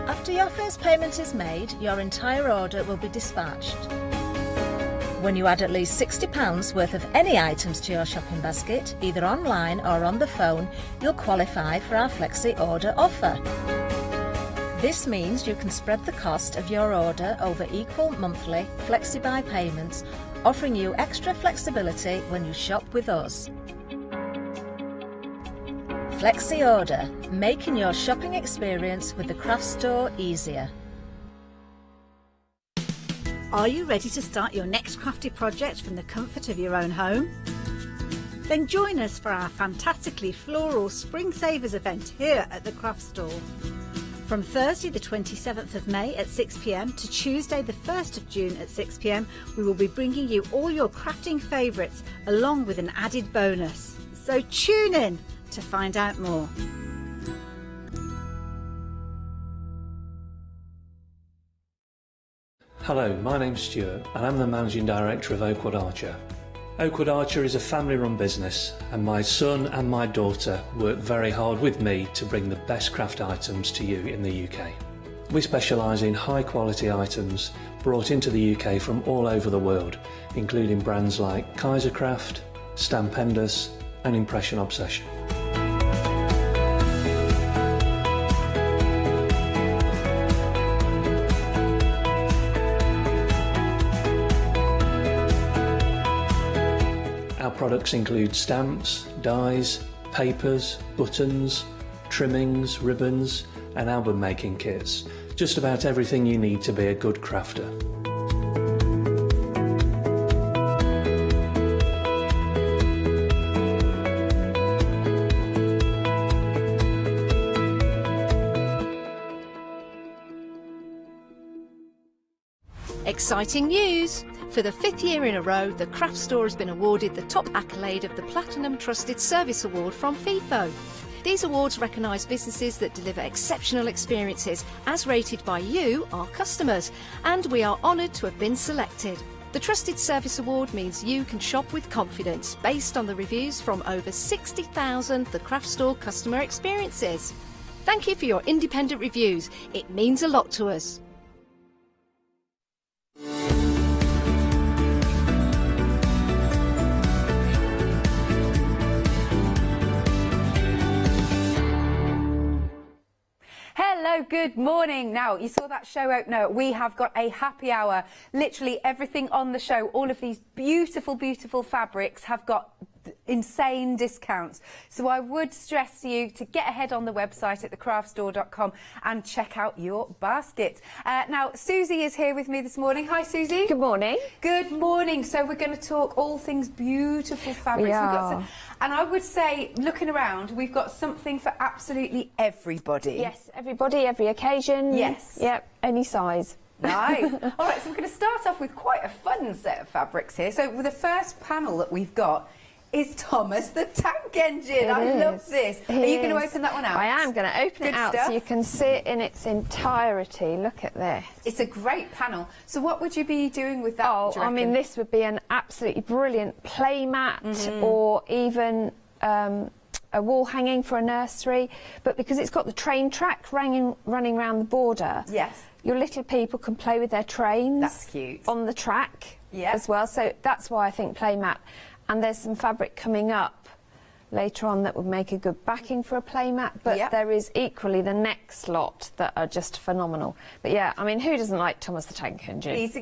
After your first payment is made, your entire order will be dispatched. When you add at least £60 worth of any items to your shopping basket, either online or on the phone, you'll qualify for our Flexi Order offer. This means you can spread the cost of your order over equal monthly Flexi-buy payments, offering you extra flexibility when you shop with us. Flexi Order, making your shopping experience with the craft store easier. Are you ready to start your next crafty project from the comfort of your own home? Then join us for our fantastically floral Spring Savers event here at the craft store. From Thursday the 27th of May at 6 p.m. to Tuesday the 1st of June at 6 p.m, we will be bringing you all your crafting favourites along with an added bonus. So tune in to find out more. Hello, my name's Stuart and I'm the Managing Director of Oakwood Archer. Oakwood Archer is a family-run business and my son and my daughter work very hard with me to bring the best craft items to you in the UK. We specialise in high-quality items brought into the UK from all over the world, including brands like Kaisercraft, Stampendous and Impression Obsession. Our products include stamps, dies, papers, buttons, trimmings, ribbons and album making kits. Just about everything you need to be a good crafter. Exciting news! For the 5th year in a row, the craft store has been awarded the top accolade of the Platinum Trusted Service Award from Feefo. These awards recognise businesses that deliver exceptional experiences as rated by you, our customers, and we are honoured to have been selected. The Trusted Service Award means you can shop with confidence based on the reviews from over 60,000 The Craft Store customer experiences. Thank you for your independent reviews. It means a lot to us. Hello, good morning. Now, you saw that show opener. We have got a happy hour. Literally everything on the show, all of these beautiful, beautiful fabrics have got insane discounts. So I would stress to you to get ahead on the website at thecraftstore.com and check out your basket. Now, Susie is here with me this morning. Hi, Susie. Good morning. Good morning. So we're going to talk all things beautiful fabrics. Yeah. We've got some, and I would say, looking around, we've got something for absolutely everybody. Yes, everybody, every occasion. Yes. Yep, any size. Nice. All right, so we're going to start off with quite a fun set of fabrics here. So the first panel that we've got is Thomas the Tank Engine. I love this. Are you going to open that one out? I am going to open it out so you can see it in its entirety. Look at this. It's a great panel. So what would you be doing with that? Oh, I mean, this would be an absolutely brilliant play mat or even a wall hanging for a nursery. But because it's got the train track running around the border, yes, your little people can play with their trains. That's cute. On the track as well. So that's why I think play mat. And there's some fabric coming up later on that would make a good backing for a playmat, but there is equally the next lot that are just phenomenal. But yeah, I mean, who doesn't like Thomas the Tank Engine? He's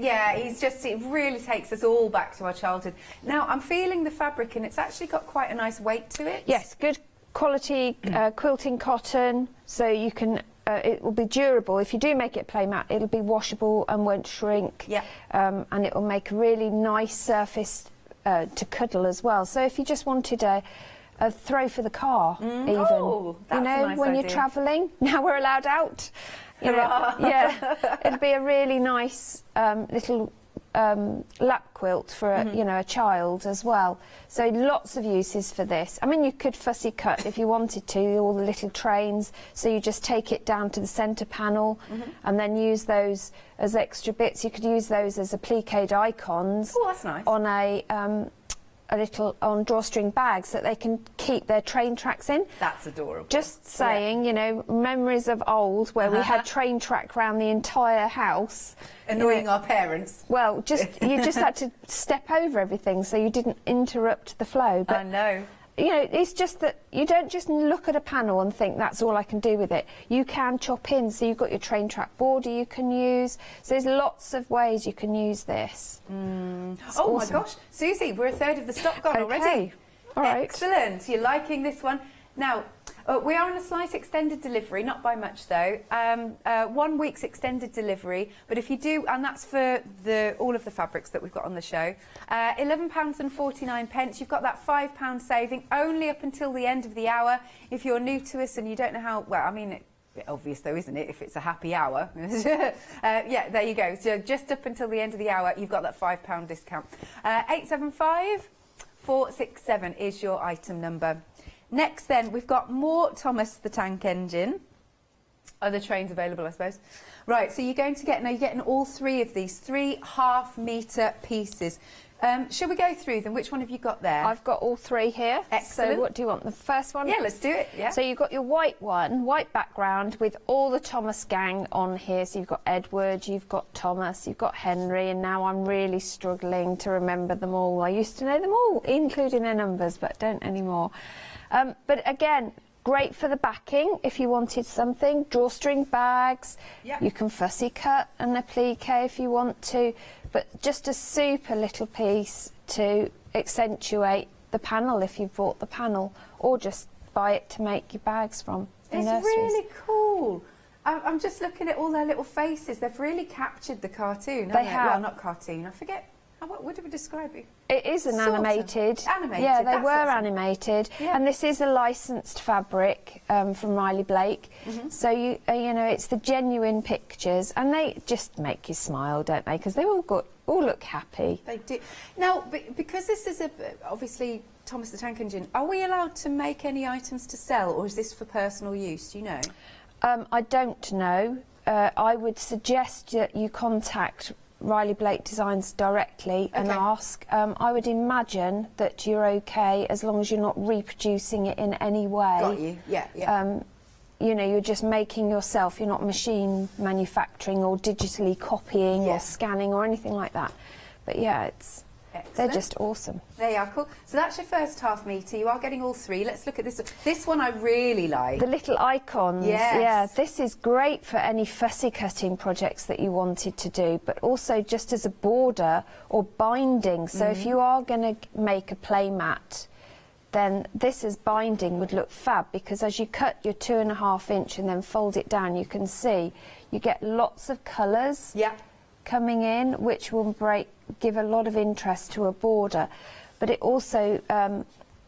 just, it really takes us all back to our childhood. Now, I'm feeling the fabric and it's actually got quite a nice weight to it. Yes, good quality quilting cotton, so you can, it will be durable. If you do make it playmat, it'll be washable and won't shrink. Yeah. And it will make a really nice surface to cuddle as well. So if you just wanted a throw for the car, even, oh, that's you know, a nice when idea. you're travelling, now we're allowed out. You know, yeah, it'd be a really nice little lap quilt for a, you know, a child as well. So lots of uses for this. I mean, you could fussy cut if you wanted to, all the little trains, so you just take it down to the centre panel and then use those as extra bits. You could use those as appliqued icons. Oh, that's nice. On a a little on drawstring bags that they can keep their train tracks in. That's adorable. Just saying, you know, memories of old where we had train track around the entire house. Annoying our parents. Well, you just had to step over everything so you didn't interrupt the flow. But, I know. You know, it's just that you don't just look at a panel and think that's all I can do with it. You can chop in, so you've got your train track border you can use. So there's lots of ways you can use this. Oh awesome. my gosh, Susie, we're a third of the stock gone already. All right. Excellent. You're liking this one. Now, we are on a slight extended delivery, not by much though. 1 week's extended delivery, but if you do, and that's for all of the fabrics that we've got on the show, £11.49. You've got that £5 saving only up until the end of the hour. If you're new to us and you don't know how, well, I mean, bit obvious though, isn't it, if it's a happy hour? Yeah, there you go. So just up until the end of the hour, you've got that £5 discount. 875 467 is your item number. Next then, we've got more Thomas the Tank Engine. Other trains available, I suppose. Right, so you're going to get, now you're getting all three of these, 3 half-metre pieces. Shall we go through them? Which one have you got there? I've got all 3 here. Excellent. So what do you want? The first one? Yeah, let's do it. Yeah. So you've got your white one, white background with all the Thomas gang on here. So you've got Edward, you've got Thomas, you've got Henry, and now I'm really struggling to remember them all. I used to know them all, including their numbers, but don't anymore. But again, great for the backing if you wanted something. Drawstring bags, Yep. You can fussy cut and applique if you want to, but just a super little piece to accentuate the panel if you've bought the panel, or just buy it to make your bags from in It's nurseries. really cool. I'm just looking at all their little faces. They've really captured the cartoon, haven't They have. Well, not cartoon, I forget. What did we describe it? It is an Sort of. animated. Animated, Yeah, they that's were awesome. animated, Yeah. and this is a licensed fabric from Riley Blake. So you know, it's the genuine pictures, and they just make you smile, don't they? Because they all look happy. They do. Now, because this is obviously Thomas the Tank Engine, are we allowed to make any items to sell, or is this for personal use? Do you know? I don't know. I would suggest that you contact Riley Blake Designs directly and Okay. ask. I would imagine that you're okay as long as you're not reproducing it in any way. Got you. Yeah, yeah. You know, you're just making yourself, you're not machine manufacturing or digitally copying Yeah. or scanning or anything like that. But yeah, they're Excellent. just awesome. They are cool. So that's your first half metre. You are getting all 3. Let's look at this. This one I really like. The little icons, Yes. yeah, this is great for any fussy cutting projects that you wanted to do, but also just as a border or binding. So if you are going to make a play mat, then this as binding would look fab, because as you cut your 2.5 inch and then fold it down, you can see you get lots of colours. Yeah. Coming in, which will give a lot of interest to a border, but it also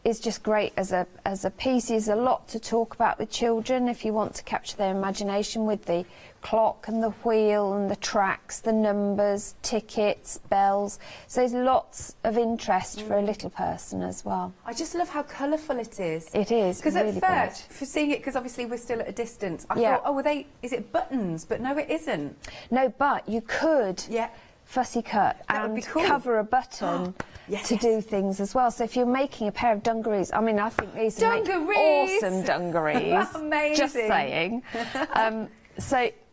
is just great as a piece. There's a lot to talk about with children if you want to capture their imagination with the clock and the wheel and the tracks, the numbers, tickets, bells. So there's lots of interest for a little person as well. I just love how colourful it is. It is Because really at first, for seeing it, because obviously we're still at a distance, I Yeah. thought, oh, is it buttons? But no, it isn't. No, but you could Yeah. fussy cut That would and be cool. cover a button Yes, to yes. do things as well. So if you're making a pair of dungarees, I mean, I think these would make Dungarees! awesome dungarees. Amazing. Just saying.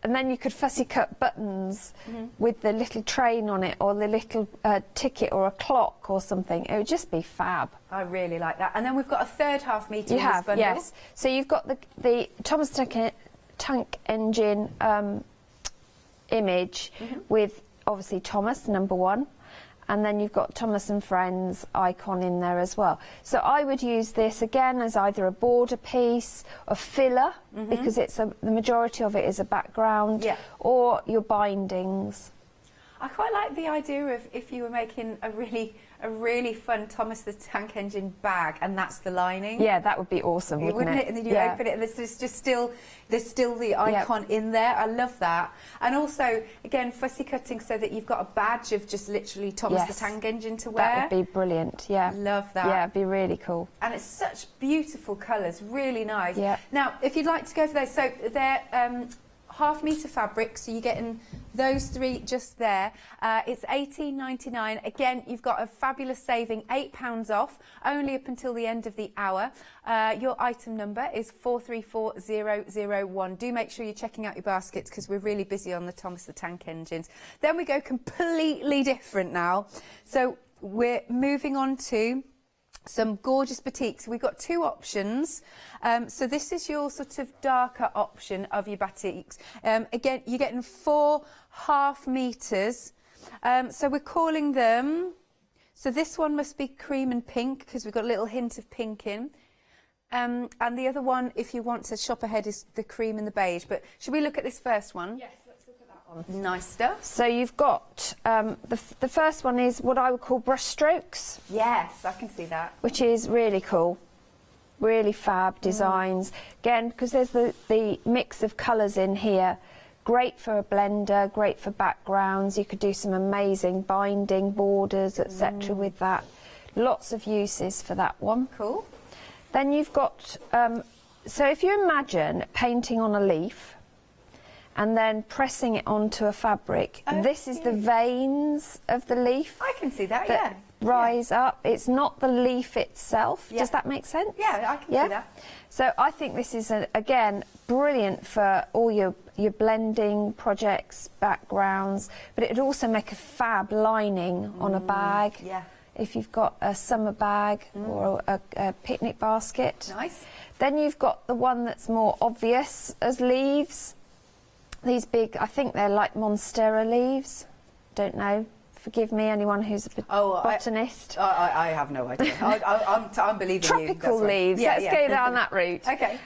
And then you could fussy cut buttons with the little train on it, or the little ticket, or a clock or something. It would just be fab. I really like that. And then we've got a third half metre You in this have, bundle. yes. So you've got the Thomas Tank Engine image with obviously Thomas, number 1, and then you've got Thomas and Friends icon in there as well. So I would use this again as either a border piece, a filler, because the majority of it is a background, Yeah. or your bindings. I quite like the idea of if you were making a really fun Thomas the Tank Engine bag, and that's the lining. Yeah, that would be awesome, wouldn't it? And then you Yeah. open it, and there's still the icon in there. I love that. And also, again, fussy cutting so that you've got a badge of just literally Thomas Yes. the Tank Engine to wear. That would be brilliant, yeah. Love that. Yeah, it'd be really cool. And it's such beautiful colours, really nice. Yeah. Now, if you'd like to go for those, so they're half metre fabric, so you're getting those 3 just there. It's £18.99. Again, you've got a fabulous saving, £8 off, only up until the end of the hour. Your item number is 434001. Do make sure you're checking out your baskets because we're really busy on the Thomas the Tank Engines. Then we go completely different now. So we're moving on to some gorgeous batiks. We've got 2 options. So this is your sort of darker option of your batiks. Again, you're getting 4 half meters. So we're calling them, so this one must be cream and pink because we've got a little hint of pink in. And the other one, if you want to shop ahead, is the cream and the beige. But should we look at this first one? Yes, let's look at that one. Nice stuff. So you've got, the first one is what I would call brush strokes. Yes, I can see that. Which is really cool. Really fab designs. Again, because there's the mix of colours in here. Great for a blender, great for backgrounds. You could do some amazing binding, borders, etc. with that. Lots of uses for that one. Cool. Then you've got, so if you imagine painting on a leaf and then pressing it onto a fabric, this is the veins of the leaf. I can see that, yeah. Rise up. It's not the leaf itself. Does that make sense? Yeah, I can see that. So I think this is, again, brilliant for all your blending projects, backgrounds, but it would also make a fab lining on a bag. Yeah. If you've got a summer bag or a picnic basket. Nice. Then you've got the one that's more obvious as leaves. These big, I think they're like Monstera leaves. Don't know. Forgive me, anyone who's a botanist. I have no idea. I'm believing you. Tropical leaves. Yeah, Let's go down that route. Okay.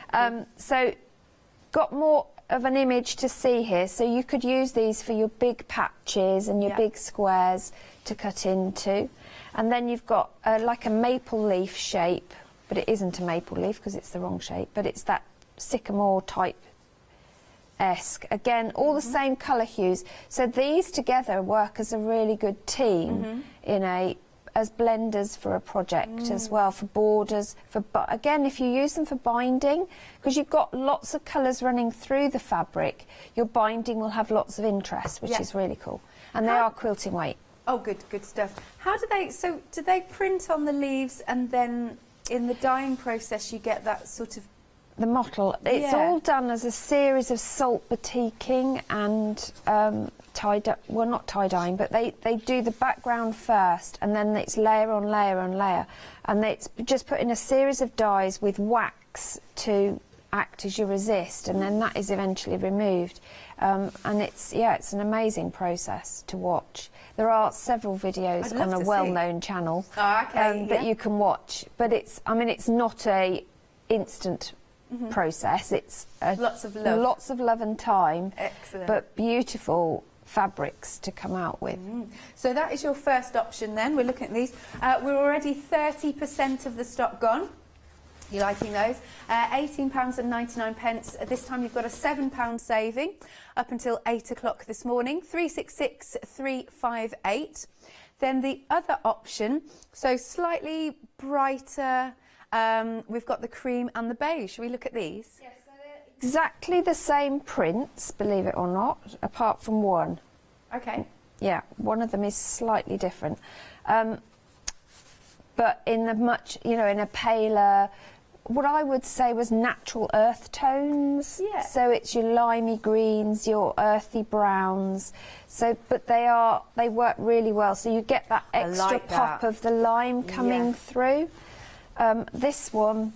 So, got more of an image to see here. So you could use these for your big patches and your big squares to cut into. And then you've got like a maple leaf shape, but it isn't a maple leaf because it's the wrong shape, but it's that sycamore type-esque. Again, all the same colour hues. So these together work as a really good team as blenders for a project as well, for borders. Again, if you use them for binding, because you've got lots of colours running through the fabric, your binding will have lots of interest, which is really cool. And they are quilting weight. Oh, good stuff. How do they, so do they print on the leaves and then in the dyeing process you get that sort of... The mottle. It's all done as a series of salt batiking and well, not tie-dyeing, but they do the background first and then it's layer on layer on layer. And it's just put in a series of dyes with wax to act as your resist, and then that is eventually removed. And it's an amazing process to watch. There are several videos on a well-known channel that you can watch, but it's not a instant process. It's lots of love and time. Excellent. But beautiful fabrics to come out with. So that is your first option then. We're looking at these. We're already 30% of the stock gone. You liking those? £18.99. This time you've got a £7 saving up until 8 o'clock this morning. 366358. Then the other option, so slightly brighter, we've got the cream and the beige. Shall we look at these? Yes, so they're exactly the same prints, believe it or not, apart from one. Okay. Yeah, one of them is slightly different. But in a much, in a paler, what I would say was natural earth tones. Yeah. So it's your limey greens, your earthy browns. So, but they work really well. So you get that extra pop of the lime coming through. This one,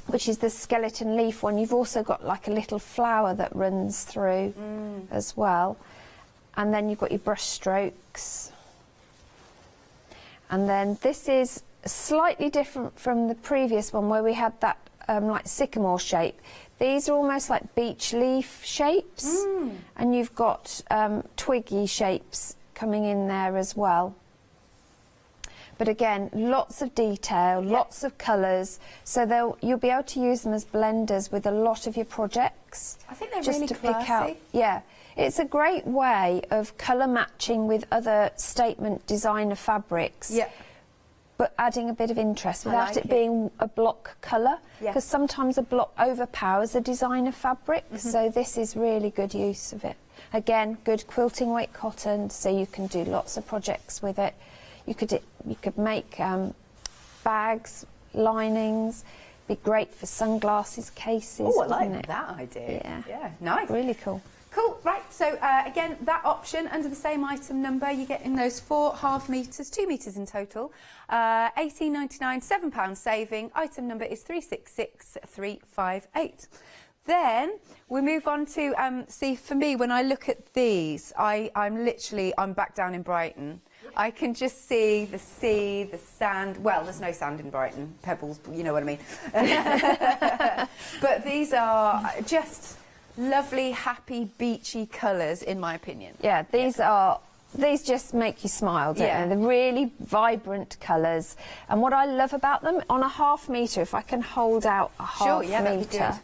which is the skeleton leaf one, you've also got like a little flower that runs through as well. And then you've got your brush strokes. And then this is slightly different from the previous one where we had that like sycamore shape. These are almost like beech leaf shapes, and you've got twiggy shapes coming in there as well. But again, lots of detail, lots of colours, so you'll be able to use them as blenders with a lot of your projects. I think they're just really to classy. Pick out. Yeah. It's a great way of colour matching with other statement designer fabrics. Yeah. but adding a bit of interest without like it being a block colour, Yeah. because sometimes a block overpowers a designer fabric, so this is really good use of it. Again, good quilting weight cotton, so you can do lots of projects with it. You could make bags, linings, be great for sunglasses, cases. Oh, I wouldn't like it? that idea. Yeah. Nice. Really cool. Cool, right, so again, that option under the same item number, you get in those 4 half metres, 2 metres in total, £18.99, £7 saving, item number is 366358. Then we move on to, see, for me, when I look at these, I'm back down in Brighton. I can just see the sea, the sand. Well, there's no sand in Brighton, pebbles, you know what I mean. But these are just lovely, happy, beachy colours, in my opinion. Yeah, these just make you smile, don't Yeah. they? They're really vibrant colours. And what I love about them, on a half metre, if I can hold out a half that'd be good. metre,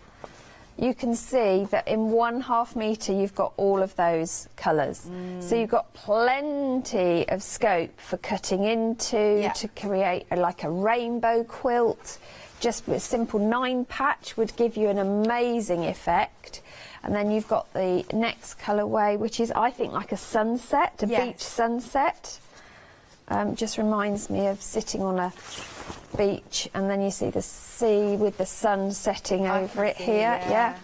you can see that in 1/2 metre you've got all of those colours. So you've got plenty of scope for cutting into, to create like a rainbow quilt. Just with a simple 9 patch would give you an amazing effect. And then you've got the next colourway, which is, I think, like a sunset, a beach sunset. Just reminds me of sitting on a beach, and then you see the sea with the sun setting over it here. Yeah.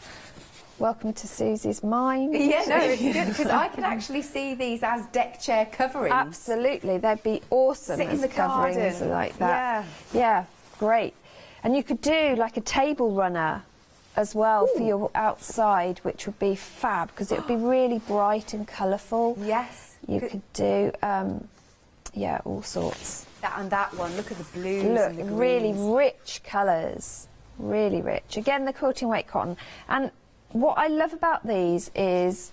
Welcome to Susie's mind. Yeah, no, it's good, because I can actually see these as deck chair coverings. Absolutely, they'd be awesome Sit in as the coverings garden. like that. Yeah. Yeah, great. And you could do like a table runner as well for your outside, which would be fab, because it would be really bright and colourful. Yes. You could do, yeah, all sorts. That one, look at the blues Look, and the greens. really rich colours, really rich. Again, the quilting weight cotton. And what I love about these is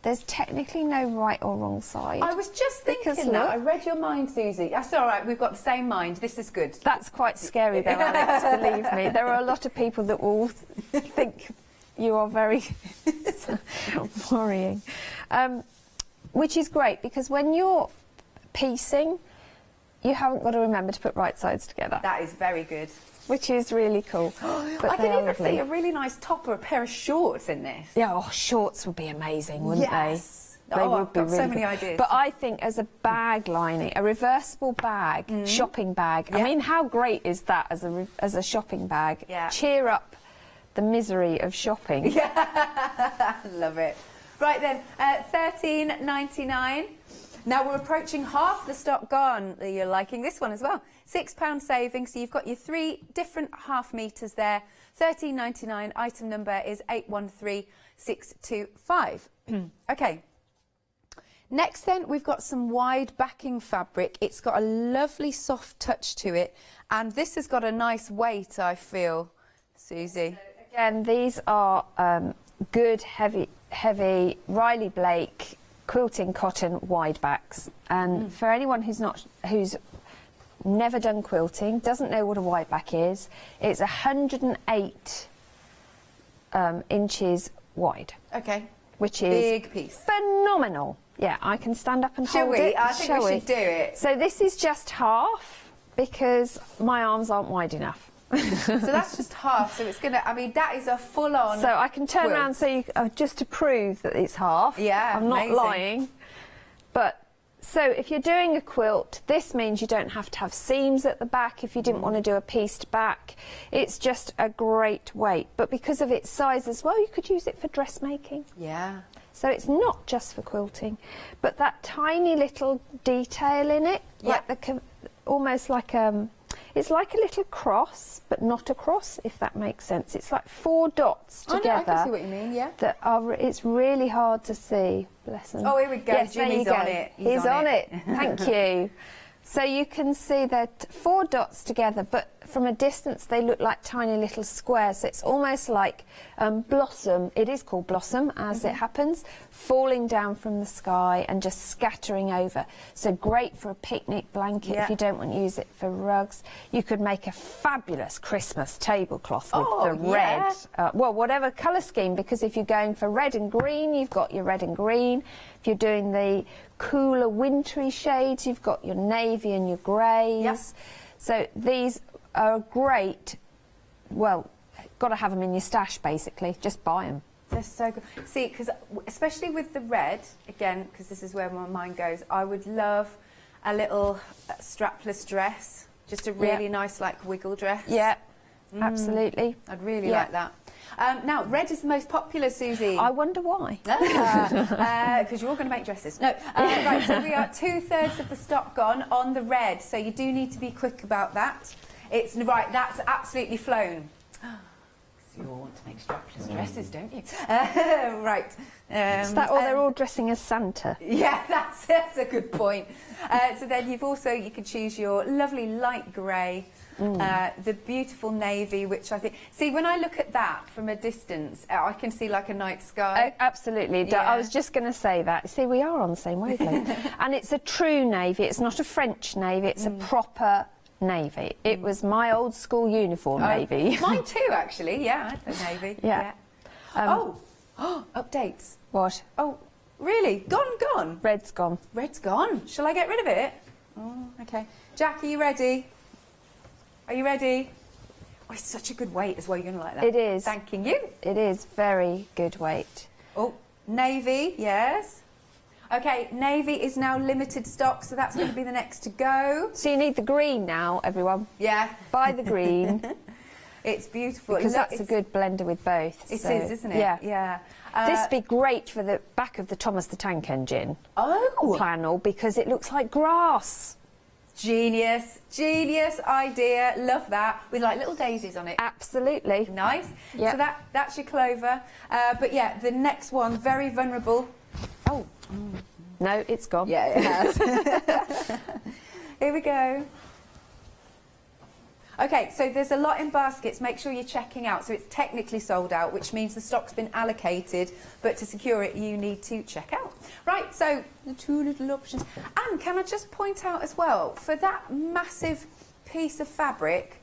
there's technically no right or wrong side. I was just thinking Because that. look- I read your mind, Susie. That's all right, we've got the same mind. This is good. That's quite scary though, Alex, believe me. There are a lot of people that will think you are very worrying. Which is great, because when you're piecing, you haven't got to remember to put right sides together, That is very good. which is really cool. But I they can are even lovely. see a really nice top or a pair of shorts in this. Yeah, oh, shorts would be amazing, wouldn't Yes. they? They Oh, would I've be got so really many good. ideas. But I think as a bag lining, a reversible bag, shopping bag. I Yeah. mean, how great is that as a shopping bag? Yeah. Cheer up the misery of shopping. Love it. Right then, £13.99. Now we're approaching half the stock gone. You're liking this one as well. £6 saving, so you've got your 3 different half metres there. £13.99. Item number is 813625. Okay. Next then, we've got some wide backing fabric. It's got a lovely soft touch to it, and this has got a nice weight, I feel, Susie. Again, these are good, heavy Riley Blake quilting cotton wide backs. And for anyone who's never done quilting, doesn't know what a wide back is, it's 108 inches wide. Okay. Which is Big piece. phenomenal. Yeah, I can stand up and Shall hold we? it. I think Shall we should do it. So this is just half, because my arms aren't wide enough. So that's just half, so it's gonna, I mean, that is a full-on So I can turn quilt. around so you, just to prove that it's half. Yeah, I'm not amazing. lying. But so if you're doing a quilt, this means you don't have to have seams at the back if you didn't want to do a pieced back. It's just a great weight. But because of its size as well, you could use it for dressmaking. Yeah. So it's not just for quilting, but that tiny little detail in it, like almost like it's like a little cross, but not a cross, if that makes sense. It's like 4 dots together. I can see what you mean, yeah. That are, it's really hard to see. Bless him. Oh, here we go. Yes, Jimmy's there you on go. it. He's on it. Thank you. So you can see that 4 dots together, but from a distance they look like tiny little squares. So it's almost like blossom. It is called blossom, as it happens, falling down from the sky and just scattering over. So great for a picnic blanket if you don't want to use it for rugs. You could make a fabulous Christmas tablecloth with the red, well, whatever colour scheme, because if you're going for red and green, you've got your red and green. If you're doing the cooler wintry shades, you've got your navy and your greys. So these are great. Well, got to have them in your stash, basically. Just buy them. They're so good. See, because especially with the red, again, because this is where my mind goes, I would love a little strapless dress, just a really nice, like, wiggle dress. Yeah, absolutely. I'd really like that. Now, red is the most popular, Susie. I wonder why. Because you're all going to make dresses. No, right, so we are 2/3 of the stock gone on the red, so you do need to be quick about that. It's right, that's absolutely flown. You all want to make strapless dresses, don't you? Right. Is that all? They're all dressing as Santa. Yeah, that's a good point. So then you can choose your lovely light grey, the beautiful navy, which I think... See, when I look at that from a distance, I can see like a night sky. Oh, absolutely. Yeah. I was just going to say that. See, we are on the same wavelength. And it's a true navy. It's not a French navy. It's a proper navy. It was my old school uniform navy. Mine too, actually. Yeah, I had the navy. Yeah. Updates. What? Oh, really? Gone? Red's gone. Red's gone. Shall I get rid of it? Oh, okay. Jack, are you ready? Are you ready? Oh, it's such a good weight as well. You're going to like that. It is. Thanking you. It is very good weight. Oh, navy, yes. Okay, navy is now limited stock, so that's going to be the next to go. So you need the green now, everyone. Yeah. Buy the green. It's beautiful. Because that's a good blender with both. It is, isn't it? Yeah. Yeah. This would be great for the back of the Thomas the Tank Engine panel, because it looks like grass. Genius idea. Love that. With like little daisies on it. Absolutely. Nice. Yep. So that's your clover. But yeah, the next one, very vulnerable. Oh. No, it's gone. Yeah, it has. Here we go. Okay, so there's a lot in baskets. Make sure you're checking out. So it's technically sold out, which means the stock's been allocated, but to secure it, you need to check out. Right, so the two little options. And can I just point out as well, for that massive piece of fabric,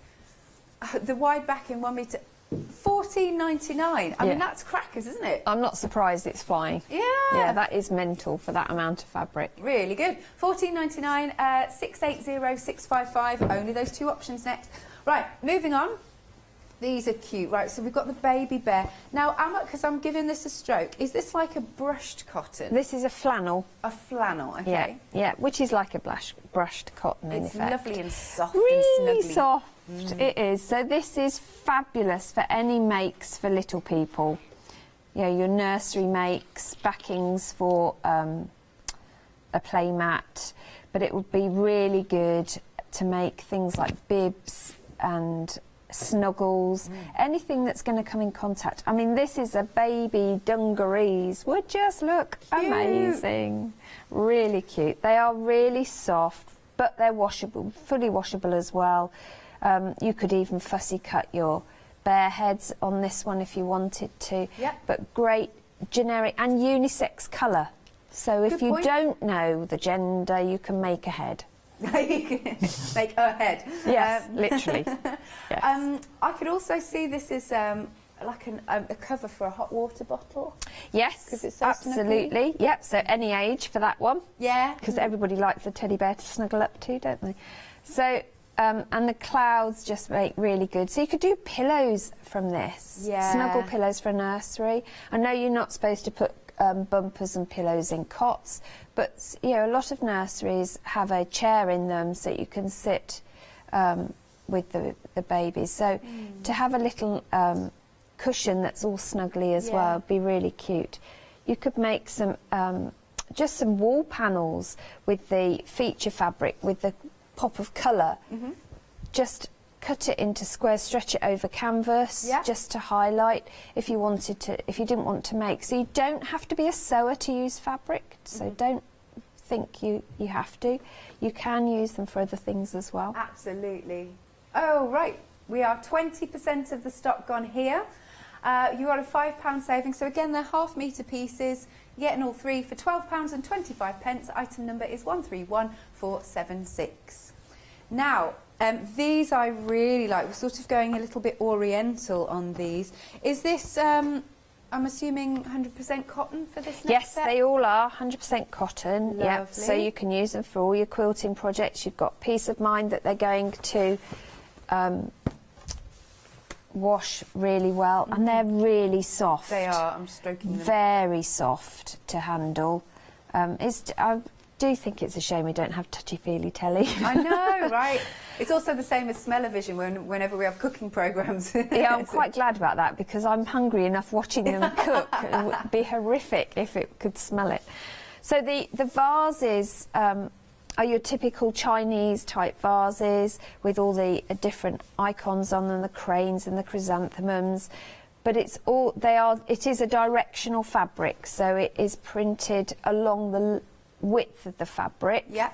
the wide backing 1 metre, $14.99. I mean, that's crackers, isn't it? I'm not surprised it's flying. Yeah. Yeah, that is mental for that amount of fabric. Really good. $14.99, 680 655. Only those two options next. Right, moving on. These are cute. Right, so we've got the baby bear. Now, because I'm giving this a stroke, is this like a brushed cotton? This is a flannel. A flannel, okay. Yeah, which is like a brushed cotton in effect. It's lovely and soft really and snuggly. Soft. It is. So this is fabulous for any makes for little people. You know, your nursery makes, backings for a play mat, but it would be really good to make things like bibs and snuggles, anything that's going to come in contact. I mean, this is a baby dungarees would just look amazing. Really cute. They are really soft, but they're washable, fully washable as well. You could even fussy cut your bear heads on this one if you wanted to. Yep. But great generic and unisex colour. So if you don't know the gender, you can make a head. You can make a head. Yes, literally. Yes. I could also see this as like a cover for a hot water bottle. Yes, it's so absolutely. snuggly. Yep, so any age for that one. Yeah. Because everybody likes a teddy bear to snuggle up to, don't they? So, and the clouds just make really good. So you could do pillows from this. Yeah. Snuggle pillows for a nursery. I know you're not supposed to put bumpers and pillows in cots, but you know, a lot of nurseries have a chair in them so you can sit with the babies. So to have a little cushion that's all snuggly as well would be really cute. You could make some just some wall panels with the feature fabric with the pop of colour. Just cut it into squares, stretch it over canvas just to highlight if you wanted to, if you didn't want to make. So you don't have to be a sewer to use fabric, so don't think you have to. You can use them for other things as well. Absolutely. Oh, right. We are 20% of the stock gone here. You got a £5 saving. So again, they're half-metre pieces. You're getting all three for £12.25. Item number is 131476. Now, these I really like. We're sort of going a little bit oriental on these. Is this, I'm assuming, 100% cotton for this next set? Yes, they all are 100% cotton. Lovely. Yeah, so you can use them for all your quilting projects. You've got peace of mind that they're going to wash really well, and they're really soft. They are. I'm stroking them. Very soft to handle. I do think it's a shame we don't have touchy-feely telly. I know, right? It's also the same as smell-o-vision whenever we have cooking programmes. Yeah, I'm quite glad about that, because I'm hungry enough watching them cook. It would be horrific if it could smell it. So the vases are your typical Chinese type vases with all the different icons on them, the cranes and the chrysanthemums. But it is a directional fabric, so it is printed along the width of the fabric. Yeah.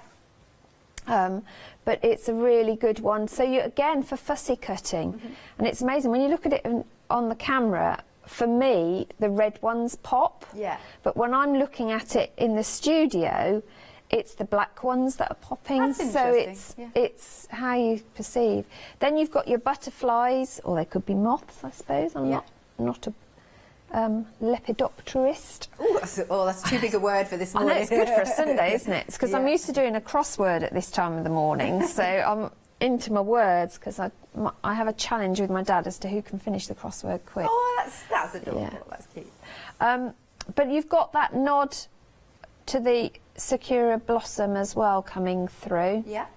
But it's a really good one. So again, for fussy cutting, and it's amazing when you look at it on the camera. For me, the red ones pop. Yeah. But when I'm looking at it in the studio, it's the black ones that are popping. That's interesting. It's how you perceive. Then you've got your butterflies, or they could be moths, I suppose. I'm not a lepidopterist. That's too big a word for this morning. I know, it's good for a Sunday, isn't it? It's because I'm used to doing a crossword at this time of the morning, so I'm into my words, because I have a challenge with my dad as to who can finish the crossword quick. Oh, that's adorable. Yeah. That's cute. But you've got that nod to the Sakura blossom as well coming through. Yeah.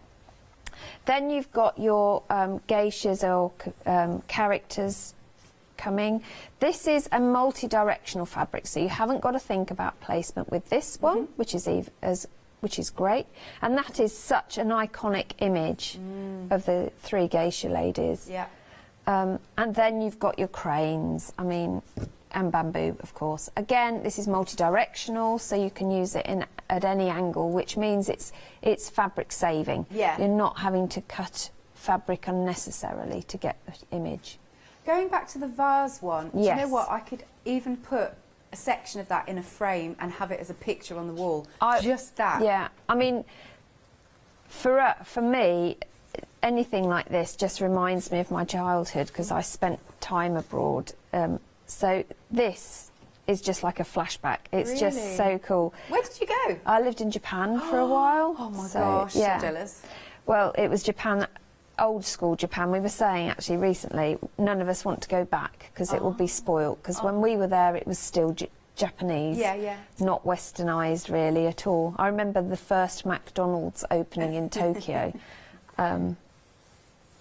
Then you've got your geishas or characters coming. This is a multi-directional fabric, so you haven't got to think about placement with this one, which is great. And that is such an iconic image of the three geisha ladies. Yeah. And then you've got your cranes, and bamboo, of course. Again, this is multi-directional, so you can use it at any angle, which means it's fabric saving. Yeah. You're not having to cut fabric unnecessarily to get the image. Going back to the vase one, do you Yes. know what? I could even put a section of that in a frame and have it as a picture on the wall. Just that. Yeah. For me, anything like this just reminds me of my childhood, because I spent time abroad. So this is just like a flashback. It's just so cool. Where did you go? I lived in Japan for a while. Oh my gosh, yeah. so jealous. Well, it was Japan, old school Japan. We were saying actually recently, none of us want to go back because it will be spoilt. Because when we were there, it was still Japanese. Yeah. Not westernised really at all. I remember the first McDonald's opening in Tokyo.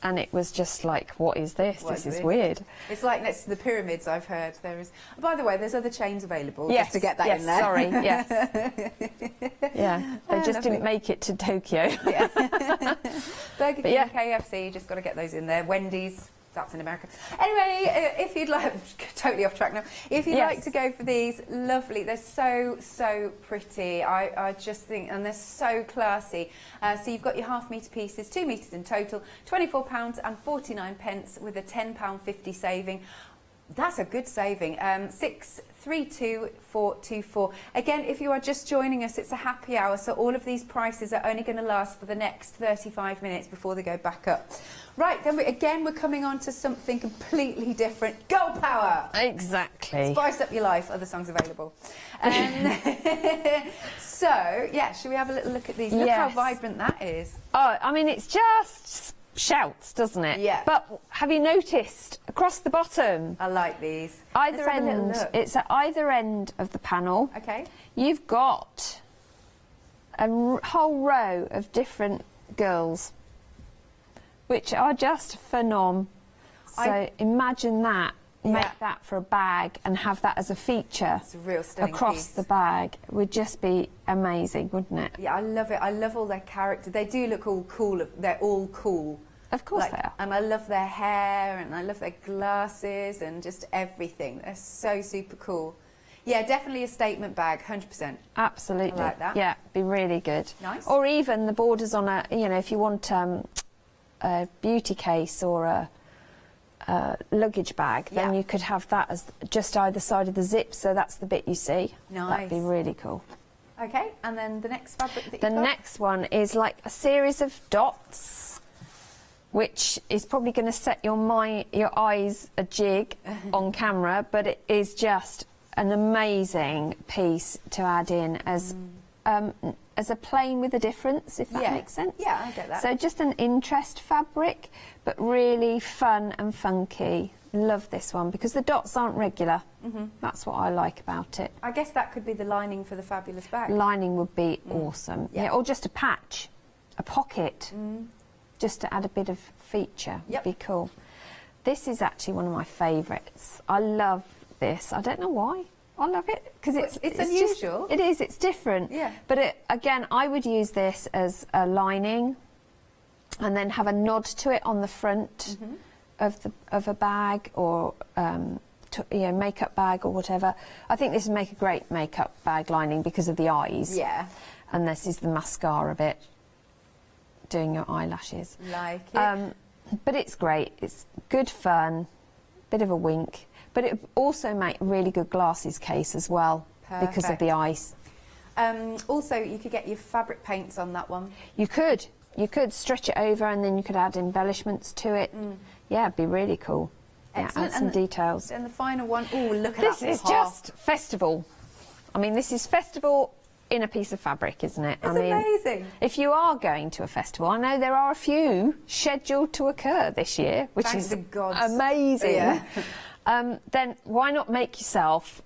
And it was just like, what is this? This is weird. It's like next to the pyramids, I've heard. There is. By the way, there's other chains available, Yes, just to get that in there. Sorry, yes. Yeah, they just didn't make it to Tokyo. Yeah. Burger King, KFC, you just got to get those in there. Wendy's, that's in America. Anyway, if you'd like, totally off track now. If you'd like to go for these, lovely. They're so pretty. I just think, and they're so classy. So you've got your half-metre pieces, 2 metres in total, £24.49 with a £10.50 saving. That's a good saving. 632424. Again, if you are just joining us, it's a happy hour, so all of these prices are only going to last for the next 35 minutes before they go back up. Right, then we're coming on to something completely different. Girl power! Exactly. Spice up your life. Other songs available. So, yeah, should we have a little look at these? Look how vibrant that is. Oh, it's just shouts, doesn't it? Yeah. But have you noticed across the bottom? I like these. Either Let's have a little end. look. It's at either end of the panel. Okay. You've got a whole row of different girls, which are just phenom. So imagine that. Make that for a bag and have that as a feature. It's a real stunning across piece. the bag. It would just be amazing, wouldn't it? Yeah, I love it. I love all their character. They do look all cool. They're all cool. Of course they are. And I love their hair and I love their glasses and just everything. They're so super cool. Yeah, definitely a statement bag, 100%. Absolutely. I like that. Yeah, be really good. Nice. Or even the borders on a, if you want a beauty case or a luggage bag, then you could have that as just either side of the zip, so that's the bit you see. Nice. That'd be really cool. Okay, and then the next fabric that you've The got? next one is like a series of dots, which is probably going to set your eyes a jig on camera, but it is just an amazing piece to add in as a plain with a difference, if that makes sense. Yeah, I get that. So just an interest fabric, but really fun and funky. Love this one because the dots aren't regular. That's what I like about it. I guess that could be the lining for the fabulous bag. Lining would be awesome. Yeah, or just a patch, a pocket, just to add a bit of feature. Would be cool. This is actually one of my favourites. I love this. I don't know why. I love it because it's unusual. It is. It's different. Yeah. But again, I would use this as a lining, and then have a nod to it on the front of a bag or makeup bag or whatever. I think this would make a great makeup bag lining because of the eyes. Yeah. And this is the mascara bit, doing your eyelashes. Like it. But it's great. It's good fun, bit of a wink. But it also make really good glasses case as well because of the eyes. Also, you could get your fabric paints on that one. You could stretch it over and then you could add embellishments to it. Yeah, it'd be really cool. Excellent. Yeah, add some details. And the final one, oh, look at This that. is just festival. I mean, this is festival in a piece of fabric, isn't it? It's amazing. If you are going to a festival, I know there are a few scheduled to occur this year, which is amazing. Yeah. Then why not make yourself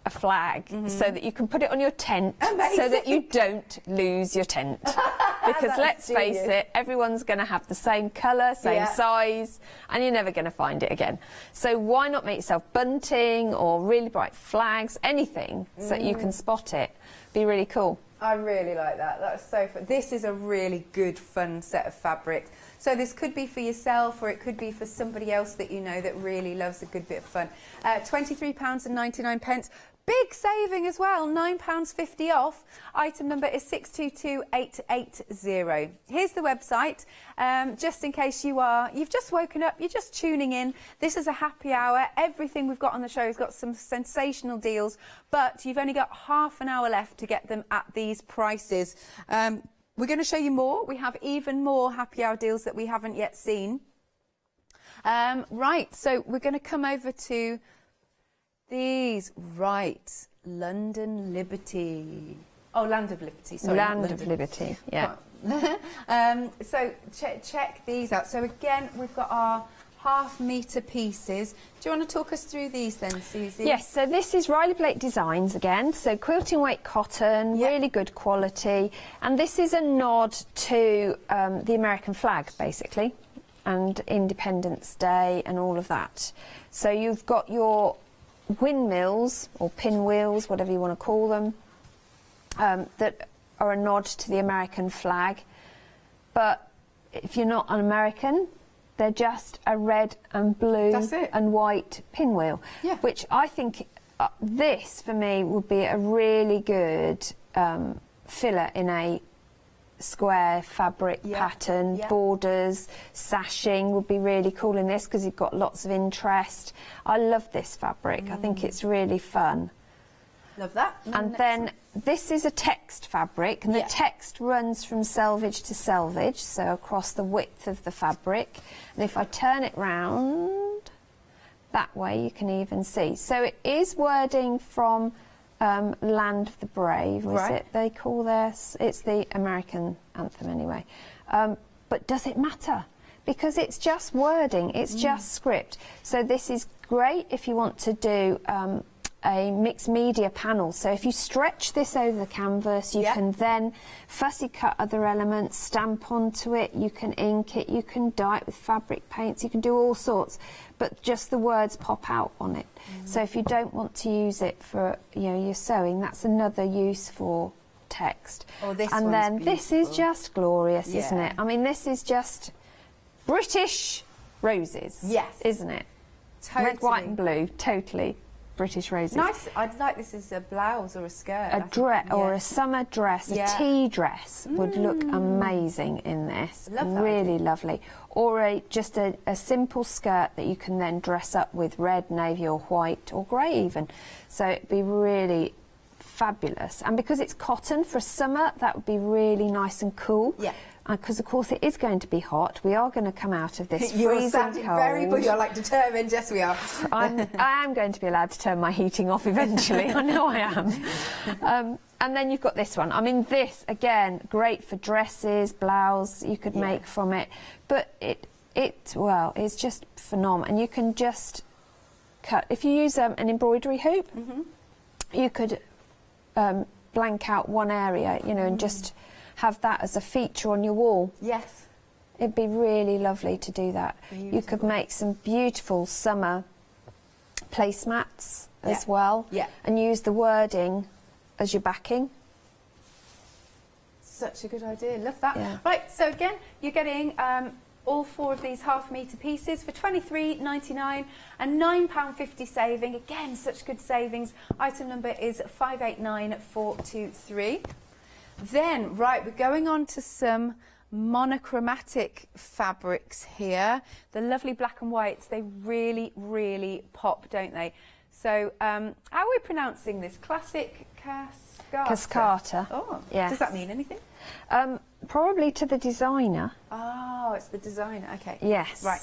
a flag so that you can put it on your tent so that you don't lose your tent. Because let's face it, everyone's going to have the same colour, same size, and you're never going to find it again. So why not make yourself bunting or really bright flags, anything, so that you can spot it. Be really cool. I really like that. That's so fun. This is a really good, fun set of fabrics. So this could be for yourself or it could be for somebody else that you know that really loves a good bit of fun. £23.99. Big saving as well, £9.50 off. Item number is 622880. Here's the website, just in case you've just woken up, you're just tuning in. This is a happy hour. Everything we've got on the show has got some sensational deals, but you've only got half an hour left to get them at these prices. We're going to show you more. We have even more happy hour deals that we haven't yet seen. Right, so we're going to come over to these. Right, London Liberty. Oh, Land of Liberty, sorry. Land of Liberty, yeah. So check these out. So again, we've got our half-metre pieces. Do you want to talk us through these then, Susie? Yes, so this is Riley Blake Designs again, so quilting weight cotton, really good quality, and this is a nod to the American flag, basically, and Independence Day and all of that. So you've got your windmills, or pinwheels, whatever you want to call them, that are a nod to the American flag, but if you're not an American, they're just a red and blue and white pinwheel, which I think this, for me, would be a really good filler in a square fabric pattern. Borders, sashing would be really cool in this because you've got lots of interest. I love this fabric. I think it's really fun. Love that. And then this is a text fabric, and the text runs from selvage to selvage, so across the width of the fabric. And if I turn it round, that way you can even see. So it is wording from Land of the Brave, is it they call this? It's the American anthem anyway. But does it matter? Because it's just wording, it's just script. So this is great if you want to do a mixed media panel. So if you stretch this over the canvas, you can then fussy cut other elements, stamp onto it, you can ink it, you can dye it with fabric paints, you can do all sorts, but just the words pop out on it. So if you don't want to use it for your sewing, that's another use for text. Oh, this and one's then beautiful. This is just glorious, isn't it? I mean, this is just British roses, isn't it? Totally. Red, white and blue, totally. British roses. Nice. I'd like this as a blouse or a skirt. A dress or a summer dress, a tea dress would look amazing in this. Love that really idea. lovely. Or just a simple skirt that you can then dress up with red, navy or white or grey even. So it'd be really fabulous. And because it's cotton for summer, that would be really nice and cool. Yeah. Because of course it is going to be hot. We are going to come out of this You're freezing sounding cold. very, but you're like determined. Yes, we are. I am going to be allowed to turn my heating off eventually. I know I am. And then you've got this one. I mean, this again, great for dresses, blouse. You could make from it, but well, it's just phenomenal. And you can just cut. If you use an embroidery hoop, you could blank out one area, you know, and just have that as a feature on your wall. Yes. It'd be really lovely to do that. Beautiful. You could make some beautiful summer placemats as well. Yeah. And use the wording as your backing. Such a good idea. Love that. Yeah. Right, so again, you're getting all 4 of these half-metre pieces for £23.99 and £9.50 saving. Again, such good savings. Item number is 589423. Then, right, we're going on to some monochromatic fabrics here. The lovely black and whites, they really, really pop, don't they? So, how are we pronouncing this? Classic cascata? Cascata. Oh, yes. Does that mean anything? Probably to the designer. Oh, it's the designer, okay. Yes. Right.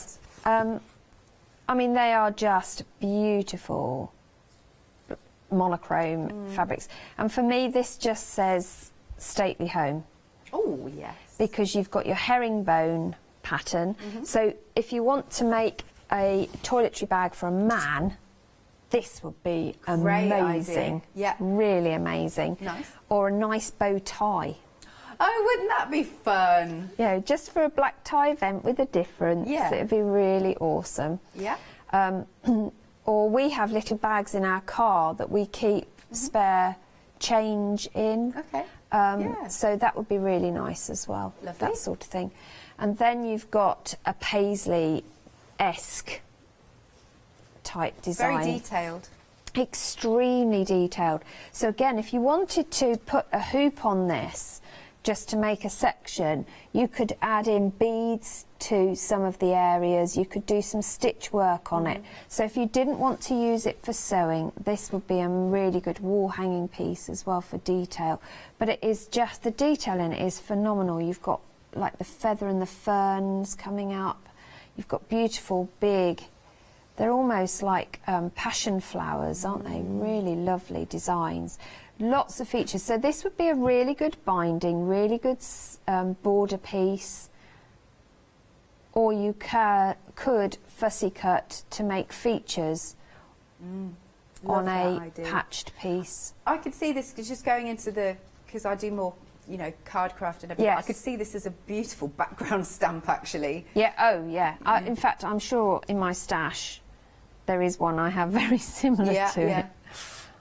I mean, they are just beautiful monochrome fabrics. And for me, this just says stately home. Oh, yes. Because you've got your herringbone pattern. So if you want to make a toiletry bag for a man, this would be Great amazing. idea. Yeah. Really amazing. Nice. Or a nice bow tie. Oh, wouldn't that be fun? You know, just for a black tie event with a difference. Yeah. It'd be really awesome. Yeah. Or we have little bags in our car that we keep spare change in. Okay. So that would be really nice as well. Lovely. That sort of thing. And then you've got a Paisley-esque type design. Very detailed. Extremely detailed. So again, if you wanted to put a hoop on this, just to make a section, you could add in beads to some of the areas. You could do some stitch work on it. So if you didn't want to use it for sewing, this would be a really good wall hanging piece as well for detail. But it is just, the detail in it is phenomenal. You've got like the feather and the ferns coming up. You've got beautiful big, they're almost like passion flowers, aren't they? Really lovely designs. Lots of features. So this would be a really good binding, really good border piece. Or you could fussy cut to make features on a patched piece. I could see this just going into the, because I do more, you know, card craft and everything. Yes. I could see this as a beautiful background stamp, actually. Yeah, oh yeah. In fact, I'm sure in my stash there is one I have very similar to it.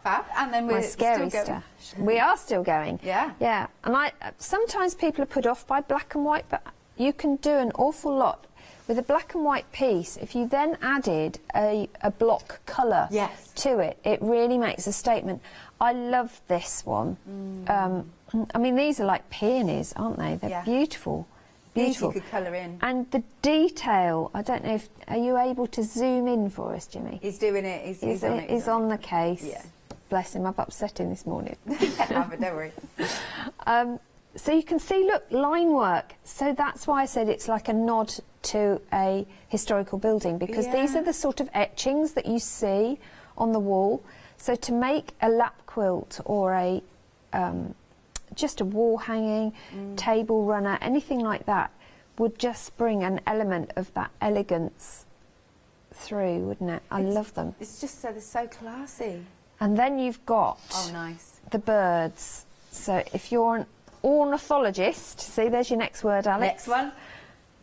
Fab. And then we're My scary still stash. We are still going. Yeah. Yeah. And sometimes people are put off by black and white, but you can do an awful lot with a black and white piece. If you then added a block colour to it, it really makes a statement. I love this one. I mean, these are like peonies, aren't they? They're beautiful. Beautiful. These you could colour in. And the detail, I don't know if, are you able to zoom in for us, Jimmy? He's doing it. He's on it. He's on the case. Yeah. Bless him, I've upset him this morning. Yeah, but don't worry. So you can see, look, line work. So that's why I said it's like a nod to a historical building, because these are the sort of etchings that you see on the wall. So to make a lap quilt or a just a wall hanging, table runner, anything like that would just bring an element of that elegance through, wouldn't it? I love them. It's just so, they're so classy. And then you've got the birds. So if you're an ornithologist, see, there's your next word, Alex. Next one.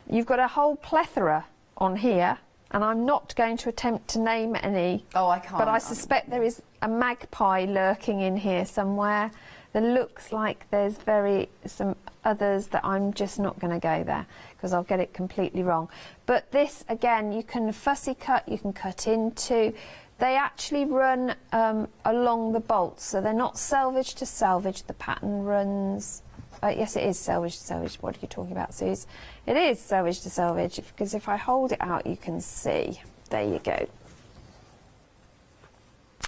You've got a whole plethora on here, and I'm not going to attempt to name any. Oh, I can't. But I suspect there is a magpie lurking in here somewhere. There looks like there's some others that I'm just not going to go there because I'll get it completely wrong. But this, again, you can fussy cut, you can cut into. They actually run along the bolts, so they're not selvage to selvage. The pattern runs... yes, it is selvage to selvage. What are you talking about, Suze? It is selvage to selvage, because if I hold it out, you can see. There you go.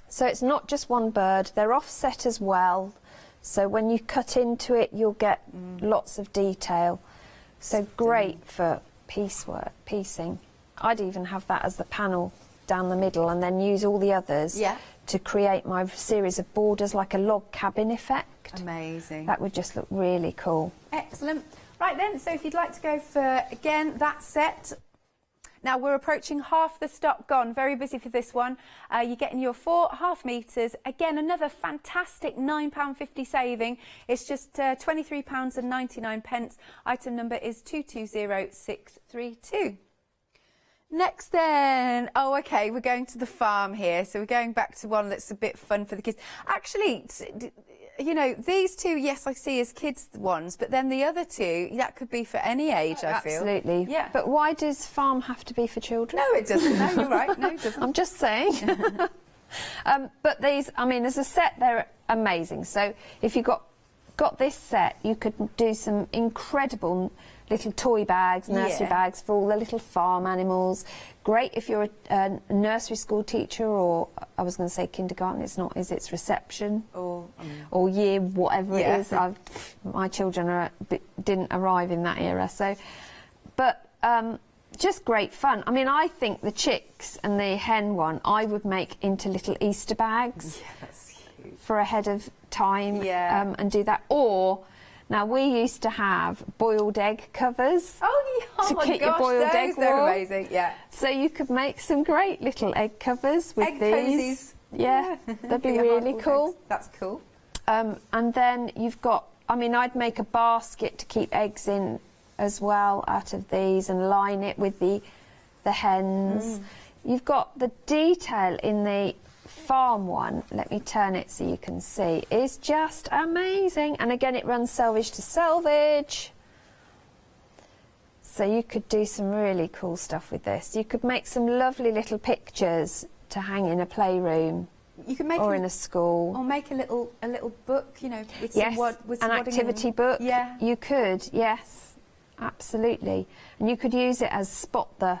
So it's not just one bird. They're offset as well. So when you cut into it, you'll get lots of detail. So great for piecing. I'd even have that as the panel down the middle and then use all the others to create my series of borders, like a log cabin effect. Amazing. That would just look really cool. Excellent. Right then, so if you'd like to go for, again, that set. Now we're approaching half the stock gone, very busy for this one. You're getting your 4.5 metres. Again, another fantastic £9.50 saving. It's just £23.99. Item number is 220632. Next then, oh okay, we're going to the farm here. So we're going back to one that's a bit fun for the kids. Actually, you know, these two, yes, I see as kids ones, but then the other two, that could be for any age, I feel. Absolutely. Yeah. But why does farm have to be for children? No, it doesn't. No, you're right. No, it doesn't. I'm just saying. But these, I mean, as a set, they're amazing. So if you got this set, you could do some incredible little toy bags, nursery bags for all the little farm animals. Great if you're a nursery school teacher, or I was going to say kindergarten, it's not, is it's reception or year whatever it is. My children didn't arrive in that era, so but just great fun. I mean, I think the chicks and the hen one I would make into little Easter bags for ahead of time and do that. Or now, we used to have boiled egg covers to keep your boiled egg warm. They're amazing, yeah. So you could make some great little egg covers with egg these. Yeah, they'd be really cool. Eggs. That's cool. And then you've got, I mean, I'd make a basket to keep eggs in as well out of these and line it with the hens. You've got the detail in the farm one, let me turn it so you can see, is just amazing. And again, it runs selvage to selvage. So you could do some really cool stuff with this. You could make some lovely little pictures to hang in a playroom. You can make in a school. Or make a little book, you know, with yes, with an activity book. Yeah. You could, yes, absolutely. And you could use it as spot the,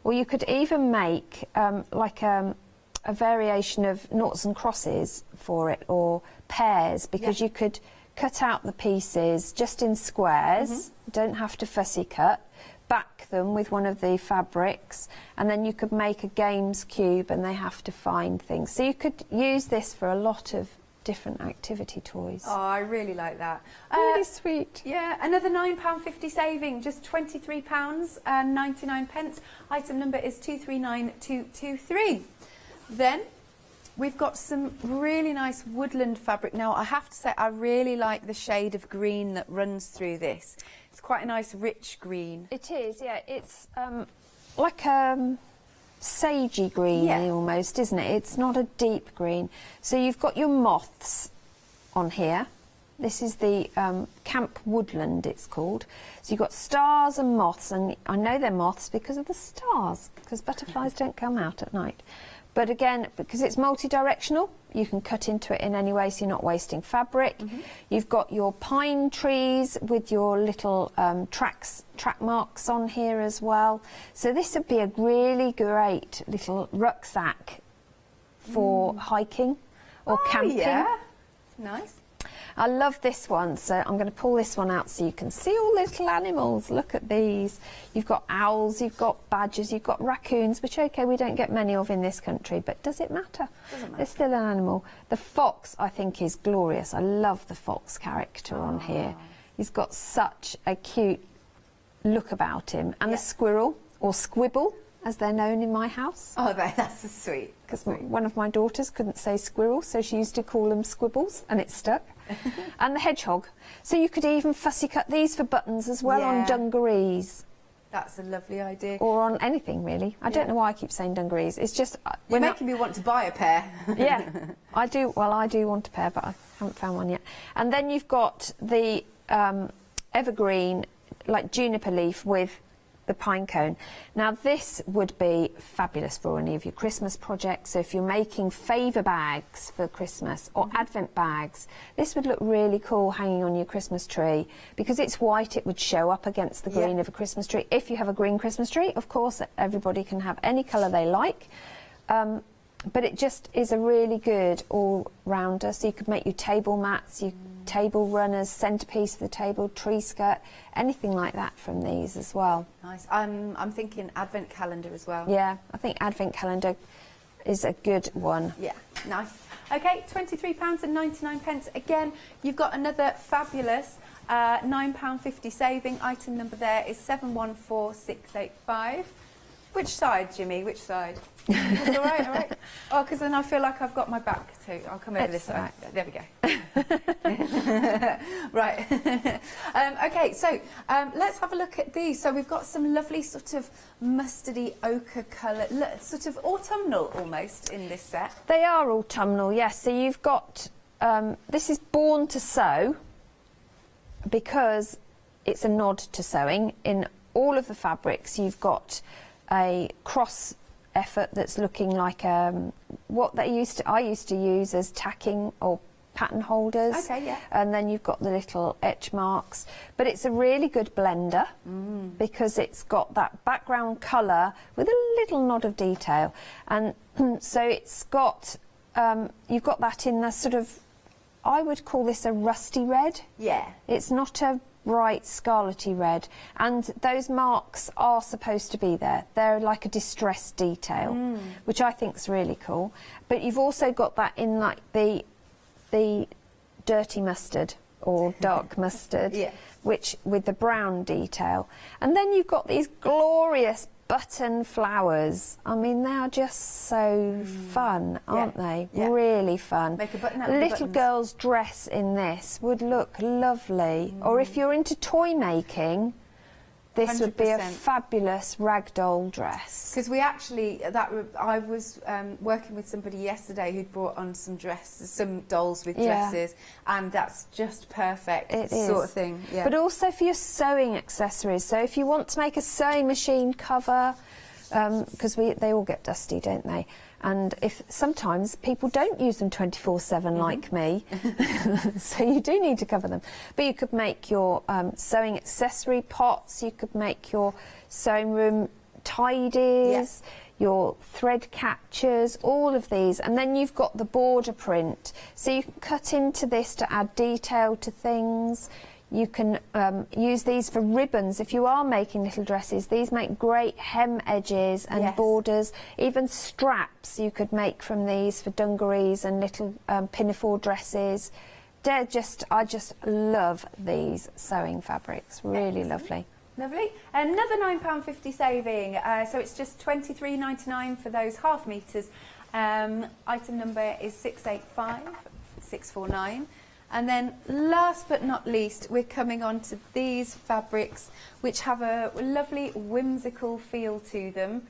or you could even make like a variation of noughts and crosses for it, or pairs, because you could cut out the pieces just in squares, don't have to fussy cut, back them with one of the fabrics, and then you could make a games cube and they have to find things. So you could use this for a lot of different activity toys. Oh, I really like that. Really sweet. Yeah, another £9.50 saving, just £23.99. Item number is 239223. Then we've got some really nice woodland fabric. Now, I have to say, I really like the shade of green that runs through this. It's quite a nice, rich green. It is, yeah. It's like a sagey green almost, isn't it? It's not a deep green. So you've got your moths on here. This is the Camp Woodland, it's called. So you've got stars and moths, and I know they're moths because of the stars, because butterflies don't come out at night. But again, because it's multi-directional, you can cut into it in any way, so you're not wasting fabric. You've got your pine trees with your little track marks on here as well. So this would be a really great little rucksack for hiking or camping. Yeah, nice. I love this one, so I'm going to pull this one out so you can see all the little animals. Look at these. You've got owls, you've got badgers, you've got raccoons, which, OK, we don't get many of in this country, but does it matter? Doesn't matter. They're still an animal. The fox, I think, is glorious. I love the fox character on here. He's got such a cute look about him. And the squirrel, or squibble, as they're known in my house. Oh, that's sweet. Because one of my daughters couldn't say squirrel, so she used to call them squibbles, and it stuck. And the hedgehog. So you could even fussy cut these for buttons as well on dungarees. That's a lovely idea. Or on anything, really. I don't know why I keep saying dungarees. It's just... You're making me want to buy a pair. Yeah, I do. Well, I do want a pair, but I haven't found one yet. And then you've got the evergreen, like juniper leaf with the pine cone. Now this would be fabulous for any of your Christmas projects. So if you're making favour bags for Christmas or advent bags, this would look really cool hanging on your Christmas tree. Because it's white, it would show up against the green of a Christmas tree. If you have a green Christmas tree, of course, everybody can have any colour they like. But it just is a really good all-rounder. So you could make your table mats, your table runners, centrepiece for the table, tree skirt, anything like that from these as well. Nice. I'm thinking advent calendar as well. Yeah, I think advent calendar is a good one. Yeah, nice. Okay, £23.99. Again, you've got another fabulous £9.50 saving. Item number there is 714685. Which side, Jimmy? Which side? All right, all right. Oh, because then I feel like I've got my back too. I'll come over this side. Right. There we go. Right. Okay, so let's have a look at these. So we've got some lovely sort of mustardy ochre colour, sort of autumnal almost in this set. They are autumnal, yes. So you've got, this is Born to Sew, because it's a nod to sewing. In all of the fabrics, you've got a cross effort that's looking like what I used to use as tacking or pattern holders. Okay, yeah. And then you've got the little etch marks. But it's a really good blender because it's got that background colour with a little nod of detail. And so it's got, you've got that in the sort of, I would call this a rusty red. Yeah. It's not a bright scarlety red, and those marks are supposed to be there. They're like a distressed detail, which I think is really cool. But you've also got that in like the dirty mustard or dark mustard, which with the brown detail. And then you've got these glorious button flowers. I mean, they are just so fun, aren't they? Yeah. Really fun. Make a button out A of the little buttons. girl's dress in this would look lovely. Or if you're into toy making, this would be a 100%. fabulous ragdoll dress. Because we actually, I was working with somebody yesterday who'd brought on some dresses, some dolls with dresses, and that's just perfect sort of thing. Yeah. But also for your sewing accessories. So if you want to make a sewing machine cover, because they all get dusty, don't they? And if sometimes people don't use them 24/7 like me, so you do need to cover them. But you could make your sewing accessory pots, you could make your sewing room tidies, your thread catchers, all of these. And then you've got the border print. So you can cut into this to add detail to things. You can use these for ribbons. If you are making little dresses, these make great hem edges and borders. Even straps you could make from these for dungarees and little pinafore dresses. I just love these sewing fabrics. Really lovely. Lovely. Another £9.50 saving. So it's just £23.99 for those half metres. Item number is 685649. And then last but not least, we're coming on to these fabrics, which have a lovely whimsical feel to them.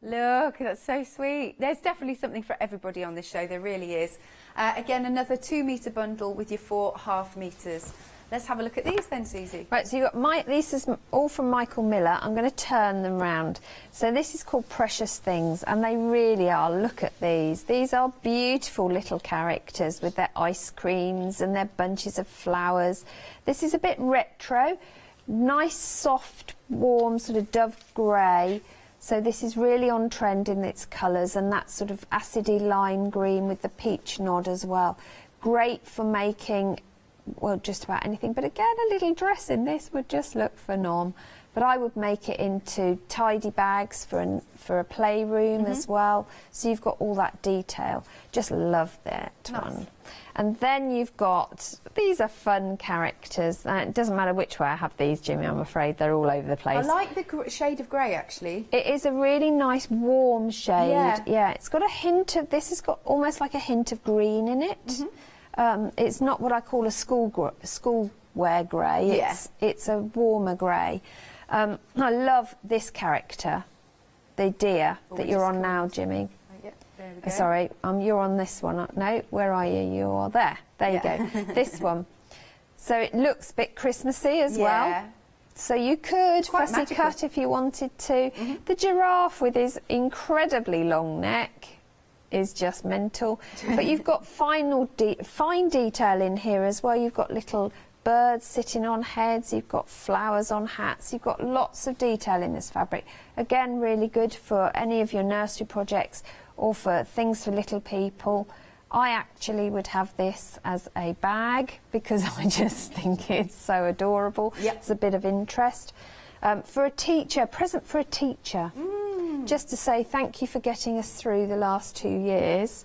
Look, that's so sweet. There's definitely something for everybody on this show, there really is. Again, another 2 metre bundle with your 4 half metres. Let's have a look at these then, Susie. Right, so you've got this is all from Michael Miller. I'm going to turn them round. So this is called Precious Things, and they really are. Look at these. These are beautiful little characters with their ice creams and their bunches of flowers. This is a bit retro. Nice, soft, warm, sort of dove grey. So this is really on trend in its colours, and that sort of acidy lime green with the peach nod as well. Great for making, well, just about anything. But again, a little dress in this would just look phenomenal. But I would make it into tidy bags for a playroom as well. So you've got all that detail. Just love that one. And then you've got, these are fun characters. It doesn't matter which way I have these, Jimmy, I'm afraid. They're all over the place. I like the shade of grey, actually. It is a really nice warm shade. Yeah, it's got a hint of, this has got almost like a hint of green in it. It's not what I call a schoolwear grey. It's a warmer grey. I love this character, the deer that you're on now, Jimmy. There we go. Sorry, you're on this one. No, where are you? You are there. There you go. This one. So it looks a bit Christmassy as well. So you could fussy magical. cut if you wanted to. The giraffe with his incredibly long neck is just mental. But you've got fine detail in here as well. You've got little birds sitting on heads, you've got flowers on hats, you've got lots of detail in this fabric. Again, really good for any of your nursery projects or for things for little people. I actually would have this as a bag because I just think it's so adorable. Yep. It's a bit of interest. For a teacher, present for a teacher, just to say thank you for getting us through the last 2 years.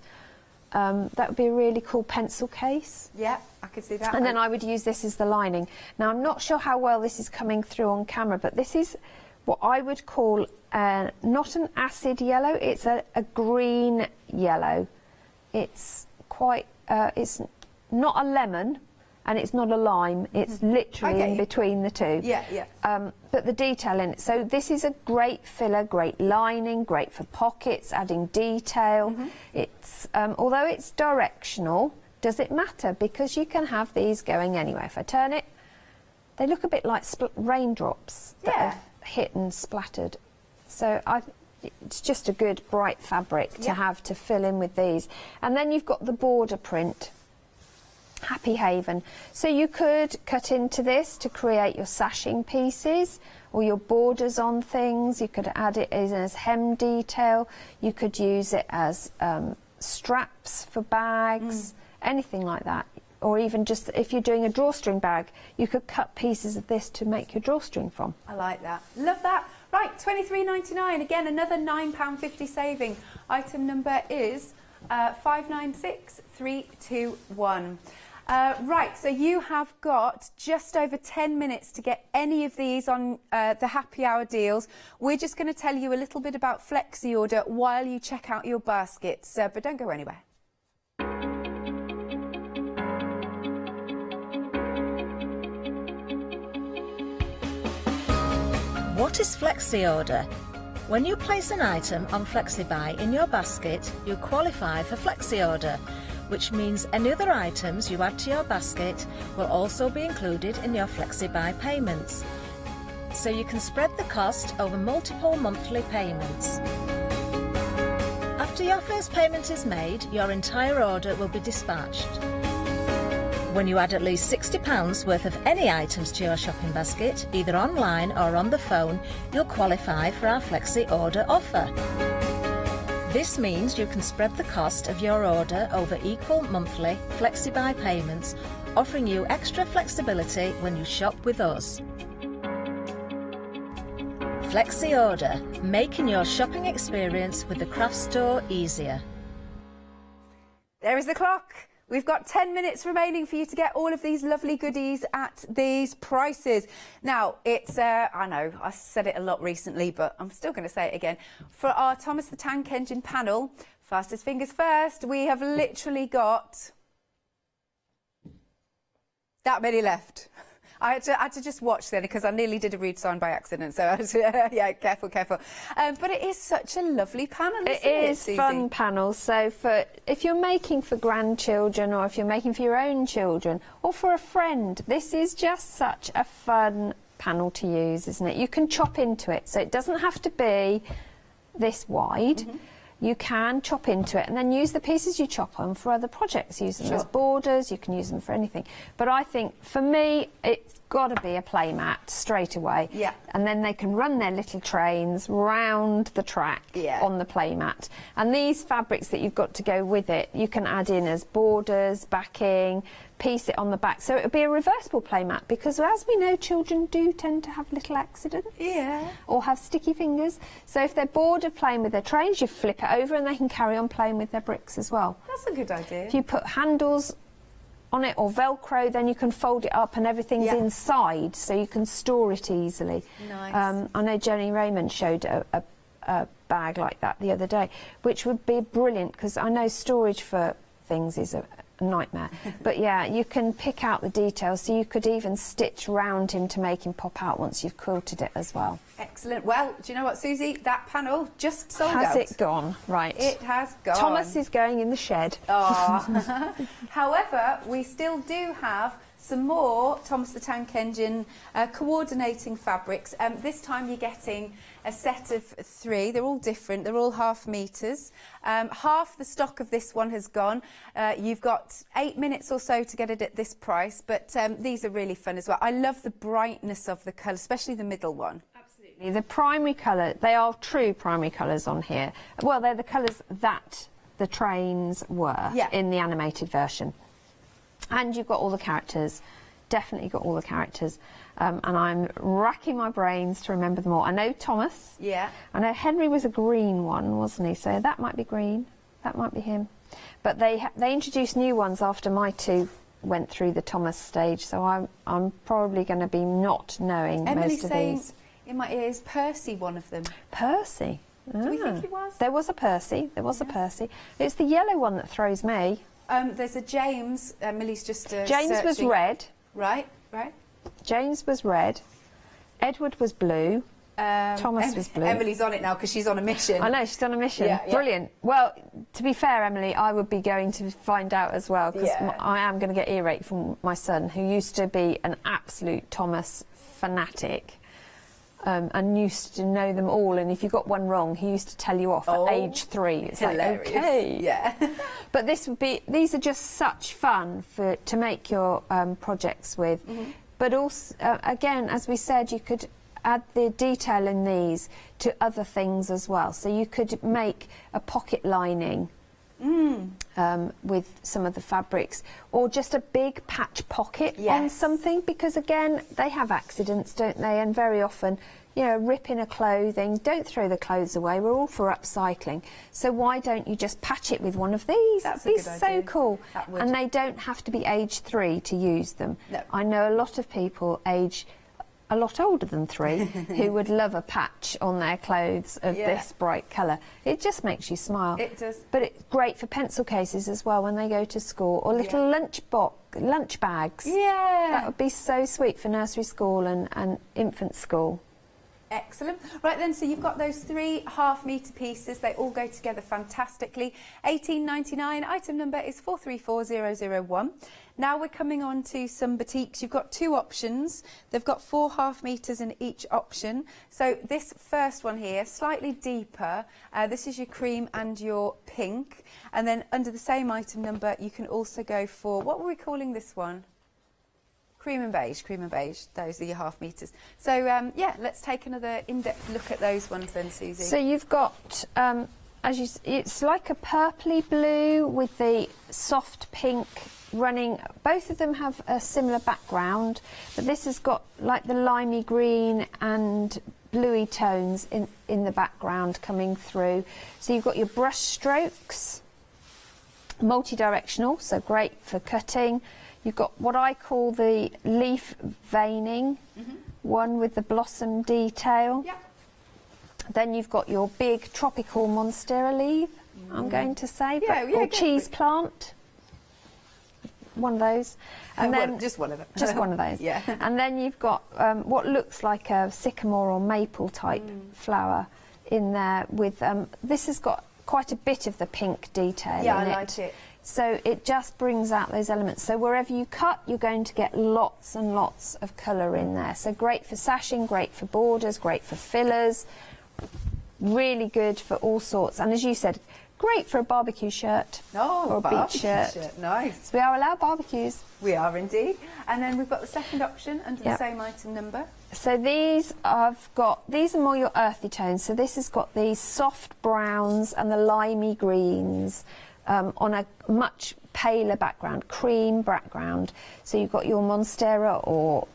That would be a really cool pencil case. Yeah, I could see that. And then I would use this as the lining. Now, I'm not sure how well this is coming through on camera, but this is what I would call not an acid yellow, it's a green yellow. It's quite, it's not a lemon and it's not a lime, it's literally in between the two. Yeah, yeah. But the detail in it. So this is a great filler, great lining, great for pockets, adding detail. It's although it's directional, does it matter? Because you can have these going anywhere. If I turn it, they look a bit like raindrops that have hit and splattered. So it's just a good bright fabric to have to fill in with these. And then you've got the border print. Happy Haven. So you could cut into this to create your sashing pieces or your borders on things. You could add it as hem detail. You could use it as straps for bags, anything like that. Or even just if you're doing a drawstring bag, you could cut pieces of this to make your drawstring from. I like that. Love that. Right, £23.99. Again, another £9.50 saving. Item number is 596321. Right, so you have got just over 10 minutes to get any of these on the happy hour deals. We're just going to tell you a little bit about Flexi Order while you check out your baskets, but don't go anywhere. What is Flexi Order? When you place an item on FlexiBuy in your basket, you qualify for Flexi Order, which means any other items you add to your basket will also be included in your FlexiBuy payments. So you can spread the cost over multiple monthly payments. After your first payment is made, your entire order will be dispatched. When you add at least £60 worth of any items to your shopping basket, either online or on the phone, you'll qualify for our Flexi Order offer. This means you can spread the cost of your order over equal monthly FlexiBuy payments, offering you extra flexibility when you shop with us. Flexi Order, making your shopping experience with the craft store easier. There is the clock. We've got 10 minutes remaining for you to get all of these lovely goodies at these prices. Now, it's, I know, I said it a lot recently, but I'm still going to say it again. For our Thomas the Tank Engine panel, fastest fingers first, we have literally got that many left. I had to just watch then because I nearly did a rude sign by accident. So, yeah, careful. But it is such a lovely panel, isn't it? It is Susie? fun panel. So if you're making for grandchildren or if you're making for your own children or for a friend, this is just such a fun panel to use, isn't it? You can chop into it. So it doesn't have to be this wide. You can chop into it and then use the pieces you chop on for other projects. Use them as borders, you can use them for anything. But I think, for me, it's got to be a playmat straight away. Yeah. And then they can run their little trains round the track on the playmat. And these fabrics that you've got to go with it, you can add in as borders, backing, piece it on the back. So it would be a reversible playmat because, as we know, children do tend to have little accidents. Yeah. Or have sticky fingers. So if they're bored of playing with their trains, you flip it over and they can carry on playing with their bricks as well. That's a good idea. If you put handles on it or Velcro, then you can fold it up and everything's inside, so you can store it easily. Nice. I know Jenny Raymond showed a bag like that the other day, which would be brilliant because I know storage for things is a nightmare. But yeah, you can pick out the details, so you could even stitch round him to make him pop out once you've quilted it as well. Excellent. Well, do you know what, Susie? That panel just sold out. Has it gone? Right. It has gone. Thomas is going in the shed. Oh. However, we still do have some more Thomas the Tank Engine coordinating fabrics. This time you're getting a set of 3. They're all different. They're all ½ meters. Half the stock of this one has gone. You've got 8 minutes or so to get it at this price, but these are really fun as well. I love the brightness of the colour, especially the middle one. Absolutely. The primary colour, they are true primary colours on here. Well, they're the colours that the trains were in the animated version. And you've got all the characters, definitely got all the characters. And I'm racking my brains to remember them all. I know Thomas. Yeah. I know Henry was a green one, wasn't he? So that might be green. That might be him. But they introduced new ones after my 2 went through the Thomas stage. So I'm probably going to be not knowing most of these. In my ears, Percy, one of them. Percy. Do we think he was? There was a Percy. There was a Percy. It's the yellow one that throws me. There's a James. Emily's just James was red. Right. James was red. Edward was blue. Thomas was blue. Emily's on it now because she's on a mission. I know, she's on a mission. Yeah. Brilliant. Well, to be fair, Emily, I would be going to find out as well, because I am going to get earache from my son, who used to be an absolute Thomas fanatic. And used to know them all, and if you got one wrong, he used to tell you off at age 3. It's hilarious. like, okay. Yeah. But these are just such fun to make your projects with. But also, again, as we said, you could add the detail in these to other things as well. So you could make a pocket lining with some of the fabrics, or just a big patch pocket on something, because again, they have accidents, don't they? And very often, you know, rip in a clothing, don't throw the clothes away, we're all for upcycling. So why don't you just patch it with one of these? That's That'd a be good so idea. cool. That would. And they don't have to be age 3 to use them. No. I know a lot of people age a lot older than 3 who would love a patch on their clothes of this bright colour. It just makes you smile. It does. But it's great for pencil cases as well when they go to school, or little lunch bags. Yeah. That would be so sweet for nursery school and infant school. Excellent. Right then, so you've got those 3 ½ metre pieces. They all go together fantastically. $18.99. Item number is 434001. Now we're coming on to some batiks. You've got 2 options. They've got 4 ½ meters in each option. So this first one here, slightly deeper. This is your cream and your pink. And then under the same item number, you can also go for, what were we calling this one? Cream and beige. Those are your ½ meters. So, yeah, let's take another in-depth look at those ones then, Susie. So you've got, it's like a purpley blue with the soft pink running. Both of them have a similar background, but this has got like the limey green and bluey tones in the background coming through. So you've got your brush strokes, multi-directional, so great for cutting. You've got what I call the leaf veining, one with the blossom detail. Yeah. Then you've got your big tropical monstera leaf, I'm going to say, or cheese plant. One of those. And then just one of them. Just one of those. Yeah. And then you've got what looks like a sycamore or maple type flower in there with, this has got quite a bit of the pink detail in it. Yeah, I like it. So it just brings out those elements. So wherever you cut, you're going to get lots and lots of colour in there. So great for sashing, great for borders, great for fillers, really good for all sorts. And as you said, great for a barbecue shirt or a beach shirt. Nice. So we are allowed barbecues. We are indeed. And then we've got the second option under the same item number. So these are more your earthy tones. So this has got these soft browns and the limey greens. On a much paler background, cream background. So you've got your monstera or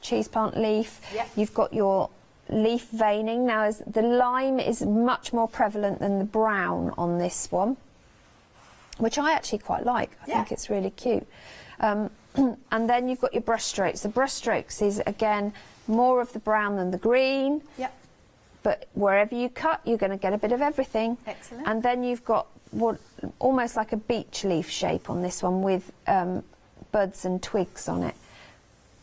cheese plant leaf. Yep. You've got your leaf veining. Now, the lime is much more prevalent than the brown on this one, which I actually quite like. I think it's really cute. And then you've got your brush strokes. The brush strokes is, again, more of the brown than the green. Yep. But wherever you cut, you're going to get a bit of everything. Excellent. And then you've got what almost like a beech leaf shape on this one with buds and twigs on it,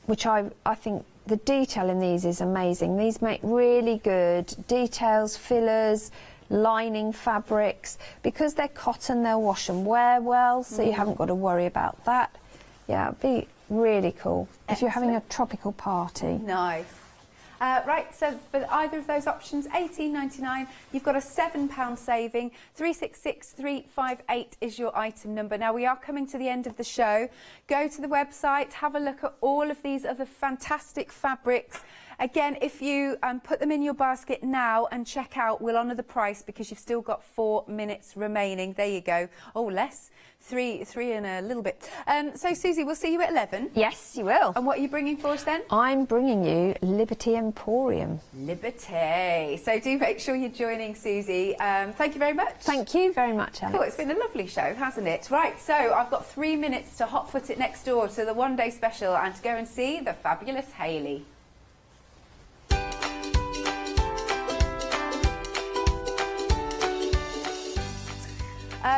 which I think the detail in these is amazing. These make really good details, fillers, lining fabrics. Because they're cotton, they'll wash and wear well, so you haven't got to worry about that. Yeah, it'd be Really cool. If you're having a tropical party. Nice. Right, so for either of those options, £18.99, you've got a £7 saving. 366358 is your item number. Now, we are coming to the end of the show. Go to the website, have a look at all of these other fantastic fabrics. Again, if you put them in your basket now and check out, we'll honour the price because you've still got 4 minutes remaining. There you go. Oh, less. Three and a little bit. So, Susie, we'll see you at 11. Yes, you will. And what are you bringing for us then? I'm bringing you Liberty Emporium. Liberty. So do make sure you're joining Susie. Thank you very much. Thank you very much, Alex. Cool, it's been a lovely show, hasn't it? Right, so I've got 3 minutes to hotfoot it next door to the one-day special and to go and see the fabulous Hayley.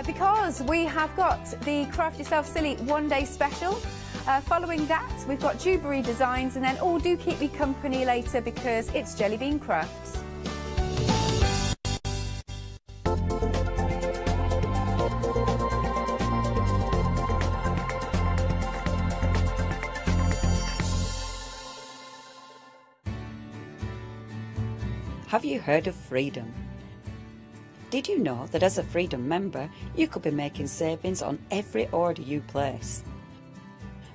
Because we have got the Craft Yourself Silly one-day special. Following that, we've got jewellery designs, and then, oh, do keep me company later because it's Jelly Bean Crafts. Have you heard of Freedom? Did you know that as a Freedom member, you could be making savings on every order you place?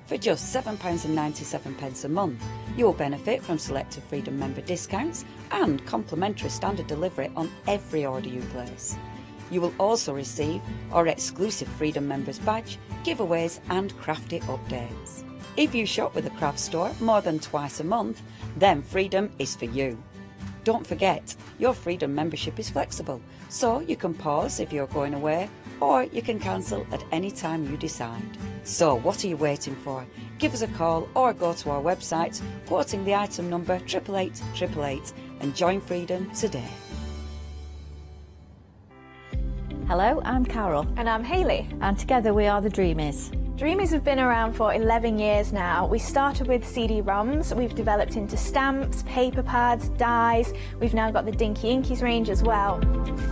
For just £7.97 a month, you will benefit from selected Freedom member discounts and complimentary standard delivery on every order you place. You will also receive our exclusive Freedom members badge, giveaways and crafty updates. If you shop with a craft store more than twice a month, then Freedom is for you. Don't forget, your Freedom membership is flexible, so you can pause if you're going away, or you can cancel at any time you decide. So what are you waiting for? Give us a call or go to our website, quoting the item number 88888 and join Freedom today. Hello, I'm Carol. And I'm Hayley. And together we are the Dreamies. Dreamies have been around for 11 years now. We started with CD-ROMs, we've developed into stamps, paper pads, dies, we've now got the Dinky Inkies range as well.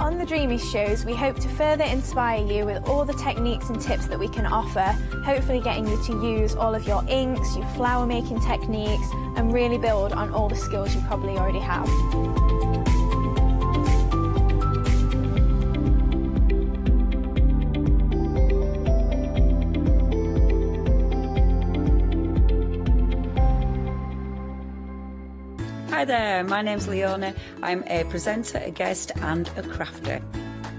On the Dreamies shows, we hope to further inspire you with all the techniques and tips that we can offer, hopefully getting you to use all of your inks, your flower making techniques, and really build on all the skills you probably already have. Hi there, my name's Leona. I'm a presenter, a guest and a crafter.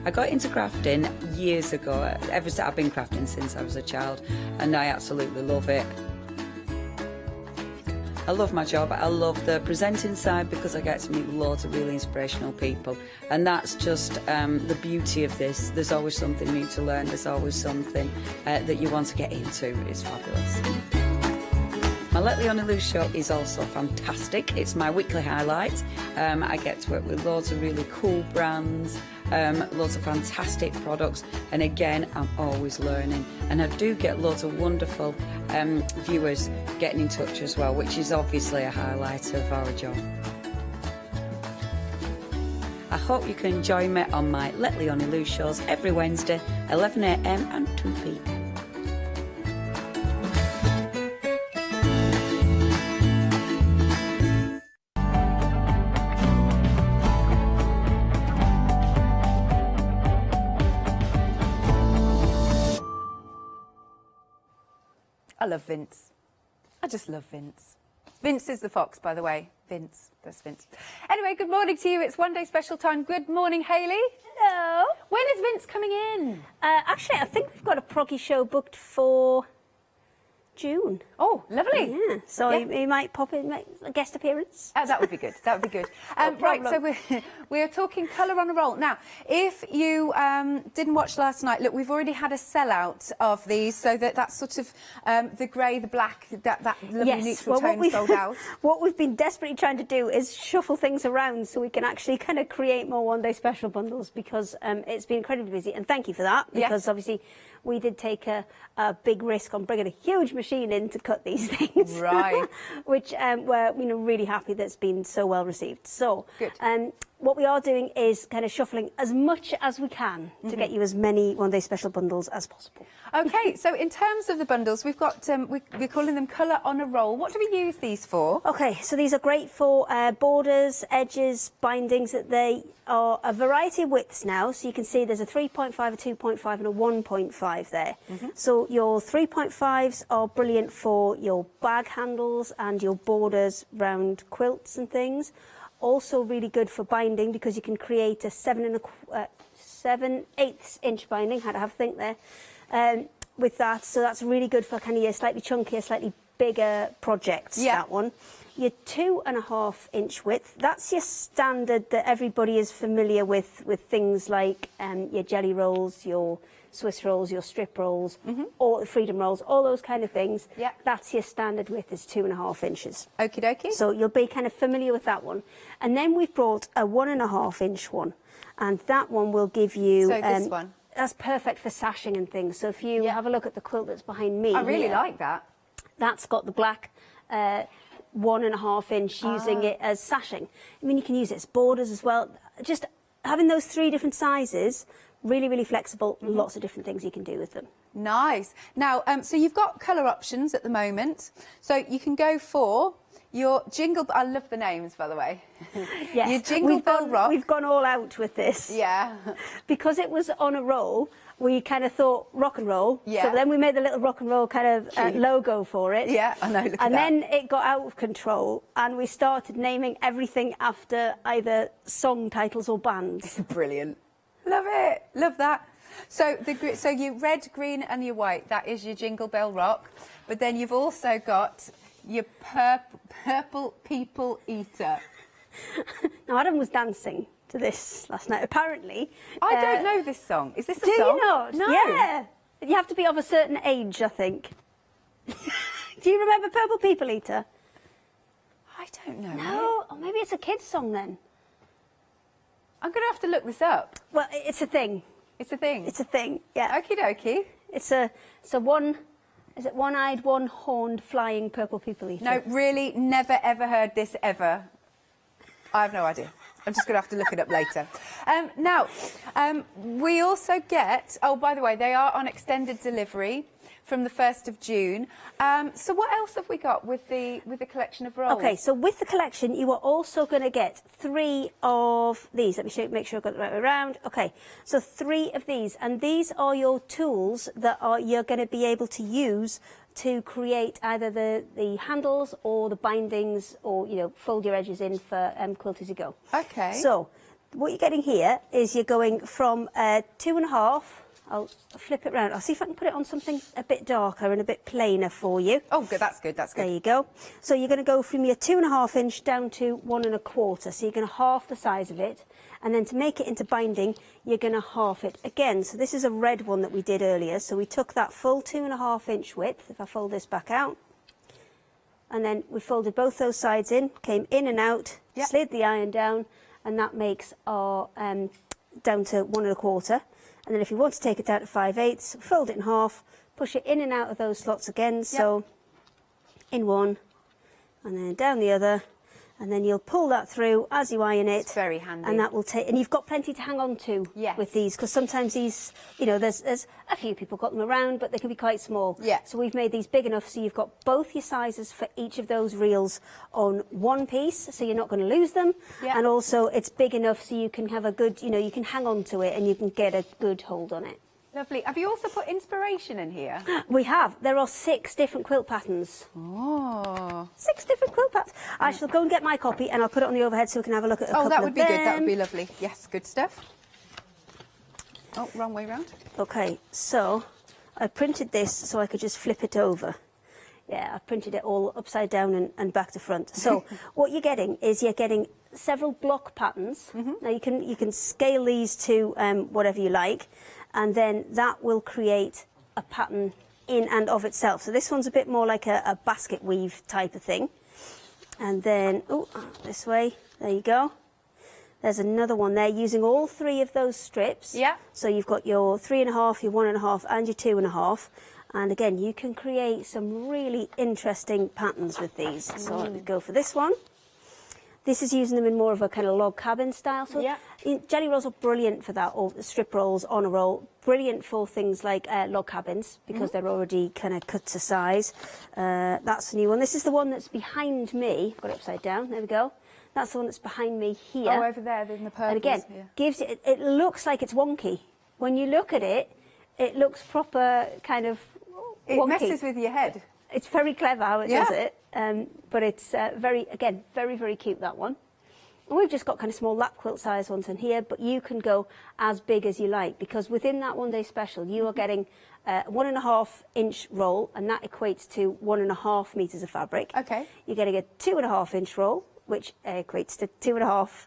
I got into crafting years ago. I've been crafting since I was a child and I absolutely love it. I love my job. I love the presenting side because I get to meet loads of really inspirational people, and that's just the beauty of this. There's always something new to learn. There's always something that you want to get into. It's fabulous. My Let Leona Loose show is also fantastic. It's my weekly highlight. I get to work with loads of really cool brands, loads of fantastic products, and again, I'm always learning. And I do get loads of wonderful viewers getting in touch as well, which is obviously a highlight of our job. I hope you can join me on my Let Leona Loose shows every Wednesday, 11 AM and 2 PM. I love Vince. I just love Vince. Vince is the fox, by the way. Vince. That's Vince. Anyway, good morning to you. It's one day special time. Good morning, Hayley. Hello. When is Vince coming in? Actually, I think we've got a proggy show booked for June. Oh, lovely. Yeah, so he might pop in, make a guest appearance. That would be good. That would be good. Right, so we're talking colour on a roll. Now, if you didn't watch last night, look, we've already had a sellout of these, so that's sort of the grey, the black, that lovely neutral tone sold out. What we've been desperately trying to do is shuffle things around so we can actually kind of create more one-day special bundles, because it's been incredibly busy, and thank you for that, because obviously we did take a big risk on bringing a huge machine in to cut these things. Right. Which we're really happy that's been so well received. So good. what we are doing is kind of shuffling as much as we can to get you as many One Day Special bundles as possible. Okay, so in terms of the bundles, we've got, we're calling them colour on a roll. What do we use these for? Okay, so these are great for borders, edges, bindings. They are a variety of widths now. So you can see there's a 3.5, a 2.5 and a 1.5 there. So your 3.5s are brilliant for your bag handles and your borders round quilts and things. Also really good for binding because you can create a 7/8 inch binding. Had to have a think there. With that, so that's really good for kind of your slightly chunkier, slightly bigger projects. That one. Your 2.5 inch width. That's your standard that everybody is familiar with things like your jelly rolls, your Swiss rolls, your strip rolls, or the freedom rolls, all those kind of things. That's your standard width is 2.5 inches. Okie dokie. So you'll be kind of familiar with that one. And then we've brought a 1.5 inch one, and that one will give you. So this one. That's perfect for sashing and things. So if you have a look at the quilt that's behind me, I really like that. That's got the black 1.5 inch, using it as sashing. I mean, you can use it as borders as well. Just having those 3 different sizes, really, really flexible. Lots of different things you can do with them. Nice. Now, so you've got colour options at the moment. So you can go for your jingle. I love the names, by the way. Yes, your jingle bell rock. We've gone all out with this. Yeah. Because it was on a roll, we kind of thought rock and roll. Yeah. So then we made the little rock and roll kind of logo for it. Yeah, I know. Look at and that. then it got out of control, and we started naming everything after either song titles or bands. Brilliant. Love it. Love that. So so your red, green, and your white. That is your Jingle Bell Rock. But then you've also got your purple people eater. Now, Adam was dancing to this last night. Apparently, I don't know this song. Is this a do song? you not? No. Yeah. You have to be of a certain age, I think. Do you remember Purple People Eater? I don't know. No, or maybe it's a kid's song then. I'm going to have to look this up. Well, it's a thing. It's a thing. It's a thing. Yeah. Okie dokie. It's a one. Is it one-eyed, one-horned, flying Purple People Eater? No, really, never ever heard this ever. I have no idea. I'm just going to have to look it up later. Now, we also get. Oh, by the way, they are on extended delivery from the 1st of June. So what else have we got with the collection of rolls? Okay, so with the collection, you are also going to get 3 of these. Let me make sure I've got the right way around. Okay, so 3 of these, and these are your tools that you're going to be able to use to create either the handles or the bindings, or fold your edges in for quilt as you go. Okay. So what you're getting here is you're going from 2.5. I'll flip it round. I'll see if I can put it on something a bit darker and a bit plainer for you. Oh, good. That's good. That's good. There you go. So you're going to go from your 2.5 inch down to 1.25. So you're going to half the size of it. And then to make it into binding, you're going to half it again. So this is a red one that we did earlier. So we took that full 2.5 inch width. If I fold this back out. And then we folded both those sides in, came in and out, slid the iron down, and that makes our down to 1.25. And then if you want to take it down to 5/8, fold it in half, push it in and out of those slots again. So in one, and then down the other, and then you'll pull that through as you iron it. It's very handy. And that will take, and you've got plenty to hang on to with these, because sometimes these, there's a few people got them around, but they can be quite small. Yeah. So we've made these big enough so you've got both your sizes for each of those reels on one piece, so you're not going to lose them. Yeah. And also it's big enough so you can have a good, you can hang on to it and you can get a good hold on it. Lovely. Have you also put inspiration in here? We have. There are 6 different quilt patterns. Oh. 6 different quilt patterns. I shall go and get my copy and I'll put it on the overhead so we can have a look at a couple of them. Oh, that would be good. That would be lovely. Yes, good stuff. Oh, wrong way round. Okay, so I printed this so I could just flip it over. Yeah, I've printed it all upside down and back to front. So what you're getting is several block patterns. Now you can scale these to whatever you like, and then that will create a pattern in and of itself. So this one's a bit more like a basket weave type of thing. And then, this way, there you go. There's another one there using all 3 of those strips. Yeah. So you've got your 3.5, your 1.5 and your 2.5. And again, you can create some really interesting patterns with these. So let me go for this one. This is using them in more of a kind of log cabin style. So jelly rolls are brilliant for that, or strip rolls on a roll. Brilliant for things like log cabins, because they're already kind of cut to size. That's the new one. This is the one that's behind me. I've got it upside down. There we go. That's the one that's behind me here. Oh, over there, in the purples. And again, gives it looks like it's wonky. When you look at it, it looks proper kind of wonky. It messes with your head. It's very clever how it does it, but it's very, very cute, that one. And we've just got kind of small lap quilt size ones in here, but you can go as big as you like, because within that one day special, you are getting a 1.5 inch roll, and that equates to 1.5 meters of fabric. Okay. You're getting a 2.5 inch roll, which equates to 2.5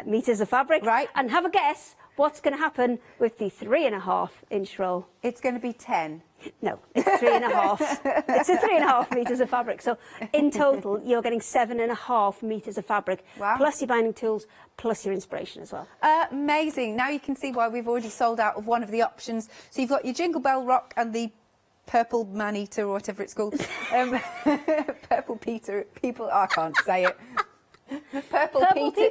meters of fabric. Right. And have a guess what's going to happen with the 3.5 inch roll. It's going to be 10. No, it's 3.5. It's a 3.5 meters of fabric. So in total, you're getting 7.5 meters of fabric, plus your binding tools, plus your inspiration as well. Amazing. Now you can see why we've already sold out of one of the options. So you've got your Jingle Bell Rock and the purple man-eater, or whatever it's called. Purple Peter. People, I can't say it. Purple Peter.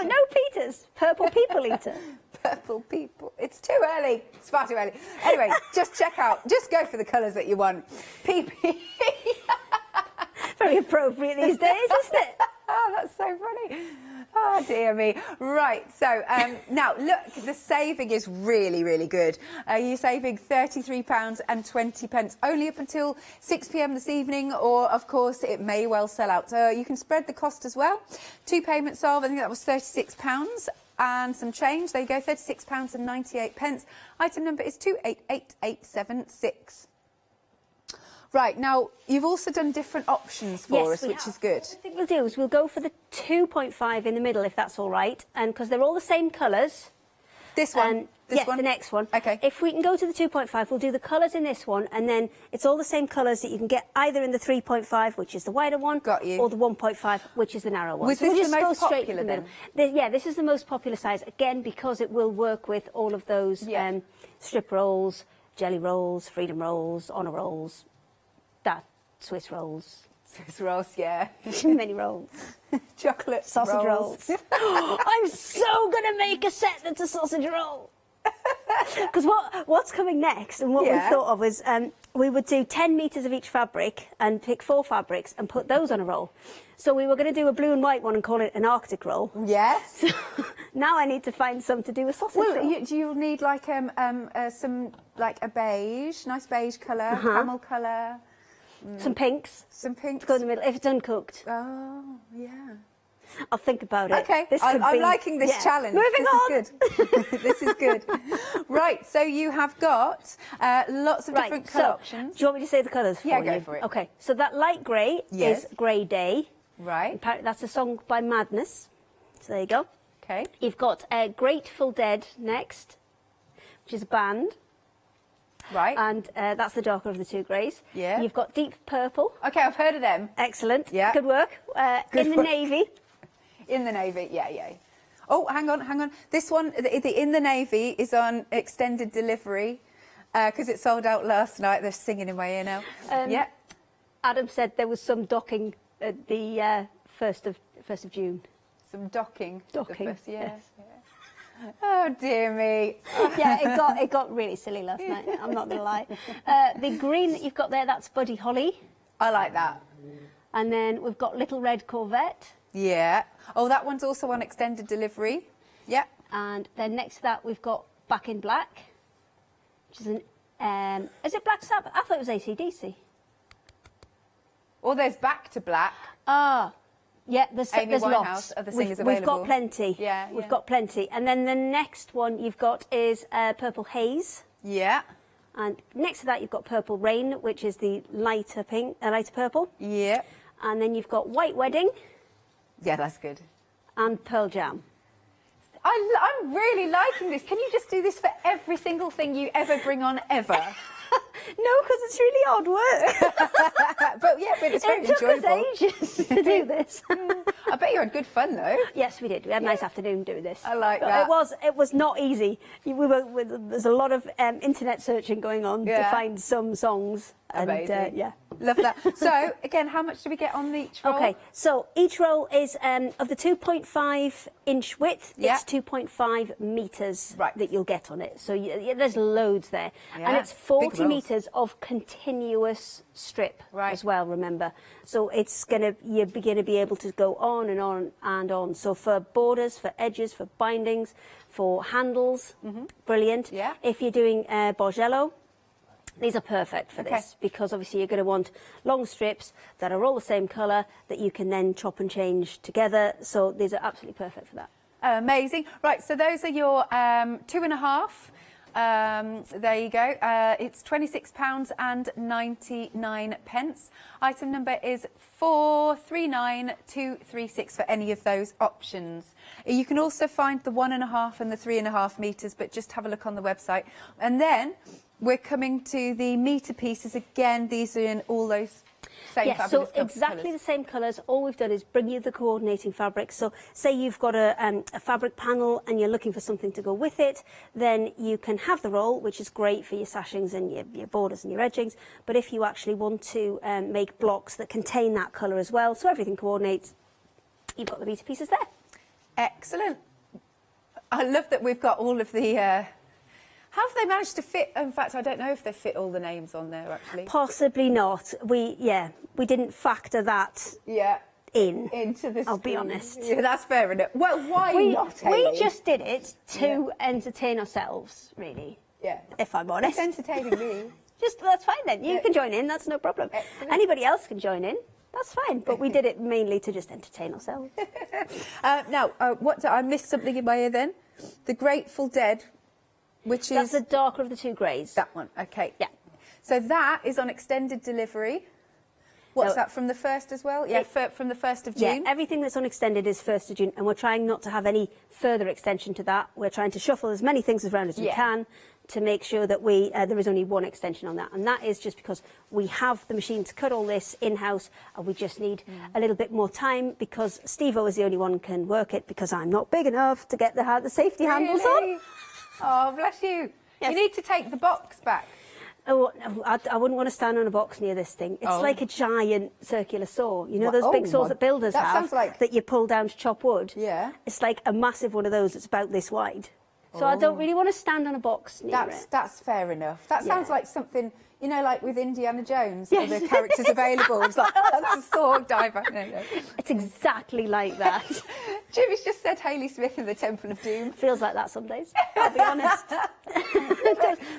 No Peters. Purple people eater. Purple people. It's too early. It's far too early. Anyway, just check out. Just go for the colours that you want. PP. Very appropriate these days, isn't it? Oh, that's so funny. Oh, dear me. Right, so now, look, the saving is really, really good. You're saving £33.20 only up until 6 p.m. this evening, or, of course, it may well sell out. You can spread the cost as well. 2 payments of, I think that was £36 and some change. There you go, £36.98. Item number is 288876. Right, now, you've also done different options for us, which is good. What I think we'll do is we'll go for the 2.5 in the middle, if that's all right, and because they're all the same colours. This one? Yes, the next one. OK. If we can go to the 2.5, we'll do the colours in this one, and then it's all the same colours that you can get either in the 3.5, which is the wider one, or the 1.5, which is the narrow one. Was this the most popular then? Yeah, this is the most popular size, again, because it will work with all of those strip rolls, jelly rolls, freedom rolls, honour rolls, Swiss rolls. Swiss rolls, yeah. Many rolls. Chocolate sausage rolls. I'm so going to make a set that's a sausage roll. Because what's coming next, and what we thought of is we would do 10 metres of each fabric and pick 4 fabrics and put those on a roll. So we were going to do a blue and white one and call it an Arctic roll. Yes. So now I need to find some to do a sausage roll. Do you need like some, like a beige, nice beige colour, camel colour? Some pinks. Some pinks. To go in the middle, if it's uncooked. Oh, yeah. I'll think about it. OK, I'm liking this challenge. Moving on. This is good. This is good. Right, so you have got lots of different colour options. Do you want me to say the colours for you? Yeah, go for it. OK, so that light grey is Grey Day. Right. That's a song by Madness. So there you go. OK. You've got Grateful Dead next, which is a band. Right. And that's the darker of the two greys. Yeah. You've got Deep Purple. OK, I've heard of them. Excellent. Yeah. Good work. Good in the work. Navy. In the Navy, yeah. Oh, hang on. This one, the In the Navy, is on extended delivery because it sold out last night. They're singing in my ear now. Yeah. Adam said there was some docking at the 1st of June. Some docking. Docking. Yes. Oh dear me. Yeah, it got really silly last night. I'm not going to lie. The green that you've got there, that's Buddy Holly. I like that. And then we've got Little Red Corvette. Yeah. Oh, that one's also on extended delivery. Yeah. And then next to that we've got Back in Black, which is is it Black Sabbath? I thought it was AC/DC. Or there's Back to Black. Ah. Yeah, there's lots. Other singers we've got plenty. Yeah, we've got plenty. And then the next one you've got is Purple Haze. Yeah. And next to that you've got Purple Rain, which is the lighter purple. Yeah. And then you've got White Wedding. Yeah, that's good. And Pearl Jam. I'm really liking this. Can you just do this for every single thing you ever bring on ever? No, because it's really hard work. but it's very enjoyable. It took us ages to do this. I bet you had good fun though. Yes, we did. We had a nice afternoon doing this. I like that. It was not easy. There's a lot of internet searching going on to find some songs And, Amazing. yeah. Love that. So, again, how much do we get on each roll? Okay, so each roll is of the 2.5 inch width, it's 2.5 metres that you'll get on it. So there's loads there. Yeah, and it's big 40 rolls. metres of continuous strip as well, remember. So you're going to be able to go on and on and on. So for borders, for edges, for bindings, for handles, brilliant. Yeah. If you're doing Borgello, these are perfect for this, because obviously you're going to want long strips that are all the same colour that you can then chop and change together. So these are absolutely perfect for that. Amazing. Right, so those are your 2.5. There you go. It's £26.99. Item number is 439236 for any of those options. You can also find the 1.5 and the 3.5 metres, but just have a look on the website. And then we're coming to the metre pieces again. These are in all those same yes, so exactly the same colours. All we've done is bring you the coordinating fabric. So say you've got a fabric panel and you're looking for something to go with it, then you can have the roll, which is great for your sashings and your borders and your edgings. But if you actually want to make blocks that contain that colour as well, so everything coordinates, you've got the metre pieces there. Excellent. I love that we've got all of the... How have they managed to fit? In fact, I don't know if they fit all the names on there, actually. Possibly not. We didn't factor that into this. I'll be honest. Yeah, that's fair enough. Well, why not, Haley? We just did it to entertain ourselves, really. Yeah. If I'm honest. It's entertaining me. That's fine then. You can join in. That's no problem. Excellent. Anybody else can join in. That's fine. But we did it mainly to just entertain ourselves. Now, I missed something in my ear then. The Grateful Dead. Which That's the darker of the two greys. That one, okay. Yeah. So that is on extended delivery. What's that, from the 1st as well? Yeah, from the 1st of June? Yeah, everything that's on extended is 1st of June, and we're trying not to have any further extension to that. We're trying to shuffle as many things around as we can to make sure that there is only one extension on that. And that is just because we have the machine to cut all this in-house, and we just need a little bit more time, because Steve-O is the only one who can work it, because I'm not big enough to get the safety handles on. Oh, bless you. Yes. You need to take the box back. Oh, I wouldn't want to stand on a box near this thing. It's like a giant circular saw. You know those big saws that builders have that you pull down to chop wood? Yeah. It's like a massive one of those that's about this wide. So I don't really want to stand on a box near it. That's fair enough. That sounds like something, you know, like with Indiana Jones, where the characters available. It's like, that's a sword diver. No. It's exactly like that. Jimmy's just said Hayley Smith in the Temple of Doom. Feels like that some days, I'll be honest.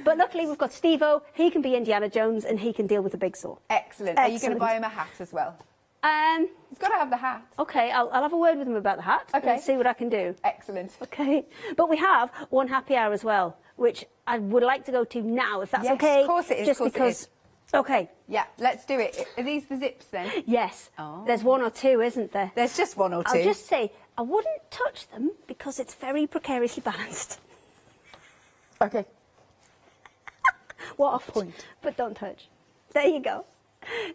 But luckily we've got Steve-O. He can be Indiana Jones and he can deal with the big saw. Excellent. Are you going to buy him a hat as well? He's got to have the hat. OK, I'll have a word with him about the hat and see what I can do. Excellent. OK, but we have one happy hour as well, which I would like to go to now, if that's OK. Of course it is. Just because. OK. Yeah, let's do it. Are these the zips then? Yes. Oh. There's one or two, isn't there? There's just one or two. I'll just say, I wouldn't touch them because it's very precariously balanced. OK. What a point. But don't touch. There you go.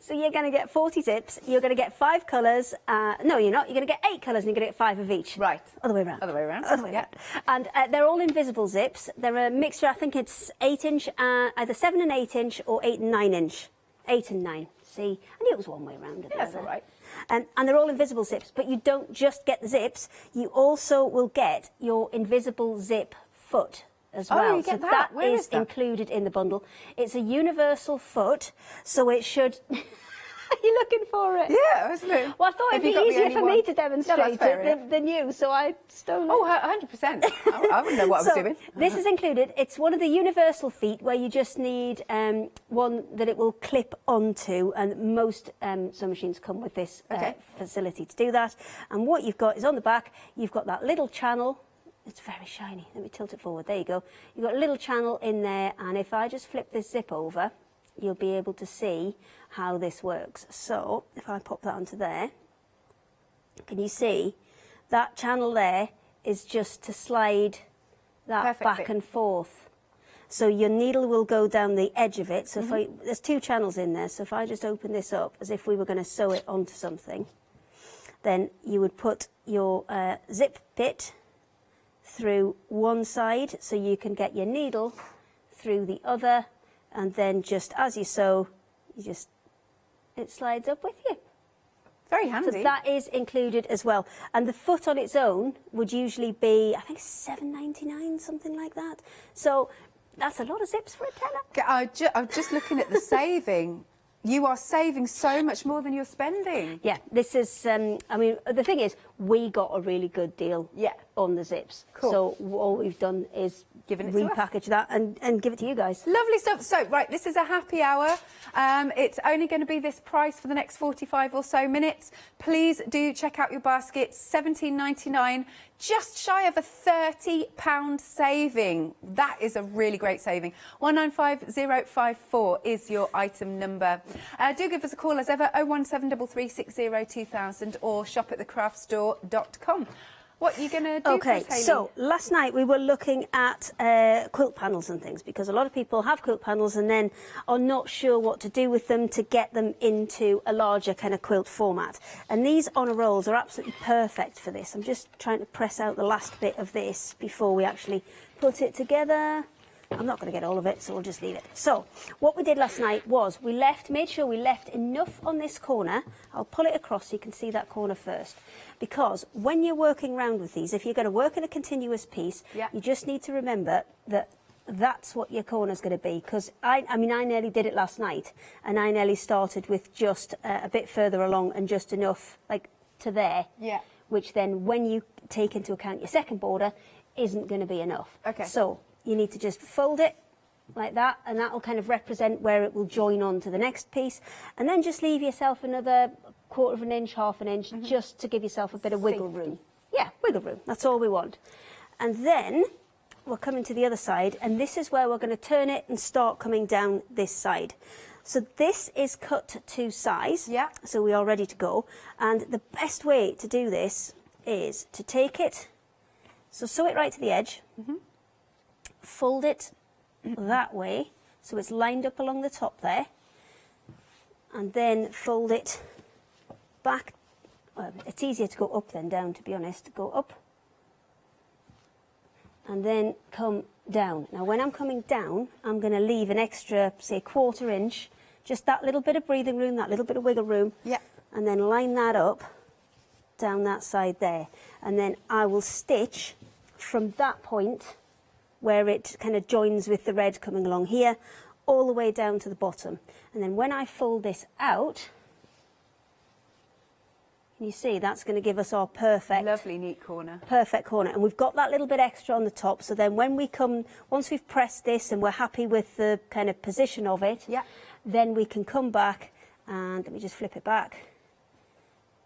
So you're going to get 40 zips, you're going to get 5 colours. No, you're not. You're going to get 8 colours and you're going to get 5 of each. Right. Other way around. Other way around. Other way around. And they're all invisible zips. They're a mixture, I think it's 8-inch, either 7 and 8-inch or 8 and 9-inch. 8 and 9. See? I knew it was one way around. Yeah, that's all right. And they're all invisible zips, but you don't just get the zips, you also will get your invisible zip foot as well. You get so that. Where is that? Included in the bundle. It's a universal foot, so it should... Are you looking for it? Yeah, wasn't it? Well, I thought it'd be easier for me to demonstrate it than you, so I stole it. Oh, 100%. I wouldn't know what I was doing. This is included. It's one of the universal feet where you just need one that it will clip onto, and most sewing machines come with this facility to do that. And what you've got is on the back, you've got that little channel. It's very shiny. Let me tilt it forward. There you go. You've got a little channel in there, and if I just flip this zip over, you'll be able to see how this works. So if I pop that onto there, can you see that channel there is just to slide that back and forth. So your needle will go down the edge of it. So if there's 2 channels in there. So if I just open this up as if we were going to sew it onto something, then you would put your zip bit through one side so you can get your needle through the other, and then just as you sew, it slides up with you. Very handy. So that is included as well. And the foot on its own would usually be, I think, $7.99, something like that. So that's a lot of zips for a tenner. I'm just looking at the saving. You are saving so much more than you're spending. Yeah, this is, I mean, the thing is, we got a really good deal on the zips. Cool. So all we've done is repackage that and give it to you guys. Lovely stuff. So, right, this is a happy hour. It's only going to be this price for the next 45 or so minutes. Please do check out your basket, $17.99, just shy of a £30 saving. That is a really great saving. 195054 is your item number. Do give us a call as ever, 01733602000 or shop at thecraftstore.com. What are you going to do for us, Hayley? So last night we were looking at quilt panels and things, because a lot of people have quilt panels and then are not sure what to do with them to get them into a larger kind of quilt format. And these honour rolls are absolutely perfect for this. I'm just trying to press out the last bit of this before we actually put it together. I'm not going to get all of it, so we'll just leave it. So what we did last night was made sure we left enough on this corner. I'll pull it across so you can see that corner first. Because when you're working around with these, if you're going to work in a continuous piece, you just need to remember that that's what your corner's going to be. Because I mean, I nearly did it last night, and I nearly started with just a bit further along and just enough, like, to there. Yeah. Which then, when you take into account your second border, isn't going to be enough. Okay. So you need to just fold it like that, and that will kind of represent where it will join on to the next piece. And then just leave yourself another quarter of an inch, half an inch, just to give yourself a bit of wiggle room. Yeah, wiggle room. That's all we want. And then we're coming to the other side, and this is where we're going to turn it and start coming down this side. So this is cut to size. Yeah. So we are ready to go. And the best way to do this is to take it, so sew it right to the edge. Fold it that way so it's lined up along the top there, and then fold it back. It's easier to go up than down, to be honest. Go up and then come down. Now when I'm coming down, I'm going to leave an extra, say, quarter inch, just that little bit of breathing room, that little bit of wiggle room, and then line that up down that side there, and then I will stitch from that point where it kind of joins with the red coming along here, all the way down to the bottom. And then when I fold this out, you see that's going to give us our perfect, lovely, neat corner. Perfect corner. And we've got that little bit extra on the top, so then when we come, once we've pressed this and we're happy with the kind of position of it, then we can come back and, let me just flip it back,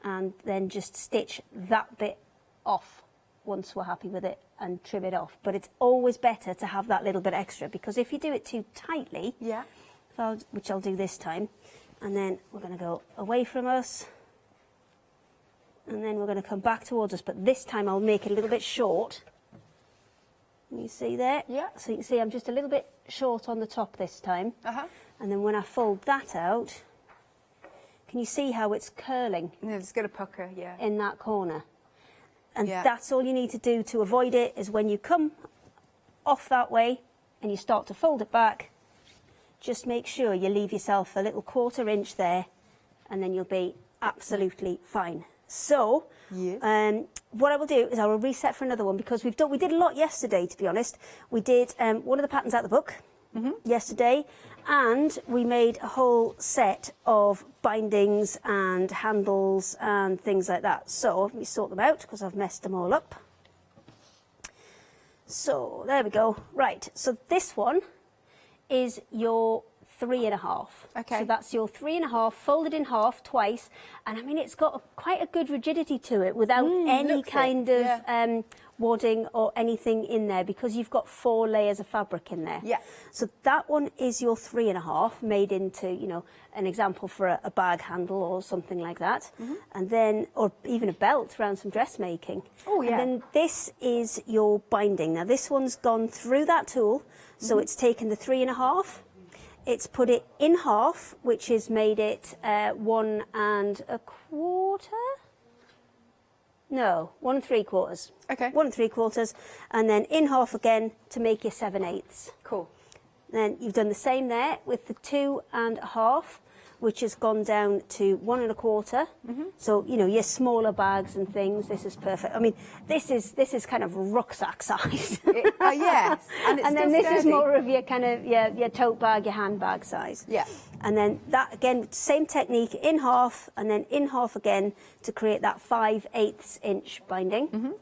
and then just stitch that bit off once we're happy with it and trim it off. But it's always better to have that little bit extra, because if you do it too tightly, which I'll do this time, and then we're going to go away from us, and then we're going to come back towards us, but this time I'll make it a little bit short. You see there? Yeah. So you can see I'm just a little bit short on the top this time. And then when I fold that out, can you see how it's curling? Yeah, it's going to pucker, in that corner. And that's all you need to do to avoid it, is when you come off that way and you start to fold it back, just make sure you leave yourself a little quarter inch there, and then you'll be absolutely fine. So what I will do is I will reset for another one, because we did a lot yesterday, to be honest. We did one of the patterns out of the book yesterday, and we made a whole set of bindings and handles and things like that. So let me sort them out, because I've messed them all up. So there we go. Right, so this one is your 3.5. Okay. So that's your 3.5 folded in half twice, and I mean it's got quite a good rigidity to it without any kind of wadding or anything in there, because you've got 4 layers of fabric in there. Yeah. So that one is your 3.5, made into, you know, an example for a bag handle or something like that, and then, or even a belt around some dressmaking. Oh yeah. And then this is your binding. Now this one's gone through that tool, so it's taken the 3.5. It's put it in half, which has made it 1 1/4. No, 1 3/4. Okay. 1 3/4, and then in half again to make your 7/8. Cool. Then you've done the same there with the 2 1/2. which has gone down to 1 1/4. So, you know, your smaller bags and things, this is perfect. I mean, this is kind of rucksack size. Yes. And then this is more of your kind of your tote bag, your handbag size. Yeah. And then that, again, same technique, in half and then in half again to create that 5/8 inch binding.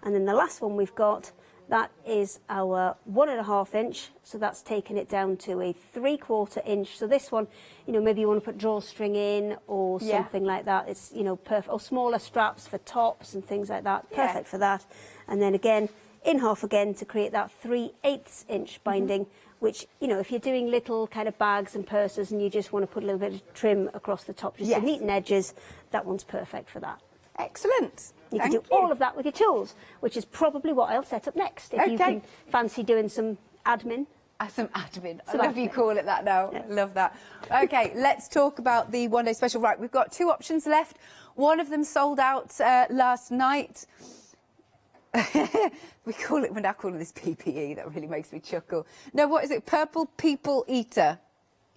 And then the last one we've got, that is our 1 1/2 inch. So that's taken it down to a 3/4 inch. So this one, you know, maybe you want to put drawstring in or something like that. It's, you know, perfect. Or smaller straps for tops and things like that. Perfect for that. And then again, in half again to create that 3/8 inch binding, which, you know, if you're doing little kind of bags and purses and you just want to put a little bit of trim across the top, just to neaten edges, that one's perfect for that. Excellent. You can do all of that with your tools, which is probably what I'll set up next. If you can fancy doing some admin. Some admin. I love you call it that now. Yeah. Love that. Okay, let's talk about the one day special. Right, we've got 2 options left. One of them sold out last night. We're now calling this PPE. That really makes me chuckle. No, what is it? Purple People Eater.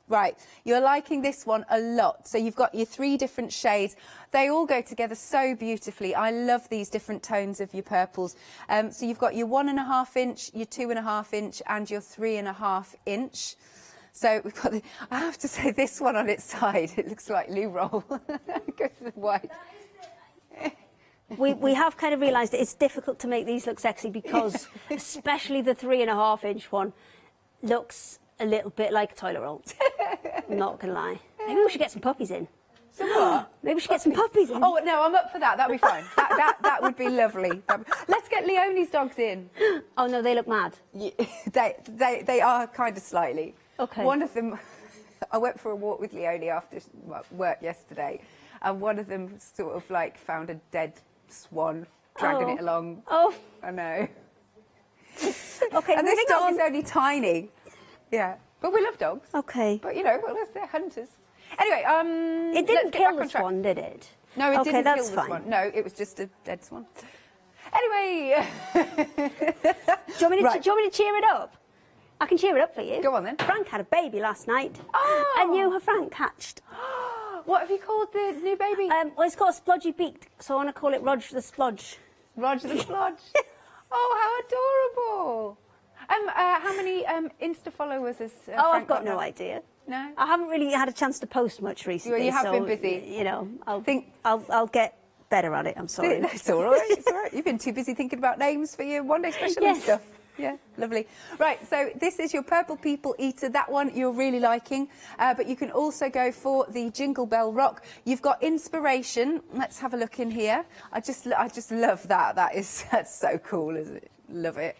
Right, you're liking this one a lot. So you've got your 3 different shades. They all go together so beautifully. I love these different tones of your purples. So you've got your 1 1/2 inch, your 2 1/2 inch, and your 3 1/2 inch. So we've got I have to say, this one on its side, it looks like loo roll. It goes to the white. We have kind of realised that it's difficult to make these look sexy because especially the 3 1/2 inch one looks a little bit like a toilet roll. I'm not going to lie. Maybe we should get some puppies in. Some what? Maybe we should get some puppies in. Oh, no, I'm up for that. That'd be fine. That would be lovely. Let's get Leonie's dogs in. Oh, no, they look mad. Yeah, they are kind of slightly. Okay. One of them, I went for a walk with Leonie after work yesterday, and one of them sort of like found a dead swan, dragging it along. Oh. I know. Okay, and this dog is only tiny. Yeah, but we love dogs. Okay. But, you know, well, they're hunters. Anyway, it didn't kill the swan, did it? No, it didn't kill the fine. swan. No, it was just a dead swan. Anyway. Do you want me to cheer it up? I can cheer it up for you. Go on, then. Frank had a baby last night. Oh! And you have Frank hatched. What have you called the new baby? Well, it's got a splodgy beak, so I want to call it Roger the Splodge. Roger the Splodge. Oh, how adorable. How many Insta followers has Frank I've got now? no idea. No? I haven't really had a chance to post much recently. Well, you have been busy. You know, I'll get better at it. I'm sorry. It's all right. It's all right. You've been too busy thinking about names for your one day special and stuff. Yeah, lovely. Right, so this is your Purple People Eater. That one you're really liking, but you can also go for the Jingle Bell Rock. You've got Inspiration. Let's have a look in here. I just love that. That's so cool, isn't it? Love it.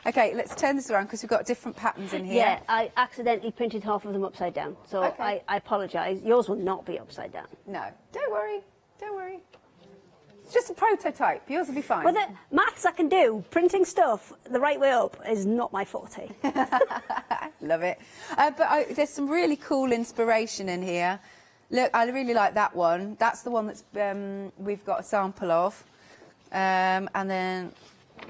Okay, let's turn this around because we've got different patterns in here. Yeah, I accidentally printed half of them upside down, so I apologise. Yours will not be upside down. No, don't worry. Don't worry. It's just a prototype. Yours will be fine. Well, the maths I can do. Printing stuff the right way up is not my forte. Love it. But there's some really cool inspiration in here. Look, I really like that one. That's the one that's we've got a sample of. And then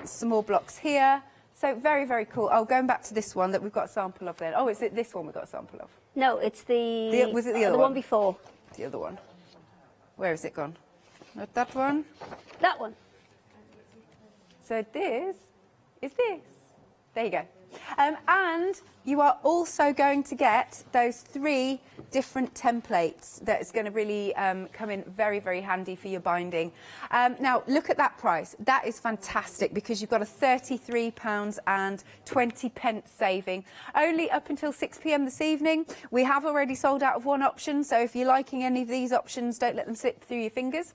some more blocks here. So very, very cool. Oh, going back to this one that we've got a sample of then. Oh, is it this one we've got a sample of? No, it's was it the other one? The one before. The other one. Where has it gone? Not that one. That one. So this is this. There you go. And you are also going to get those 3 different templates that is going to really come in very, very handy for your binding. Now, look at that price. That is fantastic because you've got a £33.20 saving. Only up until 6 p.m. this evening. We have already sold out of one option, so if you're liking any of these options, don't let them slip through your fingers.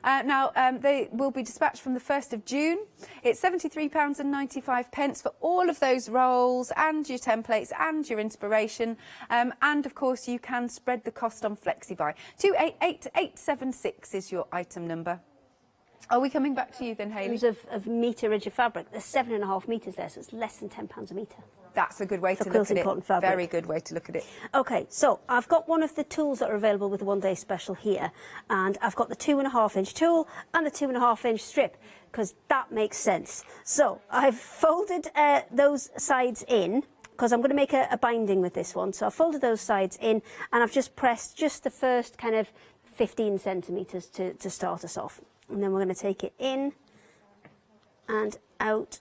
Now, they will be dispatched from the 1st of June. It's £73.95 for all of those rolls and your templates and your inspiration. And, of course, you can spread the cost on FlexiBuy. 288876 is your item number. Are we coming back to you then, Hayley? In terms of meterage of fabric, there's 7.5 metres there, so it's less than £10 a metre. That's a good way to look at it. Very good way to look at it. OK, so I've got one of the tools that are available with the one day special here, and I've got the 2.5 inch tool and the 2.5 inch strip, because that makes sense. So I've folded those sides in because I'm going to make a binding with this one. So I've folded those sides in, and I've just pressed just the first kind of 15 centimetres to start us off. And then we're going to take it in and out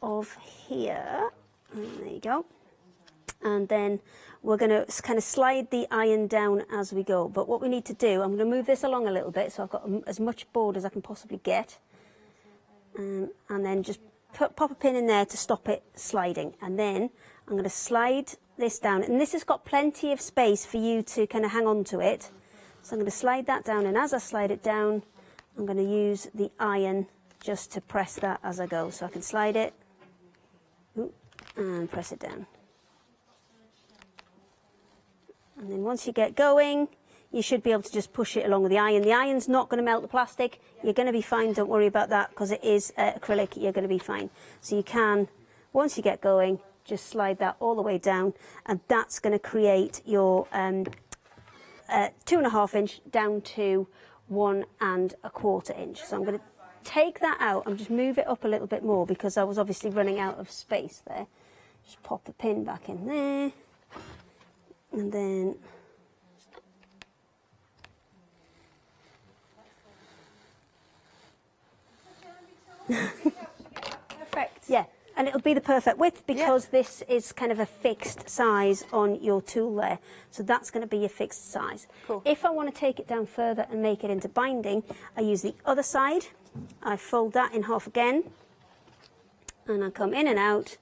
of here. And there you go. And then we're going to kind of slide the iron down as we go. But what we need to do, I'm going to move this along a little bit so I've got as much board as I can possibly get. And then just pop a pin in there to stop it sliding. And then I'm going to slide this down. And this has got plenty of space for you to kind of hang on to it. So I'm going to slide that down. And as I slide it down, I'm going to use the iron just to press that as I go. So I can slide it and press it down. And then once you get going, you should be able to just push it along with the iron. The iron's not going to melt the plastic. You're going to be fine. Don't worry about that because it is acrylic. You're going to be fine. So you can, once you get going, just slide that all the way down, and that's going to create your 2.5 inch down to 1 1/4 inch. So I'm going to take that out and just move it up a little bit more because I was obviously running out of space there. Just pop the pin back in there. And then perfect. Yeah, and it'll be the perfect width because this is kind of a fixed size on your tool there. So that's going to be your fixed size. Cool. If I want to take it down further and make it into binding, I use the other side. I fold that in half again, and I come in and out.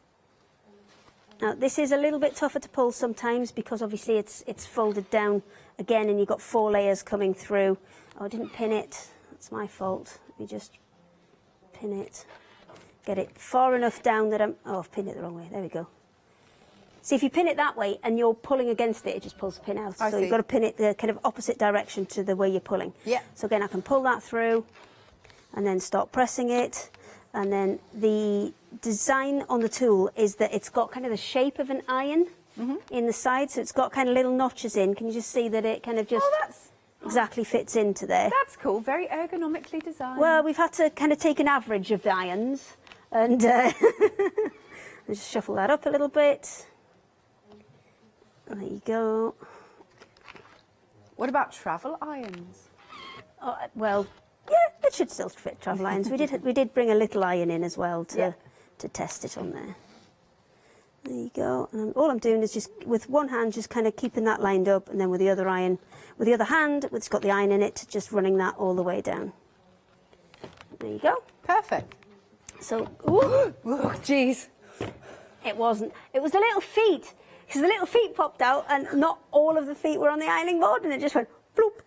Now this is a little bit tougher to pull sometimes because obviously it's folded down again and you've got 4 layers coming through. Oh, I didn't pin it. That's my fault. Let me just pin it. Get it far enough down that I've pinned it the wrong way. There we go. See, if you pin it that way and you're pulling against it, it just pulls the pin out. So you've got to pin it the kind of opposite direction to the way you're pulling. Yeah. So again, I can pull that through and then start pressing it. And then the design on the tool is that it's got kind of the shape of an iron in the side. So it's got kind of little notches in. Can you just see that it kind of just exactly fits into there? That's cool. Very ergonomically designed. Well, we've had to kind of take an average of the irons. And just shuffle that up a little bit. There you go. What about travel irons? Oh, well, yeah, it should still fit travel irons. We did bring a little iron in as well to test it on there. There you go. And all I'm doing is just with one hand, just kind of keeping that lined up, and then with the other hand, it's got the iron in it, just running that all the way down. There you go. Perfect. So, ooh, jeez. It wasn't. It was the little feet. Because the little feet popped out and not all of the feet were on the ironing board and it just went bloop.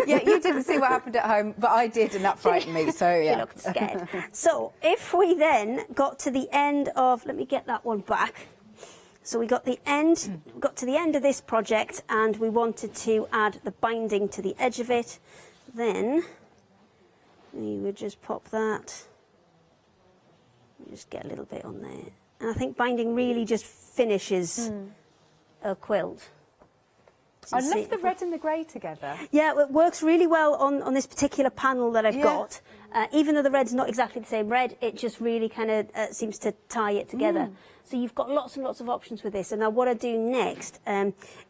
Yeah, you didn't see what happened at home, but I did, and that frightened me, so yeah. She looked scared. So if we then got to the end of, let me get that one back. So we got to the end of this project and we wanted to add the binding to the edge of it. Then we would just pop that. Just get a little bit on there. And I think binding really just finishes a quilt. I love the red and the grey together. Yeah, it works really well on this particular panel that I've got. Even though the red's not exactly the same red, it just really kind of seems to tie it together. So you've got lots and lots of options with this. And now what I do next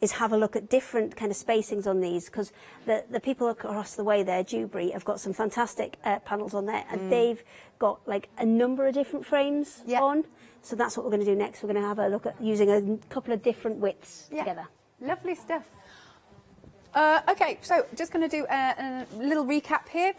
is have a look at different kind of spacings on these, because the people across the way there, Dewberry, have got some fantastic panels on there, and they've got like a number of different frames on. So that's what we're going to do next. We're going to have a look at using a couple of different widths together. Lovely stuff. Okay, so just going to do a little recap here.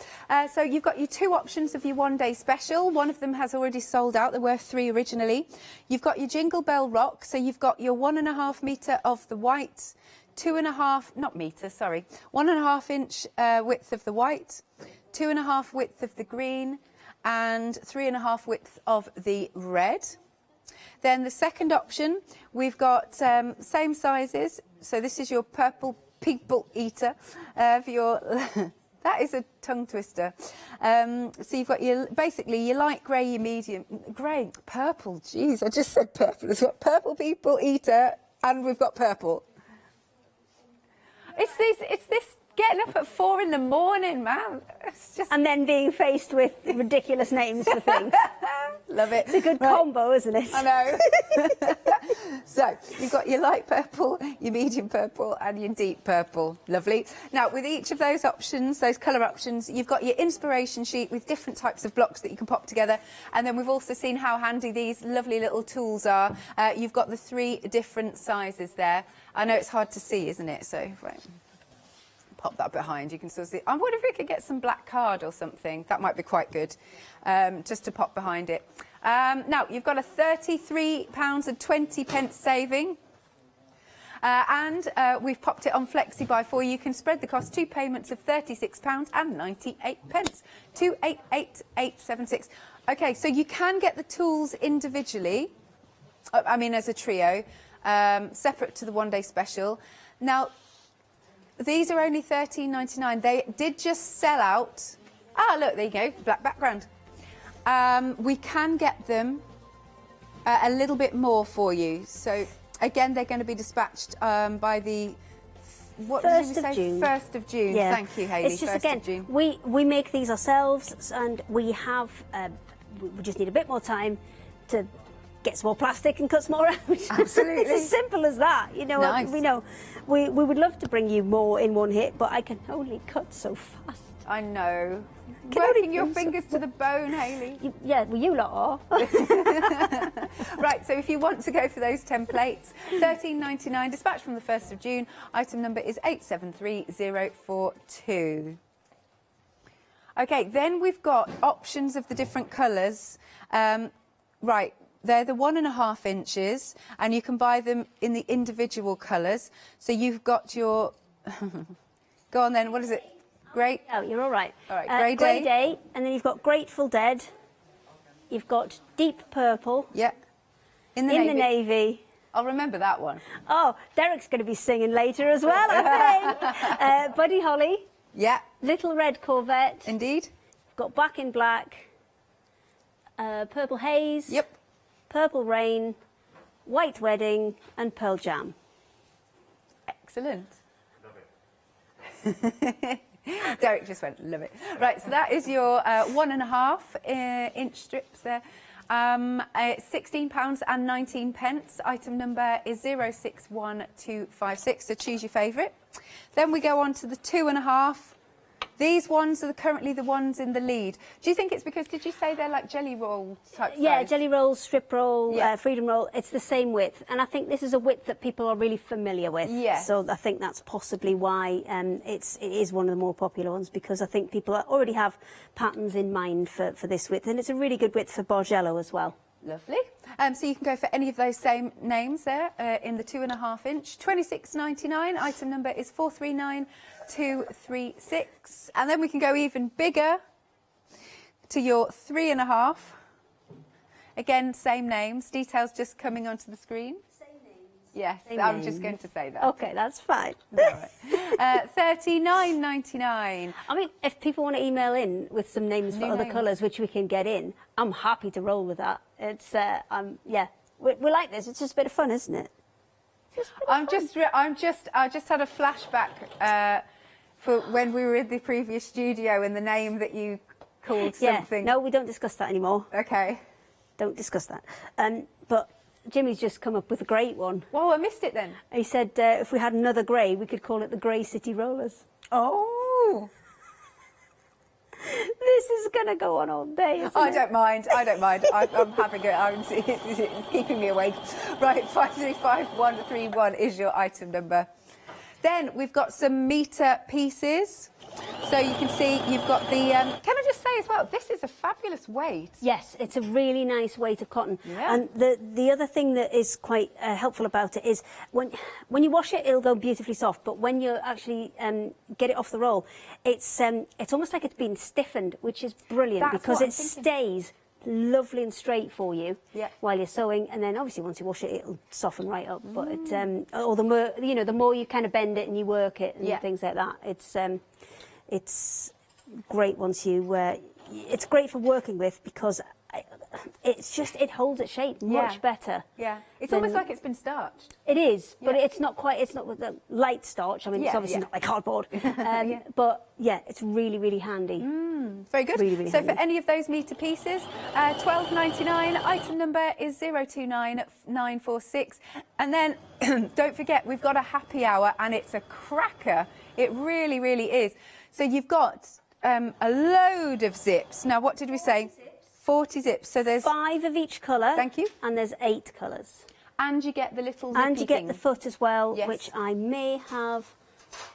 So you've got your 2 options of your one-day special. One of them has already sold out. There were 3 originally. You've got your Jingle Bell Rock. So you've got your 1.5 metre of the white, 1.5 inch width of the white, 2.5 width of the green, and 3.5 width of the red. Then the second option, we've got same sizes. So this is your purple people eater for your that is a tongue twister. So you've got your basically your light grey, your medium grey, purple. Jeez, I just said purple as well. Purple people eater, and we've got purple. It's this getting up at 4 in the morning, man. It's just... And then being faced with ridiculous names for things. Love it. It's a good combo, isn't it? I know. So you've got your light purple, your medium purple and your deep purple. Lovely. Now with each of those options, those colour options, you've got your inspiration sheet with different types of blocks that you can pop together, and then we've also seen how handy these lovely little tools are. You've got the 3 different sizes there. I know it's hard to see, isn't it? So right, pop that behind, you can still see. I wonder if we could get some black card or something. That might be quite good, just to pop behind it. Now, you've got a £33.20 saving. And we've popped it on FlexiBuy for you. You can spread the cost, 2 payments of £36.98. 288876. Okay, so you can get the tools individually, I mean as a trio, separate to the one-day special. Now, these are only £13.99. They did just sell out. Ah, look, there you go, black background. We can get them a little bit more for you. So, again, they're going to be dispatched by the... What did you say? 1st of June. Yeah. Thank you, Hayley. It's just, 1st again, of June. we make these ourselves, and we have... we just need a bit more time to get some more plastic and cut some more out. Absolutely. It's as simple as that. You know, Nice. we would love to bring you more in one hit, but I can only cut so fast. I know. Can Working only your do so fingers to the bone, Hayley. You lot are. Right, so if you want to go for those templates, £13.99, dispatched from the 1st of June. Item number is 873042. Okay, then we've got options of the different colours. Right, they're the 1.5 inches, and you can buy them in the individual colours. So you've got your... Go on then, what is it? Grey? Oh, you're all right. All right, Grey Day, and then you've got Grateful Dead. You've got Deep Purple. Yeah. In the Navy. I'll remember that one. Oh, Derek's going to be singing later as well, I think. Buddy Holly. Yeah. Little Red Corvette. Indeed. We've got Back in Black. Purple Haze. Yep. Purple Rain. White Wedding. And Pearl Jam. Excellent. Love it. Derek just went, love it. Right, so that is your 1.5 inch strips there. £16.19. Item number is 061256, so choose your favourite. Then we go on to the 2.5. These ones are currently the ones in the lead. Do you think it's because, did you say they're like jelly roll type size? Yeah, jelly roll, strip roll, Yeah. freedom roll. It's the same width. And I think this is a width that people are really familiar with. Yes. So I think that's possibly why it is one of the more popular ones, because I think people already have patterns in mind for this width. And it's a really good width for Bargello as well. Lovely. So you can go for any of those same names there in the 2.5 inch. £26.99. Item number is 439236. And then we can go even bigger to your 3.5. Again, same names. Details just coming onto the screen. Same names. Yes, I'm just going to say that. Okay, that's fine. All right. £39.99. I mean, if people want to email in with some names for other colours which we can get in, I'm happy to roll with that. It's yeah, we like this. It's just a bit of fun, isn't it? I just had a flashback for when we were in the previous studio and the name that you called something. No, we don't discuss that anymore. Okay. Don't discuss that. But Jimmy's just come up with a great one. Whoa, I missed it then. He said if we had another grey, we could call it the Grey City Rollers. Oh. This is going to go on all day, isn't it? I don't mind. I'm having it. It's keeping me awake. Right, 535131 is your item number. Then we've got some metre pieces. So you can see you've got the... can I just say as well, this is a fabulous weight. Yes, it's a really nice weight of cotton. Yeah. And the other thing that is quite helpful about it is when you wash it, it'll go beautifully soft. But when you actually get it off the roll, it's almost like it's been stiffened, which is brilliant because it stays lovely and straight for you while you're sewing. And then obviously once you wash it, it'll soften right up. But or the more the more you kind of bend it and you work it and things like that, it's great once you. It's great for working with because it holds its shape much better. Yeah, it's almost like it's been starched. It is, but it's not with the light starch. I mean, it's obviously not like cardboard. But yeah, it's really, really handy. Very good. Really, really so handy. for any of those metre pieces, £12.99. Item number is 029946. And then don't forget, we've got a happy hour, and it's a cracker. It really, really is. So you've got a load of zips. Now, what did we say? 40 zips. So there's 5 of each colour. Thank you. And there's 8 colours. And you get the little zippy And you get thing. the foot as well, Yes. which I may have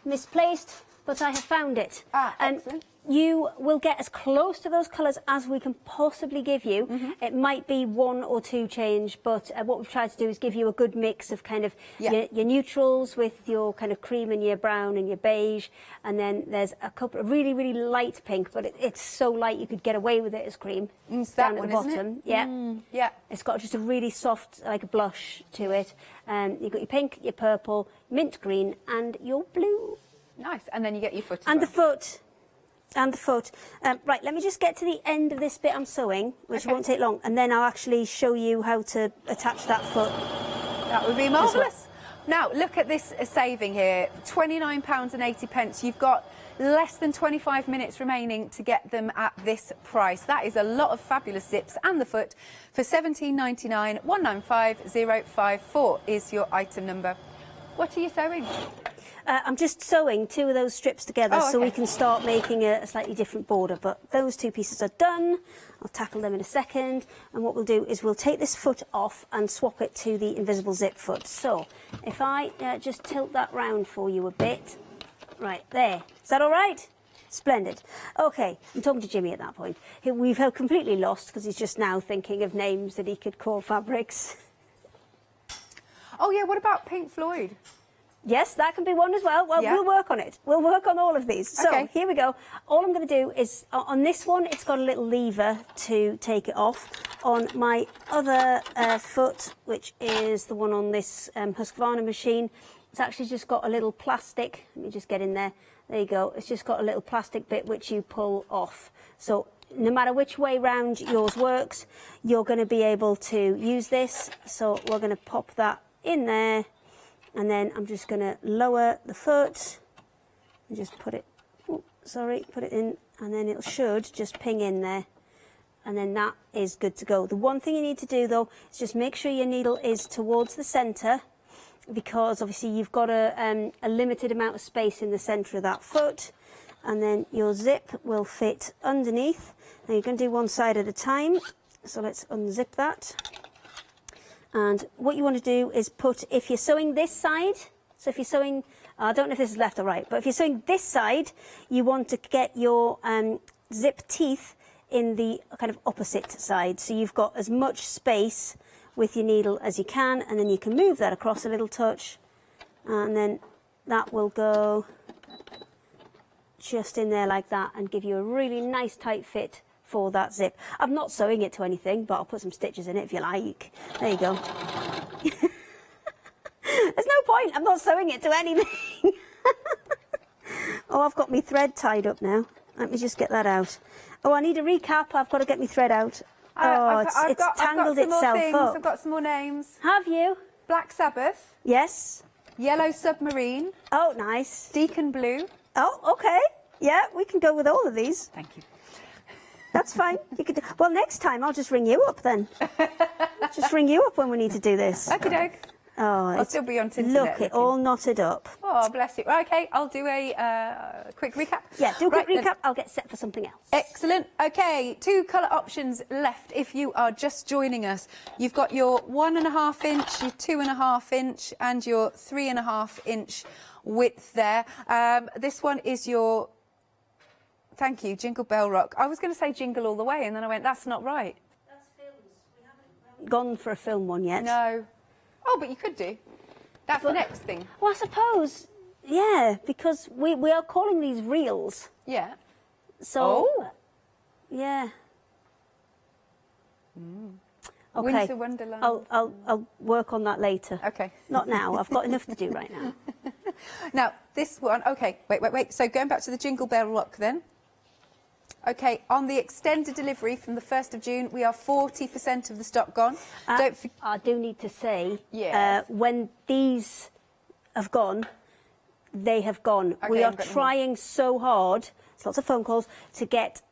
misplaced, but I have found it. Excellent. You will get as close to those colours as we can possibly give you. It might be 1 or 2 change, but what we've tried to do is give you a good mix of kind of your neutrals with your kind of cream and your brown and your beige, and then there's a couple of really, really light pink, but it's so light you could get away with it as cream. It's down that at the one, isn't bottom. it? Yeah. Yeah. It's got just a really soft, like a blush to it. You've got your pink, your purple, mint green, and your blue. Nice. And then you get your foot as And well. the foot. And the foot. Right, let me just get to the end of this bit I'm sewing, which won't take long, and then I'll actually show you how to attach that foot. That would be marvellous. Now, look at this saving here, £29.80. You've got less than 25 minutes remaining to get them at this price. That is a lot of fabulous zips and the foot for £17.99. 195054 is your item number. What are you sewing? I'm just sewing 2 of those strips together so we can start making a slightly different border, but those 2 pieces are done. I'll tackle them in a second, and what we'll do is we'll take this foot off and swap it to the invisible zip foot. So if I just tilt that round for you a bit, right there, is that all right? Splendid. Okay, I'm talking to Jimmy at that point. We've completely lost because he's just now thinking of names that he could call fabrics. Oh yeah, what about Pink Floyd? Yes, that can be one as well. Well, we'll work on it. We'll work on all of these. So here we go. All I'm going to do is, on this one, it's got a little lever to take it off. On my other foot, which is the one on this Husqvarna machine, it's actually just got a little plastic. Let me just get in there. There you go. It's just got a little plastic bit which you pull off. So no matter which way round yours works, you're going to be able to use this. So we're going to pop that in there. And then I'm just going to lower the foot and just put it, put it in, and then it should just ping in there. And then that is good to go. The one thing you need to do, though, is just make sure your needle is towards the centre, because obviously you've got a limited amount of space in the centre of that foot. And then your zip will fit underneath. Now you're going to do one side at a time. So let's unzip that. And what you want to do is put, if you're sewing this side, so if you're sewing, I don't know if this is left or right, but if you're sewing this side, you want to get your zip teeth in the kind of opposite side. So you've got as much space with your needle as you can, and then you can move that across a little touch, and then that will go just in there like that and give you a really nice tight fit for that zip. I'm not sewing it to anything, but I'll put some stitches in it if you like. There you go. There's no point, I'm not sewing it to anything. Oh, I've got my thread tied up now. Let me just get that out. Oh, I need a recap. I've got to get my thread out. Oh, it's tangled itself up. I've got some more names. Have you? Black Sabbath. Yes. Yellow Submarine. Oh, nice. Deacon Blue. Oh, okay. Yeah, we can go with all of these. Thank you. That's fine. You could. Well, next time I'll just ring you up then. Just ring you up when we need to do this. Okie doke. Oh, I'll still be on Tinternet. Look, it all knotted up. Oh, bless you. Okay, I'll do a quick recap. Yeah, do a quick recap. Then. I'll get set for something else. Excellent. Okay, 2 colour options left if you are just joining us. You've got your 1.5 inch, your 2.5 inch, and your 3.5 inch width there. This one is your... Thank you, Jingle Bell Rock. I was going to say Jingle All the Way, and then I went, that's not right. That's films. We haven't gone for a film one yet. No. Oh, but you could do. That's the next thing. Well, I suppose, yeah, because we are calling these reels. Yeah. So, yeah. Okay. Winter Wonderland. I'll work on that later. Okay. Not now. I've got enough to do right now. Now, this one, okay, wait. So going back to the Jingle Bell Rock then. Okay, on the extended delivery from the 1st of June, we are 40% of the stock gone. I do need to say, Yes. when these have gone, they have gone. Okay, we are I've got them trying so hard, there's lots of phone calls, to get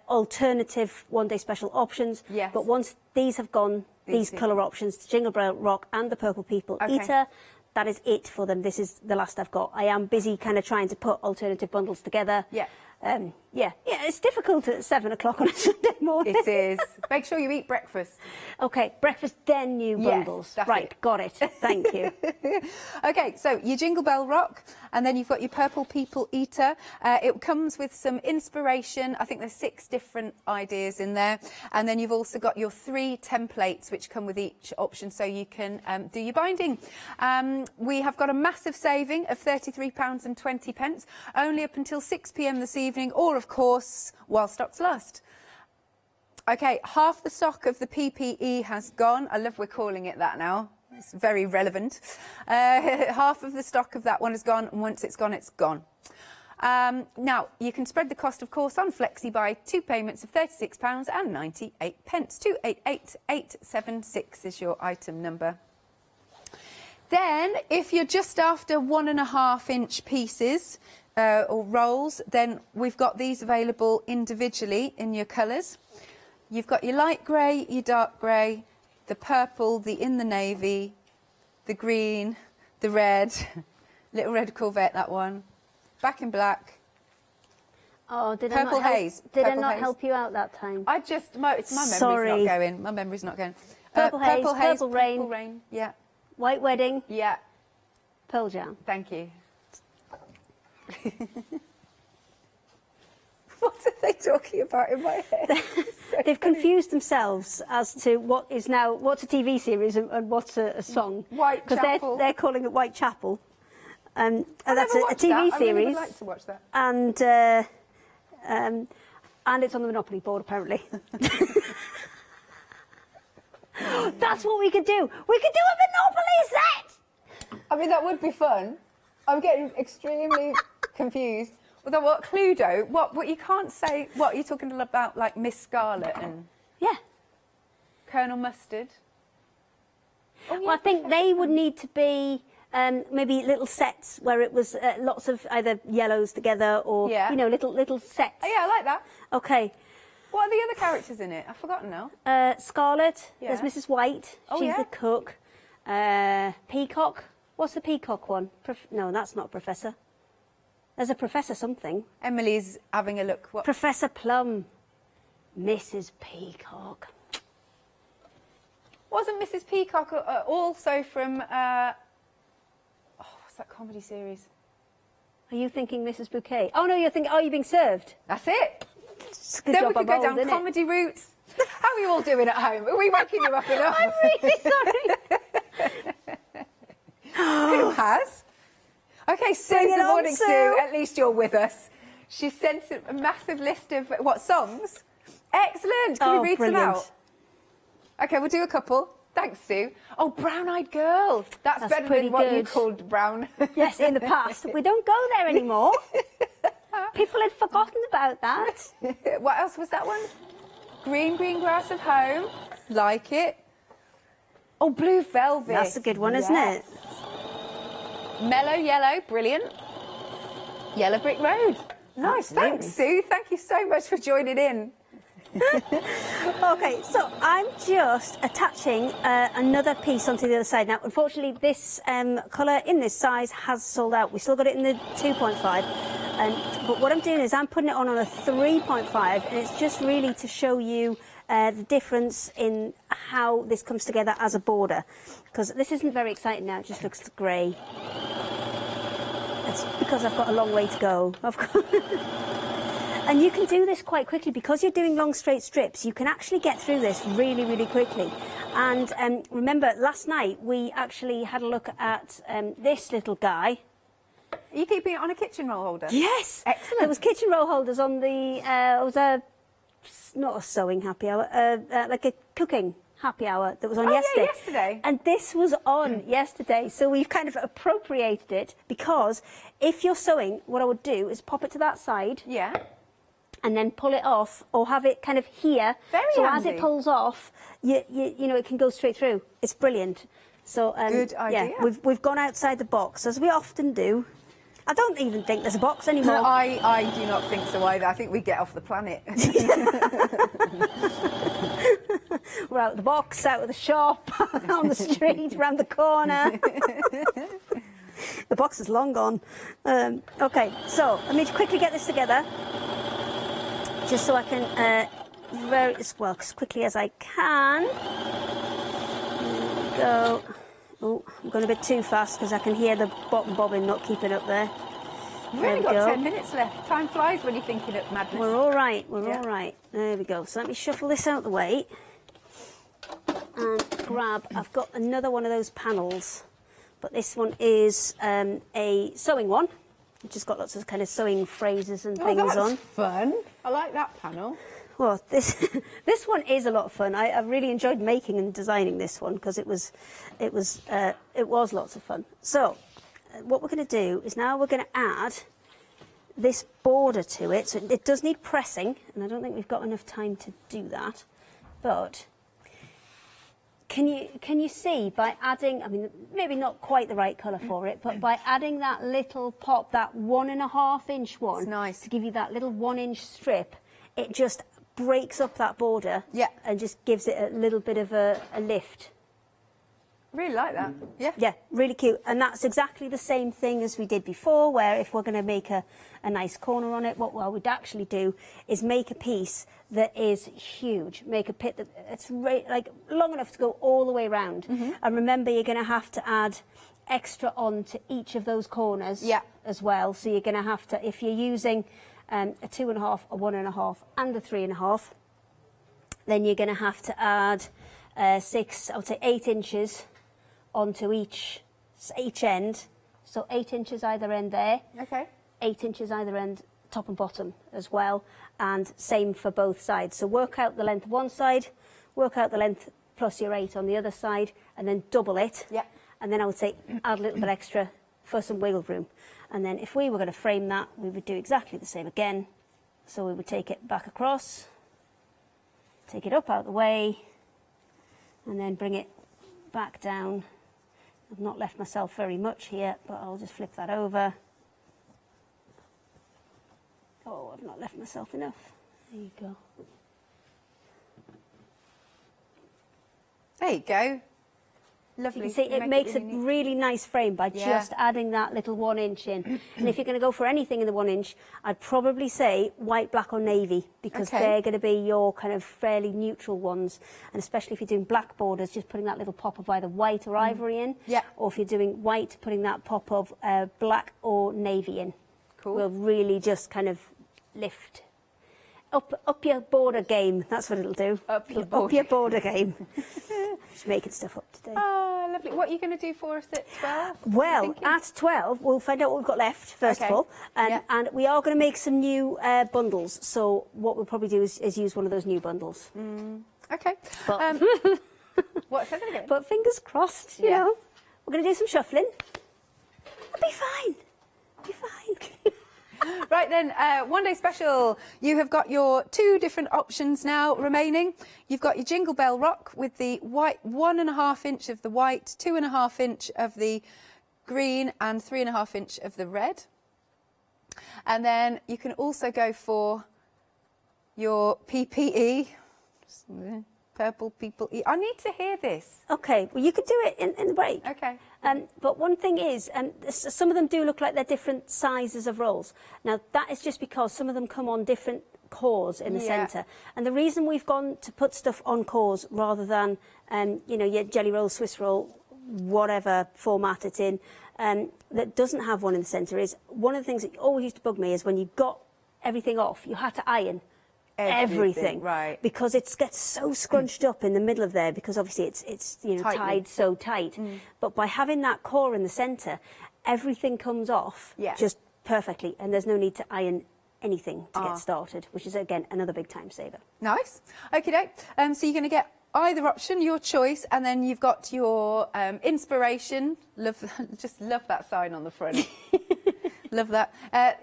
alternative one-day special options. Yes. But once these have gone, these colour options, the Jingle Bell Rock and the Purple People Eater, that is it for them. This is the last I've got. I am busy kind of trying to put alternative bundles together. Yeah. Yeah, it's difficult at 7 o'clock on a Sunday morning. It is. Make sure you eat breakfast. OK, breakfast, then new bundles. That's right, it. got it. Thank you. OK, so your Jingle Bell Rock, and then you've got your Purple People Eater. It comes with some inspiration. I think there's 6 different ideas in there. And then you've also got your 3 templates, which come with each option, so you can do your binding. We have got a massive saving of £33.20, only up until 6 p.m. this evening, or, of course, while stocks last. OK, half the stock of the PPE has gone. I love we're calling it that now. It's very relevant. Half of the stock of that one is gone, and once it's gone, it's gone. Now, you can spread the cost, of course, on Flexi by 2 payments of £36.98. 288876 is your item number. Then, if you're just after 1.5-inch pieces, or rolls, then we've got these available individually in your colours. You've got your light grey, your dark grey, the purple, the in the navy, the green, the red, little red Corvette, that one, back in black. Oh, did Purple haze. Did I Purple not haze. help you out that time? I just, my memory's Sorry. not going. My memory's not going. Purple haze, purple rain. Purple rain, yeah. White wedding. Yeah. Pearl jam. Thank you. What are they talking about in my head? They've confused themselves as to what's a TV series and what's a song. Whitechapel. Because they're calling it Whitechapel. And that's never a watched TV that. I series. really would like to watch that. And it's on the Monopoly board, apparently. That's what we could do. We could do a Monopoly set! I mean, that would be fun. I'm getting extremely confused. Although, what, Cluedo? What you can't say, what, you're talking about, like Miss Scarlet and... Yeah. Colonel Mustard? Oh, yeah, Well, I think they would need to be maybe little sets where it was lots of either yellows together or, you know, little sets. Oh, yeah, I like that. OK. What are the other characters in it? I've forgotten now. Scarlet, Yeah. there's Mrs White, Oh, she's yeah. the cook. Peacock, what's the peacock one? No, that's not a professor. There's a professor something. Emily's having a look. What? Professor Plum, Mrs Peacock. Wasn't Mrs Peacock also from... what's that comedy series? Are you thinking Mrs Bouquet? Oh, no, you're thinking, oh, you're being served. That's it. Good Then job we could I go rolled, down innit? comedy routes. How are you all doing at home? Are we waking you up enough? I'm really sorry. Who has? OK, Sue, Bring it good on, morning, Sue. Sue. At least you're with us. She sent a massive list of, what, songs? Excellent. Can you read brilliant. them out? OK, we'll do a couple. Thanks, Sue. Oh, Brown Eyed Girl. That's better pretty than what you good. called Brown. Yes, in the past. We don't go there anymore. People had forgotten about that. What else was that one? Green, green grass of home. Like it. Oh, Blue Velvet. That's a good one, isn't Yes. it? Mellow Yellow, brilliant. Yellow Brick Road. Nice, Absolutely. thanks, Sue. Thank you so much for joining in. OK, so I'm just attaching another piece onto the other side. Now, unfortunately, this colour in this size has sold out. We still got it in the 2.5. But what I'm doing is I'm putting it on a 3.5, and it's just really to show you the difference in how this comes together as a border. Because this isn't very exciting now, it just looks grey. It's because I've got a long way to go. And you can do this quite quickly because you're doing long straight strips. You can actually get through this really, really quickly. And remember, last night we actually had a look at this little guy. Are you keeping it on a kitchen roll holder? Yes, Excellent. There was kitchen roll holders on the. It was not a sewing happy hour, like a cooking happy hour that was on yesterday. Yeah, yesterday. And this was on yesterday, so we've kind of appropriated it because if you're sewing, what I would do is pop it to that side. Yeah. and then pull it off, or have it kind of here. Very so handy. as it pulls off, you know, it can go straight through. It's brilliant. So good idea. Yeah, we've gone outside the box, as we often do. I don't even think there's a box anymore. No, I do not think so either. I think we get off the planet. We're out of the box, out of the shop, on the street, round the corner. The box is long gone. Okay, so let me quickly get this together, just so I can as quickly as I can. There we go. Oh, I'm going a bit too fast because I can hear the bottom bobbin not keeping up there. We've only got 10 minutes left. Time flies when you're thinking of madness. We're all right. We're all right. There we go. So let me shuffle this out the way and grab. I've got another one of those panels, but this one is a sewing one, which has got lots of kind of sewing phrases and things that's on. Fun. I like that panel. Well, this one is a lot of fun. I really enjoyed making and designing this one because it was lots of fun. So what we're going to do is now we're going to add this border to it. So it does need pressing, and I don't think we've got enough time to do that. But can you see by adding? I mean, maybe not quite the right colour for it, but by adding that little pop, that 1.5 inch one, it's nice to give you that little 1 inch strip, it just breaks up that border, and just gives it a little bit of a lift. Really like that. Yeah, really cute. And that's exactly the same thing as we did before, where if we're going to make a nice corner on it, what we'd actually do is make a piece that is huge. Make a pit that's like long enough to go all the way around. And remember, you're going to have to add extra on to each of those corners as well. So you're going to have to, if you're using a 2.5, a 1.5 and a 3.5, then you're going to have to add 6, I would say 8 inches onto each end. So 8 inches either end there. Okay. 8 inches either end, top and bottom as well. And same for both sides. So work out the length of one side, work out the length plus your 8 on the other side, and then double it. Yeah. And then I would say add a little bit extra for some wiggle room. And then if we were going to frame that, we would do exactly the same again. So we would take it back across, take it up out the way, and then bring it back down. I've not left myself very much here, but I'll just flip that over. Oh, I've not left myself enough. There you go. There you go. Lovely. You can see it makes a really nice frame by just adding that little 1 inch in. And if you're going to go for anything in the 1 inch, I'd probably say white, black or navy, because they're going to be your kind of fairly neutral ones. And especially if you're doing black borders, just putting that little pop of either white or ivory in. Yeah. Or if you're doing white, putting that pop of black or navy in. Cool. Will really just kind of lift. Up your border game. That's what it'll do. Up your border game. Just making stuff up today. Oh, lovely. What are you going to do for us at 12? Well, at 12, we'll find out what we've got left, first of all. And we are going to make some new bundles. So what we'll probably do is use one of those new bundles. Okay. But, what's that again? But fingers crossed, you know. We're going to do some shuffling. I'll be fine. I'll be fine. Right then, one day special. You have got your 2 different options now remaining. You've got your Jingle Bell Rock with the white 1.5 inch of the white, 2.5 inch of the green and 3.5 inch of the red. And then you can also go for your PPE. Purple people. I need to hear this. Okay, well, you could do it in the break. Okay. But one thing is, some of them do look like they're different sizes of rolls. Now, that is just because some of them come on different cores in the centre. And the reason we've gone to put stuff on cores rather than, you know, your jelly roll, Swiss roll, whatever format it's in, that doesn't have one in the centre is, one of the things that always used to bug me is when you got everything off, you had to iron. Everything, right? Because it gets so scrunched up in the middle of there, because obviously it's you know tied so tight. But by having that core in the centre, everything comes off just perfectly, and there's no need to iron anything to get started, which is again another big time saver. Nice. Okay, so you're going to get either option, your choice, and then you've got your inspiration. Just love that sign on the front. Love that.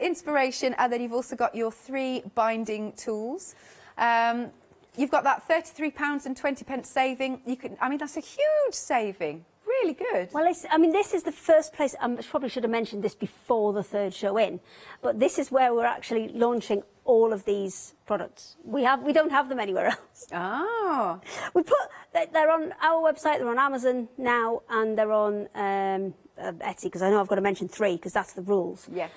Inspiration, and then you've also got your 3 binding tools. You've got that £33.20 saving. I mean, that's a huge saving. Really good. Well, I mean, this is the first place. I probably should have mentioned this before the third show in, but this is where we're actually launching all of these products. We don't have them anywhere else. Oh. They're on our website. They're on Amazon now, and they're on Etsy, because I know I've got to mention 3 because that's the rules. Yeah.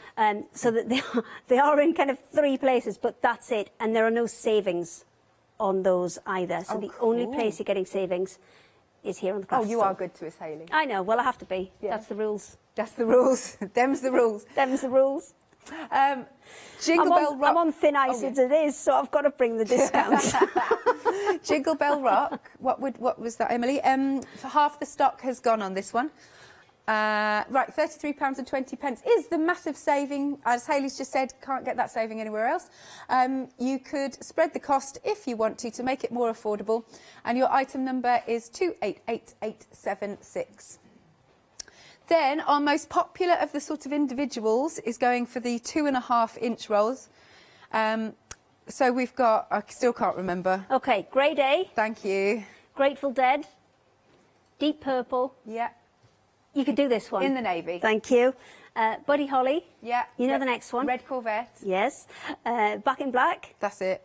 So that they are in kind of 3 places, but that's it, and there are no savings on those either. So the only place you're getting savings is here on the craft store. You are good to us, Hayley. I know. Well, I have to be. Yeah. That's the rules. That's the rules. Them's the rules. Them's the rules. Jingle Bell Rock. I'm on thin ice as it is, so I've got to bring the discounts. Jingle Bell Rock. What was that, Emily? For half the stock has gone on this one. Right, £33.20 is the massive saving. As Hayley's just said, can't get that saving anywhere else. You could spread the cost if you want to make it more affordable. And your item number is 288876. Then our most popular of the sort of individuals is going for the 2.5-inch rolls. So we've got, I still can't remember. Okay, Grey Day. Thank you. Grateful Dead. Deep Purple. Yeah. You could do this one. In the navy. Thank you. Buddy Holly. Yeah. You know the next one. Red Corvette. Yes. Back in Black. That's it.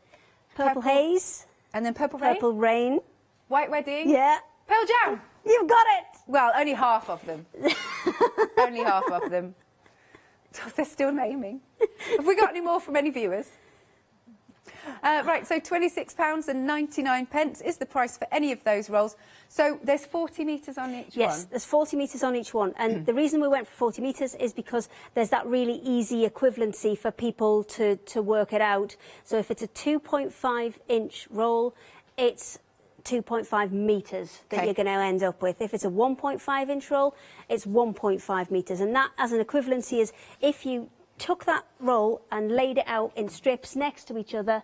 Purple Haze. And then Purple Rain. White Wedding. Yeah. Pearl Jam. You've got it. Well, only half of them. Only half of them. They're still naming. Have we got any more from any viewers? Right, so £26.99 is the price for any of those rolls. So there's 40 metres on each one? Yes, there's 40 metres on each one. And the reason we went for 40 metres is because there's that really easy equivalency for people to work it out. So if it's a 2.5-inch roll, it's 2.5 metres that you're going to end up with. If it's a 1.5-inch roll, it's 1.5 metres. And that, as an equivalency, is if you took that roll and laid it out in strips next to each other,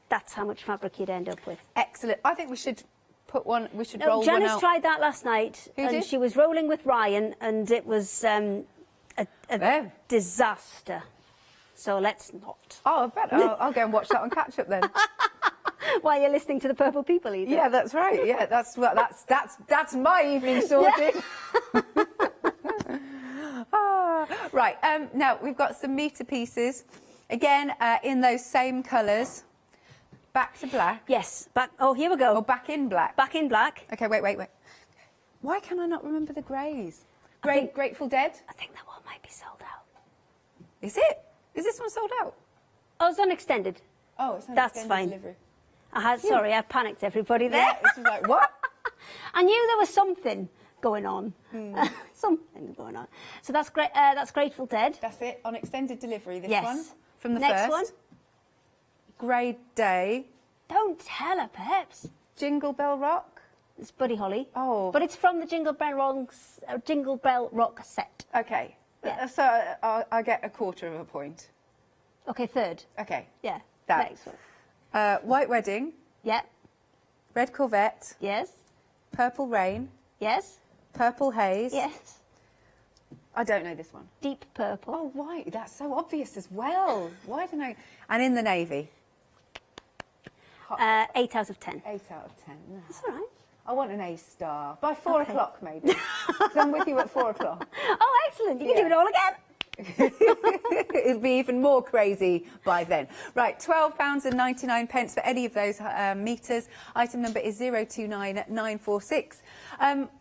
that's how much fabric you'd end up with. Excellent. I think we should put one, roll Janice one out. tried that last night. Who did? She was rolling with Ryan, and it was a disaster. So let's not. Oh, I bet. I'll go and watch that on catch up then. While you're listening to the Purple People Eater. Yeah, that's right. Yeah, that's my evening sorted. Yeah. Right, now we've got some metre pieces. Again, in those same colours. Back to black. Yes, back. Oh, here we go. Oh, back in black. Back in black. Okay, wait. Why can I not remember the greys? Grateful Dead? I think that one might be sold out. Is it? Is this one sold out? Oh, it's on extended. Oh, it's on That's extended fine. delivery. Sorry, I panicked everybody there. Yeah, it's just like, what? I knew there was something going on. Something going on. So that's great. That's Grateful Dead. That's it, on extended delivery, this yes. one. From the Next first. one. Grey Day. Don't tell her, Peps. Jingle Bell Rock. It's Buddy Holly. Oh. But it's from the Jingle Bell Rock set. Okay. Yeah. So I'll get a quarter of a point. Okay, third. Okay. Yeah. That. Next one. White Wedding. Yeah. Red Corvette. Yes. Purple Rain. Yes. Purple Haze. Yes. I don't know this one. Deep Purple. Oh, why? That's so obvious as well. Why don't I? And in the navy. 8 out of 10. 8 out of 10. No. That's all right. I want an A star. By 4 o'clock, maybe. 'Cause I'm with you at 4 o'clock. Oh, excellent. You can do it all again. It'll be even more crazy by then. Right, £12.99 for any of those metres. Item number is 029946.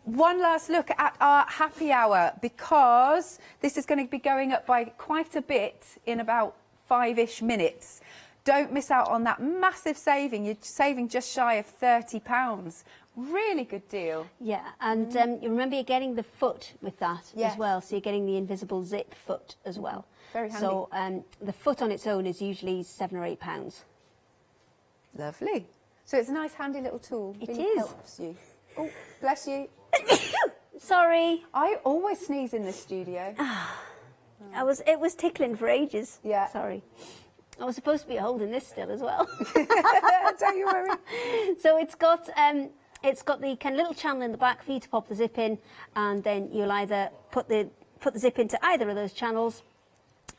One last look at our happy hour, because this is going to be going up by quite a bit in about 5-ish minutes. Don't miss out on that massive saving. You're saving just shy of £30. Really good deal. Yeah, and you remember you're getting the foot with that as well, so you're getting the invisible zip foot as well. Very handy. So the foot on its own is usually £7 or £8. Lovely. So it's a nice handy little tool. It really is. Helps you. Oh, bless you. Sorry. I always sneeze in this studio. It was tickling for ages. Yeah. Sorry. I was supposed to be holding this still as well. Don't you worry. So it's got the kind of little channel in the back for you to pop the zip in, and then you'll either put the zip into either of those channels,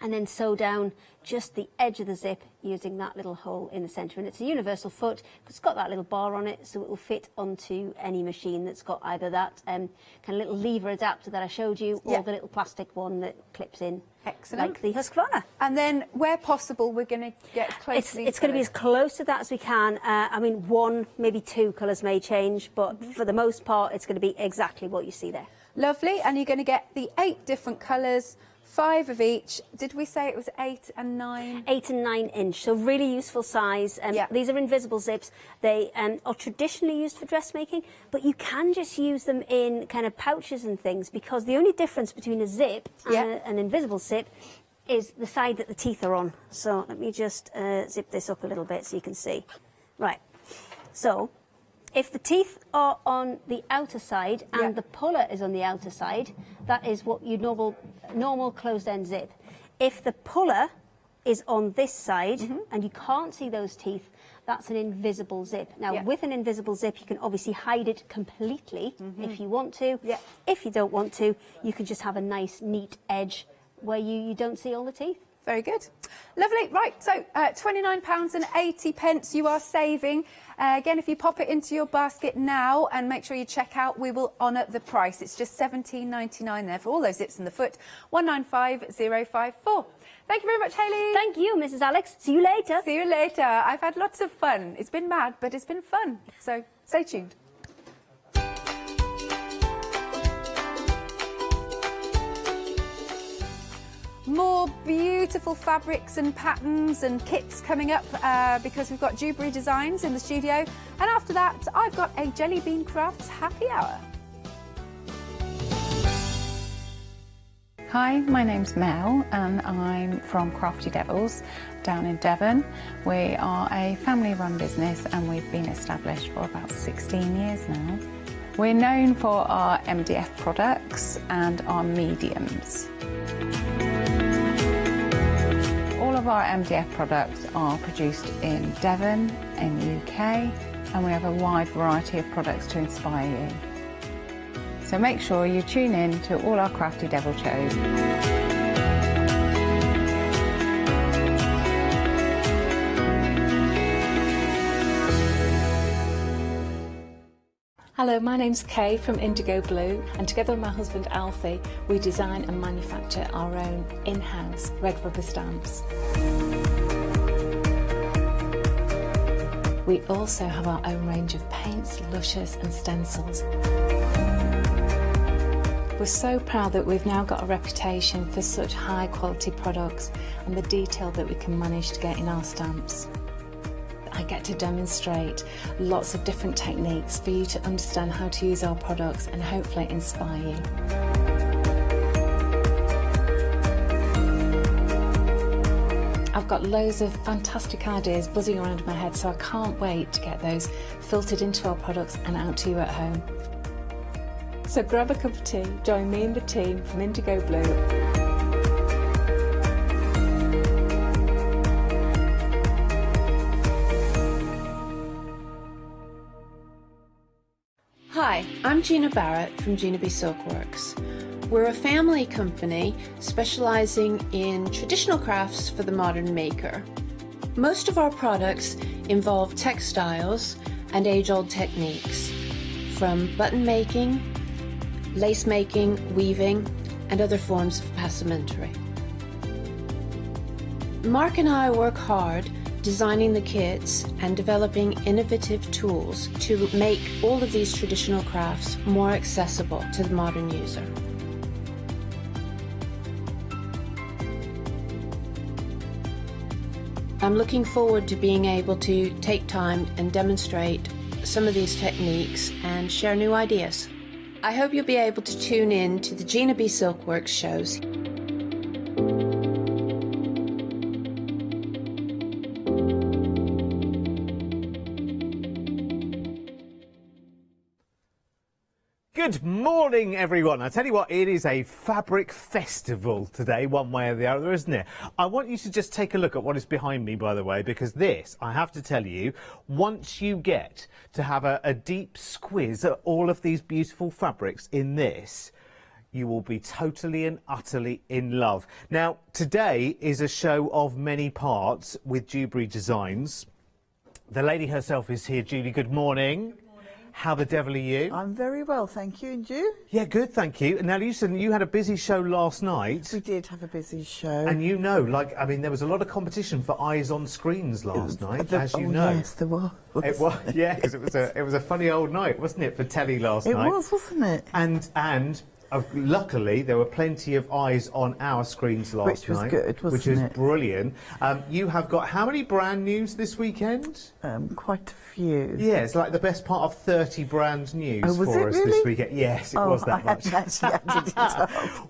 and then sew down just the edge of the zip using that little hole in the centre. And it's a universal foot because it's got that little bar on it, so it will fit onto any machine that's got either that kind of little lever adapter that I showed you, or the little plastic one that clips in. Excellent. Like the Husqvarna. And then, where possible, we're going to get close to these It's going to be as close to that as we can. I mean, 1, maybe 2 colours may change, but for the most part, it's going to be exactly what you see there. Lovely. And you're going to get the 8 different colours, 5 of each. Did we say it was 8 and 9? 8 and 9 inch, so really useful size. These are invisible zips. They are traditionally used for dressmaking, but you can just use them in kind of pouches and things, because the only difference between a zip and an invisible zip is the side that the teeth are on. So let me just zip this up a little bit so you can see. Right, so if the teeth are on the outer side and the puller is on the outer side, that is what you normal closed-end zip. If the puller is on this side and you can't see those teeth, that's an invisible zip. Now, with an invisible zip, you can obviously hide it completely if you want to. If you don't want to, you can just have a nice, neat edge where you don't see all the teeth. Very good. Lovely. Right, so £29.80 you are saving. Again, if you pop it into your basket now and make sure you check out, we will honour the price. It's just £17.99 there for all those zips in the foot. 195054. Thank you very much, Hayley. Thank you, Mrs. Alex. See you later. See you later. I've had lots of fun. It's been mad, but it's been fun. So stay tuned. More beautiful fabrics and patterns and kits coming up because we've got jewellery designs in the studio. And after that, I've got a Jelly Bean Crafts happy hour. Hi, my name's Mel and I'm from Crafty Devils down in Devon. We are a family-run business and we've been established for about 16 years now. We're known for our MDF products and our mediums. All of our MDF products are produced in Devon, in the UK, and we have a wide variety of products to inspire you. So make sure you tune in to all our Crafty Devil shows. Hello, my name's Kay from Indigo Blue, and together with my husband Alfie, we design and manufacture our own in-house red rubber stamps. We also have our own range of paints, lushes and stencils. We're so proud that we've now got a reputation for such high quality products and the detail that we can manage to get in our stamps. I get to demonstrate lots of different techniques for you to understand how to use our products and hopefully inspire you. I've got loads of fantastic ideas buzzing around in my head, so I can't wait to get those filtered into our products and out to you at home. So grab a cup of tea, join me and the team from Indigo Blue. Hi, I'm Gina Barrett from Gina B Silkworks. We're a family company specialising in traditional crafts for the modern maker. Most of our products involve textiles and age-old techniques, from button making, lace making, weaving, and other forms of passementerie. Mark and I work hard designing the kits and developing innovative tools to make all of these traditional crafts more accessible to the modern user. I'm looking forward to being able to take time and demonstrate some of these techniques and share new ideas. I hope you'll be able to tune in to the Gina B Silkworks shows. Good morning, everyone. I tell you what, it is a fabric festival today, one way or the other, isn't it? I want you to just take a look at what is behind me, by the way, because this, I have to tell you, once you get to have a deep squiz at all of these beautiful fabrics in this, you will be totally and utterly in love. Now, today is a show of many parts with Dewberry Designs. The lady herself is here. Julie, good morning. How the devil are you? I'm very well, thank you. And you? Yeah, good, thank you. Now, you said you had a busy show last night. We did have a busy show. And you know, like, I mean, there was a lot of competition for eyes on screens last night, as you know. Yes, there was. It was, yeah, because it was a funny old night, wasn't it, for telly last night? It was, wasn't it? And luckily, there were plenty of eyes on our screens last night. Which was good, wasn't it? Which was brilliant. You have got how many brand news this weekend? Quite a few. Yeah, it's like the best part of 30 brand news for us this weekend. Yes, it was that much.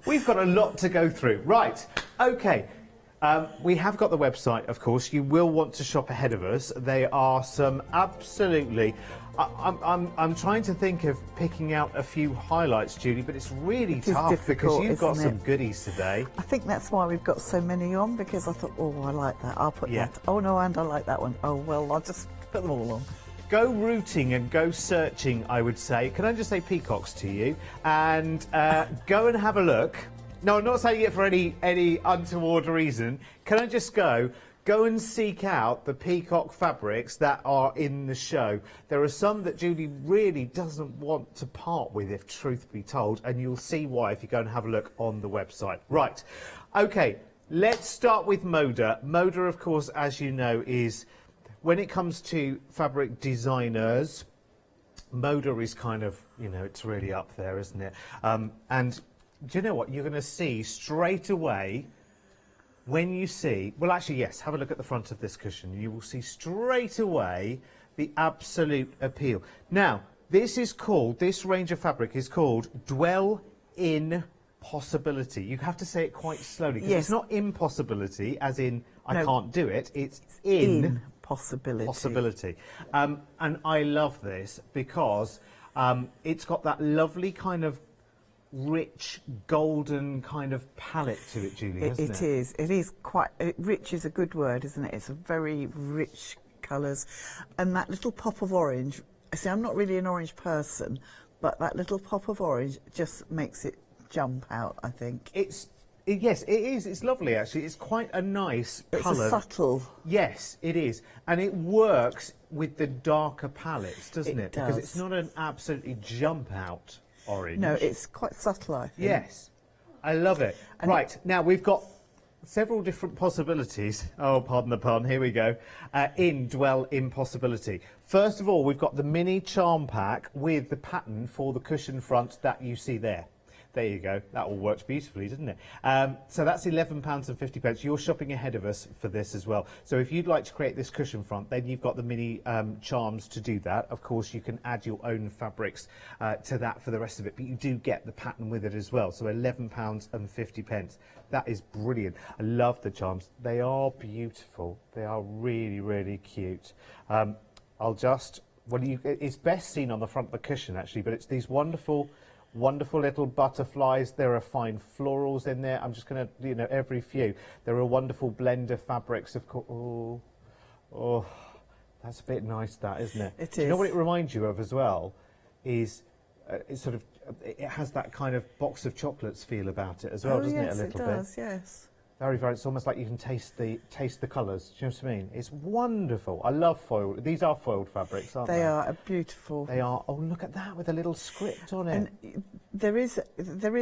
We've got a lot to go through. Right, OK. We have got the website, of course. You will want to shop ahead of us. There are some absolutely... I'm trying to think of picking out a few highlights, Julie, but it's really tough because you've got some goodies today. I think that's why we've got so many on, because I thought, oh, I like that. I'll put that. Oh, no, and I like that one. Oh, well, I'll just put them all on. Go rooting and go searching, I would say. Can I just say peacocks to you? And go and have a look. No, I'm not saying it for any untoward reason. Can I just go and seek out the peacock fabrics that are in the show. There are some that Julie really doesn't want to part with, if truth be told, and you'll see why if you go and have a look on the website. Right, OK, let's start with Moda. Moda, of course, as you know, is, when it comes to fabric designers, Moda is kind of, you know, it's really up there, isn't it? And do you know what? You're going to see straight away when you see, well, actually, yes, have a look at the front of this cushion. You will see straight away the absolute appeal. Now, this range of fabric is called Dwell in Possibility. You have to say it quite slowly, because it's not impossibility, as in I can't do it. It's in possibility. And I love this because it's got that lovely kind of rich golden kind of palette to it, Julie, isn't it? It is quite rich is a good word, isn't it? It's a very rich colours, and that little pop of orange. See, I'm not really an orange person, but that little pop of orange just makes it jump out, I think. Yes, it is. It's lovely, actually. It's quite a nice colour. It's subtle. Yes, it is. And it works with the darker palettes, doesn't it? It does. Because it's not an absolutely jump out orange. No, it's quite subtle, I think. Yes, I love it. And right, now we've got several different possibilities. Oh, pardon the pun, here we go. In Dwell in Possibility. First of all, we've got the mini charm pack with the pattern for the cushion front that you see there. There you go. That all works beautifully, doesn't it? So that's £11.50. You're shopping ahead of us for this as well. So if you'd like to create this cushion front, then you've got the mini charms to do that. Of course, you can add your own fabrics to that for the rest of it, but you do get the pattern with it as well. So £11.50. That is brilliant. I love the charms. They are beautiful. They are really, really cute. It's best seen on the front of the cushion, actually, but it's these wonderful little butterflies. There are fine florals in there. I'm just going to, every few. There are wonderful blend of fabrics, of course. Oh, that's a bit nice, that, isn't it? It is. You know what it reminds you of as well? Is it has that kind of box of chocolates feel about it as well, doesn't it? A little bit. It does, yes. Very, very. It's almost like you can taste the colours. Do you know what I mean? It's wonderful. I love foiled. These are foiled fabrics, aren't they? They are beautiful. They are. Oh, look at that with a little script on it. And there is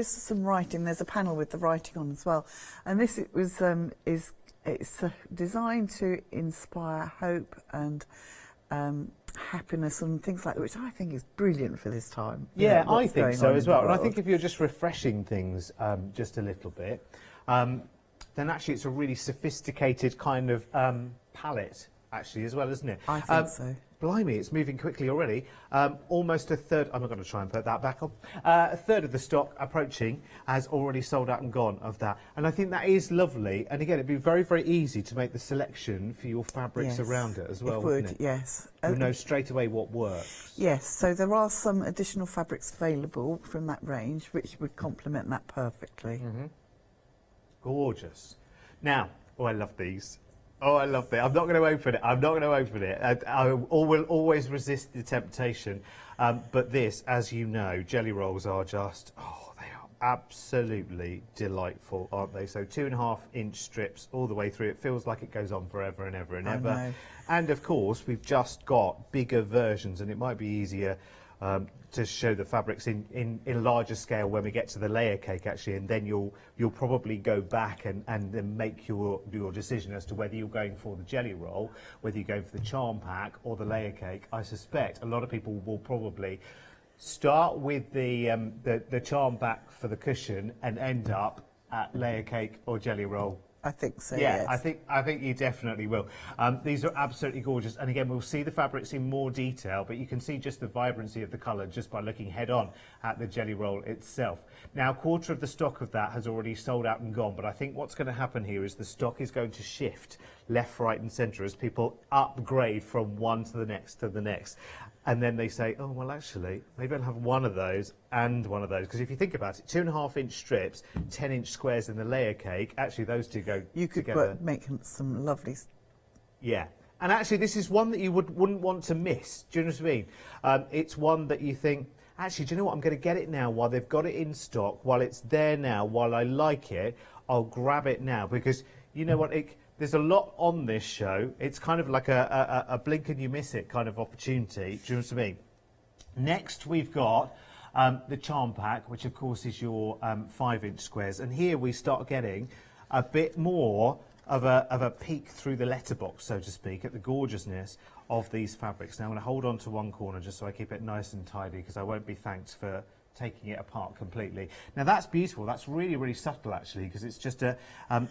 some writing. There's a panel with the writing on as well. And this it's designed to inspire hope and happiness and things like that, which I think is brilliant for this time. Yeah, I think so as well. And I think if you're just refreshing things just a little bit. Then actually it's a really sophisticated kind of palette, actually, as well, isn't it? I think so. Blimey, it's moving quickly already. Almost a third, I'm not going to try and put that back on, a third of the stock approaching has already sold out and gone of that. And I think that is lovely. And again, it'd be very, very easy to make the selection for your fabrics around it as well, wouldn't it? Yes. You know straight away what works. Yes, so there are some additional fabrics available from that range, which would complement that perfectly. Mm-hmm. Gorgeous. Now, I love these. Oh, I love that. I'm not going to open it. I'm not going to open it. I will always resist the temptation. But this, as you know, jelly rolls are just, they are absolutely delightful, aren't they? So 2.5-inch strips all the way through. It feels like it goes on forever and ever and ever. I know. And of course, we've just got bigger versions, and it might be easier to show the fabrics in larger scale when we get to the layer cake, actually, and then you'll probably go back and then make your decision as to whether you're going for the jelly roll, whether you're going for the charm pack or the layer cake. I suspect a lot of people will probably start with the charm pack for the cushion and end up at layer cake or jelly roll. I think so, yeah, yes. I think you definitely will. These are absolutely gorgeous, and again, we'll see the fabrics in more detail, but you can see just the vibrancy of the colour just by looking head-on at the jelly roll itself. Now, a quarter of the stock of that has already sold out and gone, but I think what's going to happen here is the stock is going to shift left, right and centre as people upgrade from one to the next to the next. And then they say, oh, well, actually, maybe I'll have one of those and one of those. Because if you think about it, 2.5-inch strips, 10-inch squares in the layer cake, actually those two go together. You could make some lovely... Yeah. And actually, this is one that you wouldn't want to miss. Do you know what I mean? It's one that you think, actually, do you know what? I'm going to get it now while they've got it in stock, while it's there now, while I like it, I'll grab it now. Because, you know what, there's a lot on this show. It's kind of like a blink and you miss it kind of opportunity. Do you know what I mean? Next, we've got the charm pack, which of course is your 5-inch squares. And here we start getting a bit more of a peek through the letterbox, so to speak, at the gorgeousness of these fabrics. Now I'm going to hold on to one corner just so I keep it nice and tidy, because I won't be thanked for taking it apart completely. Now that's beautiful. That's really, really subtle actually, because it's just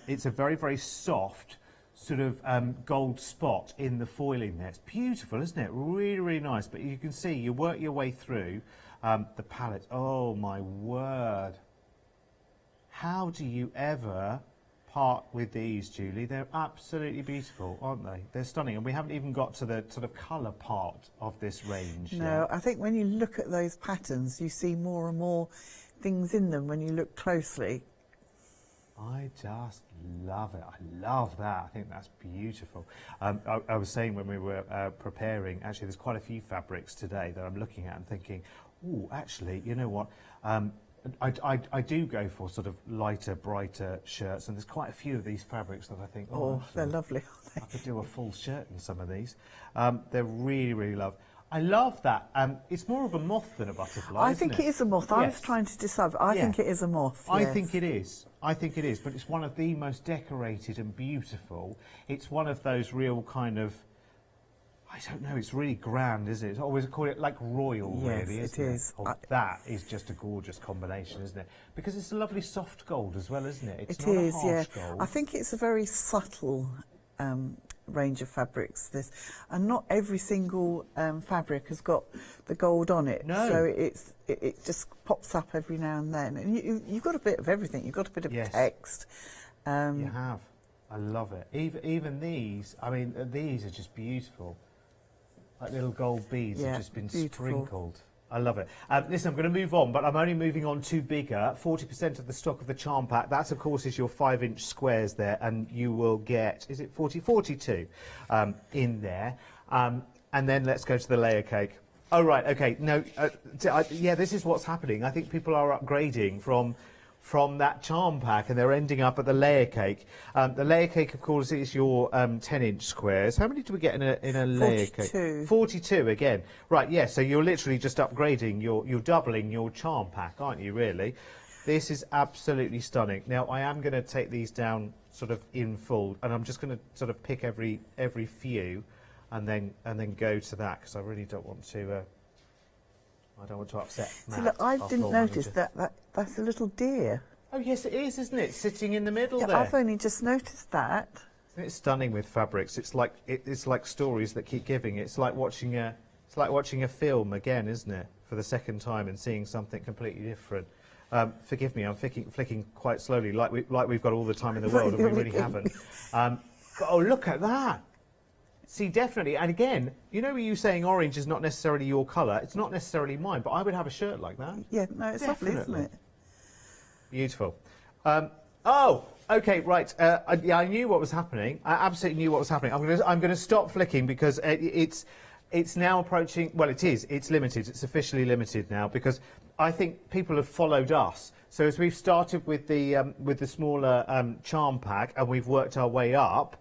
it's a very, very soft sort of gold spot in the foiling there. It's beautiful, isn't it? Really, really nice. But you can see you work your way through the palette. Oh my word! How do you ever part with these, Julie? They're absolutely beautiful, aren't they? They're stunning, and we haven't even got to the sort of colour part of this range. No, I think when you look at those patterns, you see more and more things in them when you look closely. I just love it. I love that. I think that's beautiful. I was saying when we were preparing, actually, there's quite a few fabrics today that I'm looking at and thinking, oh, actually, you know what? I do go for sort of lighter, brighter shirts, and there's quite a few of these fabrics that I think, oh, actually, they're lovely, aren't they? I could do a full shirt in some of these. They're really, really lovely. I love that. It's more of a moth than a butterfly. I think it is a moth. I was trying to decide. I think it is a moth. I think it is. I think it is. But it's one of the most decorated and beautiful. It's one of those real kind of, I don't know, it's really grand, isn't it? It's always call it like royal, really, isn't it? Is. Oh, that is just a gorgeous combination, isn't it? Because it's a lovely soft gold as well, isn't it? It's it not is, a harsh gold. I think it's a very subtle range of fabrics, this, and not every single fabric has got the gold on it. No. So it just pops up every now and then, and you've got a bit of everything. You've got a bit of text. You have. I love it. Even these. I mean, these are just beautiful. Like little gold beads have just been sprinkled. I love it. Listen, I'm going to move on, but I'm only moving on to bigger. 40% of the stock of the charm pack. That, of course, is your 5-inch squares there, and you will get, is it 42 in there. And then let's go to the layer cake. Oh, right, OK. No, yeah, this is what's happening. I think people are upgrading from that charm pack, and they're ending up at the layer cake. The layer cake, of course, is your 10-inch squares. How many do we get in a layer cake? 42. 42 again. Right, yeah, so you're literally just upgrading, you're doubling your charm pack, aren't you, really? This is absolutely stunning. Now, I am going to take these down sort of in full, and I'm just going to sort of pick every few and then go to that, because I really don't want to... I don't want to upset Matt. See, look, I didn't notice that's a little deer. Oh, yes, it is, isn't it? Sitting in the middle there. I've only just noticed that. Isn't it stunning with fabrics? It's like stories that keep giving. It's like watching a film again, isn't it? For the second time and seeing something completely different. Forgive me, I'm flicking quite slowly, like we've got all the time in the world, and we really haven't. Oh, look at that! See, definitely, and again, you know, you saying orange is not necessarily your colour, it's not necessarily mine, but I would have a shirt like that. Yeah, no, it's lovely, isn't it? Beautiful. Oh, okay, right. Yeah, I knew what was happening. I absolutely knew what was happening. I'm going to stop flicking because it's now approaching, well, it's limited, it's officially limited now, because I think people have followed us. So as we've started with the smaller charm pack and we've worked our way up,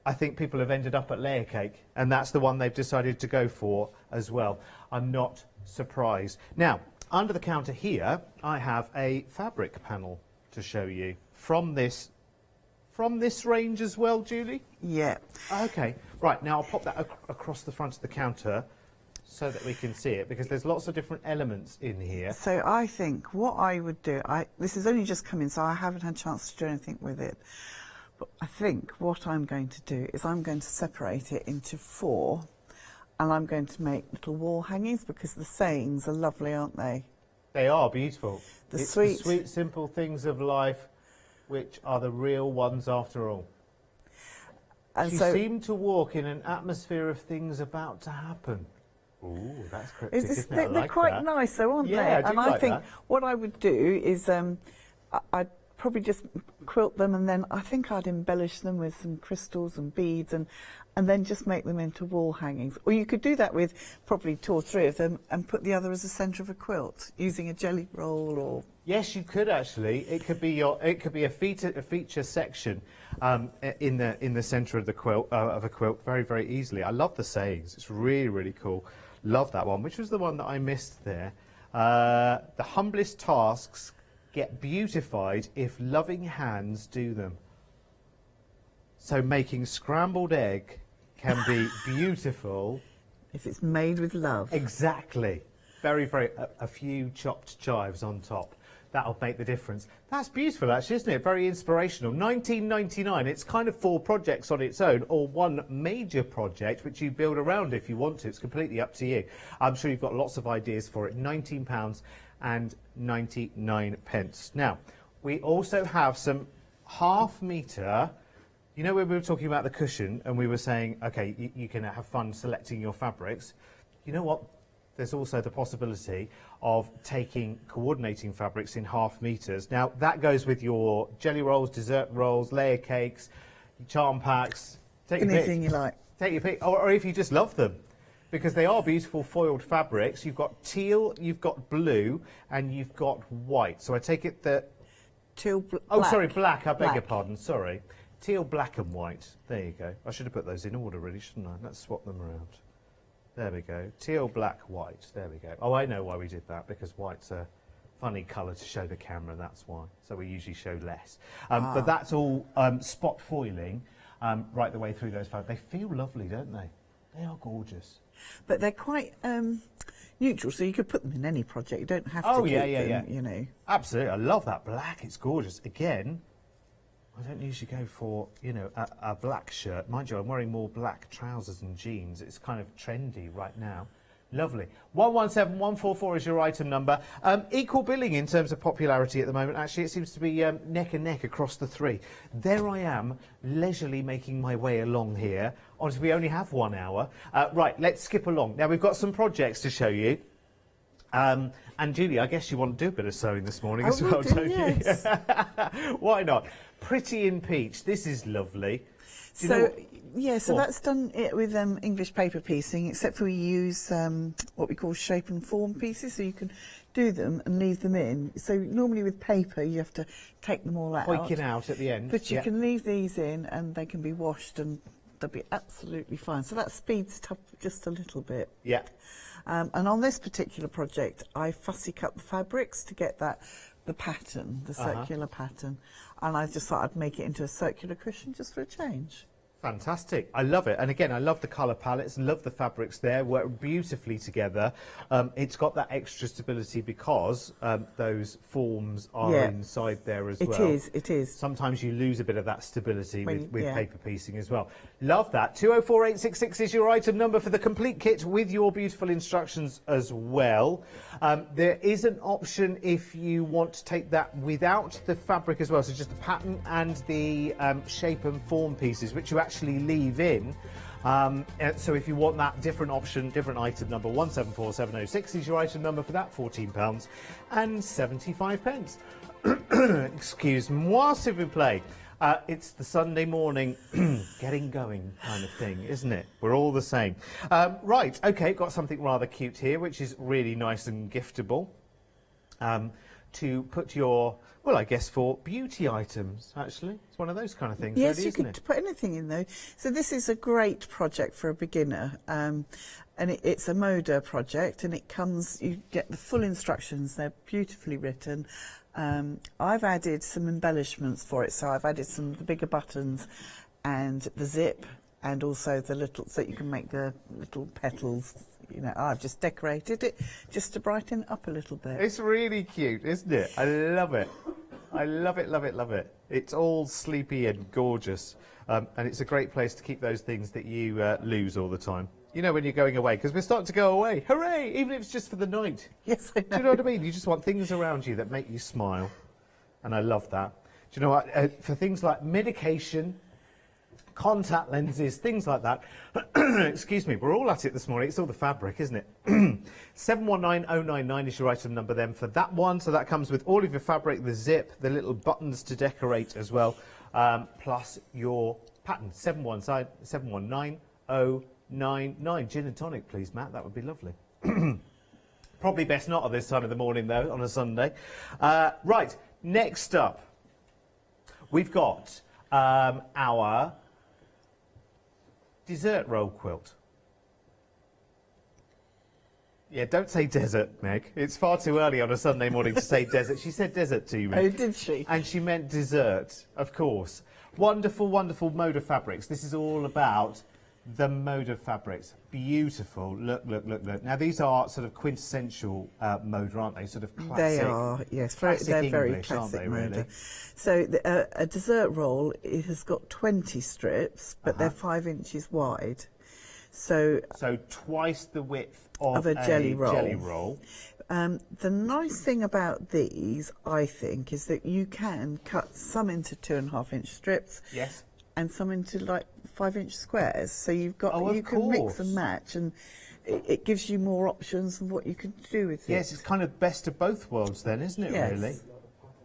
I think people have ended up at layer cake, and that's the one they've decided to go for as well. I'm not surprised. Now, under the counter here, I have a fabric panel to show you from this range as well, Julie? Yeah. Okay, right, now I'll pop that across the front of the counter so that we can see it, because there's lots of different elements in here. So I think what I would do, this has only just come in, so I haven't had a chance to do anything with it. But I think what I'm going to do is I'm going to separate it into 4, and I'm going to make little wall hangings, because the sayings are lovely, aren't they? They are beautiful. It's the sweet, simple things of life, which are the real ones after all. And she seemed to walk in an atmosphere of things about to happen. Ooh, that's cryptic, isn't it? They're quite nice, though, aren't they? And I think what I would do is I'd probably just quilt them, and then I think I'd embellish them with some crystals and beads, and then just make them into wall hangings. Or you could do that with probably 2 or 3 of them and put the other as a centre of a quilt using a jelly roll or... Yes, you could actually. It could be a feature section in the centre of the quilt of a quilt very, very easily. I love the sayings. It's really, really cool. Love that one. Which was the one that I missed there? The humblest tasks get beautified if loving hands do them. So making scrambled egg can be beautiful if it's made with love. Exactly. Very, very, a few chopped chives on top. That'll make the difference. That's beautiful, actually, isn't it? Very inspirational. 19.99. It's kind of 4 projects on its own, or 1 major project, which you build around if you want to. It's completely up to you. I'm sure you've got lots of ideas for it. £19.99. Now, we also have some half-metre. You know, when we were talking about the cushion and we were saying, OK, you can have fun selecting your fabrics. You know what? There's also the possibility of taking coordinating fabrics in half meters. Now, that goes with your jelly rolls, dessert rolls, layer cakes, charm packs. Take your pick. Anything you like. Take your pick, or if you just love them, because they are beautiful foiled fabrics. You've got teal, you've got blue, and you've got white. So I take it that... Teal, black. Oh, sorry, black, I beg your pardon, sorry. Teal, black and white. There you go. I should have put those in order, really, shouldn't I? Let's swap them around. There we go. Teal, black, white. There we go. Oh, I know why we did that, because white's a funny colour to show the camera, that's why. So we usually show less. But that's all spot foiling right the way through those fabrics. They feel lovely, don't they? They are gorgeous. But they're quite neutral, so you could put them in any project. You don't have to keep them, you know. Absolutely. I love that black. It's gorgeous. Again, I don't usually go for, you know, a black shirt. Mind you, I'm wearing more black trousers and jeans. It's kind of trendy right now. Lovely. 117144 is your item number. Equal billing in terms of popularity at the moment. Actually, it seems to be neck and neck across the 3. There I am, leisurely making my way along here. Honestly, we only have 1 hour. Right, let's skip along. Now, we've got some projects to show you. And Julie, I guess you want to do a bit of sewing this morning as well, don't you? Why not? Pretty in Peach. This is lovely. So that's done it with English paper piecing, except for we use what we call shape and form pieces, so you can do them and leave them in. So normally with paper you have to take them all out. Hoik it out at the end. But you can leave these in and they can be washed and they'll be absolutely fine. So that speeds it up just a little bit. Yeah. And on this particular project, I fussy cut the fabrics to get the pattern, the circular pattern, and I just thought I'd make it into a circular cushion just for a change. Fantastic. I love it. And again, I love the colour palettes, love the fabrics there, work beautifully together. It's got that extra stability because those forms are inside there as well. It is. Sometimes you lose a bit of that stability with paper piecing as well. Love that. 204866 is your item number for the complete kit with your beautiful instructions as well. There is an option if you want to take that without the fabric as well, so just the pattern and the shape and form pieces, which you actually leave in. So if you want that different option, different item number, 174706 is your item number for that, £14.75. Excuse moi, s'il vous plaît. It's the Sunday morning getting going kind of thing, isn't it? We're all the same. Right, OK, got something rather cute here, which is really nice and giftable. To put your, well, I guess for beauty items, actually. It's one of those kind of things, yes, really, you isn't could it? put anything in though. So this is a great project for a beginner, and it's a Moda project, and it comes, you get the full instructions, they're beautifully written. I've added some embellishments for it, so I've added some of the bigger buttons and the zip, and also the little, so you can make the little petals. You know, I've just decorated it just to brighten it up a little bit. It's really cute, isn't it? I love it. I love it, love it, love it. It's all sleepy and gorgeous. And it's a great place to keep those things that you lose all the time. You know, when you're going away, because we're starting to go away. Hooray! Even if it's just for the night. Yes, I know. Do you know what I mean? You just want things around you that make you smile. And I love that. Do you know what? For things like medication, contact lenses, things like that. Excuse me, we're all at it this morning. It's all the fabric, isn't it? 719099 is your item number then for that one. So that comes with all of your fabric, the zip, the little buttons to decorate as well, plus your pattern. 719099. Gin and tonic, please, Matt. That would be lovely. Probably best not at this time of the morning, though, on a Sunday. Right, next up, we've got our dessert roll quilt. Yeah, don't say desert, Meg. It's far too early on a Sunday morning to say desert. She said desert to you, Meg. Oh, did she? And she meant dessert, of course. Wonderful, wonderful Moda fabrics. This is all about the Moda fabrics. Beautiful. Look, look, look, look. Now, these are sort of quintessential Moda, aren't they? Sort of classic. They are, yes. They're very classic Moda. Really? So a dessert roll, it has got 20 strips, but they're 5 inches wide. So twice the width of a jelly roll. The nice thing about these, I think, is that you can cut some into 2.5-inch strips. Yes. And some into like 5-inch squares. So you've got you can mix and match, and it gives you more options of what you can do with it. Yes, it's kind of best of both worlds then, isn't it, yes. really?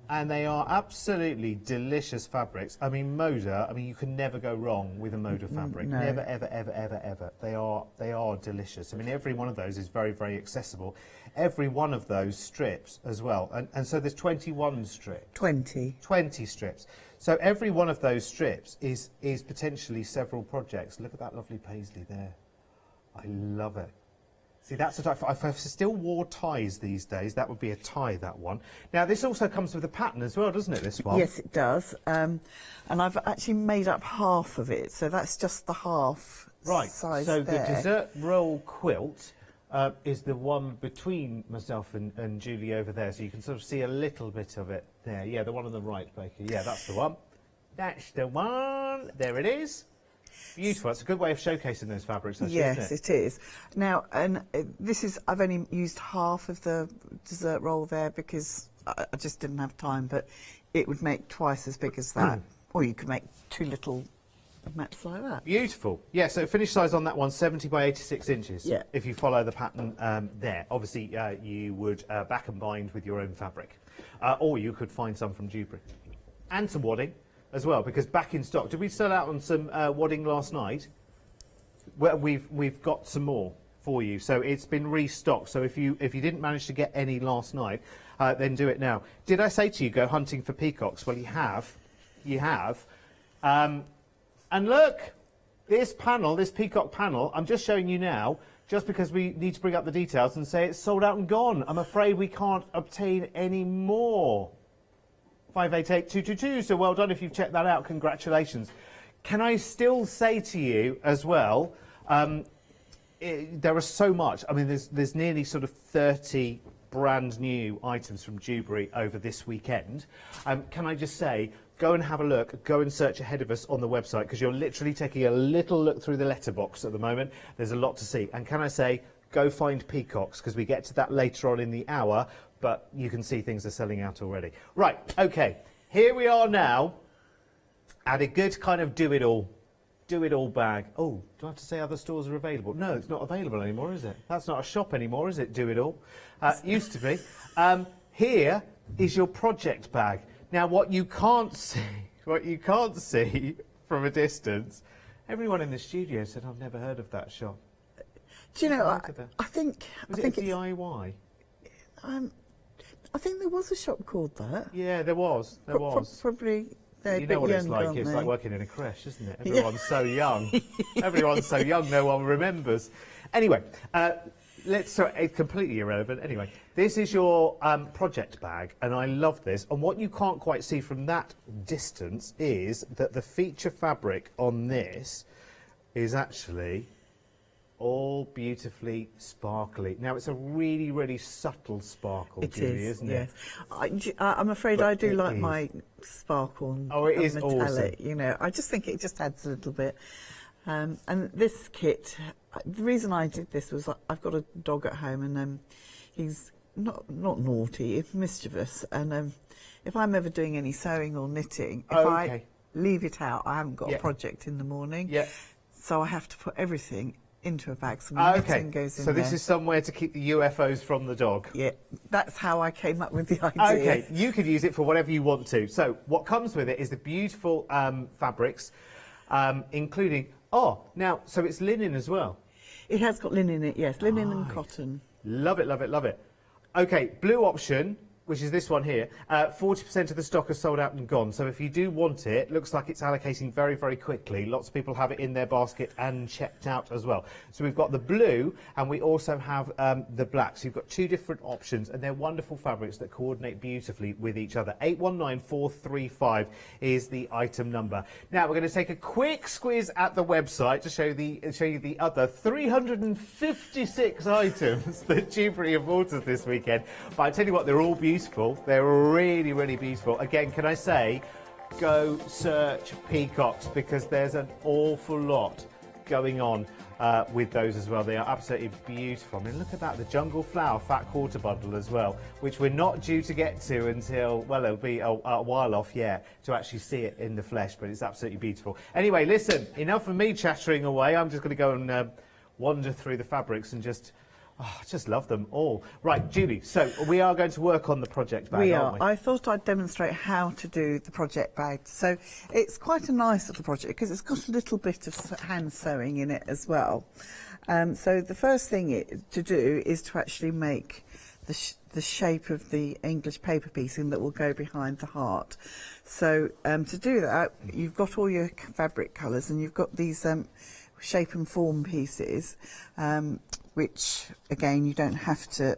And they are absolutely delicious fabrics. I mean, Moda, I mean, you can never go wrong with a Moda fabric. No. Never, ever, ever, ever, ever. They are delicious. I mean, every one of those is very, very accessible. Every one of those strips as well. And so there's 21 strips. 20 strips. So every one of those strips is potentially several projects. Look at that lovely paisley there. I love it. See, that's what if I still wore ties these days, that would be a tie, that one. Now, this also comes with a pattern as well, doesn't it, this one? Yes, it does. And I've actually made up half of it, so that's just the half size so there. The dessert roll quilt is the one between myself and Julie over there, so you can sort of see a little bit of it there. Yeah, the one on the right, Baker. Yeah, that's the one. That's the one. There it is. Beautiful. It's a good way of showcasing those fabrics, actually, yes, isn't it? it is. Now, and this is, I've only used half of the dessert roll there because I just didn't have time, but it would make twice as big as that. Or you could make 2 little mats like that. Beautiful. Yeah, so finish size on that one, 70 by 86 inches. Yeah. If you follow the pattern there. Obviously, you would back and bind with your own fabric. Or you could find some from Dewberry. And some wadding as well, because back in stock. Did we sell out on some wadding last night? Well, we've got some more for you. So it's been restocked. So if you didn't manage to get any last night, then do it now. Did I say to you, go hunting for peacocks? Well, you have. You have. And look, this panel, this peacock panel, I'm just showing you now, just because we need to bring up the details and say it's sold out and gone. I'm afraid we can't obtain any more. 588222, so well done if you've checked that out, congratulations. Can I still say to you as well, there are so much, I mean there's nearly sort of 30 brand new items from Dewberry over this weekend. Can I just say, go and have a look, go and search ahead of us on the website, because you're literally taking a little look through the letterbox at the moment. There's a lot to see. And can I say, go find peacocks, because we get to that later on in the hour, but you can see things are selling out already. Right, OK, here we are now at a good kind of do-it-all bag. Oh, do I have to say other stores are available? No, it's not available anymore, is it? That's not a shop anymore, is it, do-it-all? Used to be. Here is your project bag. Now, what you can't see, what you can't see from a distance, everyone in the studio said, I've never heard of that shop. Do you know, I think... Was it a DIY? I think there was a shop called that. Yeah, there was. There was. Probably... You know what it's like. It's like working in a creche, isn't it? Everyone's so young. Everyone's so young, no one remembers. Anyway, it's completely irrelevant. Anyway, this is your project bag, and I love this. And what you can't quite see from that distance is that the feature fabric on this is actually all beautifully sparkly. Now, it's a really, really subtle sparkle, Julie, isn't it? I'm afraid I do like my sparkle and it is metallic, awesome. you know. I just think it just adds a little bit. And this kit, the reason I did this was I've got a dog at home, and he's not naughty, he's mischievous. And if I'm ever doing any sewing or knitting, if I leave it out, I haven't got a project in the morning. Yeah. So I have to put everything into a bag, so my knitting goes in there. So this is somewhere to keep the UFOs from the dog. Yeah, that's how I came up with the idea. Okay, you could use it for whatever you want to. So what comes with it is the beautiful fabrics, including... Oh, now, so it's linen as well? It has got linen in it, yes, linen and cotton. Love it, love it, love it. Okay, blue option, which is this one here, 40% of the stock is sold out and gone. So if you do want it, looks like it's allocating very, very quickly. Lots of people have it in their basket and checked out as well. So we've got the blue, and we also have the black. So you've got two different options, and they're wonderful fabrics that coordinate beautifully with each other. 819435 is the item number. Now we're going to take a quick squiz at the website to show you the other 356 items that Jewellery have bought us this weekend. But I tell you what, they're all beautiful. They're really, really beautiful. Again, can I say, go search peacocks, because there's an awful lot going on with those as well. They are absolutely beautiful. I mean, look at that, the jungle flower fat quarter bundle as well, which we're not due to get to until, well, it'll be a while off, yeah, to actually see it in the flesh, but it's absolutely beautiful. Anyway, listen, enough of me chattering away. I'm just going to go and wander through the fabrics and just love them all. Right, Julie, so we are going to work on the project bag, aren't we? I thought I'd demonstrate how to do the project bag. So it's quite a nice little project because it's got a little bit of hand sewing in it as well. So the first thing to do is to actually make the shape of the English paper piecing that will go behind the heart. So to do that, you've got all your fabric colours, and you've got these shape and form pieces, which again you don't have to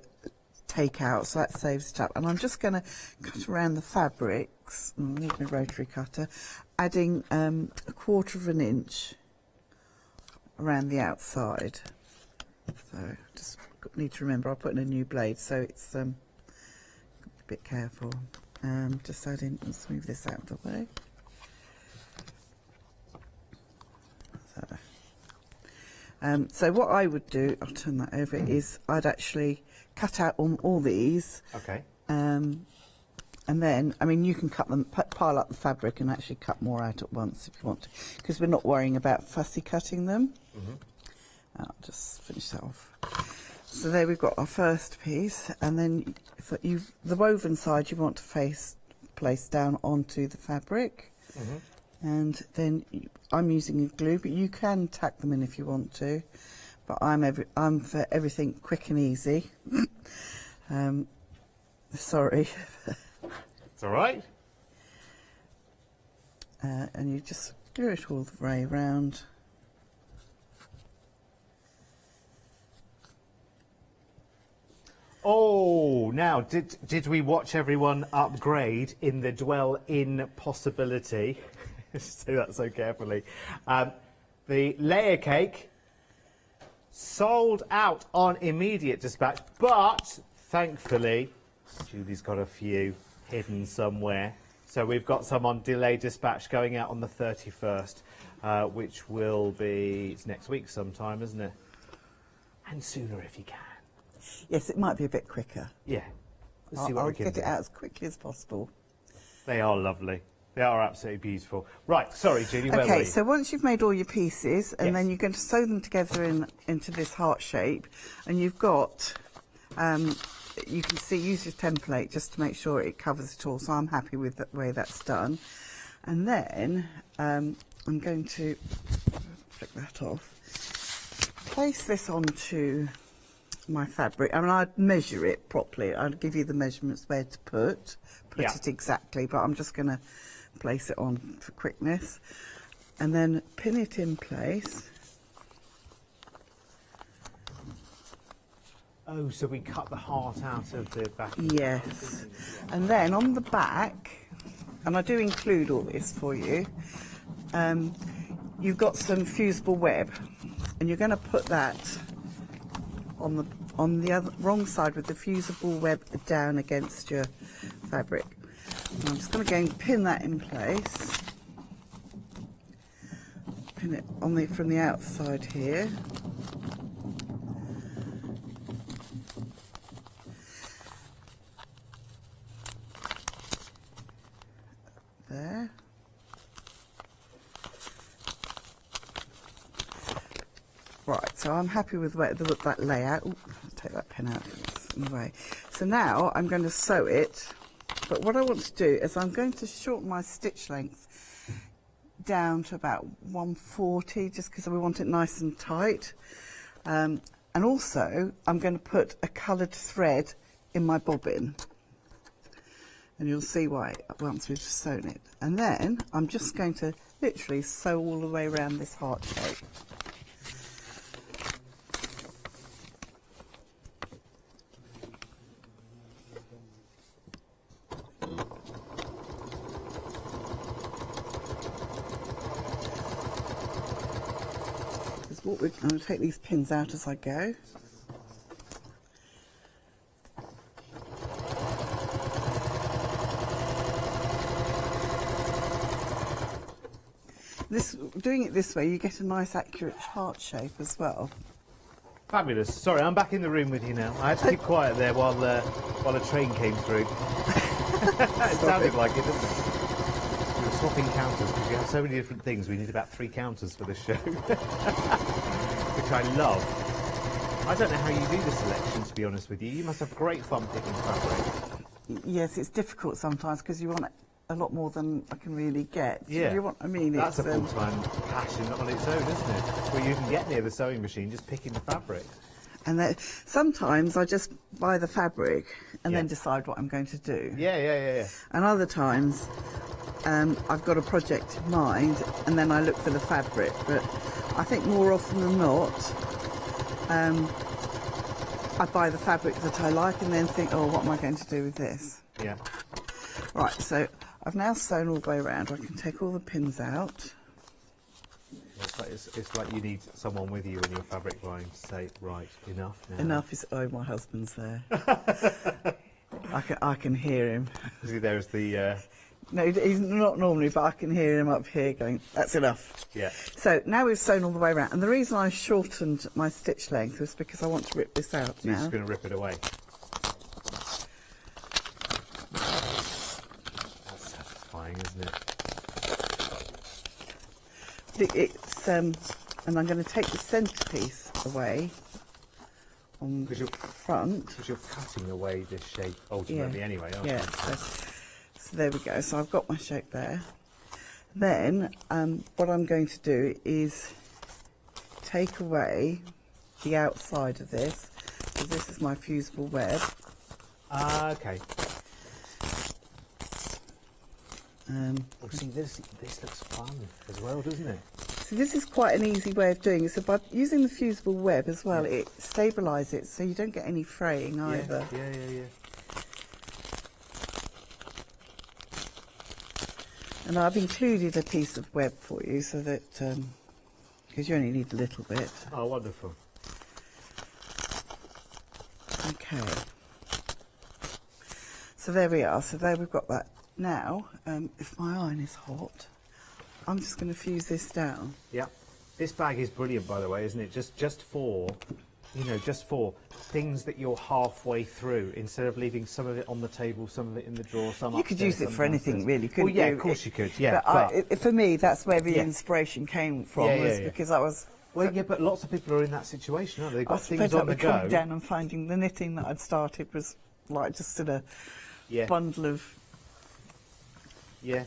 take out, so that saves it up. And I'm just going to cut around the fabrics. I need my rotary cutter, adding a 1/4 inch around the outside. So just need to remember I'll put in a new blade, so it's a bit careful. Just adding, let's move this out of the way. So what I would do, I'll turn that over, is I'd actually cut out all these. Okay. And then, I mean, you can cut them, pile up the fabric and actually cut more out at once if you want to, because we're not worrying about fussy cutting them. I'll just finish that off. So there we've got our first piece, and then the woven side you want to place down onto the fabric. And then I'm using glue, but you can tack them in if you want to. But I'm for everything quick and easy. Sorry. It's all right. And you just glue it all the way around. Oh, now, did we watch everyone upgrade in the dwell-in possibility? Say that so carefully. The layer cake sold out on immediate dispatch, but thankfully Julie's got a few hidden somewhere. So we've got some on delayed dispatch going out on the 31st, which will be, it's next week sometime, isn't it? And sooner if you can. Yes, it might be a bit quicker. Yeah. Let's see what we can do. I'll get it out as quickly as possible. They are lovely. They are absolutely beautiful. Right, sorry, Julie, where were you? Okay, so once you've made all your pieces, and then you're going to sew them together into this heart shape, and you've got, you can see, use your template just to make sure it covers it all, so I'm happy with the way that's done. And then I'm going to flick that off, place this onto my fabric. I mean, I'd measure it properly. I'd give you the measurements where to put it exactly, but I'm just going to place it on for quickness and then pin it in place. Oh, so we cut the heart out of the back? Yes. And then on the back, and I do include all this for you, you've got some fusible web, and you're going to put that on the other wrong side with the fusible web down against your fabric. And I'm just going to go and pin that in place. Pin it on from the outside here. There. Right, so I'm happy with that layout. Ooh, let's take that pin out in the way. So now I'm going to sew it, but what I want to do is I'm going to shorten my stitch length down to about 140, just because we want it nice and tight. And also I'm going to put a coloured thread in my bobbin, and you'll see why once we've sewn it. And then I'm just going to literally sew all the way around this heart shape. I'm going to take these pins out as I go. Doing it this way, you get a nice accurate heart shape as well. Fabulous. Sorry, I'm back in the room with you now. I had to keep quiet there while a train came through. It sounded like it, didn't it? We were swapping counters because you have so many different things. We need about 3 counters for this show, which I love. I don't know how you do the selection, to be honest with you. You must have great fun picking fabric. Yes, it's difficult sometimes because you want a lot more than I can really get. Yeah. Do you want, I mean, that's a full-time passion on its own, isn't it? Where you can get near the sewing machine just picking the fabric. And sometimes I just buy the fabric and then decide what I'm going to do. Yeah. And other times I've got a project in mind and then I look for the fabric. But I think more often than not, I buy the fabric that I like and then think, oh, what am I going to do with this? Yeah. Right, so I've now sewn all the way around. I can take all the pins out. It's like you need someone with you when you're fabric buying to say, right, enough now. Enough is... Oh, my husband's there. I can hear him. Is he there as the... No, he's not normally, but I can hear him up here going, that's enough. Yeah. So now we've sewn all the way around. And the reason I shortened my stitch length was because I want to rip this out so now. You're just going to rip it away. That's satisfying, isn't it? It's and I'm going to take the centrepiece away on the front. Because you're cutting away this shape ultimately anyway, aren't you? So there we go. So I've got my shape there. Then what I'm going to do is take away the outside of this, because this is my fusible web. Okay. See, this looks fun as well, doesn't it? So this is quite an easy way of doing it. So by using the fusible web as well, it stabilises it so you don't get any fraying either. Yeah. And I've included a piece of web for you so that, because you only need a little bit. Oh, wonderful. Okay. So there we are. So there we've got that. Now, if my iron is hot, I'm just going to fuse this down. Yeah. This bag is brilliant, by the way, isn't it? Just for, just for things that you're halfway through, instead of leaving some of it on the table, some of it in the drawer, some You could use it for anything, really, couldn't you? Well, yeah, of course you could, yeah. But for me, that's where the inspiration came from, because I was... Well, yeah, but lots of people are in that situation, aren't they? They've got things I on the go. coming down and finding the knitting that I'd started was like just in a bundle of... Yeah.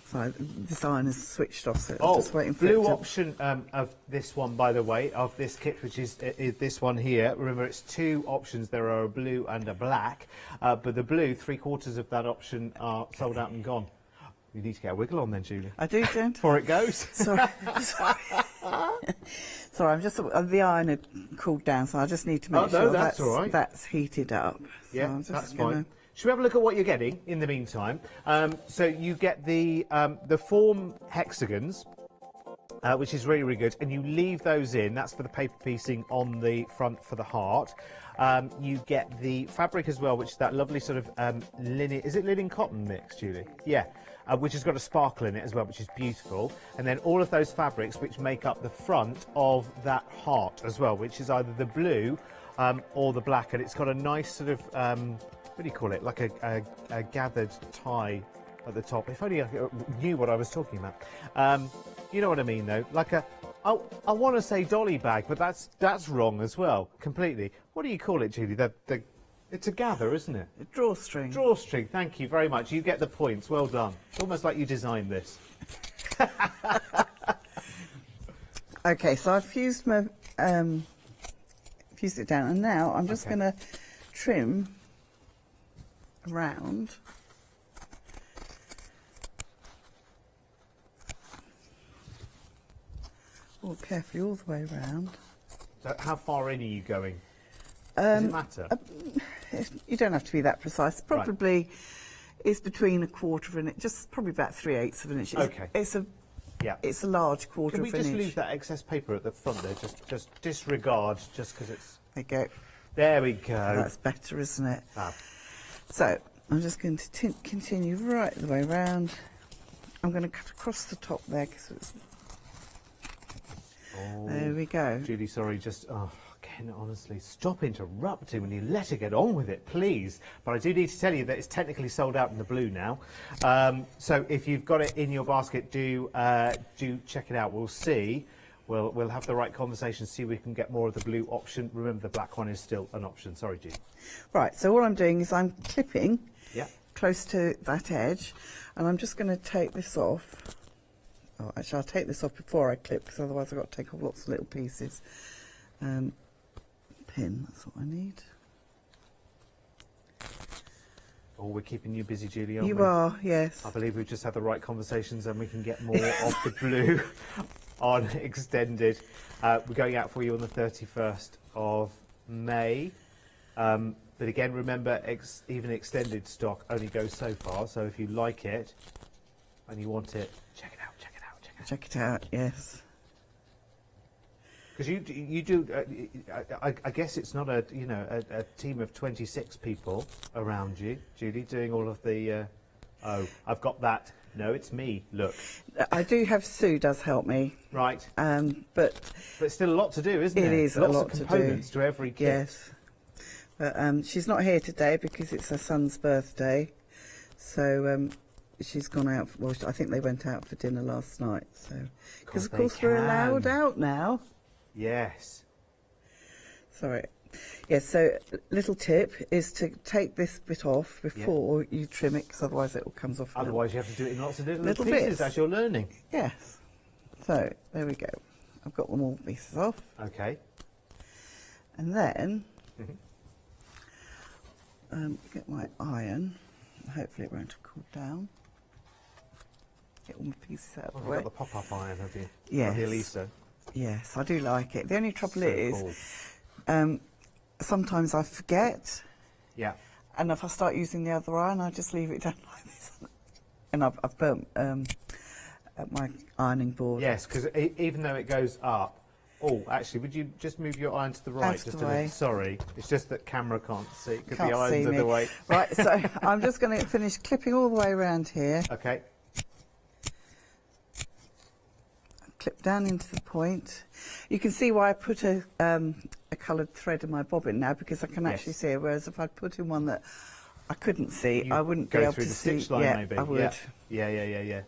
Sorry, this iron is switched off, so Oh, I'm just waiting for blue it to... option of this one, by the way, of this kit, which is this one here. Remember, it's 2 options. There are a blue and a black, but the blue, 3/4 of that option are sold out and gone. You need to get a wiggle on then, Julie. I do, don't. Before it goes. Sorry. Sorry, I'm just... the iron had cooled down, so I just need to make sure that's all right. that's heated up. So Yeah, I'm just that's gonna... fine. Should we have a look at what you're getting in the meantime? So you get the form hexagons, which is really, really good, and you leave those in. That's for the paper piecing on the front for the heart. You get the fabric as well, which is that lovely sort of linen. Is it linen cotton mix, Julie? Yeah. Which has got a sparkle in it as well, which is beautiful. And then all of those fabrics which make up the front of that heart as well, which is either the blue or the black, and it's got a nice sort of what do you call it? Like a gathered tie at the top. If only I knew what I was talking about. You know what I mean, though. Like I want to say dolly bag, but that's wrong as well, completely. What do you call it, Julie? It's a gather, isn't it? A drawstring. Drawstring. Thank you very much. You get the points. Well done. It's almost like you designed this. Okay, so I've fused my fused it down, and now I'm just going to trim around. All carefully, all the way around. So how far in are you going? Does it matter? You don't have to be that precise. Probably is between 1/4 of an inch, just probably about 3/8 of an inch. Okay. It's a large quarter of an inch. Can we just leave that excess paper at the front there? Just disregard, just because it's... There you go. There we go. That's better, isn't it? Fab. So I'm just going to continue right the way around. I'm going to cut across the top there because it's... There we go. Julie, sorry, just... Oh, Ken, honestly, stop interrupting when you let her get on with it, please. But I do need to tell you that it's technically sold out in the blue now. So if you've got it in your basket, do check it out. We'll see. We'll have the right conversation, see if we can get more of the blue option. Remember, the black one is still an option. Sorry, Julie. Right, so all I'm doing is I'm clipping close to that edge, and I'm just going to take this off. Oh, actually, I'll take this off before I clip, because otherwise I've got to take off lots of little pieces. Pin, that's what I need. Oh, we're keeping you busy, Julie, aren't we? You are, yes. I believe we've just had the right conversations and we can get more of the blue on extended. We're going out for you on the 31st of May. But again, remember, even extended stock only goes so far. So if you like it and you want it, check it out, check it out, check it out. Check it out, yes. Because you do, I guess it's not a team of 26 people around you, Judy, doing all of the. Oh, I've got that. No, it's me. Look, I do have Sue does help me. Right. But still a lot to do, isn't it? It is lots a lot of components to every kit. Yes. But she's not here today because it's her son's birthday, so she's gone out. Well, I think they went out for dinner last night. So because of course we're allowed out now. Yes. Sorry. Yes, so little tip is to take this bit off before you trim it, because otherwise it all comes off. Otherwise you have to do it in lots of little bits pieces as you're learning. Yes. So, there we go. I've got them all pieces off. Okay. And then, get my iron. Hopefully it won't have cooled down. Get all my pieces out of the way. You've got the pop-up iron, have you? Yes. Like the Elisa. Yes, I do like it. The only trouble is, cool. Sometimes I forget. Yeah. And if I start using the other iron, I just leave it down like this. And I've burnt my ironing board. Yes, because even though it goes up. Oh, actually, would you just move your iron to the right? Just a way. Sorry, it's just that camera can't see because Can't the iron's see in me. the way. Right, so I'm just going to finish clipping all the way around here. Okay. Clip down into the point. You can see why I put a coloured thread in my bobbin now, because I can actually see it, whereas if I'd put in one that I couldn't see, I wouldn't be able to see. Go through the stitch line, maybe. I would. Yeah.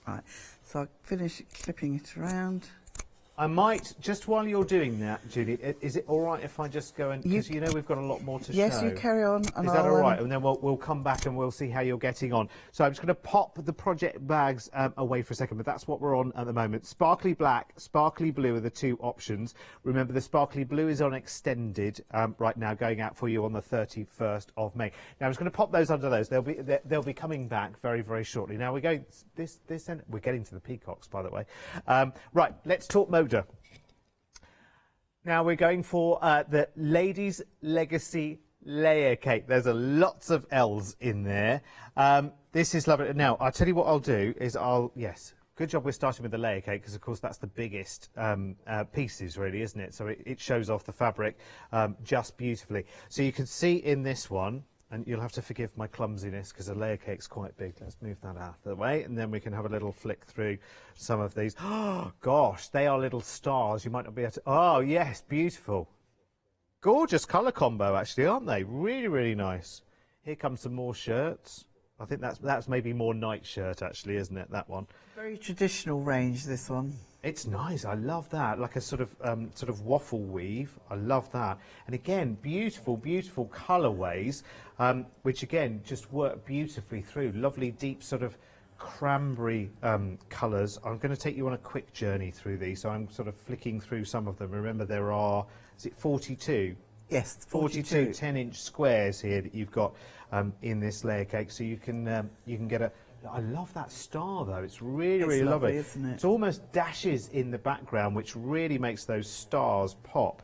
Right, so I finish clipping it around. I might, just while you're doing that, Judy, is it all right if I just go and, because you know we've got a lot more to show. Yes, you carry on. And is that all right? And then we'll come back and we'll see how you're getting on. So I'm just going to pop the project bags away for a second, but that's what we're on at the moment. Sparkly black, sparkly blue are the two options. Remember, the sparkly blue is on extended right now, going out for you on the 31st of May. Now I'm just going to pop those under those. They'll be coming back very, very shortly. Now we're going we're getting to the peacocks, by the way. Right, let's talk mode. Now we're going for the Ladies Legacy Layer Cake. There's lots of L's in there. This is lovely. Now, I'll tell you what I'll do is yes, good job we're starting with the layer cake because, of course, that's the biggest pieces, really, isn't it? So it shows off the fabric just beautifully. So you can see in this one, and you'll have to forgive my clumsiness because the layer cake's quite big. Let's move that out of the way, and then we can have a little flick through some of these. Oh, gosh, they are little stars. You might not be able to... Oh, yes, beautiful. Gorgeous colour combo, actually, aren't they? Really, really nice. Here comes some more shirts. I think that's maybe more nightshirt, actually, isn't it, that one? Very traditional range, this one. It's nice. I love that, like a sort of waffle weave. I love that. And again, beautiful, beautiful colourways, which again just work beautifully through. Lovely, deep sort of cranberry colours. I'm going to take you on a quick journey through these. So I'm sort of flicking through some of them. Remember, there are, is it 42? Yes, 42 10-inch squares here that you've got in this layer cake. So you can get a... I love that star, though. It's really, really lovely, isn't it? It's almost dashes in the background, which really makes those stars pop.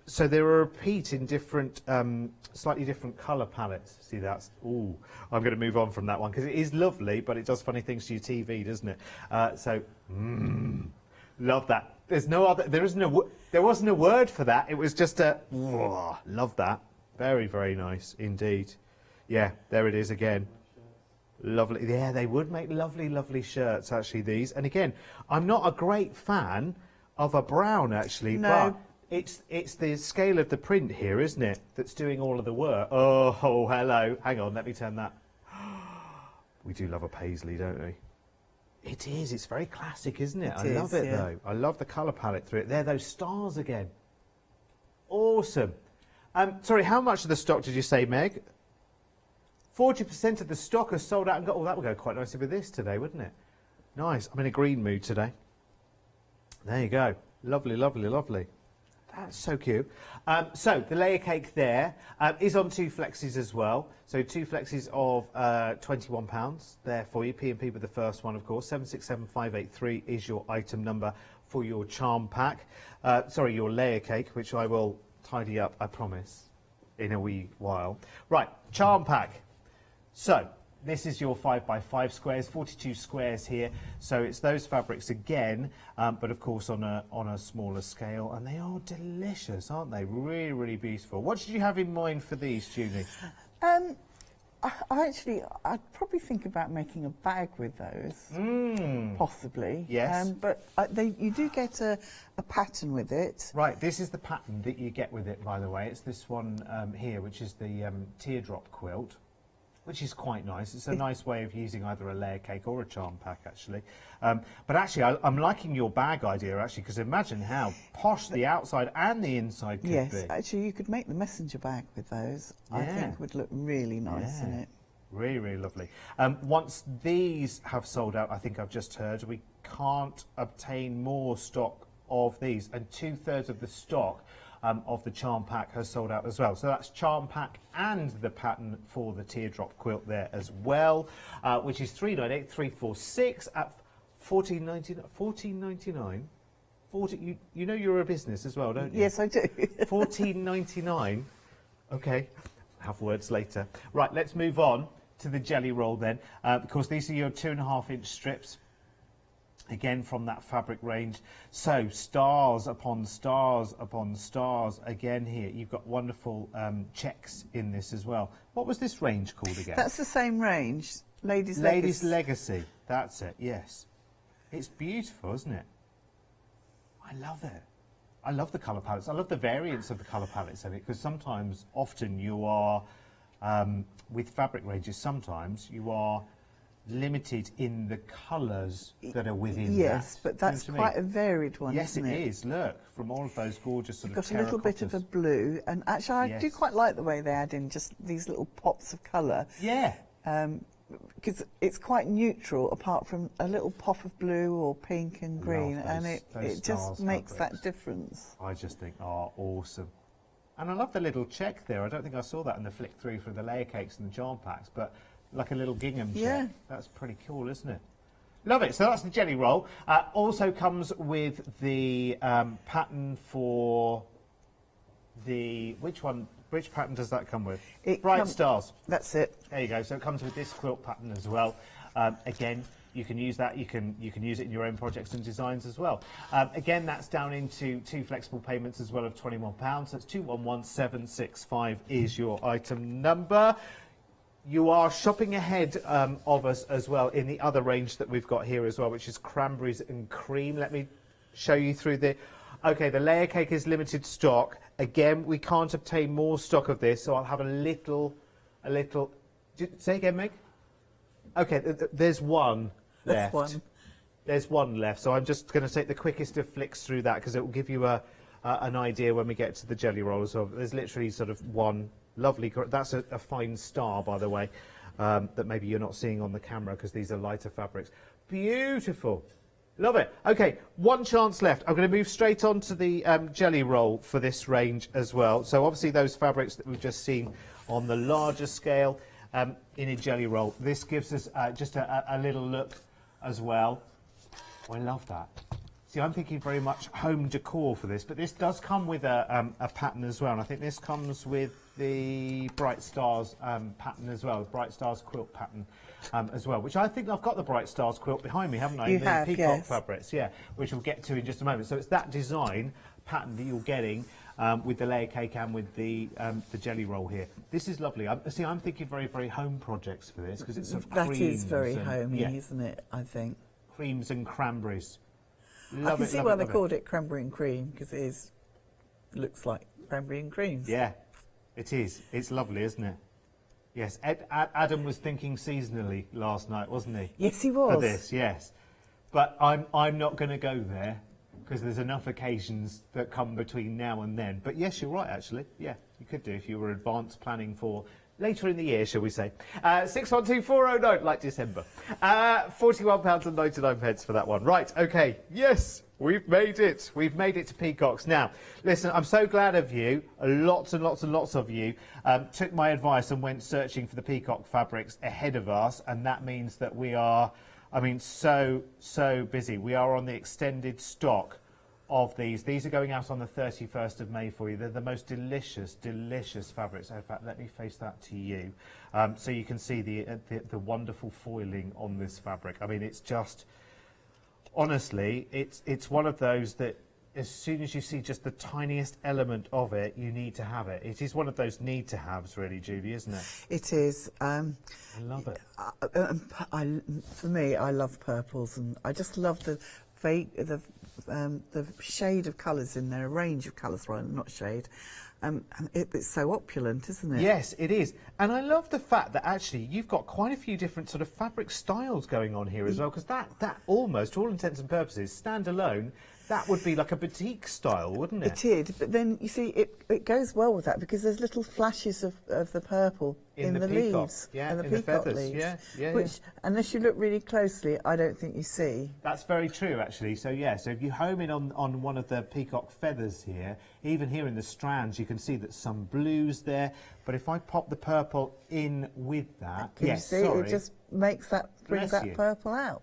So they are a repeat in different, slightly different colour palettes. See, that's... Ooh, I'm going to move on from that one, because it is lovely, but it does funny things to your TV, doesn't it? Love that. There's no other... There wasn't a word for that. It was just a... Love that. Very, very nice indeed. Yeah, there it is again. Lovely. Yeah, they would make lovely, lovely shirts, actually, these. And again, I'm not a great fan of a brown, actually, no. But it's the scale of the print here, isn't it, that's doing all of the work. Oh, hello. Hang on, let me turn that. We do love a paisley, don't we? It is. It's very classic, isn't it? I love it, though. I love the colour palette through it. There, those stars again. Awesome. Sorry, how much of the stock did you say, Meg? 40% of the stock has sold out and got... Oh, that would go quite nicely with this today, wouldn't it? Nice. I'm in a green mood today. There you go. Lovely, lovely, lovely. That's so cute. So the layer cake there is on 2 flexes as well. So 2 flexes of £21 there for you. P&P with the first one, of course. 767583 is your item number for your charm pack. Sorry, your layer cake, which I will tidy up, I promise, in a wee while. Right, charm pack. So, this is your 5x5 squares, 42 squares here. So it's those fabrics again, but of course on a smaller scale. And they are delicious, aren't they? Really, really beautiful. What did you have in mind for these, Julie? I'd probably think about making a bag with those, possibly. Yes. But you do get a pattern with it. Right, this is the pattern that you get with it, by the way. It's this one here, which is the teardrop quilt, which is quite nice. It's a nice way of using either a layer cake or a charm pack, actually. But actually, I'm liking your bag idea, actually, because imagine how posh the outside and the inside could be. Yes, actually, you could make the messenger bag with those. Yeah. I think would look really nice in it. Really, really lovely. Once these have sold out, I think I've just heard, we can't obtain more stock of these. And 2/3 of the stock of the charm pack has sold out as well. So that's charm pack and the pattern for the teardrop quilt there as well, which is 398346 at $14.99. You know you're a business as well, don't you? Yes, I do. $14.99. Okay, have words later. Right, let's move on to the jelly roll then, because these are your 2.5-inch strips. Again, from that fabric range. So, stars upon stars upon stars again here. You've got wonderful checks in this as well. What was this range called again? That's the same range. Ladies Legacy. That's it, yes. It's beautiful, isn't it? I love it. I love the colour palettes. I love the variance of the colour palettes in it, because often you are, with fabric ranges, sometimes you are limited in the colours that are within yes, that. but that's quite a varied one, yes, isn't it? Yes, it is. Look, from all of those gorgeous sort of got a little bit of a blue, and actually I do quite like the way they add in just these little pops of colour. Yeah. Because it's quite neutral, apart from a little pop of blue or pink and green, and it just makes that difference. I just think are awesome. And I love the little check there. I don't think I saw that in the flick through for the layer cakes and the charm packs, but like a little gingham check. That's pretty cool, isn't it? Love it. So that's the jelly roll. Also comes with the pattern for the... Which pattern does that come with? Bright Stars. That's it. There you go. So it comes with this quilt pattern as well. Again, you can use that. You can use it in your own projects and designs as well. Again, that's down into 2 flexible payments as well of £21. That's 211765 is your item number. You are shopping ahead of us as well in the other range that we've got here as well, which is cranberries and cream. Let me show you through the... OK, the layer cake is limited stock. Again, we can't obtain more stock of this, so I'll have a little... Say again, Meg? OK, there's one left. There's one left, so I'm just going to take the quickest of flicks through that because it will give you an idea when we get to the jelly roll as well. There's literally sort of one lovely... That's a fine star, by the way, that maybe you're not seeing on the camera because these are lighter fabrics. Beautiful. Love it. OK, one chance left. I'm going to move straight on to the jelly roll for this range as well. So obviously those fabrics that we've just seen on the larger scale in a jelly roll. This gives us just a little look as well. Oh, I love that. See, I'm thinking very much home decor for this, but this does come with a pattern as well. And I think this comes with the Bright Stars pattern as well, the Bright Stars quilt pattern as well, which I think I've got the Bright Stars quilt behind me, haven't I? You have, peacock fabrics, yeah, which we'll get to in just a moment. So it's that design pattern that you're getting with the layer cake and with the jelly roll here. This is lovely. I'm thinking very, very home projects for this because it's sort of creams. That is very homey, isn't it, I think? Creams and cranberries. I can see why they called it cranberry and cream, because it looks like cranberry and cream. Yeah, it is. It's lovely, isn't it? Yes, Adam was thinking seasonally last night, wasn't he? Yes, he was. For this, yes. But I'm not going to go there, because there's enough occasions that come between now and then. But yes, you're right, actually. Yeah, you could do if you were advanced planning for later in the year, shall we say. 612409, like December. £41.99 for that one. Right, OK, yes, we've made it. We've made it to peacocks. Now, listen, I'm so glad of you. Lots and lots and lots of you took my advice and went searching for the peacock fabrics ahead of us. And that means that we are, I mean, so busy. We are on the extended stock of these. These are going out on the 31st of May for you. They're the most delicious, delicious fabrics. In fact, let me face that to you, so you can see the wonderful foiling on this fabric. I mean, it's just, honestly, it's one of those that as soon as you see just the tiniest element of it, you need to have it. It is one of those need-to-haves, really, Julie, isn't it? It is. I love it. For me, I love purples, and I just love the shade of colours in there, a range of colours, right, not shade. It's so opulent, isn't it? Yes, it is. And I love the fact that actually you've got quite a few different sort of fabric styles going on here as well, because that almost, to all intents and purposes, standalone, that would be like a boutique style, wouldn't it? It is, but then you see it goes well with that because there's little flashes of the purple in the leaves, and the peacock feathers, leaves, yeah, which unless you look really closely, I don't think you see. That's very true, actually. So yeah, so if you home in on one of the peacock feathers here, even here in the strands, you can see that some blues there. But if I pop the purple in with that, can you see? It just makes that brings that purple out.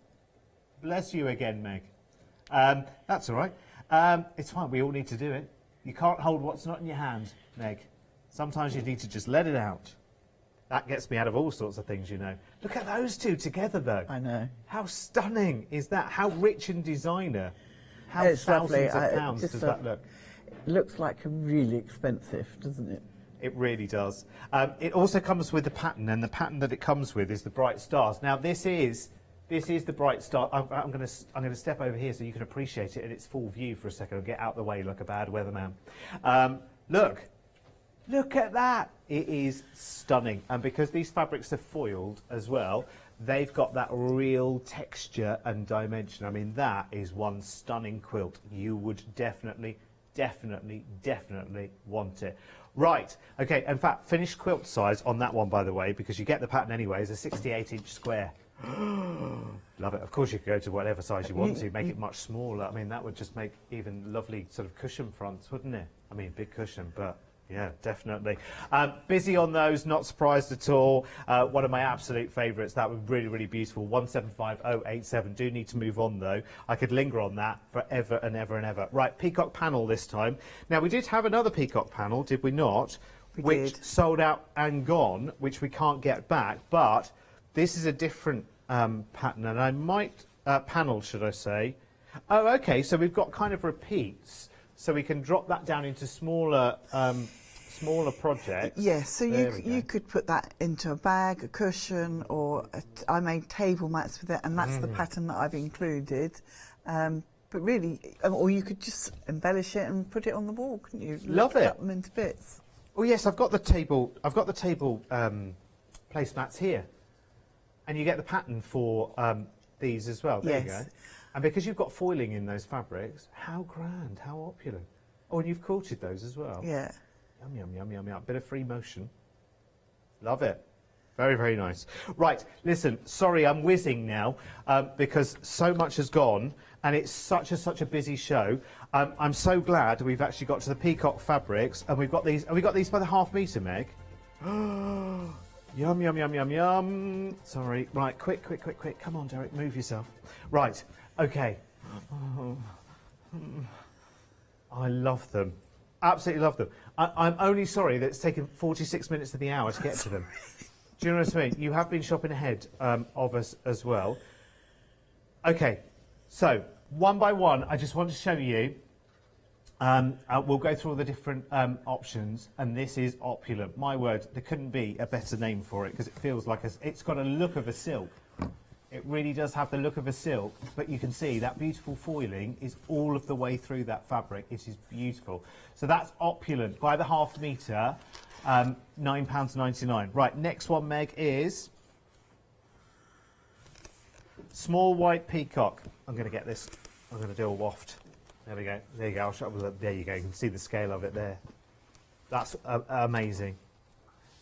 Bless you again, Meg. That's all right. It's fine. We all need to do it. You can't hold what's not in your hand, Meg. Sometimes you need to just let it out. That gets me out of all sorts of things, you know. Look at those two together, though. I know. How stunning is that? How rich and designer. How it's thousands lovely. of pounds does that look? It looks like really expensive, doesn't it? It really does. It also comes with the pattern, and the pattern that it comes with is the Bright Stars. Now, this is the Bright Star. I'm going to step over here so you can appreciate it in its full view for a second and get out the way like a bad weatherman. Look at that. It is stunning. And because these fabrics are foiled as well, they've got that real texture and dimension. I mean, that is one stunning quilt. You would definitely want it. Right, okay, in fact, finished quilt size on that one, by the way, because you get the pattern anyway, is a 68-inch square. Love it. Of course, you could go to whatever size you want to, make it much smaller. I mean, that would just make even lovely sort of cushion fronts, wouldn't it? I mean, big cushion, but yeah, definitely. Busy on those, not surprised at all. One of my absolute favourites. That was really beautiful. 175087. Do need to move on, though. I could linger on that forever and ever and ever. Right, peacock panel this time. Now, we did have another peacock panel, did we not? Which sold out and gone, which we can't get back. But this is a different pattern, and I might... panel, should I say. Oh, OK, so we've got kind of repeats. So we can drop that down into smaller smaller projects. Yes, so you could put that into a bag, a cushion, or I made table mats with it, and that's the pattern that I've included. But really, or you could just embellish it and put it on the wall, couldn't you? Love it. Cut them into bits. Oh yes, I've got the table placemats here, and you get the pattern for these as well. There you go. And because you've got foiling in those fabrics, how grand, how opulent. Oh, and you've quilted those as well. Yeah. Yum, yum, yum, yum, yum. Bit of free motion. Love it. Very nice. Right, listen, sorry, I'm whizzing now because so much has gone and it's such a busy show. I'm so glad we've actually got to the peacock fabrics and we've got these. Have we got these by the ½ metre, Meg? Yum, yum, yum, yum, yum. Sorry. Right, quick. Come on, Derek, move yourself. Right, okay. I love them. Absolutely love them. I'm only sorry that it's taken 46 minutes of the hour to get to them. Do you know what I mean? You have been shopping ahead of us as well. Okay, so one by one, I just want to show you. We'll go through all the different options, and this is opulent. My word, there couldn't be a better name for it because it feels like it's got a look of a silk. It really does have the look of a silk, but you can see that beautiful foiling is all of the way through that fabric. It is beautiful. So that's opulent by the ½ metre, £9.99. Right, next one, Meg, is small white peacock. I'm going to get this. I'm going to do a waft. There we go. There you go. I'll show you. There you go. You can see the scale of it there. That's amazing.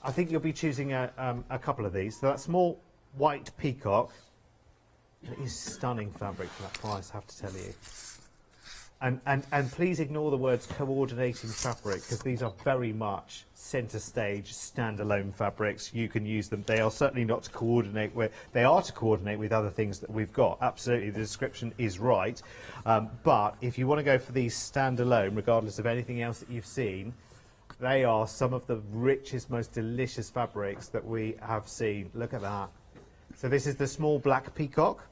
I think you'll be choosing a couple of these. So that small white peacock. It is stunning fabric for that price, I have to tell you. And please ignore the words coordinating fabric because these are very much centre stage standalone fabrics. You can use them. They are certainly not to coordinate with. They are to coordinate with other things that we've got. Absolutely, the description is right. But if you want to go for these standalone, regardless of anything else that you've seen, they are some of the richest, most delicious fabrics that we have seen. Look at that. So this is the small black peacock.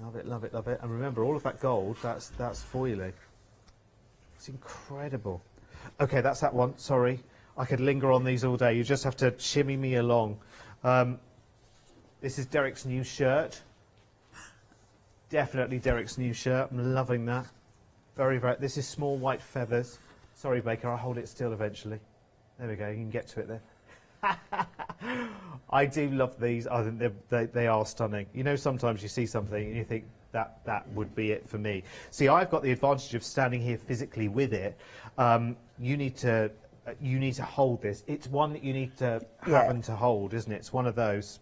Love it, love it, love it. And remember, all of that gold, that's foiling. It's incredible. Okay, that's that one. Sorry. I could linger on these all day. You just have to shimmy me along. This is Derek's new shirt. Definitely Derek's new shirt. I'm loving that. Very. This is small white feathers. Sorry, Baker, I'll hold it still eventually. There we go. You can get to it there. I do love these. I think they are stunning. You know, sometimes you see something and you think that would be it for me. See, I've got the advantage of standing here physically with it. You need to hold this. It's one that you need to have and to hold, isn't it? It's one of those.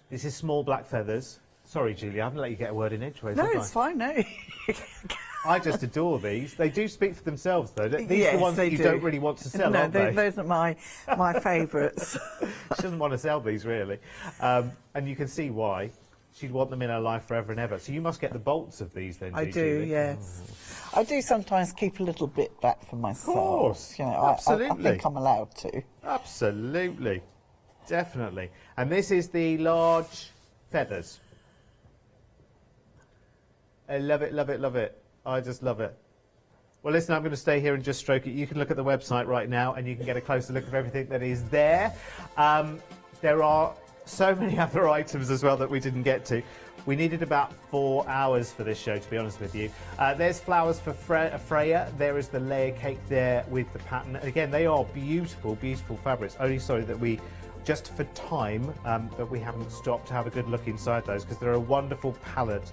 This is small black feathers. Sorry, Julie, I haven't let you get a word in edgeways. No, it's fine. No. I just adore these. They do speak for themselves, though. These are the ones that you don't really want to sell, aren't they? Those are my favourites. She doesn't want to sell these, really. And you can see why. She'd want them in her life forever and ever. So you must get the bolts of these, then, I do, Julie? yes. I do sometimes keep a little bit back for myself. Of course. You know, absolutely. I think I'm allowed to. Absolutely. Definitely. And this is the large feathers. I love it, love it, love it. I just love it. Well, listen, I'm going to stay here and just stroke it. You can look at the website right now and you can get a closer look of everything that is there. There are so many other items as well that we didn't get to. We needed about 4 hours for this show, to be honest with you. There's flowers for Freya. There is the layer cake there with the pattern. Again, they are beautiful, beautiful fabrics. Only sorry that we just for time, but we haven't stopped to have a good look inside those because they're a wonderful palette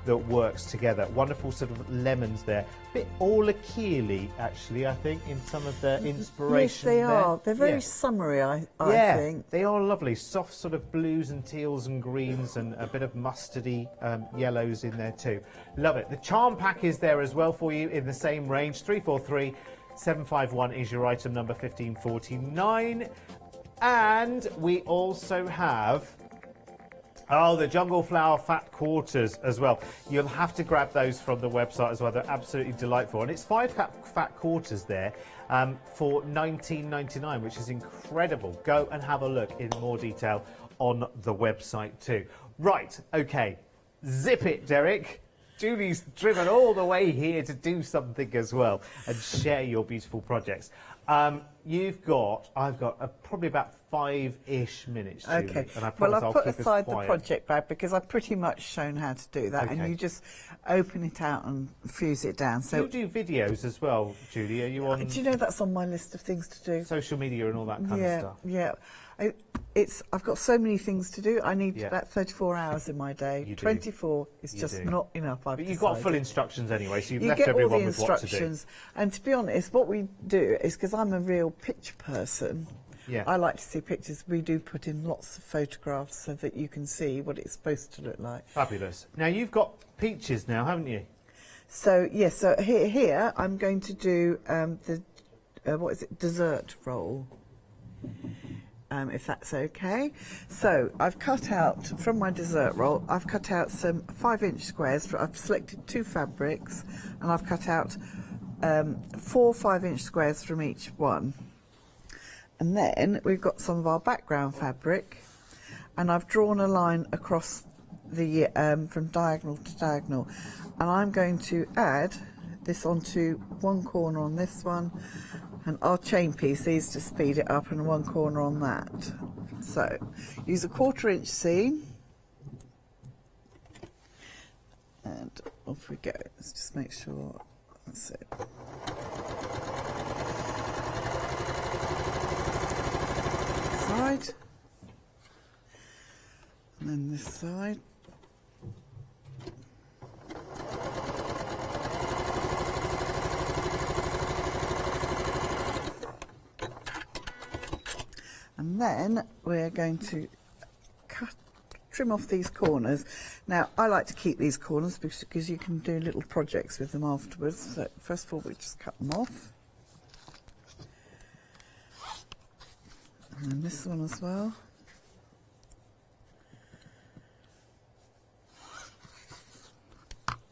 that works together. Wonderful sort of lemons there. A bit Orla-Keely, actually, I think, in some of the inspiration. Yes, they are. They're very summery, I think. They are lovely. Soft sort of blues and teals and greens and a bit of mustardy yellows in there too. Love it. The charm pack is there as well for you in the same range. 343 751 is your item number 1549. And we also have the Jungle Flower Fat Quarters as well. You'll have to grab those from the website as well. They're absolutely delightful. And it's 5 fat quarters there for $19.99, which is incredible. Go and have a look in more detail on the website too. Right, OK. Zip it, Derek. Julie's driven all the way here to do something as well and share your beautiful projects. I've got probably about 5-ish minutes, Julie, Okay. and I Well, promise I've I'll put keep us aside the quiet. project bag because I've pretty much shown how to do that, Okay. and you just open it out and fuse it down. So you do videos as well, Julie. Are you on? do you know that's on my list of things to do? Social media and all that kind of stuff. Yeah. I've got so many things to do. I need about 34 hours in my day. You do. 24 is You just do. not enough. But you've got full instructions anyway, so you've you left get everyone all the with what to do. instructions. And to be honest, what we do is, because I'm a real picture person, I like to see pictures. We do put in lots of photographs so that you can see what it's supposed to look like. Fabulous. Now you've got peaches now, haven't you? So yes, so here I'm going to do dessert roll. If that's okay. So I've cut out, from my dessert roll, I've cut out some 5-inch squares. I've selected 2 fabrics and I've cut out 4 5-inch squares from each one. And then we've got some of our background fabric, and I've drawn a line across the from diagonal to diagonal, and I'm going to add this onto one corner on this one, and I'll chain piece these to speed it up, and one corner on that. So use a 1/4-inch seam, and off we go. Let's just make sure that's it. Side, and then this side. And then we're going to trim off these corners. Now, I like to keep these corners because you can do little projects with them afterwards. So first of all, we just cut them off. And then this one as well.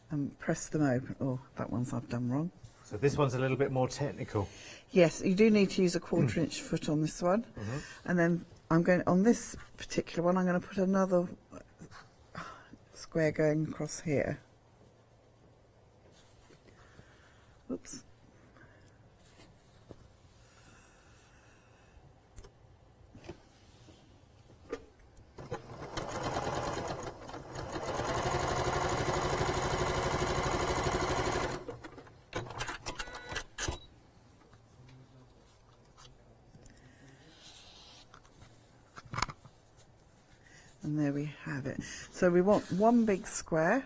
And press them open. Oh, that one's I've done wrong. So this one's a little bit more technical. Yes, you do need to use a 1/4-inch foot on this one. And then I'm going, on this particular one, I'm going to put another square going across here. Oops. And there we have it. So we want one big square,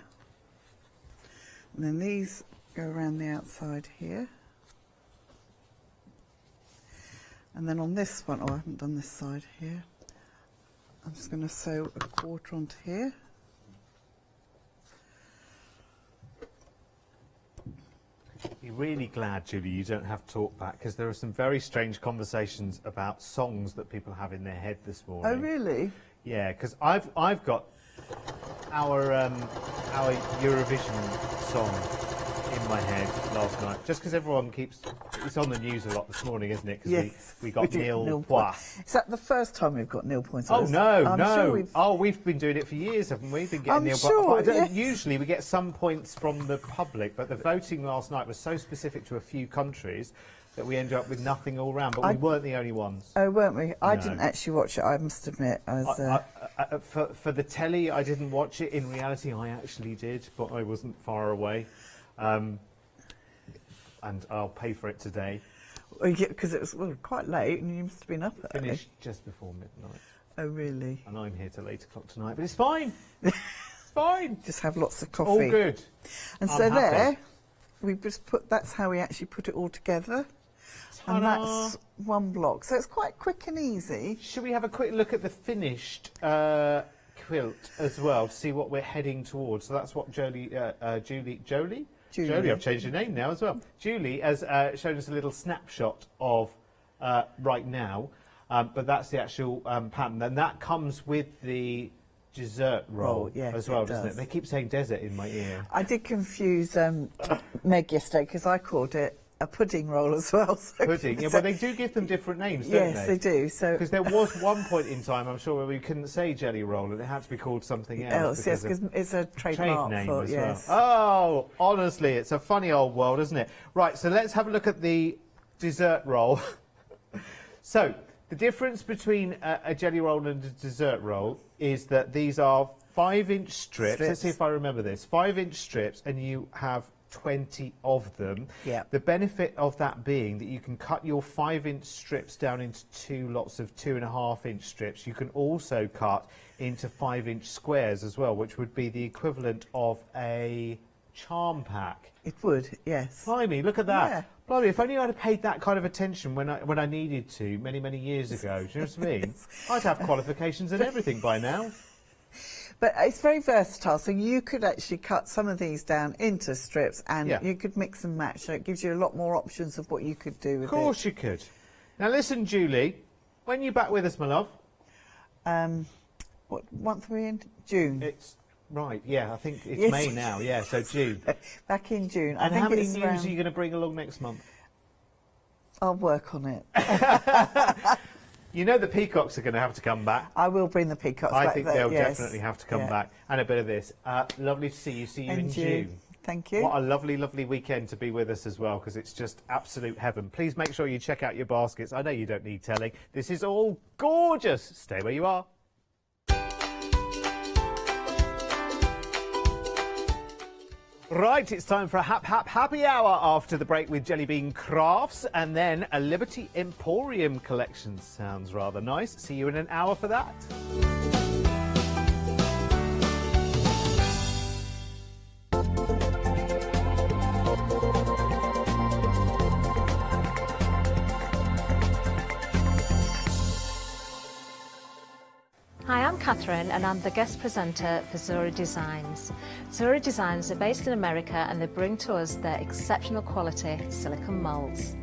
and then these go around the outside here. And then on this one, oh, I haven't done this side here. I'm just going to sew a 1/4 onto here. You're really glad, Julie, you don't have talk back, because there are some very strange conversations about songs that people have in their head this morning. Oh, really? Yeah, because I've got our Eurovision song in my head last night, just because everyone it's on the news a lot this morning, isn't it? Because Yes, we got nil points. Is that the first time we've got nil points? Oh no, I'm no! Sure we've been doing it for years, haven't we? Been getting I'm nil sure, points. yes. Usually we get some points from the public, but the voting last night was so specific to a few countries that we ended up with nothing all round. But we weren't the only ones. Oh, weren't we? I No. didn't actually watch it, I must admit. For the telly, I didn't watch it. In reality, I actually did, but I wasn't far away. And I'll pay for it today. Because it was quite late and you must have been up early. Finished just before midnight. Oh, really? And I'm here till 8 o'clock tonight, but it's fine. It's fine. Just have lots of coffee. All good. And I'm so happy. there, we just that's how we actually put it all together. Ta-da. And that's one block. So it's quite quick and easy. Should we have a quick look at the finished quilt as well to see what we're heading towards? So that's what Jolie, Jolie, I've changed her name now as well. Julie has shown us a little snapshot of right now, but that's the actual pattern. And that comes with the dessert roll as well, doesn't it? They keep saying desert in my ear. I did confuse Meg yesterday because I called it a pudding roll as well. So pudding, yeah, but they do give them different names, don't they? Yes, they do. So because there was one point in time, I'm sure, where we couldn't say jelly roll, and it had to be called something else. Yes, because it's a trademark name for, as yes. well. Oh, honestly, it's a funny old world, isn't it? Right, so let's have a look at the dessert roll. So the difference between a jelly roll and a dessert roll is that these are 5-inch strips. Let's see if I remember this. 5-inch strips, and you have 20 of them. Yeah. The benefit of that being that you can cut your 5-inch strips down into 2 lots of 2.5-inch strips. You can also cut into 5-inch squares as well, which would be the equivalent of a charm pack. It would, yes. Blimey, look at that. Yeah. Blimey, if only I'd have paid that kind of attention when I needed to many years ago. Do you know what I mean? I'd have qualifications and everything by now. But it's very versatile, so you could actually cut some of these down into strips and you could mix and match, so it gives you a lot more options of what you could do with it. Of course you could. Now listen, Julie, when are you back with us, my love? What month are we in? June. It's right, yeah, I think it's May now, yeah, so June. Back in June. And how many news are you going to bring along next month? I'll work on it. You know the peacocks are going to have to come back. I will bring the peacocks back. I think they'll definitely have to come back. And a bit of this. Lovely to see you. See you in June. Thank you. What a lovely, lovely weekend to be with us as well, because it's just absolute heaven. Please make sure you check out your baskets. I know you don't need telling. This is all gorgeous. Stay where you are. Right, it's time for a happy hour after the break with Jelly Bean Crafts, and then a Liberty Emporium collection. Sounds rather nice. See you in an hour for that. Hi, I'm Catherine and I'm the guest presenter for Zora Designs. Zora Designs are based in America and they bring to us their exceptional quality silicone moulds.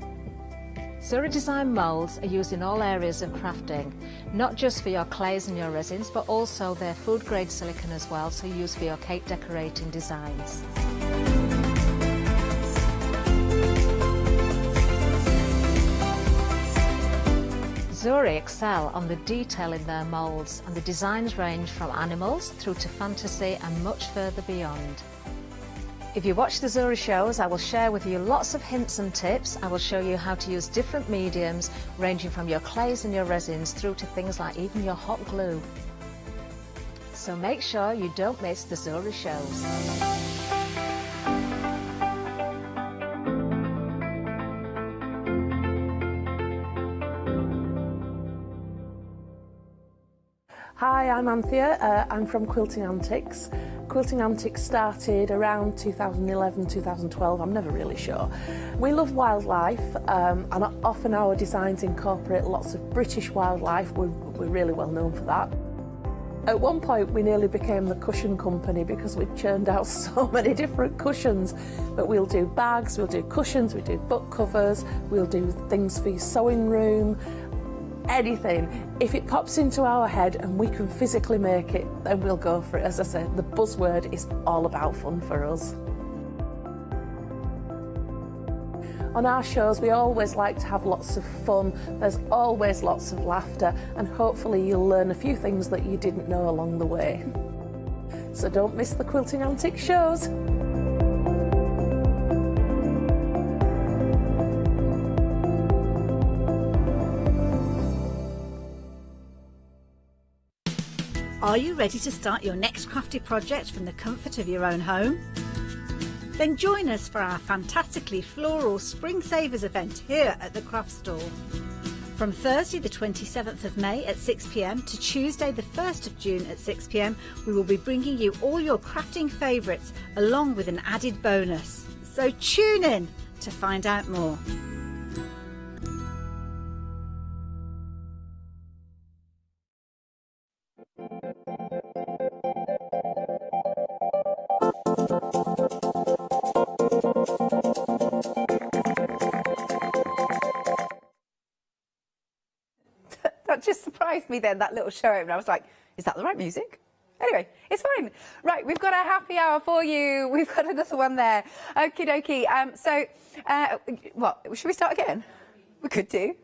Zora Design moulds are used in all areas of crafting, not just for your clays and your resins, but also their food grade silicone as well, so used for your cake decorating designs. Zora excel on the detail in their moulds, and the designs range from animals through to fantasy and much further beyond. If you watch the Zora shows, I will share with you lots of hints and tips. I will show you how to use different mediums, ranging from your clays and your resins through to things like even your hot glue. So make sure you don't miss the Zora shows. Hi, I'm Anthea. I'm from Quilting Antics. Quilting Antics started around 2011, 2012, I'm never really sure. We love wildlife and often our designs incorporate lots of British wildlife. We're really well known for that. At one point we nearly became the cushion company because we churned out so many different cushions. But we'll do bags, we'll do cushions, we do book covers, we'll do things for your sewing room, anything. If it pops into our head and we can physically make it, then we'll go for it. As I said, the buzzword is all about fun for us. On our shows, we always like to have lots of fun. There's always lots of laughter, and hopefully you'll learn a few things that you didn't know along the way. So don't miss the Quilting Antics shows. Are you ready to start your next crafty project from the comfort of your own home? Then join us for our fantastically floral Spring Savers event here at the craft store. From Thursday the 27th of May at 6 p.m. to Tuesday the 1st of June at 6 p.m, we will be bringing you all your crafting favourites along with an added bonus. So tune in to find out more. That just surprised me then, that little show opener. I was like, is that the right music? Anyway, it's fine. Right, we've got a happy hour for you. We've got another one there. Okie dokie. What? Should we start again? We could do.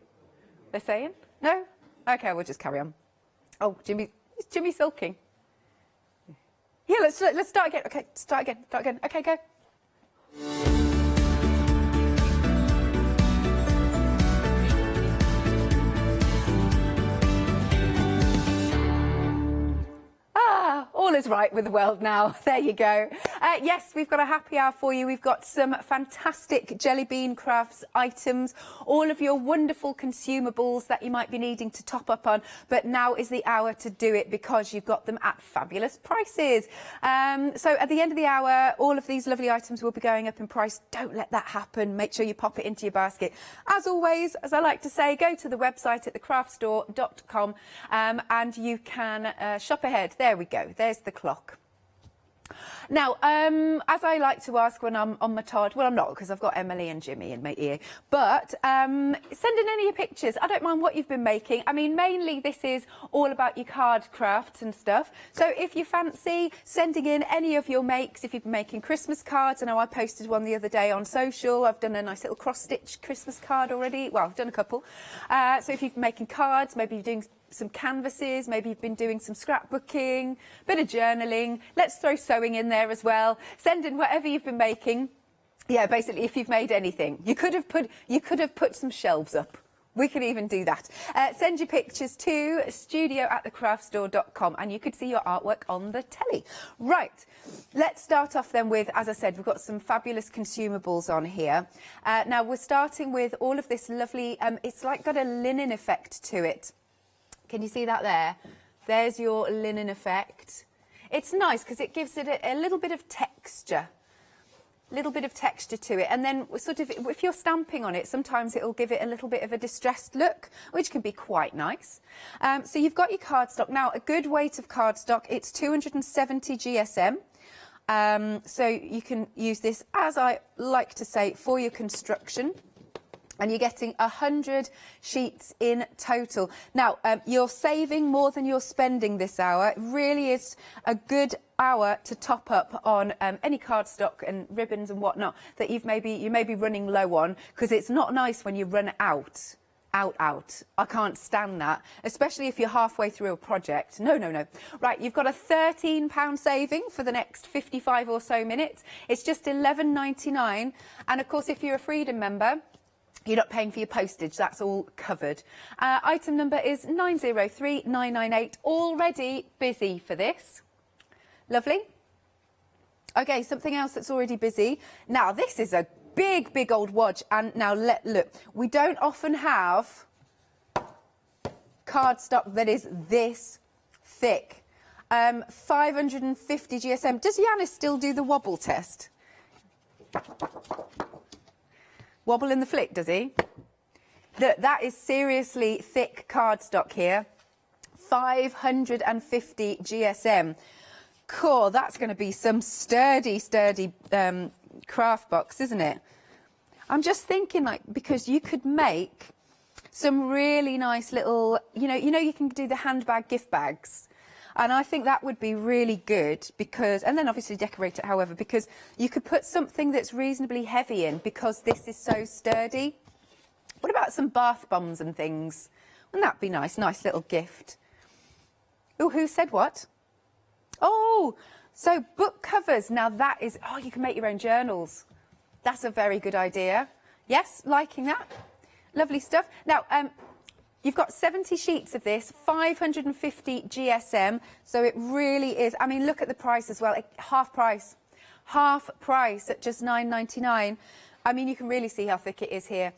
They're saying? No? Okay, we'll just carry on. Oh, is Jimmy sulking? Yeah, let's start again. Okay, start again. Okay, go. All is right with the world now. There you go. Yes, we've got a happy hour for you. We've got some fantastic Jelly Bean Crafts items, all of your wonderful consumables that you might be needing to top up on. But now is the hour to do it because you've got them at fabulous prices. So at the end of the hour, all of these lovely items will be going up in price. Don't let that happen. Make sure you pop it into your basket. As always, as I like to say, go to the website at thecraftstore.com and you can shop ahead. There we go. There's the clock. Now, as I like to ask when I'm on my tard, well, I'm not because I've got Emily and Jimmy in my ear, but send in any of your pictures. I don't mind what you've been making. I mean, mainly this is all about your card crafts and stuff. So if you fancy sending in any of your makes, if you've been making Christmas cards, I know I posted one the other day on social. I've done a nice little cross-stitch Christmas card already. Well, I've done a couple. So if you've been making cards, maybe you're doing some canvases, maybe you've been doing some scrapbooking, bit of journaling. Let's throw sewing in there as well. Send in whatever you've been making. Yeah, basically, if you've made anything, you could have put some shelves up. We could even do that. Send your pictures to studio@thecraftstore.com and you could see your artwork on the telly. Right, let's start off then with, as I said, we've got some fabulous consumables on here. Now, we're starting with all of this lovely, it's like got a linen effect to it. Can you see that there? There's your linen effect. It's nice because it gives it a little bit of texture. Little bit of texture to it, and then sort of if you're stamping on it, sometimes it'll give it a little bit of a distressed look, which can be quite nice. So you've got your cardstock. Now, a good weight of cardstock, it's 270 GSM. So you can use this, as I like to say, for your construction. And you're getting 100 sheets in total. Now, you're saving more than you're spending this hour. It really is a good hour to top up on any cardstock and ribbons and whatnot that you may be running low on, because it's not nice when you run out. I can't stand that, especially if you're halfway through a project. No. Right, you've got a £13 saving for the next 55 or so minutes. It's just £11.99. And of course, if you're a Freedom member, you're not paying for your postage, that's all covered. Item number is 903998, already busy for this. Lovely. Okay, something else that's already busy. Now, this is a big old wodge, and now look, we don't often have cardstock that is this thick. 550 GSM. Does Yanis still do the wobble test? Wobble in the flick, does he? That is seriously thick cardstock here. 550 GSM. Cool, that's going to be some sturdy craft box, isn't it? I'm just thinking, like, because you could make some really nice little, you know, you can do the handbag gift bags. And I think that would be really good because, and then obviously decorate it however, because you could put something that's reasonably heavy in because this is so sturdy. What about some bath bombs and things? Wouldn't that be nice? Nice little gift. Oh, who said what? Oh, so book covers. Now that is, oh, you can make your own journals. That's a very good idea. Yes, liking that. Lovely stuff. Now, you've got 70 sheets of this, 550 GSM, so it really is. I mean, look at the price as well, half price. half price at just £9.99. I mean, you can really see how thick it is here.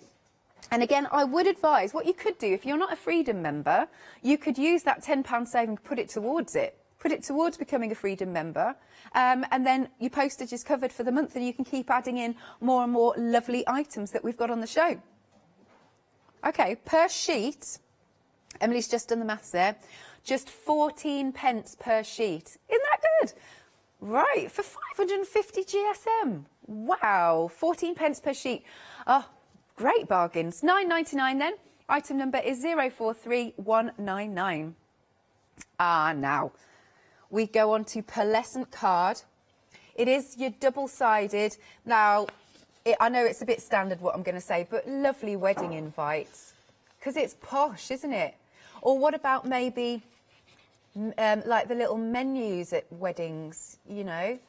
And again, I would advise, what you could do, if you're not a Freedom member, you could use that £10 saving, put it towards it. Put it towards becoming a Freedom member, and then your postage is covered for the month, and you can keep adding in more and more lovely items that we've got on the show. Okay, per sheet, Emily's just done the maths there, just 14 pence per sheet. Isn't that good? Right, for 550 GSM. Wow, 14 pence per sheet. Oh, great bargains. £9.99 then. Item number is 043199. Now we go on to pearlescent card. It is your double-sided. Now, I know it's a bit standard what I'm going to say, but lovely wedding invites. Because it's posh, isn't it? Or what about maybe like the little menus at weddings, you know?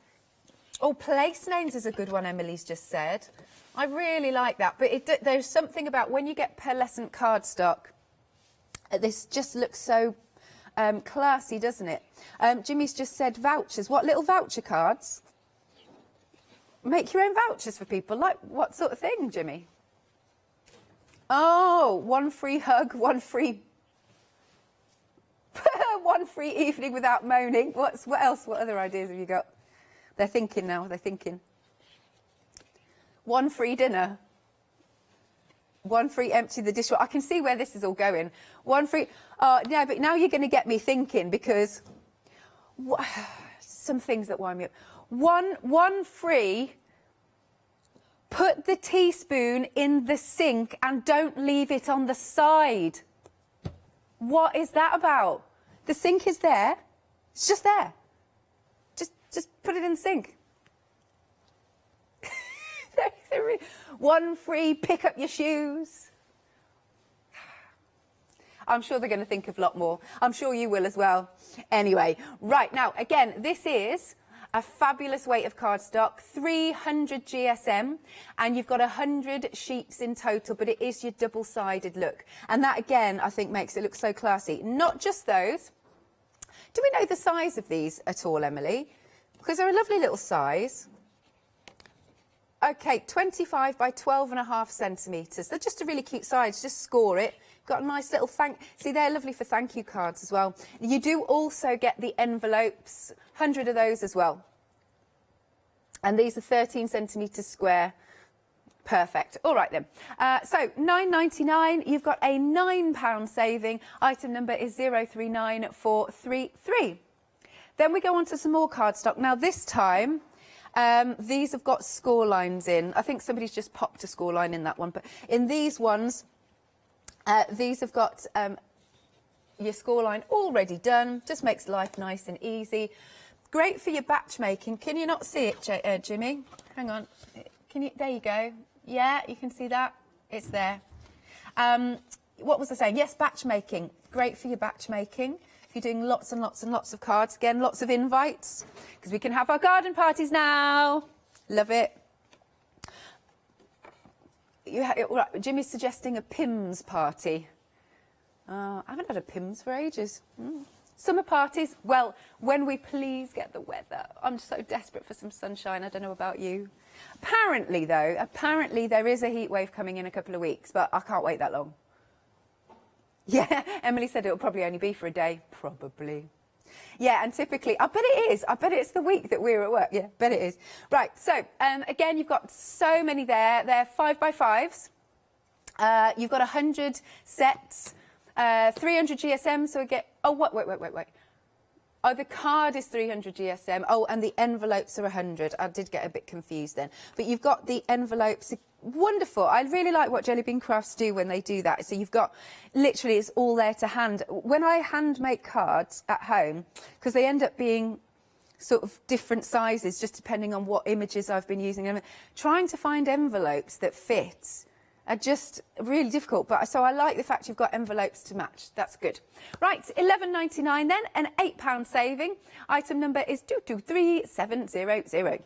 Oh, place names is a good one, Emily's just said. I really like that. But there's something about when you get pearlescent cardstock, this just looks so classy, doesn't it? Jimmy's just said vouchers. What little voucher cards? Make your own vouchers for people. Like what sort of thing, Jimmy? Oh, one free hug, one free one free evening without moaning. What else? What other ideas have you got? They're thinking now. They're thinking. One free dinner. One free empty the dishwasher. I can see where this is all going. One free. No, but now you're going to get me thinking, because some things that wind me up. One free. Put the teaspoon in the sink and don't leave it on the side. What is that about? The sink is there. It's just there. Just put it in the sink. One free, pick up your shoes. I'm sure they're going to think of a lot more. I'm sure you will as well. Anyway, right now, again, this is a fabulous weight of cardstock, 300 GSM, and you've got 100 sheets in total, but it is your double-sided look. And that, again, I think makes it look so classy. Not just those. Do we know the size of these at all, Emily? Because they're a lovely little size. Okay, 25 by 12.5 centimetres. They're just a really cute size. Just score it. Got a nice little see, they're lovely for thank you cards as well. You do also get the envelopes, 100 of those as well. And these are 13 centimetres square. Perfect. All right then. So £9.99. You've got a £9 saving. Item number is 039433. Then we go on to some more cardstock. Now this time, these have got score lines in. I think somebody's just popped a score line in that one. But in these ones, these have got your score line already done. Just makes life nice and easy. Great for your batch making. Can you not see it, Jimmy? Hang on. Can you? There you go. Yeah, you can see that. It's there. What was I saying? Yes, batch making. Great for your batch making. If you're doing lots and lots and lots of cards, again, lots of invites, because we can have our garden parties now. Love it. Right, Jimmy's suggesting a Pims party. I haven't had a Pims for ages. Summer parties, well, when we please get the weather. I'm so desperate for some sunshine. I don't know about you. Apparently, though, there is a heat wave coming in a couple of weeks, but I can't wait that long. Yeah, Emily said it'll probably only be for a day. Probably. Yeah, and typically, I bet it is. I bet it's the week that we're at work. Yeah, bet it is. Right, so, again, you've got so many there. They're 5x5s. You've got 100 sets, 300 GSM, so we get... Oh, wait. Oh, the card is 300 GSM. Oh, and the envelopes are 100. I did get a bit confused then. But you've got the envelopes. Wonderful. I really like what Jelly Bean Crafts do when they do that. So you've got, literally, it's all there to hand. When I hand make cards at home, because they end up being sort of different sizes, just depending on what images I've been using, trying to find envelopes that fit are just really difficult. But so I like the fact you've got envelopes to match. That's good. Right, £11.99 then, an £8 saving. Item number is 223700.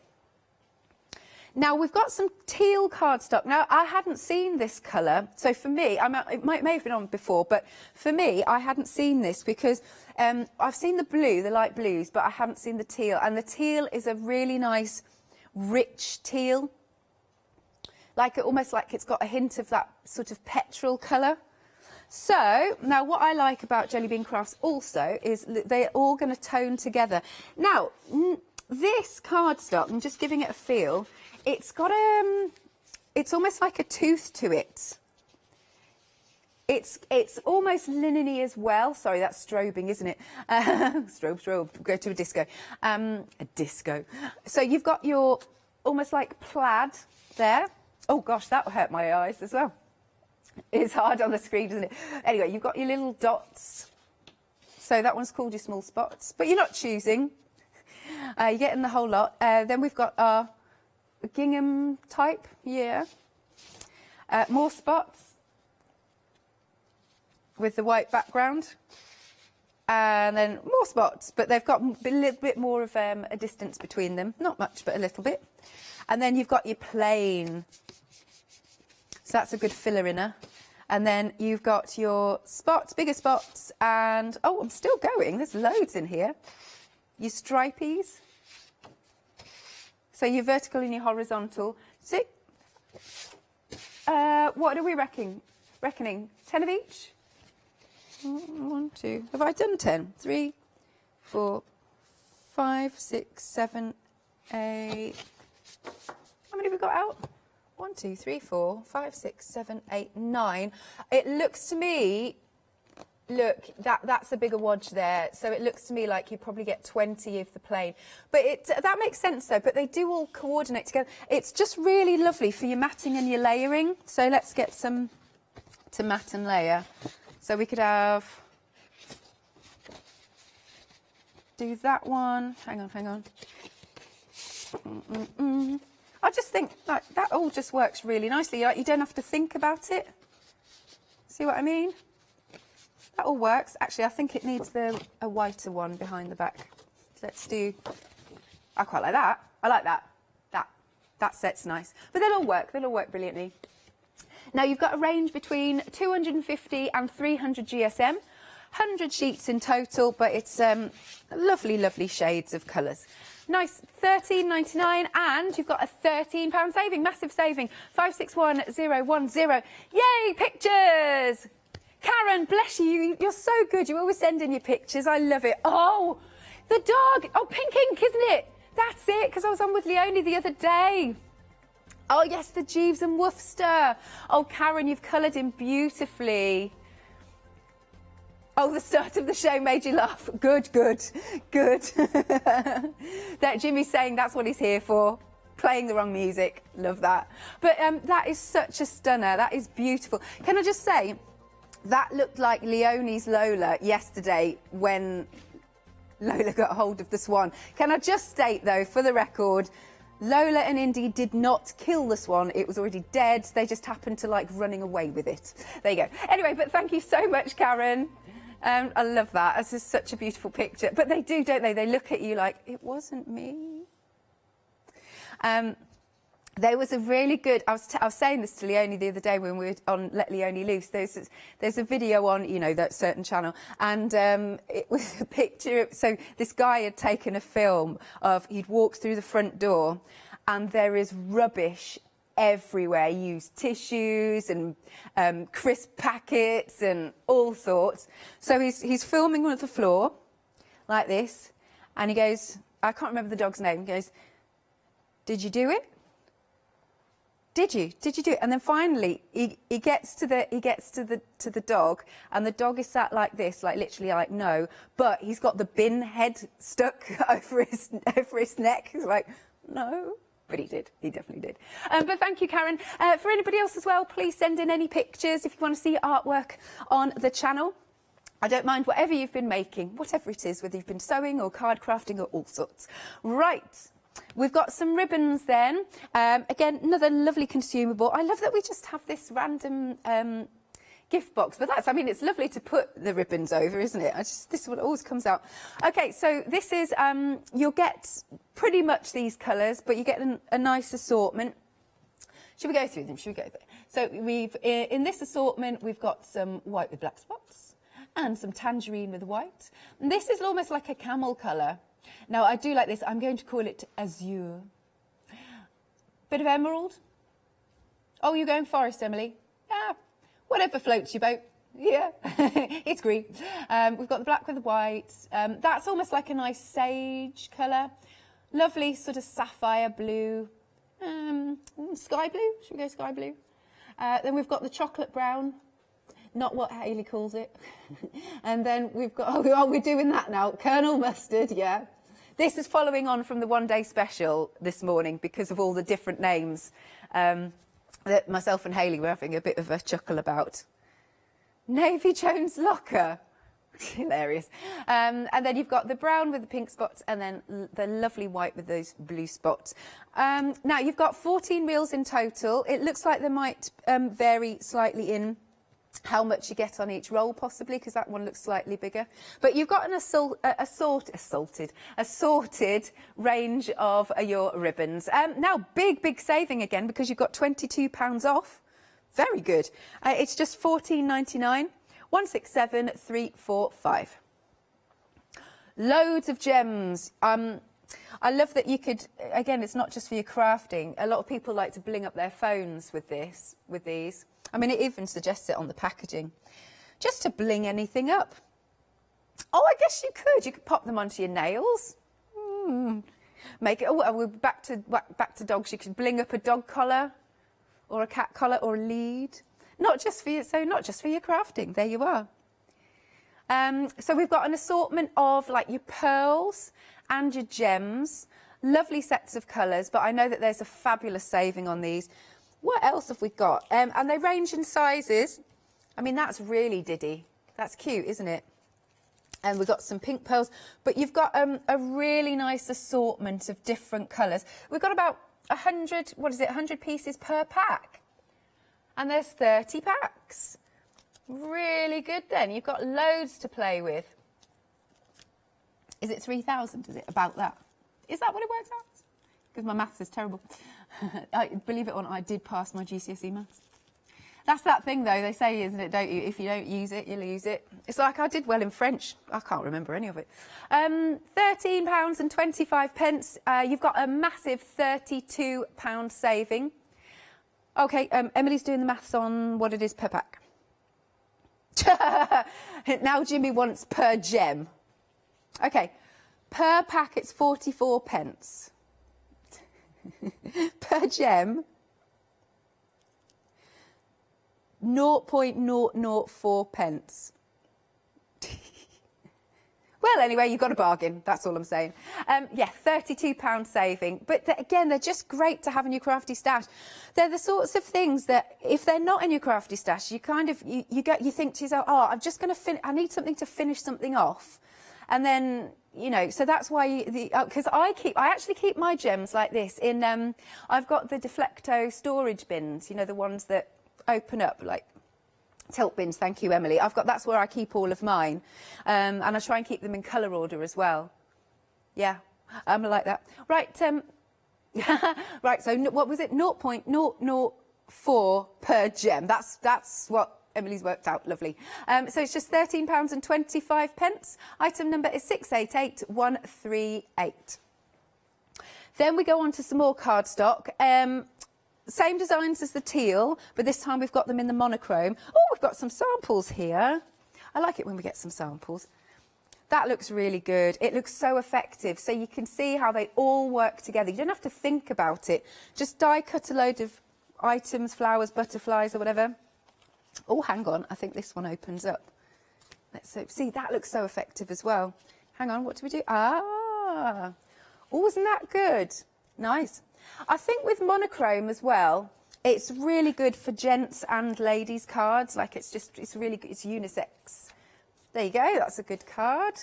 Now, we've got some teal cardstock. Now, I hadn't seen this colour. So for me, it may have been on before, but for me, I hadn't seen this because I've seen the blue, the light blues, but I haven't seen the teal. And the teal is a really nice rich teal. Almost like it's got a hint of that sort of petrol colour. So, now what I like about Jelly Bean Crafts also is they're all going to tone together. Now, this cardstock, I'm just giving it a feel, it's got it's almost like a tooth to it. It's almost linen-y as well. Sorry, that's strobing, isn't it? Strobe, go to a disco. A disco. So you've got your almost like plaid there. Oh gosh, that will hurt my eyes as well. It's hard on the screen, isn't it? Anyway, you've got your little dots. So that one's called your small spots, but you're not choosing. You're getting the whole lot. Then we've got our gingham type, yeah. More spots with the white background. And then more spots, but they've got a little bit more of a distance between them. Not much, but a little bit. And then you've got your plain. So that's a good filler inner. And then you've got your spots, bigger spots, and, oh, I'm still going. There's loads in here. Your stripies. So your vertical and your horizontal. So, what are we reckoning? 10 of each? 1, 2. Have I done 10? 3, 4, 5, 6, 7, 8. How many have we got out? 1, 2, 3, 4, 5, 6, 7, 8, 9. It looks to me, look, that's a bigger wodge there. So it looks to me like you probably get 20 of the plain. But that makes sense though, but they do all coordinate together. It's just really lovely for your matting and your layering. So let's get some to mat and layer. So we could have, do that one. Hang on. I just think like that all just works really nicely. Like, you don't have to think about it. See what I mean? That all works. Actually, I think it needs a whiter one behind the back. Let's do. I quite like that. I like that. That set's nice. But they'll all work. They'll all work brilliantly. Now you've got a range between 250 and 300 GSM. 100 sheets in total, but it's lovely, lovely shades of colours. Nice, £13.99, and you've got a £13 saving, massive saving, 561010. Yay, pictures! Karen, bless you, you're so good. You always send in your pictures. I love it. Oh, the dog. Oh, pink ink, isn't it? That's it, because I was on with Leonie the other day. Oh, yes, the Jeeves and Worcester. Oh, Karen, you've coloured him beautifully. Oh, the start of the show made you laugh. Good. That Jimmy's saying that's what he's here for. Playing the wrong music. Love that. But that is such a stunner. That is beautiful. Can I just say, that looked like Leonie's Lola yesterday when Lola got hold of the swan. Can I just state, though, for the record, Lola and Indy did not kill the swan. It was already dead. They just happened to like running away with it. There you go. Anyway, but thank you so much, Karen. I love that. This is such a beautiful picture. But they do, don't they? They look at you like, it wasn't me. There was a really good, I was saying this to Leonie the other day when we were on Let Leonie Loose. There's a video on, you know, that certain channel. And it was a picture. So this guy had taken a film of, he'd walked through the front door and there is rubbish everywhere. Used tissues and crisp packets and all sorts. So he's filming on the floor like this, and he goes, I can't remember the dog's name. He goes, "Did you do it? Did you do it?" And then finally he gets to the dog, and the dog is sat like this, like literally like no, but he's got the bin head stuck over his neck. He's like, no. But he did. He definitely did. But thank you, Karen. For anybody else as well, please send in any pictures if you want to see artwork on the channel. I don't mind whatever you've been making, whatever it is, whether you've been sewing or card crafting or all sorts. Right. We've got some ribbons then. Again, another lovely consumable. I love that we just have this random gift box, but that's, I mean, it's lovely to put the ribbons over, isn't it? This is what always comes out. Okay, so this is, you'll get pretty much these colours, but you get a nice assortment. Should we go through them? Should we go through? So we've, in this assortment, we've got some white with black spots and some tangerine with white. And this is almost like a camel colour. Now, I do like this. I'm going to call it azure. Bit of emerald. Oh, you're going forest, Emily? Yeah, whatever floats your boat. Yeah, it's green. We've got the black with the white. That's almost like a nice sage colour. Lovely sort of sapphire blue. Sky blue, should we go sky blue? Then we've got the chocolate brown, not what Hayley calls it. And then we've got, oh, we're doing that now, Colonel Mustard, yeah. This is following on from the one-day special this morning because of all the different names that myself and Hayley were having a bit of a chuckle about. Navy Jones Locker. Hilarious. And then you've got the brown with the pink spots and then the lovely white with those blue spots. Now, you've got 14 reels in total. It looks like they might vary slightly in how much you get on each roll, possibly, because that one looks slightly bigger. But you've got an assorted range of your ribbons. Now, big saving again, because you've got £22 off. Very good. It's just £14.99. 167345. Loads of gems. I love that you could, again, it's not just for your crafting. A lot of people like to bling up their phones with these. I mean, it even suggests it on the packaging. Just to bling anything up. Oh, I guess you could. You could pop them onto your nails. Make it, oh, we're back to dogs. You could bling up a dog collar or a cat collar or a lead. Not just for your crafting. There you are. So we've got an assortment of like your pearls and your gems. Lovely sets of colours, but I know that there's a fabulous saving on these. What else have we got? And they range in sizes. I mean, that's really diddy. That's cute, isn't it? And we've got some pink pearls, but you've got a really nice assortment of different colours. We've got about 100 pieces per pack. And there's 30 packs. Really good then. You've got loads to play with. Is it 3,000? Is it about that? Is that what it works out? Because my maths is terrible. Believe it or not, I did pass my GCSE maths. That's that thing, though, they say, isn't it, don't you? If you don't use it, you lose it. It's like I did well in French. I can't remember any of it. £13.25. You've got a massive £32 saving. OK, Emily's doing the maths on what it is per pack. Now Jimmy wants per gem. OK, per pack it's 44p. Per gem, 0.004p. Well, anyway, you've got a bargain. That's all I'm saying. Yeah, £32 saving. But again, they're just great to have in your crafty stash. They're the sorts of things that, if they're not in your crafty stash, you kind of you think to yourself, oh, I'm just going to I need something to finish something off, and then so that's why because I actually keep my gems like this in. I've got the Deflecto storage bins. The ones that open up like. Tilt bins, thank you, Emily. That's where I keep all of mine, and I try and keep them in colour order as well. Yeah, I like that. Right, right. So what was it? 0.004 per gem. That's what Emily's worked out. Lovely. So it's just £13.25. Item number is 688138. Then we go on to some more cardstock. Same designs as the teal, but this time we've got them in the monochrome. Oh, we've got some samples here. I like it when we get some samples. That looks really good. It looks so effective. So you can see how they all work together. You don't have to think about it. Just die cut a load of items, flowers, butterflies or whatever. Oh, hang on. I think this one opens up. Let's see. That looks so effective as well. Hang on. What do we do? Ah. Oh, isn't that good? Nice. I think with monochrome as well, it's really good for gents and ladies cards. Like it's really good. It's unisex. There you go. That's a good card.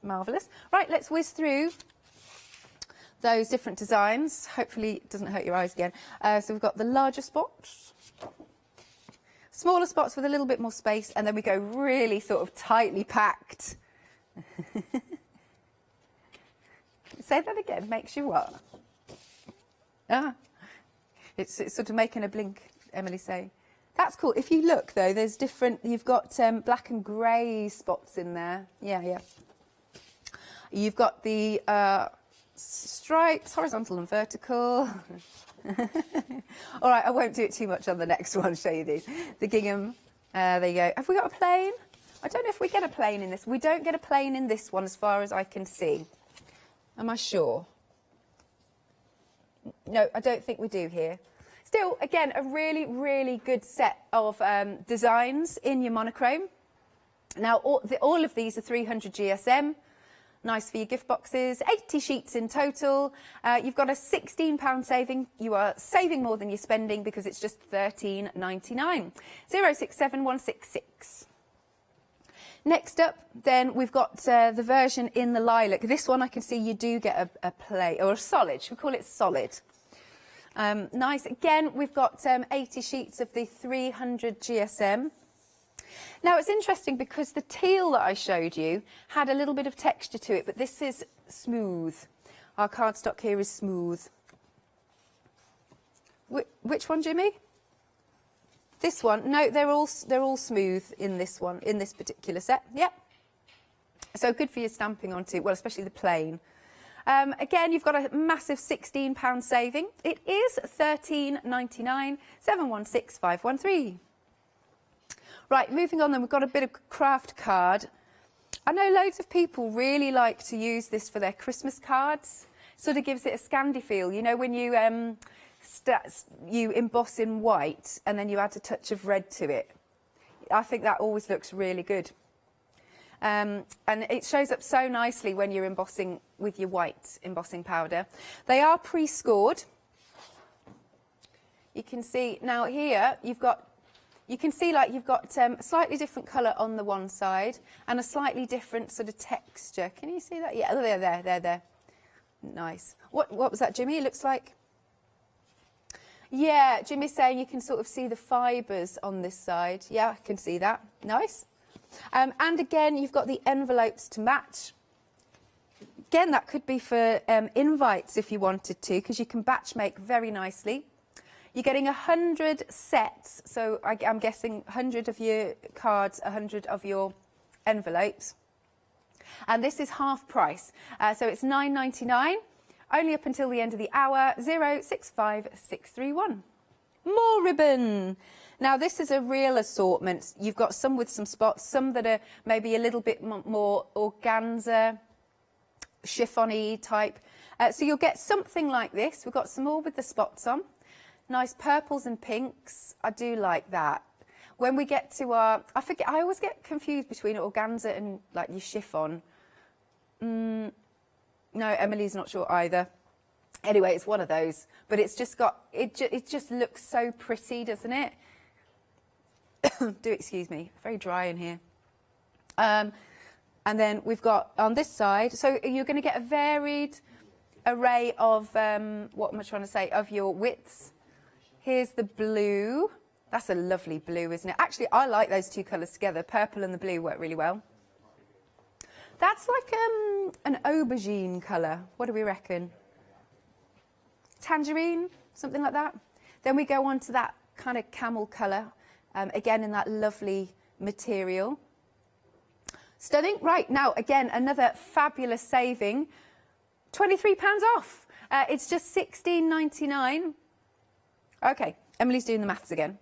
Marvellous. Right, let's whiz through those different designs. Hopefully it doesn't hurt your eyes again. So we've got the larger spots, smaller spots with a little bit more space, and then we go really sort of tightly packed. Say that again. Makes you what? Ah, it's sort of making a blink, Emily saying. That's cool. If you look, though, there's different... You've got black and grey spots in there. Yeah, yeah. You've got the stripes, horizontal and vertical. All right, I won't do it too much on the next one, show you these. The gingham, there you go. Have we got a plain? I don't know if we get a plain in this. We don't get a plain in this one as far as I can see. Am I sure? No, I don't think we do here. Still, again, a really, really good set of designs in your monochrome. Now, all of these are 300 GSM. Nice for your gift boxes. 80 sheets in total. You've got a £16 saving. You are saving more than you're spending because it's just £13.99. 067166. Next up, then, we've got the version in the lilac. This one I can see you do get a play, or a solid. Should we call it solid? Nice. Again, we've got 80 sheets of the 300 GSM. Now, it's interesting because the teal that I showed you had a little bit of texture to it, but this is smooth. Our cardstock here is smooth. Which one, Jimmy? This one? No, they're all smooth in this one, in this particular set. Yep. So good for your stamping onto, well, especially the plain. Again, you've got a massive £16 saving. It is £13.99, 716513. Right, moving on then, we've got a bit of craft card. I know loads of people really like to use this for their Christmas cards. Sort of gives it a Scandi feel. You know, when you you emboss in white and then you add a touch of red to it. I think that always looks really good. And it shows up so nicely when you're embossing with your white embossing powder. They are pre-scored. You can see now here you can see like you've got a slightly different colour on the one side and a slightly different sort of texture. Can you see that? Yeah, there. Nice. What was that, Jimmy? It looks like. Yeah, Jimmy's saying you can sort of see the fibres on this side. Yeah, I can see that. Nice. And again, you've got the envelopes to match. Again, that could be for invites if you wanted to, because you can batch make very nicely. You're getting 100 sets, so I'm guessing 100 of your cards, 100 of your envelopes. And this is half price, so it's £9.99, only up until the end of the hour, 065631. More ribbon. Now, this is a real assortment. You've got some with some spots, some that are maybe a little bit more organza, chiffon-y type. So you'll get something like this. We've got some more with the spots on. Nice purples and pinks. I do like that. When we get to our, I always get confused between organza and like your chiffon. No, Emily's not sure either. Anyway, it's one of those, but it's just got, it just looks so pretty, doesn't it? Do excuse me, very dry in here. And then we've got on this side, so you're going to get a varied array of, what am I trying to say, of your widths. Here's the blue. That's a lovely blue, isn't it? Actually, I like those two colours together. Purple and the blue work really well. That's like an aubergine colour. What do we reckon? Tangerine, something like that. Then we go on to that kind of camel colour, again in that lovely material. Stunning. Right, now, again, another fabulous saving. £23 off. It's just £16.99. Okay, Emily's doing the maths again.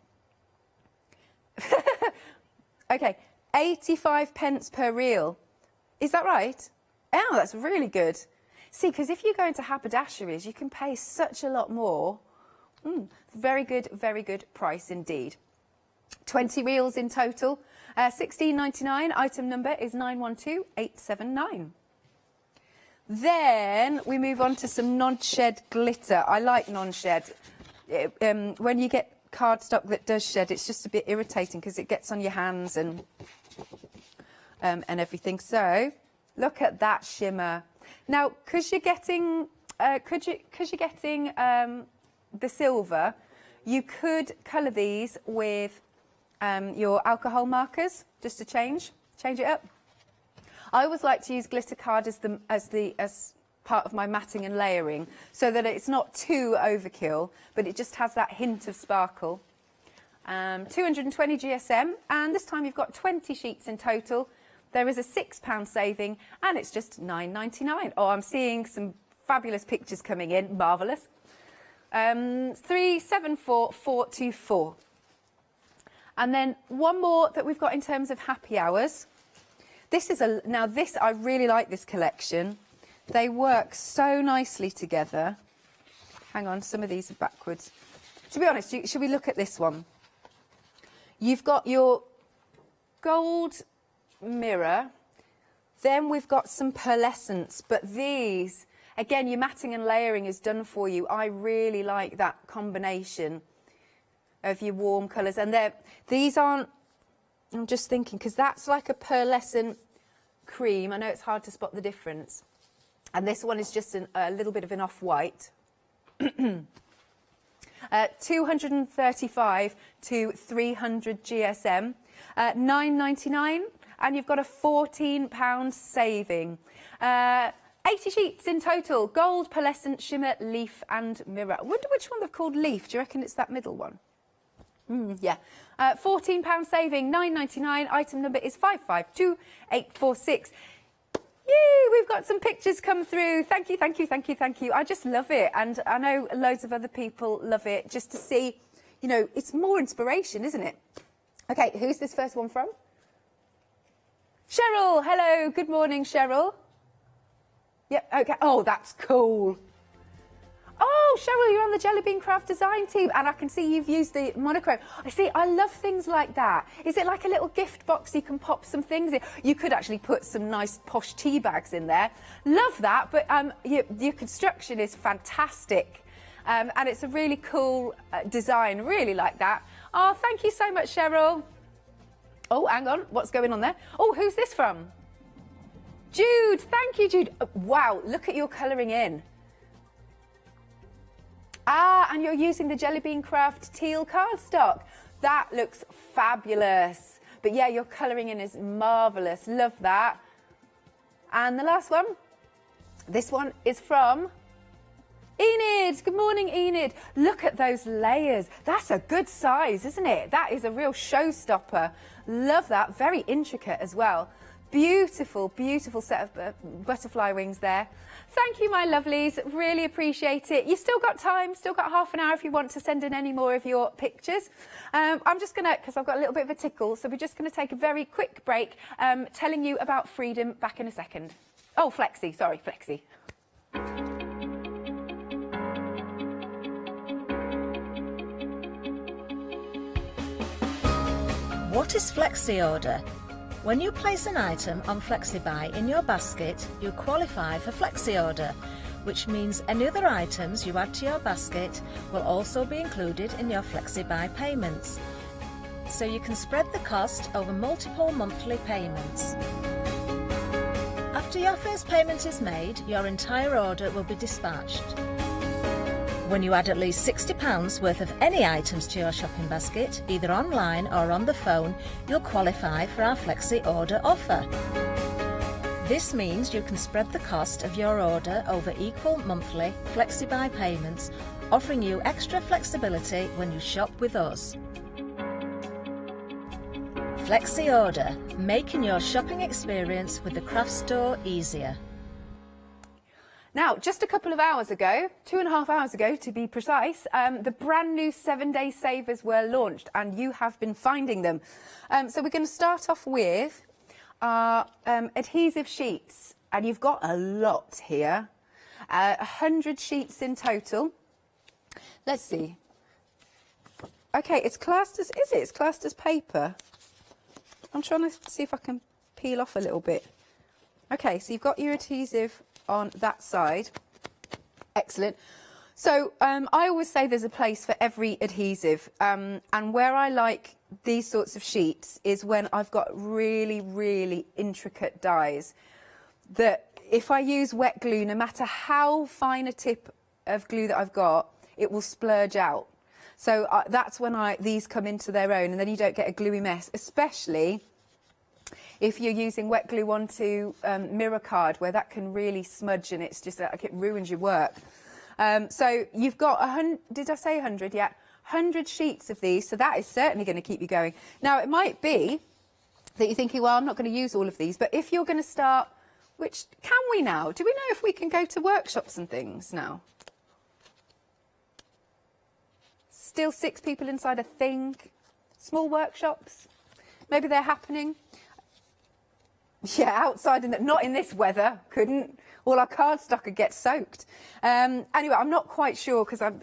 Okay, 85 pence per reel. Is that right? Oh, that's really good. See, because if you go into haberdasheries, you can pay such a lot more. Very good price indeed. 20 reels in total. £16.99. Item number is 912879. Then we move on to some non-shed glitter. I like non-shed. When you get cardstock that does shed, it's just a bit irritating because it gets on your hands and everything. So look at that shimmer. Now, because you're getting the silver, you could colour these with your alcohol markers just to change it up. I always like to use glitter card as part of my matting and layering, so that it's not too overkill, but it just has that hint of sparkle. 220 GSM, and this time you've got 20 sheets in total. There is a £6 saving, and it's just £9.99. Oh, I'm seeing some fabulous pictures coming in. Marvellous. 374424. And then one more that we've got in terms of happy hours. This is I really like this collection. They work so nicely together. Hang on, some of these are backwards. To be honest, should we look at this one? You've got your gold mirror. Then we've got some pearlescence, but these, again, your matting and layering is done for you. I really like that combination of your warm colours. And these aren't, I'm just thinking, because that's like a pearlescent cream. I know it's hard to spot the difference. And this one is just a little bit of an off-white. 235 to 300 GSM, £9.99, and you've got a £14 saving. 80 sheets in total, gold, pearlescent, shimmer, leaf and mirror. I wonder which one they've called leaf. Do you reckon it's that middle one? Yeah. £14 saving, £9.99. Item number is 552846. Yay, we've got some pictures come through. Thank you, thank you, thank you, thank you. I just love it. And I know loads of other people love it, just to see, you know, it's more inspiration, isn't it? Okay, who's this first one from? Cheryl, hello, good morning, Cheryl. Yep, okay, oh, that's cool. Oh, Cheryl, you're on the Jelly Bean Craft design team, and I can see you've used the monochrome. I love things like that. Is it like a little gift box you can pop some things in? You could actually put some nice posh tea bags in there. Love that, but your construction is fantastic. And it's a really cool design, really like that. Oh, thank you so much, Cheryl. Oh, hang on, what's going on there? Oh, who's this from? Jude, thank you, Jude. Oh, wow, look at your colouring in. Ah, and you're using the Jelly Bean Craft teal cardstock. That looks fabulous. But yeah, your colouring in is marvellous. Love that. And the last one. This one is from Enid. Good morning, Enid. Look at those layers. That's a good size, isn't it? That is a real showstopper. Love that. Very intricate as well. Beautiful, beautiful set of butterfly wings there. Thank you, my lovelies. Really appreciate it. You've still got time, still got half an hour if you want to send in any more of your pictures. I'm just going to, because I've got a little bit of a tickle, so we're just going to take a very quick break, telling you about Freedom back in a second. Oh, Flexi, sorry, Flexi. What is Flexi Order? When you place an item on FlexiBuy in your basket, you qualify for Flexi Order, which means any other items you add to your basket will also be included in your FlexiBuy payments. So you can spread the cost over multiple monthly payments. After your first payment is made, your entire order will be dispatched. When you add at least £60 worth of any items to your shopping basket, either online or on the phone, you'll qualify for our Flexi Order offer. This means you can spread the cost of your order over equal monthly FlexiBuy payments, offering you extra flexibility when you shop with us. Flexi Order, making your shopping experience with the craft store easier. Now, just a couple of hours ago, 2.5 hours ago to be precise, the brand new 7-day savers were launched, and you have been finding them. So we're going to start off with our adhesive sheets, and you've got a lot here, 100 sheets in total. Let's see. Okay, it's classed as, is it? It's classed as paper. I'm trying to see if I can peel off a little bit. Okay, so you've got your adhesive on that side. Excellent. So I always say there's a place for every adhesive, and where I like these sorts of sheets is when I've got really, really intricate dies that if I use wet glue, no matter how fine a tip of glue that I've got, it will splurge out. So that's when these come into their own, and then you don't get a gluey mess, especially if you're using wet glue onto mirror card, where that can really smudge and it's just like it ruins your work. So you've got 100, did I say 100? Yeah, 100 sheets of these, so that is certainly going to keep you going. Now, it might be that you're thinking, well, I'm not going to use all of these, but if you're going to start, which can we now? Do we know if we can go to workshops and things now? Still 6 people inside, I think. Small workshops, maybe they're happening. Yeah, outside, not in this weather, couldn't. All our cardstock would get soaked. Anyway, I'm not quite sure because I'm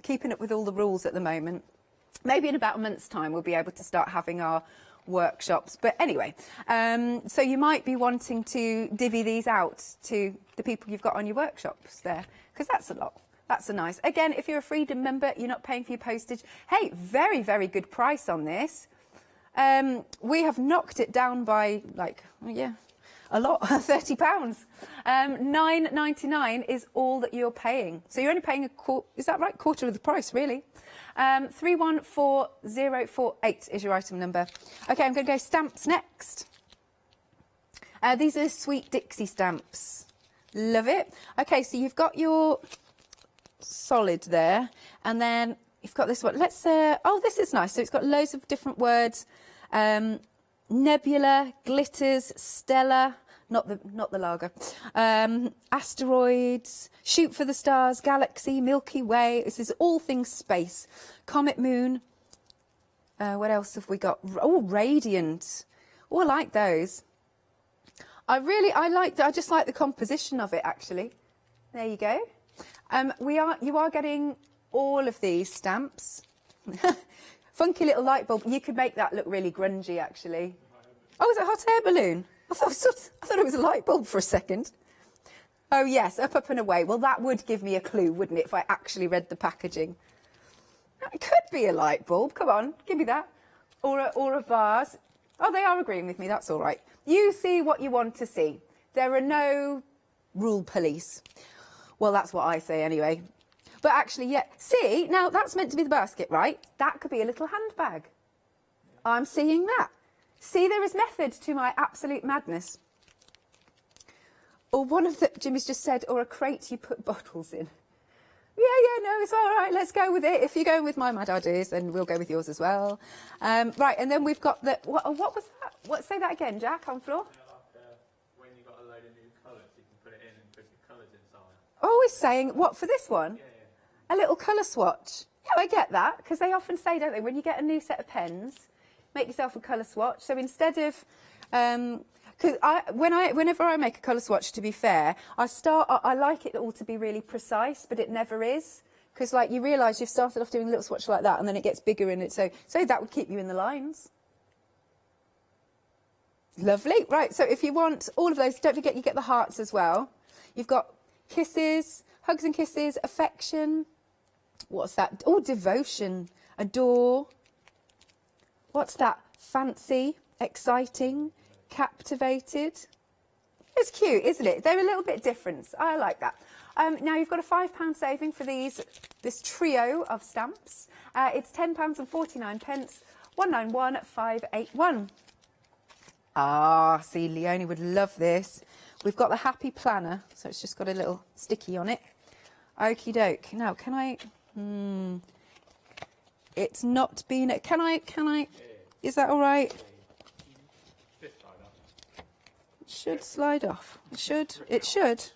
keeping up with all the rules at the moment. Maybe in about a month's time we'll be able to start having our workshops. But anyway, so you might be wanting to divvy these out to the people you've got on your workshops there, because that's a lot. That's a nice. Again, if you're a Freedom member, you're not paying for your postage. Hey, very, very good price on this. We have knocked it down by, like, yeah, a lot, £30. £9.99 is all that you're paying. So you're only paying is that right? Quarter of the price, really. 314048 is your item number. Okay, I'm going to go stamps next. These are Sweet Dixie stamps. Love it. Okay, so you've got your solid there, and then you've got this one. Let's oh, this is nice. So it's got loads of different words. Nebula, glitters, stellar, not the lager, asteroids, shoot for the stars, galaxy, Milky Way. This is all things space. Comet, moon. What else have we got? Oh, radiant. Oh, I like those. I just like the composition of it, actually. There you go. You are getting all of these stamps. Funky little light bulb. You could make that look really grungy, actually. Oh, is it a hot air balloon? I thought it was a light bulb for a second. Oh, yes, up and away. Well, that would give me a clue, wouldn't it, if I actually read the packaging? It could be a light bulb. Come on, give me that. Or a vase. Oh, they are agreeing with me. That's all right. You see what you want to see. There are no rule police. Well, that's what I say anyway. But actually, yeah. See, now that's meant to be the basket, right? That could be a little handbag. I'm seeing that. See, there is method to my absolute madness. Or one of the, Jimmy's just said, or a crate you put bottles in. Yeah, no, it's all right. Let's go with it. If you're going with my mad ideas, then we'll go with yours as well. Right, and then we've got the, what was that? Say that again, Jack, on floor. When you've got a load of new colours, you can put it in and put your colours inside. Oh, it's saying, what, for this one? Yeah. A little colour swatch. Yeah, I get that, because they often say, don't they, when you get a new set of pens, make yourself a colour swatch. So instead of, because whenever I make a colour swatch, to be fair, I like it all to be really precise, but it never is. Because, like, you realise you've started off doing a little swatch like that, and then it gets bigger, and so that would keep you in the lines. Lovely. Right, so if you want all of those, don't forget you get the hearts as well. You've got kisses, hugs and kisses, affection. What's that? Oh, devotion, adore. What's that? Fancy, exciting, captivated. It's cute, isn't it? They're a little bit different. I like that. Now you've got a £5 saving for this trio of stamps. It's £10.49, 191581. Ah, see, Leonie would love this. We've got the happy planner, so it's just got a little sticky on it. Okie doke. Now, can I? It's not been. Can I? Is that all right? It should slide off. It should.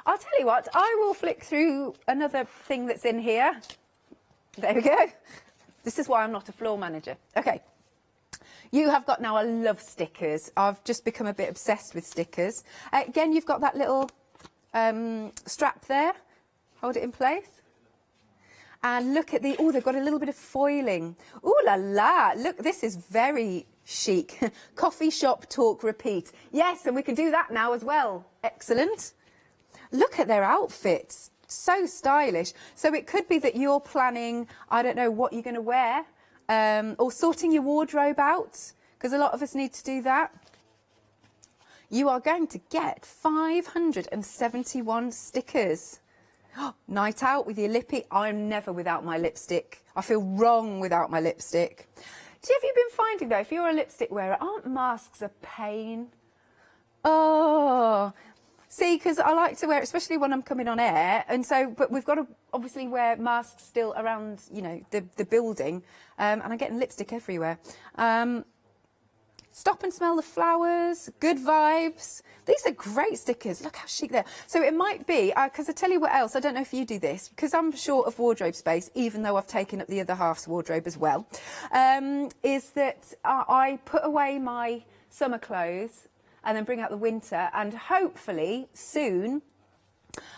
I'll tell you what. I will flick through another thing that's in here. There we go. This is why I'm not a floor manager. Okay. You have got now, I love stickers. I've just become a bit obsessed with stickers. Again, you've got that little strap there. Hold it in place. And look at they've got a little bit of foiling. Ooh la la, look, this is very chic. Coffee shop talk repeat. Yes, and we can do that now as well. Excellent. Look at their outfits. So stylish. So it could be that you're planning, I don't know what you're going to wear. Or sorting your wardrobe out, because a lot of us need to do that. You are going to get 571 stickers. Night out with your lippy. I'm never without my lipstick. I feel wrong without my lipstick. Have you been finding, though, if you're a lipstick wearer, aren't masks a pain? Oh, see, because I like to wear it, especially when I'm coming on air, and so, but we've got to obviously wear masks still around, you know, the building, and I'm getting lipstick everywhere. Stop and smell the flowers, good vibes. These are great stickers. Look how chic they are. So it might be, because I tell you what else, I don't know if you do this, because I'm short of wardrobe space, even though I've taken up the other half's wardrobe as well, is that I put away my summer clothes and then bring out the winter, and hopefully soon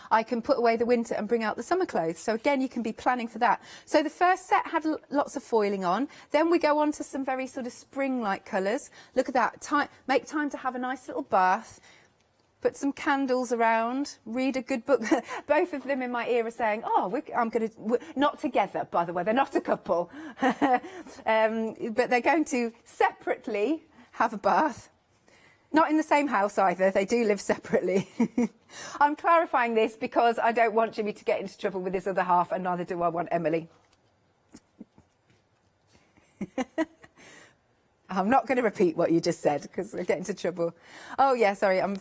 I can put away the winter and bring out the summer clothes. So again, you can be planning for that. So the first set had lots of foiling on. Then we go on to some very sort of spring-like colours. Look at that. Make time to have a nice little bath. Put some candles around. Read a good book. Both of them in my ear are saying, oh, we're not together, by the way. They're not a couple. But they're going to separately have a bath. Not in the same house either, they do live separately. I'm clarifying this because I don't want Jimmy to get into trouble with his other half, and neither do I want Emily. I'm not going to repeat what you just said because we'll get into trouble. Oh yeah, sorry, I'm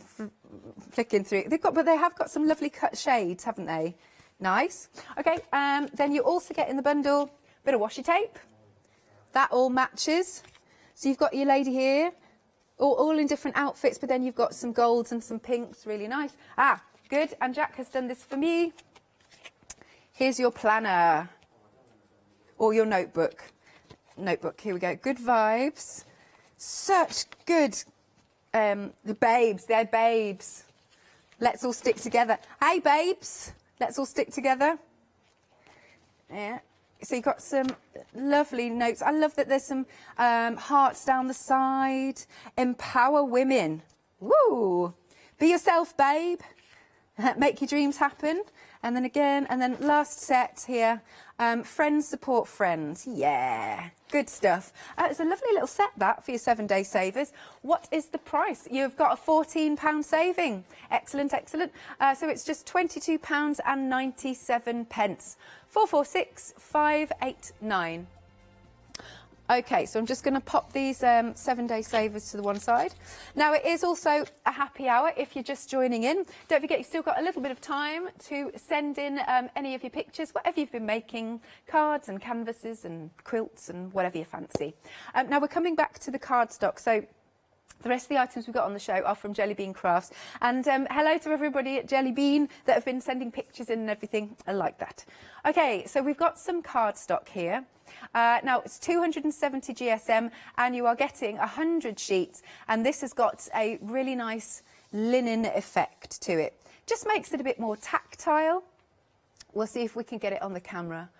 flicking through. But they have got some lovely cut shades, haven't they? Nice. Okay, then you also get in the bundle a bit of washi tape. That all matches. So you've got your lady here. All in different outfits, but then you've got some golds and some pinks, really nice. Ah, good, and Jack has done this for me. Here's your planner, or your notebook. Notebook, here we go, good vibes. Such good, the babes, they're babes. Let's all stick together. Hey babes, let's all stick together. Yeah. So you've got some lovely notes. I love that there's some hearts down the side. Empower women. Woo! Be yourself, babe. Make your dreams happen. And then again, and then last set here, friends support friends. Yeah, good stuff. It's a lovely little set, that, for your 7-day savers. What is the price? You've got a £14 saving. Excellent, excellent. So it's just £22.97. 446589. Okay, so I'm just going to pop these 7-day savers to the one side. Now, it is also a happy hour if you're just joining in. Don't forget, you've still got a little bit of time to send in any of your pictures, whatever you've been making, cards and canvases and quilts and whatever you fancy. Now, we're coming back to the cardstock. So the rest of the items we've got on the show are from Jelly Bean Crafts. And hello to everybody at Jelly Bean that have been sending pictures in and everything. I like that. Okay, so we've got some cardstock here. Now, it's 270 GSM and you are getting 100 sheets. And this has got a really nice linen effect to it. Just makes it a bit more tactile. We'll see if we can get it on the camera.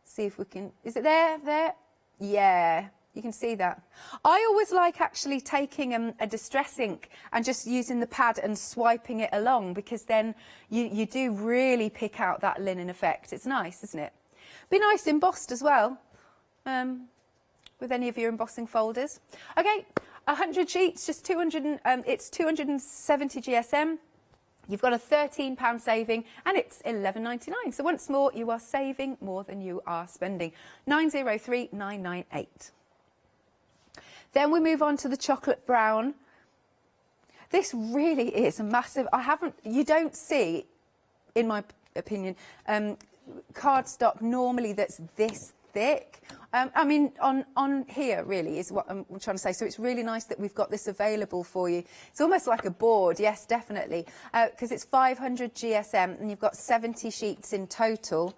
See if we can... Is it there? There? Yeah. You can see that. I always like actually taking a distress ink and just using the pad and swiping it along, because then you do really pick out that linen effect. It's nice, isn't it? Be nice embossed as well, with any of your embossing folders. Okay, 100 sheets, just 200. It's 270 GSM. You've got a £13 saving and it's £11.99. So once more, you are saving more than you are spending. 903998. Then we move on to the chocolate brown. This really is a massive, you don't see, in my opinion, cardstock normally that's this thick. I mean, on here really is what I'm trying to say. So it's really nice that we've got this available for you. It's almost like a board, yes, definitely, because it's 500 GSM and you've got 70 sheets in total.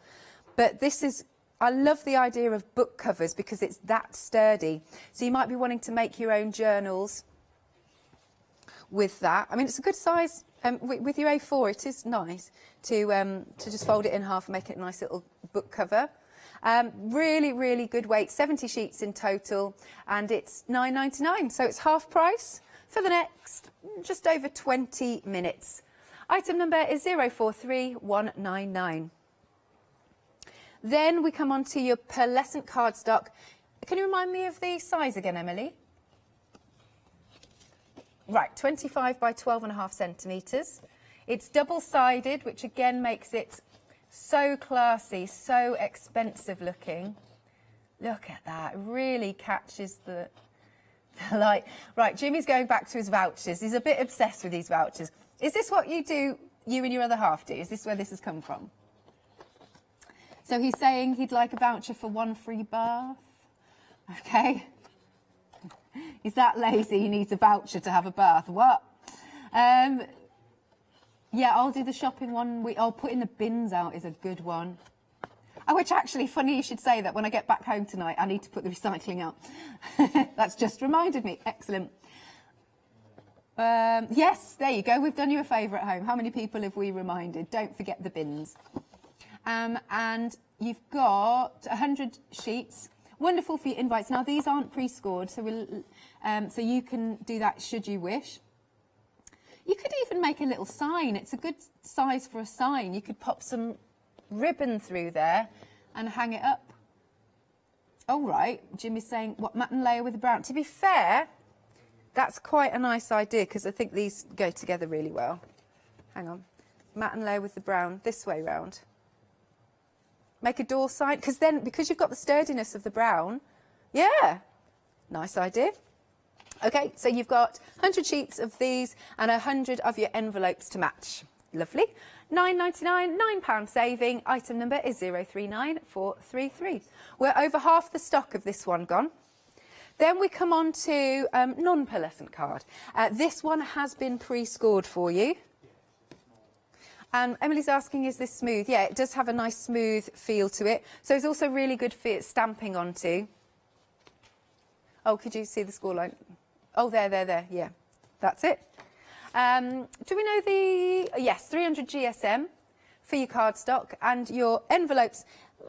But this is... I love the idea of book covers because it's that sturdy. So you might be wanting to make your own journals with that. I mean, it's a good size. With your A4, it is nice to just fold it in half and make it a nice little book cover. Really, really good weight. 70 sheets in total, and it's £9.99. So it's half price for the next just over 20 minutes. Item number is 043199. Then we come on to your pearlescent cardstock. Can you remind me of the size again, Emily? Right, 25 by 12.5 centimetres. It's double-sided, which again makes it so classy, so expensive looking. Look at that, it really catches the light. Right, Jimmy's going back to his vouchers. He's a bit obsessed with these vouchers. Is this what you do, you and your other half do? Is this where this has come from? So he's saying he'd like a voucher for 1 free bath. Okay. He's that lazy, he needs a voucher to have a bath. What? Yeah, I'll do the shopping one. I'll put in the bins out is a good one. Oh, which actually, funny you should say that. When I get back home tonight, I need to put the recycling out. That's just reminded me. Excellent. Yes, there you go. We've done you a favour at home. How many people have we reminded? Don't forget the bins. And you've got 100 sheets. Wonderful for your invites. Now, these aren't pre-scored, so, so you can do that should you wish. You could even make a little sign. It's a good size for a sign. You could pop some ribbon through there and hang it up. All right, Jimmy's saying, what, matte layer with the brown? To be fair, that's quite a nice idea because I think these go together really well. Hang on. Matte layer with the brown, this way round. Make a door sign, because then, because you've got the sturdiness of the brown, yeah, nice idea. Okay, so you've got 100 sheets of these and 100 of your envelopes to match. Lovely. £9.99, £9 saving. Item number is 039433. We're over half the stock of this one gone. Then we come on to non-pearlescent card. This one has been pre-scored for you. Emily's asking, is this smooth? Yeah, it does have a nice smooth feel to it. So it's also really good for stamping onto. Oh, could you see the scoreline? Oh, there. Yeah, that's it. Do we know the... Yes, 300 GSM for your cardstock and your envelopes.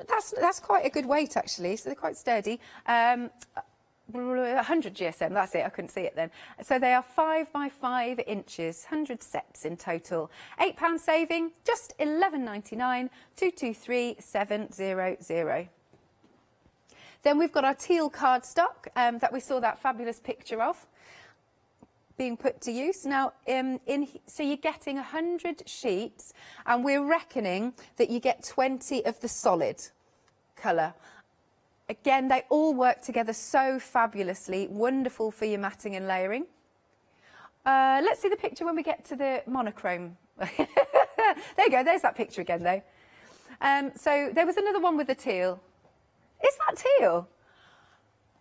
That's quite a good weight, actually, so they're quite sturdy. 100 GSM, that's it, I couldn't see it then. So they are 5 by 5 inches, 100 sets in total. £8 saving, just £11.99, 223700. Then we've got our teal cardstock that we saw that fabulous picture of being put to use. Now, so you're getting 100 sheets, and we're reckoning that you get 20 of the solid colour. Again, they all work together so fabulously, wonderful for your matting and layering. Let's see the picture when we get to the monochrome. There you go, there's that picture again, though. So there was another one with the teal. Is that teal?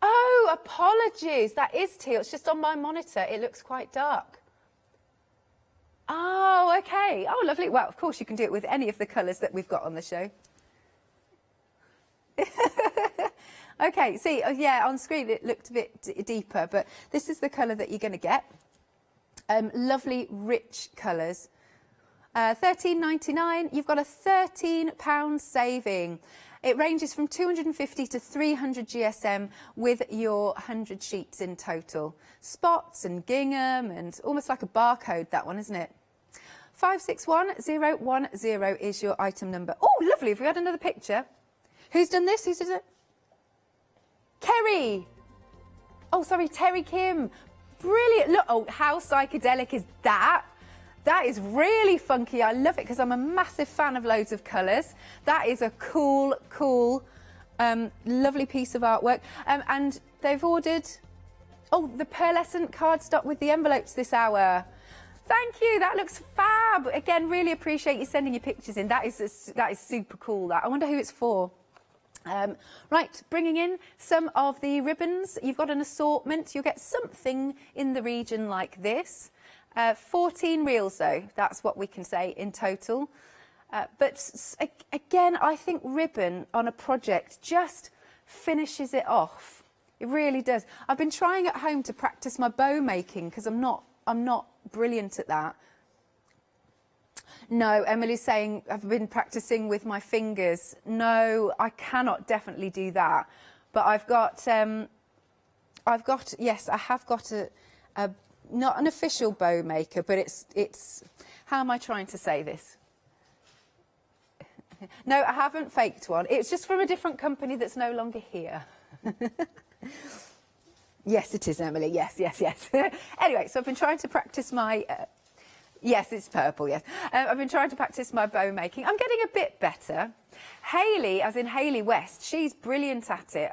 Oh, apologies, that is teal. It's just on my monitor, it looks quite dark. Oh, okay. Oh, lovely. Well, of course, you can do it with any of the colours that we've got on the show. Okay, see, yeah, on screen it looked a bit deeper, but this is the colour that you're going to get. Lovely, rich colours. £13.99, you've got a £13 saving. It ranges from 250 to 300 GSM with your 100 sheets in total. Spots and gingham and almost like a barcode, that one, isn't it? 561010 is your item number. Oh, lovely, have we had another picture? Who's done this? Who's done it? Kerry. Oh, sorry, Terry Kim. Brilliant. Look, oh, how psychedelic is that? That is really funky. I love it because I'm a massive fan of loads of colours. That is a cool, lovely piece of artwork. And they've ordered, oh, the pearlescent cardstock with the envelopes this hour. Thank you. That looks fab. Again, really appreciate you sending your pictures in. That is super cool. That. I wonder who it's for. Right, bringing in some of the ribbons. You've got an assortment. You'll get something in the region like this. 14 reels, though. That's what we can say in total. But again, I think ribbon on a project just finishes it off. It really does. I've been trying at home to practice my bow making because I'm not brilliant at that. No, Emily's saying I've been practicing with my fingers. No, I cannot definitely do that. But I've got yes, I have got a not an official bow maker, but it's how am I trying to say this? No, I haven't faked one. It's just from a different company that's no longer here. Yes, it is, Emily. Yes. Anyway, so I've been trying to practice my... yes, it's purple, yes. I've been trying to practice my bow making. I'm getting a bit better. Hayley, as in Hayley West, she's brilliant at it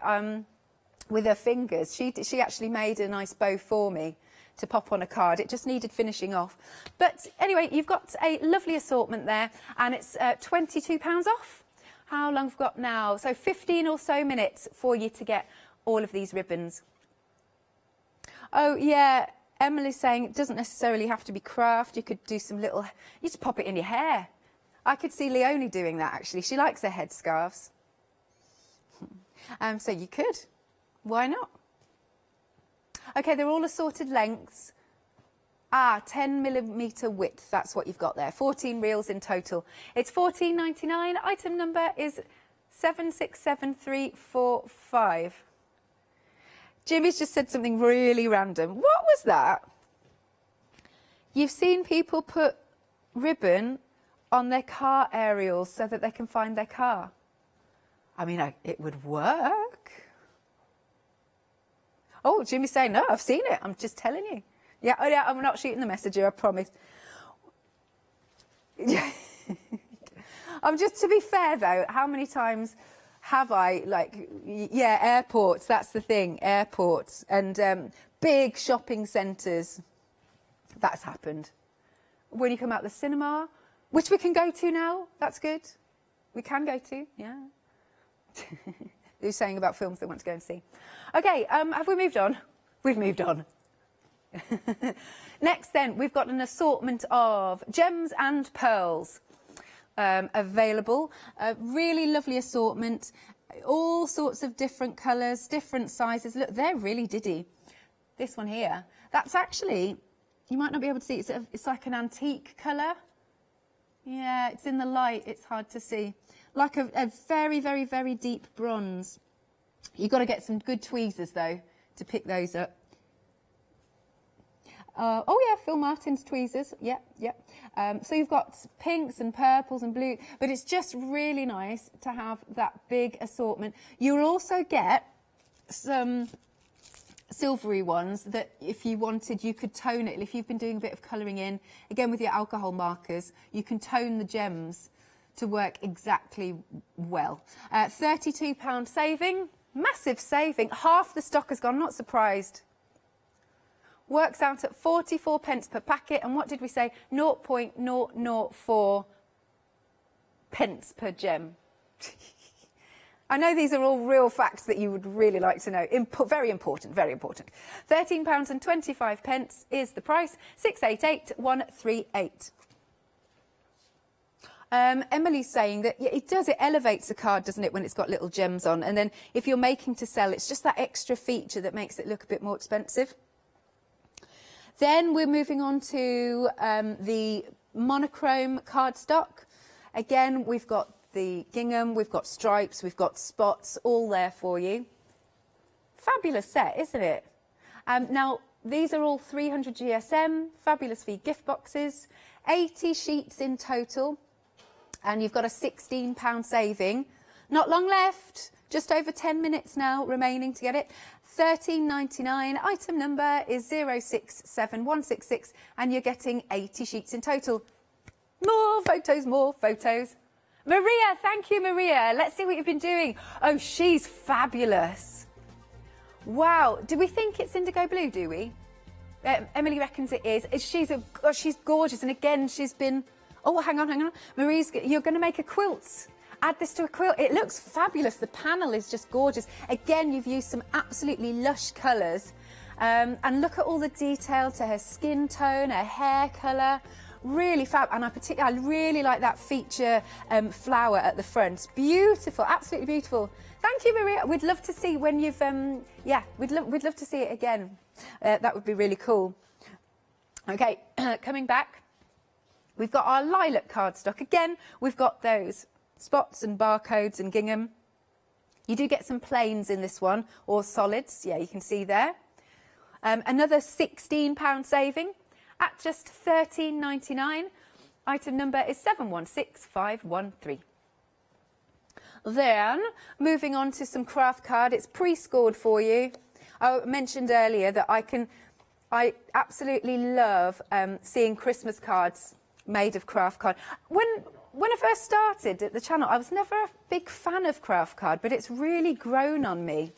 with her fingers. She actually made a nice bow for me to pop on a card. It just needed finishing off. But anyway, you've got a lovely assortment there, and it's £22 off. How long have we got now? So 15 or so minutes for you to get all of these ribbons. Oh, yeah. Emily's saying it doesn't necessarily have to be craft. You could do some little... You just pop it in your hair. I could see Leonie doing that, actually. She likes her headscarves. So you could. Why not? OK, they're all assorted lengths. 10mm width. That's what you've got there. 14 reels in total. It's $14.99. Item number is 767345. Jimmy's just said something really random. What was that? You've seen people put ribbon on their car aerials so that they can find their car. I mean, it would work. Oh, Jimmy's saying, no, I've seen it. I'm just telling you. Yeah, oh yeah, I'm not shooting the messenger, I promise. Just to be fair, though, how many times have I, like, yeah, airports, that's the thing, airports, and big shopping centres, that's happened. When you come out the cinema, which we can go to now, that's good. We can go to, yeah. They were saying about films they want to go and see. OK, have we moved on? We've moved on. Next then, we've got an assortment of gems and pearls available. A really lovely assortment, all sorts of different colours, different sizes. Look, they're really diddy. This one here, that's actually, you might not be able to see, it's like an antique colour. Yeah, it's in the light, it's hard to see. Like a very, very, very deep bronze. You've got to get some good tweezers, though, to pick those up. Oh, yeah, Phil Martin's tweezers. Yep, yep. So you've got pinks and purples and blue, but it's just really nice to have that big assortment. You'll also get some silvery ones that if you wanted, you could tone it. If you've been doing a bit of colouring in, again with your alcohol markers, you can tone the gems to work exactly well. £32 saving, massive saving. Half the stock has gone, not surprised. Works out at 44 pence per packet, and what did we say? 0.004 pence per gem. I know these are all real facts that you would really like to know. Very important, very important. £13.25 is the price, 688138. Emily's saying that yeah, it elevates the card, doesn't it, when it's got little gems on, and then if you're making to sell, it's just that extra feature that makes it look a bit more expensive. Then we're moving on to the monochrome cardstock. Again, we've got the gingham, we've got stripes, we've got spots, all there for you. Fabulous set, isn't it? Now, these are all 300 GSM, fabulous fee gift boxes, 80 sheets in total, and you've got a £16 saving. Not long left, just over 10 minutes now remaining to get it. £13.99, item number is 067166, and you're getting 80 sheets in total. More photos, more photos. Maria, thank you, Maria. Let's see what you've been doing. Oh, she's fabulous. Wow, do we think it's indigo blue, do we? Emily reckons it is. She's gorgeous, and again, she's been... Oh, hang on. Marie's, you're going to make a quilt. Add this to a quilt. It looks fabulous. The panel is just gorgeous. Again, you've used some absolutely lush colours. And look at all the detail to her skin tone, her hair colour. Really fab. And I really like that feature flower at the front. Beautiful, absolutely beautiful. Thank you, Maria. We'd love to see when you've, we'd love to see it again. That would be really cool. Okay, coming back. We've got our lilac cardstock. Again, we've got those spots and barcodes and gingham. You do get some plains in this one, or solids. Yeah, you can see there. Another £16 saving at just £13.99. Item number is 716513. Then, moving on to some craft card. It's pre-scored for you. I mentioned earlier that I absolutely love seeing Christmas cards made of craft card. When I first started at the channel, I was never a big fan of craft card, but it's really grown on me.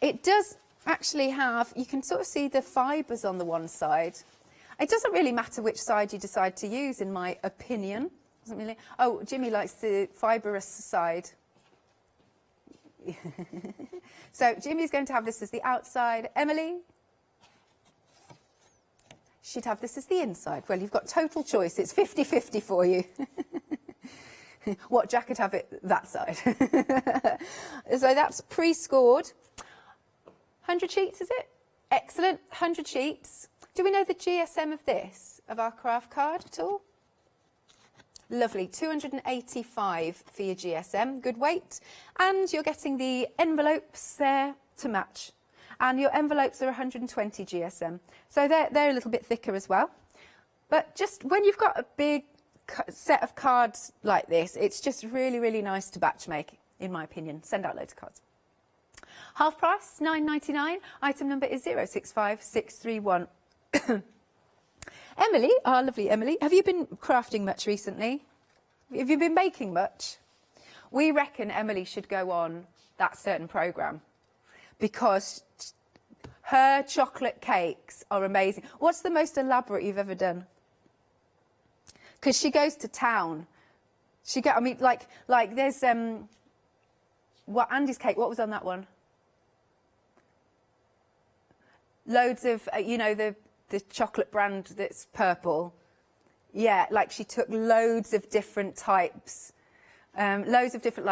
It does actually have, you can sort of see the fibres on the one side. It doesn't really matter which side you decide to use, in my opinion. Doesn't really. Oh, Jimmy likes the fibrous side. So Jimmy's going to have this as the outside. Emily? She'd have this as the inside. Well, you've got total choice. It's 50-50 for you. What, Jack could have it that side. So that's pre-scored. 100 sheets, is it? Excellent. 100 sheets. Do we know the GSM of this, of our craft card at all? Lovely. 285 for your GSM. Good weight. And you're getting the envelopes there to match. And your envelopes are 120 GSM. So they're a little bit thicker as well. But just when you've got a big set of cards like this, it's just really, really nice to batch make, in my opinion. Send out loads of cards. Half price, £9.99. Item number is 065631. Emily, our lovely Emily, have you been crafting much recently? Have you been making much? We reckon Emily should go on that certain programme because her chocolate cakes are amazing. What's the most elaborate you've ever done? Because she goes to town. I mean, like there's what Andy's cake. What was on that one? Loads of you know the chocolate brand that's purple. Yeah, like she took loads of different types, loads of different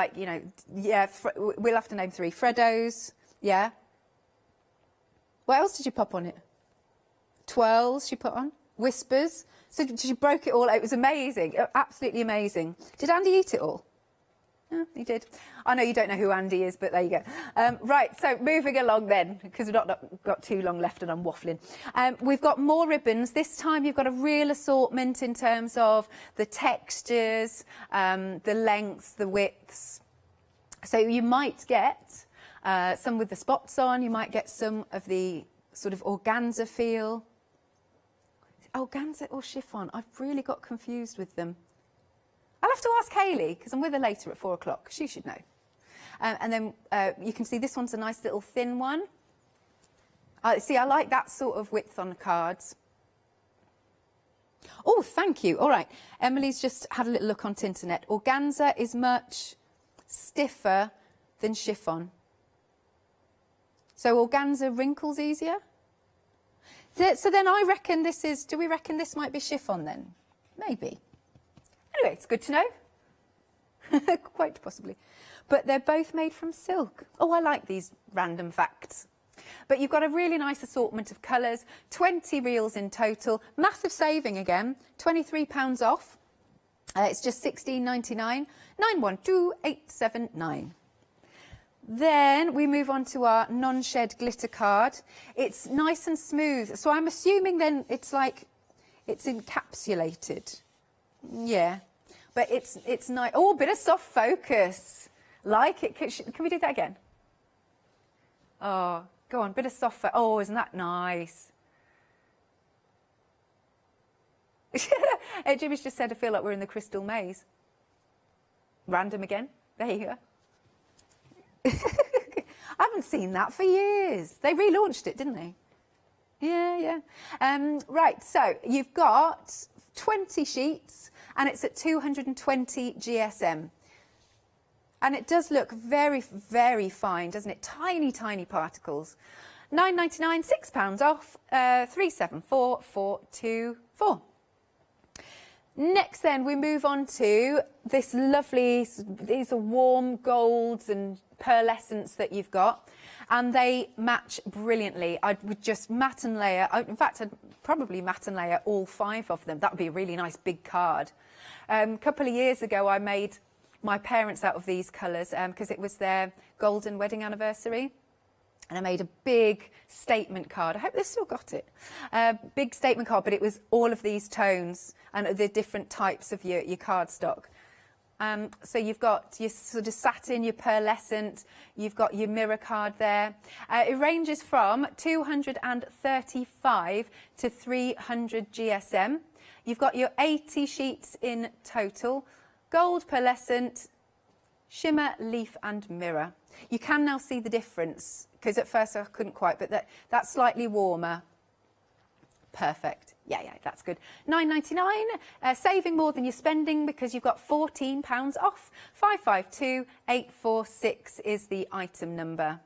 we'll have to name 3. Freddos. Yeah. What else did you pop on it? Twirls she put on. Whispers. So she broke it all out. It was amazing. Absolutely amazing. Did Andy eat it all? Yeah, he did. I know you don't know who Andy is, but there you go. Right, so moving along then, because we've not got too long left and I'm waffling. We've got more ribbons. This time you've got a real assortment in terms of the textures, the lengths, the widths. So you might get some with the spots on. You might get some of the sort of organza feel. Organza or chiffon? I've really got confused with them. I'll have to ask Hayley, because I'm with her later at 4 o'clock. She should know. And then you can see this one's a nice little thin one. See, I like that sort of width on the cards. Oh, thank you. All right. Emily's just had a little look on Tinternet. Organza is much stiffer than chiffon. So organza wrinkles easier? So then I reckon this is, do we reckon this might be chiffon then? Maybe. Anyway, it's good to know. Quite possibly. But they're both made from silk. Oh, I like these random facts. But you've got a really nice assortment of colours, 20 reels in total. Massive saving again, £23 off. It's just £16.99, 912879. Then we move on to our non-shed glitter card. It's nice and smooth. So I'm assuming then it's like it's encapsulated. Yeah. But it's nice. Oh, a bit of soft focus. Like it. Can we do that again? Oh, go on. Bit of soft focus. Oh, isn't that nice? Jimmy's just said I feel like we're in the Crystal Maze. Random again. There you go. I haven't seen that for years. They relaunched it, didn't they? Yeah. Right, so you've got 20 sheets and it's at 220 GSM. And it does look very, very fine, doesn't it? Tiny, tiny particles. £9.99, £6 off, 374424. Next then we move on to this lovely, these are warm golds and pearlescence that you've got, and they match brilliantly. I would just matte and layer, in fact I'd probably matte and layer all 5 of them. That would be a really nice big card. A couple of years ago I made my parents out of these colours because it was their golden wedding anniversary. And I made a big statement card. I hope they've still got it. Big statement card, but it was all of these tones and the different types of your cardstock. So you've got your sort of satin, your pearlescent, you've got your mirror card there. It ranges from 235 to 300 GSM. You've got your 80 sheets in total. Gold, pearlescent, shimmer, leaf and mirror. You can now see the difference, because at first I couldn't quite, but that's slightly warmer. Perfect. Yeah, that's good. £9.99, saving more than you're spending because you've got £14 off. 552846 is the item number.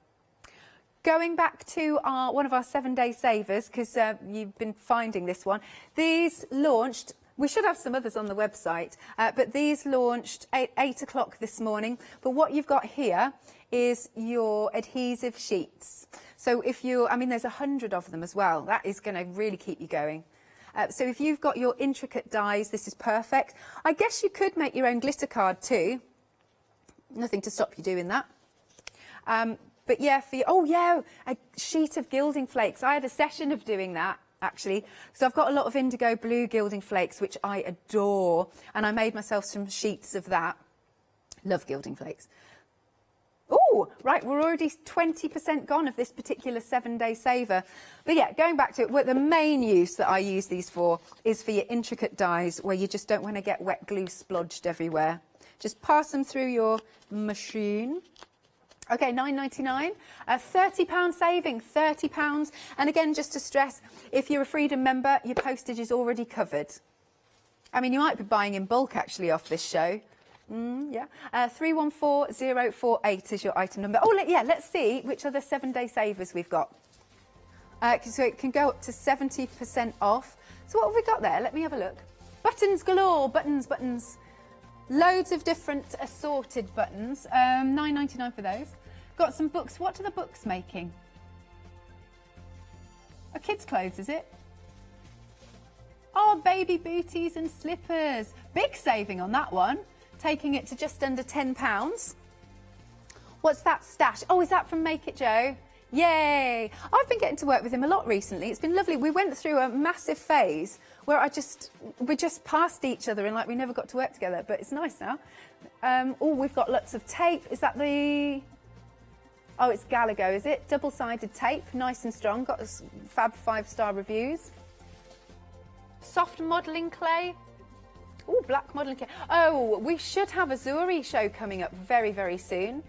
Going back to one of our 7-day savers, because you've been finding this one. These launched, we should have some others on the website, but these launched at 8 o'clock this morning. But what you've got here is your adhesive sheets. So if you, I mean, there's 100 of them as well. That is going to really keep you going. So if you've got your intricate dies, this is perfect. I guess you could make your own glitter card too. Nothing to stop you doing that. But yeah, a sheet of gilding flakes. I had a session of doing that, actually. So I've got a lot of indigo blue gilding flakes, which I adore. And I made myself some sheets of that. Love gilding flakes. Oh, right, we're already 20% gone of this particular 7-day saver. But yeah, going back to it, the main use that I use these for is for your intricate dies where you just don't want to get wet glue splodged everywhere. Just pass them through your machine. Okay, £9.99, £30 saving, £30. And again, just to stress, if you're a Freedom member, your postage is already covered. I mean, you might be buying in bulk actually off this show. 314048 is your item number. Oh, let's see which other 7-day savers we've got. So it can go up to 70% off. So what have we got there? Let me have a look. Buttons galore, buttons. Loads of different assorted buttons. £9.99 for those. Got some books. What are the books making? Kids' clothes, is it? Oh, baby booties and slippers. Big saving on that one. Taking it to just under £10. What's that stash? Oh, is that from Make It Joe? Yay! I've been getting to work with him a lot recently. It's been lovely. We went through a massive phase where we just passed each other and like we never got to work together, but it's nice now. We've got lots of tape. Is that the... Oh, it's Gallagher, is it? Double-sided tape, nice and strong. Got fab 5-star reviews. Soft modelling clay. Oh, black modelling clay. Oh, we should have a jewellery show coming up very, very soon.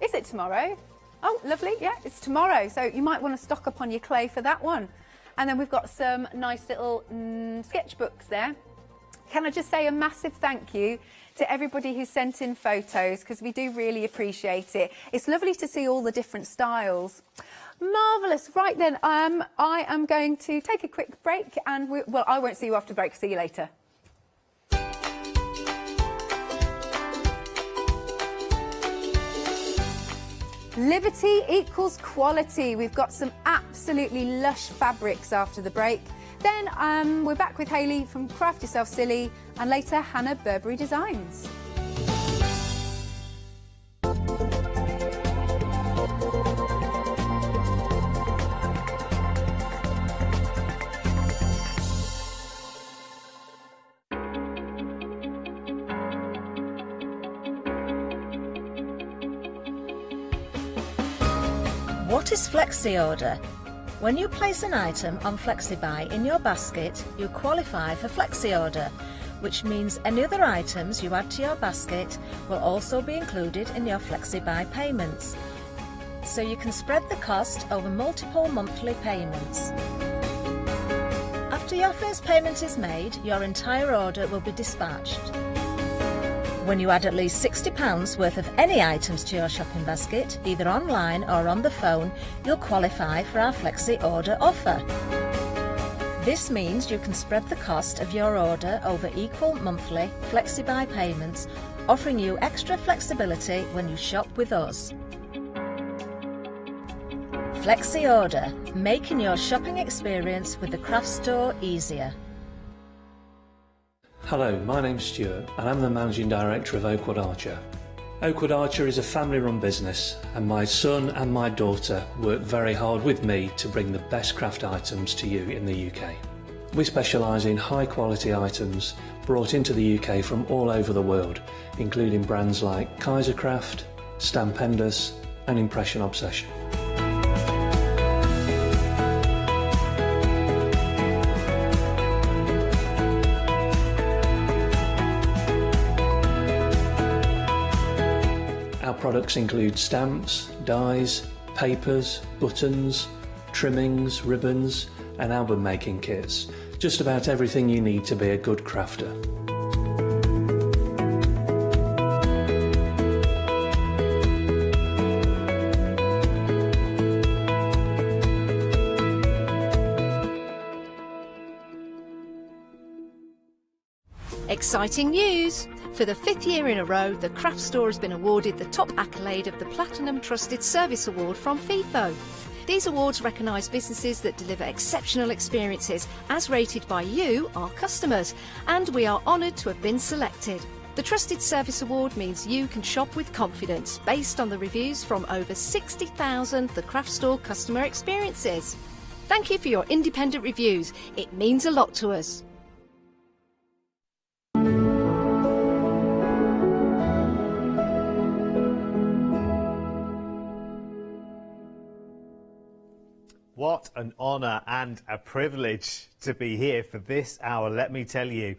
Is it tomorrow? Oh, lovely. Yeah, it's tomorrow. So you might want to stock up on your clay for that one. And then we've got some nice little sketchbooks there. Can I just say a massive thank you to everybody who sent in photos, because we do really appreciate it. It's lovely to see all the different styles. Marvellous. Right then, I am going to take a quick break and I won't see you after the break. See you later. Liberty equals quality. We've got some absolutely lush fabrics after the break. Then we're back with Hayley from Craft Yourself Silly and later Hannah Burberry Designs. What is Flexi Order? When you place an item on FlexiBuy in your basket, you qualify for Flexi Order, which means any other items you add to your basket will also be included in your FlexiBuy payments. So you can spread the cost over multiple monthly payments. After your first payment is made, your entire order will be dispatched. When you add at least £60 worth of any items to your shopping basket, either online or on the phone, you'll qualify for our Flexi Order offer. This means you can spread the cost of your order over equal monthly FlexiBuy payments, offering you extra flexibility when you shop with us. Flexi Order, making your shopping experience with the craft store easier. Hello, my name's Stuart and I'm the Managing Director of Oakwood Archer. Oakwood Archer is a family-run business and my son and my daughter work very hard with me to bring the best craft items to you in the UK. We specialise in high-quality items brought into the UK from all over the world, including brands like Kaisercraft, Stampendous and Impression Obsession. Our products include stamps, dies, papers, buttons, trimmings, ribbons and album making kits. Just about everything you need to be a good crafter. Exciting news! For the 5th year in a row, the craft store has been awarded the top accolade of the Platinum Trusted Service Award from Feefo. These awards recognise businesses that deliver exceptional experiences as rated by you, our customers, and we are honoured to have been selected. The Trusted Service Award means you can shop with confidence based on the reviews from over 60,000 The Craft Store customer experiences. Thank you for your independent reviews. It means a lot to us. What an honour and a privilege to be here for this hour, let me tell you.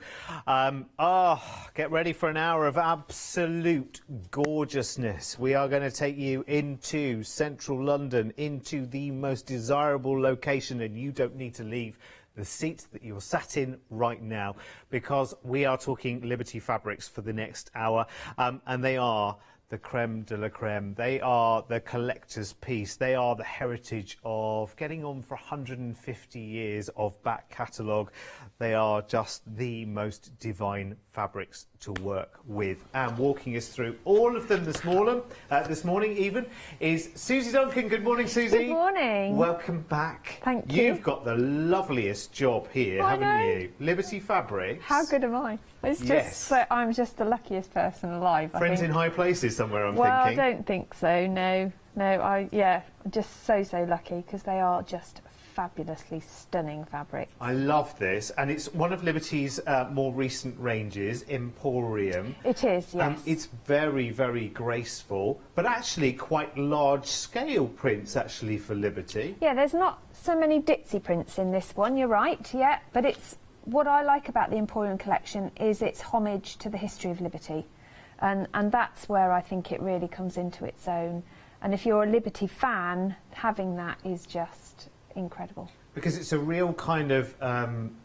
Get ready for an hour of absolute gorgeousness. We are going to take you into central London, into the most desirable location, and you don't need to leave the seat that you're sat in right now, because we are talking Liberty fabrics for the next hour, and they are the creme de la creme. They are the collector's piece. They are the heritage of getting on for 150 years of back catalogue. They are just the most divine fabrics to work with. And walking us through all of them this morning even, is Susie Duncan. Good morning, Susie. Good morning. Welcome back. Thank you. You've got the loveliest job here, haven't you? Liberty Fabrics. How good am I? It's just so I'm just the luckiest person alive. Friends in high places somewhere, I'm thinking. Well, I don't think so. No, I'm just so lucky, because they are just fabulously stunning fabric. I love this, and it's one of Liberty's more recent ranges, Emporium. It is, yes. It's very, very graceful, but actually quite large scale prints actually for Liberty. Yeah, there's not so many ditzy prints in this one, you're right, yeah, but it's what I like about the Emporium collection is its homage to the history of Liberty, and that's where I think it really comes into its own. And if you're a Liberty fan, having that is just incredible. Because it's a real kind of,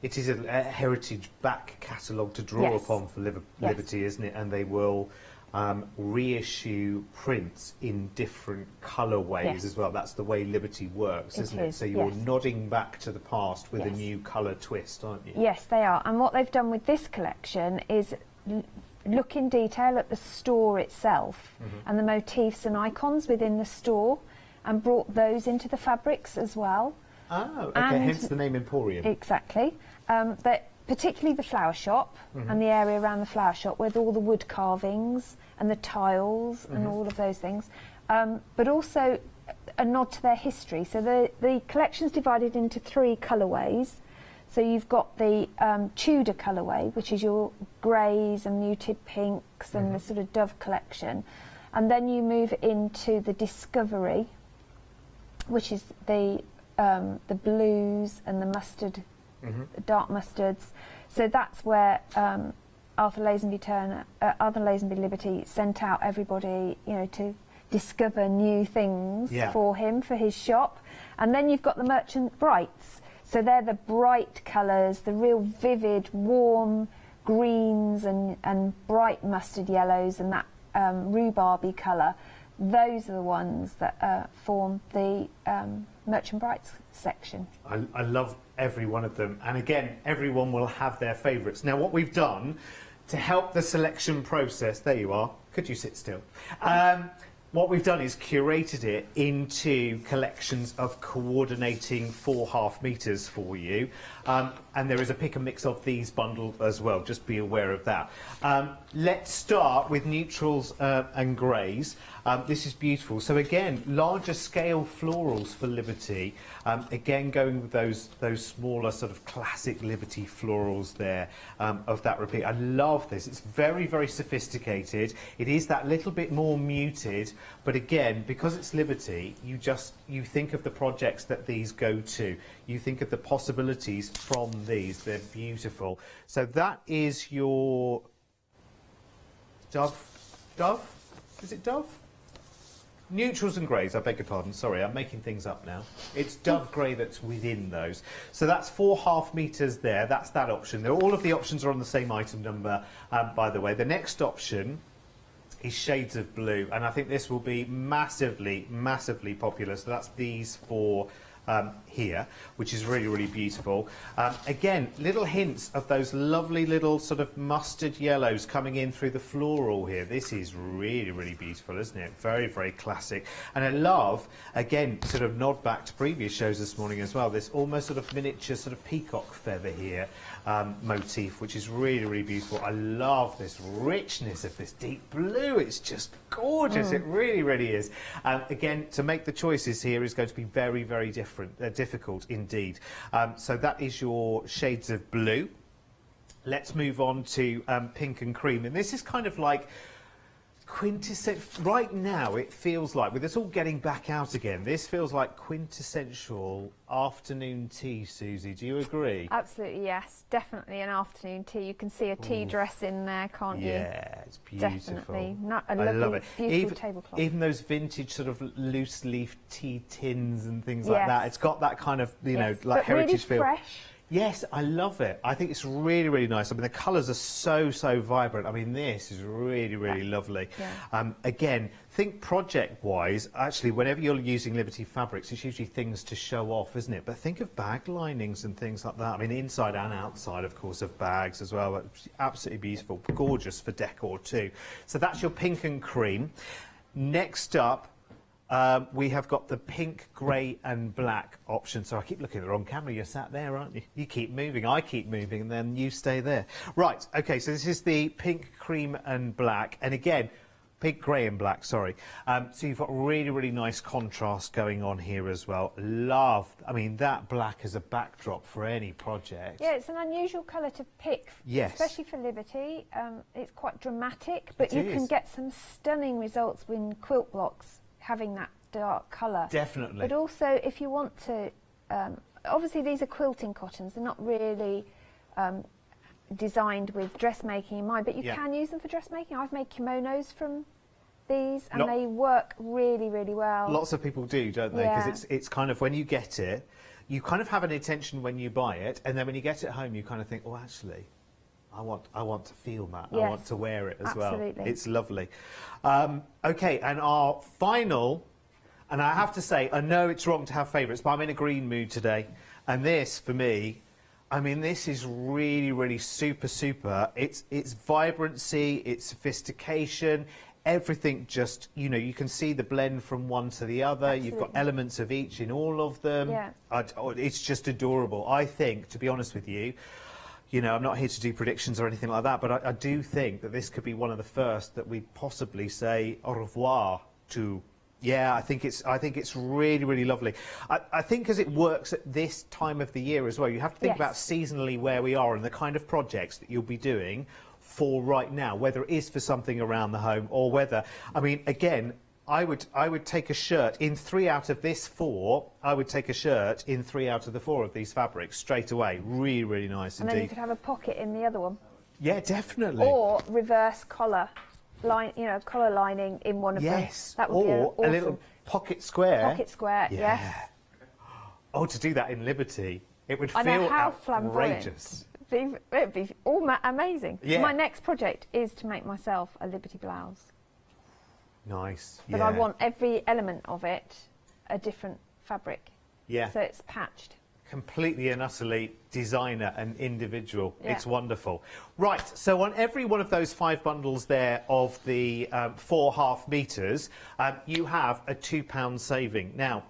it is a heritage back catalogue to draw upon for Liberty, isn't it? And they will reissue prints in different colourways as well. That's the way Liberty works, isn't it? So you're nodding back to the past with a new colour twist, aren't you? Yes, they are. And what they've done with this collection is look in detail at the store itself and the motifs and icons within the store, and brought those into the fabrics as well. Oh, okay, and hence the name Emporium. Exactly. But particularly the flower shop and the area around the flower shop with all the wood carvings and the tiles and all of those things. But also a nod to their history. So the collection's divided into 3 colourways. So you've got the Tudor colourway, which is your greys and muted pinks and the sort of Dove collection. And then you move into the Discovery, which is the blues and the mustard, the dark mustards. So that's where Arthur Lazenby Liberty sent out everybody, to discover new things for him, for his shop. And then you've got the Merchant Brights. So they're the bright colours, the real vivid, warm greens and bright mustard yellows and that rhubarby colour. Those are the ones that form the Merchant Brights section. I love every one of them, and again, everyone will have their favourites. Now, what we've done to help the selection process, there you are, could you sit still? What we've done is curated it into collections of coordinating 4 half metres for you, and there is a pick and mix of these bundled as well, just be aware of that. Let's start with neutrals and greys. This is beautiful. So again, larger scale florals for Liberty. Again, going with those smaller sort of classic Liberty florals there of that repeat. I love this. It's very, very sophisticated. It is that little bit more muted, but again, because it's Liberty, you think of the projects that these go to. You think of the possibilities from these. They're beautiful. So that is your Dove? Is it Dove? neutrals and greys, I beg your pardon, sorry, I'm making things up now. It's dove grey that's within those. So that's 4.5 metres there, that's that option. All of the options are on the same item number, by the way. The next option is shades of blue, and I think this will be massively, massively popular. So that's these four here, which is really, really beautiful. Again, little hints of those lovely little sort of mustard yellows coming in through the floral here. This is really, really beautiful, isn't it? Very, very classic. And I love, again, sort of nod back to previous shows this morning as well, this almost sort of miniature sort of peacock feather here motif, which is really, really beautiful. I love this richness of this deep blue. It's just gorgeous. It really, really is. Again, to make the choices here is going to be very, very difficult indeed. So that is your shades of blue. Let's move on to pink and cream. And this is kind of like quintessential. Right now, it feels like, with this all getting back out again, this feels like quintessential afternoon tea, Susie. Do you agree? Absolutely, yes. Definitely an afternoon tea. You can see a tea dress in there, can't you? Yeah, it's beautiful. Definitely. I love it. Beautiful tablecloth. Even those vintage sort of loose leaf tea tins and things like that. It's got that kind of, you know, like heritage feel. Really fresh. Yes, I love it. I think it's really, really nice. I mean, the colours are so, so vibrant. I mean, this is really, really lovely. Yeah. Again, think project-wise, actually, whenever you're using Liberty fabrics, it's usually things to show off, isn't it? But think of bag linings and things like that. I mean, inside and outside, of course, of bags as well. Absolutely beautiful. Gorgeous for decor, too. So that's your pink and cream. Next up, we have got the pink, grey and black option. So I keep looking at the wrong camera. You're sat there, aren't you? You keep moving, I keep moving, and then you stay there. Right, OK, so this is the pink, cream and black. And again, pink, grey and black, sorry. So you've got really, really nice contrast going on here as well. Love, I mean, that black as a backdrop for any project. Yeah, it's an unusual colour to pick, especially for Liberty. It's quite dramatic, but you can get some stunning results in quilt blocks having that dark colour. Definitely. But also, if you want to, obviously these are quilting cottons, they're not really designed with dressmaking in mind, but you can use them for dressmaking. I've made kimonos from these, and they work really, really well. Lots of people do, don't they? Because it's kind of, when you get it, you kind of have an intention when you buy it, and then when you get it home, you kind of think, oh, actually, I want to feel that. I want to wear it as well. It's lovely. OK, and our final, and I have to say, I know it's wrong to have favourites, but I'm in a green mood today. And this, for me, I mean, this is really, really super, super. It's vibrancy, it's sophistication, everything just, you know, you can see the blend from one to the other. You've got elements of each in all of them. It's just adorable. I think, to be honest with you, you know, I'm not here to do predictions or anything like that, but I do think that this could be one of the first that we possibly say au revoir to. Yeah, I think it's really, really lovely. I think because it works at this time of the year as well. You have to think about seasonally where we are and the kind of projects that you'll be doing for right now, whether it is for something around the home or whether, I mean, again, I would take a shirt in 3 out of this 4. I would take a shirt in 3 out of the 4 of these fabrics straight away. Really, really nice indeed. And then you could have a pocket in the other one. Yeah, definitely. Or reverse collar, collar lining in one of them. That would be awesome. A little pocket square. Pocket square, yes. Oh, to do that in Liberty, it would feel outrageous. It would be amazing. Yeah. My next project is to make myself a Liberty blouse. Nice. But I want every element of it a different fabric. Yeah. So it's patched. Completely and utterly designer and individual. It's wonderful. Right, so on every one of those 5 bundles there of the 4.5 metres, you have a £2 saving. Now,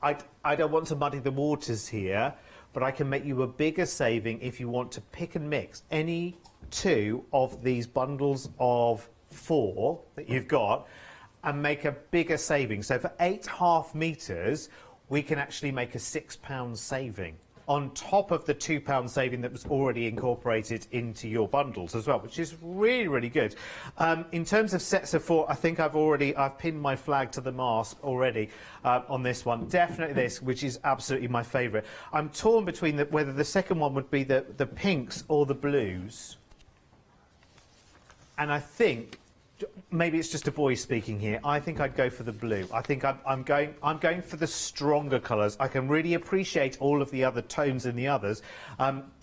I don't want to muddy the waters here, but I can make you a bigger saving if you want to pick and mix any 2 of these bundles of 4 that you've got and make a bigger saving. So for 8.5 metres, we can actually make a £6 saving on top of the £2 saving that was already incorporated into your bundles as well, which is really, really good. In terms of sets of 4, I think I've pinned my flag to the mast already on this one. Definitely this, which is absolutely my favourite. I'm torn between whether the second one would be the pinks or the blues. And I think maybe it's just a boy speaking here. I think I'd go for the blue. I think I'm going for the stronger colours. I can really appreciate all of the other tones in the others.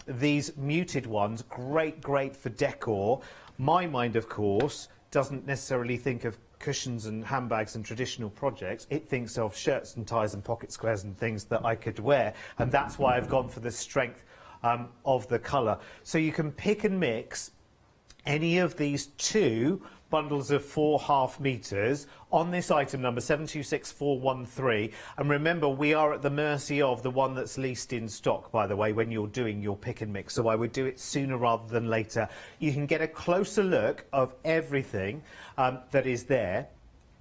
These muted ones, great for decor. My mind, of course, doesn't necessarily think of cushions and handbags and traditional projects. It thinks of shirts and ties and pocket squares and things that I could wear, and that's why I've gone for the strength of the colour. So you can pick and mix any of these 2 bundles of 4.5 metres on this item number 726413, and remember, we are at the mercy of the one that's least in stock, by the way, when you're doing your pick and mix, so I would do it sooner rather than later. You can get a closer look of everything that is there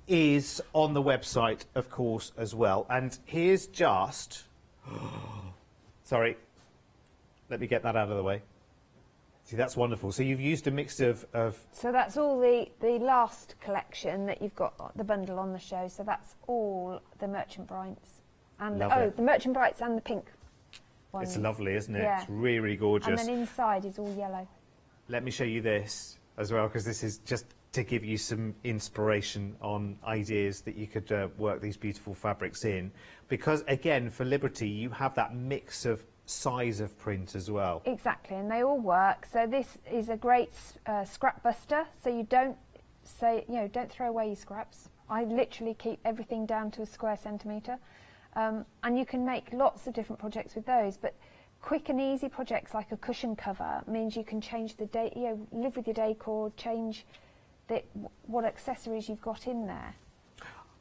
is on the website, of course, as well. And here's just sorry, let me get that out of the way. See, that's wonderful. So you've used a mix of... So that's all the last collection that you've got the bundle on the show. So that's all the Merchant Brights. And the Merchant Brights and the pink ones. It's lovely, isn't it? Yeah. It's really gorgeous. And then inside is all yellow. Let me show you this as well, because this is just to give you some inspiration on ideas that you could work these beautiful fabrics in. Because, again, for Liberty, you have that mix of size of print as well. Exactly, and they all work. So this is a great scrap buster. So you don't don't throw away your scraps. I literally keep everything down to a square centimetre, and you can make lots of different projects with those. But quick and easy projects like a cushion cover means you can change the live with your decor, change what accessories you've got in there.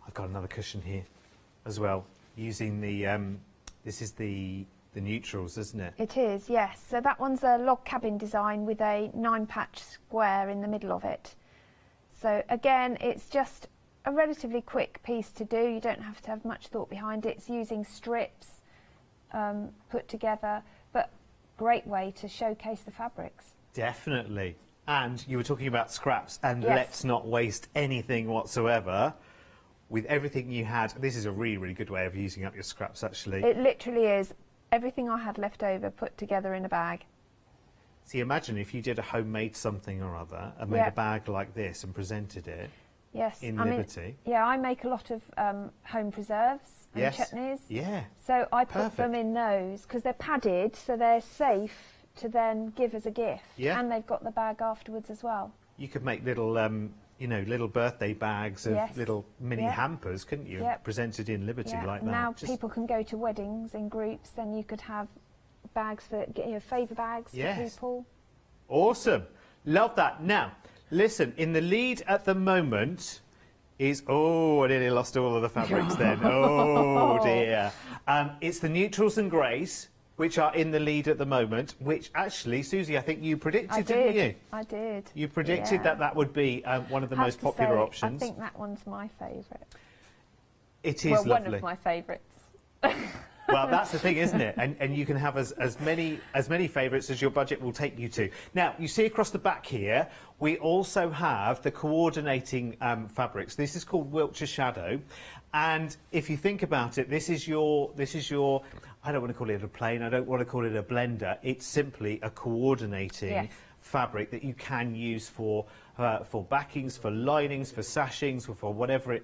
I've got another cushion here as well, using the this is the neutrals, isn't it? It is, yes. So that one's a log cabin design with a 9-patch square in the middle of it. So again, it's just a relatively quick piece to do. You don't have to have much thought behind it. It's using strips put together, but great way to showcase the fabrics. Definitely. And you were talking about scraps, and yes. Let's not waste anything whatsoever. With everything you had, this is a really good way of using up your scraps, actually. It literally is. Everything I had left over put together in a bag. See, imagine if you did a homemade something or other and made a bag like this and presented it. Yes, in Liberty. Yeah, I make a lot of home preserves and chutneys. Yeah. So I put them in those because they're padded, so they're safe to then give as a gift. Yeah. And they've got the bag afterwards as well. You could make little, little birthday bags of little mini hampers, couldn't you? Yep. Presented in Liberty like that. Now people can go to weddings in groups, then you could have bags for, favour bags for people. Awesome. Love that. Now, listen, in the lead at the moment is... Oh, I nearly lost all of the fabrics then. Oh, dear. It's the neutrals and greys, which are in the lead at the moment, which actually, Susie, I think you predicted, didn't you? I did. You predicted that would be one of the most popular options. I think that one's my favourite. It is lovely. One of my favourites. Well, that's the thing, isn't it? And you can have as many favourites as your budget will take you to. Now, you see across the back here, we also have the coordinating fabrics. This is called Wiltshire Shadow, and if you think about it, this is your. I don't want to call it a plane. I don't want to call it a blender. It's simply a coordinating fabric that you can use for backings, for linings, for sashings, for whatever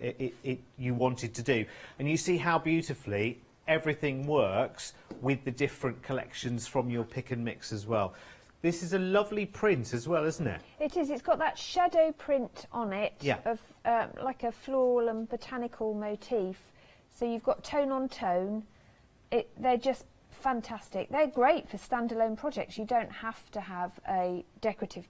you wanted to do. And you see how beautifully everything works with the different collections from your pick and mix as well. This is a lovely print as well, isn't it? It is. It's got that shadow print on it of like a floral and botanical motif. So you've got tone on tone. They're just fantastic. They're great for standalone projects. You don't have to have a decorative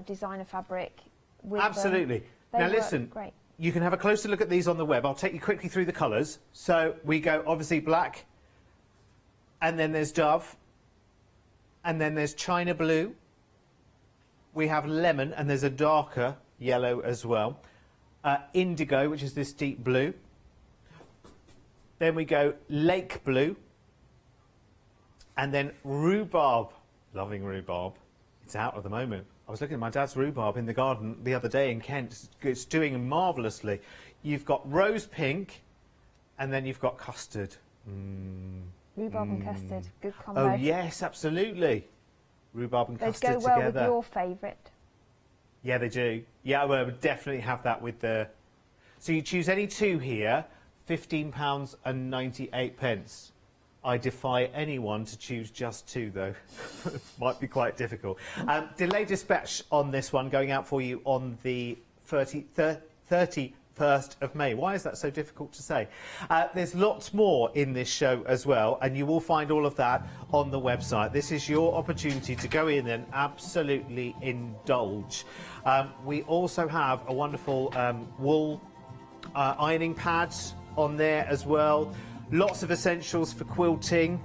designer fabric with Absolutely. Now listen, great. You can have a closer look at these on the web. I'll take you quickly through the colours. So we go obviously black, and then there's dove, and then there's china blue. We have lemon, and there's a darker yellow as well. Indigo, which is this deep blue. Then we go lake blue, and then rhubarb. Loving rhubarb. It's out at the moment. I was looking at my dad's rhubarb in the garden the other day in Kent. It's doing marvellously. You've got rose pink, and then you've got custard. Rhubarb and custard, good combo. Oh yes, absolutely. Rhubarb and custard together. They'd go well together. with your favourite. Yeah, they do. Yeah, well, I would definitely have that with the... So you choose any two here, £15.98. I defy anyone to choose just two, though. Might be quite difficult. Delay dispatch on this one going out for you on the 31st of May. Why is that so difficult to say? There's lots more in this show as well, and you will find all of that on the website. This is your opportunity to go in and absolutely indulge. We also have a wonderful wool ironing pad on there as well. Lots of essentials for quilting,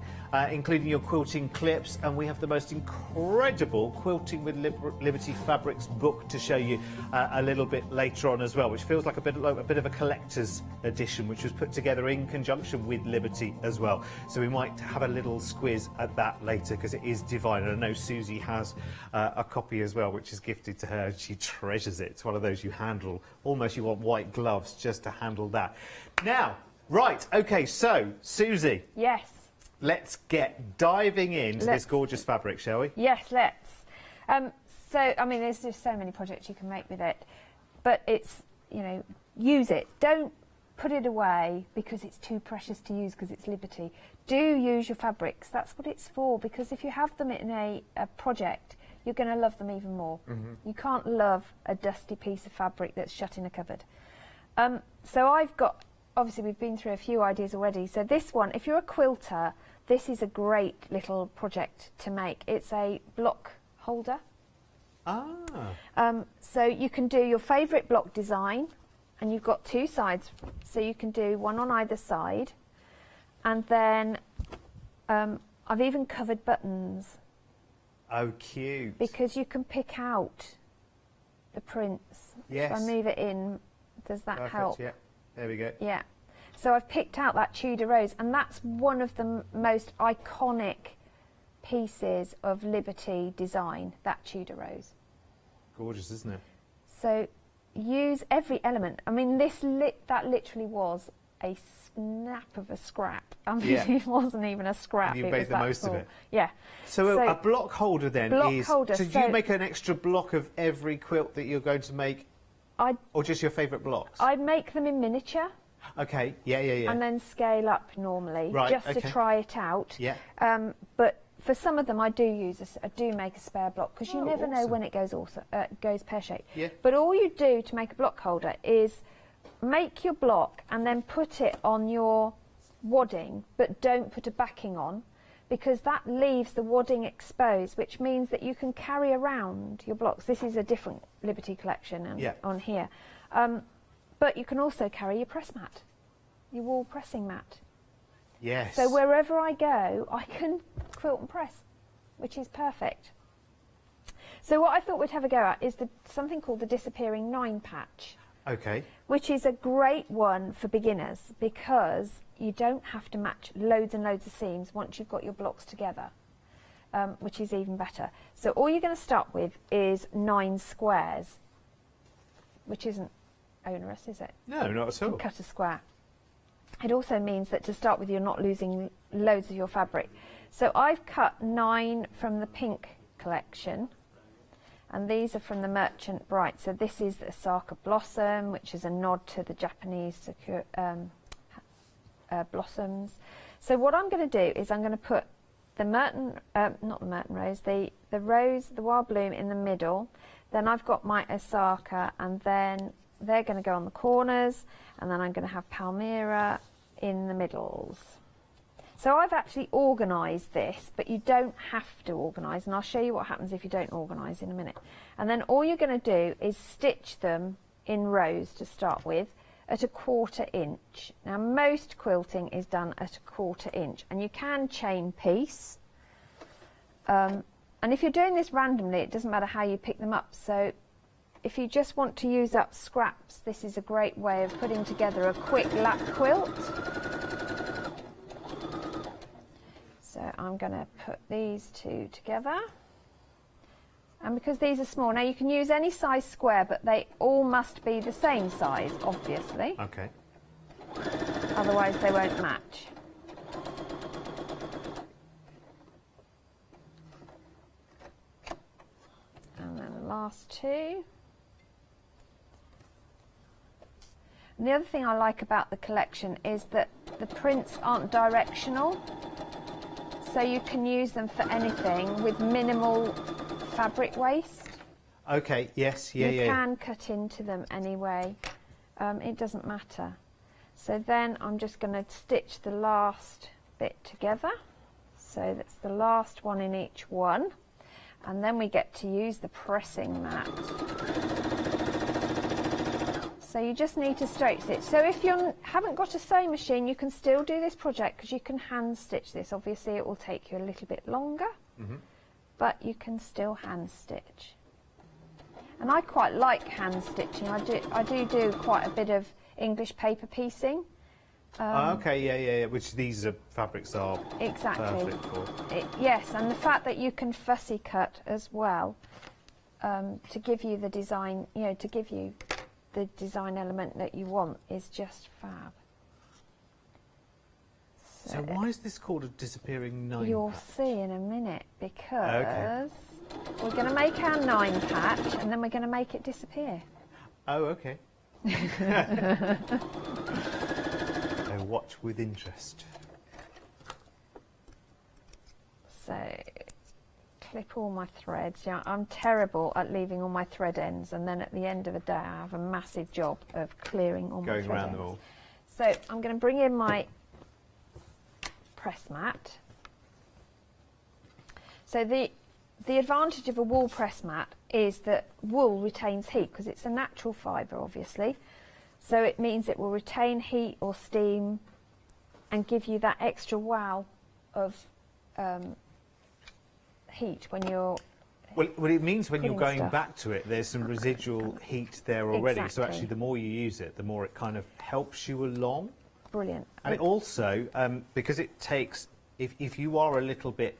including your quilting clips, and we have the most incredible Quilting with Liberty Fabrics book to show you a little bit later on as well, which feels like a bit of a collector's edition, which was put together in conjunction with Liberty as well. So we might have a little squiz at that later, because it is divine, and I know Susie has a copy as well, which is gifted to her. She treasures it. It's one of those you handle, almost you want white gloves just to handle that. Now, right, OK, so, Susie. Yes. Let's get diving into this gorgeous fabric, shall we? Yes, let's. So, I mean, there's just so many projects you can make with it. But it's, you know, use it. Don't put it away because it's too precious to use because it's Liberty. Do use your fabrics. That's what it's for, because if you have them in a project, you're going to love them even more. You can't love a dusty piece of fabric that's shut in a cupboard. So I've got... Obviously, we've been through a few ideas already. So this one, if you're a quilter, this is a great little project to make. It's a block holder. So you can do your favourite block design, and you've got two sides. So you can do one on either side. And then I've even covered buttons. Oh, cute. Because you can pick out the prints. Yes. If I move it in, does that help? Yeah. There we go. Yeah. So I've picked out that Tudor rose, and that's one of the most iconic pieces of Liberty design, that Tudor rose. Gorgeous, isn't it? So use every element. I mean, that literally was a snap of a scrap. I mean, it wasn't even a scrap. You made the most of it. Yeah. So a block holder then is... Holder, so do you make an extra block of every quilt that you're going to make? Or just your favourite blocks? I make them in miniature. Okay, yeah. And then scale up normally, just to try it out. Yeah. But for some of them, I do make a spare block, because you never know when it goes pear-shaped. Yeah. But all you do to make a block holder is make your block and then put it on your wadding, but don't put a backing on, because that leaves the wadding exposed, which means that you can carry around your blocks. This is a different Liberty collection on here. But you can also carry your press mat, your wool pressing mat. Yes. So wherever I go, I can quilt and press, which is perfect. So what I thought we'd have a go at is something called the Disappearing 9 patch. Okay. Which is a great one for beginners, because you don't have to match loads and loads of seams once you've got your blocks together, which is even better. So all you're going to start with is 9 squares, which isn't onerous, is it? No, not at all. You cut a square. It also means that to start with, you're not losing loads of your fabric. So I've cut 9 from the pink collection, and these are from the Merchant Bright. So this is the Osaka Blossom, which is a nod to the Japanese blossoms. So what I'm going to do is I'm going to put the not the Merton Rose, the rose, the wild bloom in the middle. Then I've got my Osaka, and then they're going to go on the corners, and then I'm going to have Palmyra in the middles. So I've actually organised this, but you don't have to organise, and I'll show you what happens if you don't organise in a minute. And then all you're going to do is stitch them in rows to start with at 1/4 inch. Now most quilting is done at 1/4 inch, and you can chain piece. And if you're doing this randomly, it doesn't matter how you pick them up. So if you just want to use up scraps, this is a great way of putting together a quick lap quilt. So I'm going to put these two together. And because these are small, now you can use any size square, but they all must be the same size, obviously. Okay. Otherwise they won't match. And then the last two. And the other thing I like about the collection is that the prints aren't directional, so you can use them for anything with minimal fabric waste. Okay, yes, yeah, You can cut into them anyway, it doesn't matter. So then I'm just going to stitch the last bit together, so that's the last one in each one, and then we get to use the pressing mat. So you just need to straight stitch. So if you haven't got a sewing machine, you can still do this project because you can hand stitch this. Obviously it will take you a little bit longer, but you can still hand stitch. And I quite like hand stitching. I do quite a bit of English paper piecing. Okay, yeah, which these fabrics are exactly perfect for. Yes, and the fact that you can fussy cut as well to give you the design, to give you the design element that you want is just fab. So why is this called a disappearing 9 You'll patch? see in a minute, because we're going to make our 9 patch and then we're going to make it disappear. Oh, okay. So watch with interest. So clip all my threads. Yeah, I'm terrible at leaving all my thread ends, and then at the end of the day I have a massive job of clearing all my thread ends. Going around them all. So I'm going to bring in my press mat. So the advantage of a wool press mat is that wool retains heat because it's a natural fibre, obviously. So it means it will retain heat or steam and give you that extra wow of heat when you're... Well, it means when you're going stuff. back to it, there's some residual heat there already. Exactly. So actually, the more you use it, the more it kind of helps you along. Brilliant. And it also, because it takes, if you are a little bit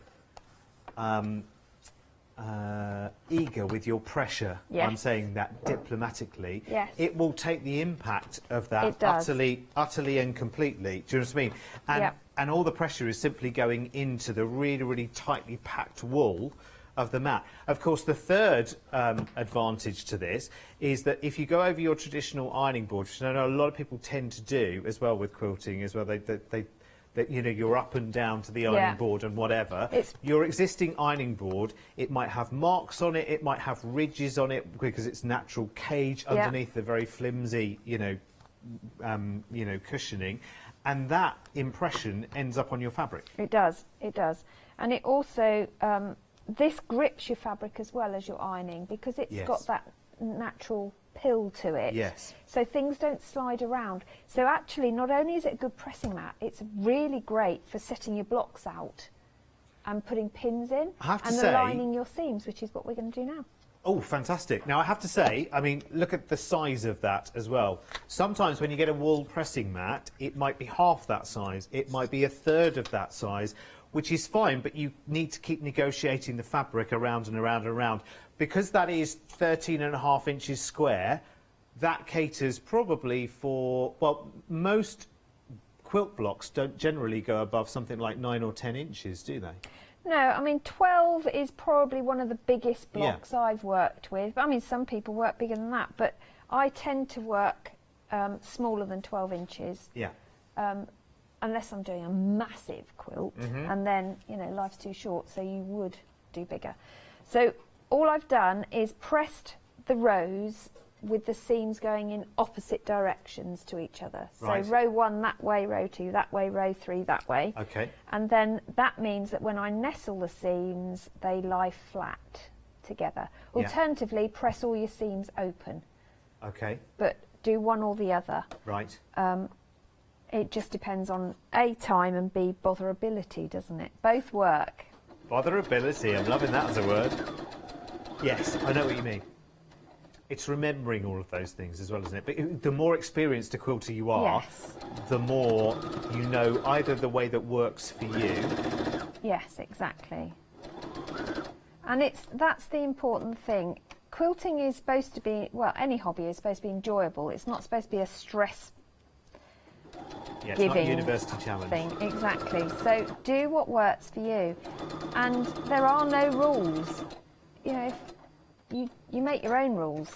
eager with your pressure, Yes. I'm saying that diplomatically, Yes. it will take the impact of that It does. utterly and completely. Do you know what I mean? And, Yep. and all the pressure is simply going into the really, really tightly packed wool of the mat. Of course, the third advantage to this is that if you go over your traditional ironing board, which I know a lot of people tend to do as well with quilting as well, that you're up and down to the ironing board and whatever. Your existing ironing board, it might have marks on it, it might have ridges on it because it's natural cage underneath the very flimsy, cushioning, and that impression ends up on your fabric. It does, and it also this grips your fabric as well as you're ironing because it's got that natural pill to it. Yes. So things don't slide around. So actually, not only is it a good pressing mat, it's really great for setting your blocks out and putting pins in and aligning your seams, which is what we're going to do now. Oh, fantastic. Now, I have to say, I mean, look at the size of that as well. Sometimes when you get a wool pressing mat, it might be half that size. It might be a third of that size, which is fine, but you need to keep negotiating the fabric around and around and around. Because that is 13.5 inches square, that caters probably for, well, most quilt blocks don't generally go above something like 9 or 10 inches, do they? No, I mean 12 is probably one of the biggest blocks I've worked with. I mean, some people work bigger than that, but I tend to work smaller than 12 inches. Yeah. Unless I'm doing a massive quilt, and then, life's too short, so you would do bigger. So all I've done is pressed the rows with the seams going in opposite directions to each other. Right. So row 1 that way, row 2 that way, row 3 that way. Okay. And then that means that when I nestle the seams, they lie flat together. Alternatively, press all your seams open. Okay. But do one or the other. Right. It just depends on A, time, and B, botherability, doesn't it? Both work. Botherability, I'm loving that as a word. Yes, I know what you mean. It's remembering all of those things as well, isn't it? But the more experienced a quilter you are, the more you know either the way that works for you. Yes, exactly. And that's the important thing. Quilting is supposed to be, well, any hobby is supposed to be enjoyable. It's not supposed to be a stress it's not a university challenge. Thing. Exactly. So do what works for you. And there are no rules. If you make your own rules.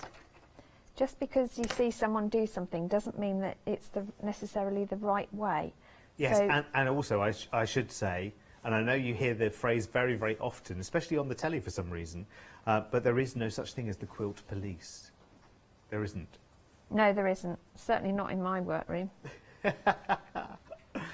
Just because you see someone do something doesn't mean that it's necessarily the right way. Yes, So, and also I should say, and I know you hear the phrase very, very often, especially on the telly for some reason, but there is no such thing as the quilt police. There isn't. no, there isn't. Certainly not in my workroom.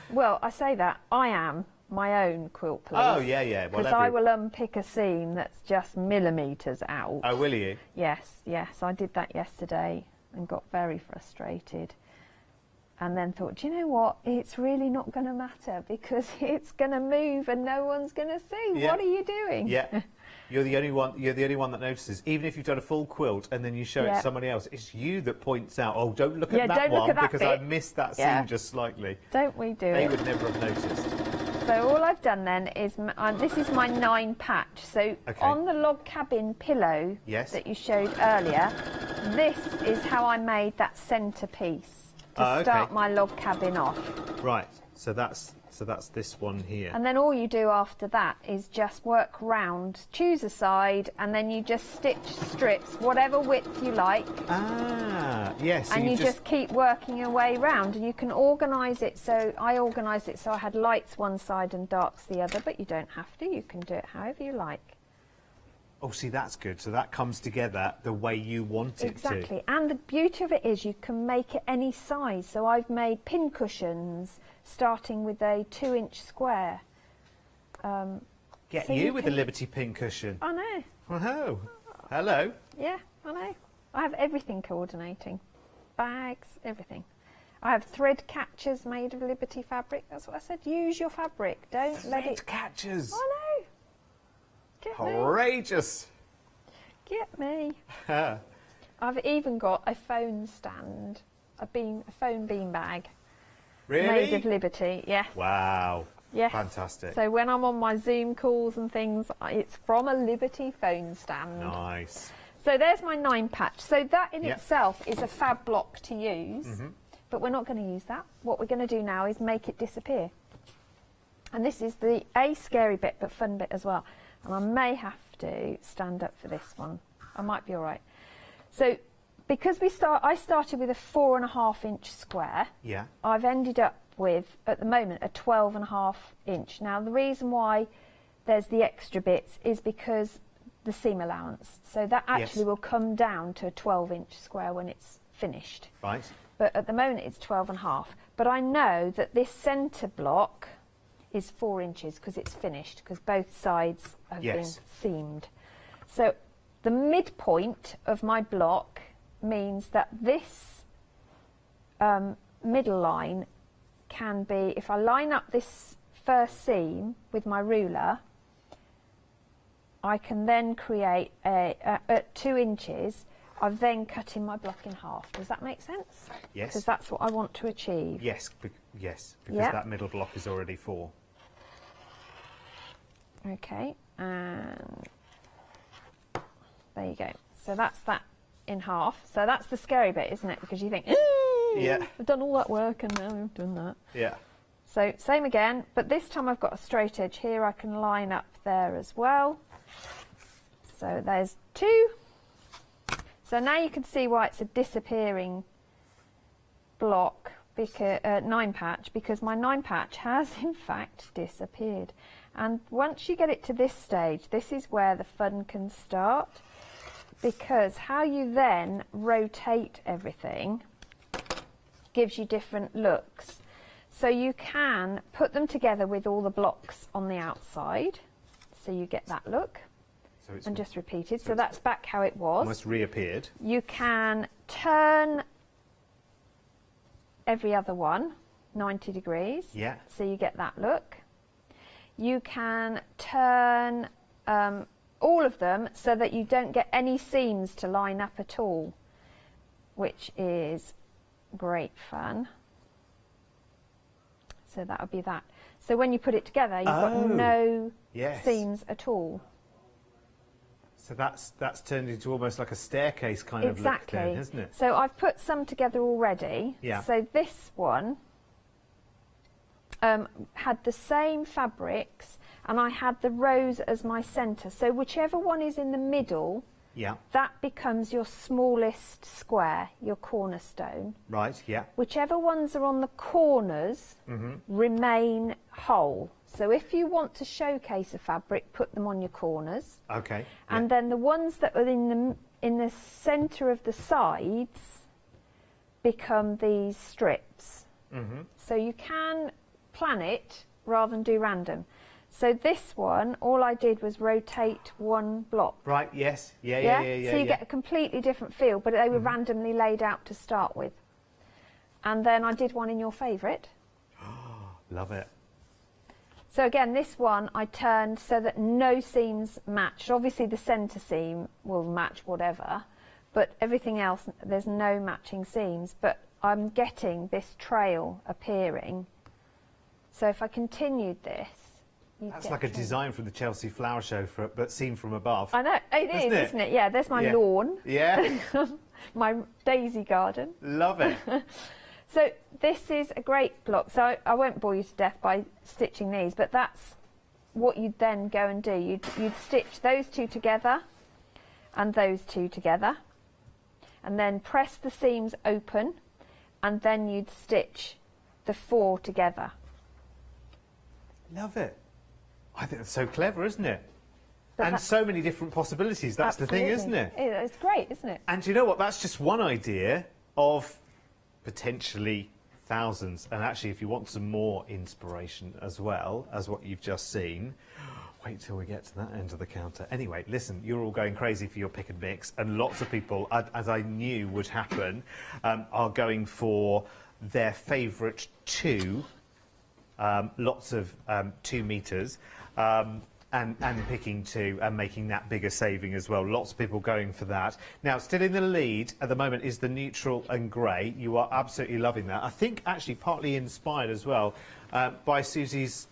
Well, I say that. I am my own quilt police. Oh, yeah, yeah. Well, because I will unpick a seam that's just millimetres out. Oh, will you? Yes, yes. I did that yesterday and got very frustrated. And then thought, do you know what? It's really not going to matter because it's going to move and no one's going to see. Yeah. What are you doing? Yeah. You're the only one. You're the only one that notices. Even if you've done a full quilt and then you show it to somebody else, it's you that points out. Oh, don't look at that don't one look at that because bit. I missed that seam just slightly. Don't we do They it? would never have noticed. So all I've done then is this is my 9 patch. So on the log cabin pillow that you showed earlier, this is how I made that centre piece to start my log cabin off. Right. So that's this one here. And then all you do after that is just work round, choose a side, and then you just stitch strips, whatever width you like. Ah, yes. And you just keep working your way round. And you can organise it. So I organised it so I had lights one side and darks the other, but you don't have to. You can do it however you like. Oh, see, that's good. So that comes together the way you want it to. Exactly. And the beauty of it is you can make it any size. So I've made pin cushions starting with a 2-inch square. Get so you with a Liberty pin cushion. I know. Oh, hello. Yeah, I know. I have everything coordinating. Bags, everything. I have thread catchers made of Liberty fabric. That's what I said. Use your fabric. Don't let it... Thread catchers. I know. Get me. Outrageous. Get me. I've even got a phone stand, a phone bean bag. Really? Made of Liberty, yes. Wow. Yes. Fantastic. So when I'm on my Zoom calls and things, it's from a Liberty phone stand. Nice. So there's my 9 patch. So that in itself is a fab block to use, but we're not going to use that. What we're going to do now is make it disappear. And this is the scary bit, but fun bit as well. And I may have to stand up for this one. I might be all right. So because I started with a 4.5-inch square. Yeah. I've ended up with, at the moment, a 12.5-inch. Now, the reason why there's the extra bits is because the seam allowance. So that actually will come down to a 12-inch square when it's finished. Right. But at the moment, it's 12.5. But I know that this centre block is 4 inches because it's finished, because both sides have been seamed. So the midpoint of my block means that this middle line can be, if I line up this first seam with my ruler, I can then create at 2 inches, I've then cut in my block in half. Does that make sense? Yes. Because that's what I want to achieve. Yes, because that middle block is already 4. Okay, and there you go. So that's that in half. So that's the scary bit, isn't it? Because you think, I've done all that work and now I've done that. Yeah. So same again, but this time I've got a straight edge here. I can line up there as well. So there's 2. So now you can see why it's a disappearing block, because 9 patch, because my 9 patch has in fact disappeared. And once you get it to this stage, this is where the fun can start, because how you then rotate everything gives you different looks. So you can put them together with all the blocks on the outside, so you get that look, and just repeat it. So that's back how it was. Almost reappeared. You can turn every other one 90 degrees, so you get that look. You can turn all of them so that you don't get any seams to line up at all, which is great fun. So that would be that. So when you put it together, you've got no seams at all. So that's turned into almost like a staircase kind of look then, isn't it? So I've put some together already. Yeah. So this one had the same fabrics, and I had the rose as my centre. So whichever one is in the middle Yeah. that becomes your smallest square, your cornerstone. Right, yeah. Whichever ones are on the corners remain whole. So if you want to showcase a fabric, put them on your corners. Okay. And then the ones that are in the centre of the sides become these strips. So you can plan it rather than do random. So this one, all I did was rotate one block. Right, yes. Yeah. So you get a completely different feel, but they were randomly laid out to start with. And then I did one in your favourite. Love it. So again, this one I turned so that no seams matched. Obviously the centre seam will match whatever, but everything else, there's no matching seams. But I'm getting this trail appearing. So if I continued this, that's like a design from the Chelsea Flower Show, but seen from above. I know, isn't it? Yeah, there's my lawn. Yeah. My daisy garden. Love it. So this is a great block. So I won't bore you to death by stitching these, but that's what you'd then go and do. You'd stitch those two together and those two together, and then press the seams open, and then you'd stitch the 4 together. Love it. I think that's so clever, isn't it? And so many different possibilities. That's the thing, isn't it? It's great, isn't it? And do you know what? That's just one idea of potentially thousands. And actually, if you want some more inspiration as well as what you've just seen, wait till we get to that end of the counter. Anyway, listen, you're all going crazy for your pick and mix, and lots of people, as I knew would happen, are going for their favourite 2. Lots of 2 metres, and picking 2 and making that bigger saving as well. Lots of people going for that. Now, still in the lead at the moment is the neutral and grey. You are absolutely loving that. I think actually partly inspired as well by Susie's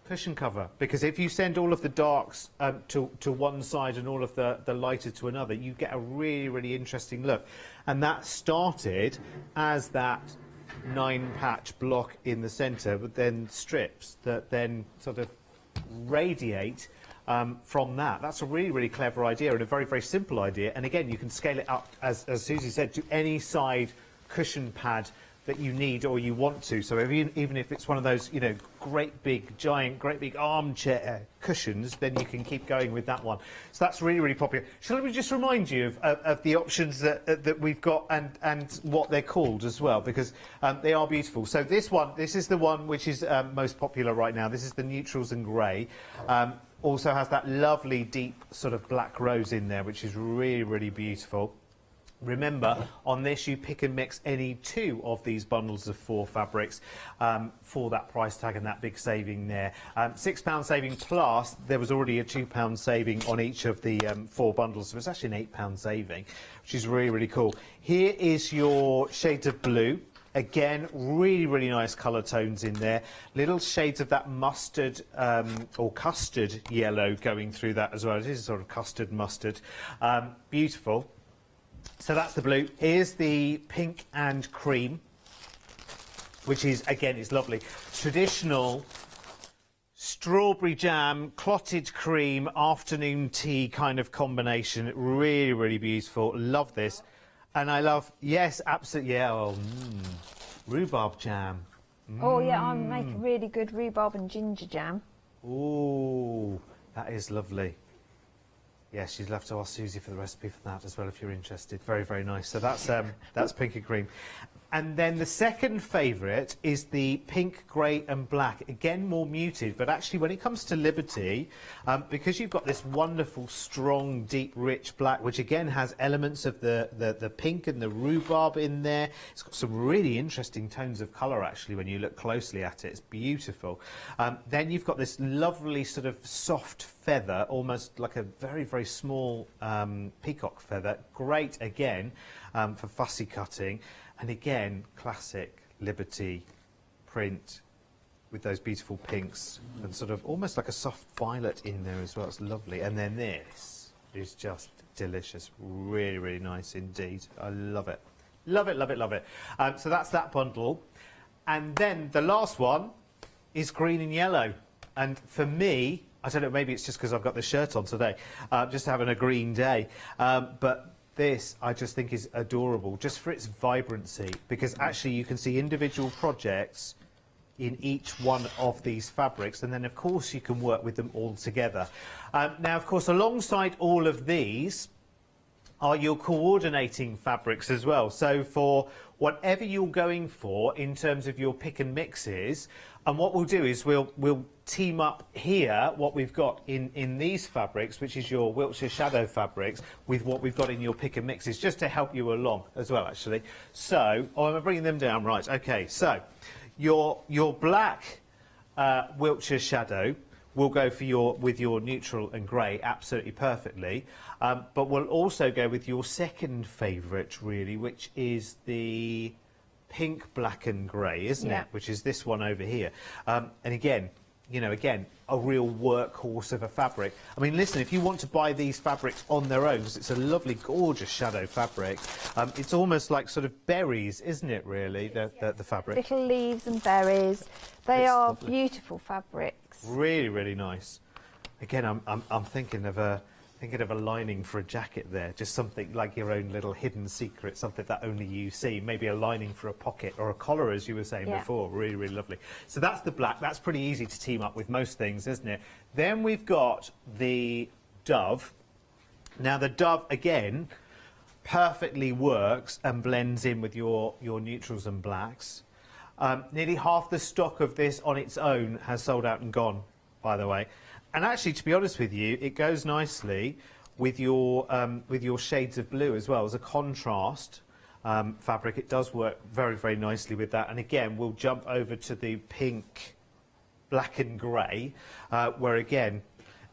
cushion cover, because if you send all of the darks to one side and all of the lighter to another, you get a really, really interesting look. And that started as that 9-patch block in the centre, but then strips that then sort of radiate from that. That's a really, really clever idea and a very, very simple idea. And again, you can scale it up, as Susie said, to any side cushion pad that you need or you want to. So even if it's one of those, you know, great big armchair cushions, then you can keep going with that one. So that's really, really popular. Shall we just remind you of the options that we've got and what they're called as well, because they are beautiful. So this is the one which is most popular right now. This is the neutrals and grey. Also has that lovely deep sort of black rose in there, which is really, really beautiful. Remember, on this you pick and mix any 2 of these bundles of 4 fabrics for that price tag and that big saving there. £6 saving plus there was already a £2 saving on each of the 4 bundles, so it's actually an £8 saving, which is really, really cool. Here is your shades of blue. Again, really, really nice colour tones in there. Little shades of that mustard or custard yellow going through that as well. It is a sort of custard mustard. Beautiful. So that's the blue. Here's the pink and cream, which is, again, is lovely. Traditional strawberry jam, clotted cream, afternoon tea kind of combination. Really, really beautiful. Love this. And I love, yes, absolutely, yeah, rhubarb jam. Oh, yeah, I make a really good rhubarb and ginger jam. Ooh, that is lovely. Yes, you'd love to ask Susie for the recipe for that as well if you're interested. Very, very nice. So that's pink and cream. And then the second favourite is the pink, grey and black. Again, more muted, but actually when it comes to Liberty, because you've got this wonderful, strong, deep, rich black, which again has elements of the pink and the rhubarb in there. It's got some really interesting tones of colour, actually, when you look closely at it. It's beautiful. Then you've got this lovely sort of soft feather, almost like a very, very small peacock feather. Great, again, for fussy cutting. And again, classic Liberty print with those beautiful pinks and sort of almost like a soft violet in there as well. It's lovely. And then this is just delicious. Really, really nice indeed. I love it. Love it, love it, love it. So that's that bundle. And then the last one is green and yellow. And for me, I don't know, maybe it's just because I've got the shirt on today, just having a green day. But this, I just think, is adorable, just for its vibrancy, because actually you can see individual projects in each one of these fabrics, and then of course you can work with them all together. Now, of course, alongside all of these are your coordinating fabrics as well. So for whatever you're going for in terms of your pick and mixes, and what we'll do is we'll team up here what we've got in these fabrics, which is your Wiltshire Shadow fabrics, with what we've got in your pick and mixes, just to help you along as well, actually. So, I'm bringing them down, right, okay, so your black Wiltshire Shadow will go for with your neutral and grey absolutely perfectly, but we'll also go with your second favourite, really, which is the pink, black and grey, isn't it? Which is this one over here. And again, you know, a real workhorse of a fabric. I mean, listen, if you want to buy these fabrics on their own, because it's a lovely, gorgeous shadow fabric, it's almost like sort of berries, isn't it, really, the fabric? Little leaves and berries. They are lovely. Beautiful fabrics. Really, really nice. Again, I'm thinking of a lining for a jacket there, just something like your own little hidden secret, something that only you see. Maybe a lining for a pocket or a collar, as you were saying before. Really, really lovely. So that's the black. That's pretty easy to team up with most things, isn't it? Then we've got the dove. Now, the dove, again, perfectly works and blends in with your neutrals and blacks. Nearly half the stock of this on its own has sold out and gone, by the way. And actually, to be honest with you, it goes nicely with your shades of blue as well. As a contrast fabric, it does work very, very nicely with that. And again, we'll jump over to the pink, black and grey, where again,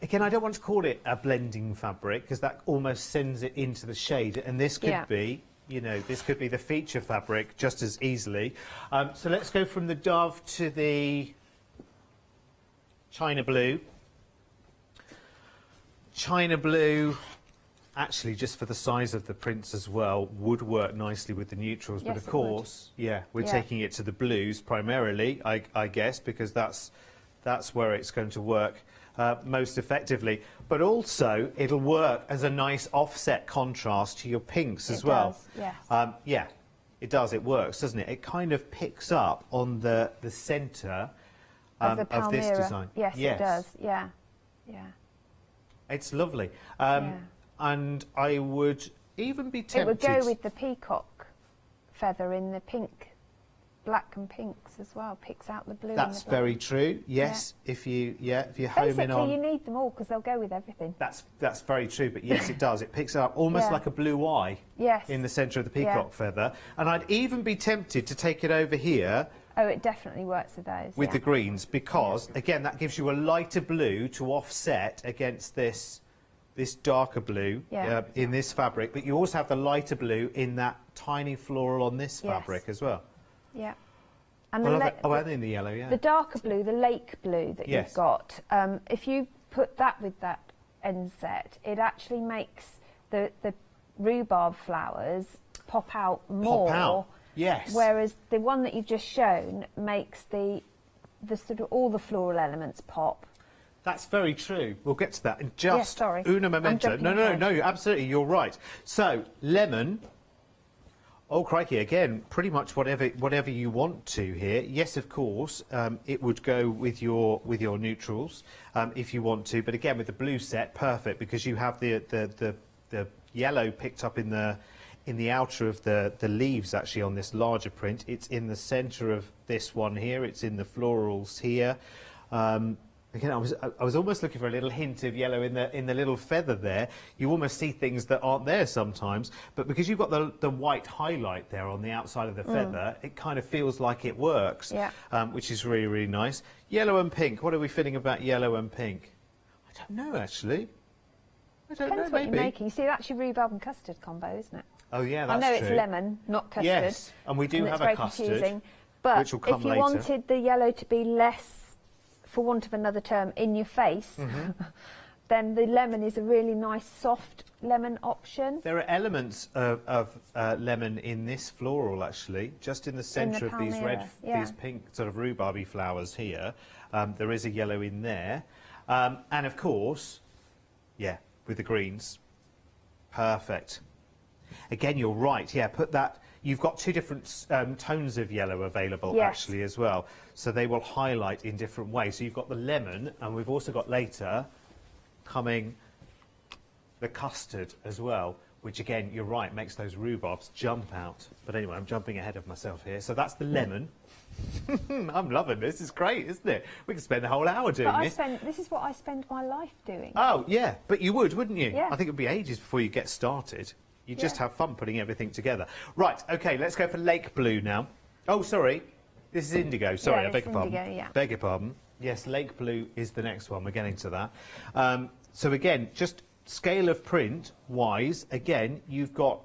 I don't want to call it a blending fabric, because that almost sends it into the shade. And this could be, you know, this could be the feature fabric just as easily. So let's go from the dove to the China blue. China blue, actually, just for the size of the prints as well, would work nicely with the neutrals. Yes, but of course, we're taking it to the blues primarily, I guess, because that's where it's going to work most effectively. But also, it'll work as a nice offset contrast to your pinks as well. Does, yes. It does. It works, doesn't it? It kind of picks up on the centre of this design. Yes, it does. Yeah. It's lovely. And I would even be tempted... It would go with the peacock feather in the pink, black and pinks as well. Picks out the blue. That's and the black. very true. Yes, if you home in on... you need them all, because they'll go with everything. That's very true, but yes, it does. It picks up almost like a blue eye in the centre of the peacock feather. And I'd even be tempted to take it over here. Oh, it definitely works with those. With the greens, because, again, that gives you a lighter blue to offset against this darker blue in this fabric. But you also have the lighter blue in that tiny floral on this fabric as well. Yeah. And and in the yellow, the darker blue, the lake blue that you've got, if you put that with that end set, it actually makes the rhubarb flowers pop out more. Pop out. Yes. Whereas the one that you've just shown makes the sort of all the floral elements pop. That's very true. We'll get to that in just sorry. Una momento. No, absolutely, you're right. So, lemon. Oh, crikey, again, pretty much whatever you want to here. Yes, of course, it would go with your neutrals if you want to. But again, with the blue set, perfect, because you have the yellow picked up in the outer of the leaves, actually, on this larger print. It's in the centre of this one here. It's in the florals here. Again, I was almost looking for a little hint of yellow in the little feather there. You almost see things that aren't there sometimes, but because you've got the white highlight there on the outside of the feather, it kind of feels like it works, which is really, really nice. Yellow and pink. What are we feeling about yellow and pink? I don't know, actually. I don't know, Depends what you're making. You see, that's your rhubarb and custard combo, isn't it? Oh, yeah, that's true. I know true. it's lemon, not custard. Yes, and we do have a custard, confusing. But which will come if you later. wanted the yellow to be less, for want of another term, in your face, then the lemon is a really nice, soft lemon option. There are elements of lemon in this floral, actually, just in the centre of these pink sort of rhubarby flowers here. There is a yellow in there. And of course, yeah, with the greens. Perfect. Again, you're right. Yeah, put that. You've got two different tones of yellow available, actually, as well. So they will highlight in different ways. So you've got the lemon, and we've also got later coming the custard as well, which, again, you're right, makes those rhubarbs jump out. But anyway, I'm jumping ahead of myself here. So that's the lemon. I'm loving this. It's great, isn't it? We could spend the whole hour doing this. This is what I spend my life doing. Oh, yeah, but you would, wouldn't you? Yeah. I think it would be ages before you get started. You just have fun putting everything together. Right, OK, let's go for lake blue now. Oh, sorry, this is indigo. Sorry, I beg your pardon. Indigo, yeah. Beg your pardon. Yes, lake blue is the next one. We're getting to that. So again, just scale of print wise, again, you've got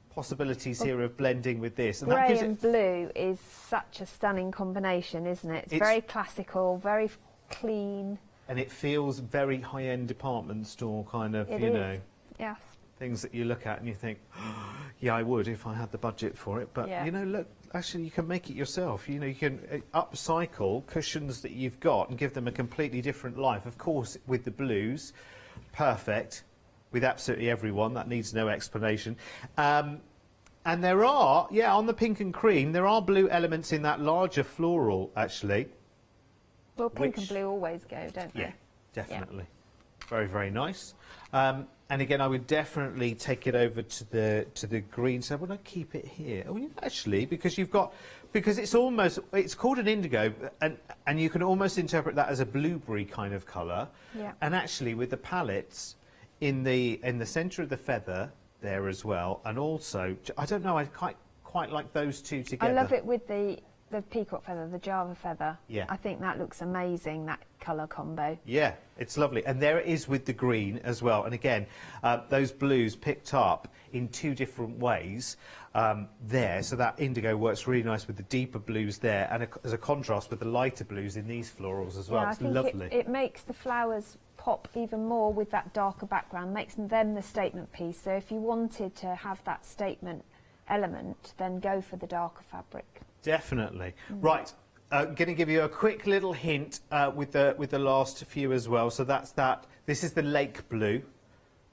possibilities here of blending with this. And grey and blue is such a stunning combination, isn't it? It's very classical, very clean. And it feels very high-end department store kind of, you know. Yes. Things that you look at and you think, oh, yeah, I would if I had the budget for it. But, you know, look, actually, you can make it yourself. You know, you can upcycle cushions that you've got and give them a completely different life. Of course, with the blues, perfect. With absolutely everyone, that needs no explanation. And there are, on the pink and cream, there are blue elements in that larger floral, actually. Well, pink and blue always go, don't they? Yeah, definitely. Yeah. Very, very nice. And again, I would definitely take it over to the green. So would I keep it here? Oh, yeah, actually, because it's called an indigo, and you can almost interpret that as a blueberry kind of colour. Yeah. And actually, with the palettes in the centre of the feather there as well, and also I don't know, I quite like those two together. I love it with the peacock feather, the Java feather. Yeah. I think that looks amazing, that colour combo. Yeah, it's lovely. And there it is with the green as well. And again, those blues picked up in two different ways there. So that indigo works really nice with the deeper blues there, and as a contrast with the lighter blues in these florals as well. Yeah, it's I think lovely. It makes the flowers pop even more with that darker background, makes them the statement piece. So if you wanted to have that statement element, then go for the darker fabric. Definitely. Right, going to give you a quick little hint with the last few as well. So that's that. This is the lake blue.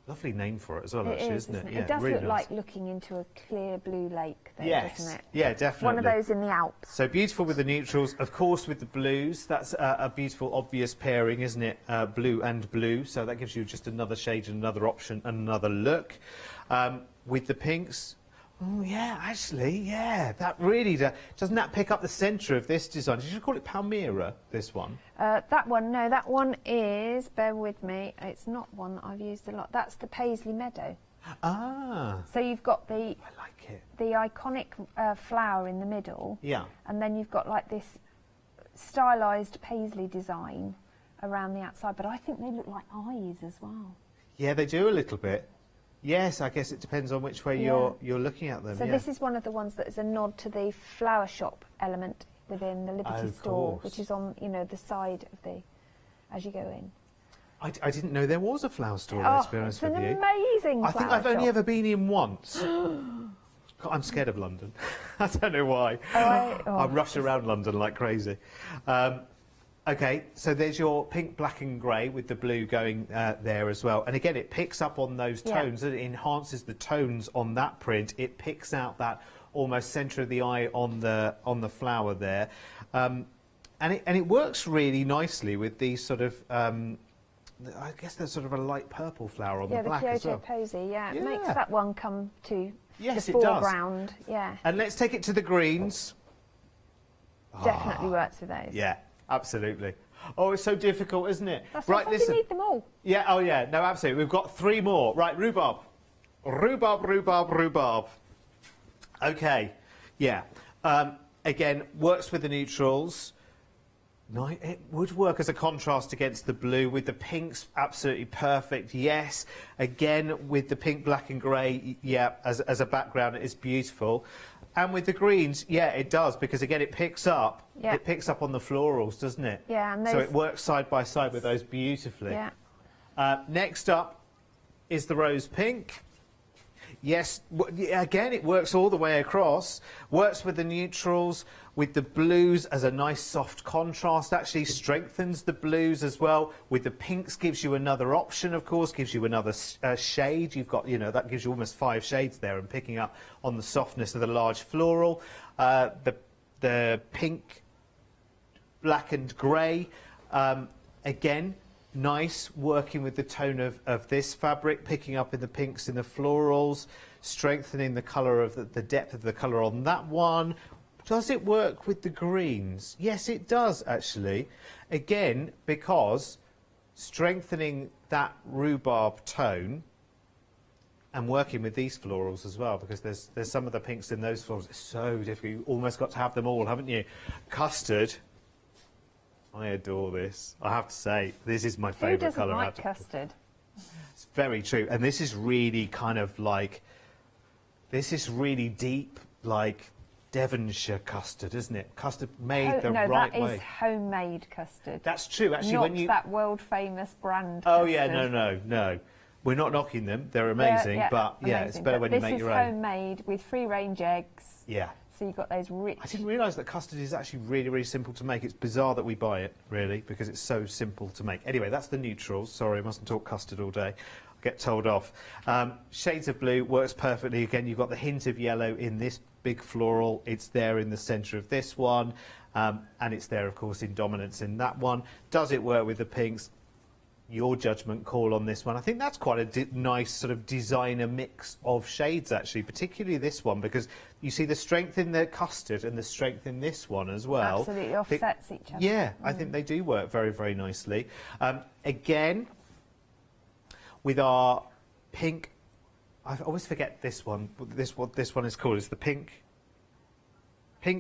Lovely name for it as well, actually, isn't it? Yeah, it does really look nice. like looking into a clear blue lake, though, doesn't it? Yeah, definitely. One of those in the Alps. So beautiful with the neutrals, of course, with the blues. That's a beautiful, obvious pairing, isn't it? Blue and blue. So that gives you just another shade and another option and another look. With the pinks. Oh, yeah, actually, yeah, that really doesn't that pick up the centre of this design? Did you call it Palmyra, this one? That one is, bear with me, it's not one that I've used a lot. That's the Paisley Meadow. Ah. So you've got the the iconic flower in the middle. Yeah. And then you've got like this stylised paisley design around the outside, but I think they look like eyes as well. Yeah, they do a little bit. Yes, I guess it depends on which way you're looking at them. So this is one of the ones that is a nod to the flower shop element within the Liberty store, which is on, you know, the side of the, as you go in. I didn't know there was a flower store there, to be honest with you. It's an amazing flower I think I've only shop. ever been in once. God, I'm scared of London. I don't know why. I rush around London like crazy. OK, so there's your pink, black and grey with the blue going there as well. And again, it picks up on those tones. It enhances the tones on that print. It picks out that almost centre of the eye on the flower there. And it works really nicely with these sort of... I guess there's sort of a light purple flower on the black as well. Yeah, the Kyoto Posy, it makes that one come to the foreground. Yeah. And let's take it to the greens. Definitely works with those. Yeah, absolutely. Oh, it's so difficult, isn't it? That's right, listen. You need them all. Yeah, oh yeah, no, absolutely. We've got three more. Right, rhubarb. Rhubarb, rhubarb, rhubarb. Okay, yeah. Again, works with the neutrals. No, it would work as a contrast against the blue. With the pinks, absolutely perfect, yes. Again, with the pink, black and grey, yeah, as a background, it's beautiful. And with the greens, yeah, it does, because again, it picks up on the florals, doesn't it? Yeah, and so it works side by side with those beautifully. Yeah. Next up is the rose pink. Yes, again, it works all the way across. Works with the neutrals, with the blues as a nice soft contrast. Actually strengthens the blues as well. With the pinks, gives you another option, of course, gives you another shade. You've got, you know, that gives you almost 5 shades there, and picking up on the softness of the large floral. The pink, black and grey, again, nice, working with the tone of this fabric, picking up in the pinks in the florals, strengthening the colour of the depth of the colour on that one. Does it work with the greens? Yes, it does, actually. Again, because strengthening that rhubarb tone and working with these florals as well, because there's some of the pinks in those florals. It's so difficult. You almost got to have them all, haven't you? Custard. I adore this. I have to say, this is my favourite colour. Who doesn't like custard? It's very true. And this is really kind of like, this is really deep, like Devonshire custard, isn't it? Custard made the right way. No, that is homemade custard. That's true. Actually, not when you... that world-famous brand Oh, custard. yeah, no. We're not knocking them. They're amazing. But, yeah, amazing. it's better when you make your own. This is homemade with free-range eggs. Yeah. So you've got those rich... I didn't realise that custard is actually really, really simple to make. It's bizarre that we buy it, really, because it's so simple to make. Anyway, that's the neutrals. Sorry, I mustn't talk custard all day. I'll get told off. Shades of blue works perfectly. Again, you've got the hint of yellow in this big floral. It's there in the centre of this one. And it's there, of course, in dominance in that one. Does it work with the pinks? Your judgment call on this one. I think that's quite a nice sort of designer mix of shades, actually, particularly this one, because you see the strength in the custard and the strength in this one as well. Absolutely offsets each other. Yeah, I think they do work very, very nicely. Again, with our pink, I always forget this one. What this one is called is the pink,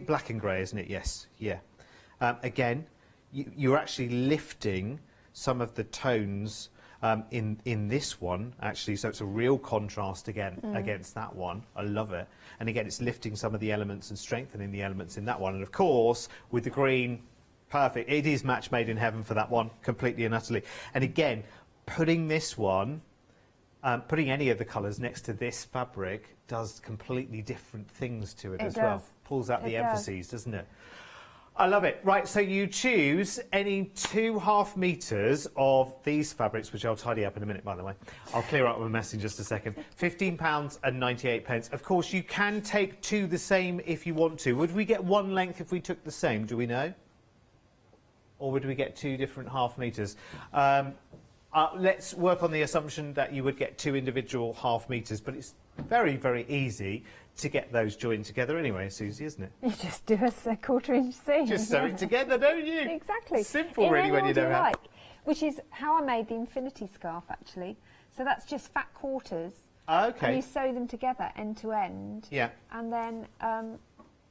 black and grey, isn't it? Yes, yeah. Again, you're actually lifting some of the tones in this one, actually, so it's a real contrast again against that one. I love it. And again, it's lifting some of the elements and strengthening the elements in that one. And of course, with the green, perfect. It is match made in heaven for that one, completely and utterly. And again, putting this one, putting any of the colours next to this fabric does completely different things to it as well. Pulls out the emphases, doesn't it? I love it. Right, so you choose any 2.5 metres of these fabrics, which I'll tidy up in a minute, by the way. I'll clear up my mess in just a second. £15.98. Of course, you can take 2 the same if you want to. Would we get 1 length if we took the same? Do we know? Or would we get 2 different half metres? Let's work on the assumption that you would get 2 individual half metres, but it's very, very easy to get those joined together anyway, Susie, isn't it? You just do a 1/4 inch seam. Just sew it together, don't you? Exactly. Simple, really, when you know how. Which is how I made the infinity scarf, actually. So that's just fat quarters. Okay. And you sew them together end to end. Yeah. And then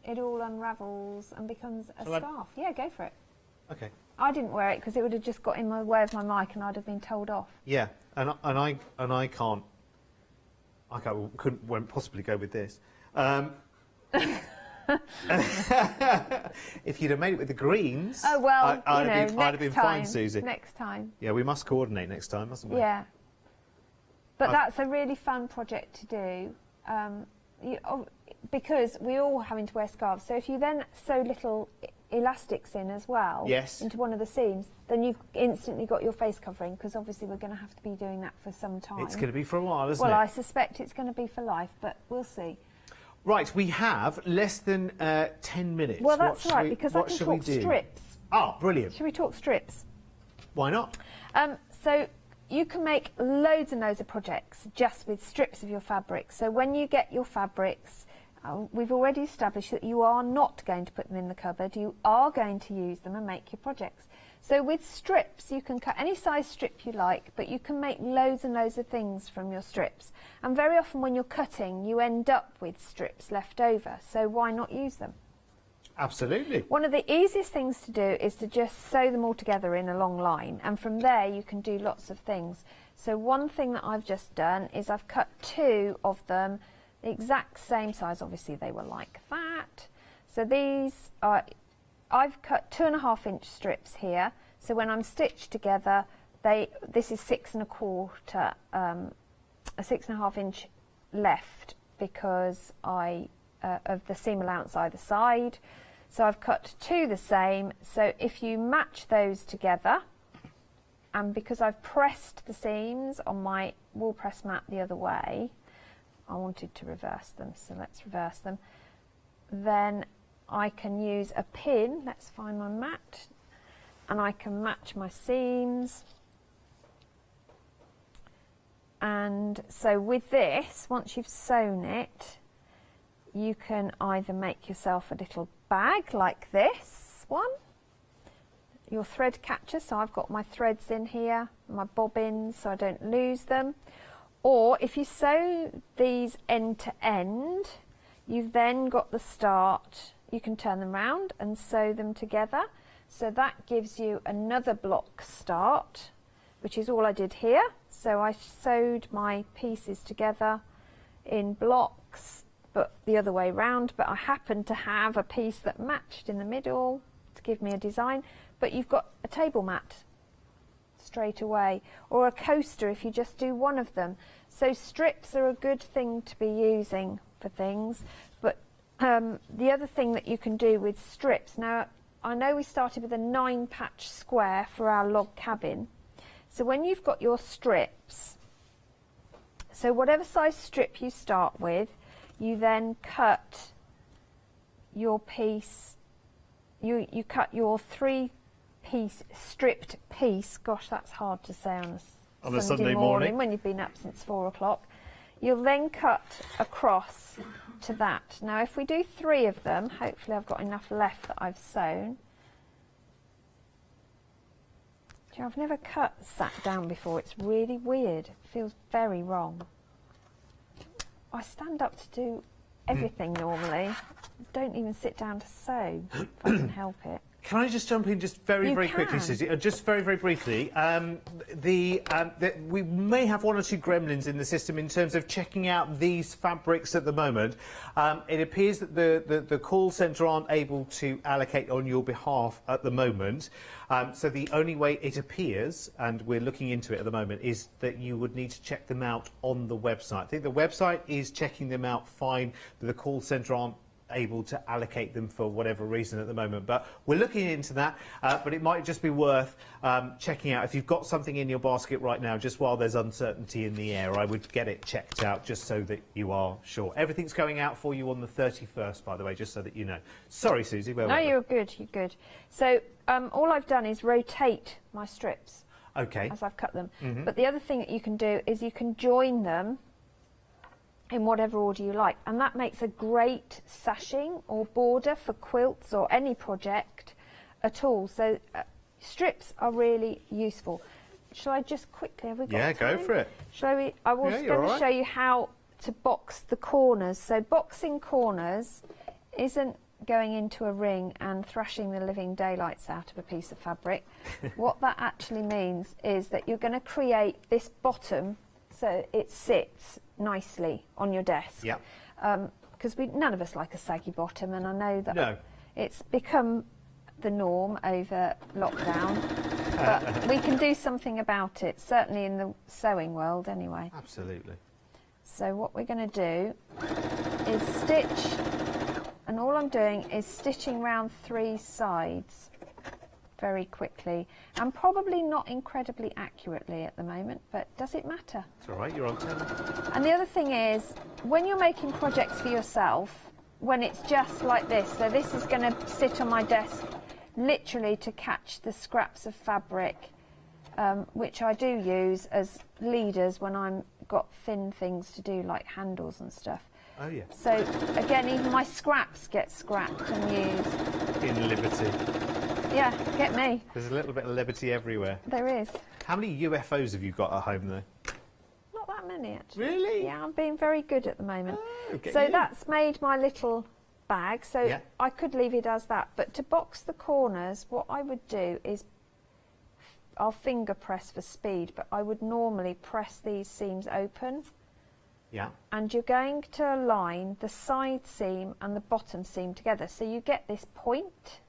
it all unravels and becomes a scarf. Yeah, go for it. Okay. I didn't wear it because it would have just got in the way of my mic and I'd have been told off. Yeah, and I can't. Won't possibly go with this. If you'd have made it with the greens, oh well, I'd have been fine, Susie. Next time. Yeah, we must coordinate next time, mustn't we? Yeah. But that's a really fun project to do, because we're all having to wear scarves. So if you then sew little elastics in as well, yes, into one of the seams, then you've instantly got your face covering, because obviously we're going to have to be doing that for some time. It's going to be for a while, isn't it? Well, I suspect it's going to be for life, but we'll see. Right, we have less than 10 minutes. Well, that's right, because I can talk strips. Oh, brilliant. Should we talk strips? Why not? So you can make loads and loads of projects just with strips of your fabric. So when you get your fabrics, we've already established that you are not going to put them in the cupboard. You are going to use them and make your projects. So with strips, you can cut any size strip you like, but you can make loads and loads of things from your strips. And very often when you're cutting, you end up with strips left over. So why not use them? Absolutely. One of the easiest things to do is to just sew them all together in a long line. And from there, you can do lots of things. So one thing that I've just done is I've cut 2 of them, the exact same size. Obviously, they were like that. So these are... I've cut 2.5 inch strips here, so when I'm stitched together, this is 6 1/4, a 6.5 inch left because of the seam allowance either side. So I've cut 2 the same. So if you match those together, and because I've pressed the seams on my wool press mat the other way, I wanted to reverse them, so let's reverse them. Then I can use a pin, let's find my mat, and I can match my seams. And so with this, once you've sewn it, you can either make yourself a little bag like this one, your thread catcher, so I've got my threads in here, my bobbins, so I don't lose them. Or if you sew these end to end, you've then got the start, you can turn them round and sew them together. So that gives you another block start, which is all I did here. So I sewed my pieces together in blocks, but the other way round, but I happened to have a piece that matched in the middle to give me a design. But you've got a table mat straight away, or a coaster if you just do one of them. So strips are a good thing to be using for things, but the other thing that you can do with strips, now I know we started with a 9-patch square for our log cabin, so when you've got your strips, so whatever size strip you start with, you then cut your piece, you cut your 3-piece stripped piece, gosh that's hard to say on a Sunday morning when you've been up since 4 o'clock. You'll then cut across to that. Now if we do 3 of them, hopefully I've got enough left that I've sewn. Do you know, I've never sat down before, it's really weird, it feels very wrong. I stand up to do everything normally, don't even sit down to sew if I can help it. Can I just jump in just very quickly, Susie? Just very briefly. We may have 1 or 2 gremlins in the system in terms of checking out these fabrics at the moment. It appears that the call centre aren't able to allocate on your behalf at the moment. So the only way it appears, and we're looking into it at the moment, is that you would need to check them out on the website. I think the website is checking them out fine, but the call centre aren't able to allocate them for whatever reason at the moment, but we're looking into that. But it might just be worth checking out if you've got something in your basket right now, just while there's uncertainty in the air. I would get it checked out just so that you are sure. Everything's going out for you on the 31st, by the way, just so that you know. Sorry, Susie. No, you're good. You're good. So all I've done is rotate my strips. Okay. As I've cut them. But the other thing that you can do is you can join them in whatever order you like, and that makes a great sashing or border for quilts or any project at all. So strips are really useful. Shall I just quickly, have we got time? Go for it. I was going to show you how to box the corners. So boxing corners isn't going into a ring and thrashing the living daylights out of a piece of fabric. What that actually means is that you're going to create this bottom so it sits nicely on your desk. Yeah. Because none of us like a saggy bottom, and I know that it's become the norm over lockdown. But we can do something about it, certainly in the sewing world anyway. Absolutely. So what we're going to do is stitch, and all I'm doing is stitching round 3 sides very quickly, and probably not incredibly accurately at the moment, but does it matter? It's all right, you're on 10. And the other thing is, when you're making projects for yourself, when it's just like this, so this is going to sit on my desk literally to catch the scraps of fabric, which I do use as leaders when I've got thin things to do, like handles and stuff. Oh yeah. So again, even my scraps get scrapped and used. In liberty. Yeah, get me. There's a little bit of liberty everywhere. There is. How many UFOs have you got at home, though? Not that many, actually. Really? Yeah, I'm being very good at the moment. Oh, so that's made my little bag, so I could leave it as that. But to box the corners, what I would do is, I'll finger press for speed, but I would normally press these seams open. Yeah. And you're going to align the side seam and the bottom seam together, so you get this point.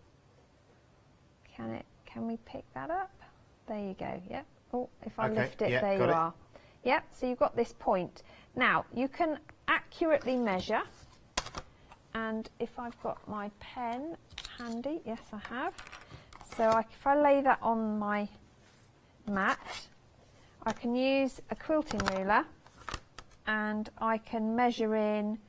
Can we pick that up? There you go. Yep. Oh, if I lift it, there you are. Yep, so you've got this point. Now, you can accurately measure, and if I've got my pen handy, yes I have, so if I lay that on my mat, I can use a quilting ruler and I can measure in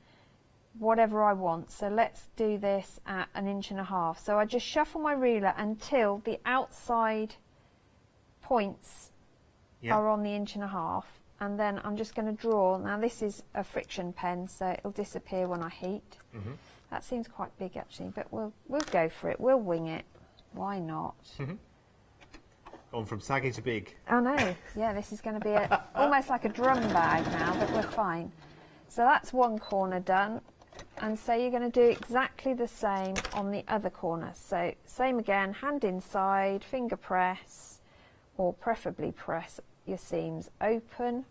whatever I want. So let's do this at 1.5 inches. So I just shuffle my ruler until the outside points are on the 1.5 inches, and then I'm just going to draw. Now this is a friction pen, so it'll disappear when I heat. That seems quite big actually, but we'll go for it. We'll wing it. Why not? Gone from saggy to big. Oh no, yeah, this is going to be almost like a drum bag now, but we're fine. So that's one corner done, and so you're going to do exactly the same on the other corner. So same again, hand inside, finger press, or preferably press your seams open.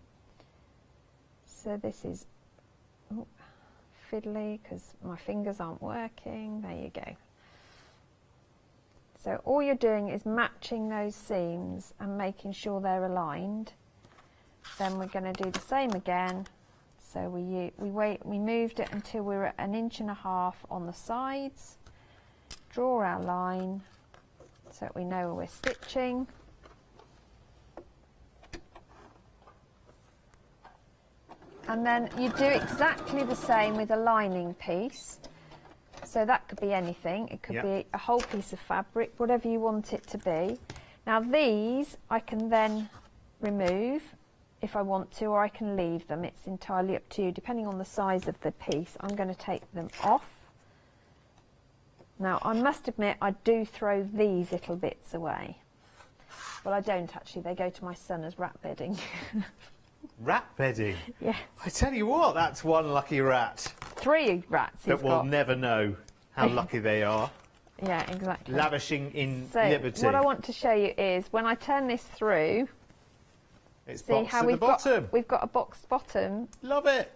So this is fiddly because my fingers aren't working. There you go. So all you're doing is matching those seams and making sure they're aligned. Then we're going to do the same again. So we moved it until we were at 1.5 inches on the sides. Draw our line so that we know where we're stitching. And then you do exactly the same with a lining piece. So that could be anything. It could be a whole piece of fabric, whatever you want it to be. Now these I can then remove if I want to, or I can leave them. It's entirely up to you, depending on the size of the piece. I'm going to take them off. Now I must admit I do throw these little bits away. Well, I don't actually. They go to my son as rat bedding. Rat bedding? Yes. I tell you what, that's one lucky rat. 3 rats he's that will got. never know how lucky they are. Yeah, exactly. Lavishing in So liberty. what I want to show you is when I turn this through, it's see boxed how at we've the bottom. we've got a boxed bottom. Love it.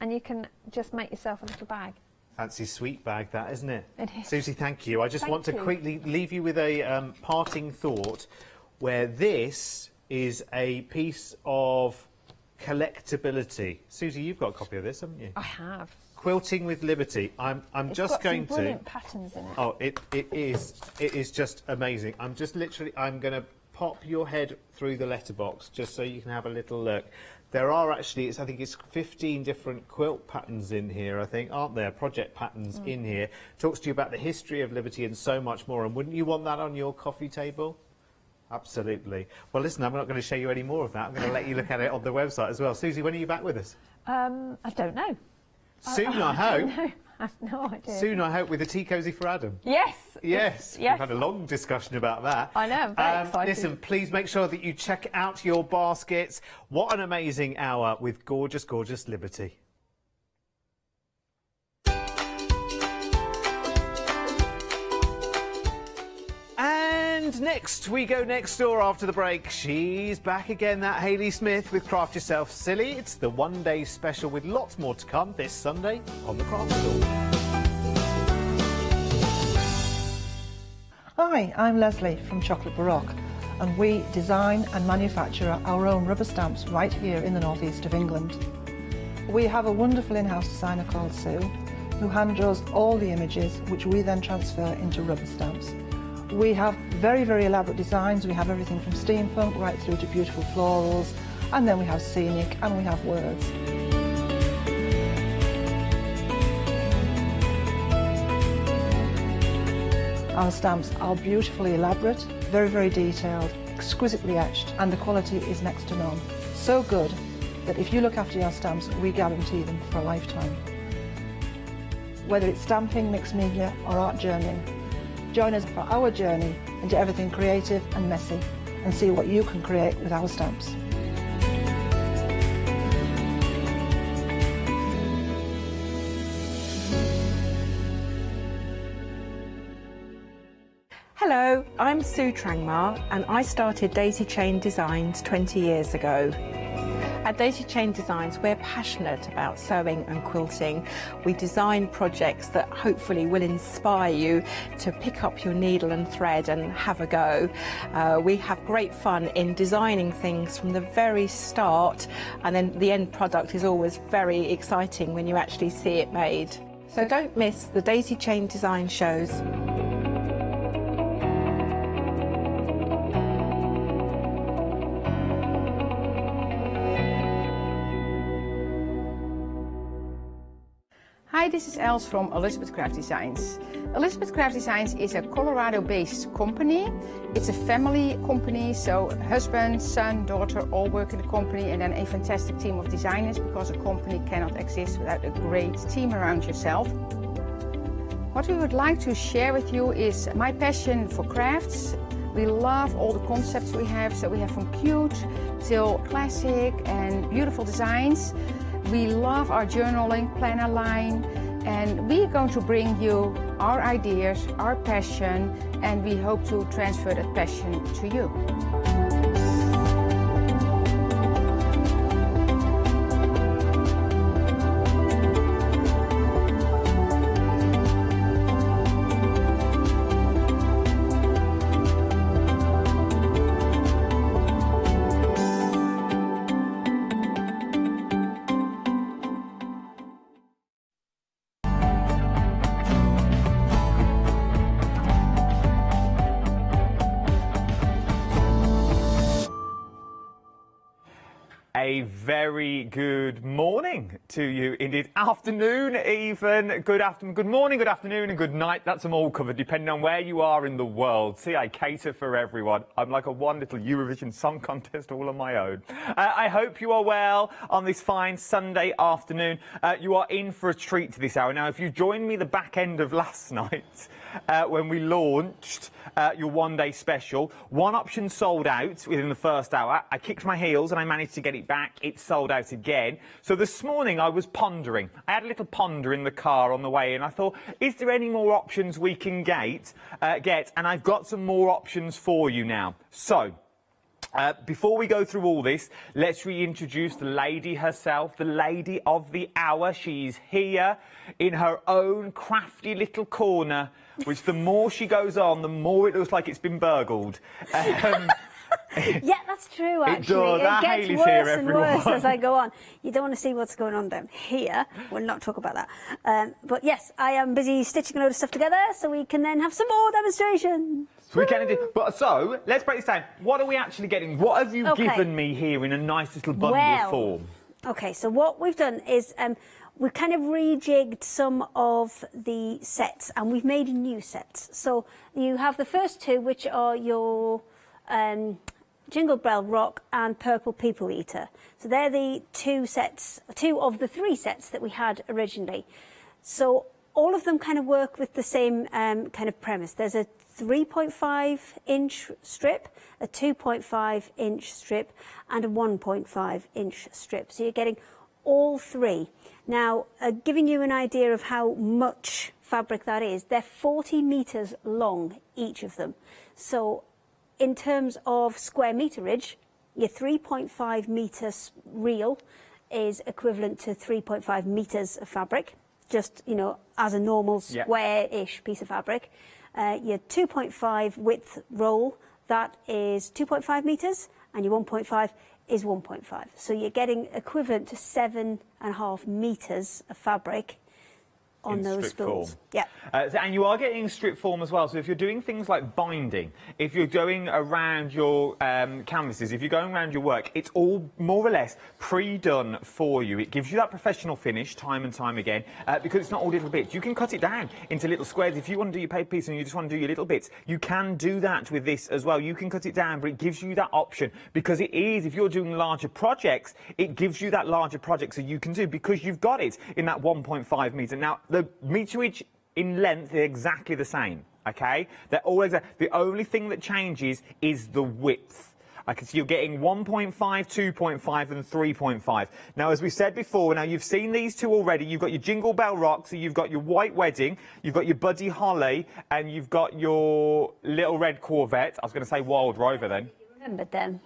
And you can just make yourself a little bag. Fancy sweet bag, that, isn't it? It is. Susie, thank you. I just Thank want to you. quickly leave you with a parting thought, where this is a piece of collectability. Susie, you've got a copy of this, haven't you? I have. Quilting with Liberty. I'm It's just got going some brilliant patterns in it. Oh, it is just amazing. I'm going to pop your head through the letterbox just so you can have a little look. There are actually, I think it's 15 different quilt patterns in here, I think, aren't there? Project patterns in here. Talks to you about the history of Liberty and so much more. And wouldn't you want that on your coffee table? Absolutely. Well, listen, I'm not going to show you any more of that. I'm going to let you look at it on the website as well. Susie, when are you back with us? I don't know. Soon, I hope. Don't know. I have no idea. Soon, I hope, with a tea cosy for Adam. Yes. Yes. Yes. We've had a long discussion about that. I know, I'm very excited. Listen, please make sure that you check out your baskets. What an amazing hour with gorgeous, gorgeous Liberty. And next, we go next door after the break. She's back again, that Hayley Smith with Craft Yourself Silly. It's the one-day special with lots more to come this Sunday on the Craft Store. Hi, I'm Leslie from Chocolate Baroque, and we design and manufacture our own rubber stamps right here in the northeast of England. We have a wonderful in-house designer called Sue, who hand draws all the images, which we then transfer into rubber stamps. We have very, very elaborate designs. We have everything from steampunk right through to beautiful florals, and then we have scenic and we have words. Our stamps are beautifully elaborate, very, very detailed, exquisitely etched, and the quality is next to none. So good that if you look after your stamps, we guarantee them for a lifetime. Whether it's stamping, mixed media or art journaling, join us for our journey into everything creative and messy and see what you can create with our stamps. Hello, I'm Sue Trangmar and I started Daisy Chain Designs 20 years ago. At Daisy Chain Designs, we're passionate about sewing and quilting. We design projects that hopefully will inspire you to pick up your needle and thread and have a go. We have great fun in designing things from the very start, and then the end product is always very exciting when you actually see it made. So don't miss the Daisy Chain Design shows. Hi, this is Els from Elizabeth Craft Designs. Elizabeth Craft Designs is a Colorado-based company. It's a family company, so husband, son, daughter all work in the company, and then a fantastic team of designers, because a company cannot exist without a great team around yourself. What we would like to share with you is my passion for crafts. We love all the concepts we have, so we have from cute till classic and beautiful designs. We love our journaling planner line, and we are going to bring you our ideas, our passion, and we hope to transfer that passion to you. A very good morning to you, indeed. Afternoon, even. Good afternoon, good morning, good afternoon, and good night. That's them all covered, depending on where you are in the world. See, I cater for everyone. I'm like a one little Eurovision Song Contest all on my own. I hope you are well on this fine Sunday afternoon. You are in for a treat to this hour. Now, if you joined me the back end of last night, when we launched your one-day special, one option sold out within the first hour. I kicked my heels and I managed to get it back. It sold out again. So this morning I was pondering. I had a little ponder in the car on the way in. I thought, is there any more options we can get? And I've got some more options for you now. So, before we go through all this, let's reintroduce the lady herself, the lady of the hour. She's here in her own crafty little corner, which the more she goes on, the more it looks like it's been burgled. Yeah, that's true, actually. It gets worse and worse as I go on. You don't want to see what's going on down here. We'll not talk about that. But yes, I am busy stitching a load of stuff together so we can then have some more demonstrations. So we can do. But so let's break this down. What are we actually getting? What have you given me here in a nice little bundle form? Okay, so what we've done is we've kind of rejigged some of the sets, and we've made new sets. So you have the first two, which are your Jingle Bell Rock and Purple People Eater. So they're the two of the three sets that we had originally. So all of them kind of work with the same kind of premise. There's a 3.5-inch strip, a 2.5-inch strip, and a 1.5-inch strip. So you're getting all three. Now, giving you an idea of how much fabric that is, they're 40 metres long, each of them. So in terms of square meterage, your 3.5 metres reel is equivalent to 3.5 metres of fabric, just, you know, as a normal square-ish piece of fabric. Your 2.5 width roll, that is 2.5 metres, and your 1.5 is 1.5. So you're getting equivalent to 7.5 metres of fabric on those spools. Yeah. And you are getting strip form as well. So if you're doing things like binding, if you're going around your canvases, if you're going around your work, it's all more or less pre-done for you. It gives you that professional finish time and time again because it's not all little bits. You can cut it down into little squares. If you want to do your paper piece and you just want to do your little bits, you can do that with this as well. You can cut it down, but it gives you that option because it is, if you're doing larger projects, it gives you that larger project so you can do because you've got it in that 1.5 metre. Now, the meterage in length are exactly the same, okay? They're all exact. The only thing that changes is the width. Okay, so you're getting 1.5, 2.5 and 3.5. Now, as we said before, now you've seen these two already. You've got your Jingle Bell Rock, so you've got your White Wedding, you've got your Buddy Holly, and you've got your Little Red Corvette. I was going to say Wild Rover then. Remembered them.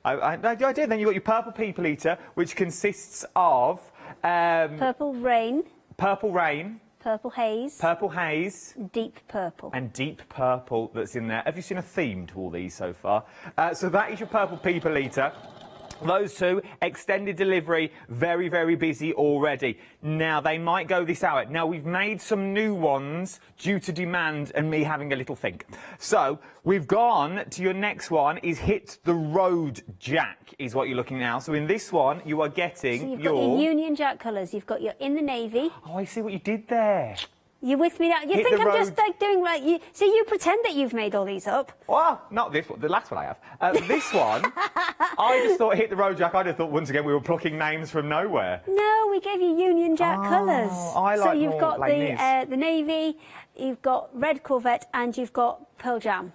I did. Then you've got your purple people eater, which consists of... purple rain. Purple rain. Purple haze. Purple haze. Deep purple. And deep purple that's in there. Have you seen a theme to all these so far? So that is your purple people eater. Those two, extended delivery, very, very busy already. Now, they might go this hour. Now, we've made some new ones due to demand and me having a little think. So, we've gone to your next one is Hit the Road Jack, is what you're looking at now. So, in this one, you are getting so you've got your Union Jack colours. You've got your in the navy. Oh, I see what you did there. You with me now? You think I'm just like doing like you? So you pretend that you've made all these up? Well, not this one. The last one I have. This one, I just thought Hit the Road Jack. I just thought once again we were plucking names from nowhere. No, we gave you Union Jack colours. I like so you've more got like the navy, you've got red Corvette, and you've got Pearl Jam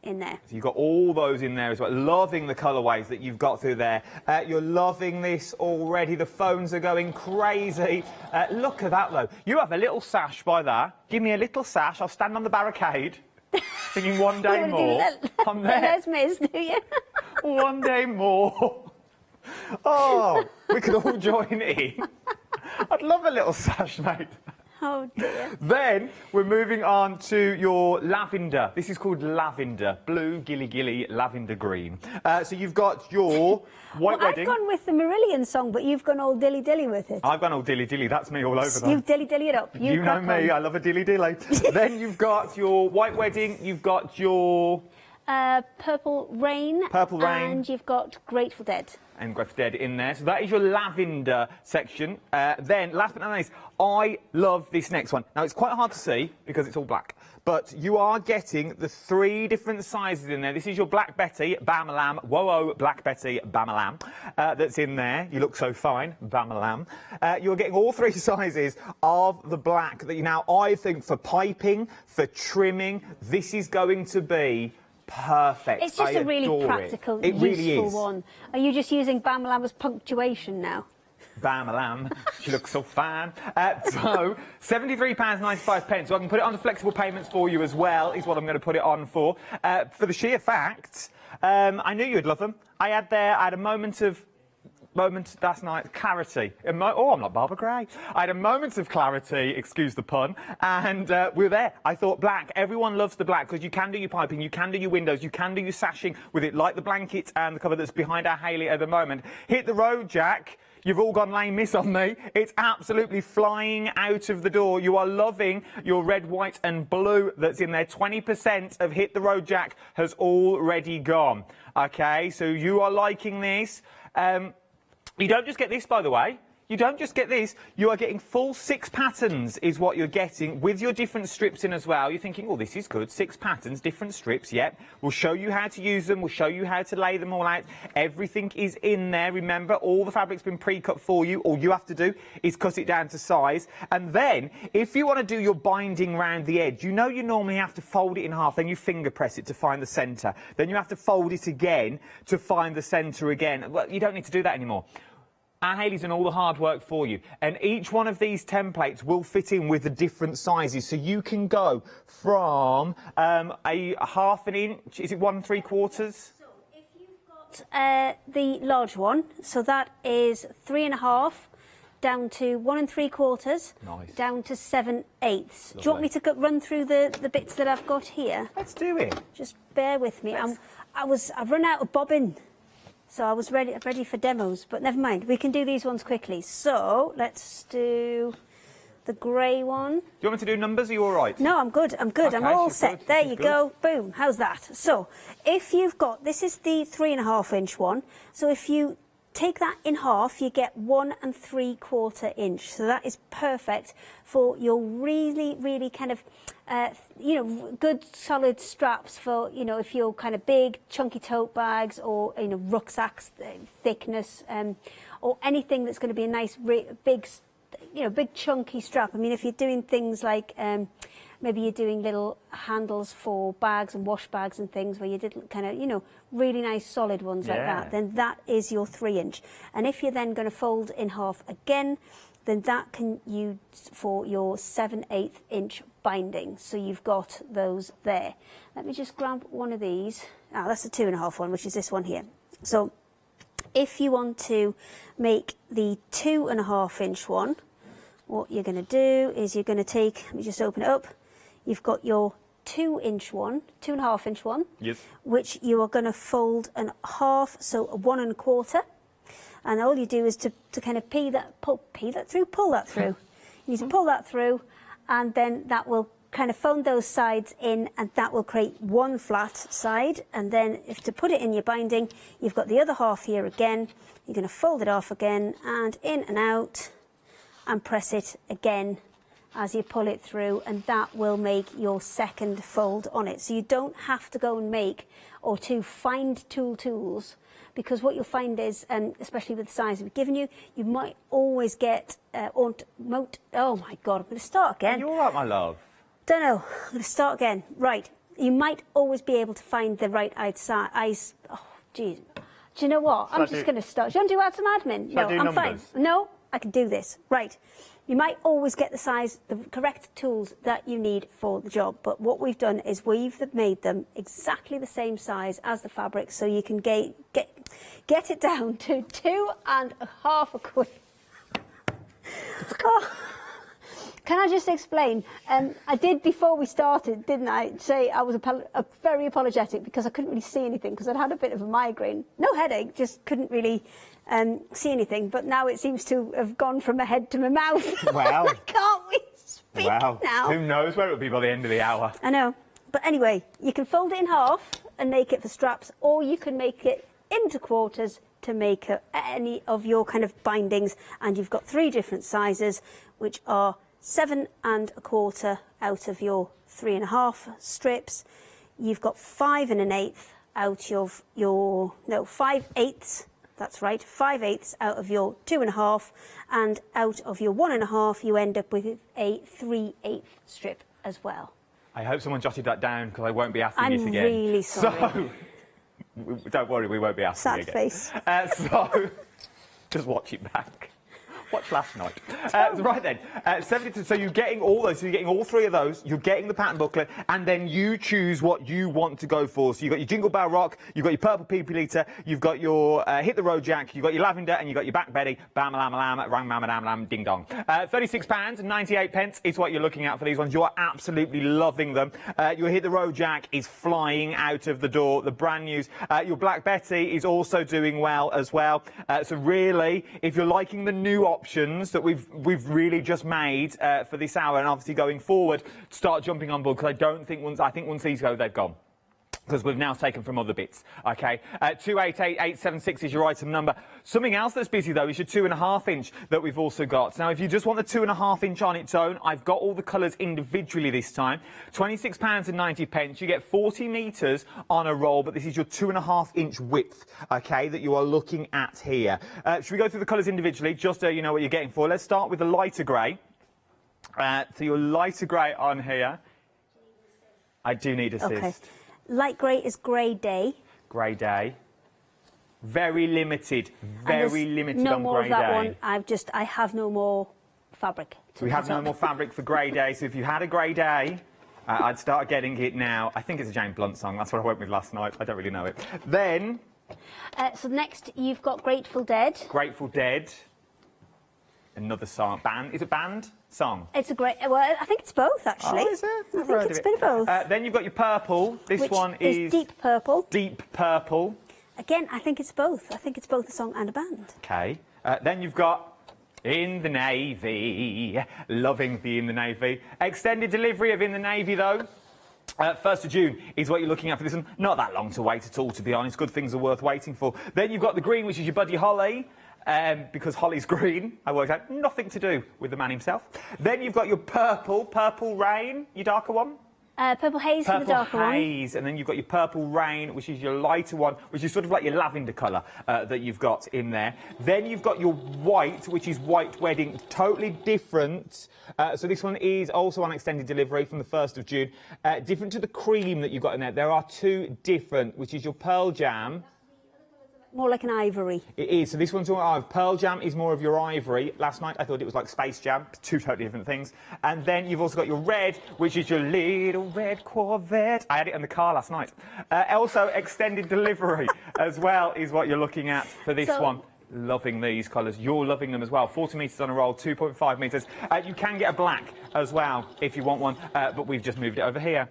in there. So you've got all those in there as well. Loving the colourways that you've got through there. You're loving this already. The phones are going crazy. Look at that, though. You have a little sash by that. Give me a little sash. I'll stand on the barricade. Thinking one day more. I'm there. Les Mis, do you? One day more. Oh, we could all join in. I'd love a little sash, mate. Oh dear. Then we're moving on to your lavender. This is called lavender. Blue, gilly, lavender green. So you've got your white wedding. I've gone with the Marillion song, but you've gone all dilly-dilly with it. I've gone all dilly-dilly. That's me all over that. You've dilly-dilly it up. You know me. I love a dilly-dilly. Then you've got your white wedding. You've got your... Purple Rain. Purple Rain. And you've got Grateful Dead. And Grateful Dead in there. So that is your lavender section. Then, last but not least, I love this next one. Now, it's quite hard to see because it's all black. But you are getting the 3 different sizes in there. This is your Black Betty, Bamalam. Whoa, Black Betty, Bamalam. That's in there. You look so fine, Bamalam. You're getting all 3 sizes of the black that you now, I think, for piping, for trimming, this is going to be perfect. It's just a really practical, useful one. Are you just using Bamalam as punctuation now? Bamalam, she looks so fine. So, £73.95, so I can put it on the flexible payments for you as well, is what I'm going to put it on for. For the sheer fact, I knew you'd love them. I had a moment last night, clarity. Oh, I'm not Barbara Gray. I had a moment of clarity, excuse the pun, and we were there. I thought black. Everyone loves the black because you can do your piping, you can do your windows, you can do your sashing with it, like the blanket and the cover that's behind our Hayley at the moment. Hit the road, Jack. You've all gone lame miss on me. It's absolutely flying out of the door. You are loving your red, white and blue that's in there. 20% of Hit the Road Jack has already gone. OK, so you are liking this. You don't just get this, by the way. You don't just get this. You are getting full 6 patterns is what you're getting with your different strips in as well. You're thinking, oh, this is good. 6 patterns, different strips. Yep. We'll show you how to use them. We'll show you how to lay them all out. Everything is in there. Remember, all the fabric's been pre-cut for you. All you have to do is cut it down to size. And then, if you want to do your binding round the edge, you know you normally have to fold it in half. Then you finger press it to find the centre. Then you have to fold it again to find the centre again. Well, you don't need to do that anymore. Our Hayley's done all the hard work for you, and each one of these templates will fit in with the different sizes, so you can go from a ½ inch, is it 1 3/4? So if you've got the large one, so that is 3½, down to 1 3/4, nice. Down to 7/8. Do you want me to run through the bits that I've got here? Let's do it. Just bear with me. I've run out of bobbin. So I was ready for demos, but never mind. We can do these ones quickly. So let's do the grey one. Do you want me to do numbers? Are you all right? No, I'm good. I'm good. Okay, I'm all set. good. There you go. Boom. How's that? So if you've got, this is the 3½ inch one. So if you take that in half, you get 1 3/4 inch. So that is perfect for your really, really kind of, you know, good solid straps for, you know, if you're kind of big, chunky tote bags or, you know, rucksacks, thickness, or anything that's going to be a nice, big, you know, big chunky strap. I mean, if you're doing things like, maybe you're doing little handles for bags and wash bags and things where you did kind of, you know, really nice solid ones like that, then that is your 3 inch. And if you're then going to fold in half again, then that can use for your 7/8 inch binding. So you've got those there. Let me just grab one of these. That's the 2½ one, which is this one here. So if you want to make the 2.5 inch one, what you're going to do is you're going to take, let me just open it up, you've got your 2-inch one, 2.5 inch one, yes, which you are going to fold in half, so a 1 1/4. And all you do is to kind of pull that through. You need to pull that through, and then that will kind of fold those sides in, and that will create one flat side. And then if to put it in your binding, you've got the other half here again. You're going to fold it off again, and in and out, and press it again as you pull it through, and that will make your second fold on it. So you don't have to go and make or to find tools, because what you'll find is, especially with the size we've given you, you might always get, oh my God, I'm going to start again. Are you all right, my love? Don't know, I'm going to start again. Right, you might always be able to find the right size. Oh, geez. Do you know what? I'm just going to start. Do you want to do add some admin? No, I'm fine. No, I can do this. Right. You might always get the correct tools that you need for the job, but what we've done is we've made them exactly the same size as the fabric, so you can get it down to 2.5 quid. Oh. Can I just explain? I did before we started, didn't I, say I was very apologetic because I couldn't really see anything because I'd had a bit of a migraine. No headache, just couldn't really see anything. But now it seems to have gone from my head to my mouth. Wow. Can't we speak now? Who knows where it'll be by the end of the hour. I know. But anyway, you can fold it in half and make it for straps, or you can make it into quarters to make any of your kind of bindings. And you've got 3 different sizes, which are 7 1/4 out of your 3.5 strips. You've got 5 1/8 out of your 5/8. That's right, 5/8 out of your 2.5, and out of your 1.5 you end up with a 3/8 strip as well. I hope someone jotted that down because I won't be asking it again. I'm really sorry. So, don't worry, we won't be asking Sad again. face. So, just watch it back. Watch last night. Right then, 72. So you're getting all those. So you're getting all 3 of those. You're getting the pattern booklet, and then you choose what you want to go for. So you've got your Jingle Bell Rock, you've got your Purple People Eater, you've got your Hit the Road Jack, you've got your Lavender, and you've got your Back Betty. Bam lam lam, rang mama dam lam, ding dong. £36.98 is what you're looking at for these ones. You're absolutely loving them. Your Hit the Road Jack is flying out of the door. The brand news. Your Black Betty is also doing well as well. So really, if you're liking the new options that we've really just made for this hour, and obviously going forward, start jumping on board, because I think once these go, they've gone, because we've now taken from other bits. Okay, 288876 is your item number. Something else that's busy though is your 2.5 inch that we've also got. Now, if you just want the 2.5 inch on its own, I've got all the colours individually this time. £26.90. You get 40 metres on a roll, but this is your 2.5 inch width, okay, that you are looking at here. Should we go through the colours individually, just so you know what you're getting for? Let's start with the lighter grey. So your lighter grey on here. I do need assist. Okay. Light grey is Grey Day. Grey Day. Very limited. Very limited on Grey Day. No more of that one. I have no more fabric. We have no more fabric for Grey Day. So if you had a Grey Day, I'd start getting it now. I think it's a James Blunt song. That's what I went with last night. I don't really know it. Then. So next you've got Grateful Dead. Grateful Dead. Another song. Band. Is it band? Song. It's a great. Well, I think it's both actually. Oh, is it? I think it's a bit of both. Then you've got your purple. This one is deep purple. Deep purple. Again, I think it's both. I think it's both a song and a band. Okay. Then you've got In the Navy. Loving the In the Navy. Extended delivery of In the Navy though. 1st of June is what you're looking at for this one. Not that long to wait at all, to be honest. Good things are worth waiting for. Then you've got the green, which is your Buddy Holly. Because Holly's green, I worked out nothing to do with the man himself. Then you've got your purple, Purple Rain, your darker one. Purple Haze for the darker one. Purple Haze, and then you've got your Purple Rain, which is your lighter one, which is sort of like your lavender colour that you've got in there. Then you've got your white, which is White Wedding, totally different. So this one is also on extended delivery from the 1st of June. Different to the cream that you've got in there. There are 2 different, which is your Pearl Jam. More like an ivory. It is. So this one's more Pearl Jam is more of your ivory. Last night I thought it was like Space Jam. 2 totally different things. And then you've also got your red, which is your little red Corvette. I had it in the car last night. Also extended delivery as well is what you're looking at for this one. Loving these colours. You're loving them as well. 40 metres on a roll, 2.5 metres. You can get a black as well if you want one, but we've just moved it over here.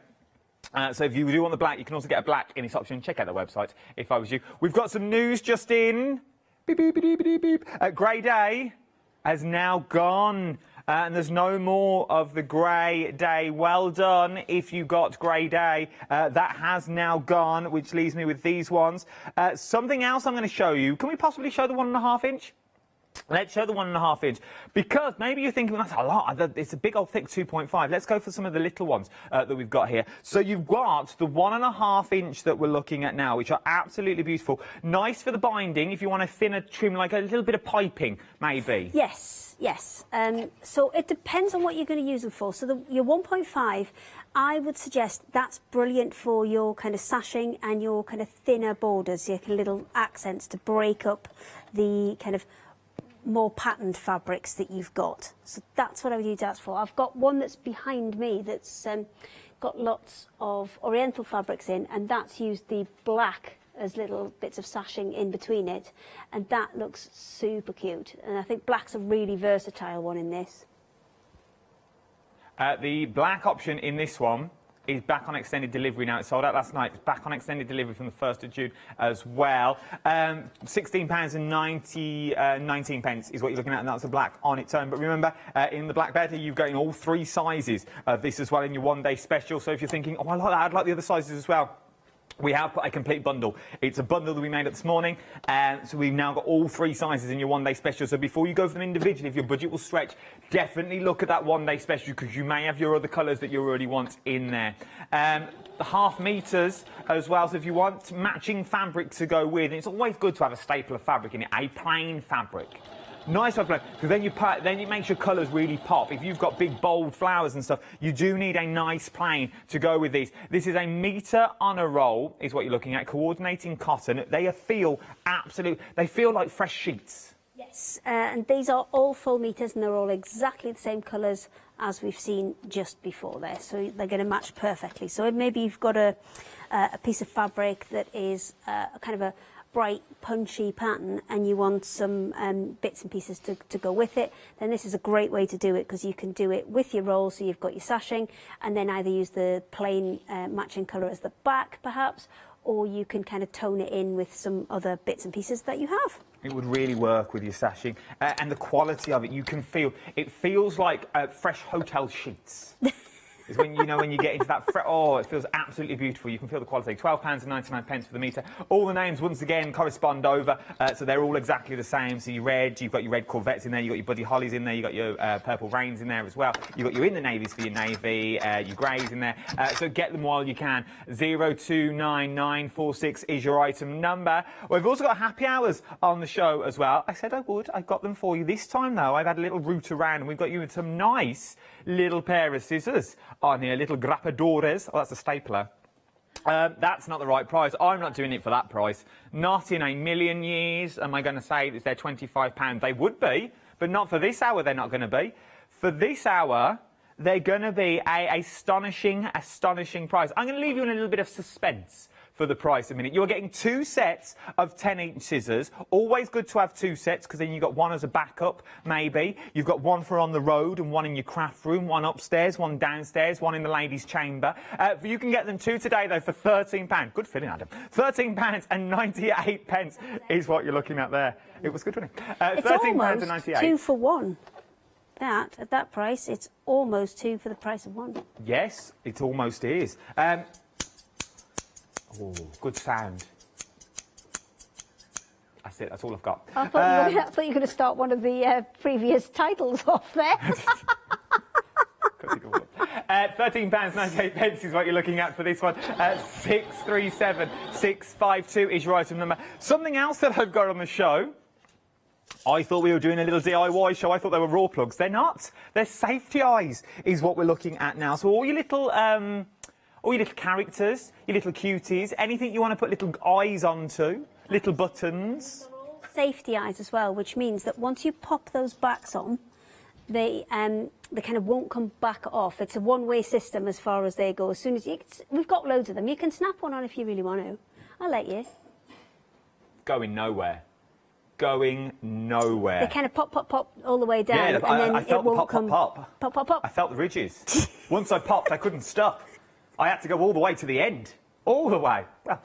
So if you do want the black, you can also get a black in this option. Check out the website if I was you. We've got some news just in. Beep, beep, beep, beep, beep. Grey Day has now gone. And there's no more of the grey day. Well done if you got grey day. That has now gone, which leaves me with these ones. Something else I'm going to show you. Can we possibly show the 1.5 inch? Let's show the 1.5 inch, because maybe you're thinking, well, that's a lot. It's a big old thick 2.5. Let's go for some of the little ones that we've got here. So you've got the 1.5 inch that we're looking at now, which are absolutely beautiful. Nice for the binding if you want a thinner trim, like a little bit of piping, maybe. Yes, yes. So it depends on what you're going to use them for. So your 1.5, I would suggest that's brilliant for your kind of sashing and your kind of thinner borders, your kind of little accents to break up the kind of more patterned fabrics that you've got. So that's what I would use that for. I've got one that's behind me that's got lots of oriental fabrics in, and that's used the black as little bits of sashing in between it, and that looks super cute. And I think black's a really versatile one in this. The black option in this one is back on extended delivery now. It sold out last night. It's back on extended delivery from the 1st of June as well. £16 and 19 pence is what you're looking at, and that's the black on its own. But remember, in the black better, you've got in all 3 sizes of this as well in your one-day special. So if you're thinking, oh, I like that, I'd like the other sizes as well, we have put a complete bundle. It's a bundle that we made up this morning, so we've now got all 3 sizes in your one-day special. So before you go for them individually, if your budget will stretch, definitely look at that one-day special, because you may have your other colours that you already want in there. The 1/2 metres as well, so if you want matching fabric to go with, and it's always good to have a staple of fabric in it, a plain fabric. Nice fabric, because then it makes your colours really pop. If you've got big, bold flowers and stuff, you do need a nice plain to go with these. This is a metre on a roll, is what you're looking at. Coordinating cotton. They feel they feel like fresh sheets. Yes, and these are all full metres, and they're all exactly the same colours as we've seen just before there. So they're going to match perfectly. So maybe you've got a piece of fabric that is kind of a bright, punchy pattern, and you want some bits and pieces to go with it, then this is a great way to do it, because you can do it with your roll, so you've got your sashing, and then either use the plain matching colour as the back, perhaps, or you can kind of tone it in with some other bits and pieces that you have. It would really work with your sashing, and the quality of it, you can feel, it feels like fresh hotel sheets. Is when you get into that oh, it feels absolutely beautiful. You can feel the quality. £12 and 99 pence for the metre. All the names once again correspond over, so they're all exactly the same. So you've got your red Corvettes in there, you've got your Buddy Hollies in there, you've got your purple Rains in there as well. You've got your in the navies for your navy, your greys in there. So get them while you can. 029946 is your item number. We've also got happy hours on the show as well. I said I would. I got them for you this time though. I've had a little route around, and we've got you with some nice little pair of scissors on here, little grappadores. Oh, that's a stapler. That's not the right price. I'm not doing it for that price. Not in a million years am I going to say that they're £25. They would be, but not for this hour. They're not going to be. For this hour, they're going to be a astonishing price. I'm going to leave you in a little bit of suspense for the price a minute. You're getting 2 sets of 10-inch scissors. Always good to have 2 sets, because then you've got one as a backup, maybe. You've got one for on the road and one in your craft room, one upstairs, one downstairs, one in the ladies' chamber. You can get them 2 today, though, for £13. Good feeling, Adam. £13 and 98 pence is what you're looking at there. It was good, wasn't it? It's £13 and 98. almost 2 for 1. At that price, it's almost 2 for the price of 1. Yes, it almost is. Oh, good sound. That's it, that's all I've got. I thought you were going to start one of the previous titles off there. £13.98 is what you're looking at for this one. 637652 is your item number. Something else that I've got on the show, I thought we were doing a little DIY show. I thought they were raw plugs. They're not. They're safety eyes is what we're looking at now. So all your little characters, your little cuties, anything you want to put little eyes onto, little buttons. Safety eyes as well, which means that once you pop those backs on, they kind of won't come back off. It's a one-way system as far as they go. As soon as we've got loads of them. You can snap one on if you really want to. I'll let you. going nowhere. Going nowhere. They kind of pop, pop, pop all the way down, Yeah, and then I felt it won't the come. pop. Pop, pop, pop. I felt the ridges. Once I popped, I couldn't stop. I had to go all the way to the end. All the way. Well,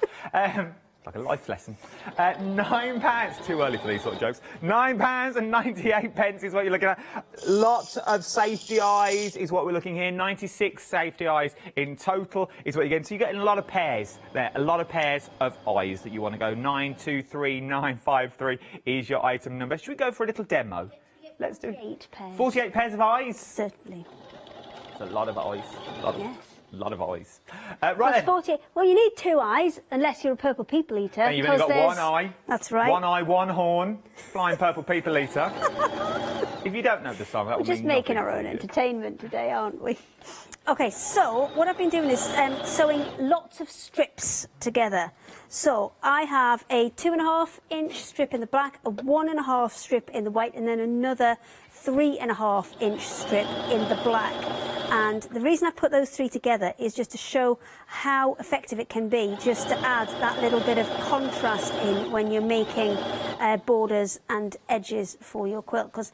like a life lesson. £9, too early for these sort of jokes. £9.98 is what you're looking at. Lots of safety eyes is what we're looking here. 96 safety eyes in total is what you're getting. So you're getting a lot of pairs there, a lot of pairs of eyes that you want to go. 923953 is your item number. Should we go for a little demo? Let's do 48 pairs. 48 pairs of eyes? Certainly. It's a lot of eyes. Yes. A lot of eyes. Well, Right then. 48. Well, you need 2 eyes, unless you're a purple people eater. And you've only got 'cause one eye. That's right. One eye, one horn. Flying purple people eater. If you don't know the song, that We're will just mean making nothing our to own you. entertainment today, aren't we? Okay, so what I've been doing is sewing lots of strips together. So I have a 2.5-inch strip in the black, a 1.5 strip in the white, and then another 3.5-inch strip in the black. And the reason I put those 3 together is just to show how effective it can be, just to add that little bit of contrast in when you're making borders and edges for your quilt. Because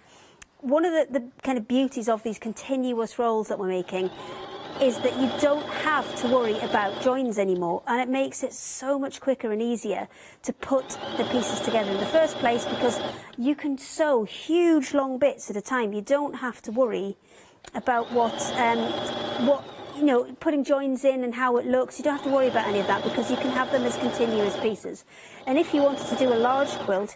one of the kind of beauties of these continuous rolls that we're making is that you don't have to worry about joins anymore, and it makes it so much quicker and easier to put the pieces together in the first place, because you can sew huge long bits at a time. You don't have to worry about what you know, putting joins in and how it looks. You don't have to worry about any of that, because you can have them as continuous pieces. And if you wanted to do a large quilt,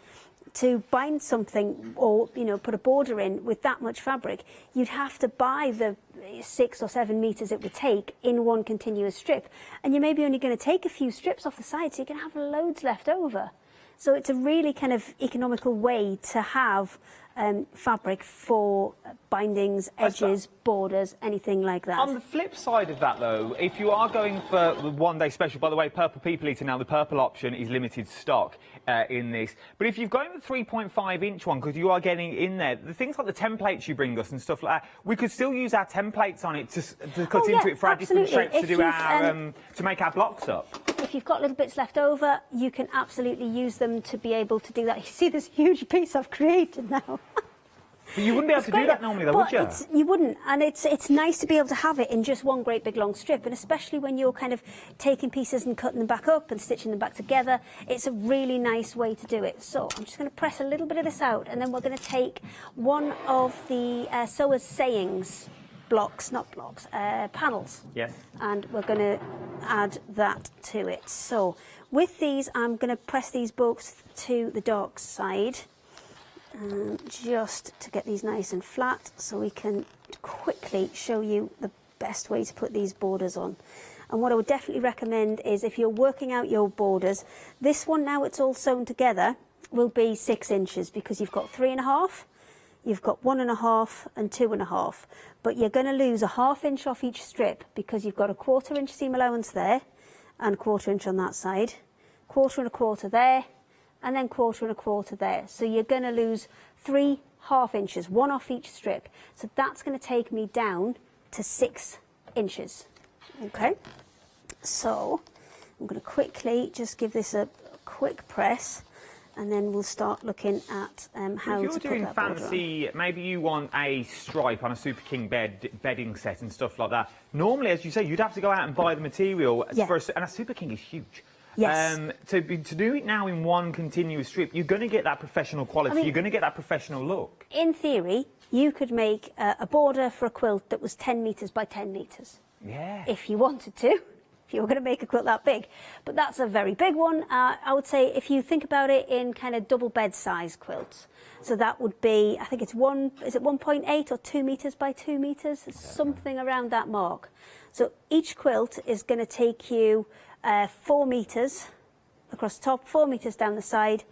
to bind something or, you know, put a border in with that much fabric, you'd have to buy the 6 or 7 metres it would take in one continuous strip. And you're maybe only going to take a few strips off the side, so you can have loads left over. So it's a really kind of economical way to have fabric for bindings, edges, borders, anything like that. On the flip side of that, though, if you are going for the one-day special, by the way, Purple People Eater now, the purple option is limited stock in this. But if you've gone with the 3.5-inch one, because you are getting in there, the things like the templates you bring us and stuff like that, we could still use our templates on it to cut into it for our different shapes to do our to make our blocks up. If you've got little bits left over, you can absolutely use them to be able to do that. You see this huge piece I've created now. But you wouldn't be able to do that normally, though, would you? You wouldn't, and it's nice to be able to have it in just one great big long strip, and especially when you're kind of taking pieces and cutting them back up and stitching them back together, it's a really nice way to do it. So I'm just going to press a little bit of this out, and then we're going to take one of the Sewer's Sayings blocks, not blocks, panels. Yes. And we're going to add that to it. So with these, I'm going to press these both to the dark side. Just to get these nice and flat, so we can quickly show you the best way to put these borders on. And what I would definitely recommend is, if you're working out your borders, this one, now it's all sewn together, will be 6 inches, because you've got 3.5, you've got 1.5 and 2.5, but you're going to lose a 1/2 inch off each strip, because you've got a 1/4 inch seam allowance there and 1/4 inch on that side, 1/4 and a 1/4 there, and then 1/4 and a 1/4 there. So you're going to lose 3 1/2 inches, one off each strip. So that's going to take me down to 6 inches. Okay, so I'm going to quickly just give this a quick press, and then we'll start looking at how to put that border on. If you're doing fancy, maybe you want a stripe on a Super King bedding set and stuff like that. Normally, as you say, you'd have to go out and buy the material, and a Super King is huge. Yes. To do it now in one continuous strip, you're going to get that professional quality, you're going to get that professional look. In theory, you could make a border for a quilt that was 10 metres by 10 metres. Yeah. If you wanted to, if you were going to make a quilt that big. But that's a very big one. I would say, if you think about it in kind of double bed size quilts, so that would be, I think it's 1.8 or 2 metres by 2 metres? Something around that mark. So each quilt is going to take you 4 metres across the top, 4 metres down the side,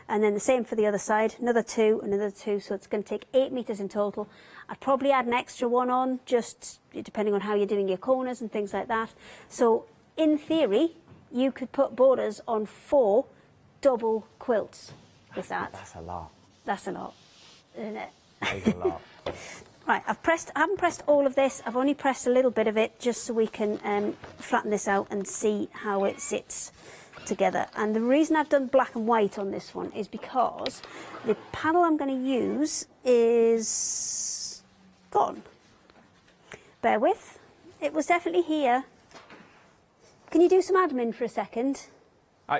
and then the same for the other side, another 2, another 2, so it's going to take 8 metres in total. I'd probably add an extra one on, just depending on how you're doing your corners and things like that. So in theory, you could put borders on 4 double quilts with that. That's a lot. That's a lot, isn't it? That is a lot. Right, I haven't pressed all of this, I've only pressed a little bit of it, just so we can flatten this out and see how it sits together. And the reason I've done black and white on this one is because the panel I'm going to use is gone. Bear with. It was definitely here. Can you do some admin for a second?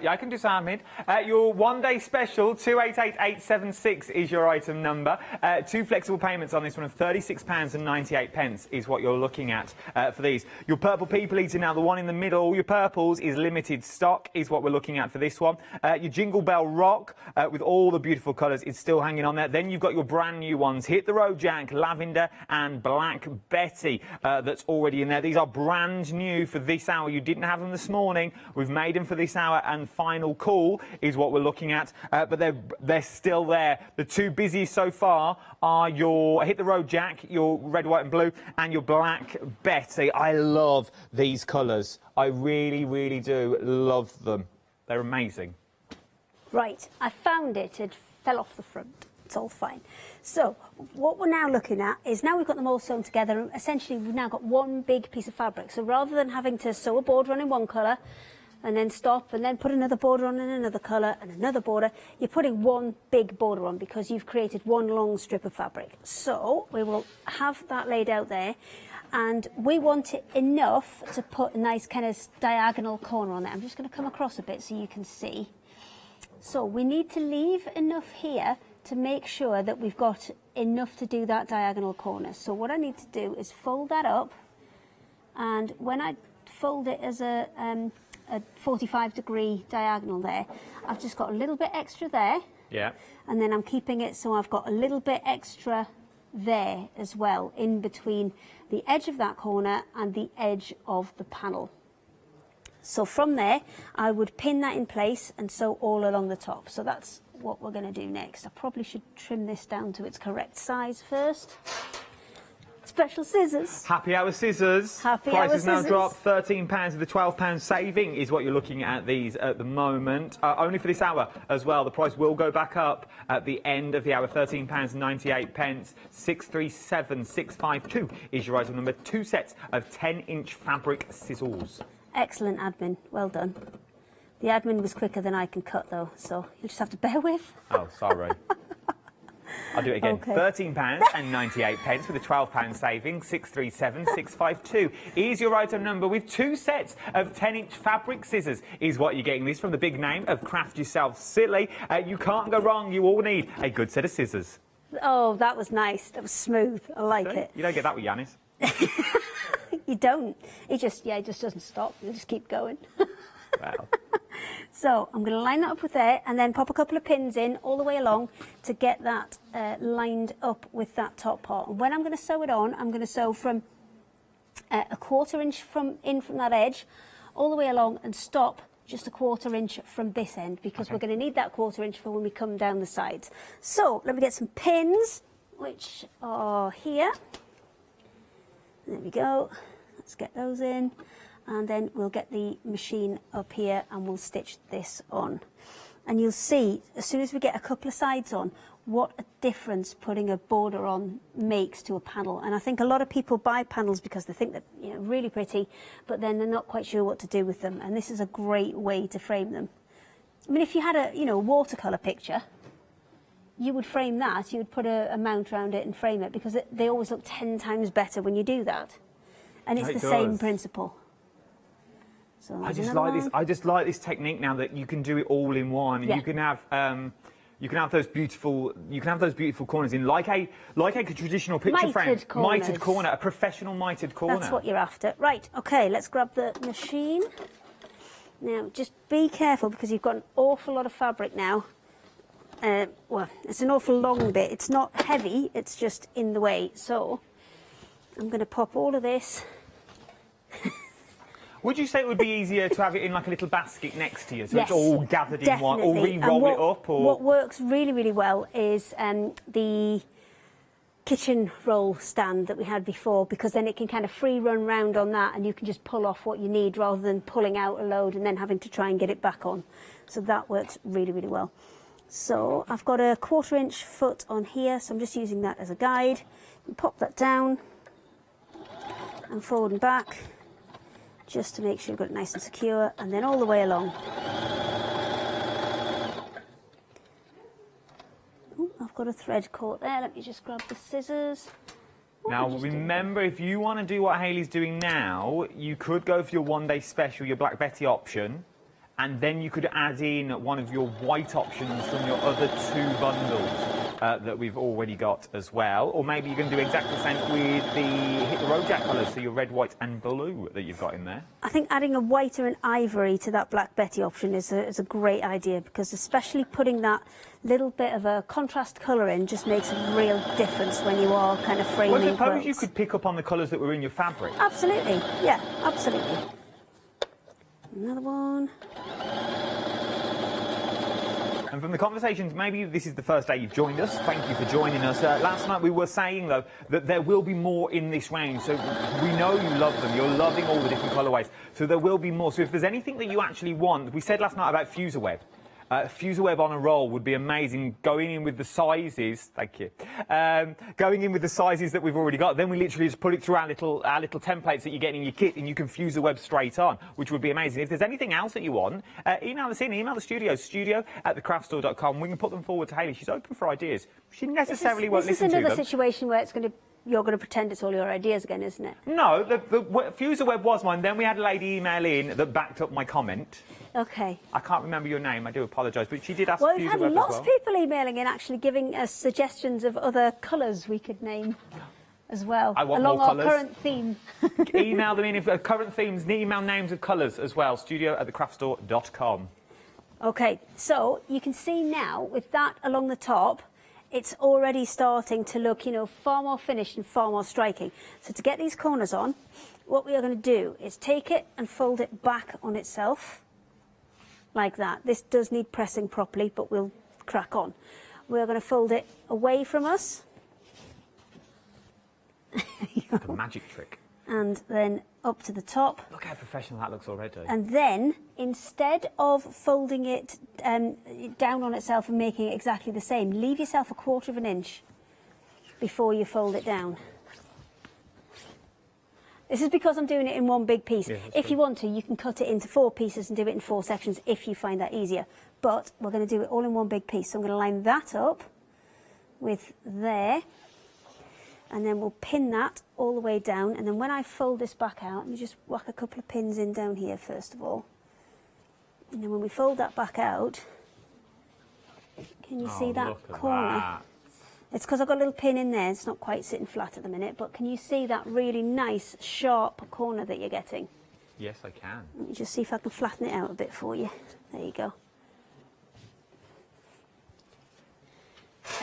Yeah, I can do some admin. Your one-day special, 288876 is your item number. 2 flexible payments on this one of £36.98 is what you're looking at for these. Your purple people eater now, the one in the middle, all your purples is limited stock is what we're looking at for this one. Your Jingle Bell Rock with all the beautiful colours is still hanging on there. Then you've got your brand new ones, Hit the Road Jack, Lavender and Black Betty that's already in there. These are brand new for this hour. You didn't have them this morning. We've made them for this hour, and Final Call is what we're looking at, but they're still there. The 2 busiest so far are your Hit the Road Jack, your red, white and blue, and your Black Betty. I love these colours. I really, really do love them. They're amazing. Right, I found it. It fell off the front. It's all fine. So what we're now looking at is, now we've got them all sewn together, and essentially we've now got one big piece of fabric. So rather than having to sew a border on in one colour and then stop and then put another border on in another colour and another border, you're putting one big border on because you've created one long strip of fabric. So we will have that laid out there, and we want it enough to put a nice kind of diagonal corner on it. I'm just going to come across a bit so you can see. So we need to leave enough here to make sure that we've got enough to do that diagonal corner. So what I need to do is fold that up, and when I fold it as a 45-degree diagonal there, I've just got a little bit extra there. Yeah. And then I'm keeping it so I've got a little bit extra there as well, in between the edge of that corner and the edge of the panel. So from there, I would pin that in place and sew all along the top. So that's what we're going to do next. I probably should trim this down to its correct size first. Special scissors. Happy hour scissors. Happy Price hour has now scissors. dropped. £13 with a £12 saving is what you're looking at these at the moment. Only for this hour as well. The price will go back up at the end of the hour. £13.98. 637652 is your item number. 2 sets of 10-inch fabric scissors. Excellent admin. Well done. The admin was quicker than I can cut though, so you'll just have to bear with. Oh, sorry. I'll do it again. Okay. £13.98 with a £12 saving. 637652 is your item number, with 2 sets of 10-inch fabric scissors is what you're getting. This from the big name of Craft Yourself Silly. You can't go wrong. You all need a good set of scissors. Oh, that was nice. That was smooth. I like it. You don't get that with Yanis. You don't. It just doesn't stop. You just keep going. Well. So I'm going to line that up with there, and then pop a couple of pins in all the way along to get that lined up with that top part. And when I'm going to sew it on, I'm going to sew from a 1/4 inch from that edge all the way along, and stop just a 1/4 inch from this end, because we're going to need that 1/4 inch for when we come down the sides. So let me get some pins, which are here. There we go. Let's get those in. And then we'll get the machine up here and we'll stitch this on. And you'll see, as soon as we get a couple of sides on, what a difference putting a border on makes to a panel. And I think a lot of people buy panels because they think they're really pretty, but then they're not quite sure what to do with them. And this is a great way to frame them. I mean, if you had a watercolour picture, you would frame that, you would put a mount around it and frame it, because they always look 10 times better when you do that. And it's the same principle. So I just like this technique now that you can do it all in one. Yeah. You can have those beautiful corners in like a traditional picture frame. Mitered corner, a professional mitered corner. That's what you're after. Right, okay, let's grab the machine. Now just be careful, because you've got an awful lot of fabric now. Well, it's an awful long bit. It's not heavy, it's just in the way. So I'm going to pop all of this. Would you say it would be easier to have it in like a little basket next to you, so Yes, it's all gathered in one, or definitely. re-roll it up? Or What works really, really well is the kitchen roll stand that we had before, because then it can kind of free run round on that, and you can just pull off what you need rather than pulling out a load and then having to try and get it back on. So that works really, really well. So I've got a 1/4 inch foot on here, so I'm just using that as a guide. You pop that down and forward and back, just to make sure you've got it nice and secure, and then all the way along. got a thread caught there. Let me just grab the scissors. Now, remember, if you want to do what Hayley's doing now, you could go for your one-day special, your Black Betty option, and then you could add in one of your white options from your other 2 bundles that we've already got as well. Or maybe you can do exactly the same with the Hit the Road Jack colours, so your red, white and blue that you've got in there. I think adding a white or an ivory to that Black Betty option is a great idea, because especially putting that little bit of a contrast colour in just makes a real difference when you are kind of framing Well, suppose quilts. you could pick up on the colours that were in your fabric. Absolutely, yeah, absolutely. Another one. And from the conversations, maybe this is the first day you've joined us. Thank you for joining us. Last night we were saying, though, that there will be more in this range. So we know you love them. You're loving all the different colourways. So there will be more. So if there's anything that you actually want, we said last night about Fuser Web. Fuser Web on a roll would be amazing, going in with the sizes, thank you, going in with the sizes that we've already got. Then we literally just put it through our little templates that you get in your kit, and you can Fuser Web straight on, which would be amazing. If there's anything else that you want, email us in, email the studio@thecraftstore.com. We can put them forward to Hayley. She's open for ideas. She necessarily won't listen to them. This is another situation where you're going to pretend it's all your ideas again, isn't it? No, the Fuser Web was mine. Then we had a lady email in that backed up my comment. Okay. I can't remember your name, I do apologise, but she did ask Well, for we've Fuser had Web lots as of well. people emailing in, actually giving us suggestions of other colours we could name as well, I want along more our colours. current theme. Email them in if current themes, email names of colours as well, studio@thecraftstore.com. Okay, so you can see now with that along the top, it's already starting to look, you know, far more finished and far more striking. So to get these corners on, what we are going to do is take it and fold it back on itself, like that. This does need pressing properly, but we'll crack on. We're going to fold it away from us. The magic trick. And then up to the top. Look how professional that looks already. And then, instead of folding it down on itself and making it exactly the same, leave yourself 1/4 of an inch before you fold it down. This is because I'm doing it in one big piece. Yeah, if you want to, you can cut it into 4 pieces and do it in 4 sections if you find that easier. But we're going to do it all in one big piece. So I'm going to line that up with there. And then we'll pin that all the way down. And then when I fold this back out, let me just whack a couple of pins in down here first of all. And then when we fold that back out, can you see that corner? That. It's because I've got a little pin in there. It's not quite sitting flat at the minute, but can you see that really nice, sharp corner that you're getting? Yes, I can. Let me just see if I can flatten it out a bit for you. There you go.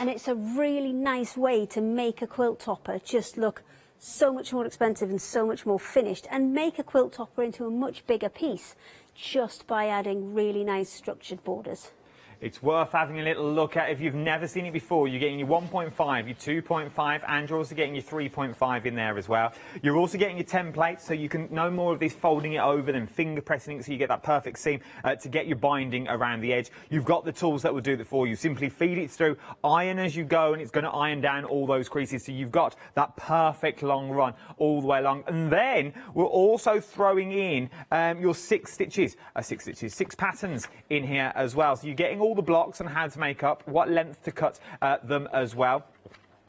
And it's a really nice way to make a quilt topper just look so much more expensive and so much more finished, and make a quilt topper into a much bigger piece just by adding really nice structured borders. It's worth having a little look at. If you've never seen it before, you're getting your 1.5, your 2.5, and you're also getting your 3.5 in there as well. You're also getting your templates, so you can no more of this folding it over than finger pressing it, so you get that perfect seam to get your binding around the edge. You've got the tools that will do that for you. Simply feed it through, iron as you go, and it's going to iron down all those creases, so you've got that perfect long run all the way along. And then we're also throwing in your 6 patterns in here as well. So you're getting all the blocks on how to make up, what length to cut them as well.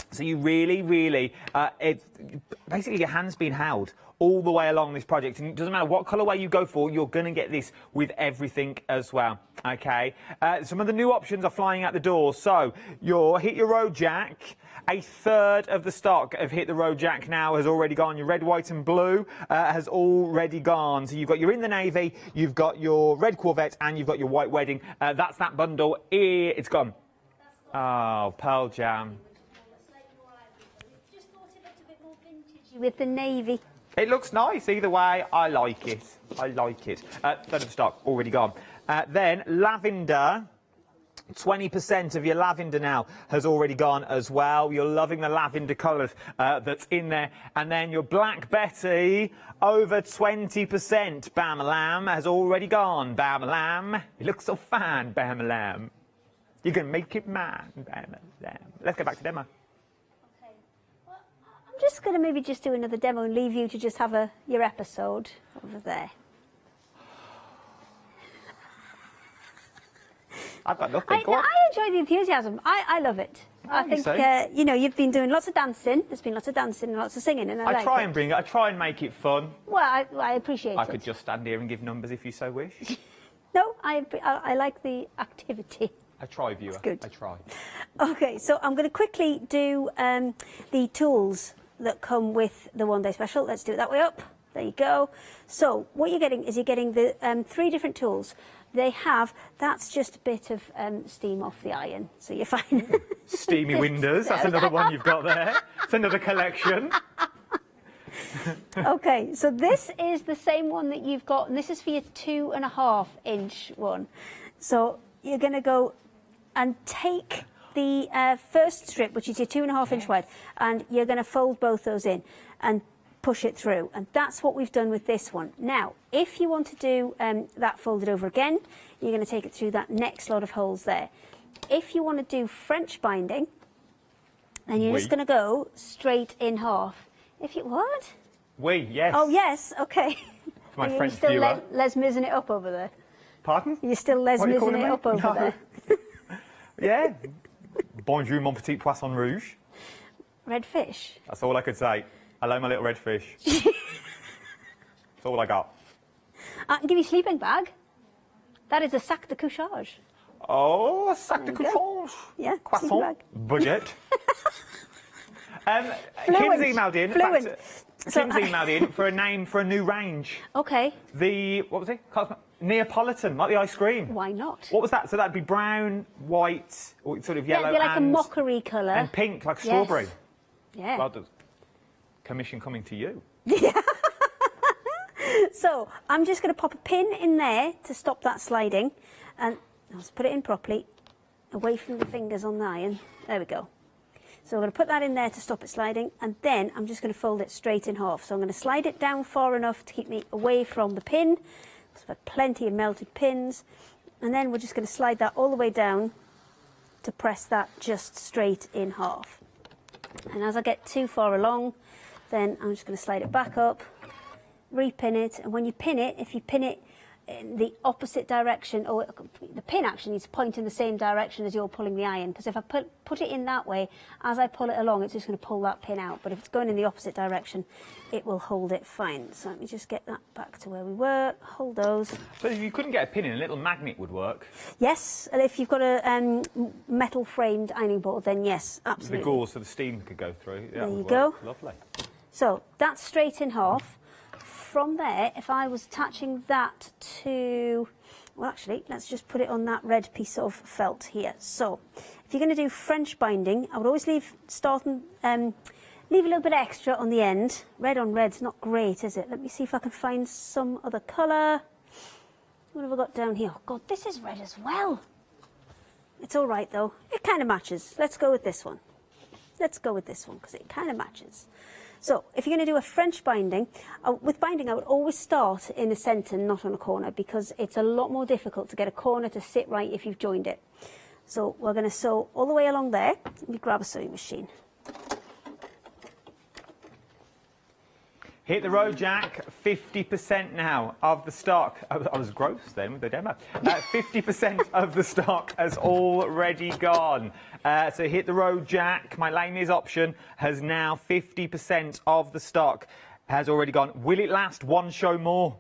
So you really, it's basically your hand's been held all the way along this project, and it doesn't matter what colourway you go for, you're going to get this with everything as well. Okay, some of the new options are flying out the door. So your Hit Your Road Jack, 1/3 of the stock of Hit the Road Jack now has already gone. Your red, white and blue has already gone. So you've got your In the Navy, you've got your red Corvette, and you've got your white wedding. That's that bundle. It's gone. Oh, Pearl Jam. With the navy. It looks nice either way. I like it. I like it. 1/3 of the stock already gone. Then lavender. 20% of your lavender now has already gone as well. You're loving the lavender colours that's in there. And then your Black Betty, over 20%. Bam-a-lam has already gone. Bam-a-lam. You look so fine, Bam-a-lam. You can make it mine, Bam-a-lam. Let's go back to demo. I'm just going to maybe just do another demo and leave you to just have your episode over there. I've got nothing. I enjoy the enthusiasm. I love it. I think, you know, you've been doing lots of dancing. There's been lots of dancing and lots of singing, and I try and make it fun. Well, I appreciate it. I could just stand here and give numbers if you so wish. No, I like the activity. I try, viewer. It's good. I try. Okay, so I'm going to quickly do the tools that come with the one-day special. Let's do it that way up. There you go. So what you're getting is the 3 different tools. They have, that's just a bit of steam off the iron, so you're fine. Steamy windows, that's another one you've got there. It's another collection. Okay, so this is the same one that you've got, and this is for your 2.5-inch one. So you're going to go and take the first strip, which is your 2.5-inch wide, and you're going to fold both those in and push it through, and that's what we've done with this one. Now, if you want to do that folded over again, you're going to take it through that next lot of holes there. If you want to do French binding, then you're just going to go straight in half. If you what? Yes. Oh yes, okay. For my French still viewer. Les Mising it up over there. Pardon? You're still Les Mising it up over there. Yeah. Bonjour, mon petit poisson rouge. Red fish. That's all I could say. Hello, my little red fish. That's all I got. I can give you a sleeping bag. That is a sac de couchage. Oh, a sac de couchage. Yeah, croissant. bag. Budget. Kim's emailed in. Kim's emailed in for a name for a new range. Okay. What was it? Neapolitan, like the ice cream. Why not? What was that? So that'd be brown, white, or sort of yellow, yeah, it'd be like a mockery colour. And pink, like strawberry. Yeah. Well, commission coming to you. So I'm just going to pop a pin in there to stop that sliding, and I'll just put it in properly, away from the fingers on the iron. There we go. So I'm going to put that in there to stop it sliding, and then I'm just going to fold it straight in half. So I'm going to slide it down far enough to keep me away from the pin. So I've got plenty of melted pins, and then we're just going to slide that all the way down to press that just straight in half. And as I get too far along, then I'm just going to slide it back up, repin it, and when you pin it, if you pin it in the opposite direction, or the pin actually needs to point in the same direction as you're pulling the iron, because if I put it in that way, as I pull it along, it's just going to pull that pin out. But if it's going in the opposite direction, it will hold it fine. So let me just get that back to where we were, hold those. So if you couldn't get a pin in, a little magnet would work? Yes, and if you've got a metal framed ironing board, then yes, absolutely. The gauze so the steam could go through. There you go. Lovely. So that's straight in half. From there, if I was attaching that to, well actually, let's just put it on that red piece of felt here. So, if you're going to do French binding, I would always leave a little bit extra on the end. Red on red's not great, is it? Let me see if I can find some other colour. What have I got down here? Oh God, this is red as well. It's all right though. It kind of matches. Let's go with this one. Let's go with this one because it kind of matches. So, if you're going to do a French binding, with binding I would always start in the centre, not on a corner, because it's a lot more difficult to get a corner to sit right if you've joined it. So, we're going to sew all the way along there. Let me grab a sewing machine. Hit the road, Jack. 50% now of the stock. I was gross then with the demo. 50% of the stock has already gone. So hit the road, Jack. My Les Mis option has now 50% of the stock has already gone. Will it last one show more?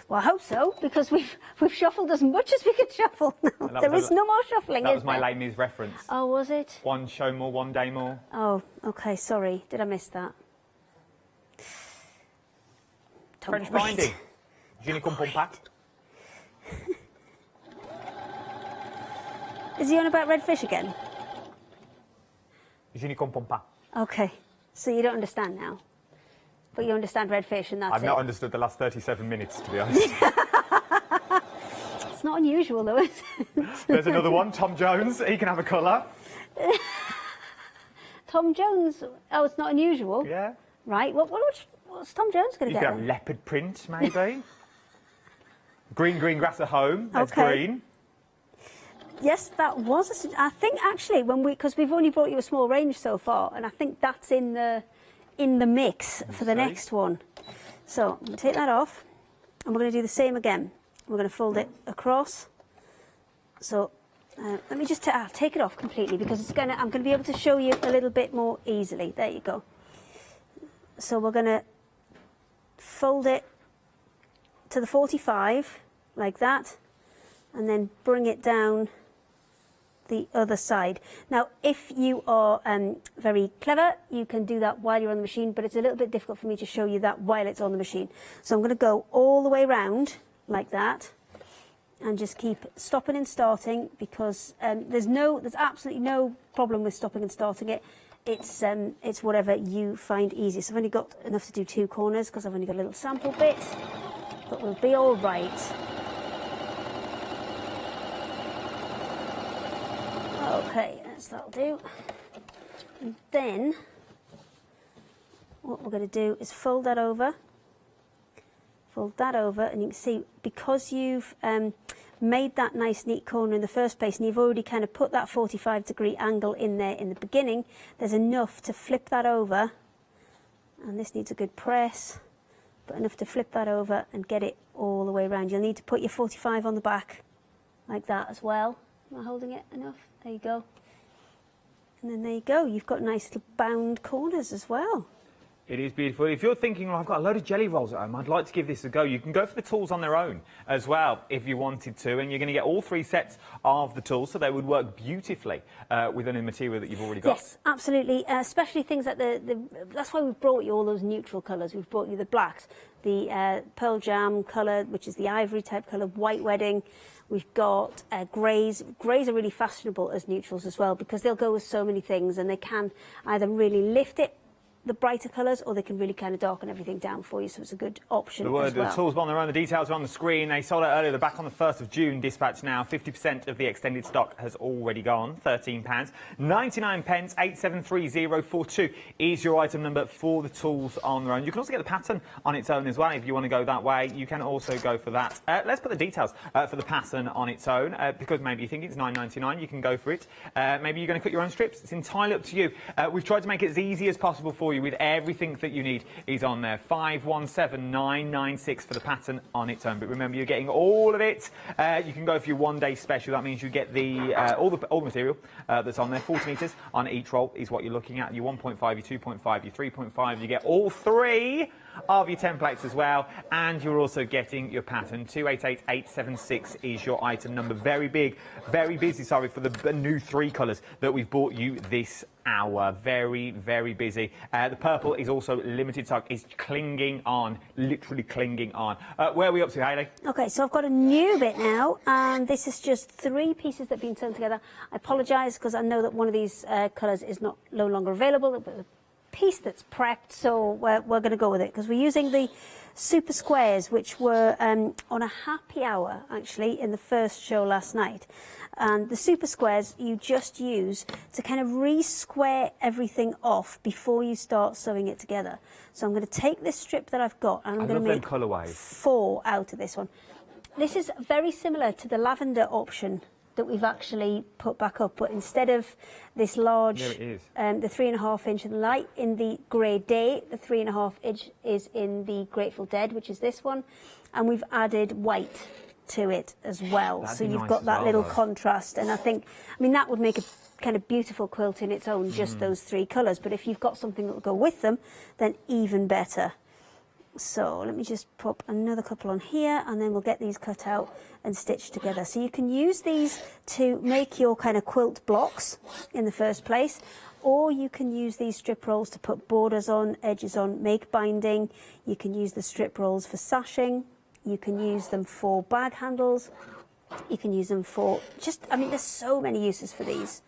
Well, I hope so, because we've shuffled as much as we could shuffle now. There is no more shuffling, That was is my there? Les Mis reference. Oh, was it? One show more, one day more. Oh, okay, sorry. Did I miss that? French binding. Je ne comprends pas. Is he on about red fish again? Je ne comprends pas. Okay, so you don't understand now. But you understand red fish and that's I've not understood the last 37 minutes, to be honest. It's not unusual, though, is it? There's another one, Tom Jones. He can have a colour. Tom Jones. Oh, it's not unusual. Yeah. Right. What's Tom Jones going to You get? could have leopard print, maybe. green grass at home. That's Okay. green. Yes, that was. I think actually because we've only brought you a small range so far, and I think that's in the mix for the next one. So I'm going to take that off, and we're going to do the same again. We're going to fold it across. So Let me just I'll take it off completely because I'm going to be able to show you a little bit more easily. There you go. So we're going to fold it to the 45 like that, and then bring it down the other side. Now, if you are very clever, you can do that while you're on the machine, but it's a little bit difficult for me to show you that while it's on the machine. So I'm going to go all the way around like that, and just keep stopping and starting because there's absolutely no problem with stopping and starting it. It's whatever you find easiest. I've only got enough to do 2 corners because I've only got a little sample bit, but we'll be all right. Okay, that'll do. And then what we're going to do is fold that over, and you can see because you've made that nice neat corner in the first place and you've already kind of put that 45-degree angle in there in the beginning, there's enough to flip that over, and this needs a good press, but enough to flip that over and get it all the way around. You'll need to put your 45 on the back like that as well. Am I holding it enough? There you go. And then there you go, you've got nice little bound corners as well. It is beautiful. If you're thinking, well, I've got a load of jelly rolls at home, I'd like to give this a go, you can go for the tools on their own as well if you wanted to, and you're going to get all 3 sets of the tools, so they would work beautifully with any material that you've already got. Yes, absolutely, especially things like that's why we've brought you all those neutral colours. We've brought you the blacks, the pearl jam colour, which is the ivory type colour, white wedding. We've got greys. Greys are really fashionable as neutrals as well because they'll go with so many things, and they can either really lift it, the brighter colours, or they can really kind of darken everything down for you, so it's a good option as well. The tools on their own, the details are on the screen. They sold out earlier, they're back on the 1st of June, dispatch now. 50% of the extended stock has already gone, £13. 99 pence, 873042 is your item number for the tools on their own. You can also get the pattern on its own as well if you want to go that way. You can also go for that. Let's put the details for the pattern on its own, because maybe you think it's £9.99, you can go for it. Maybe you're going to cut your own strips, it's entirely up to you. We've tried to make it as easy as possible for you with everything that you need is on there. 517996 for the pattern on its own. But remember, you're getting all of it. You can go for your 1-day special. That means you get the all the material that's on there. 40 metres on each roll is what you're looking at. Your 1.5, your 2.5, your 3.5. You get all 3 of your templates as well, and you're also getting your pattern. 288876 is your item number. Very big, very busy, sorry, for the new 3 colours that we've brought you this hour. Very, very busy. The purple is also limited stock. It's clinging on, literally clinging on. Where are we up to, Hayley? Okay, so I've got a new bit now, and this is just 3 pieces that have been sewn together. I apologise because I know that one of these colours is no longer available. Piece that's prepped, so we're going to go with it because we're using the super squares, which were on a happy hour actually in the first show last night. And the super squares you just use to kind of re-square everything off before you start sewing it together. So I'm going to take this strip that I've got and I'm going to make 4 out of this one. This is very similar to the lavender option that we've actually put back up, but instead of this large, the 3.5 inch light in the grey day, the 3.5 inch is in the Grateful Dead, which is this one, and we've added white to it as well. That'd so you've nice got that little contrast, and I mean that would make a kind of beautiful quilt in its own, just those 3 colours, but if you've got something that will go with them, then even better. So let me just pop another couple on here, and then we'll get these cut out and stitched together. So you can use these to make your kind of quilt blocks in the first place, or you can use these strip rolls to put borders on, edges on, make binding. You can use the strip rolls for sashing. You can use them for bag handles. You can use them for I mean, there's so many uses for these.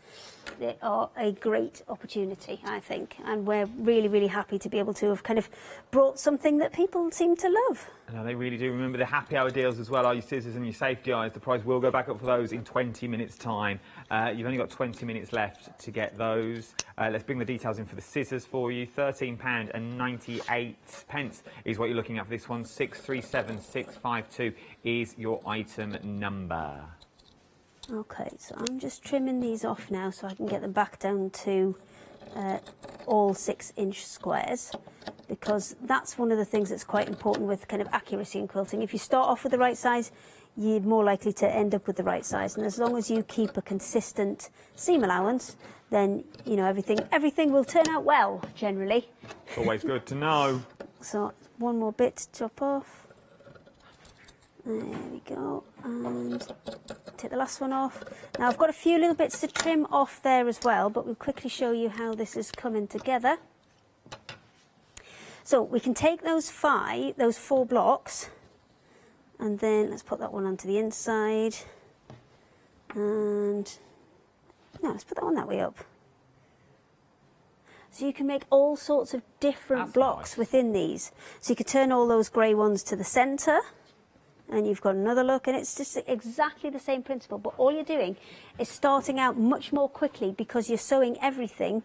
They are a great opportunity, I think, and we're really, really happy to be able to have kind of brought something that people seem to love. No, they really do. Remember the happy hour deals as well are your scissors and your safety eyes. The price will go back up for those in 20 minutes time. You've only got 20 minutes left to get those. Let's bring the details in for the scissors for you. £13.98 is what you're looking at for this one. 637652 is your item number. Okay, so I'm just trimming these off now so I can get them back down to all 6-inch squares, because that's one of the things that's quite important with kind of accuracy in quilting. If you start off with the right size, you're more likely to end up with the right size. And as long as you keep a consistent seam allowance, then, you know, everything will turn out well, generally. It's always good to know. So, one more bit to chop off. There we go. And take the last one off. Now, I've got a few little bits to trim off there as well, but we'll quickly show you how this is coming together. So, we can take those 4 blocks, and then let's put that one onto the inside. And no, let's put that one that way up. So you can make all sorts of different blocks within these. So you could turn all those grey ones to the centre, and you've got another look, and it's just exactly the same principle, but all you're doing is starting out much more quickly because you're sewing everything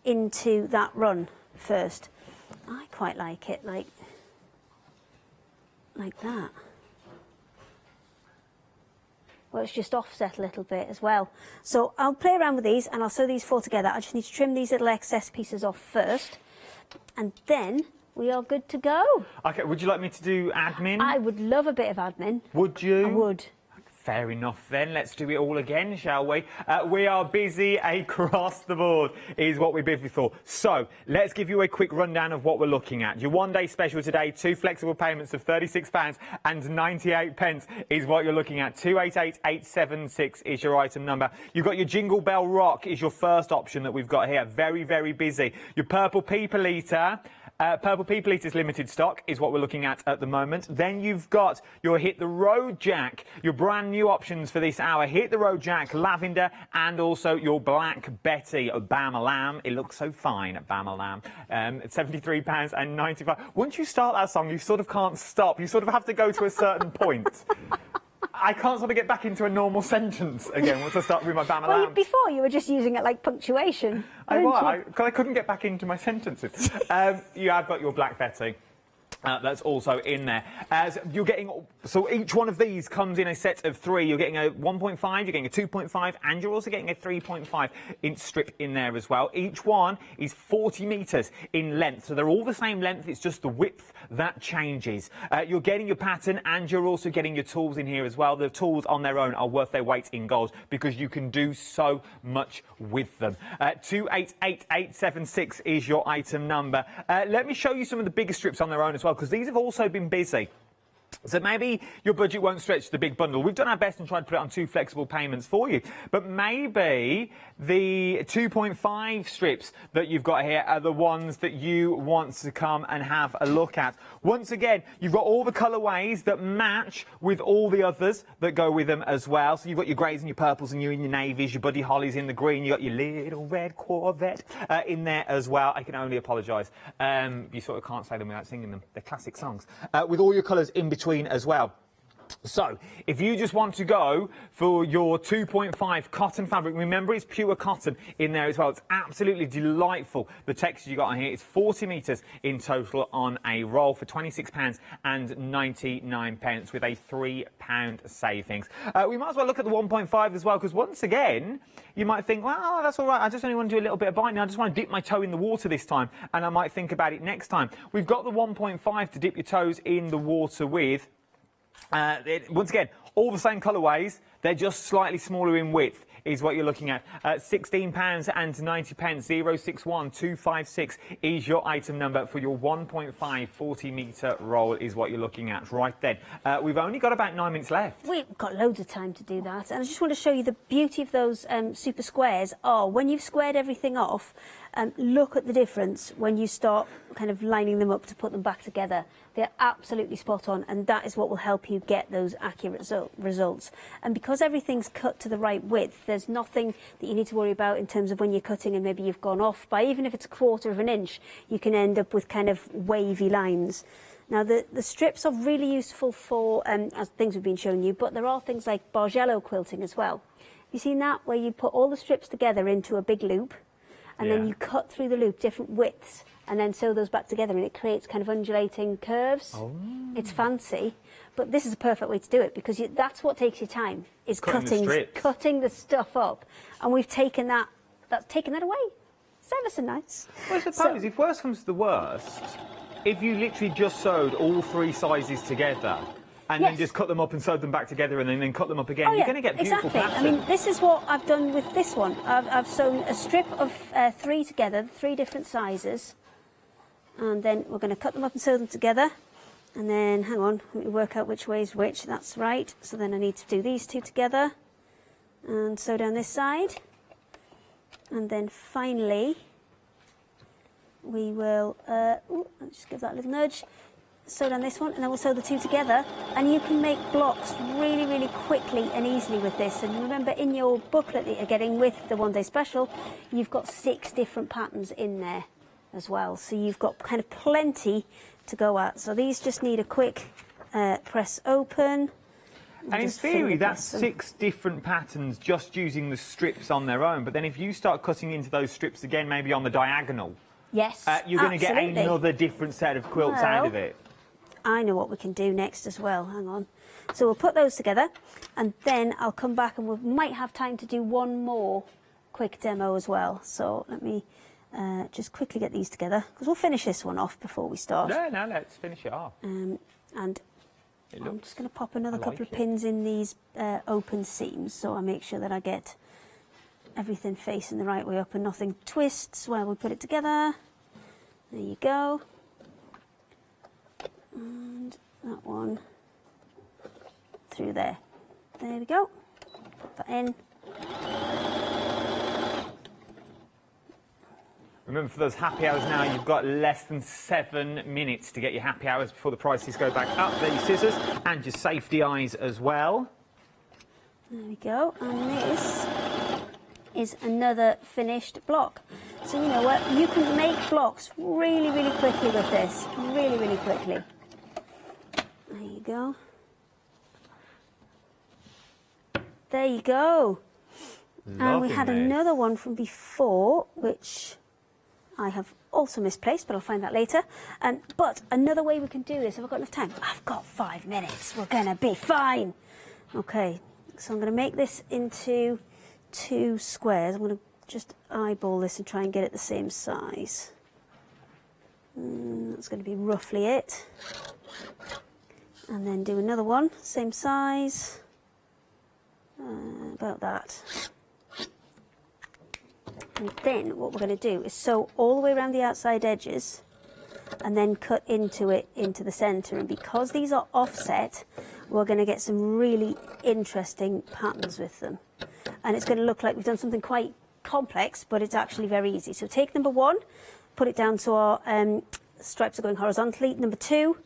into that run first. I quite like it like that. Well, it's just offset a little bit as well. So I'll play around with these and I'll sew these 4 together. I just need to trim these little excess pieces off first, and then we are good to go. Okay, would you like me to do admin? I would love a bit of admin. Would you? I would. Fair enough then, let's do it all again, shall we? We are busy across the board, is what we're busy for. So, let's give you a quick rundown of what we're looking at. Your one-day special today, 2 flexible payments of £36.98 is what you're looking at. 288876 is your item number. You've got your Jingle Bell Rock is your first option that we've got here. Very, very busy. Your Purple People Eater. Purple People Eater's limited stock is what we're looking at the moment. Then you've got your Hit the Road Jack, your brand new options for this hour. Hit the Road Jack, Lavender, and also your Black Betty, Bama Lamb. It looks so fine, Bama Lamb. £73.95. Once you start that song, you sort of can't stop. You sort of have to go to a certain point. I can't sort of get back into a normal sentence again once I start with my Bama Lamb. Well, before you were just using it like punctuation. I couldn't get back into my sentences. You have got your Black Betty. That's also in there. As you're getting, so each one of these comes in a set of 3. You're getting a 1.5, you're getting a 2.5, and you're also getting a 3.5 inch strip in there as well. Each one is 40 metres in length, so they're all the same length. It's just the width that changes. You're getting your pattern, and you're also getting your tools in here as well. The tools on their own are worth their weight in gold because you can do so much with them. 288876 is your item number. Let me show you some of the bigger strips on their own as well, because these have also been busy. So maybe your budget won't stretch the big bundle. We've done our best and tried to put it on 2 flexible payments for you. But maybe the 2.5 strips that you've got here are the ones that you want to come and have a look at. Once again, you've got all the colourways that match with all the others that go with them as well. So you've got your greys and your purples and your navies, your Buddy Hollies in the green. You've got your little red Corvette in there as well. I can only apologise. You sort of can't say them without singing them. They're classic songs. With all your colours in between as well. So, if you just want to go for your 2.5 cotton fabric, remember it's pure cotton in there as well. It's absolutely delightful, the texture you got on here. It's 40 metres in total on a roll for £26.99 with a £3 savings. We might as well look at the 1.5 as well, because once again, you might think, well, that's all right, I just only want to do a little bit of binding. I just want to dip my toe in the water this time, and I might think about it next time. We've got the 1.5 to dip your toes in the water with. Once again, all the same colourways, they're just slightly smaller in width, is what you're looking at. £16.90, 061256 is your item number for your 1.5 40-metre roll, is what you're looking at right then. We've only got about 9 minutes left. We've got loads of time to do that, and I just want to show you the beauty of those super squares. When you've squared everything off, look at the difference when you start kind of lining them up to put them back together. They're absolutely spot on, and that is what will help you get those accurate results. And because everything's cut to the right width, there's nothing that you need to worry about in terms of when you're cutting and maybe you've gone off by, even if it's a 1/4 of an inch, you can end up with kind of wavy lines. Now, the strips are really useful for as things we've been showing you, but there are things like Bargello quilting as well. You've seen that, where you put all the strips together into a big loop, and then you cut through the loop different widths, and then sew those back together, and it creates kind of undulating curves. It's fancy, but this is a perfect way to do it, because that's what takes your time, is cutting the stuff up, and we've taken that away. It's ever so nice. Well, I suppose if worse comes to the worst, if you literally just sewed all 3 sizes together, and then just cut them up and sew them back together and then cut them up again. Oh, You're going to get beautiful exactly. patterns. I mean, this is what I've done with this one. I've sewn a strip of 3 together, 3 different sizes, and then we're going to cut them up and sew them together. And then, hang on, let me work out which way is which. That's right. So then I need to do these 2 together and sew down this side. And then finally, we will, let's just give that a little nudge, sew down this one, and then we'll sew the 2 together. And you can make blocks really, really quickly and easily with this. And remember, in your booklet that you're getting with the one day special, you've got 6 different patterns in there as well. So you've got kind of plenty to go at. So these just need a quick press open. And in theory, that's 6 different patterns just using the strips on their own. But then if you start cutting into those strips again, maybe on the diagonal, yes, you're going to get another different set of quilts out of it. I know what we can do next as well. Hang on. So we'll put those together, and then I'll come back and we might have time to do one more quick demo as well. So let me just quickly get these together, because we'll finish this one off before we start. Yeah, no, let's finish it off. And I'm just going to pop another couple of pins in these open seams, so I make sure that I get everything facing the right way up and nothing twists while we put it together. There you go. And that one through there. There we go. Put that in. Remember, for those happy hours now, you've got less than 7 minutes to get your happy hours before the prices go back up. There are your scissors and your safety eyes as well. There we go. And this is another finished block. So you know what? You can make blocks really, really quickly with this. Really, really quickly. There you go. There you go. And we had another one from before, which I have also misplaced, but I'll find that later. But another way we can do this, have I got enough time? I've got 5 minutes. We're going to be fine. Okay, so I'm going to make this into 2 squares. I'm going to just eyeball this and try and get it the same size. That's going to be roughly it. And then do another one, same size. About that. And then what we're going to do is sew all the way around the outside edges and then cut into it, into the centre. And because these are offset, we're going to get some really interesting patterns with them. And it's going to look like we've done something quite complex, but it's actually very easy. So take number 1, put it down so our stripes are going horizontally. Number 2,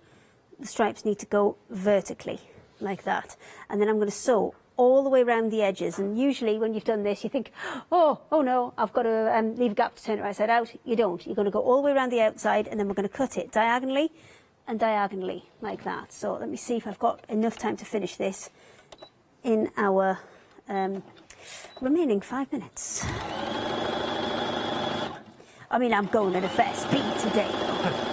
the stripes need to go vertically, like that. And then I'm going to sew all the way around the edges, and usually when you've done this you think, oh no, I've got to leave a gap to turn it right side out. You don't. You're going to go all the way around the outside, and then we're going to cut it diagonally and diagonally like that. So let me see if I've got enough time to finish this in our remaining 5 minutes. I mean, I'm going at a fair speed today though.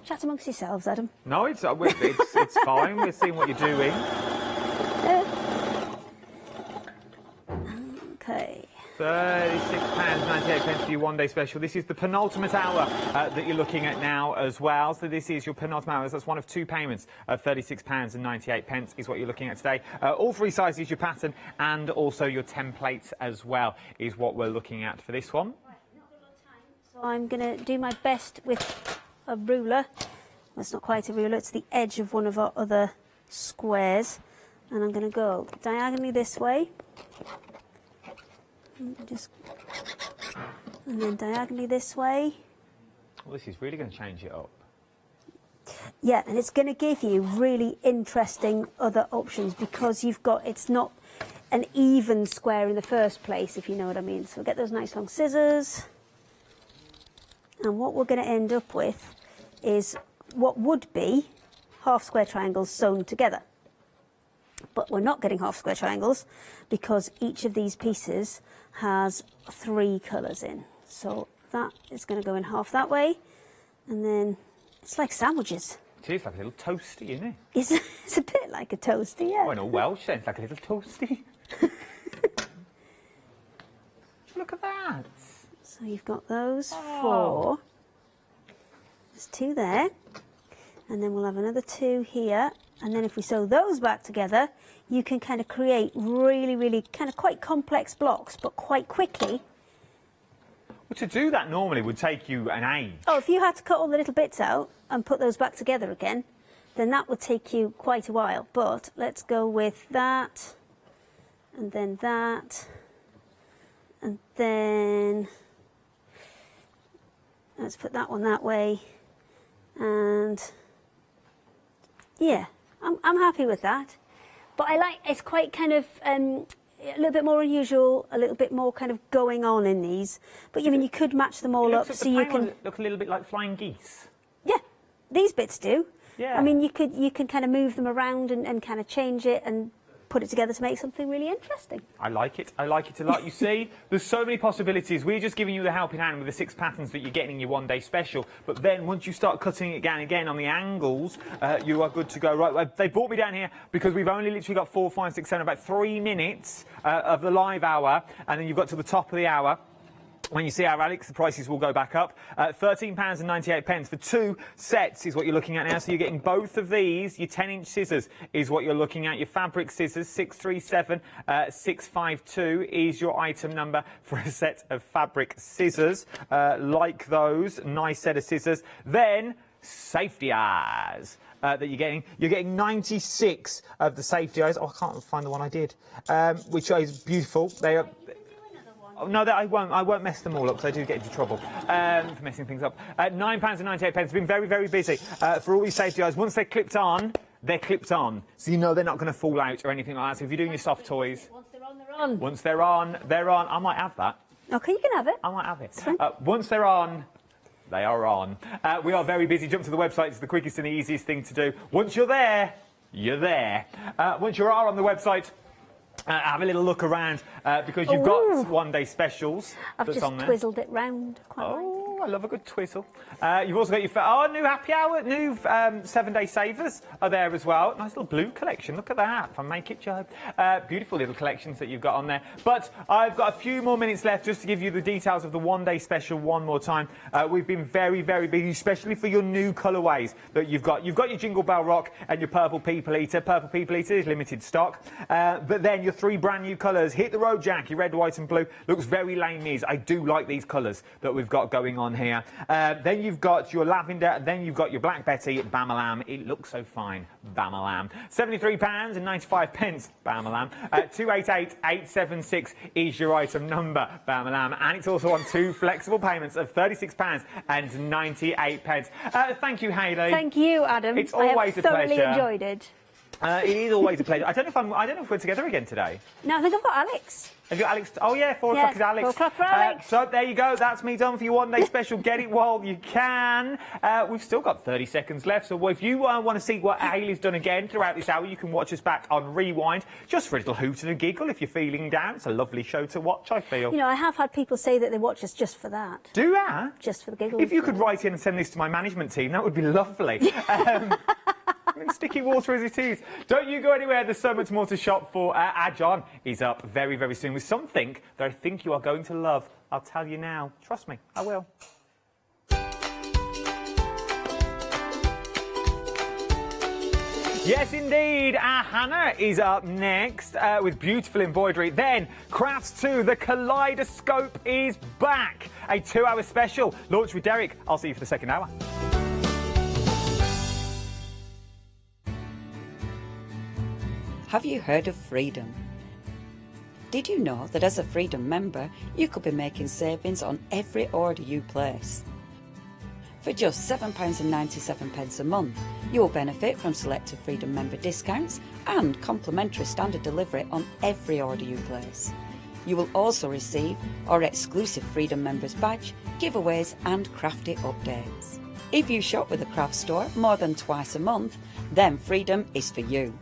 Chat amongst yourselves, Adam. No, it's fine. We're seeing what you're doing. Okay. £36.98 for your one-day special. This is the penultimate hour that you're looking at now as well. So this is your penultimate hour. That's one of 2 payments of £36.98 is what you're looking at today. All 3 sizes, your pattern, and also your templates as well is what we're looking at for this one. So I'm going to do my best with a ruler. That's not quite a ruler, it's the edge of one of our other squares. And I'm going to go diagonally this way. And then diagonally this way. Well, this is really going to change it up. Yeah, and it's going to give you really interesting other options because you've got, it's not an even square in the first place, if you know what I mean. So we'll get those nice long scissors. And what we're going to end up with is what would be half square triangles sewn together. But we're not getting half square triangles because each of these pieces has 3 colours in. So that is going to go in half that way. And then it's like sandwiches. It is like a little toasty, isn't it? It's a bit like a toasty, yeah. Oh, in all Welsh, it's like a little toasty. Look at that. So you've got those 4. that's 2 there. And then we'll have another 2 here. And then if we sew those back together, you can kind of create really, really kind of quite complex blocks, but quite quickly. Well, to do that normally would take you an age. Oh, if you had to cut all the little bits out and put those back together again, then that would take you quite a while. But let's go with that, and then that, and then let's put that one that way, and yeah, I'm happy with that. But I like, it's quite kind of a little bit more unusual, a little bit more kind of going on in these. But even you could match them all up so you can look a little bit like flying geese. Yeah, these bits do. Yeah. I mean, you can kind of move them around and kind of change it and put it together to make something really interesting. I like it. I like it a lot. You see, there's so many possibilities. We're just giving you the helping hand with the 6 patterns that you're getting in your one-day special. But then once you start cutting it down again on the angles, you are good to go. Right, they brought me down here because we've only literally got 4, 5, 6, 7, about 3 minutes of the live hour, and then you've got to the top of the hour. When you see our Alex, the prices will go back up. £13.98 for 2 sets is what you're looking at now. So you're getting both of these. Your 10-inch scissors is what you're looking at. Your fabric scissors, 637652 is your item number for a set of fabric scissors. Like those, nice set of scissors. Then safety eyes. That you're getting 96 of the safety eyes. Oh, I can't find the one I did, which is beautiful. They are. Oh, no, I won't mess them all up because I do get into trouble for messing things up. £9.98. It's been very, very busy for all these safety eyes. Once they're clipped on, so you know they're not going to fall out or anything like that. So if you're doing your soft toys, once they're on, they're on. Once they're on, they're on. I might have that. Okay, you can have it. I might have it. Once they're on, they are on. We are very busy. Jump to the website. It's the quickest and the easiest thing to do. Once you're there, you're there. Once you are on the website, have a little look around because you've got one-day specials. I've just twizzled it round. Oh, I love a good twizzle. You've also got your new happy hour, new 7-day savers are there as well. Nice little blue collection. Look at that from Make It Joe. Beautiful little collections that you've got on there. But I've got a few more minutes left just to give you the details of the one-day special one more time. We've been very, very busy, especially for your new colourways that you've got. You've got your Jingle Bell Rock and your Purple People Eater. Purple People Eater is limited stock. But then your 3 brand new colours. Hit the Road Jack, your red, white and blue. Looks very lame knees. I do like these colours that we've got going on here. Then you've got your lavender, then you've got your Black Betty, Bamalam. It looks so fine, Bamalam. £73.95, Bamalam. 288876 is your item number, Bamalam. And it's also on 2 flexible payments of £36.98. Thank you, Hayley. Thank you, Adam. It's always a pleasure. I thoroughly enjoyed it. It is always a pleasure. I don't know if we're together again today. No, I think I've got Alex. Have you got Alex? Oh, yeah, 4 o'clock is Alex. 4 o'clock for Alex. So there you go. That's me done for your one-day special. Get it while you can. We've still got 30 seconds left. So if you want to see what Hayley's done again throughout this hour, you can watch us back on Rewind, just for a little hoot and a giggle if you're feeling down. It's a lovely show to watch, I feel. You know, I have had people say that they watch us just for that. Do you? Just for the giggles. If you could write in and send this to my management team, that would be lovely. In sticky water as it is. Don't you go anywhere. There's so much more to shop for. Our John is up very, very soon with something that I think you are going to love. I'll tell you now. Trust me, I will. Yes, indeed. Our Hannah is up next with beautiful embroidery. Then, Crafts 2, the Kaleidoscope is back. A 2-hour special. Launched with Derek. I'll see you for the second hour. Have you heard of Freedom? Did you know that as a Freedom member, you could be making savings on every order you place? For just £7.97 a month, you will benefit from selected Freedom member discounts and complimentary standard delivery on every order you place. You will also receive our exclusive Freedom members badge, giveaways and crafty updates. If you shop with the craft store more than twice a month, then Freedom is for you.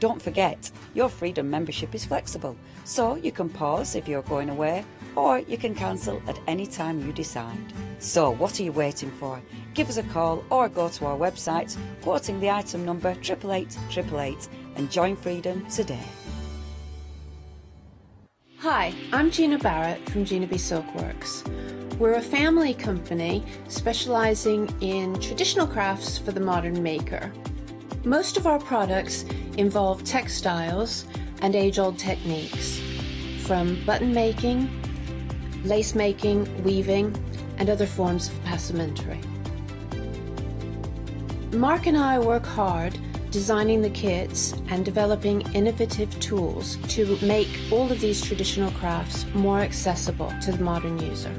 Don't forget, your Freedom membership is flexible, so you can pause if you're going away, or you can cancel at any time you decide. So what are you waiting for? Give us a call or go to our website, quoting the item number 88888 and join Freedom today. Hi, I'm Gina Barrett from Gina B Silkworks. We're a family company specializing in traditional crafts for the modern maker. Most of our products involve textiles and age-old techniques, from button making, lace making, weaving, and other forms of passementerie. Mark and I work hard designing the kits and developing innovative tools to make all of these traditional crafts more accessible to the modern user.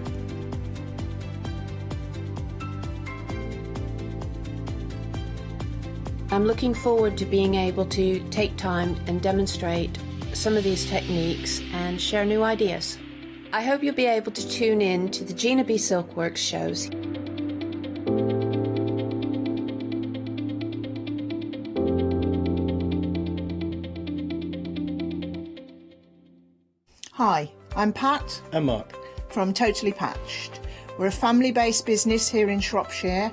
I'm looking forward to being able to take time and demonstrate some of these techniques and share new ideas. I hope you'll be able to tune in to the Gina B Silkworks shows. Hi, I'm Pat. And Mark. From Totally Patched. We're a family-based business here in Shropshire.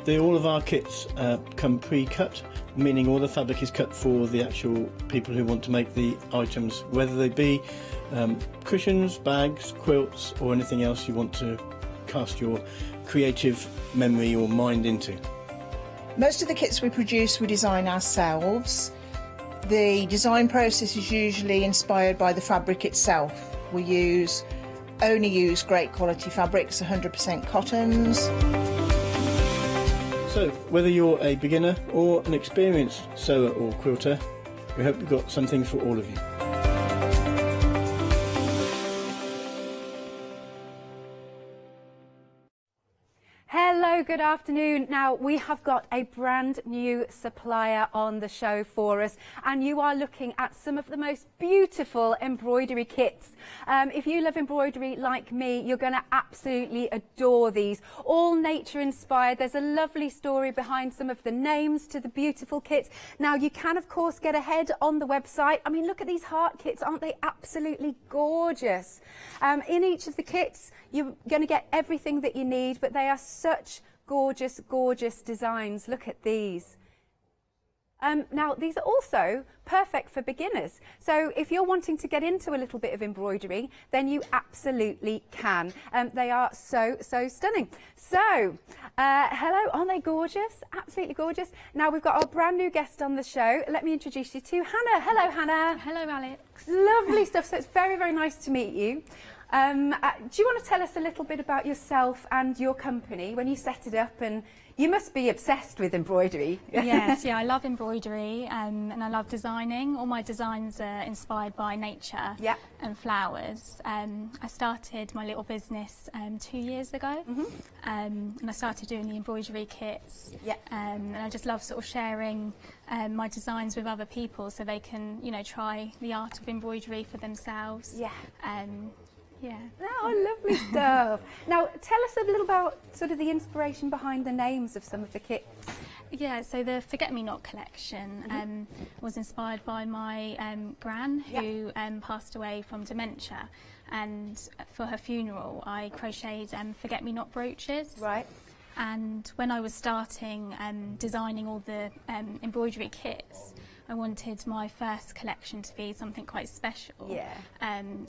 All of our kits come pre-cut, meaning all the fabric is cut for the actual people who want to make the items, whether they be cushions, bags, quilts, or anything else you want to cast your creative memory or mind into. Most of the kits we produce we design ourselves. The design process is usually inspired by the fabric itself. We only use great quality fabrics, 100% cottons. So, whether you're a beginner or an experienced sewer or quilter, we hope we've got something for all of you. Hello, good afternoon. Now, we have got a brand new supplier on the show for us, and you are looking at some of the most beautiful embroidery kits. If you love embroidery like me, you're going to absolutely adore these. All nature inspired. There's a lovely story behind some of the names to the beautiful kits. Now, you can, of course, get ahead on the website. I mean, look at these heart kits. Aren't they absolutely gorgeous? In each of the kits, you're going to get everything that you need, but they are such gorgeous, gorgeous designs. Look at these. Now, these are also perfect for beginners. So if you're wanting to get into a little bit of embroidery, then you absolutely can. They are so, so stunning. So, hello, aren't they gorgeous? Absolutely gorgeous. Now, we've got our brand new guest on the show. Let me introduce you to Hannah. Hello, Hannah. Hello, Alex. Lovely stuff. So it's very, very nice to meet you. Do you want to tell us a little bit about yourself and your company when you set it up? And you must be obsessed with embroidery. Yes, yeah, I love embroidery and I love designing. All my designs are inspired by nature and flowers. I started my little business 2 years ago and I started doing the embroidery kits. And I just love sort of sharing my designs with other people so they can, you know, try the art of embroidery for themselves. Yeah. Oh, lovely stuff. Now, tell us a little about sort of the inspiration behind the names of some of the kits. Yeah, so the Forget-Me-Not collection was inspired by my gran who passed away from dementia, and for her funeral I crocheted Forget-Me-Not brooches. Right. And when I was starting designing all the embroidery kits, I wanted my first collection to be something quite special.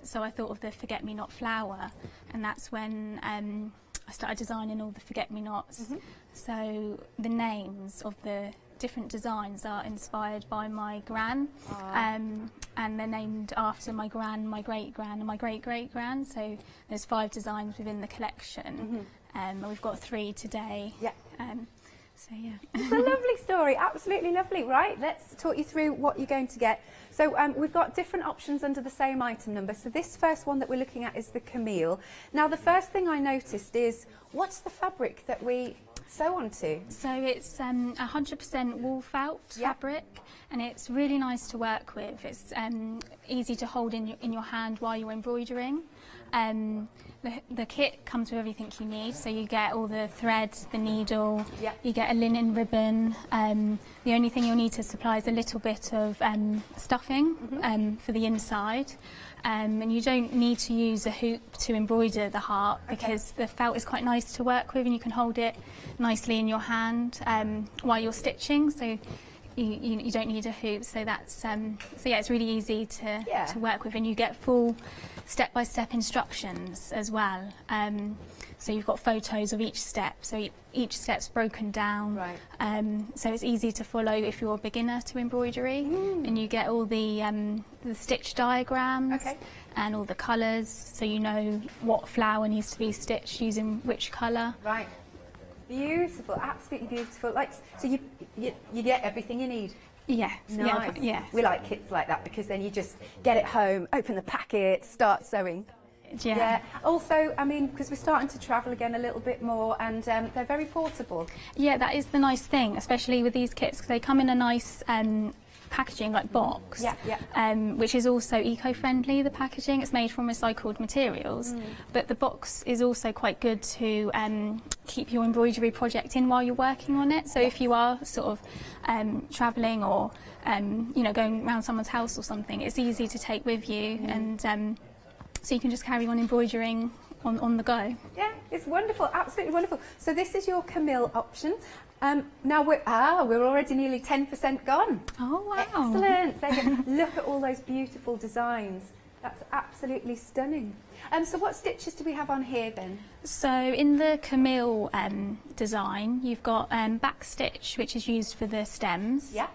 So I thought of the Forget-Me-Not flower, and that's when I started designing all the Forget-Me-Nots. So the names of the different designs are inspired by my gran, and they're named after my gran, my great-gran and my great-great-gran. So there's 5 designs within the collection, and we've got 3 today. So yeah. It's a lovely story, absolutely lovely. Right, let's talk you through what you're going to get. So we've got different options under the same item number. So this first one that we're looking at is the Camille. Now the first thing I noticed is, what's the fabric that we sew onto? So it's 100% wool felt fabric, and it's really nice to work with. It's easy to hold in your hand while you're embroidering. The kit comes with everything you need, so you get all the threads, the needle, you get a linen ribbon. The only thing you'll need to supply is a little bit of stuffing for the inside. And you don't need to use a hoop to embroider the heart, because the felt is quite nice to work with and you can hold it nicely in your hand while you're stitching, so you don't need a hoop, so that's so yeah, it's really easy to work with, and you get full step-by-step instructions as well. So you've got photos of each step, so each step's broken down, right. So it's easy to follow if you're a beginner to embroidery, and you get all the stitch diagrams and all the colours, so you know what flower needs to be stitched using which colour. Right. Beautiful, absolutely beautiful. Like, so you get everything you need. Yes. Nice. Yeah. We like kits like that because then you just get it home, open the packet, start sewing. Yeah. Also, I mean, because we're starting to travel again a little bit more, and they're very portable. Yeah, that is the nice thing, especially with these kits, because they come in a nice packaging, like box, which is also eco-friendly. The packaging, it's made from recycled materials, but the box is also quite good to keep your embroidery project in while you're working on it. So if you are sort of travelling or you know, going around someone's house or something, it's easy to take with you, and so you can just carry on embroidering on the go. Yeah, it's wonderful, absolutely wonderful. So this is your Camille option. Now we're already nearly 10% gone. Oh wow! Excellent. There you go. Look at all those beautiful designs. That's absolutely stunning. So what stitches do we have on here then? So in the Camille design, you've got back stitch, which is used for the stems. Yeah.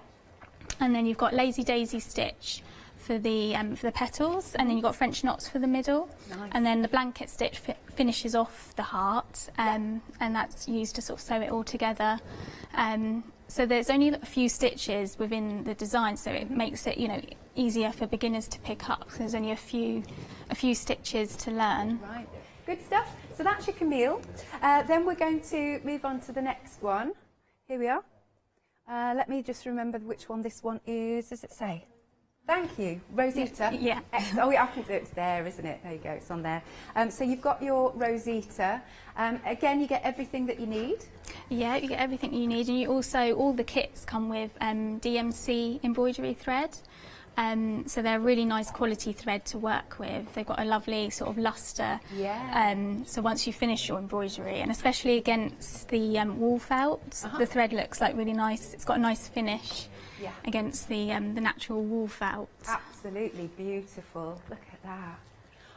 And then you've got lazy daisy stitch for the petals, and then you've got French knots for the middle. Nice. And then the blanket stitch finishes off the heart, and that's used to sort of sew it all together. So there's only a few stitches within the design, so it makes it, you know, easier for beginners to pick up. So there's only a few stitches to learn. Right, good stuff. So that's your Camille. Then we're going to move on to the next one. Here we are. Let me just remember which one this one is. Does it say? Thank you, Rosita. Yeah. Oh, yeah, I think it's there, isn't it? There you go, it's on there. So you've got your Rosita. Again, you get everything that you need. Yeah, you get everything you need, and you also, all the kits come with DMC embroidery thread. So they're a really nice quality thread to work with. They've got a lovely sort of luster. Yeah. So once you finish your embroidery, and especially against the wool felt, the thread looks like really nice. It's got a nice finish against the natural wool felt. Absolutely beautiful. Look at that.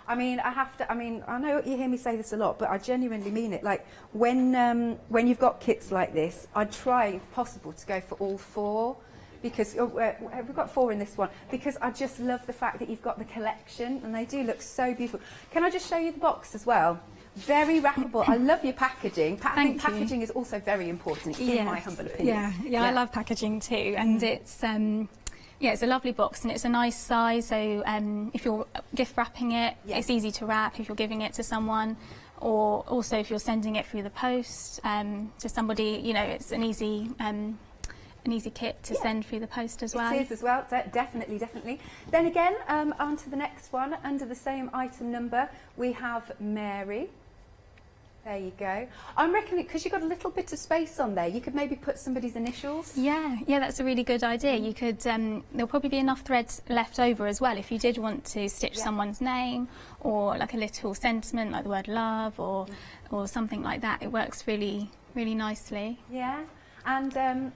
I mean, I know you hear me say this a lot, but I genuinely mean it. Like when you've got kits like this, I'd try, if possible, to go for all four. Because we've got 4 in this one, because I just love the fact that you've got the collection, and they do look so beautiful. Can I just show you the box as well? Very wrappable. I love your packaging. I think packaging is also very important, in my humble opinion. Yeah, I love packaging too, and it's it's a lovely box, and it's a nice size. So if you're gift wrapping it, it's easy to wrap if you're giving it to someone, or also if you're sending it through the post to somebody. You know, it's an easy kit to send through the post as well. It is as well, definitely. Then again, on to the next one, under the same item number, we have Mary. There you go. I'm reckoning, because you've got a little bit of space on there, you could maybe put somebody's initials. Yeah, that's a really good idea. You could, there'll probably be enough thread left over as well if you did want to stitch someone's name, or like a little sentiment like the word love, or something like that. It works really, really nicely. Yeah, and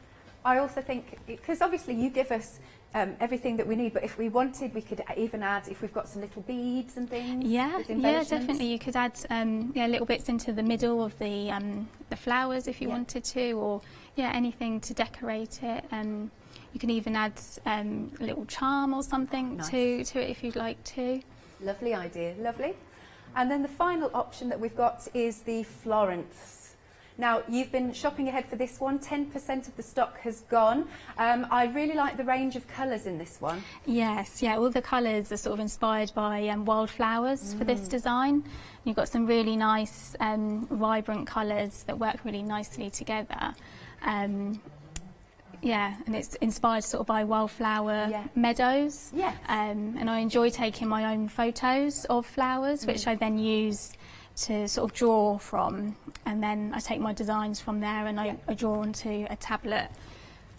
I also think, because obviously you give us everything that we need, but if we wanted, we could even add, if we've got some little beads and things. Yeah, definitely. You could add little bits into the middle of the flowers if you wanted to, or anything to decorate it. You can even add a little charm or something to it if you'd like to. Lovely idea, lovely. And then the final option that we've got is the Florence. Now, you've been shopping ahead for this one. 10% of the stock has gone. I really like the range of colours in this one. Yes, all the colours are sort of inspired by wildflowers for this design. You've got some really nice, vibrant colours that work really nicely together. And it's inspired sort of by wildflower meadows. Yes. And I enjoy taking my own photos of flowers, which I then use to sort of draw from, and then I take my designs from there, and I draw onto a tablet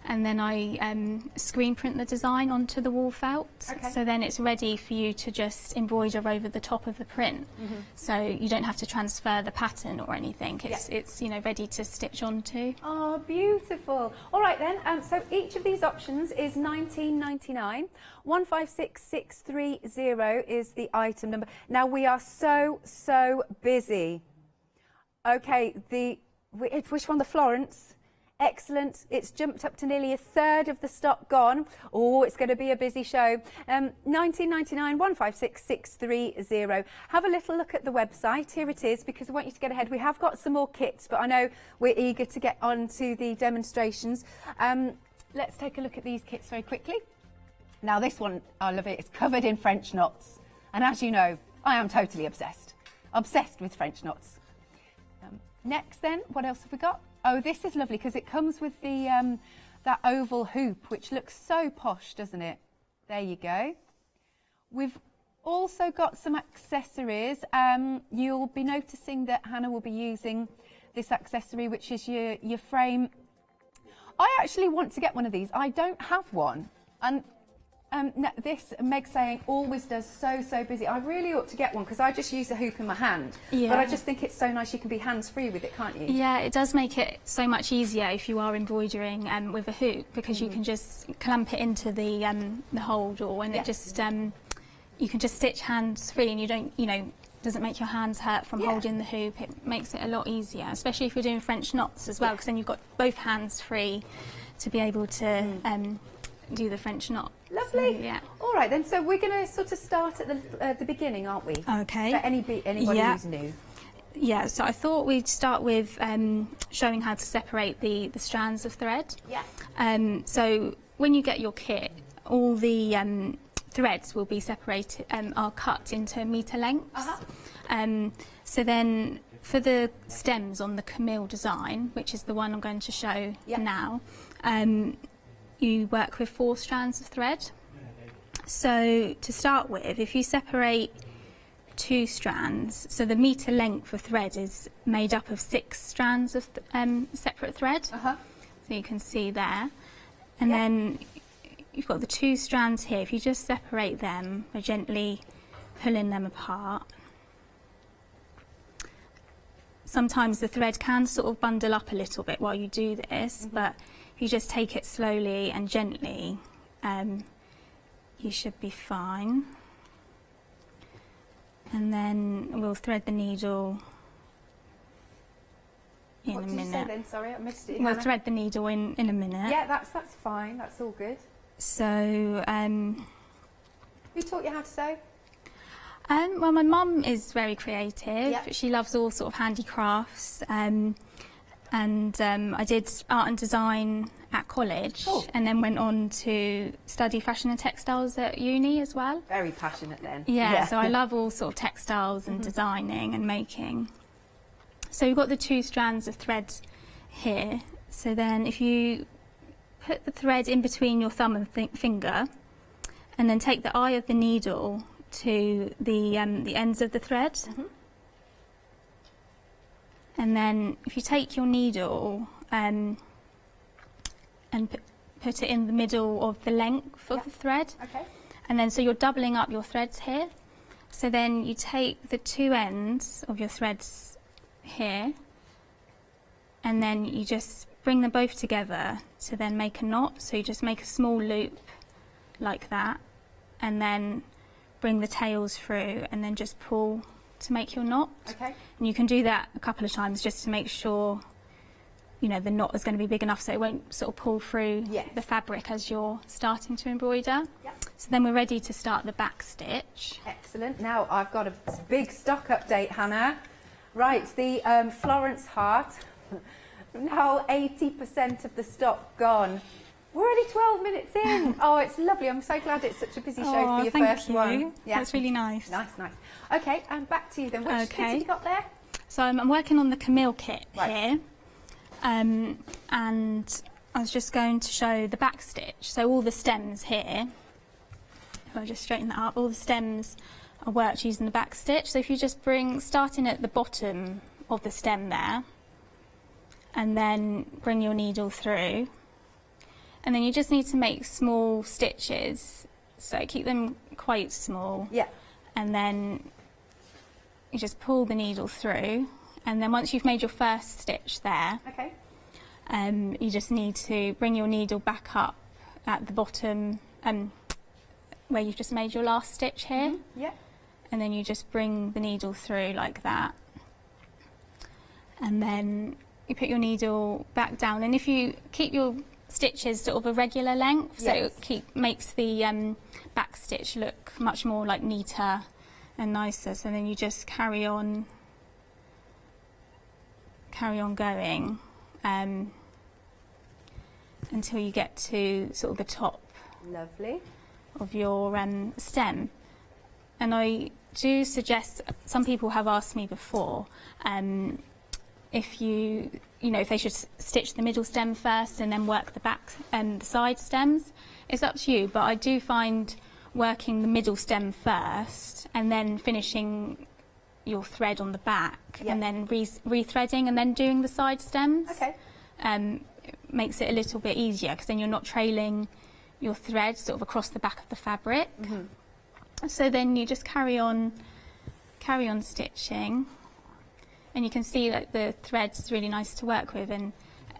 and then I screen print the design onto the wall felt. Okay. So then it's ready for you to just embroider over the top of the print. So you don't have to transfer the pattern or anything. It's you know, ready to stitch onto. Oh, beautiful. All right then, so each of these options is £19.99. 156630 is the item number. Now we are so busy. Okay, which one? The Florence. Excellent. It's jumped up to nearly a third of the stock gone. Oh, it's going to be a busy show. 19.99, 156630. Have a little look at the website. Here it is, because I want you to get ahead. We have got some more kits, but I know we're eager to get on to the demonstrations. Let's take a look at these kits very quickly. Now this one, I love it. It's covered in French knots. And as you know, I am totally obsessed. Obsessed with French knots. Next then, what else have we got? Oh, this is lovely because it comes with the that oval hoop, which looks so posh, doesn't it? There you go. We've also got some accessories. You'll be noticing that Hannah will be using this accessory, which is your frame. I actually want to get one of these. I don't have one. And this, Meg saying, always does so busy. I really ought to get one because I just use a hoop in my hand. Yeah. But I just think it's so nice you can be hands-free with it, can't you? Yeah, it does make it so much easier if you are embroidering with a hoop, because you can just clamp it into the hold, or and it just you can just stitch hands-free, and you don't, you know, doesn't make your hands hurt from holding the hoop. It makes it a lot easier, especially if you're doing French knots as well, because then you've got both hands free to be able to do the French knot. Lovely. So, yeah. All right then. So we're going to sort of start at the beginning, aren't we? Okay. For anybody who's new. Yeah. So I thought we'd start with showing how to separate the strands of thread. Yeah. So when you get your kit, all the threads will be separated, are cut into metre lengths. So then for the stems on the Camille design, which is the one I'm going to show now, you work with 4 strands of thread. So to start with, if you separate 2 strands, so the metre length of thread is made up of 6 strands of separate thread. So you can see there. And then you've got the 2 strands here. If you just separate them by gently pulling them apart, sometimes the thread can sort of bundle up a little bit while you do this, but if you just take it slowly and gently, you should be fine. And then we'll thread the needle in a minute. What did you say then? Sorry, I missed it. We'll thread the needle in a minute. Yeah, that's fine. That's all good. So, who taught you how to sew? Well, my mum is very creative. Yep. She loves all sort of handicrafts. I did art and design at college, and then went on to study fashion and textiles at uni as well. Very passionate then. Yeah, so I love all sort of textiles and designing and making. So we've got the 2 strands of thread here. So then if you put the thread in between your thumb and finger, and then take the eye of the needle to the ends of the thread. And then if you take your needle and put it in the middle of the length of the thread, and then so you're doubling up your threads here. So then you take the 2 ends of your threads here, and then you just bring them both together to then make a knot. So you just make a small loop like that, and then bring the tails through, and then just pull to make your knot. And you can do that a couple of times just to make sure, you know, the knot is going to be big enough so it won't sort of pull through the fabric as you're starting to embroider. So then we're ready to start the back stitch. Excellent. Now I've got a big stock update, Hannah. Right, the Florence heart. Now 80% of the stock gone. We're only 12 minutes in. Oh, it's lovely. I'm so glad it's such a busy show for your first one. Yeah, that's really nice. Nice. Okay, and back to you then. Which kit have you got there? So I'm working on the Camille kit here. And I was just going to show the back stitch. So all the stems here, if I just straighten that up, all the stems are worked using the back stitch. So if you just starting at the bottom of the stem there, and then bring your needle through, And then you just need to make small stitches, so keep them quite small. Yeah. And then you just pull the needle through, and then once you've made your first stitch there, okay, you just need to bring your needle back up at the bottom where you've just made your last stitch here. Yeah. And then you just bring the needle through like that. And then you put your needle back down, and if you keep your stitches sort of a regular length, so it makes the back stitch look much more like neater and nicer. So then you just carry on going until you get to sort of the top. Lovely. Of your stem. And I do suggest, some people have asked me before, if if they should stitch the middle stem first and then work the back and the side stems. It's up to you, but I do find working the middle stem first and then finishing your thread on the back and then rethreading and then doing the side stems. Okay. Makes it a little bit easier, because then you're not trailing your thread sort of across the back of the fabric. So then you just carry on stitching, and you can see that the thread's really nice to work with, and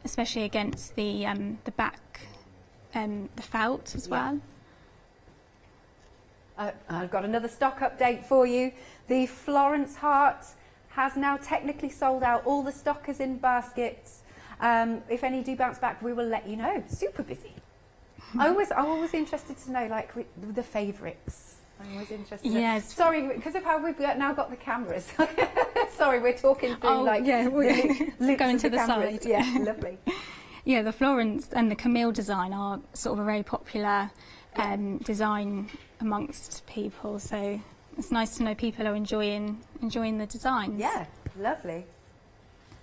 especially against the back, the felt as well. I've got another stock update for you. The Florence Heart has now technically sold out. All the stock is in baskets. If any do bounce back, we will let you know. Super busy. I'm always interested to know, like, the favourites. I'm always interested. Yes. Sorry, because of how we've now got the cameras. Sorry, we're talking through we're going to the cameras. side. Yeah, lovely. Yeah, the Florence and the Camille design are sort of a very popular design amongst people. So it's nice to know people are enjoying the designs. Yeah, lovely.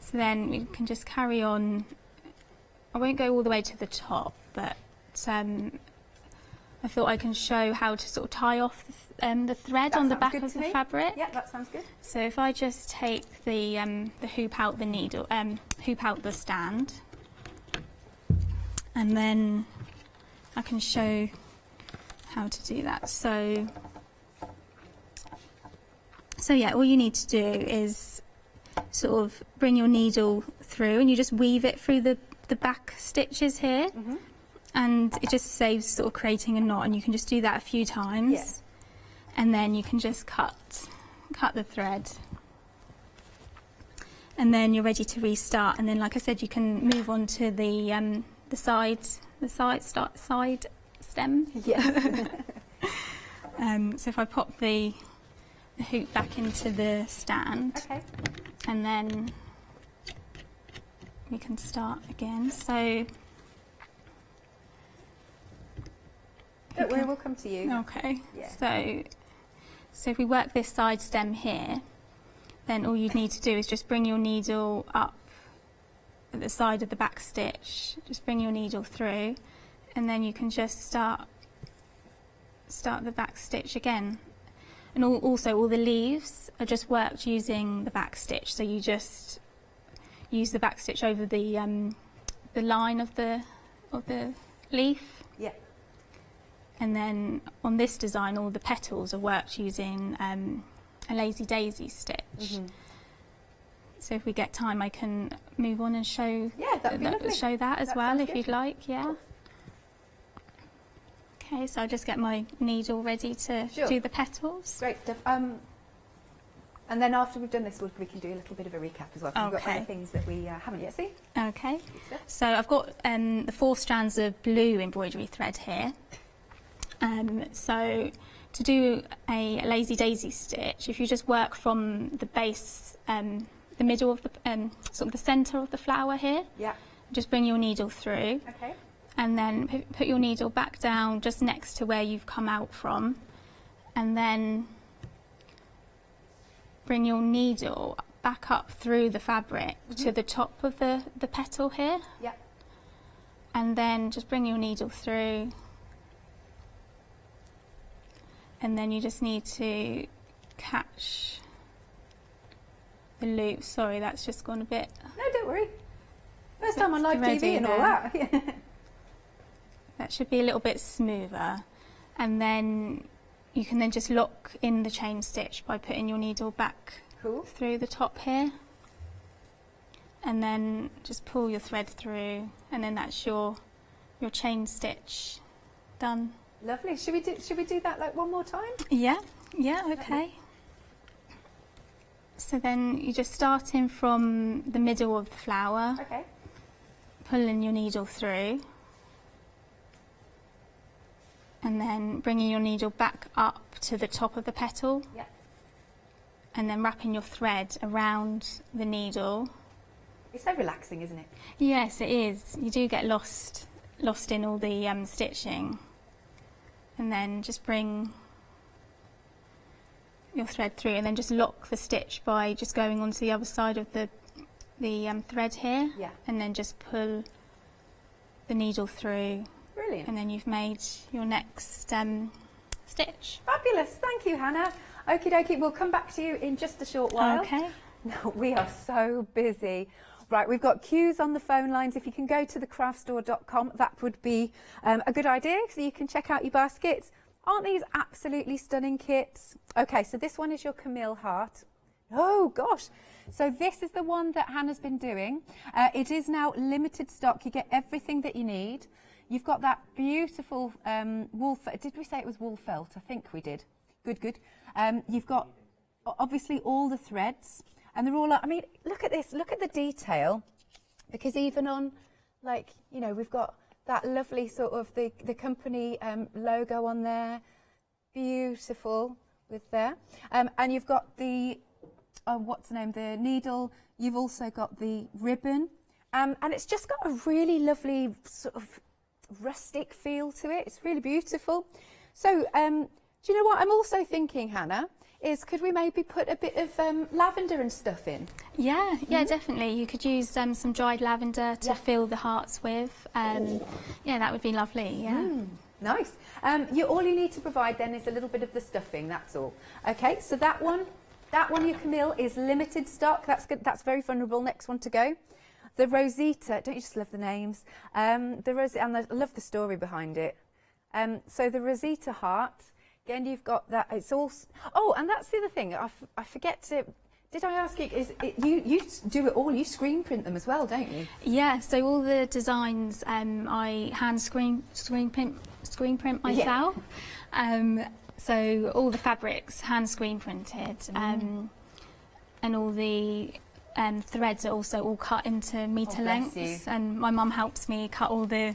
So then we can just carry on. I won't go all the way to the top, but I thought I can show how to sort of tie off the thread on the back of the fabric. Yeah, that sounds good. So if I just take the hoop out the needle, hoop out the stand, and then I can show how to do that. So yeah, all you need to do is sort of bring your needle through, and you just weave it through the back stitches here. And it just saves sort of creating a knot, and you can just do that a few times, and then you can just cut the thread, and then you're ready to restart. And then, like I said, you can move on to the side stems. Yes. So if I pop the hoop back into the stand, and then we can start again. So. Don't worry, we'll come to you. Okay. Yeah. So if we work this side stem here, then all you need to do is just bring your needle up at the side of the back stitch. Just bring your needle through, and then you can just start the back stitch again. And also all the leaves are just worked using the back stitch. So you just use the back stitch over the line of the leaf. Yeah. And then on this design, all the petals are worked using a lazy daisy stitch. So if we get time, I can move on and show show that as well, if you'd like. Yeah. Okay, so I'll just get my needle ready to do the petals. Great stuff. And then after we've done this, we can do a little bit of a recap as well. We've got other things that we haven't yet seen. Okay. So I've got the 4 strands of blue embroidery thread here. So to do a lazy daisy stitch, if you just work from the base, the middle of the sort of the centre of the flower here, just bring your needle through, and then put your needle back down just next to where you've come out from, and then bring your needle back up through the fabric to the top of the petal here, and then just bring your needle through. And then you just need to catch the loop. Sorry, that's just gone a bit... No, don't worry. First time on live TV and all that. That should be a little bit smoother. And then you can then just lock in the chain stitch by putting your needle back through the top here. And then just pull your thread through, and then that's your chain stitch done. Lovely. Should we do that like one more time? Yeah, okay. So then you're just starting from the middle of the flower. Okay. Pulling your needle through. And then bringing your needle back up to the top of the petal. Yeah. And then wrapping your thread around the needle. It's so relaxing, isn't it? Yes, it is. You do get lost in all the stitching. And then just bring your thread through, and then just lock the stitch by just going onto the other side of the thread here. Yeah. And then just pull the needle through. Brilliant. And then you've made your next stitch. Fabulous. Thank you, Hannah. Okie dokie. We'll come back to you in just a short while. Okay. No, we are so busy. Right, we've got queues on the phone lines. If you can go to thecraftstore.com, that would be a good idea, so you can check out your baskets. Aren't these absolutely stunning kits? Okay, so this one is your Camille heart. Oh, gosh. So this is the one that Hannah's been doing. It is now limited stock. You get everything that you need. You've got that beautiful wool. Did we say it was wool felt? I think we did. Good, good. You've got, obviously, all the threads. And they're all, I mean, look at this, look at the detail, because even on, like, you know, we've got that lovely sort of the company logo on there, beautiful with there. And you've got the, what's the name, the needle, you've also got the ribbon, and it's just got a really lovely sort of rustic feel to it. It's really beautiful. So, do you know what I'm also thinking, Hannah? Is could we maybe put a bit of lavender and stuff in? Yeah, definitely. You could use some dried lavender to fill the hearts with. Yeah, that would be lovely. Yeah. Nice. All you need to provide then is a little bit of the stuffing. That's all. Okay. So that one, your Camille, is limited stock. That's good. That's very vulnerable. Next one to go. The Rosita. Don't you just love the names? The Rosita, and I love the story behind it. So the Rosita heart. Again, you've got that. It's all. Oh, and that's the other thing. I forget to. Did I ask you? You do it all? You screen print them as well, don't you? Yeah. So all the designs, I hand screen print myself. Yeah. So all the fabrics hand screen printed, and all the threads are also all cut into metre lengths, and my mum helps me cut all the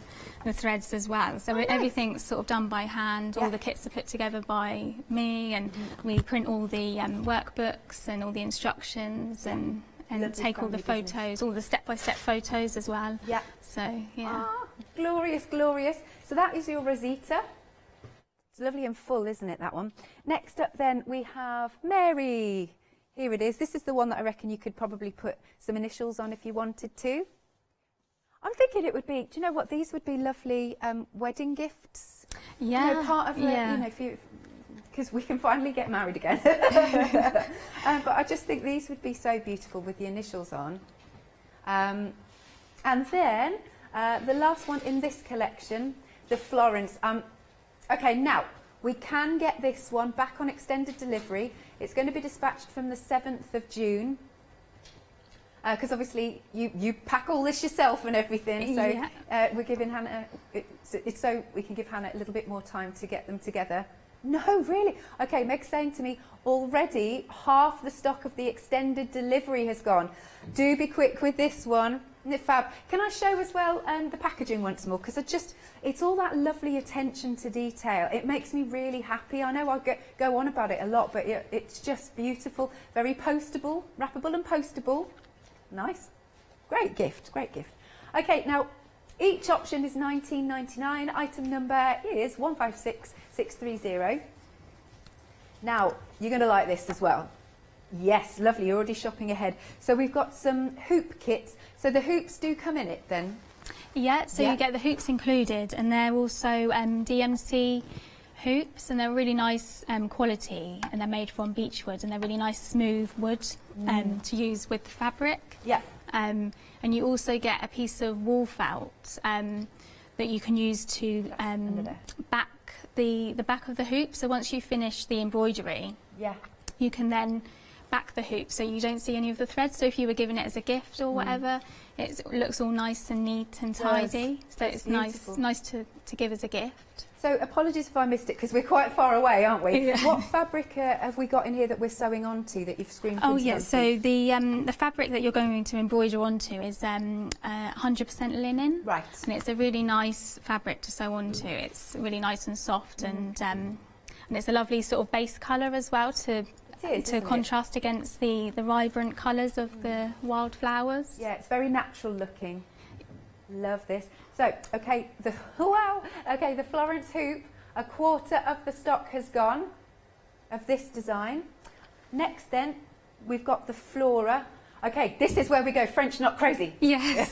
threads as well. So everything's sort of done by hand. All the kits are put together by me, and we print all the workbooks and all the instructions, and take all the photos, all the step-by-step photos as well. Yeah. So yeah. Oh, glorious, glorious. So that is your Rosita. It's lovely and full, isn't it, that one? Next up then we have Mary. Here it is. This is the one that I reckon you could probably put some initials on if you wanted to. I'm thinking it would be, do you know what, these would be lovely wedding gifts. Yeah. You know, part of the, you know, because we can finally get married again. But I just think these would be so beautiful with the initials on. And then the last one in this collection, the Florence. Okay, now, we can get this one back on extended delivery. It's going to be dispatched from the 7th of June. Because obviously you pack all this yourself and everything. So we're giving Hannah, it's so we can give Hannah a little bit more time to get them together. No, really? Okay, Meg's saying to me, already half the stock of the extended delivery has gone. Do be quick with this one. Isn't it fab? Can I show as well the packaging once more? Because it's all that lovely attention to detail. It makes me really happy. I know I go on about it a lot, but it's just beautiful. Very postable, wrappable and postable. Nice. Great gift, great gift. Okay, now each option is $19.99. Item number is 156630. Now, you're going to like this as well. Yes, lovely, you're already shopping ahead. So we've got some hoop kits. So the hoops do come in it then? Yeah, so you get the hoops included, and they're also DMC hoops, and they're really nice quality, and they're made from beechwood, and they're really nice smooth wood to use with fabric. Yeah. And you also get a piece of wool felt that you can use to back the back of the hoop. So once you finish the embroidery, you can then back the hoop so you don't see any of the threads. So if you were giving it as a gift or whatever, it looks all nice and neat and tidy. So it's nice to give as a gift. So apologies if I missed it because we're quite far away, aren't we? Yeah. What fabric have we got in here that we're sewing onto that you've screen printed onto? So the fabric that you're going to embroider onto is 100% linen. Right. And it's a really nice fabric to sew onto. It's really nice and soft and it's a lovely sort of base colour as well to contrast against the vibrant colours of the wildflowers. Yeah, it's very natural looking. Love this. So, okay, the Florence hoop, a quarter of the stock has gone of this design. Next then, we've got the Flora. Okay, this is where we go French knot crazy. Yes.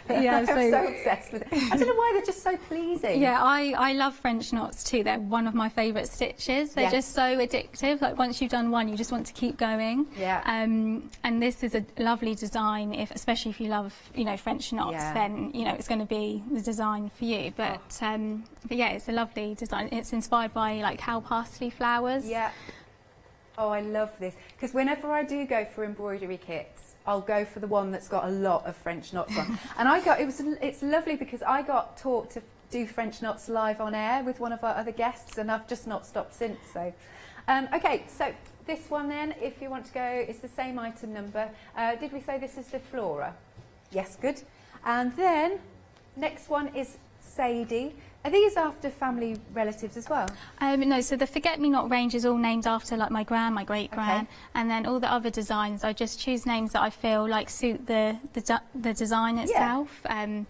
Yeah, I'm so obsessed with it. I don't know why they're just so pleasing. Yeah, I love French knots too. They're one of my favourite stitches. They're just so addictive. Like once you've done one, you just want to keep going. Yeah. And this is a lovely design, especially if you love, French knots. Then it's going to be the design for you. But yeah, it's a lovely design. It's inspired by like cow parsley flowers. Yeah. Oh, I love this because whenever I do go for embroidery kits, I'll go for the one that's got a lot of French knots on. And it's lovely because I got taught to do French knots live on air with one of our other guests, and I've just not stopped since. So, okay, so this one then, if you want to go, it's the same item number. Did we say this is the Flora? Yes, good. And then next one is Sadie. Are these after family relatives as well? No, so the Forget-Me-Not range is all named after like my gran, my great-gran, and then all the other designs, I just choose names that I feel like suit the design itself. And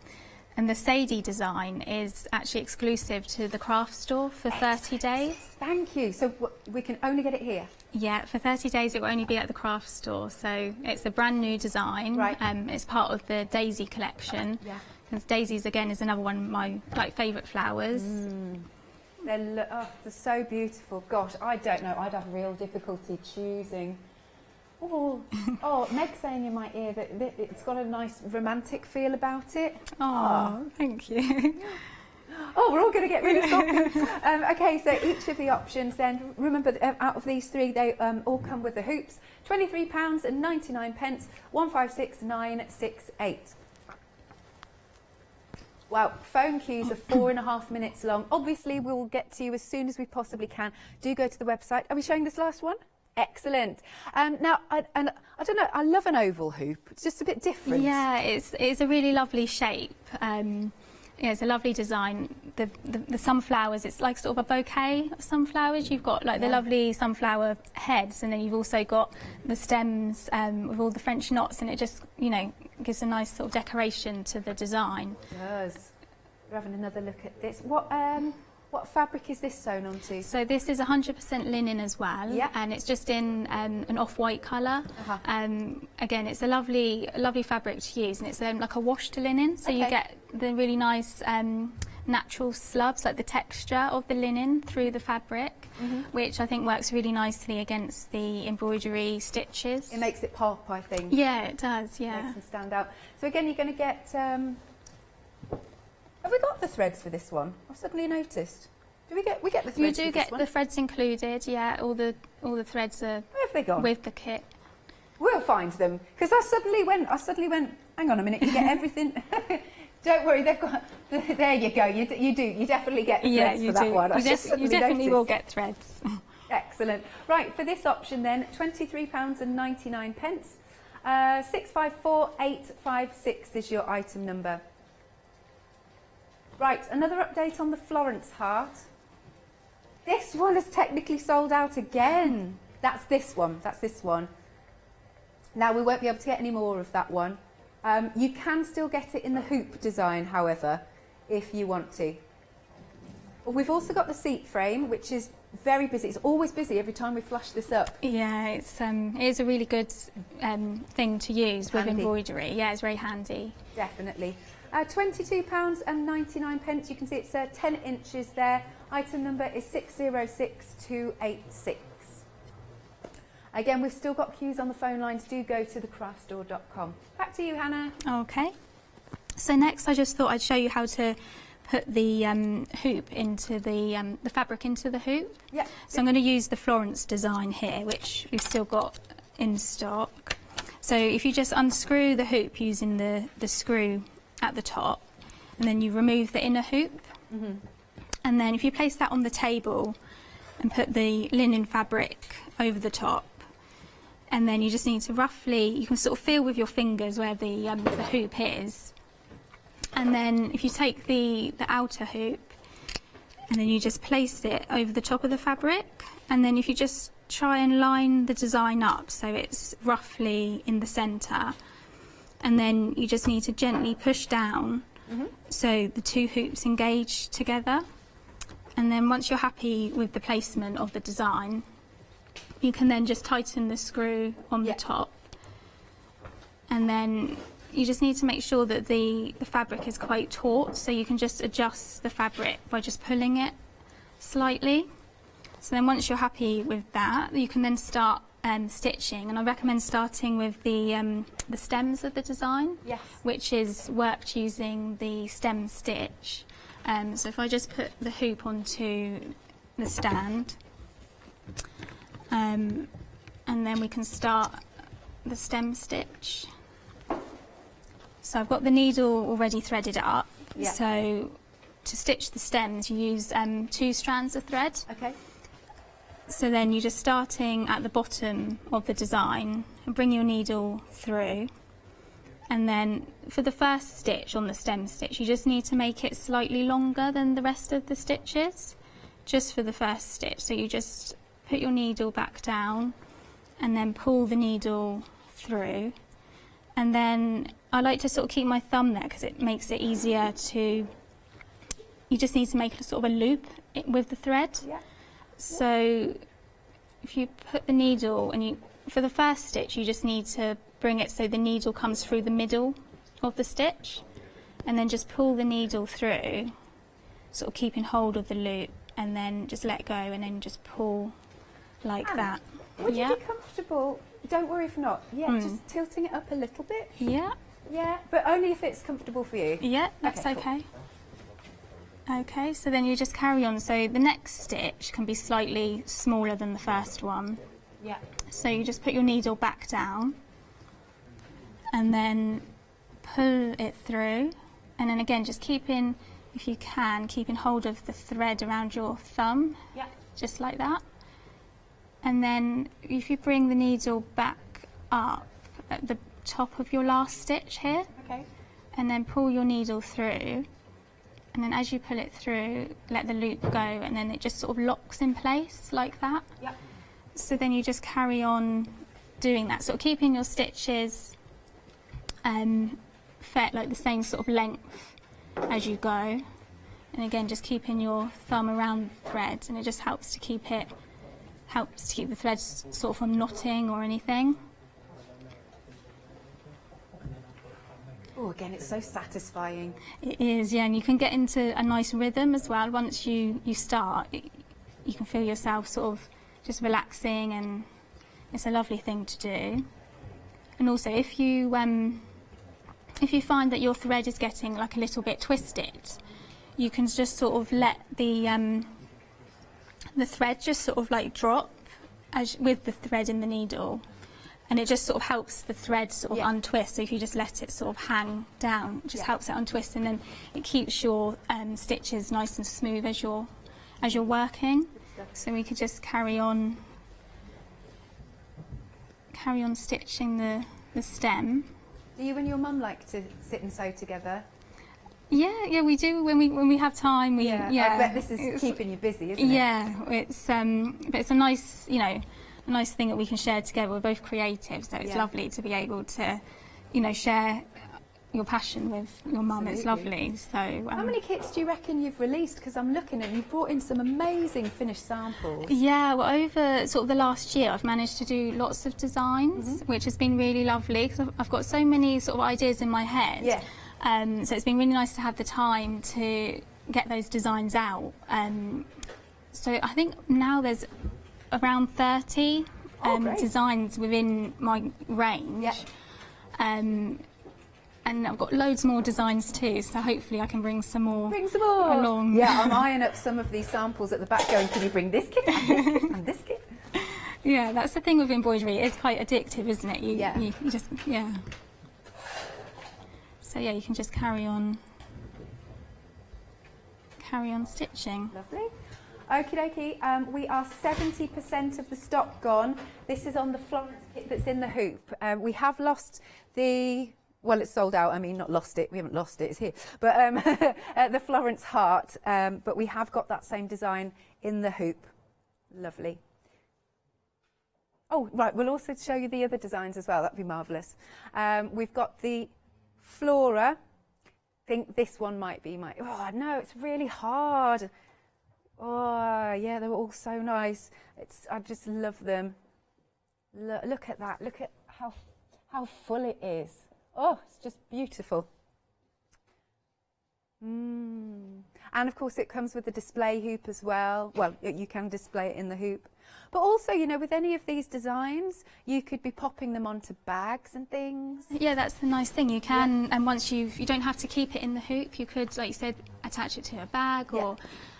the Sadie design is actually exclusive to the craft store for 30 days. Thank you. So we can only get it here? Yeah, for 30 days it will only be at the craft store. So it's a brand new design. Right. It's part of the Daisy collection. Yeah. Because daisies, again, is another one of my favourite flowers. They're so beautiful. Gosh, I don't know. I'd have real difficulty choosing. Oh, Meg's saying in my ear that it's got a nice romantic feel about it. Oh, thank you. Oh, we're all going to get really soft. Okay, so each of the options then, remember, out of these three, they all come with the hoops. £23.99, 156968. Wow, phone queues are 4.5 minutes long. Obviously, we'll get to you as soon as we possibly can. Do go to the website. Are we showing this last one? Excellent. Now, I don't know, I love an oval hoop. It's just a bit different. Yeah, it's a really lovely shape. Yeah, it's a lovely design. The sunflowers, it's like sort of a bouquet of sunflowers. You've got like the lovely sunflower heads, and then you've also got the stems with all the French knots, and it just, gives a nice sort of decoration to the design. It does. We're having another look at this. What fabric is this sewn onto? So this is 100% linen as well, and it's just in an off-white colour. Again, it's a lovely fabric to use, and it's like a washed linen, so you get the really nice natural slubs, like the texture of the linen through the fabric, which I think works really nicely against the embroidery stitches. It makes it pop, I think. Yeah, it does, yeah. Makes them stand out. So again, you're going to get... have we got the threads for this one? I've suddenly noticed. We get the threads? You do get the threads included, yeah. All the threads are Where have they gone? With the kit. We'll find them, because I suddenly went, hang on a minute, you get everything... Don't worry, they've got... There you go, you definitely get the threads for that one. You definitely will get threads. Excellent. Right, for this option then, £23.99. 654856 is your item number. Right, another update on the Florence heart. This one is technically sold out again. That's this one. Now, we won't be able to get any more of that one. You can still get it in the hoop design, however, if you want to. We've also got the seat frame, which is very busy. It's always busy every time we flash this up. Yeah, it is a really good thing to use with embroidery. Yeah, it's very handy. Definitely. £22.99. You can see it's 10 inches there. Item number is 606286. Again, we've still got queues on the phone lines. Do go to thecraftstore.com. Back to you, Hannah. Okay. So next I just thought I'd show you how to put the hoop into the fabric into the hoop. Yeah. So I'm going to use the Florence design here, which we've still got in stock. So if you just unscrew the hoop using the screw at the top, and then you remove the inner hoop, and then if you place that on the table and put the linen fabric over the top, and then you just need to roughly, you can sort of feel with your fingers where the hoop is. And then if you take the outer hoop and then you just place it over the top of the fabric, and then if you just try and line the design up so it's roughly in the centre, and then you just need to gently push down so the two hoops engage together. And then once you're happy with the placement of the design, you can then just tighten the screw on the top, and then you just need to make sure that the fabric is quite taut, so you can just adjust the fabric by just pulling it slightly. So then once you're happy with that, you can then start stitching, and I recommend starting with the stems of the design, which is worked using the stem stitch. So if I just put the hoop onto the stand, and then we can start the stem stitch. So I've got the needle already threaded up. So to stitch the stems, you use 2 strands of thread. So then you're just starting at the bottom of the design and bring your needle through. And then for the first stitch on the stem stitch, you just need to make it slightly longer than the rest of the stitches, just for the first stitch. So you just put your needle back down and then pull the needle through. And then I like to sort of keep my thumb there because it makes it easier to, you just need to make a sort of a loop with the thread. So if you put the needle, and for the first stitch, you just need to bring it so the needle comes through the middle of the stitch, and then just pull the needle through, sort of keeping hold of the loop, and then just let go, and then just pull like that. Would you be comfortable, don't worry if not, just tilting it up a little bit? Yeah, but only if it's comfortable for you? Yeah, that's okay. Okay, so then you just carry on. So the next stitch can be slightly smaller than the first one. So you just put your needle back down and then pull it through, and then again just keeping, if you can, keeping hold of the thread around your thumb, just like that. And then if you bring the needle back up at the top of your last stitch here, and then pull your needle through, and then as you pull it through, let the loop go, and then it just sort of locks in place like that. So then you just carry on doing that, sort of keeping your stitches like the same sort of length as you go, and again just keeping your thumb around the thread, and it just helps to keep the thread sort of from knotting or anything. Oh, again, it's so satisfying. It is, yeah, and you can get into a nice rhythm as well. Once you start, you can feel yourself sort of just relaxing, and it's a lovely thing to do. And also, if you find that your thread is getting like a little bit twisted, you can just sort of let the thread just sort of like drop with the thread in the needle, and it just sort of helps the thread sort of untwist. So if you just let it sort of hang down, it just helps it untwist, and then it keeps your stitches nice and smooth as you're working. So we could just carry on stitching the stem. Do you and your mum like to sit and sew together? Yeah, we do when we have time. I bet this is keeping you busy, isn't it? Yeah, but it's a nice, a nice thing that we can share together. We're both creative, so it's lovely to be able to, share your passion with your mum. It's lovely. So how many kits do you reckon you've released? Because I'm looking and you've brought in some amazing finished samples. Yeah, well, over sort of the last year, I've managed to do lots of designs, which has been really lovely because I've got so many sort of ideas in my head. So it's been really nice to have the time to get those designs out. So I think now there's around 30 designs within my range. and I've got loads more designs too, so hopefully I can bring some more. Bring some more along. Yeah, I'm eyeing up some of these samples at the back going, can you bring this kit and this kit and this kit? Yeah, that's the thing with embroidery. It's quite addictive, isn't it? You just, So yeah, you can just carry on stitching. Lovely. Okie dokie, we are 70% of the stock gone. This is on the Florence kit that's in the hoop. We have lost the, well, it's sold out. I mean, not lost it. We haven't lost it. It's here. But the Florence heart. But we have got that same design in the hoop. Lovely. Oh, right. We'll also show you the other designs as well. That'd be marvellous. We've got the Flora. I think this one might be my... Oh, no, it's really hard. Oh, yeah, they were all so nice. I just love them. Look at that. Look at how full it is. Oh, it's just beautiful. And of course it comes with a display hoop as well. Well, you can display it in the hoop. But also, you know, with any of these designs, you could be popping them onto bags and things. Yeah, that's the nice thing. You can, and once you don't have to keep it in the hoop. You could, like you said, attach it to a bag or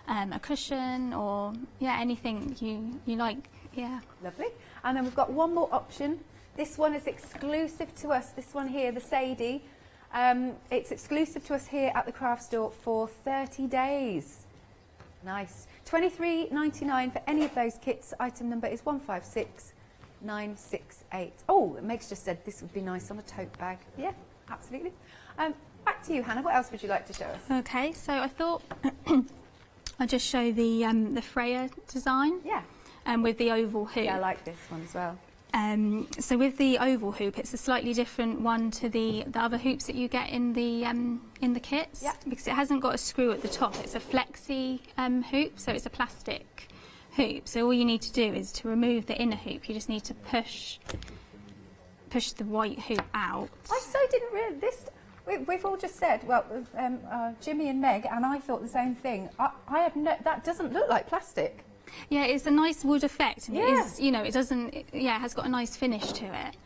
a cushion or, anything you like. Yeah. Lovely. And then we've got one more option. This one is exclusive to us. This one here, the Sadie. It's exclusive to us here at the craft store for 30 days. Nice. $23.99 for any of those kits. Item number is 156968. Oh, Meg's just said this would be nice on a tote bag. Yeah, absolutely. Back to you, Hannah. What else would you like to show us? Okay, so I thought I'd just show the Freya design. Yeah. With the oval hoop. Yeah, I like this one as well. So with the oval hoop, it's a slightly different one to the other hoops that you get in the kits, because it hasn't got a screw at the top. It's a flexi hoop, so it's a plastic hoop. So all you need to do is to remove the inner hoop. You just need to push the white hoop out. I so didn't realise this. We've all just said, well, Jimmy and Meg, and I thought the same thing. I had that doesn't look like plastic. Yeah, it's a nice wood effect, and it is, you know, it doesn't, it has got a nice finish to it.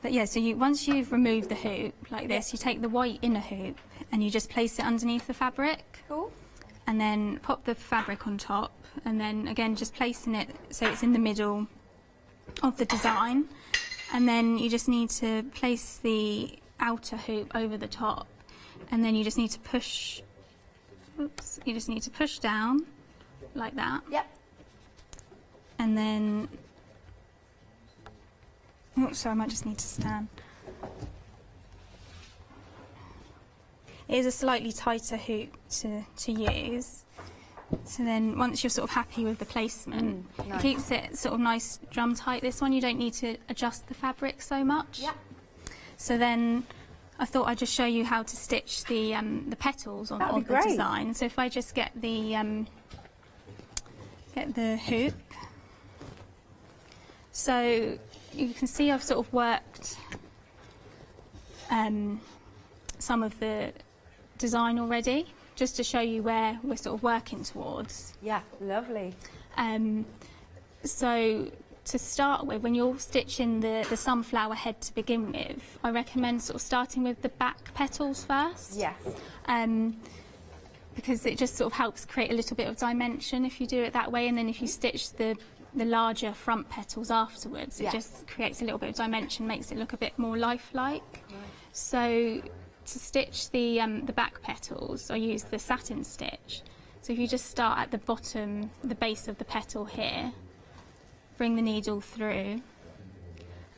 But yeah, so once you've removed the hoop like this, you take the white inner hoop and you just place it underneath the fabric. Cool. And then pop the fabric on top, and then again just placing it so it's in the middle of the design. And then you just need to place the outer hoop over the top, and then you just need to push. Oops! You just need to push down. Like that. Yep. And then, sorry, I might just need to stand. It is a slightly tighter hoop to use. So then once you're sort of happy with the placement, nice. It keeps it sort of nice drum tight. This one, you don't need to adjust the fabric so much. Yep. So then I thought I'd just show you how to stitch the petals on the design. So if I just get the hoop. So you can see I've sort of worked some of the design already, just to show you where we're sort of working towards. Yeah, lovely. So to start with, when you're stitching the sunflower head to begin with, I recommend sort of starting with the back petals first. Yeah. Because it just sort of helps create a little bit of dimension if you do it that way, and then if you stitch the larger front petals afterwards, it just creates a little bit of dimension, makes it look a bit more lifelike. Right. So to stitch the back petals, I use the satin stitch. So if you just start at the bottom, the base of the petal here, bring the needle through,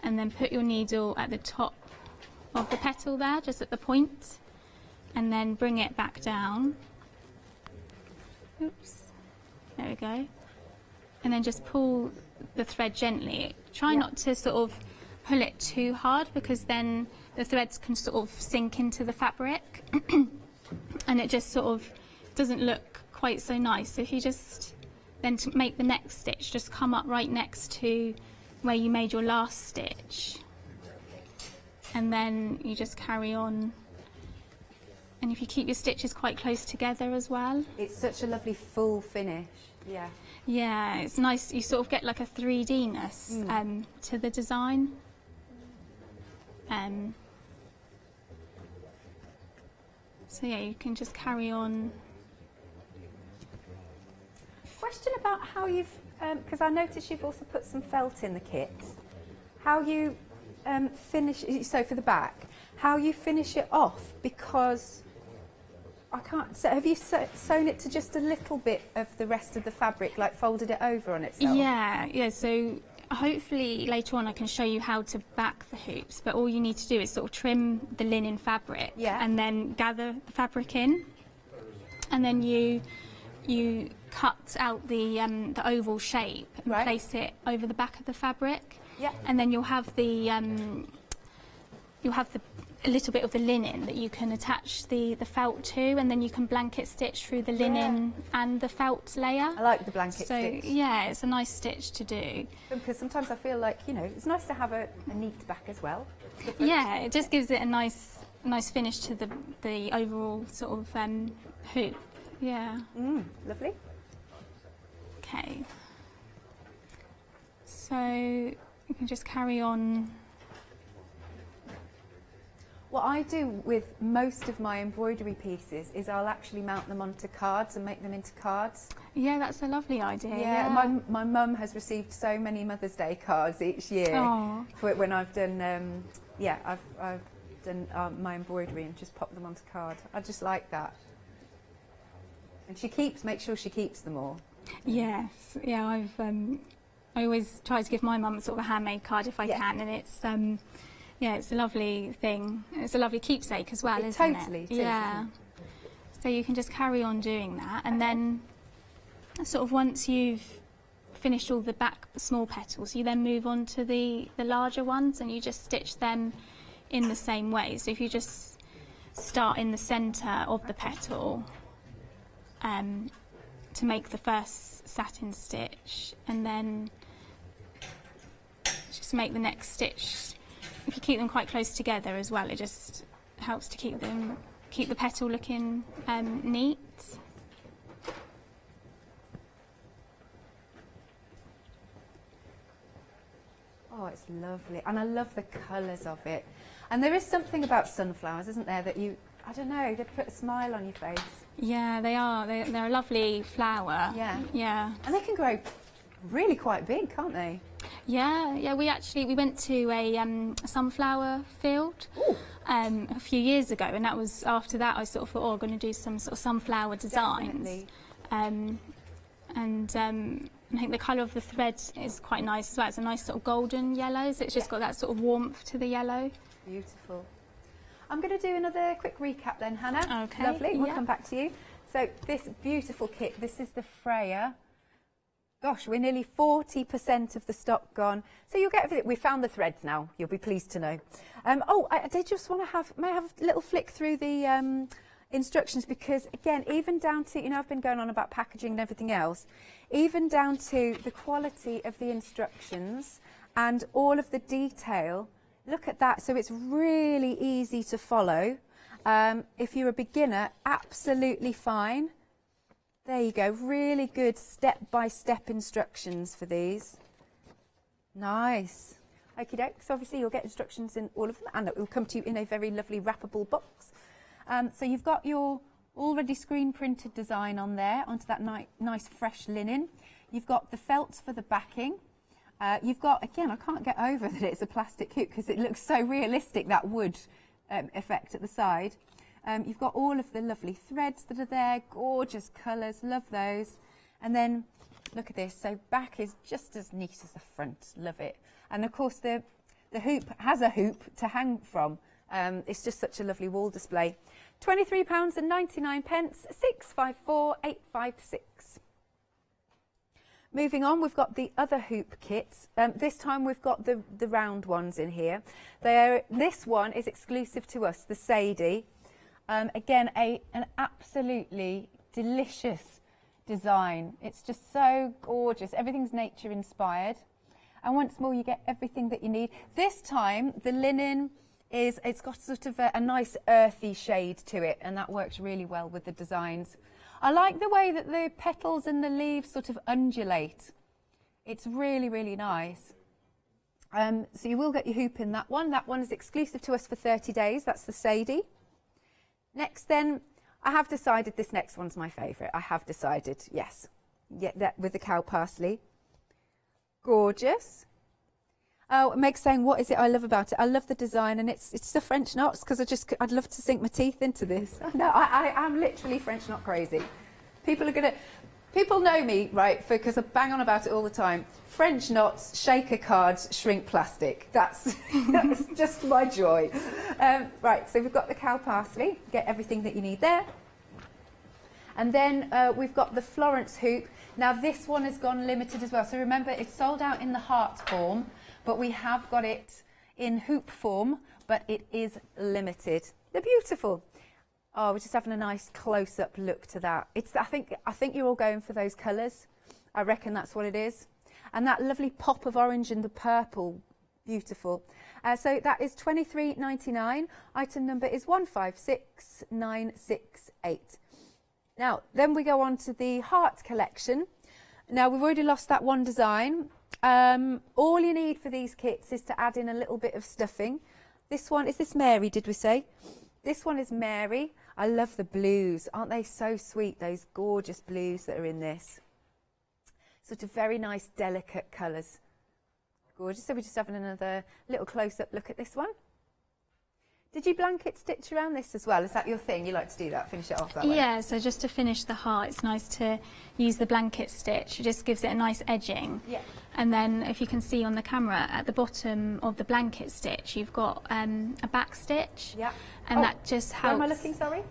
and then put your needle at the top of the petal there, just at the point, and then bring it back down. Oops, there we go. And then just pull the thread gently. Try not to sort of pull it too hard, because then the threads can sort of sink into the fabric and it just sort of doesn't look quite so nice. So if you just, then to make the next stitch, just come up right next to where you made your last stitch, and then you just carry on. And if you keep your stitches quite close together as well. It's such a lovely full finish. Yeah. Yeah, it's nice. You sort of get like a 3D-ness to the design. So yeah, you can just carry on. Question about how you've, because I noticed you've also put some felt in the kit. How you finish, so for the back, how you finish it off, because I can't, so have you sewn it to just a little bit of the rest of the fabric, like folded it over on itself? Yeah, so hopefully later on I can show you how to back the hoops, but all you need to do is sort of trim the linen fabric and then gather the fabric in, and then you cut out the oval shape and place it over the back of the fabric. Yeah. And then you'll have a little bit of the linen that you can attach the felt to, and then you can blanket stitch through the linen and the felt layer. I like the blanket stitch. So yeah, it's a nice stitch to do. Because sometimes I feel like, you know, it's nice to have a neat back as well. Yeah, it just gives it a nice finish to the overall sort of hoop. Yeah. Lovely. Okay. So you can just carry on. What I do with most of my embroidery pieces is I'll actually mount them onto cards and make them into cards. Yeah, that's a lovely idea. Yeah, my mum has received so many Mother's Day cards each year for when I've done, I've done my embroidery and just pop them onto card. I just like that. And she makes sure she keeps them all. Yes, yeah, I always try to give my mum sort of a handmade card if I can, and it's yeah, it's a lovely thing. It's a lovely keepsake as well, isn't it? Totally. Yeah. So you can just carry on doing that, and then sort of once you've finished all the back small petals, you then move on to the larger ones, and you just stitch them in the same way. So if you just start in the centre of the petal to make the first satin stitch, and then just make the next stitch. If you keep them quite close together as well, it just helps to keep the petal looking neat. Oh, it's lovely, and I love the colours of it. And there is something about sunflowers, isn't there, that I don't know, they put a smile on your face. Yeah, they are. They're a lovely flower. Yeah. Yeah. And they can grow really quite big, can't they? Yeah, yeah. We went to a sunflower field a few years ago, and that was after that I sort of thought, I'm going to do some sort of sunflower designs. Definitely. I think the colour of the thread is quite nice as well. It's a nice sort of golden yellow, so it's just got that sort of warmth to the yellow. Beautiful. I'm going to do another quick recap then, Hannah. Okay. Lovely. We'll come back to you. So this beautiful kit, this is the Freya. Gosh, we're nearly 40% of the stock gone. So you'll get everything. We found the threads now. You'll be pleased to know. I did just want to may I have a little flick through the instructions, because again, even down to, I've been going on about packaging and everything else, even down to the quality of the instructions and all of the detail. Look at that. So it's really easy to follow. If you're a beginner, absolutely fine. There you go. Really good step-by-step instructions for these. Nice. Okie doke. So obviously you'll get instructions in all of them, and it will come to you in a very lovely wrappable box. So you've got your already screen printed design on there, onto that nice fresh linen. You've got the felts for the backing. You've got, again, I can't get over that it's a plastic hoop because it looks so realistic, that wood effect at the side. You've got all of the lovely threads that are there, gorgeous colours, love those. And then look at this, so back is just as neat as the front, love it. And of course the hoop has a hoop to hang from. It's just such a lovely wall display. £23.99, 654856. Moving on, we've got the other hoop kits. This time we've got the round ones in here. This one is exclusive to us, the Sadie. Again, an absolutely delicious design. It's just so gorgeous. Everything's nature inspired. And once more, you get everything that you need. This time, the linen it's got sort of a nice earthy shade to it, and that works really well with the designs. I like the way that the petals and the leaves sort of undulate. It's really, really nice. So you will get your hoop in that one. That one is exclusive to us for 30 days. That's the Sadie. Next then, I have decided this next one's my favourite. I have decided, yes. Yeah, that with the cow parsley. Gorgeous. Oh, Meg's saying, what is it I love about it? I love the design, and it's the French knots, because I'd love to sink my teeth into this. No, I am literally French knot crazy. People know me, right, because I bang on about it all the time. French knots, shaker cards, shrink plastic. That's just my joy. Right, so we've got the cow parsley. Get everything that you need there. And then we've got the Florence hoop. Now this one has gone limited as well. So remember, it's sold out in the heart form, but we have got it in hoop form, but it is limited. They're beautiful. Oh, we're just having a nice close-up look to that. I think you're all going for those colours. I reckon that's what it is. And that lovely pop of orange and the purple, beautiful. So that is £23.99. Item number is 156968. Now, then we go on to the heart collection. Now, we've already lost that one design. All you need for these kits is to add in a little bit of stuffing. This one, is this Mary, did we say? This one is Mary. I love the blues. Aren't they so sweet, those gorgeous blues that are in this? Sort of very nice, delicate colours. Gorgeous. So we're just having another little close-up look at this one. Did you blanket stitch around this as well? Is that your thing? You like to do that, finish it off that way? Yeah, so just to finish the heart, it's nice to use the blanket stitch. It just gives it a nice edging. Yeah. And then if you can see on the camera, at the bottom of the blanket stitch, you've got a back stitch. Yeah. And that just helps. Where am I looking, sorry?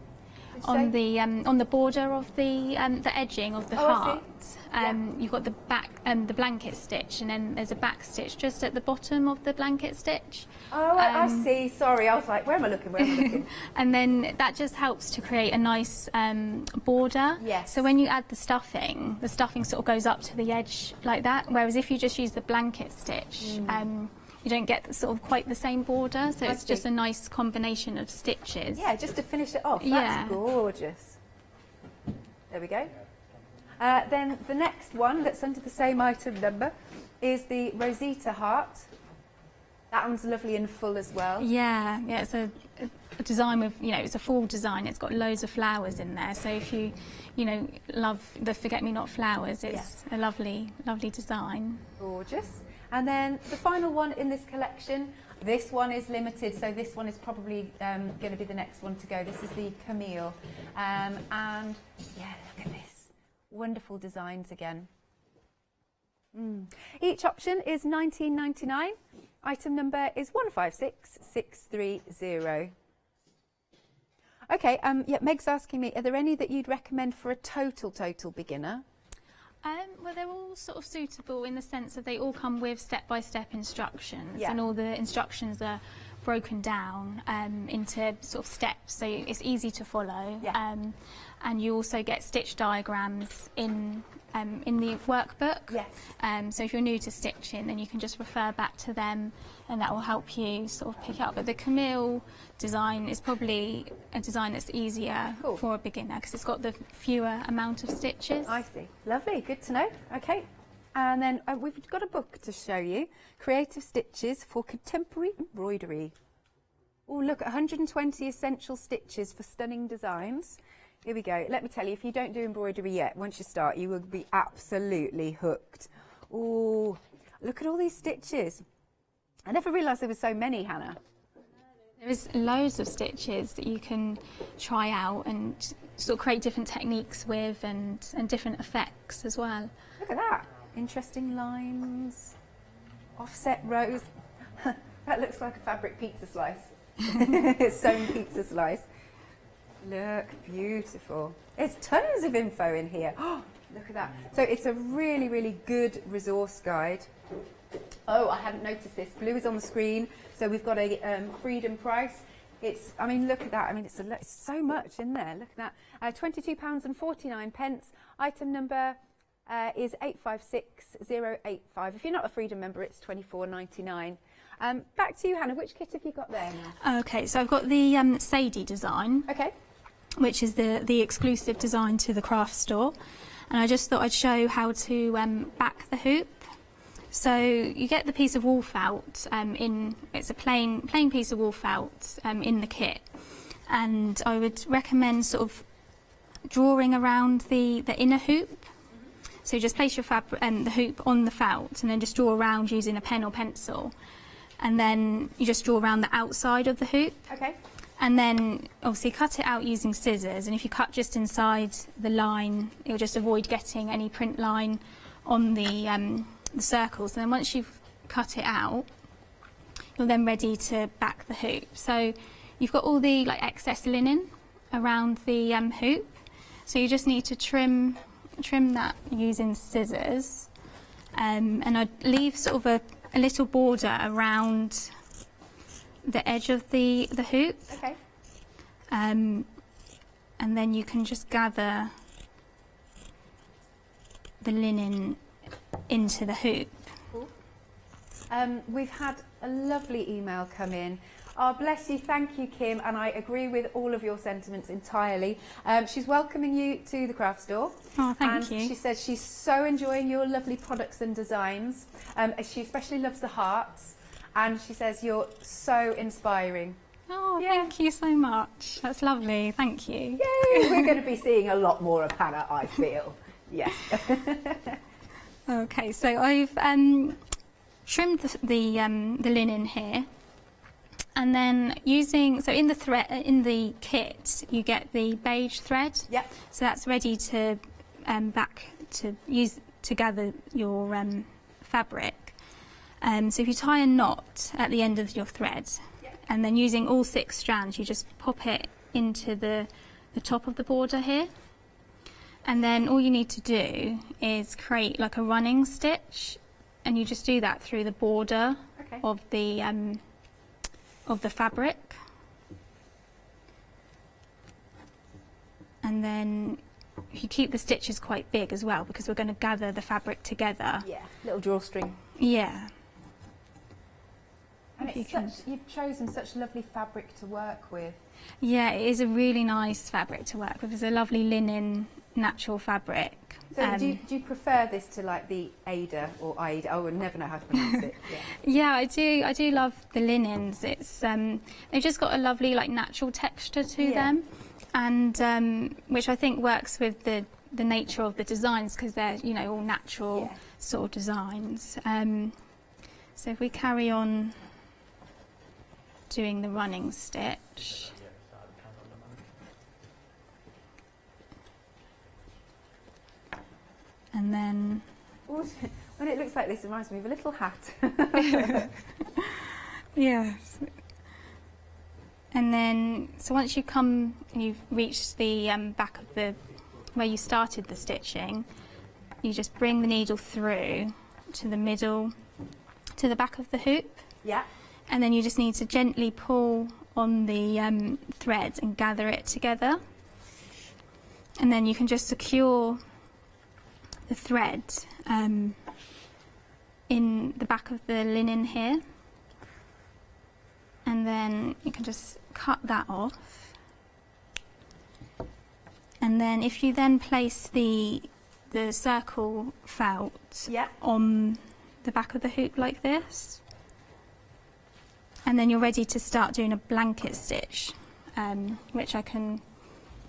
On the border of the edging of the heart. You've got the back the blanket stitch, and then there's a back stitch just at the bottom of the blanket stitch. Oh, I see. Sorry, I was like, where am I looking? Where am I looking? And then that just helps to create a nice border. Yes. So when you add the stuffing sort of goes up to the edge like that. Whereas if you just use the blanket stitch, you don't get sort of quite the same border. So it's just a nice combination of stitches. Yeah, just to finish it off. That's gorgeous. There we go. Then the next one that's under the same item number is the Rosita heart. That one's lovely and full as well. Yeah, it's a design with, it's a full design. It's got loads of flowers in there. So if you love the forget-me-not flowers, it's a lovely, lovely design. Gorgeous. And then the final one in this collection, this one is limited, so this one is probably going to be the next one to go. This is the Camille. And yeah, look at this. Wonderful designs again. Each option is £19.99. Item number is 156630. Okay, Meg's asking me, are there any that you'd recommend for a total beginner? Well, they're all sort of suitable in the sense that they all come with step-by-step instructions, and all the instructions are broken down into sort of steps, so it's easy to follow. And you also get stitch diagrams in the workbook. Yes. So if you're new to stitching, then you can just refer back to them, and that will help you sort of pick it up. But the Camille design is probably a design that's easier for a beginner because it's got the fewer amount of stitches. I see. Lovely. Good to know. Okay. And then we've got a book to show you, Creative Stitches for Contemporary Embroidery. Oh, look, 120 essential stitches for stunning designs. Here we go. Let me tell you, if you don't do embroidery yet, once you start, you will be absolutely hooked. Oh, look at all these stitches. I never realised there were so many, Hannah. There is loads of stitches that you can try out and sort of create different techniques with and different effects as well. Look at that. Interesting lines, offset rows. That looks like a fabric pizza slice. Sewn pizza slice. Look, beautiful. There's tons of info in here. Oh, look at that. So it's a really, really good resource guide. Oh, I hadn't noticed this. Blue is on the screen. So we've got a freedom price. It's, I mean, look at that. I mean, it's so much in there. Look at that. £22.49. Item number is 856085. If you're not a freedom member, it's £24.99. Back to you, Hannah. Which kit have you got there now? Okay, so I've got the Sadie design. Okay. Which is the exclusive design to the craft store. And I just thought I'd show how to back the hoop. So you get the piece of wool felt it's a plain piece of wool felt in the kit. and I would recommend sort of drawing around the inner hoop. So just place your the hoop on the felt and then just draw around using a pen or pencil, and then you just draw around the outside of the hoop. Okay. And then obviously cut it out using scissors, and if you cut just inside the line, it'll just avoid getting any print line on the circles. And then once you've cut it out, you're then ready to back the hoop. So you've got all the like excess linen around the hoop, so you just need to trim that using scissors, and I'd leave sort of a little border around the edge of the hoop. Okay. And then you can just gather the linen into the hoop. Cool. We've had a lovely email come in. Oh, bless you. Thank you, Kim. And I agree with all of your sentiments entirely. She's welcoming you to the craft store. Oh, thank you. And she says she's so enjoying your lovely products and designs. She especially loves the hearts. And she says you're so inspiring. Oh, thank you so much. That's lovely. Thank you. Yay! We're going to be seeing a lot more of Hannah, I feel. Yes. Okay, so I've trimmed the linen here, and then in the kit you get the beige thread. Yep. So that's ready to use to gather your fabric. So if you tie a knot at the end of your thread, and then using all 6 strands, you just pop it into the top of the border here. And then all you need to do is create like a running stitch, and you just do that through the border of the fabric. And then you keep the stitches quite big as well, because we're going to gather the fabric together. Yeah, little drawstring. Yeah. And you've chosen such lovely fabric to work with. Yeah, it is a really nice fabric to work with. It's a lovely linen, natural fabric. So do you prefer this to like the Aida or Aida? I would never know how to pronounce it. Yeah, I do. I do love the linens. It's they've just got a lovely like natural texture to them, and which I think works with the nature of the designs, because they're all natural sort of designs. So if we carry on doing the running stitch. And then... When it looks like this, it reminds me of a little hat. Yes. And then, so once you've reached the back of where you started the stitching, you just bring the needle through to the middle, to the back of the hoop. Yeah. And then you just need to gently pull on the thread and gather it together. And then you can just secure the thread in the back of the linen here. And then you can just cut that off. And then if you then place the circle felt on the back of the hoop like this, and then you're ready to start doing a blanket stitch, which if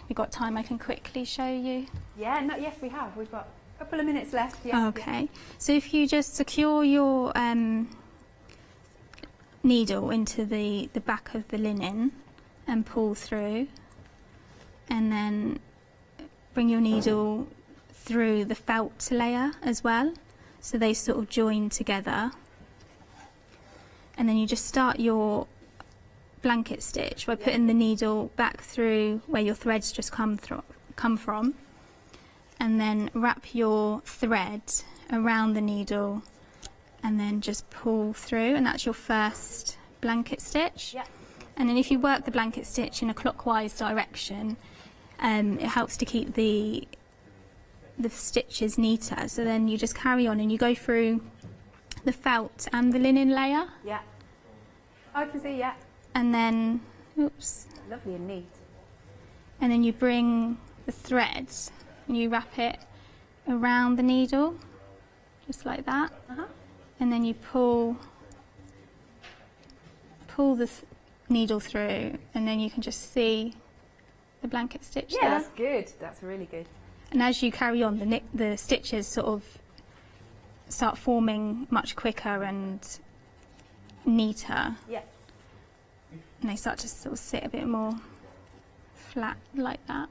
we've got time, I can quickly show you. Yeah, yes we have. We've got a couple of minutes left. Yeah. Okay, so if you just secure your needle into the back of the linen and pull through, and then bring your needle through the felt layer as well, so they sort of join together. And then you just start your blanket stitch by putting the needle back through where your threads just come from, and then wrap your thread around the needle and then just pull through, and that's your first blanket stitch. Yeah. And then if you work the blanket stitch in a clockwise direction, it helps to keep the stitches neater. So then you just carry on and you go through the felt and the linen layer. Yeah. I can see, yeah. And then, oops. Lovely and neat. And then you bring the thread and you wrap it around the needle, just like that. And then you pull needle through, and then you can just see the blanket stitch there. Yeah, that's good. That's really good. And as you carry on, the stitches sort of start forming much quicker and neater. Yeah. And they start to sort of sit a bit more flat like that.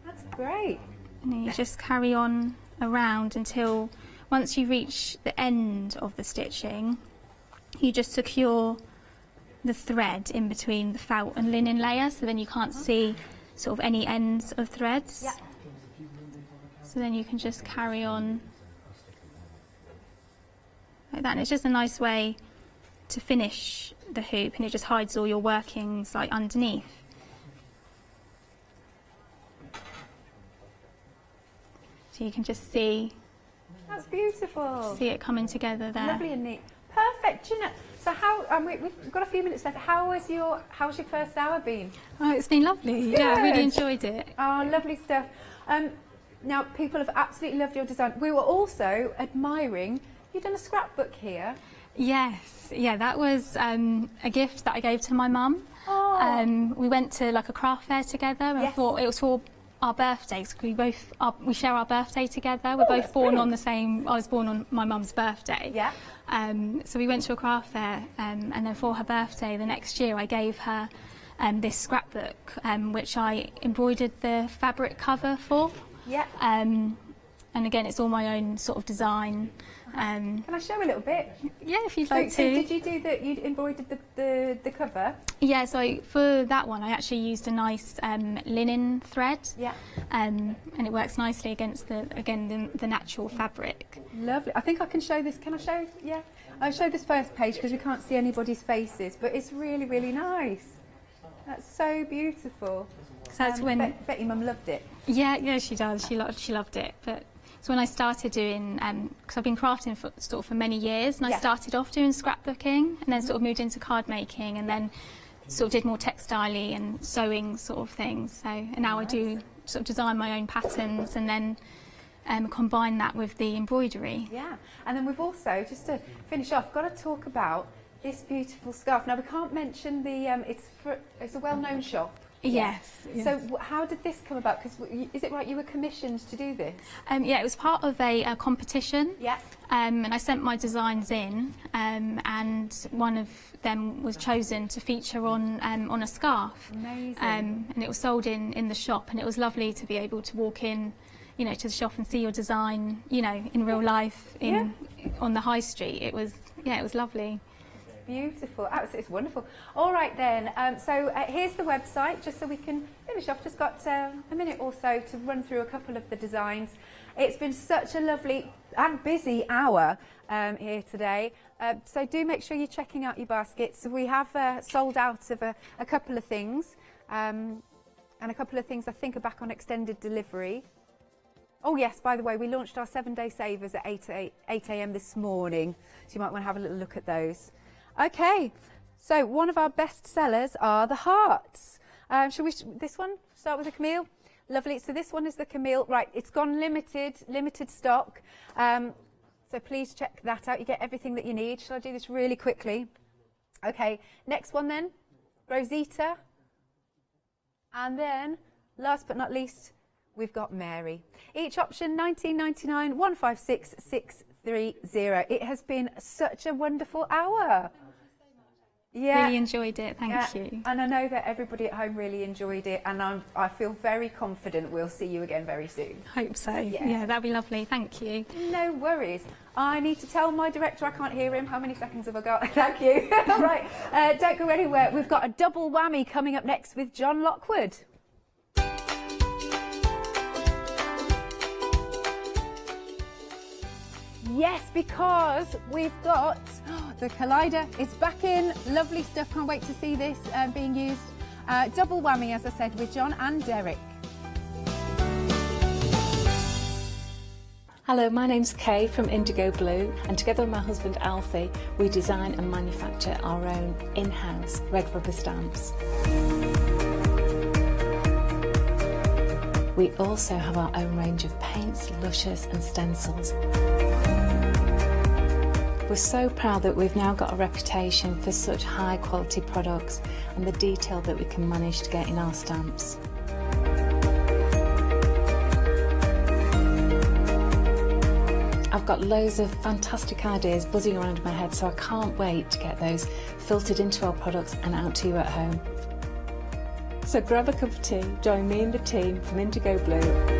That's great. And then you just carry on around until once you reach the end of the stitching, you just secure the thread in between the felt and linen layer, so then you can't see sort of any ends of threads. Yeah. So then you can just carry on like that, and it's just a nice way to finish the hoop, and it just hides all your workings like underneath. So you can just see. That's beautiful. See it coming together there. Lovely and neat. Perfect. You know, so how? We've got a few minutes left. How's your first hour been? Oh, it's been lovely. Good. Yeah, I really enjoyed it. Oh, lovely stuff. Now, people have absolutely loved your design. We were also admiring. You've done a scrapbook here. Yes, yeah, that was a gift that I gave to my mum. Oh. We went to like a craft fair together, and I thought it was for our birthdays. We share our birthday together. We're both born on the same. I was born on my mum's birthday. Yeah. So we went to a craft fair, and then for her birthday the next year, I gave her this scrapbook, which I embroidered the fabric cover for. Yeah. And again, it's all my own sort of design. Can I show a little bit? Yeah, if you'd like to. So did you do that? You embroidered the cover? Yeah, so for that one I actually used a nice linen thread. Yeah. And it works nicely against the natural fabric. Lovely. I think I can show this. Can I show? Yeah. I'll show this first page because we can't see anybody's faces, but it's really, really nice. That's so beautiful. So that's when bet your mum loved it. Yeah, she does. She loved it. But so when I started doing, because I've been crafting for many years, and I started off doing scrapbooking, and then sort of moved into card making, and then sort of did more textile-y and sewing sort of things. So and now I do sort of design my own patterns, and then combine that with the embroidery. Yeah, and then we've also, just to finish off, got to talk about this beautiful scarf. Now we can't mention the, it's a well-known shop. Yes. So how did this come about? Because is it right you were commissioned to do this? Yeah, it was part of a competition. Yeah. And I sent my designs in, and one of them was chosen to feature on a scarf. Amazing. And it was sold in the shop, and it was lovely to be able to walk in, you know, to the shop and see your design, you know, in real life on the high street. It was lovely. Beautiful, absolutely, it's wonderful. All right then, so here's the website, just so we can finish off. Just got a minute or so to run through a couple of the designs. It's been such a lovely and busy hour here today, so do make sure you're checking out your baskets. We have sold out of a couple of things, and a couple of things I think are back on extended delivery. Oh yes, by the way, we launched our 7-day savers at 8 a.m. this morning, so you might want to have a little look at those. Okay, so one of our best sellers are the hearts. Shall we, this one, start with the Camille? Lovely, so this one is the Camille. Right, it's gone limited stock. So please check that out. You get everything that you need. Shall I do this really quickly? Okay, next one then, Rosita. And then, last but not least, we've got Mary. Each option, $19.99, 156 630. It has been such a wonderful hour. Yeah. Really enjoyed it, thank you. And I know that everybody at home really enjoyed it, and I feel very confident we'll see you again very soon. Hope so. Yeah, that'd be lovely, thank you. No worries. I need to tell my director, I can't hear him. How many seconds have I got? Thank you. All right, don't go anywhere. We've got a double whammy coming up next with John Lockwood. Yes, because we've got the Collider. It's back in. Lovely stuff. Can't wait to see this being used. Double whammy, as I said, with John and Derek. Hello, my name's Kay from Indigo Blue, and together with my husband Alfie, we design and manufacture our own in-house red rubber stamps. We also have our own range of paints, lushes and stencils. We're so proud that we've now got a reputation for such high quality products and the detail that we can manage to get in our stamps. I've got loads of fantastic ideas buzzing around in my head, so I can't wait to get those filtered into our products and out to you at home. So grab a cup of tea, join me and the team from Indigo Blue.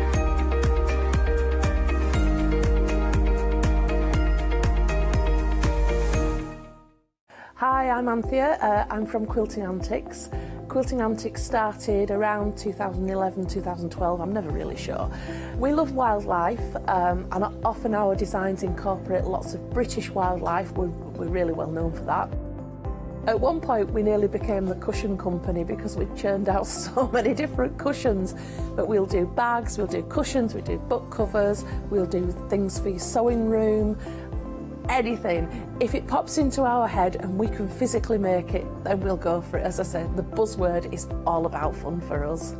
Hi, I'm Anthea. I'm from Quilting Antics. Quilting Antics started around 2011, 2012, I'm never really sure. We love wildlife and often our designs incorporate lots of British wildlife. We're really well known for that. At one point we nearly became the cushion company because we churned out so many different cushions. But we'll do bags, we'll do cushions, we do book covers, we'll do things for your sewing room, anything. If it pops into our head and we can physically make it, then we'll go for it. As I said, the buzzword is all about fun for us.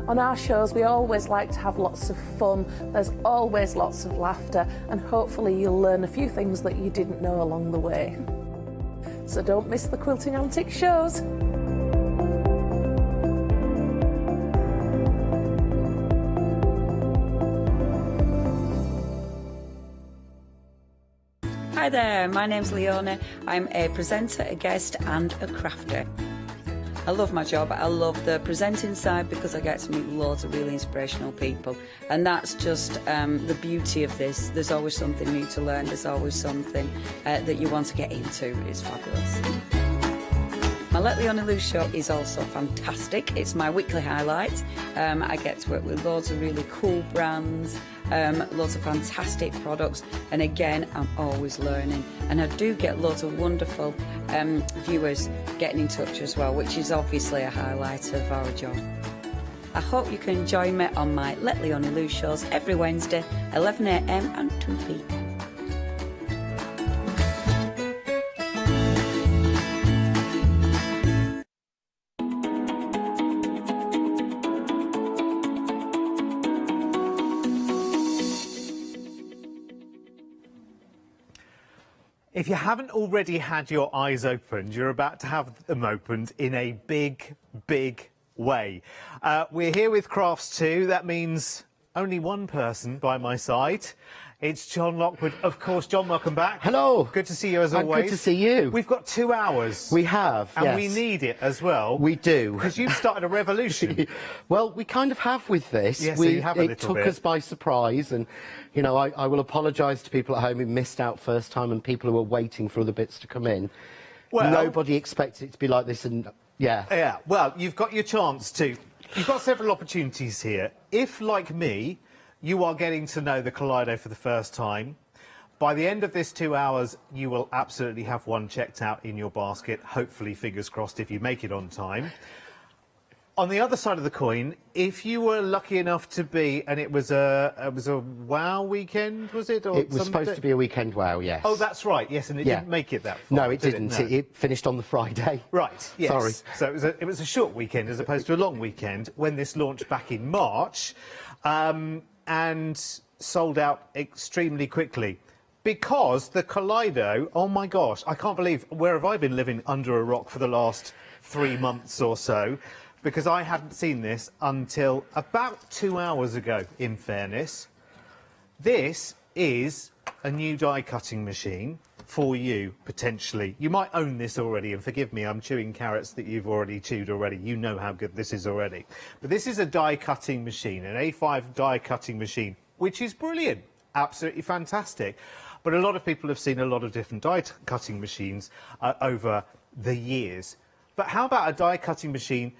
On our shows, we always like to have lots of fun. There's always lots of laughter, and hopefully you'll learn a few things that you didn't know along the way. So don't miss the Quilting Antics shows. Hi there, my name's Leona. I'm a presenter, a guest and a crafter. I love my job. I love the presenting side because I get to meet loads of really inspirational people, and that's just the beauty of this. There's always something new to learn. There's always something that you want to get into. It's fabulous. My Let Leona Loose show is also fantastic. It's my weekly highlight. I get to work with loads of really cool brands, loads of fantastic products, and again, I'm always learning. And I do get loads of wonderful viewers getting in touch as well, which is obviously a highlight of our job. I hope you can join me on my Let Leona Loose shows every Wednesday, 11 AM and 2 PM. If you haven't already had your eyes opened, you're about to have them opened in a big, big way. We're here with Crafts 2. That means only one person by my side. It's John Lockwood. Of course, John, welcome back. Hello. Good to see you as always. Good to see you. We've got 2 hours. We have, and yes. we need it as well. We do. Because you've started a revolution. Well, we kind of have with this. Yes, so you have a little It took bit. us by surprise, and, you know, I will apologise to people at home who missed out first time and people who were waiting for other bits to come in. Well, nobody expected it to be like this, and, yeah. Yeah, well, you've got your chance to. You've got several opportunities here. If, like me, you are getting to know the Kaleido for the first time, by the end of this 2 hours, you will absolutely have one checked out in your basket, hopefully, fingers crossed, if you make it on time. On the other side of the coin, if you were lucky enough to be, and it was a wow weekend, was it? Or It was supposed to be a weekend wow, yes. Oh, that's right, yes, and it didn't make it that far. No, it did didn't. No. It finished on the Friday. Right, yes. Sorry. So it was a short weekend as opposed to a long weekend when this launched back in March, and sold out extremely quickly. Because the Kaleido, oh my gosh, I can't believe, where have I been living under a rock for the last 3 months or so? Because I hadn't seen this until about 2 hours ago, in fairness. This is a new die cutting machine for you, potentially. You might own this already, and forgive me, I'm chewing carrots that you've already chewed already. You know how good this is already. But this is a die cutting machine, an A5 die cutting machine, which is brilliant, absolutely fantastic. But a lot of people have seen a lot of different die cutting machines over the years. But how about a die cutting machine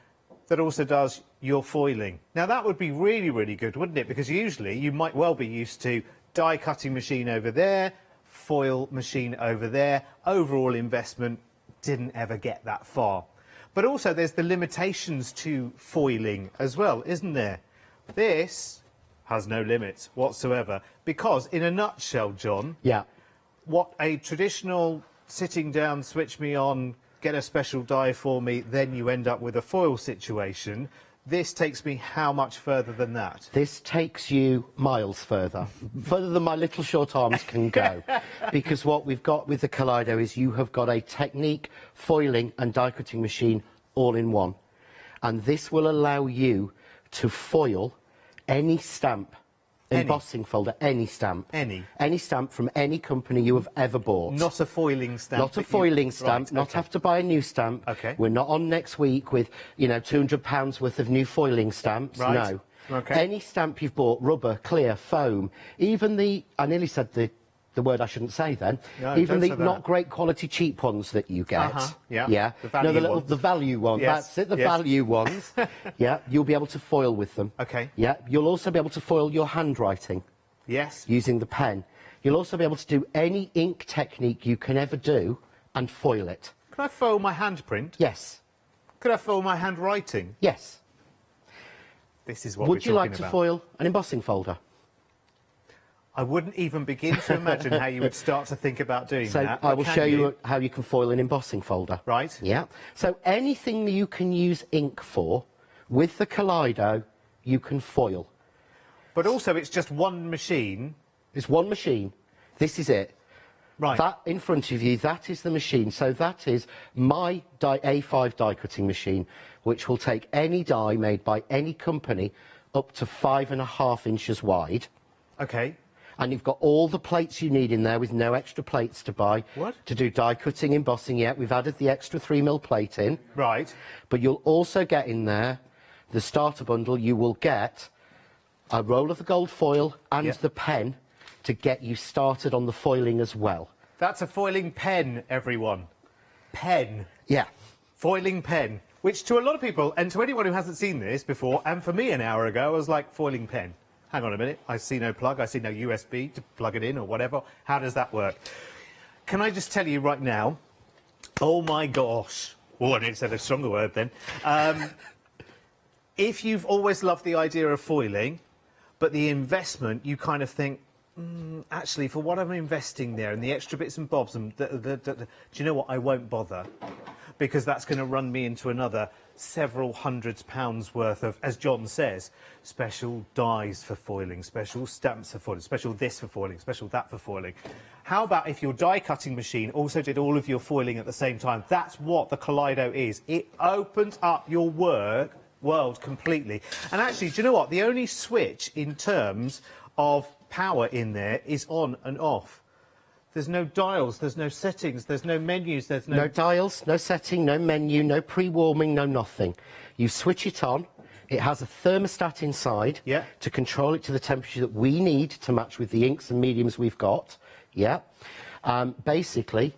that also does your foiling? Now that would be really, really good, wouldn't it? Because usually you might well be used to die cutting machine over there, foil machine over there. Overall investment didn't ever get that far. But also there's the limitations to foiling as well, isn't there? This has no limits whatsoever, because in a nutshell, John, what a traditional sitting down, switch me on, get a special die for me, then you end up with a foil situation, This takes me how much further than that? This takes you miles further, further than my little short arms can go. Because what we've got with the Kaleido is you have got a technique, foiling and die cutting machine all in one. And this will allow you to foil any stamp, embossing folder, any stamp. Any stamp from any company you have ever bought. Not a foiling stamp. Not a foiling stamp, right, not have to buy a new stamp. Okay. We're not on next week with, you know, £200 worth of new foiling stamps. Right. No. Okay. Any stamp you've bought, rubber, clear, foam, even the, I nearly said the word I shouldn't say then, No, even don't the say that. not great quality cheap ones that you get. Yeah. Yeah. The value ones. The value one. Yes, That's it, the yes. value ones. Yeah, you'll be able to foil with them. Okay. Yeah, you'll also be able to foil your handwriting. Yes. Using the pen. You'll also be able to do any ink technique you can ever do and foil it. Can I foil my handprint? Yes. Could I foil my handwriting? Yes. This is what Would you we're like talking to about. foil an embossing folder? I wouldn't even begin to imagine how you would start to think about doing So that. I but will can show you how you can foil an embossing folder. Right. Yeah. So anything that you can use ink for, with the Kaleido, you can foil. But also it's just one machine. It's one machine. This is it. Right. That in front of you, that is the machine. So that is my A5 die cutting machine, which will take any die made by any company up to 5.5 inches wide. Okay. And you've got all the plates you need in there with no extra plates to buy. What? To do die cutting, embossing yet. We've added the extra 3mm plate in. Right. But you'll also get in there, the starter bundle, you will get a roll of the gold foil and Yep. the pen to get you started on the foiling as well. That's a foiling pen, everyone. Pen. Yeah. Foiling pen. Which to a lot of people, and to anyone who hasn't seen this before, and for me an hour ago, I was like, foiling pen. Hang on a minute, I see no plug, I see no USB to plug it in or whatever. How does that work? Can I just tell you right now, oh my gosh. Oh, I need to say a stronger word then. If you've always loved the idea of foiling, but the investment, you kind of think, actually, for what I'm investing there and the extra bits and bobs, and do you know what? I won't bother, because that's going to run me into another several hundreds pounds worth of, as John says, special dies for foiling, special stamps for foiling, special this for foiling, special that for foiling. How about if your die cutting machine also did all of your foiling at the same time? That's what the Kaleido is. It opens up your world completely. And actually, do you know what? The only switch in terms of power in there is on and off. There's no dials, there's no settings, there's no menus, there's no... No dials, no setting, no menu, no pre-warming, no nothing. You switch it on. It has a thermostat inside to control it to the temperature that we need to match with the inks and mediums we've got. Yeah. Basically,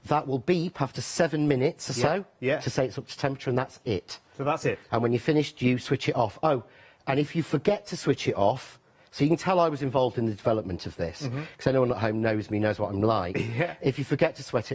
that will beep after 7 minutes or so to say it's up to temperature, and that's it. So that's it. And when you're finished, you switch it off. Oh, and if you forget to switch it off, so you can tell I was involved in the development of this, because anyone at home knows me, knows what I'm like. If you forget to switch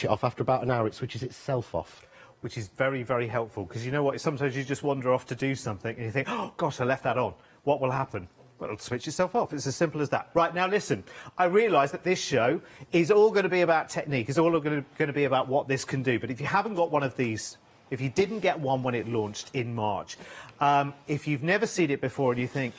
it off, after about an hour, it switches itself off. Which is very, very helpful, because you know what? Sometimes you just wander off to do something and you think, oh, gosh, I left that on. What will happen? Well, it'll switch itself off. It's as simple as that. Right, now listen, I realise that this show is all going to be about technique, it's all going to be about what this can do. But if you haven't got one of these, if you didn't get one when it launched in March, if you've never seen it before and you think,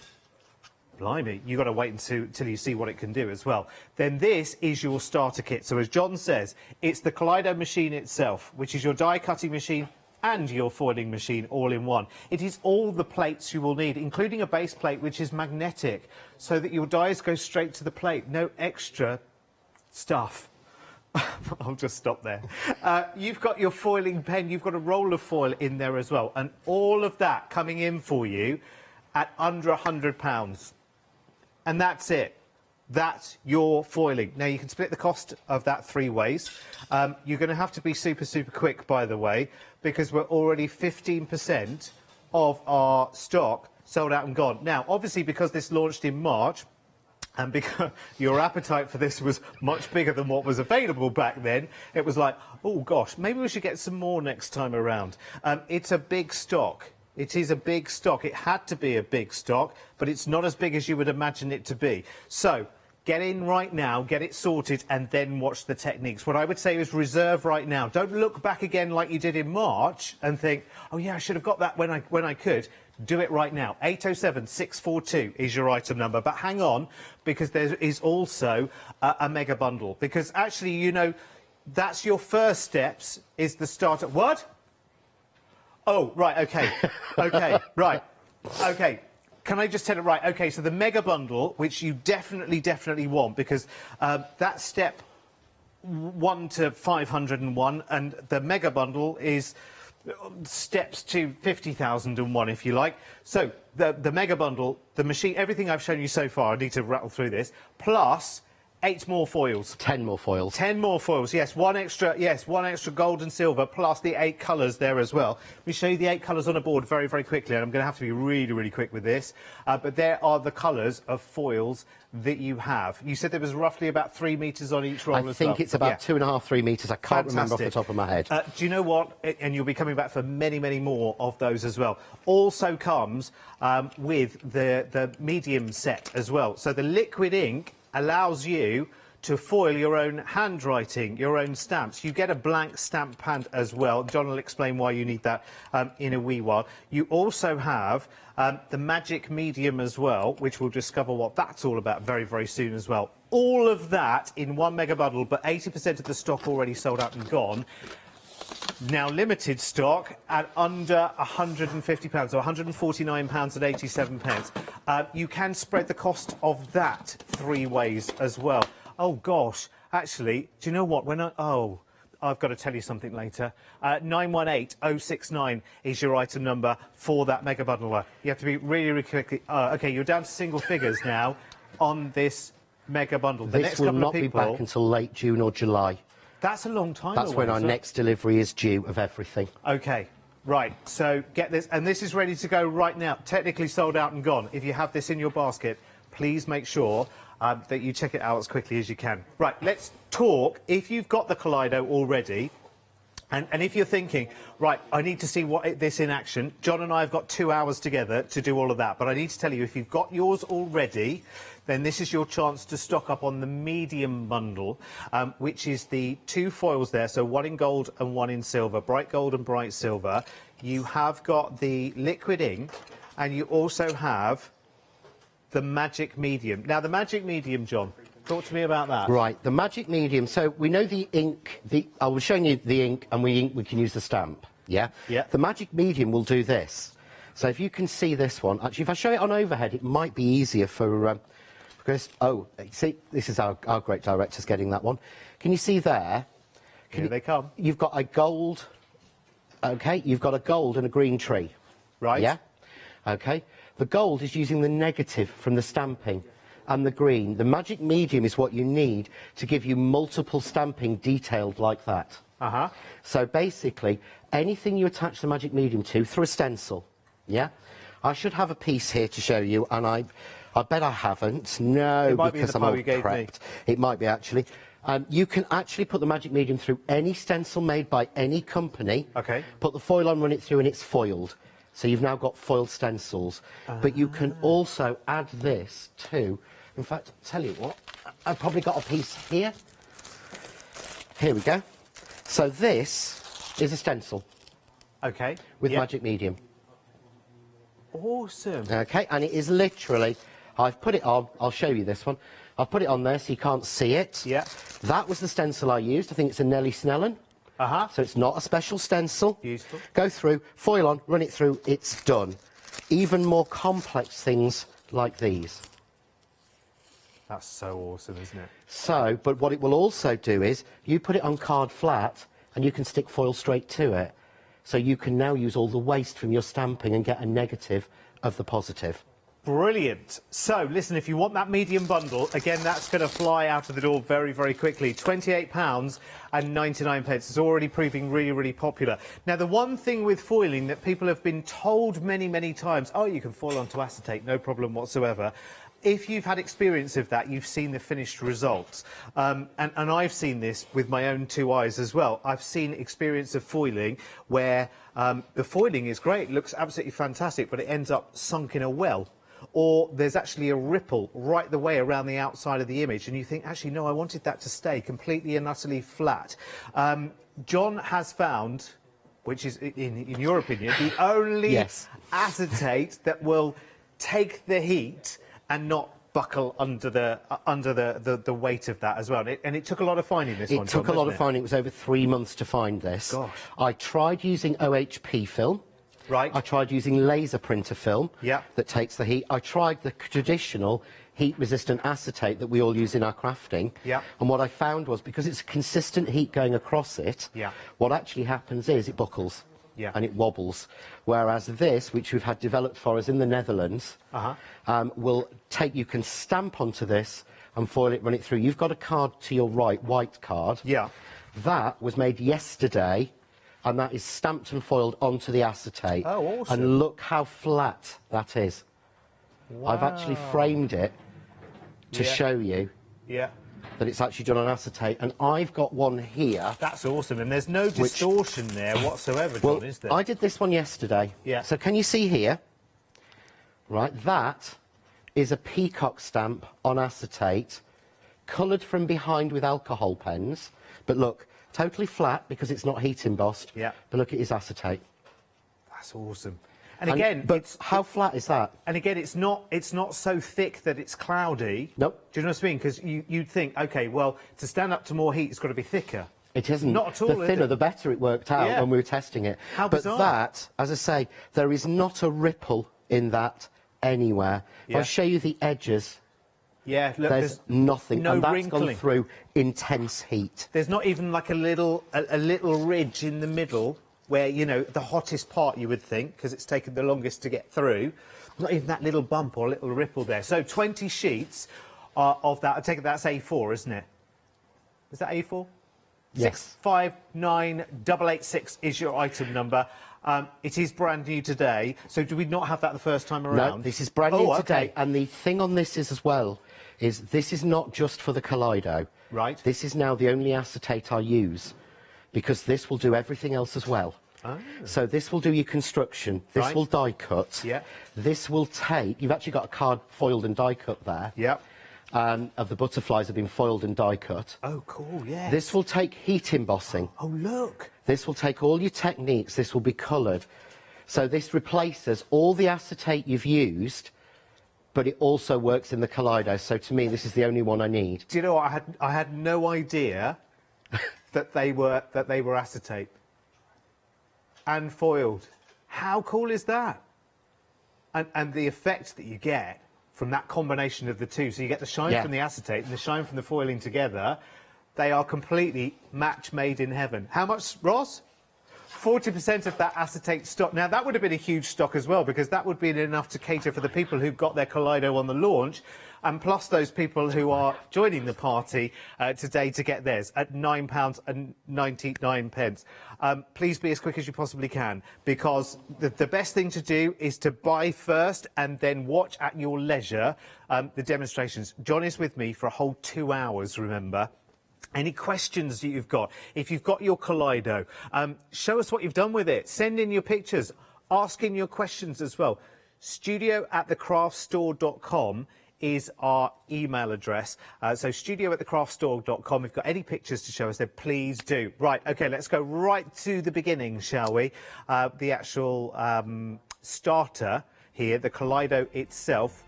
blimey, you've got to wait until you see what it can do as well, then this is your starter kit. So as John says, it's the Kaleido machine itself, which is your die cutting machine and your foiling machine all in one. It is all the plates you will need, including a base plate which is magnetic, so that your dies go straight to the plate, no extra stuff. I'll just stop there. You've got your foiling pen, you've got a roll of foil in there as well, and all of that coming in for you at under £100. And that's it. That's your foiling. Now, you can split the cost of that 3 ways. You're going to have to be super, super quick, by the way, because we're already 15% of our stock sold out and gone. Now, obviously, because this launched in March, and because your appetite for this was much bigger than what was available back then, it was like, oh, gosh, maybe we should get some more next time around. It's a big stock. It is a big stock. It had to be a big stock, but it's not as big as you would imagine it to be. So get in right now, get it sorted, and then watch the techniques. What I would say is reserve right now. Don't look back again like you did in March and think, oh, yeah, I should have got that when I could. do it right now. 807 642 is your item number. But hang on, because there is also a mega bundle. Because actually, you know, that's your first steps, is the start of... What? Oh, right, OK. OK, right. OK. Can I just tell it right? OK, so the mega bundle, which you definitely want, because that's step 1 to 501, and the mega bundle is steps to 50,001, if you like. So the mega bundle, the machine, everything I've shown you so far, I need to rattle through this, plus 8 more foils. 10 more foils. 10 more foils, yes. One extra gold and silver, plus the 8 colours there as well. Let me show you the 8 colours on a board very quickly, and I'm going to have to be really quick with this. But there are the colours of foils that you have. You said there was roughly about 3 metres on each roll as well. I think it's about 2.5, 3 metres. I can't remember off the top of my head. Do you know what? And you'll be coming back for many more of those as well. Also comes with the medium set as well. So the liquid ink allows you to foil your own handwriting, your own stamps. You get a blank stamp pad as well. John will explain why you need that in a wee while. You also have the magic medium as well, which we'll discover what that's all about very soon as well. All of that in one mega bundle, but 80% of the stock already sold out and gone. Now limited stock at under £150, so £149.87. You can spread the cost of that 3 ways as well. Oh gosh, actually, do you know what? I've got to tell you something later. 918069 is your item number for that mega bundle. You have to be really quickly. OK, you're down to single figures now on this mega bundle. The this will not be back until late June or July. That's a long time. That's when our next delivery is due of everything. OK, right. So get this, and this is ready to go right now. Technically sold out and gone. If you have this in your basket, please make sure that you check it out as quickly as you can. Right, let's talk. If you've got the Kaleido already, and if you're thinking, right, I need to see this in action, John and I have got 2 hours together to do all of that. But I need to tell you, if you've got yours already, then this is your chance to stock up on the medium bundle, which is the 2 foils there, so 1 in gold and 1 in silver, bright gold and bright silver. You have got the liquid ink, and you also have the magic medium. Now, the magic medium, John, talk to me about that. Right, the magic medium. So we know the ink. I was showing you the ink, and we can use the stamp. Yeah. Yeah. The magic medium will do this. So if you can see this one, actually, if I show it on overhead, it might be easier for because see, this is our great director's getting that one. Can you see there? Here they come. You've got a gold. Okay, you've got a gold and a green tree. Right. Yeah. Okay. The gold is using the negative from the stamping, and the green. The magic medium is what you need to give you multiple stamping detailed like that. So basically, anything you attach the magic medium to through a stencil, yeah? I should have a piece here to show you, and I bet I haven't. No, because I'm all prepped. It might be, actually. You can actually put the magic medium through any stencil made by any company. Okay. Put the foil on, run it through, and it's foiled. So you've now got foiled stencils. But you can also add this to... In fact, I'll tell you what, I've probably got a piece here. Here we go. So this is a stencil. Okay. With magic medium. Awesome. Okay, and it is literally... I've put it on. I'll show you this one. I've put it on there so you can't see it. Yeah. That was the stencil I used. I think it's a Nellie Snellen. So it's not a special stencil. Useful. Go through, foil on, run it through, it's done. Even more complex things like these. That's so awesome, isn't it? So, but what it will also do is, you put it on card flat, and you can stick foil straight to it. So you can now use all the waste from your stamping and get a negative of the positive. Brilliant. So, listen, if you want that medium bundle, again, that's going to fly out of the door very, very quickly. £28.99. It's already proving really, really popular. Now, the one thing with foiling that people have been told many, many times, oh, you can foil onto acetate, no problem whatsoever. If you've had experience of that, you've seen the finished results. And I've seen this with my own 2 eyes as well. I've seen experience of foiling where the foiling is great, looks absolutely fantastic, but it ends up sunk in a well. Or there's actually a ripple right the way around the outside of the image, and you think, actually, no, I wanted that to stay completely and utterly flat. John has found which is, in your opinion, the only acetate that will take the heat and not buckle under the weight of that as well. And it took a lot of finding this one. It took a lot of finding. It was over 3 months to find this. Gosh. I tried using OHP film. Right. I tried using laser printer film. Yeah. That takes the heat. I tried the traditional heat-resistant acetate that we all use in our crafting. Yeah. And what I found was, because it's consistent heat going across it, yeah. what actually happens is it buckles. Yeah. And it wobbles. Whereas this, which we've had developed for us in the Netherlands, will take, you can stamp onto this and foil it, run it through. You've got a card to your right, white card. Yeah. That was made yesterday, and that is stamped and foiled onto the acetate. Oh, awesome. And look how flat that is. Wow. I've actually framed it to show you that it's actually done on acetate, and I've got one here. That's awesome, and there's no distortion there whatsoever, John, is there? I did this one yesterday. Yeah. So can you see here? Right, that is a peacock stamp on acetate, coloured from behind with alcohol pens. But look, totally flat because it's not heat embossed. Yeah. But look, it is acetate. That's awesome. And again, but how flat is that? And again, it's not so thick that it's cloudy. Nope. Do you know what I mean? Because you'd think, okay, well, to stand up to more heat, it's got to be thicker. It isn't. Not at all. The thinner, the better it worked out when we were testing it. How but bizarre. that, as I say, there is not a ripple in that anywhere. If I show you the edges, yeah, look, there's nothing, no and that's wrinkling. gone through intense heat. There's not even like a little ridge in the middle where, you know, the hottest part, you would think, because it's taken the longest to get through. Not even that little bump or little ripple there. So 20 sheets of that. I take it that's A4, isn't it? Is that A4? Yes. 659886 is your item number. It is brand new today. So do we not have that the first time around? No, this is brand new today. And the thing on this is, as well, is this is not just for the Kaleido. Right. This is now the only acetate I use, because this will do everything else as well. Oh. So this will do your construction, this will die cut, Yeah. this will take, you've actually got a card foiled and die cut there. Yeah. Of the butterflies have been foiled and die cut. Oh, cool, yeah. This will take heat embossing. Oh, look. This will take all your techniques, this will be coloured. So this replaces all the acetate you've used, but it also works in the Kaleido. So to me, this is the only one I need. Do you know what? I had no idea that they were acetate and foiled. How cool is that? And the effect that you get from that combination of the two, so you get the shine from the acetate and the shine from the foiling together, they are completely match made in heaven. How much, Ross? 40% of that acetate stock. Now, that would have been a huge stock as well, because that would be enough to cater for the people who got their Kaleido on the launch, and plus those people who are joining the party today to get theirs at £9.99. Please be as quick as you possibly can, because the best thing to do is to buy first and then watch at your leisure the demonstrations. John is with me for a whole 2 hours, remember. Any questions that you've got, if you've got your Kaleido, show us what you've done with it. Send in your pictures, ask in your questions as well. studio@thecraftstore.com is our email address. So studio@thecraftstore.com. If you've got any pictures to show us, then please do. Right, OK, let's go right to the beginning, shall we? The actual starter here, the Kaleido itself,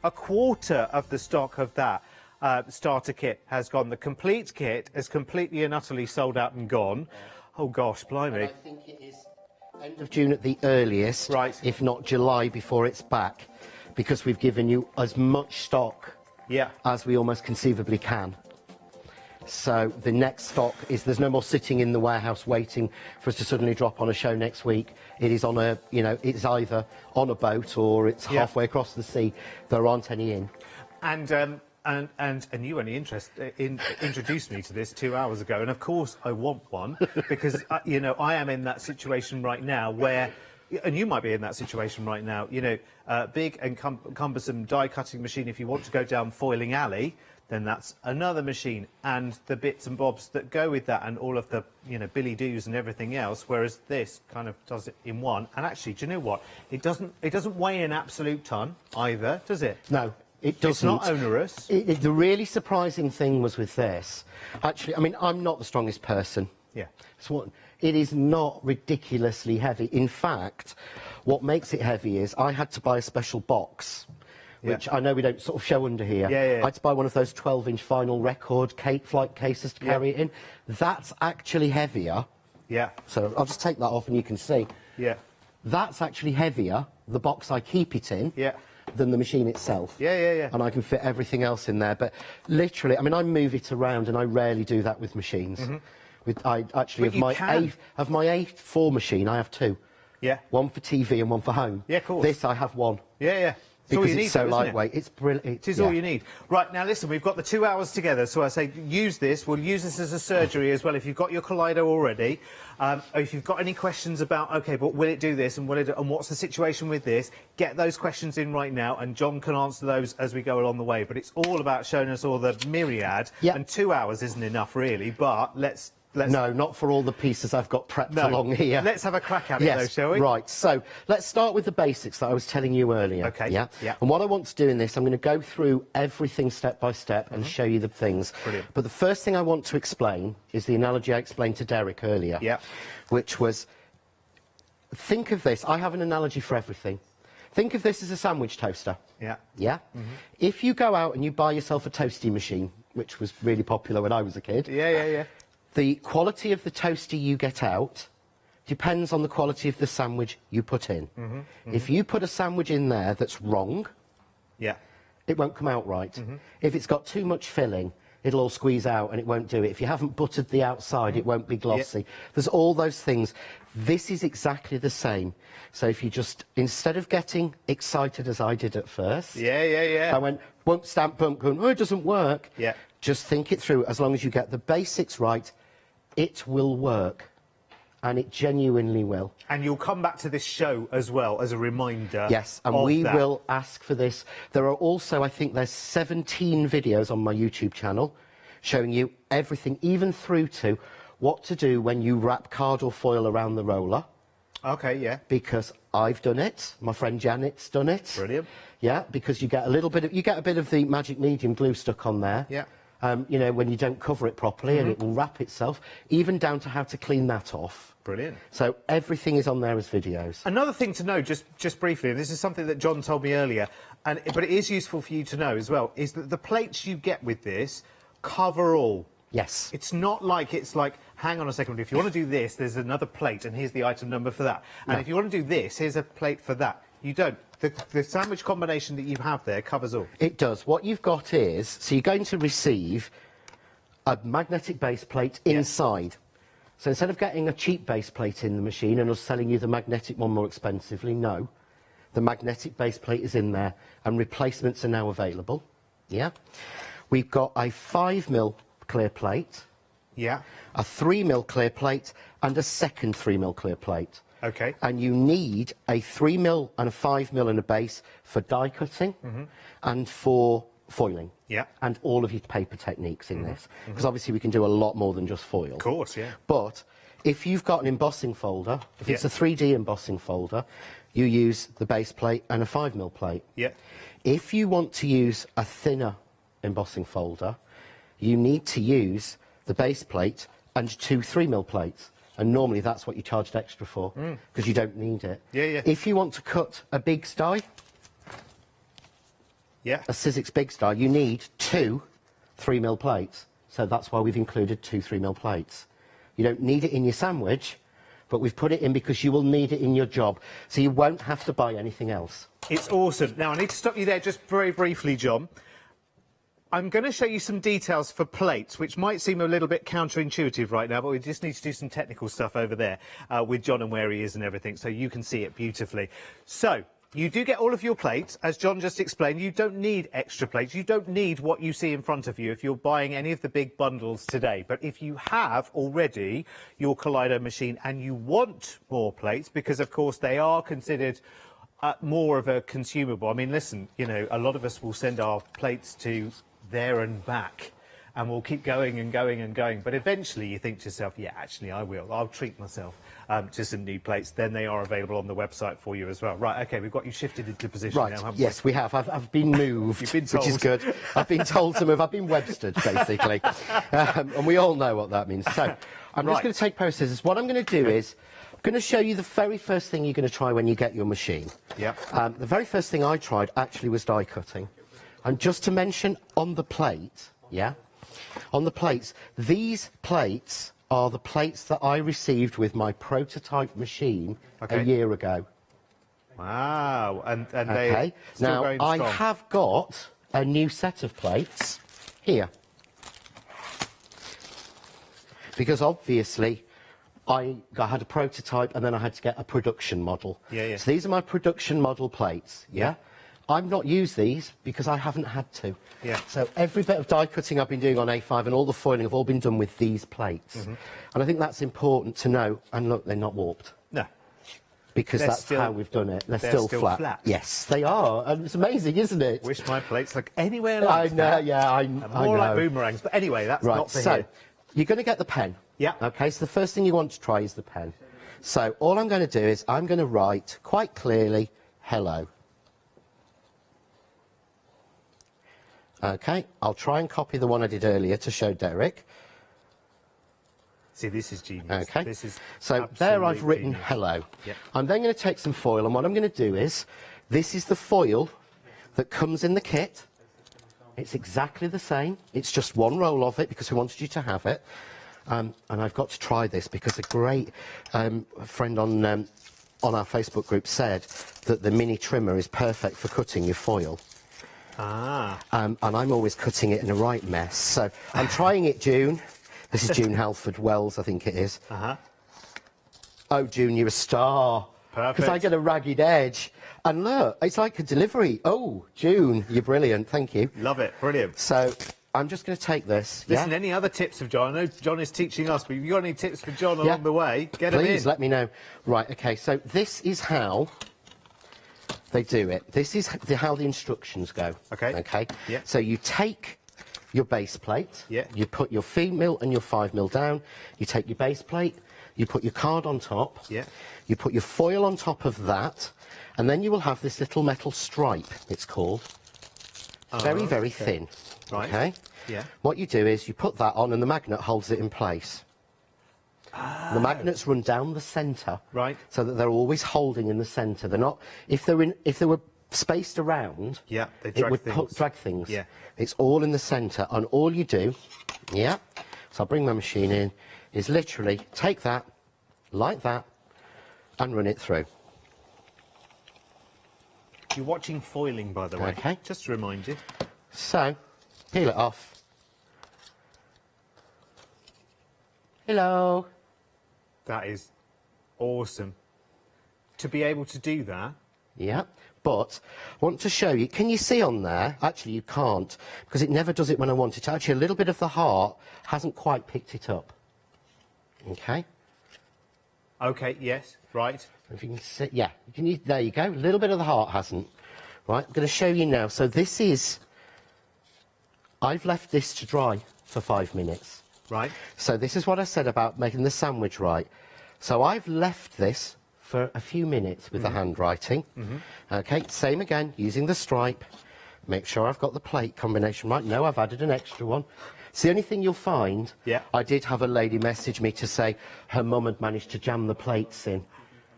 a quarter of the stock of that starter kit has gone. The complete kit is completely and utterly sold out and gone. Oh gosh, blimey. And I think it is end of June at the earliest, if not July before it's back, because we've given you as much stock as we almost conceivably can. So the next stock is, there's no more sitting in the warehouse waiting for us to suddenly drop on a show next week. It is on a, you know, it's either on a boat or it's halfway across the sea. There aren't any in. And you only introduced me to this 2 hours ago, and of course I want one, because you know, I am in that situation right now where, and you might be in that situation right now, you know, big and cumbersome die cutting machine. If you want to go down foiling alley, then that's another machine, and the bits and bobs that go with that, and all of the, you know, billy doos and everything else. Whereas this kind of does it in one. And actually, do you know what? It doesn't weigh an absolute ton either, does it? No. It doesn't. It's not onerous. The really surprising thing was with this, actually, I mean, I'm not the strongest person. Yeah. It is not ridiculously heavy. In fact, what makes it heavy is I had to buy a special box, which I know we don't sort of show under here. I had to buy one of those 12-inch vinyl record flight cases to carry it in. That's actually heavier. Yeah. So I'll just take that off and you can see. Yeah. That's actually heavier, the box I keep it in, than the machine itself. And I can fit everything else in there. But literally, I mean, I move it around and I rarely do that with machines. I actually, of my A4 machine, I have two. One for TV and one for home. Yeah, of course. This, I have one. Because it's so lightweight. It's brilliant. It is all you need. Right, now listen, we've got the 2 hours together, so I say use this. We'll use this as a surgery as well if you've got your Kaleido already. If you've got any questions about, OK, but will it do this and what's the situation with this, get those questions in right now and John can answer those as we go along the way. But it's all about showing us all the myriad. And 2 hours isn't enough, really, but let's... No, not for all the pieces I've got prepped along here. Let's have a crack at it, though, shall we? Right, so let's start with the basics that I was telling you earlier. OK. Yeah? And what I want to do in this, I'm going to go through everything step by step and show you the things. Brilliant. But the first thing I want to explain is the analogy I explained to Derek earlier. Which was, think of this. I have an analogy for everything. Think of this as a sandwich toaster. Yeah? If you go out and you buy yourself a toasty machine, which was really popular when I was a kid. The quality of the toaster you get out depends on the quality of the sandwich you put in. If you put a sandwich in there that's wrong, it won't come out right. If it's got too much filling, it'll all squeeze out and it won't do it. If you haven't buttered the outside, it won't be glossy. There's all those things. This is exactly the same. So if you just, instead of getting excited as I did at first, I went, won't stamp, oh, it doesn't work. Just think it through. As long as you get the basics right, it will work. And it genuinely will. And you'll come back to this show as well as a reminder. Yes, and we will ask for this. There are also, I think there's 17 videos on my YouTube channel showing you everything, even through to what to do when you wrap card or foil around the roller. OK, Because I've done it. My friend Janet's done it. Brilliant. Yeah, because you get a little bit of, the magic medium glue stuck on there. You know, when you don't cover it properly and it will wrap itself, even down to how to clean that off. Brilliant. So everything is on there as videos. Another thing to know, just briefly, and this is something that John told me earlier, but it is useful for you to know as well, is that the plates you get with this cover all. Yes. It's not like hang on a second, if you want to do this, there's another plate and here's the item number for that. And if you want to do this, here's a plate for that. You don't. The sandwich combination that you have there covers all. It does. What you've got is, so you're going to receive a magnetic base plate inside. So instead of getting a cheap base plate in the machine and us selling you the magnetic one more expensively, no. The magnetic base plate is in there and replacements are now available. Yeah. We've got a 5mm clear plate. Yeah. A 3mm clear plate and a second 3mm clear plate. OK. And you need a 3mm and a 5mm and a base for die cutting and for foiling. And all of your paper techniques in this. Because obviously we can do a lot more than just foil. Of course, But if you've got an embossing folder, if it's a 3D embossing folder, you use the base plate and a 5mm plate. If you want to use a thinner embossing folder, you need to use the base plate and two 3mm plates. And normally that's what you charged extra for, because you don't need it. If you want to cut a Biggs die, a Sizzix Biggs die, you need two 3mm plates. So that's why we've included two 3mm plates. You don't need it in your sandwich, but we've put it in because you will need it in your job. So you won't have to buy anything else. It's awesome. Now, I need to stop you there just very briefly, John. I'm going to show you some details for plates, which might seem a little bit counterintuitive right now, but we just need to do some technical stuff over there with John and where he is and everything, so you can see it beautifully. So, you do get all of your plates, as John just explained. You don't need extra plates. You don't need what you see in front of you if you're buying any of the big bundles today. But if you have already your Kaleido machine and you want more plates, because, of course, they are considered more of a consumable. I mean, listen, you know, a lot of us will send our plates to there and back. and we'll keep going and going and going. But eventually you think to yourself, yeah, actually I will. I'll treat myself to some new plates. Then they are available on the website for you as well. Right, OK, we've got you shifted into position now, haven't we? Yes, we have. I've been moved, You've been told. which is good. I've been told to move. I've been Webstered, basically. And we all know what that means. So I'm just going to take a pair of scissors. What I'm going to do is I'm going to show you the very first thing you're going to try when you get your machine. Yep. The very first thing I tried actually was die cutting. And just to mention on the plate, on the plates, these plates are the plates that I received with my prototype machine a year ago. Wow, and okay. Now, I have got a new set of plates here. Because obviously, I had a prototype and then I had to get a production model. So these are my production model plates, I've not used these because I haven't had to. So every bit of die cutting I've been doing on A5 and all the foiling have all been done with these plates. And I think that's important to know. And look, they're not warped. No. Because that's how we've done it. They're still flat. Yes, they are. And it's amazing, isn't it? Wish my plates looked anywhere like I know, that. yeah, I more know. like boomerangs. But anyway, that's right, not for so here. You're going to get the pen. OK, so the first thing you want to try is the pen. So all I'm going to do is I'm going to write quite clearly, hello. OK, I'll try and copy the one I did earlier to show Derek. See, this is genius. OK, this is so there I've written genius. hello. Yep. I'm then going to take some foil, and what I'm going to do is, this is the foil that comes in the kit. It's exactly the same. It's just one roll of it because we wanted you to have it. And I've got to try this because a great friend on our Facebook group said that the mini trimmer is perfect for cutting your foil. And I'm always cutting it in a right mess. So I'm trying it, June. This is June Halford Wells, I think it is. Oh, June, you're a star. Perfect. Because I get a ragged edge. And look, it's like a delivery. Oh, June, you're brilliant. Thank you. Love it. Brilliant. So I'm just going to take this. Listen, any other tips of John? I know John is teaching us, but if you've got any tips for John along the way, get them in. Please let me know. Right, OK, so this is how they do it. This is how the instructions go. OK? Yeah. So you take your base plate. Yeah. You put your 3mm and your 5mm down. You take your base plate. You put your card on top. Yeah. You put your foil on top of that. And then you will have this little metal stripe, it's called. Very, very thin. Right. OK? Yeah. What you do is you put that on and the magnet holds it in place. The magnets run down the centre, right? So that they're always holding in the centre. They're not. If they were spaced around, they it drag would things. drag things. Yeah. It's all in the centre, and all you do, So I'll bring my machine in. Is literally take that, like that, and run it through. You're watching foiling, by the way. Okay. Just to remind you. So, peel it off. Hello. That is awesome. To be able to do that. Yeah, but I want to show you. Can you see on there? Actually, you can't, because it never does it when I want it to. Actually, a little bit of the heart hasn't quite picked it up. OK? OK, yes, right. If you can see, there you go. A little bit of the heart hasn't. Right, I'm going to show you now. So this is... I've left this to dry for 5 minutes. Right. So this is what I said about making the sandwich right. So I've left this for a few minutes with the handwriting. OK, same again, using the stripe. Make sure I've got the plate combination right. No, I've added an extra one. It's the only thing you'll find. Yeah. I did have a lady message me to say her mum had managed to jam the plates in.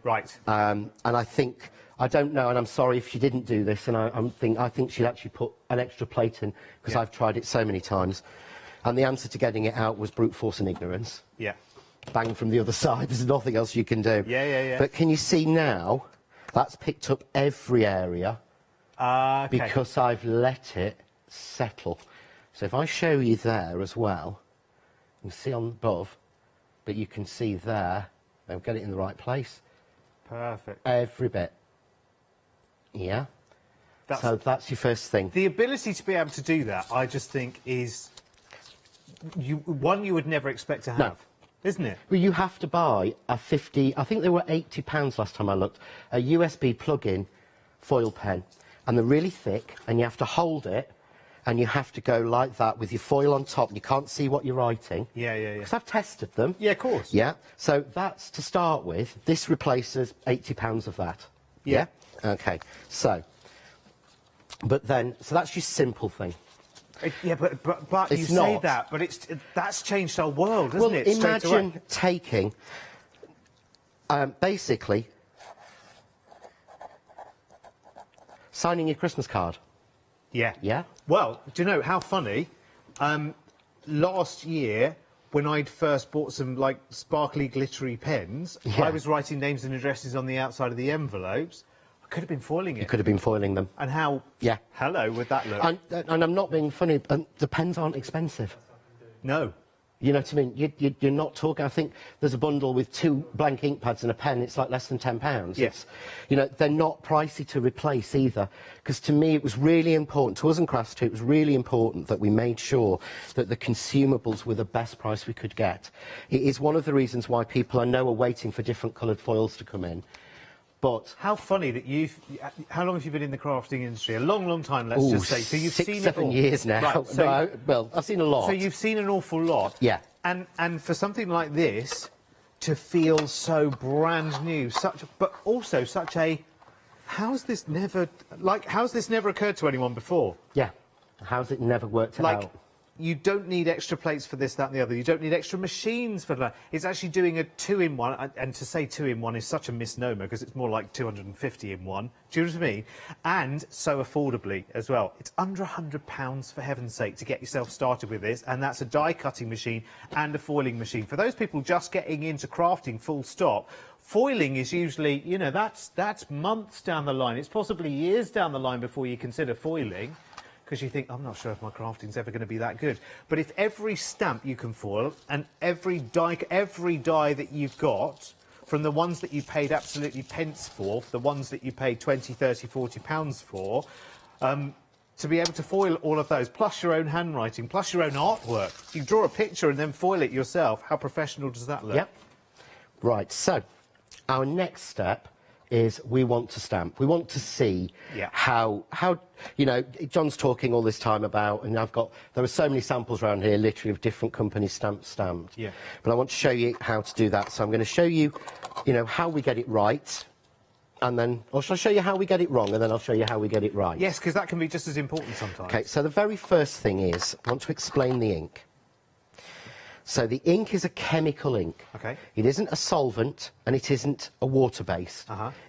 Right. And I think, I don't know, and I'm sorry if she didn't do this, and I think she'd actually put an extra plate in, because I've tried it so many times. And the answer to getting it out was brute force and ignorance. Yeah. Bang from the other side, there's nothing else you can do. Yeah. But can you see now, that's picked up every area, okay. because I've let it settle. So if I show you there as well, you can see on above, but you can see there, I'll get it in the right place. Perfect. Every bit. Yeah. So that's your first thing. The ability to be able to do that, I just think, is one you would never expect to have, isn't it? Well, you have to buy a 50, I think they were £80 last time I looked, a USB plug-in foil pen. And they're really thick, and you have to hold it, and you have to go like that with your foil on top. You can't see what you're writing. Yeah, yeah, yeah. Because I've tested them. Yeah, of course. Yeah. So that's to start with. This replaces £80 of that. Yeah. Okay. So, but then, so that's your simple thing. Yeah, but you say that, but that's changed our world, hasn't it? Imagine taking, basically, signing your Christmas card. Yeah. Yeah? Well, do you know, how funny, last year, when I'd first bought some, like, sparkly, glittery pens, I was writing names and addresses on the outside of the envelopes. I could have been foiling it. You could have been foiling them. And how, hello, would that look? And I'm not being funny, the pens aren't expensive. No. You know what I mean? You're not talking... I think there's a bundle with 2 blank ink pads and a pen. It's like less than £10. Yes. You know, they're not pricey to replace either. Because to me, it was really important, to us and Crafts too, it was really important that we made sure that the consumables were the best price we could get. It is one of the reasons why people I know are waiting for different coloured foils to come in. But how funny that how long have you been in the crafting industry? A long, long time, let's just say. So you've seen 7 years now. Right, so well, I've seen a lot. So you've seen an awful lot. Yeah. And for something like this to feel so brand new, but also such a, how's this never occurred to anyone before? Yeah. How's it never worked out? You don't need extra plates for this, that and the other. You don't need extra machines for that. It's actually doing a 2-in-1, and to say 2-in-1 is such a misnomer because it's more like 250 in one. Do you know what I mean? And so affordably as well. It's under £100 for heaven's sake to get yourself started with this, and that's a die cutting machine and a foiling machine. For those people just getting into crafting full stop, foiling is usually, you know, that's months down the line. It's possibly years down the line before you consider foiling. Because you think, I'm not sure if my crafting's ever going to be that good. But if every stamp you can foil and every die that you've got, from the ones that you paid absolutely pence for, the ones that you paid 20, 30, 40 pounds for, to be able to foil all of those, plus your own handwriting, plus your own artwork. You draw a picture and then foil it yourself. How professional does that look? Yep. Right, so our next step is we want to stamp. We want to see how, you know, John's talking all this time about, and there are so many samples around here, literally, of different companies stamped. Yeah. But I want to show you how to do that. So I'm going to show you, you know, how we get it right, and then, or shall I show you how we get it wrong, and then I'll show you how we get it right? Yes, because that can be just as important sometimes. Okay, so the very first thing is, I want to explain the ink. So the ink is a chemical ink. Okay. It isn't a solvent, and it isn't a water base.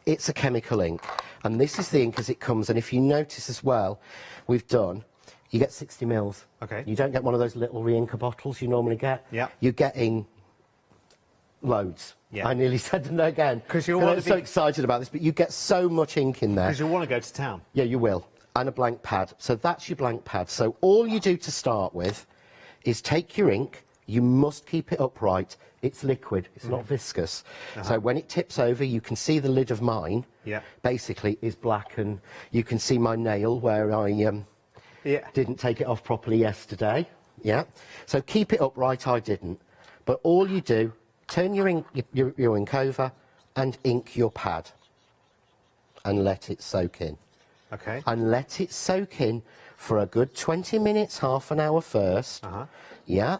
It's a chemical ink. And this is the ink as it comes. And if you notice as well, you get 60 mils. Okay. You don't get one of those little re-inker bottles you normally get. Yeah. You're getting loads. Yeah. I nearly said them again. Because I'm so excited about this, but you get so much ink in there. Because you'll want to go to town. Yeah, you will. And a blank pad. So that's your blank pad. So all you do to start with is take your ink. You must keep it upright. It's liquid. It's not viscous. So when it tips over, you can see the lid of mine. Basically is black, and you can see my nail where I didn't take it off properly yesterday. Yeah. So keep it upright. I didn't. But all you do, turn your ink over and ink your pad and let it soak in. Okay. And let it soak in for a good 20 minutes, half an hour first. Yeah.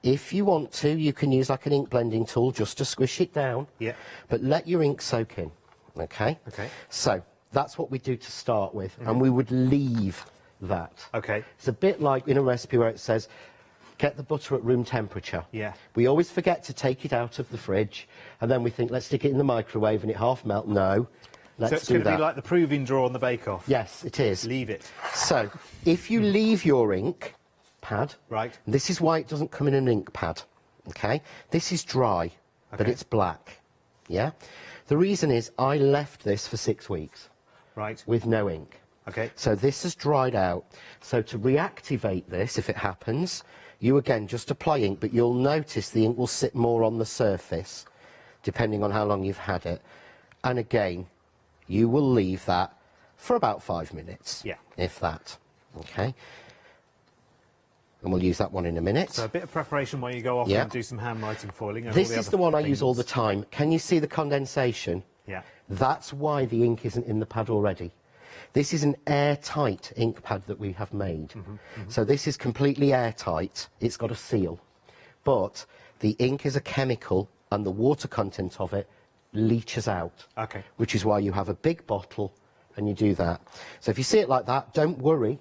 If you want to, you can use like an ink blending tool just to squish it down. Yeah. But let your ink soak in, okay? Okay. So that's what we do to start with, and we would leave that. Okay. It's a bit like in a recipe where it says, get the butter at room temperature. Yeah. We always forget to take it out of the fridge, and then we think, let's stick it in the microwave and it half melt. No. Let's so it's do going to that. be like the proving drawer on the bake-off. Yes, it is. Leave it. So, if you leave your ink pad, right. This is why it doesn't come in an ink pad, okay? This is dry, but it's black, yeah? The reason is I left this for 6 weeks. Right. With no ink. Okay. So this has dried out. So to reactivate this, if it happens, you again just apply ink, but you'll notice the ink will sit more on the surface, depending on how long you've had it. And again, you will leave that for about 5 minutes. Yeah. If that, okay? And we'll use that one in a minute. So a bit of preparation while you go off and do some handwriting foiling. And This all the is other the one I things. use all the time. Can you see the condensation? Yeah. That's why the ink isn't in the pad already. This is an airtight ink pad that we have made. So this is completely airtight. It's got a seal. But the ink is a chemical and the water content of it leaches out. Okay. Which is why you have a big bottle and you do that. So if you see it like that, don't worry.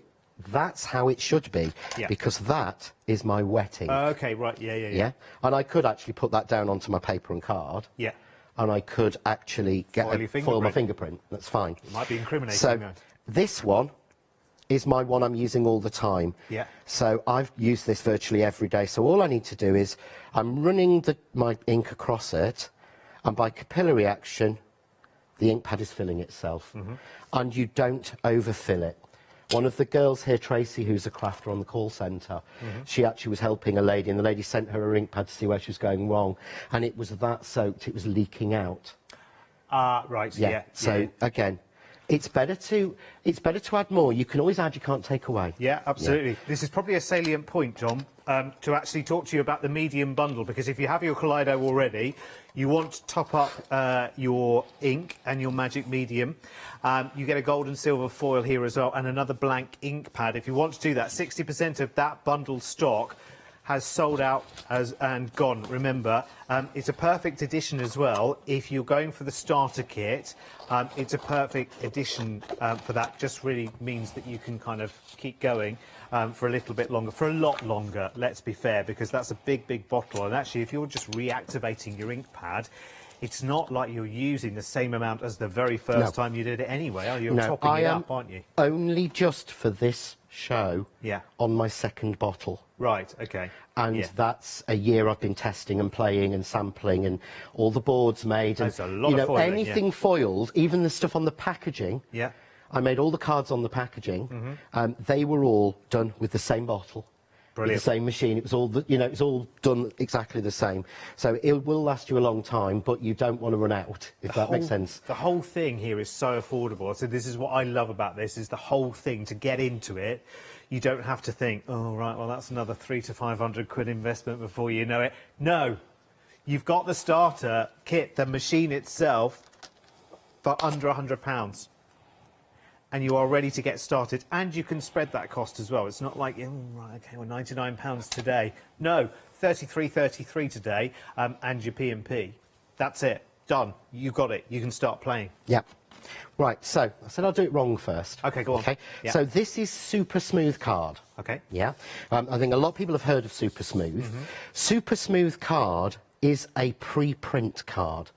That's how it should be, because that is my wet ink. Okay, right, yeah. And I could actually put that down onto my paper and card. Yeah. And I could actually foil my fingerprint. That's fine. It might be incriminating. So though. this one is my one I'm using all the time. Yeah. So I've used this virtually every day. So all I need to do is I'm running my ink across it, and by capillary action, the ink pad is filling itself. And you don't overfill it. One of the girls here, Tracy, who's a crafter on the call centre, she actually was helping a lady, and the lady sent her her ink pad to see where she was going wrong, and it was that soaked, it was leaking out. Right, yeah. So, again, it's better to add more. You can always add, you can't take away. Yeah, absolutely. This is probably a salient point, John, to actually talk to you about the medium bundle, because if you have your Kaleido already, you want to top up your ink and your magic medium. You get a gold and silver foil here as well, and another blank ink pad. If you want to do that, 60% of that bundle stock has sold out and gone. Remember, it's a perfect addition as well. If you're going for the starter kit, it's a perfect addition for that. Just really means that you can kind of keep going for a little bit longer, for a lot longer, let's be fair, because that's a big, big bottle. And actually, if you're just reactivating your ink pad, it's not like you're using the same amount as the very first time you did it anyway, are you? You're topping it up, aren't you? Only just for this show on my second bottle. Right, okay. And that's a year I've been testing and playing and sampling and all the boards made. And, that's a lot of foiling, anything foiled, even the stuff on the packaging. Yeah. I made all the cards on the packaging. They were all done with the same bottle. Brilliant. With the same machine. It was all, it's all done exactly the same. So it will last you a long time, but you don't want to run out, if that makes sense. The whole thing here is so affordable. So this is what I love about this, is the whole thing, to get into it. You don't have to think, oh, right, well, that's another 300 to 500 quid investment before you know it. No. You've got the starter kit, the machine itself, for under £100. And you are ready to get started, and you can spread that cost as well. It's not like, oh, right, okay, well, £99 today. No, $33.33 today, and your P&P. That's it. Done. You got it. You can start playing. Yeah. Right, so I said I'll do it wrong first. Okay, go on. Okay. Yeah. So this is Super Smooth Card. Okay. Yeah. I think a lot of people have heard of Super Smooth. Super Smooth Card is a pre-print card.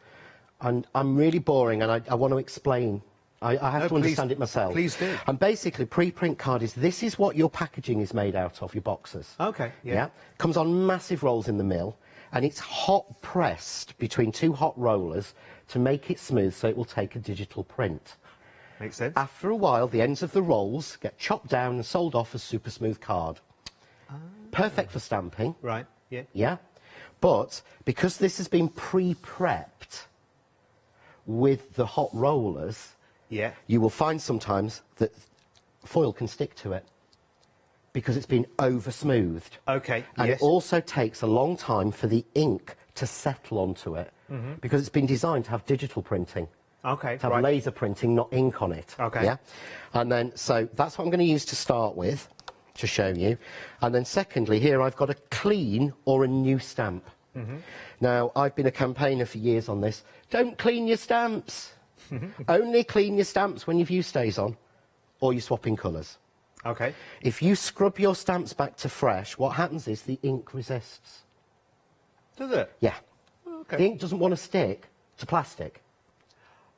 And I'm really boring, and I want to explain. I have to understand it myself. Please do. And basically, pre-print card is, this is what your packaging is made out of, your boxes. Okay, yeah. Comes on massive rolls in the mill, and it's hot pressed between two hot rollers to make it smooth so it will take a digital print. Makes sense. After a while, the ends of the rolls get chopped down and sold off as Super Smooth Card. Perfect for stamping. Right, yeah. Yeah. But because this has been pre-prepped with the hot rollers, you will find sometimes that foil can stick to it because it's been over-smoothed. Okay, And yes. it also takes a long time for the ink to settle onto it because it's been designed to have digital printing. Okay, To have laser printing, not ink on it. Okay. Yeah? And then, so that's what I'm going to use to start with, to show you. And then secondly, here I've got a clean or a new stamp. Now, I've been a campaigner for years on this. Don't clean your stamps. Only clean your stamps when your view stays on or you're swapping colours. Okay. If you scrub your stamps back to fresh, what happens is the ink resists. Does it? Yeah. Okay. The ink doesn't want to stick to plastic.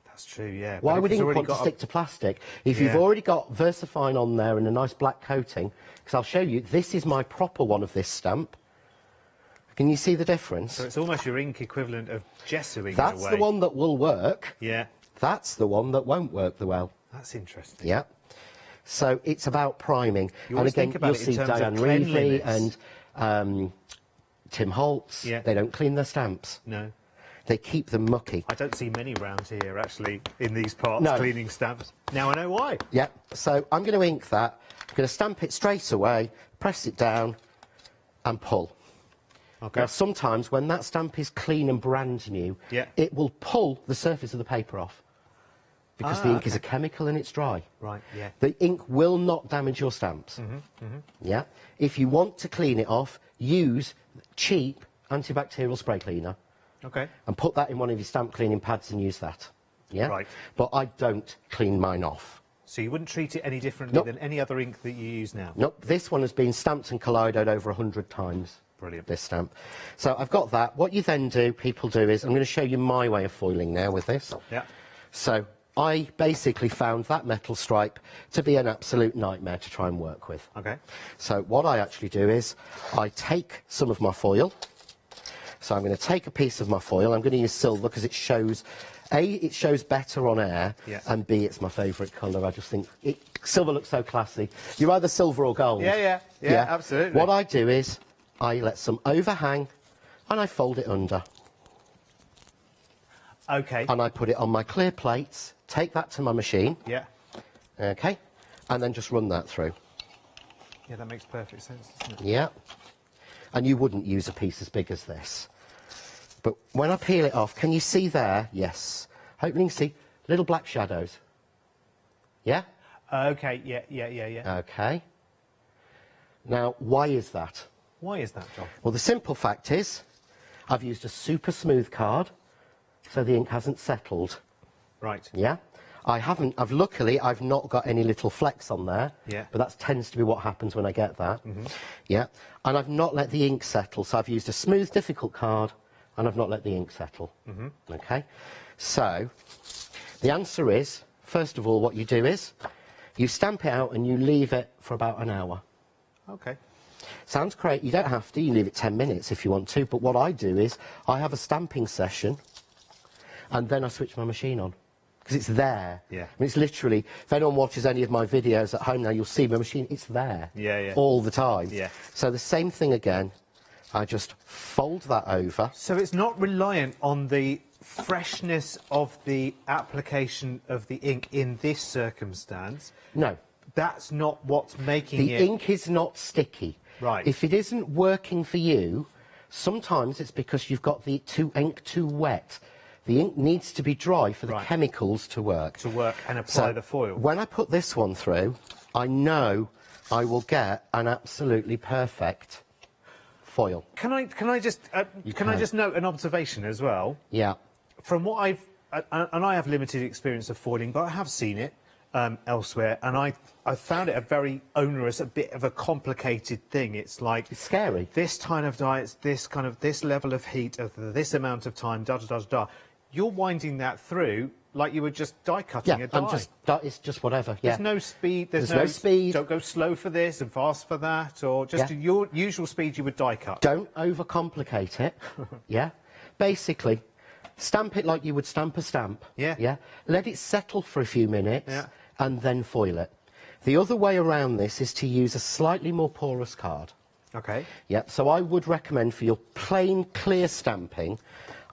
That's true, yeah. Why But if would it's ink already want to got stick to plastic? If you've already got VersaFine on there and a nice black coating, because I'll show you, this is my proper one of this stamp. Can you see the difference? So it's almost your ink equivalent of gessoing in a That's way. the one that will work. Yeah. That's the one that won't work the well. That's interesting. Yeah. So it's about priming. You and always again, think about you'll it in see terms of Diane Reevy cleanliness. and Tim Holtz. Yeah. They don't clean their stamps. No. They keep them mucky. I don't see many round here, actually, in these parts, No. cleaning stamps. Now I know why. Yeah. So I'm going to ink that. I'm going to stamp it straight away, press it down, and pull. Okay. Now, sometimes when that stamp is clean and brand new, it will pull the surface of the paper off. because the ink is a chemical and it's dry. Right, yeah. The ink will not damage your stamps. Yeah. If you want to clean it off, use cheap antibacterial spray cleaner. Okay. And put that in one of your stamp cleaning pads and use that. Yeah. Right. But I don't clean mine off. So you wouldn't treat it any differently than any other ink that you use now? Nope. This one has been stamped and kaleidoed over 100 times. Brilliant. This stamp. So I've got that. What you then do, people do, is I'm going to show you my way of foiling now with this. Yeah. So I basically found that metal stripe to be an absolute nightmare to try and work with. Okay. So what I actually do is I take some of my foil. So I'm going to take a piece of my foil. I'm going to use silver because it shows, A, it shows better on air, and B, it's my favourite colour. I just think silver looks so classy. You're either silver or gold. Yeah, absolutely. What I do is I let some overhang and I fold it under. Okay. And I put it on my clear plates, take that to my machine. Yeah. Okay. And then just run that through. Yeah, that makes perfect sense, doesn't it? Yeah. And you wouldn't use a piece as big as this. But when I peel it off, can you see there? Yes. Hopefully you can see little black shadows. Yeah? Okay, yeah. Okay. Now, why is that? Why is that, John? Well, the simple fact is, I've used a super smooth card, so the ink hasn't settled. Right. Yeah? Luckily, I've not got any little flecks on there. Yeah. But that tends to be what happens when I get that. Yeah. And I've not let the ink settle, so I've used a smooth, difficult card, and I've not let the ink settle. Okay? So, the answer is, first of all, what you do is, you stamp it out and you leave it for about an hour. Okay. Sounds great. You don't have to. You leave it 10 minutes if you want to. But what I do is, I have a stamping session, and then I switch my machine on. Because it's there. Yeah. I mean, it's literally, if anyone watches any of my videos at home now, you'll see my machine, it's there. Yeah. All the time. Yeah. So the same thing again, I just fold that over. So it's not reliant on the freshness of the application of the ink in this circumstance? No. That's not what's making it... The ink is not sticky. Right. If it isn't working for you, sometimes it's because you've got the ink too wet. The ink needs to be dry for the chemicals to work. To work and apply the foil. When I put this one through, I know I will get an absolutely perfect foil. Can I just note an observation as well? Yeah. From what and I have limited experience of foiling, but I have seen it elsewhere, and I found it a very onerous, a bit of a complicated thing. It's like... It's scary. This kind of dye, it's this level of heat, of this amount of time, da-da-da-da-da. You're winding that through like you were just die cutting a die. It's just whatever, yeah. There's no speed, there's no speed. Don't go slow for this and fast for that, or just your usual speed you would die cut. Don't overcomplicate it, yeah. Basically, stamp it like you would stamp a stamp. Yeah. Let it settle for a few minutes, and then foil it. The other way around this is to use a slightly more porous card. Okay. Yeah, so I would recommend for your plain, clear stamping,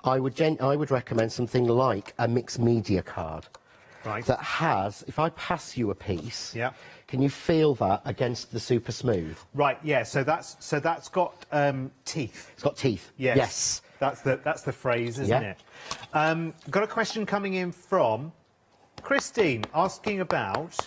I would recommend something like a mixed media card. Right. That has, if I pass you a piece, can you feel that against the super smooth? Right, yeah, so that's got teeth. It's got teeth. Yes. That's the phrase, isn't it? Got a question coming in from Christine, asking about,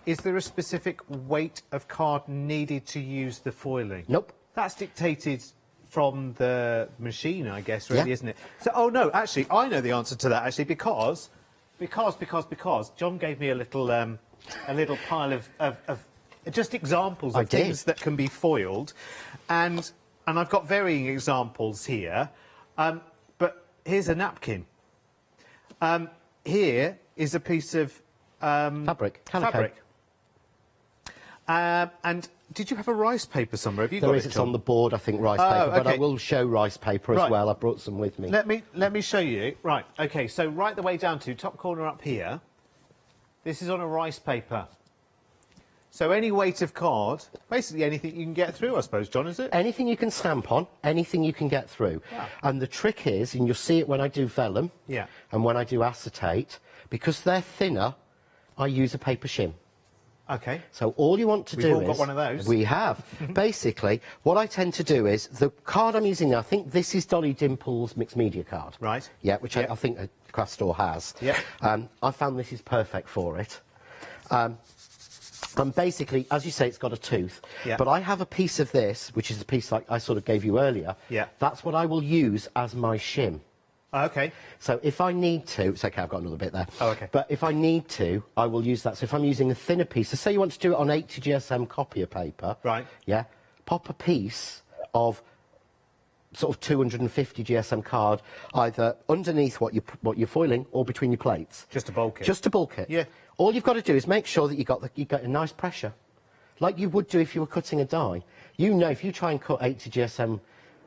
is there a specific weight of card needed to use the foiling? Nope. That's dictated from the machine, I guess, really, isn't it? So, oh no, actually, I know the answer to that, actually, because John gave me a little pile of just examples of things that can be foiled, and I've got varying examples here, but here's a napkin. Here is a piece of fabric. And did you have a rice paper somewhere? Have you got it? It's on the board, I think, rice paper, but I will show rice paper as well. I brought some with me. Let me show you. Right, okay, so right the way down to top corner up here, this is on a rice paper. So any weight of card, basically anything you can get through, I suppose, John, is it? Anything you can stamp on, anything you can get through. Yeah. And the trick is, and you'll see it when I do vellum and when I do acetate, because they're thinner, I use a paper shim. Okay. So all you want to do is... We've all got one of those. We have. Basically, what I tend to do is, the card I'm using now, I think this is Dolly Dimple's mixed media card. Right. Yeah, which I think a craft store has. Yeah. I found this is perfect for it. And basically, as you say, it's got a tooth. Yeah. But I have a piece of this, which is the piece like I sort of gave you earlier. Yeah. That's what I will use as my shim. Okay. So if I need to, it's okay, I've got another bit there. Oh, okay. But if I need to, I will use that. So if I'm using a thinner piece, so say you want to do it on 80 GSM copier paper. Right. Yeah. Pop a piece of sort of 250 GSM card either underneath what you're foiling or between your plates. Just to bulk it. Just to bulk it. Yeah. All you've got to do is make sure that you get a nice pressure, like you would do if you were cutting a die. You know, if you try and cut 80 GSM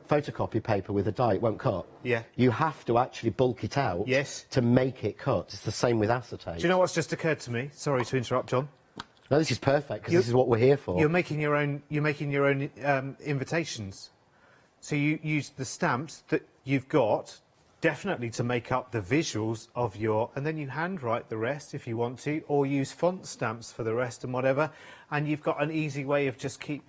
photocopy paper with a die, it won't cut. Yeah. You have to actually bulk it out. Yes. To make it cut. It's the same with acetate. Do you know what's just occurred to me? Sorry to interrupt, John. No, this is perfect because this is what we're here for. You're making your own. You're making your own invitations. So you use the stamps that you've got, definitely to make up the visuals of your, and then you handwrite the rest if you want to, or use font stamps for the rest and whatever. And you've got an easy way of just keep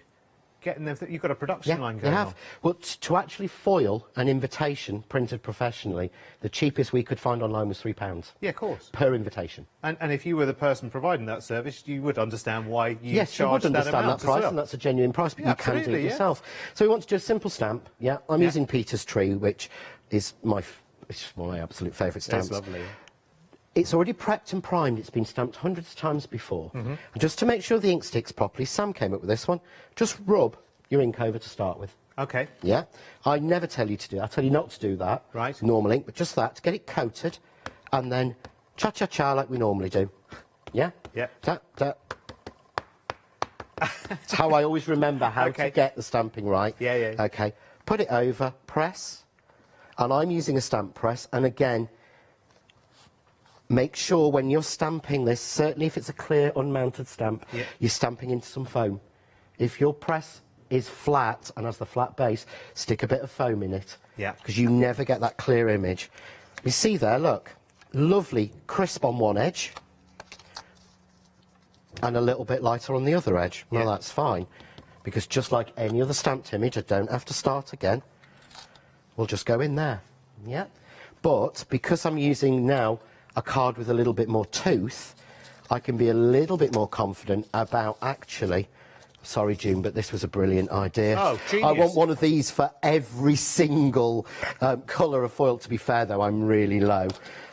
getting them. You've got a production line going on. Well, to actually foil an invitation printed professionally, the cheapest we could find online was £3. Yeah, of course. Per invitation. And if you were the person providing that service, you would understand why you yes, you would understand that price, and that's a genuine price, but you can do it yourself. So we want to do a simple stamp. Yeah, I'm using Peter's Tree, which is my absolute favourite stamps. It's lovely. It's already prepped and primed. It's been stamped hundreds of times before. And just to make sure the ink sticks properly, Sam came up with this one. Just rub your ink over to start with. Okay. Yeah. I never tell you to do that. I tell you not to do that. Right. Normally, but just that, to get it coated, and then cha-cha-cha like we normally do. Yeah? Yeah. Ta-ta. It's how I always remember how to get the stamping right. Yeah. Okay. Put it over, press, and I'm using a stamp press, and again, make sure when you're stamping this, certainly if it's a clear unmounted stamp, you're stamping into some foam. If your press is flat and has the flat base, stick a bit of foam in it. Yeah. Because you never get that clear image. You see there, look, lovely crisp on one edge and a little bit lighter on the other edge. Well, that's fine, because just like any other stamped image, I don't have to start again. We'll just go in there. Yeah. But because I'm using now a card with a little bit more tooth, I can be a little bit more confident about actually... Sorry, June, but this was a brilliant idea. Oh, genius. I want one of these for every single colour of foil. To be fair, though, I'm really low.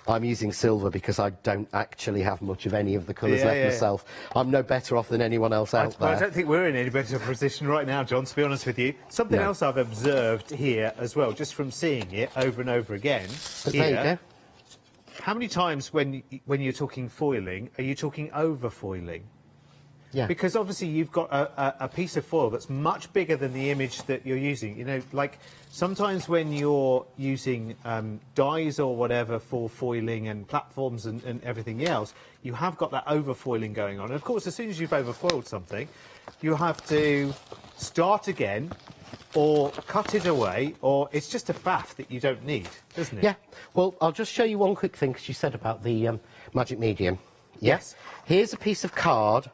I'm using silver because I don't actually have much of any of the colours left myself. I'm no better off than anyone else out there. I don't think we're in any better position right now, John, to be honest with you. Something else I've observed here as well, just from seeing it over and over again. There you go. How many times when you're talking foiling, are you talking over foiling? Yeah. Because obviously you've got a piece of foil that's much bigger than the image that you're using. You know, like sometimes when you're using dies or whatever for foiling and platforms and everything else, you have got that over foiling going on. And of course, as soon as you've over foiled something, you have to start again or cut it away, or it's just a faff that you don't need, isn't it? Yeah. Well, I'll just show you one quick thing, because you said about the magic medium. Yes. Here's a piece of card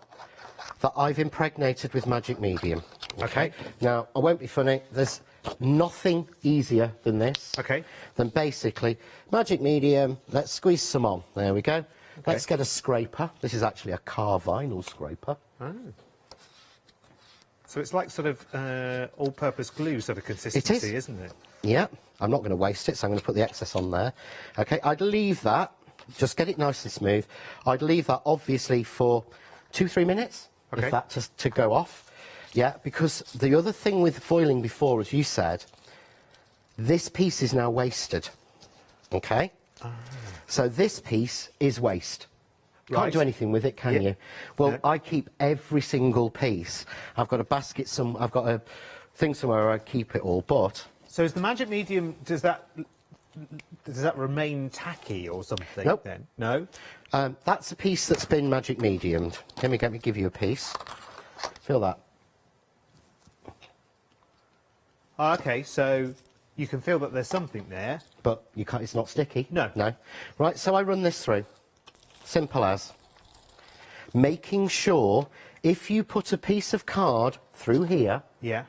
that I've impregnated with magic medium. Okay. Now, I won't be funny, there's nothing easier than this. Okay. Then basically, magic medium, let's squeeze some on. There we go. Okay. Let's get a scraper. This is actually a car vinyl scraper. Oh. So it's like sort of all-purpose glue sort of consistency, isn't it? Yeah. I'm not going to waste it, so I'm going to put the excess on there. Okay, I'd leave that, just get it nice and smooth. I'd leave that, obviously, for 2-3 minutes. Okay. If that's to go off. Yeah, because the other thing with foiling before, as you said, this piece is now wasted. Okay? So this piece is waste. Can't do anything with it, can you? Well, I keep every single piece. I've got a basket, I've got a thing somewhere where I keep it all, but... So is the magic medium, does that remain tacky or something? Nope. Then? No? That's a piece that's been magic mediumed. Let me give you a piece. Feel that. Oh, OK, so you can feel that there's something there. But you can't, it's not sticky. No. No. Right, so I run this through. Simple as. making sure if you put a piece of card through here, yeah,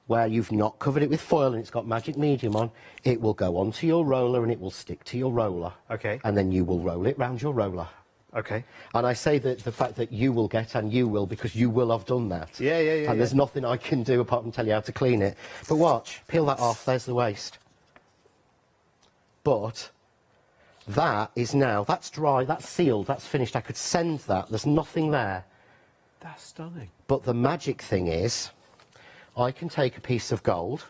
where you've not covered it with foil and it's got magic medium on, it will go onto your roller and it will stick to your roller. Okay. And then you will roll it round your roller. Okay. And I say that the fact that you will get and you will because you will have done that. Yeah, yeah, yeah. And there's nothing I can do apart from tell you how to clean it. But watch, peel that off, there's the waste. But that is now, that's dry, that's sealed, that's finished. I could send that, there's nothing there. That's stunning. But the magic thing is, I can take a piece of gold,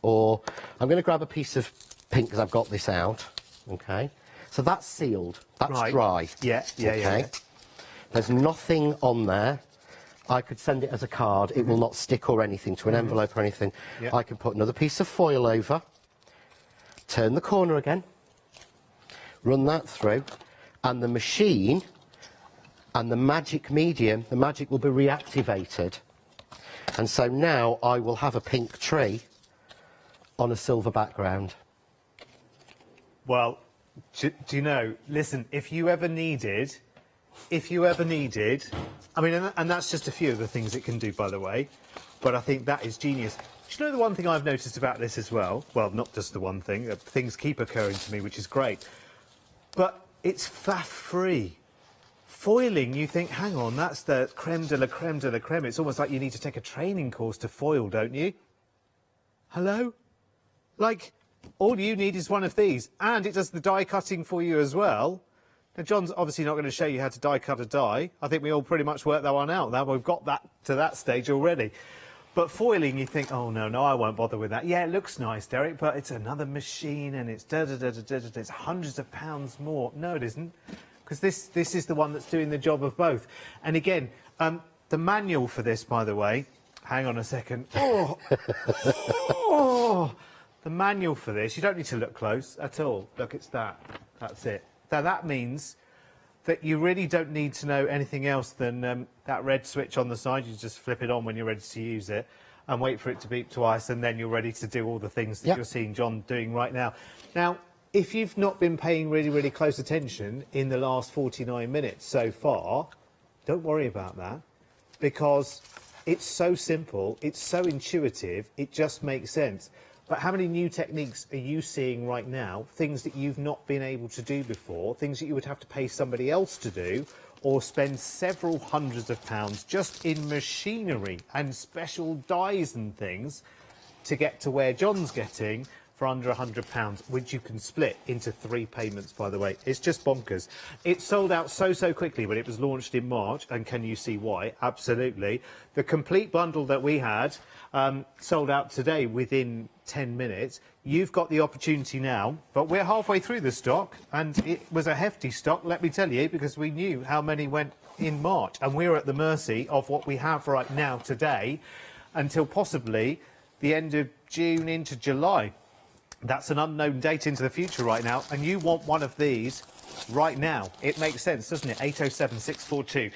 or I'm going to grab a piece of pink because I've got this out, okay? So that's sealed, that's Right. dry. Yeah, yeah, okay? yeah. There's nothing on there. I could send it as a card, it will not stick or anything to an envelope or anything. Yeah. I can put another piece of foil over, turn the corner again, run that through, and the machine and the magic medium, the magic will be reactivated. And so now I will have a pink tree on a silver background. Well, do you know, listen, if you ever needed, I mean, and that's just a few of the things it can do, by the way, but I think that is genius. Do you know the one thing I've noticed about this as well? Well, not just the one thing, things keep occurring to me, which is great, but it's faff-free. Foiling, you think, hang on, that's the creme de la creme de la creme. It's almost like you need to take a training course to foil, don't you? Hello? Like, all you need is one of these, and it does the die cutting for you as well. Now, John's obviously not going to show you how to die cut a die. I think we all pretty much worked that one out now. We've got that to that stage already. But foiling, you think, oh, no, I won't bother with that. Yeah, it looks nice, Derek, but it's another machine, and it's da-da-da-da-da-da. It's hundreds of pounds more. No, it isn't. Because this is the one that's doing the job of both. And again, the manual for this, by the way, hang on a second. Oh, the manual for this, you don't need to look close at all. Look, it's that. That's it. Now, that means that you really don't need to know anything else than that red switch on the side. You just flip it on when you're ready to use it and wait for it to beep twice, and then you're ready to do all the things that you're seeing John doing right now. Now, if you've not been paying really, really close attention in the last 49 minutes so far, don't worry about that, because it's so simple, it's so intuitive, it just makes sense. But how many new techniques are you seeing right now, things that you've not been able to do before, things that you would have to pay somebody else to do, or spend several hundreds of pounds just in machinery and special dies and things to get to where John's getting for under £100, which you can split into 3 payments, by the way. It's just bonkers. It sold out so quickly when it was launched in March, and can you see why? Absolutely. The complete bundle that we had sold out today within 10 minutes. You've got the opportunity now, but we're halfway through the stock, and it was a hefty stock, let me tell you, because we knew how many went in March, and we're at the mercy of what we have right now today until possibly the end of June into July. That's an unknown date into the future right now, and you want one of these right now. It makes sense, doesn't it? 807 642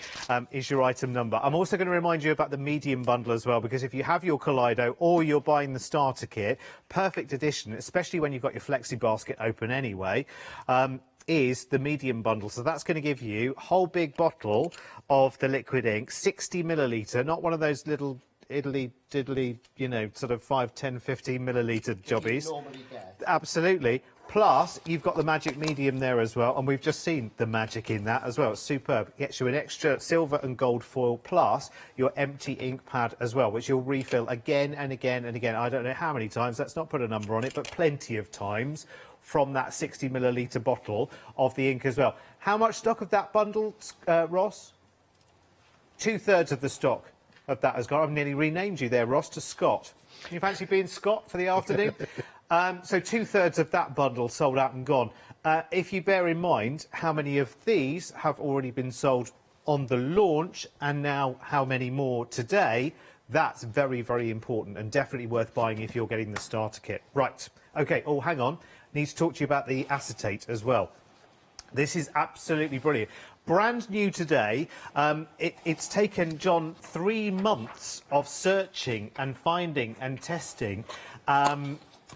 is your item number. I'm also going to remind you about the medium bundle as well, because if you have your Kaleido or you're buying the starter kit, perfect addition, especially when you've got your flexi basket open anyway, is the medium bundle. So that's going to give you a whole big bottle of the liquid ink, 60 millilitre, not one of those little diddly, you know, sort of 5, 10, 15 millilitre jobbies. Absolutely. Plus, you've got the magic medium there as well, and we've just seen the magic in that as well. It's superb. It gets you an extra silver and gold foil, plus your empty ink pad as well, which you'll refill again and again and again. I don't know how many times, let's not put a number on it, but plenty of times from that 60 millilitre bottle of the ink as well. How much stock of that bundle, Ross? 2/3 of the stock of that has gone. I've nearly renamed you there, Ross, to Scott. Can you fancy being Scott for the afternoon? So 2/3 of that bundle sold out and gone. If you bear in mind how many of these have already been sold on the launch and now how many more today, that's very, very important and definitely worth buying if you're getting the starter kit. Right, OK, oh, hang on. Need to talk to you about the acetate as well. This is absolutely brilliant. Brand new today. It's taken John 3 months of searching and finding and testing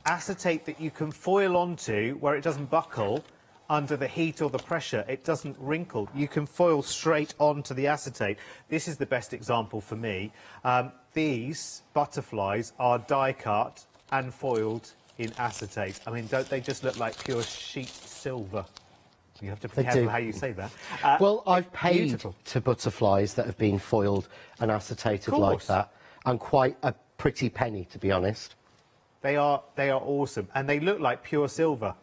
acetate that you can foil onto where it doesn't buckle under the heat or the pressure, it doesn't wrinkle. You can foil straight onto the acetate. This is the best example for me. These butterflies are die cut and foiled in acetate. I mean, don't they just look like pure sheet silver? You have to be careful how you say that. Well, I've paid to butterflies that have been foiled and acetated like that, and quite a pretty penny, to be honest. They are awesome, and they look like pure silver.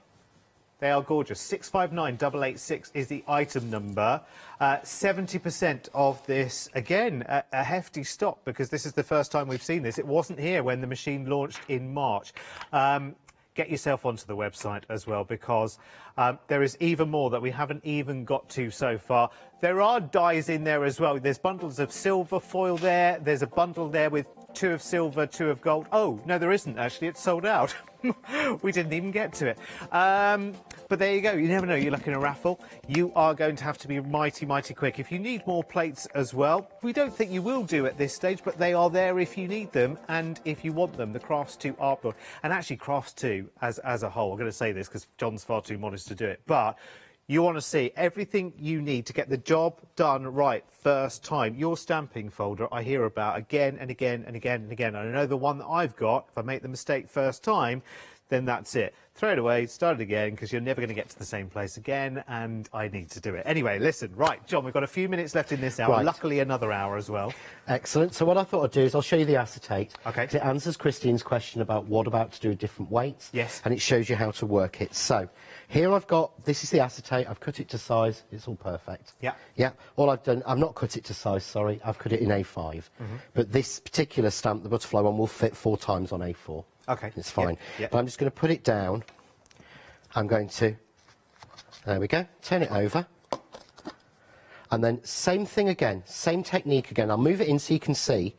They are gorgeous. 659886 is the item number. 70% of this, again, a hefty stock, because this is the first time we've seen this. It wasn't here when the machine launched in March. Get yourself onto the website as well, because there is even more that we haven't even got to so far. There are dies in there as well. There's bundles of silver foil there. There's a bundle there with 2 of silver, 2 of gold. Oh, no, there isn't, actually. It's sold out. We didn't even get to it. But there you go. You never know. You're lucky in a raffle. You are going to have to be mighty, mighty quick. If you need more plates as well, we don't think you will do at this stage, but they are there if you need them and if you want them. The Crafts 2 artboard. And actually, Crafts 2 as a whole, I'm going to say this because John's far too modest to do it, but you want to see everything you need to get the job done right first time. Your stamping folder I hear about again and again and again and again. And I know the one that I've got, if I make the mistake first time, then that's it. Throw it away, start it again, because you're never going to get to the same place again, and I need to do it. Anyway, listen, right, John, we've got a few minutes left in this hour, luckily another hour as well. Excellent. So what I thought I'd do is I'll show you the acetate. Okay. It answers Christine's question about what about to do different weights. Yes. And it shows you how to work it. So here I've got, this is the acetate, I've cut it to size, it's all perfect. Yeah. Yeah. All I've done, I've not cut it to size, sorry, I've cut it in A5. But this particular stamp, the butterfly one, will fit 4 times on A4. Okay. It's fine. Yep. But I'm just going to put it down. I'm going to, there we go, turn it over. And then same thing again, same technique again. I'll move it in so you can see.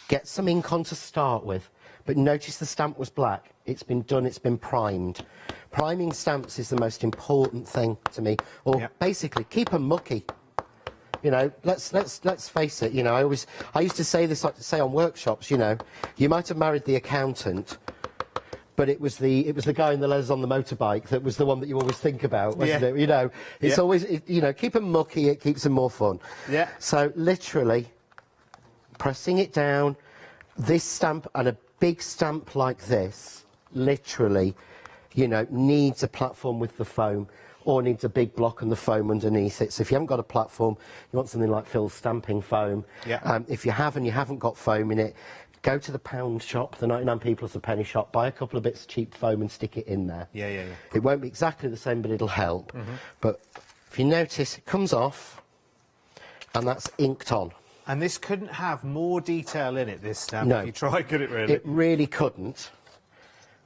Get some ink on to start with. But notice the stamp was black. It's been done, it's been primed. Priming stamps is the most important thing to me. Or basically, keep them mucky. You know, let's face it. You know, I used to say this, like to say on workshops. You know, you might have married the accountant, but it was the guy in the leathers on the motorbike that was the one that you always think about, wasn't it? You know, it's always you know, keep them mucky. It keeps them more fun. Yeah. So literally, pressing it down, this stamp and a big stamp like this, literally, you know, needs a platform with the foam, or needs a big block and the foam underneath it. So if you haven't got a platform, you want something like Phil's stamping foam. Yeah. If you have and you haven't got foam in it, go to the pound shop, the 99p plus a penny shop, buy a couple of bits of cheap foam and stick it in there. Yeah. It won't be exactly the same, but it'll help. But if you notice, it comes off, and that's inked on. And this couldn't have more detail in it, this stamp, No. if you tried, could it really? It really couldn't.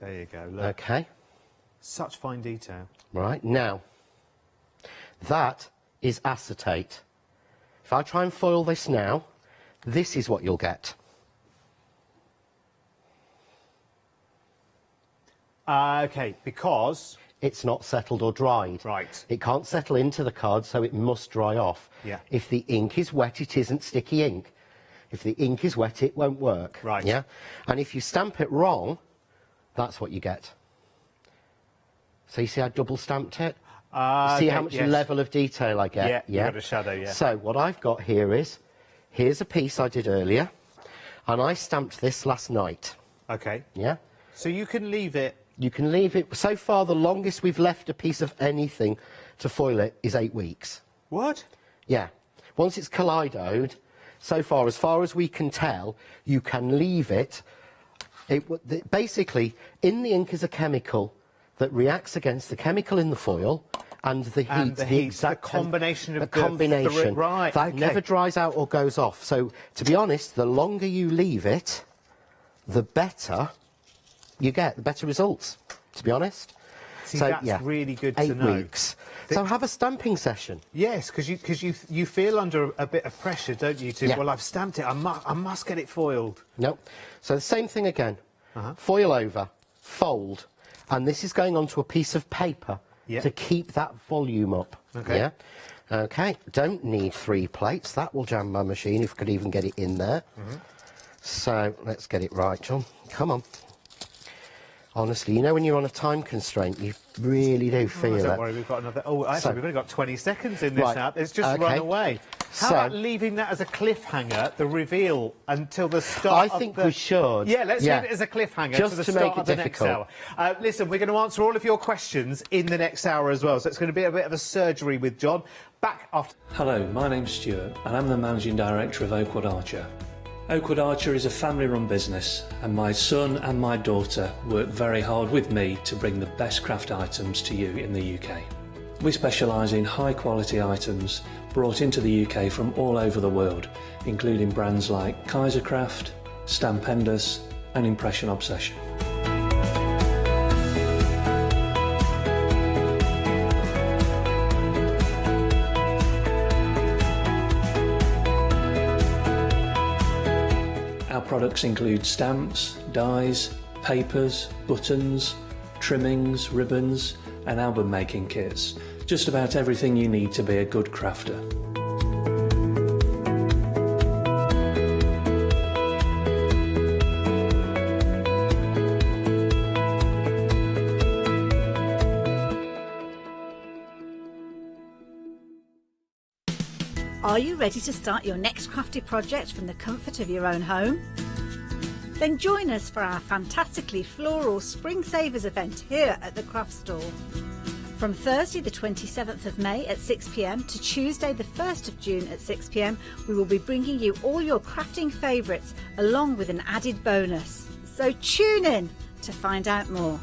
There you go, look. Okay. Such fine detail. Right, now, that is acetate. If I try and foil this now, this is what you'll get. Okay, because it's not settled or dried. Right. It can't settle into the card, so it must dry off. Yeah. If the ink is wet, it isn't sticky ink. If the ink is wet, it won't work. Right. Yeah. And if you stamp it wrong, that's what you get. So you see I double stamped it? See how much level of detail I get? Yeah, you've got a shadow, yeah. So what I've got here is, here's a piece I did earlier, and I stamped this last night. Okay. Yeah. So you can leave it. You can leave it. So far, the longest we've left a piece of anything to foil it is 8 weeks. What? Yeah. Once it's kaleidoed, so far as we can tell, you can leave it. Basically, in the ink is a chemical that reacts against the chemical in the foil and the heat. The combination of the combination. Right. That never dries out or goes off. So, to be honest, the longer you leave it, the better you get, the better results, to be honest. See, so, that's really good to know. 8 weeks. So have a stamping session. Yes, because you feel under a bit of pressure, don't you? Well, I've stamped it. I must get it foiled. No. So the same thing again. Foil over, fold, and this is going onto a piece of paper to keep that volume up. Okay. Yeah. Okay. Don't need 3 plates. That will jam my machine if I could even get it in there. So let's get it right, John. Come on. Honestly, you know when you're on a time constraint, you really do feel it. Don't worry, we've got another... Oh, actually, we've only got 20 seconds in this app. It's just okay. run away. How about leaving that as a cliffhanger, the reveal, until the start I think we should. Yeah, let's leave it as a cliffhanger just to the to start make it of the difficult. next hour. Listen, we're going to answer all of your questions in the next hour as well, so it's going to be a bit of a surgery with John. Back after... Hello, my name's Stuart and I'm the Managing Director of Oakwood Archer. Oakwood Archer is a family-run business and my son and my daughter work very hard with me to bring the best craft items to you in the UK. We specialise in high-quality items brought into the UK from all over the world, including brands like Kaisercraft, Stampendous and Impression Obsession. Our products include stamps, dies, papers, buttons, trimmings, ribbons and album making kits. Just about everything you need to be a good crafter. Are you ready to start your next crafty project from the comfort of your own home? Then join us for our fantastically floral Spring Savers event here at the craft store. From Thursday the 27th of May at 6 p.m. to Tuesday the 1st of June at 6 p.m, we will be bringing you all your crafting favourites along with an added bonus. So tune in to find out more.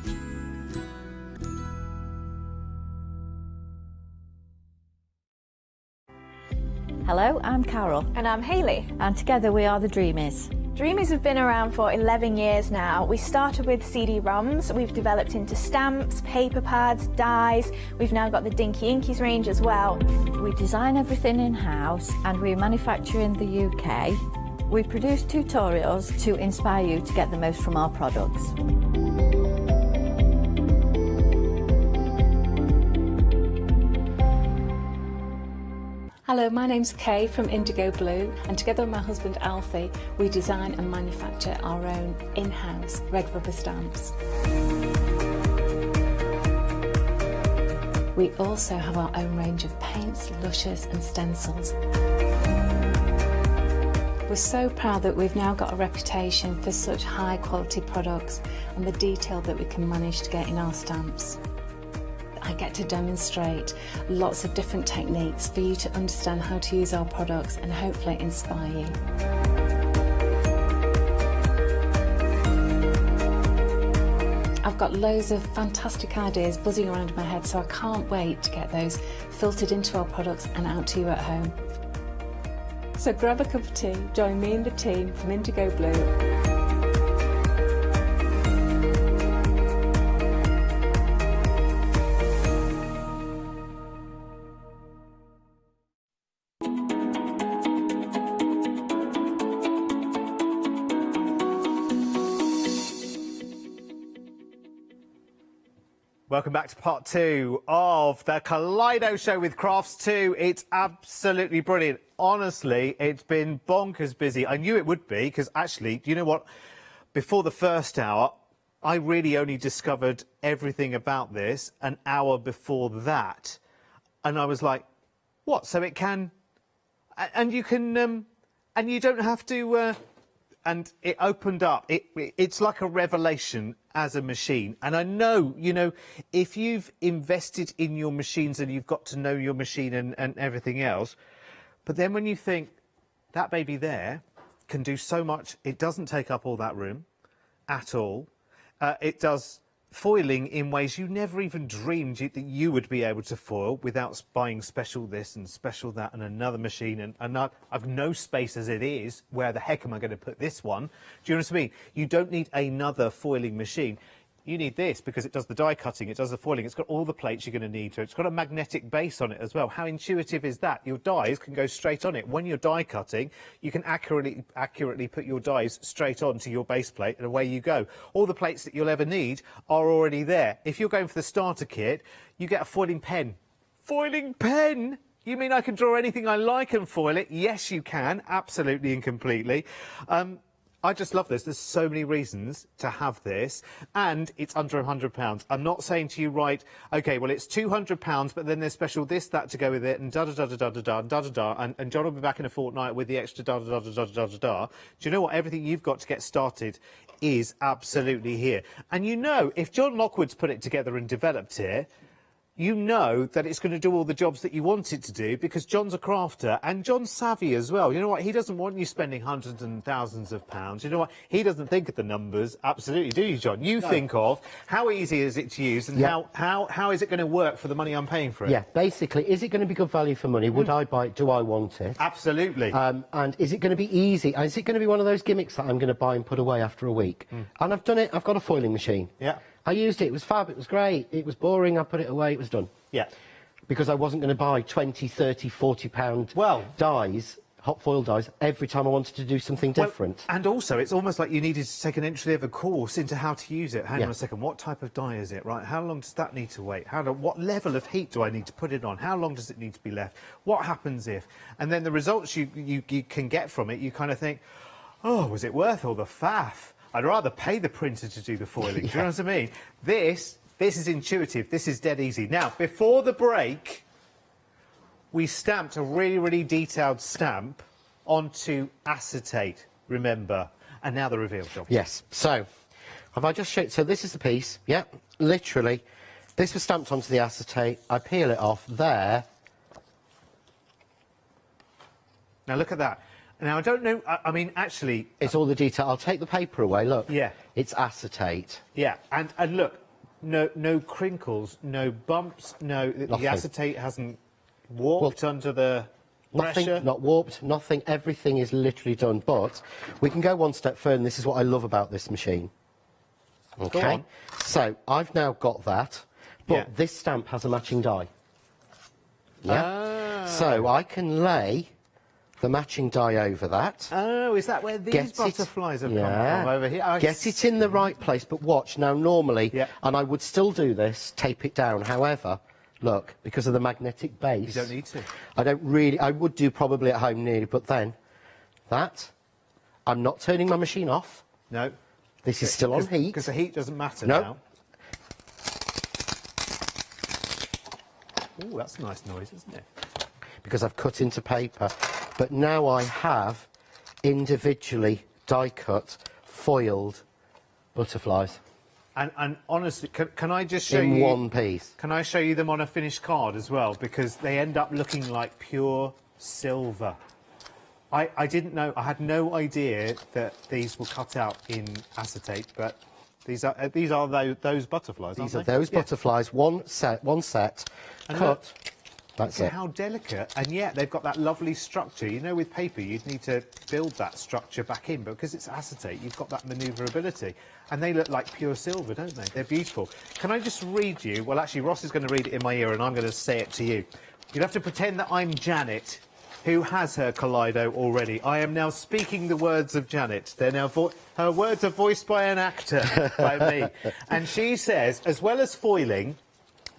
Hello, I'm Carol. And I'm Hayley. And together we are the Dreamies. Dreamies have been around for 11 years now. We started with CD-ROMs, we've developed into stamps, paper pads, dies, we've now got the Dinky Inkies range as well. We design everything in-house and we manufacture in the UK. We produce tutorials to inspire you to get the most from our products. Hello, my name's Kay from Indigo Blue, and together with my husband Alfie, we design and manufacture our own in-house red rubber stamps. We also have our own range of paints, lushes and stencils. We're so proud that we've now got a reputation for such high quality products and the detail that we can manage to get in our stamps. I get to demonstrate lots of different techniques for you to understand how to use our products and hopefully inspire you. I've got loads of fantastic ideas buzzing around in my head, so I can't wait to get those filtered into our products and out to you at home. So grab a cup of tea, join me and the team from Indigo Blue. Welcome back to part 2 of the Kaleido Show with Crafts 2. It's absolutely brilliant. Honestly, it's been bonkers busy. I knew it would be, because actually, do you know what? Before the first hour, I really only discovered everything about this an hour before that. And I was like, what? So it can... And you can... and you don't have to... and it opened up. It's like a revelation as a machine. And I know, you know, if you've invested in your machines and you've got to know your machine and everything else, but then when you think that baby there can do so much, it doesn't take up all that room at all. It does foiling in ways you never even dreamed that you would be able to foil without buying special this and special that and another machine. And I've no space as it is. Where the heck am I going to put this one? Do you know what I mean? You don't need another foiling machine. You need this because it does the die cutting, it does the foiling, it's got all the plates you're going to need to it. It's got a magnetic base on it as well. How intuitive is that? Your dies can go straight on it. When you're die cutting, you can accurately put your dies straight onto your base plate and away you go. All the plates that you'll ever need are already there. If you're going for the starter kit, you get a foiling pen. Foiling pen? You mean I can draw anything I like and foil it? Yes, you can, absolutely and completely. I just love this. There's so many reasons to have this, and it's under £100. I'm not saying to you, right, OK, well, it's £200, but then there's special this, that to go with it, and da-da-da-da-da-da-da, and da-da-da, and John will be back in a fortnight with the extra da-da-da-da-da-da-da. Do you know what? Everything you've got to get started is absolutely here. And you know, if John Lockwood's put it together and developed it, you know that it's going to do all the jobs that you want it to do, because John's a crafter and John's savvy as well. You know what? He doesn't want you spending hundreds and thousands of pounds. You know what? He doesn't think of the numbers. Absolutely, do you, John? You think of how easy is it to use, and how is it going to work for the money I'm paying for it? Yeah, basically, is it going to be good value for money? Would I buy it? Do I want it? Absolutely. And is it going to be easy? And is it going to be one of those gimmicks that I'm going to buy and put away after a week? And I've done it. I've got a foiling machine. Yeah. I used it. It was fab. It was great. It was boring. I put it away. It was done. Yeah. Because I wasn't going to buy 20, 30, 40 pound dies, hot foil dies, every time I wanted to do something different. And also, it's almost like you needed to take an entry-level course into how to use it. Hang on a second, what type of die is it, right? How long does that need to wait? What level of heat do I need to put it on? How long does it need to be left? What happens if? And then the results you can get from it, you kind of think, oh, was it worth all the faff? I'd rather pay the printer to do the foiling. Do you know what I mean? This is intuitive. This is dead easy. Now, before the break, we stamped a really, really detailed stamp onto acetate, remember. And now the reveal, John. Yes. So, have I just showed... So this is the piece. Yeah, literally. This was stamped onto the acetate. I peel it off there. Now, look at that. Now, I don't know... I mean, actually... It's all the detail. I'll take the paper away. Look. Yeah. It's acetate. Yeah. And look, no crinkles, no bumps, no... The acetate hasn't warped under the pressure. Nothing, not warped, nothing. Everything is literally done. But we can go one step further, and this is what I love about this machine. OK? So, I've now got that, but this stamp has a matching die. Yeah? So, I can lay the matching die over that. Oh, is that where these butterflies have come from, over here? Get it in the right place, but watch, now normally, and I would still do this, tape it down, however, look, because of the magnetic base... You don't need to. I don't really, I would do probably at home nearly, but then, I'm not turning my machine off. No. This is still on heat. Because the heat doesn't matter now. Oh, that's a nice noise, isn't it? Because I've cut into paper. But now I have individually die-cut, foiled butterflies. And honestly, can I just show you... In one piece. Can I show you them on a finished card as well? Because they end up looking like pure silver. I didn't know... I had no idea that these were cut out in acetate, but these are those butterflies, aren't These are those butterflies, one set, and cut... Look, That's look it. how delicate, and yet they've got that lovely structure. You know, with paper, you'd need to build that structure back in, but because it's acetate, you've got that manoeuvrability. And they look like pure silver, don't they? They're beautiful. Can I just read you? Well, actually, Ross is going to read it in my ear, and I'm going to say it to you. You'll have to pretend that I'm Janet, who has her Kaleido already. I am now speaking the words of Janet. They're now her words are voiced by an actor, by me. And she says, as well as foiling,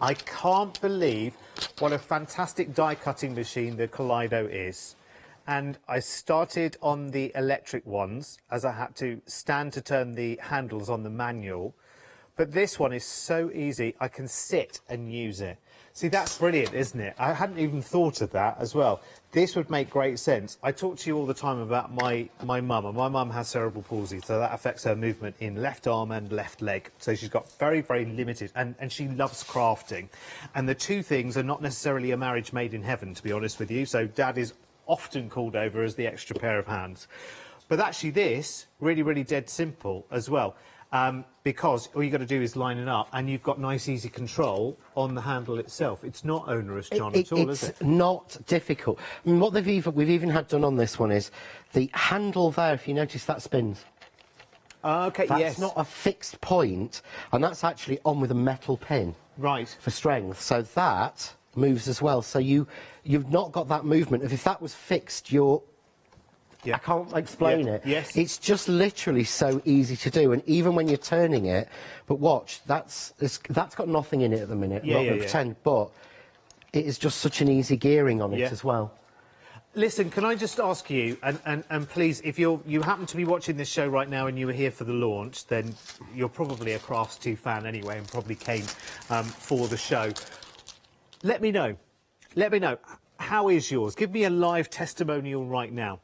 I can't believe what a fantastic die-cutting machine the Kaleido is. And I started on the electric ones, as I had to stand to turn the handles on the manual. But this one is so easy, I can sit and use it. See, that's brilliant, isn't it? I hadn't even thought of that as well. This would make great sense. I talk to you all the time about my mum, and my mum has cerebral palsy, so that affects her movement in left arm and left leg. So she's got very, very limited, and she loves crafting. And the two things are not necessarily a marriage made in heaven, to be honest with you. So Dad is often called over as the extra pair of hands. But actually this, really, really dead simple as well. Because all you've got to do is line it up, and you've got nice, easy control on the handle itself. It's not onerous, John, at all, is it? It's not difficult. I mean, what we've even had done on this one is the handle there, if you notice, that spins. OK, that's not a fixed point, and that's actually on with a metal pin. Right. For strength. So that moves as well. So you've not got that movement. If that was fixed, I can't explain it. Yes. It's just literally so easy to do, and even when you're turning it, but watch, that's got nothing in it at the minute. I'm not going to pretend, but it is just such an easy gearing on it as well. Listen, can I just ask you, and please, if you happen to be watching this show right now and you were here for the launch, then you're probably a Crafts2 fan anyway and probably came for the show. Let me know. Let me know. How is yours? Give me a live testimonial right now.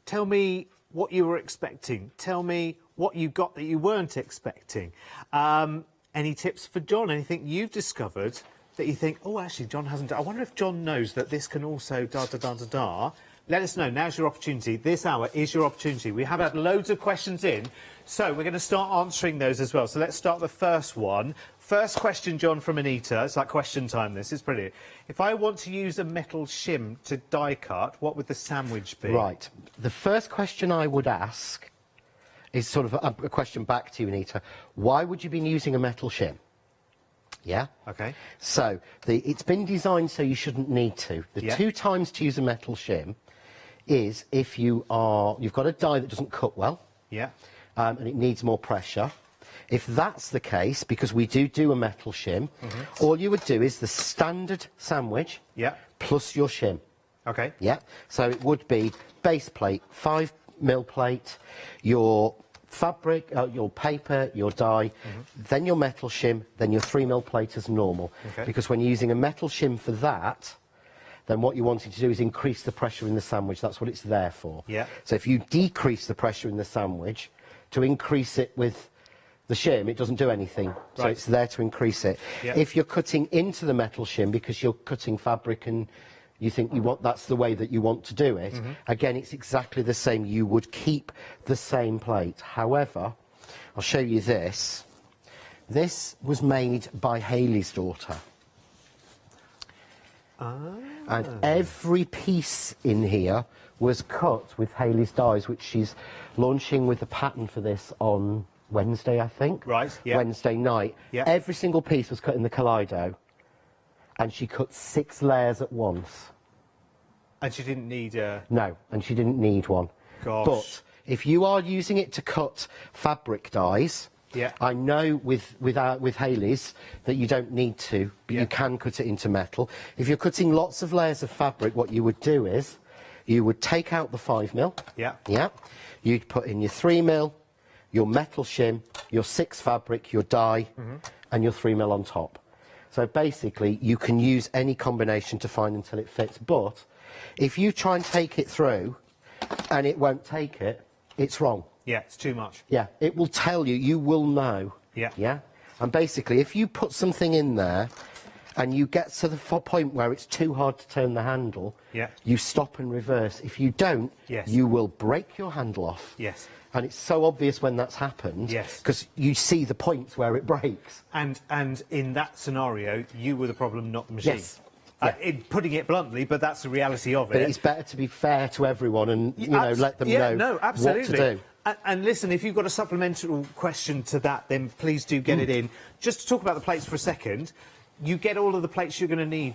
Tell me what you were expecting. Tell me what you got that you weren't expecting. Any tips for John? Anything you've discovered that you think, oh, actually, John hasn't... I wonder if John knows that this can also da-da-da-da-da. Let us know. Now's your opportunity. This hour is your opportunity. We have had loads of questions in, so we're going to start answering those as well. So let's start the first one. First question, John, from Anita. It's like question time, this. It's brilliant. If I want to use a metal shim to die cut, what would the sandwich be? Right. The first question I would ask is sort of a question back to you, Anita. Why would you be using a metal shim? Yeah? OK. So, it's been designed so you shouldn't need to. The two times to use a metal shim is if you've got a die that doesn't cut well. Yeah. And it needs more pressure. If that's the case, because we do a metal shim, all you would do is the standard sandwich plus your shim. OK. Yeah. So it would be base plate, 5mm plate, your fabric, your paper, your die, then your metal shim, then your 3mm plate as normal. Okay. Because when you're using a metal shim for that, then what you wanted to do is increase the pressure in the sandwich. That's what it's there for. Yeah. So if you decrease the pressure in the sandwich to increase it with the shim, it doesn't do anything. So Right. it's there to increase it. Yeah. If you're cutting into the metal shim because you're cutting fabric and you think that's the way that you want to do it, again, it's exactly the same. You would keep the same plate. However, I'll show you this. This was made by Hayley's daughter. And every piece in here was cut with Hayley's dies, which she's launching with the pattern for this on Wednesday, I think. Right, yeah. Wednesday night. Yeah. Every single piece was cut in the Kaleido. And she cut 6 layers at once. And she didn't need a... No, and she didn't need one. Gosh. But if you are using it to cut fabric dies, I know with Hayley's that you don't need to, but you can cut it into metal. If you're cutting lots of layers of fabric, what you would do is you would take out the 5mm. Yeah. You'd put in your 3mm, your metal shim, your 6 fabric, your die, and your 3mm on top. So basically, you can use any combination to find until it fits. But if you try and take it through and it won't take it, it's wrong. Yeah, it's too much. Yeah, it will tell you. You will know. Yeah. Yeah? And basically, if you put something in there and you get to the point where it's too hard to turn the handle, you stop and reverse. If you don't, you will break your handle off. Yes. And it's so obvious when that's happened, because you see the points where it breaks. And in that scenario, you were the problem, not the machine. Yes. Putting it bluntly, but that's the reality of it. But it's better to be fair to everyone and, you know, let them know what to do. And listen, if you've got a supplementary question to that, then please do get it in. Just to talk about the plates for a second, you get all of the plates you're going to need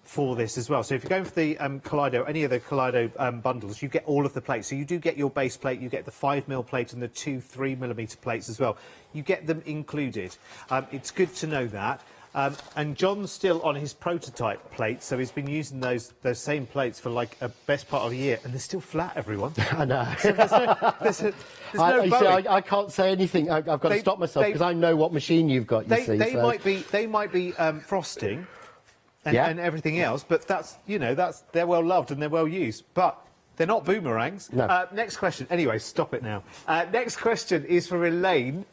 for this as well. So if you're going for the Kaleido, any of the Kaleido bundles, you get all of the plates. So you do get your base plate, you get the 5mm plate and the 2 3mm plates as well. You get them included. It's good to know that. And John's still on his prototype plate, so he's been using those same plates for like a best part of a year, and they're still flat, everyone. I know. So there's no I can't say anything. I've got to stop myself because I know what machine you've got. They might be frosting and everything else, but they're well loved and they're well used, but they're not boomerangs. No. Next question. Anyway, stop it now. Next question is for Elaine.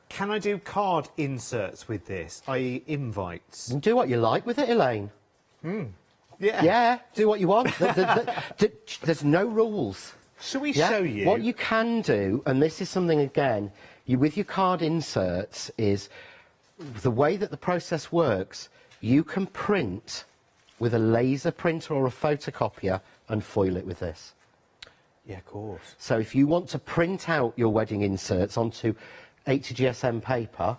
Can I do card inserts with this, i.e. invites? You can do what you like with it, Elaine. Yeah. Yeah, do what you want. There's no rules. Shall we show you? What you can do, and this is something, again, with your card inserts, is the way that the process works, you can print with a laser printer or a photocopier and foil it with this. Yeah, of course. So if you want to print out your wedding inserts onto 80GSM paper,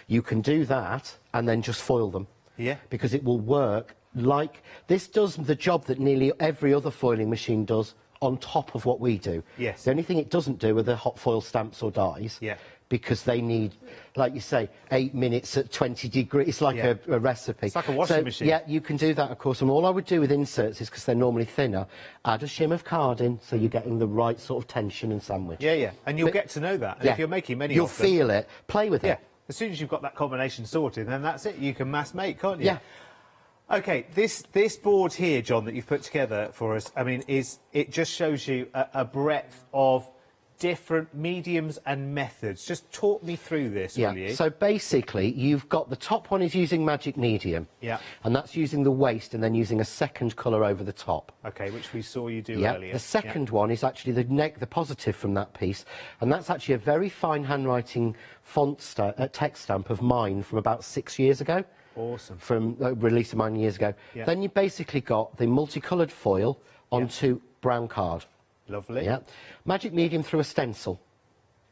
you can do that and then just foil them. Yeah. Because it will work like... This does the job that nearly every other foiling machine does on top of what we do. Yes. The only thing it doesn't do are the hot foil stamps or dies. Yeah. because they need, like you say, 8 minutes at 20 degrees. It's like a recipe. It's like a washing machine. Yeah, you can do that, of course. And all I would do with inserts is, because they're normally thinner, add a shim of card in, so you're getting the right sort of tension and sandwich. Yeah, yeah. And you'll get to know that. And if you're making many you'll of them, feel it. Play with it. As soon as you've got that combination sorted, then that's it. You can mass make, can't you? Yeah. OK, this board here, John, that you've put together for us, I mean, it just shows you a breadth of different mediums and methods. Just talk me through this, will you? So basically, you've got the top one is using magic medium. Yeah. And that's using the waste and then using a second colour over the top. OK, which we saw you do earlier. The second one is actually the positive from that piece, and that's actually a very fine handwriting text stamp of mine from about 6 years ago. Awesome. From a release of mine years ago. Yeah. Then you basically got the multicoloured foil onto brown card. Lovely. Yeah. Magic medium through a stencil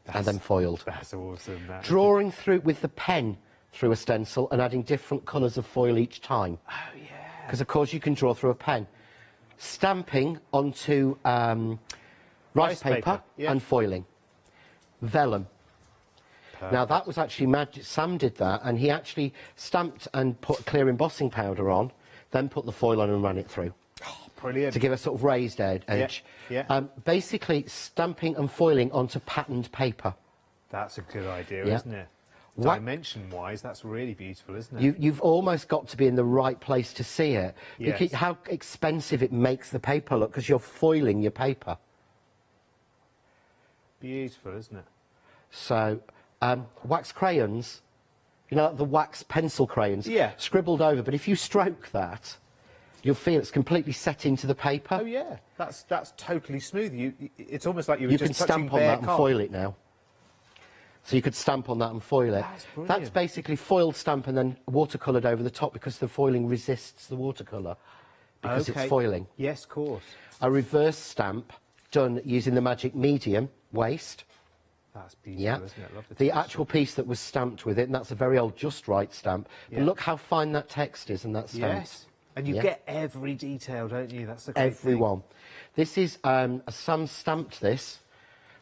and then foiled. That's awesome. Drawing through with the pen through a stencil and adding different colours of foil each time. Oh, yeah. Because, of course, you can draw through a pen. Stamping onto rice paper and foiling. Vellum. Perfect. Now, that was actually Sam did that, and he actually stamped and put clear embossing powder on, then put the foil on and ran it through. Brilliant. To give a sort of raised edge. Yeah. Basically, stamping and foiling onto patterned paper. That's a good idea, Yeah. isn't it? Dimension-wise, that's really beautiful, isn't it? You've almost got to be in the right place to see it. Yes. Because how expensive it makes the paper look, because you're foiling your paper. Beautiful, isn't it? So, wax crayons, you know, the wax pencil crayons, Yeah. scribbled over, but if you stroke that, you'll feel it's completely set into the paper. Oh, yeah. That's totally smooth. It's almost like you were You just can touching stamp on bare that and card. foil it now. So you could stamp on that and foil it. That's brilliant. That's basically foiled stamp and then watercoloured over the top, because the foiling resists the watercolour, because it's foiling. Yes, of course. A reverse stamp done using the magic medium waste. That's beautiful, isn't it? I love The actual piece that was stamped with it, and that's a very old Just Right stamp. Yeah. But look how fine that text is and that stamp. Yes. And you get every detail, don't you? That's the great every one. This is Sam stamped this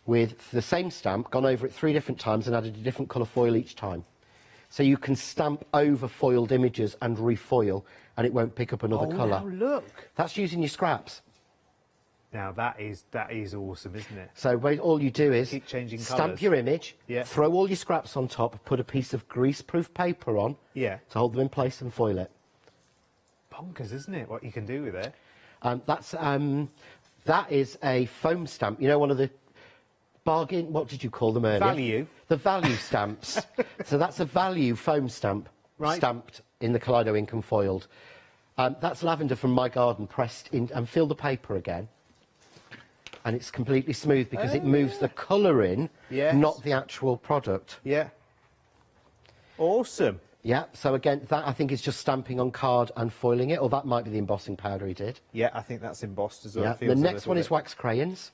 with the same stamp, gone over it 3 different times and added a different colour foil each time. So you can stamp over foiled images and refoil, and it won't pick up another colour. Now look. That's using your scraps. Now that is awesome, isn't it? So all you do is Keep changing stamp colours. your image, Yeah. throw all your scraps on top, put a piece of greaseproof paper on Yeah. to hold them in place and foil it. Bonkers, isn't it? What you can do with it. That is a foam stamp. You know, one of the bargain, what did you call them earlier? Value. The value stamps. So that's a value foam stamp, stamped in the Kaleido ink and foiled. That's lavender from my garden, pressed in, and fill the paper again. And it's completely smooth because it moves the colour in, not the actual product. Yeah. Awesome. Yeah, so again, that I think is just stamping on card and foiling it, or that might be the embossing powder he did. Yeah, I think that's embossed as well. Yeah. It feels The a next little one bit. is wax crayons.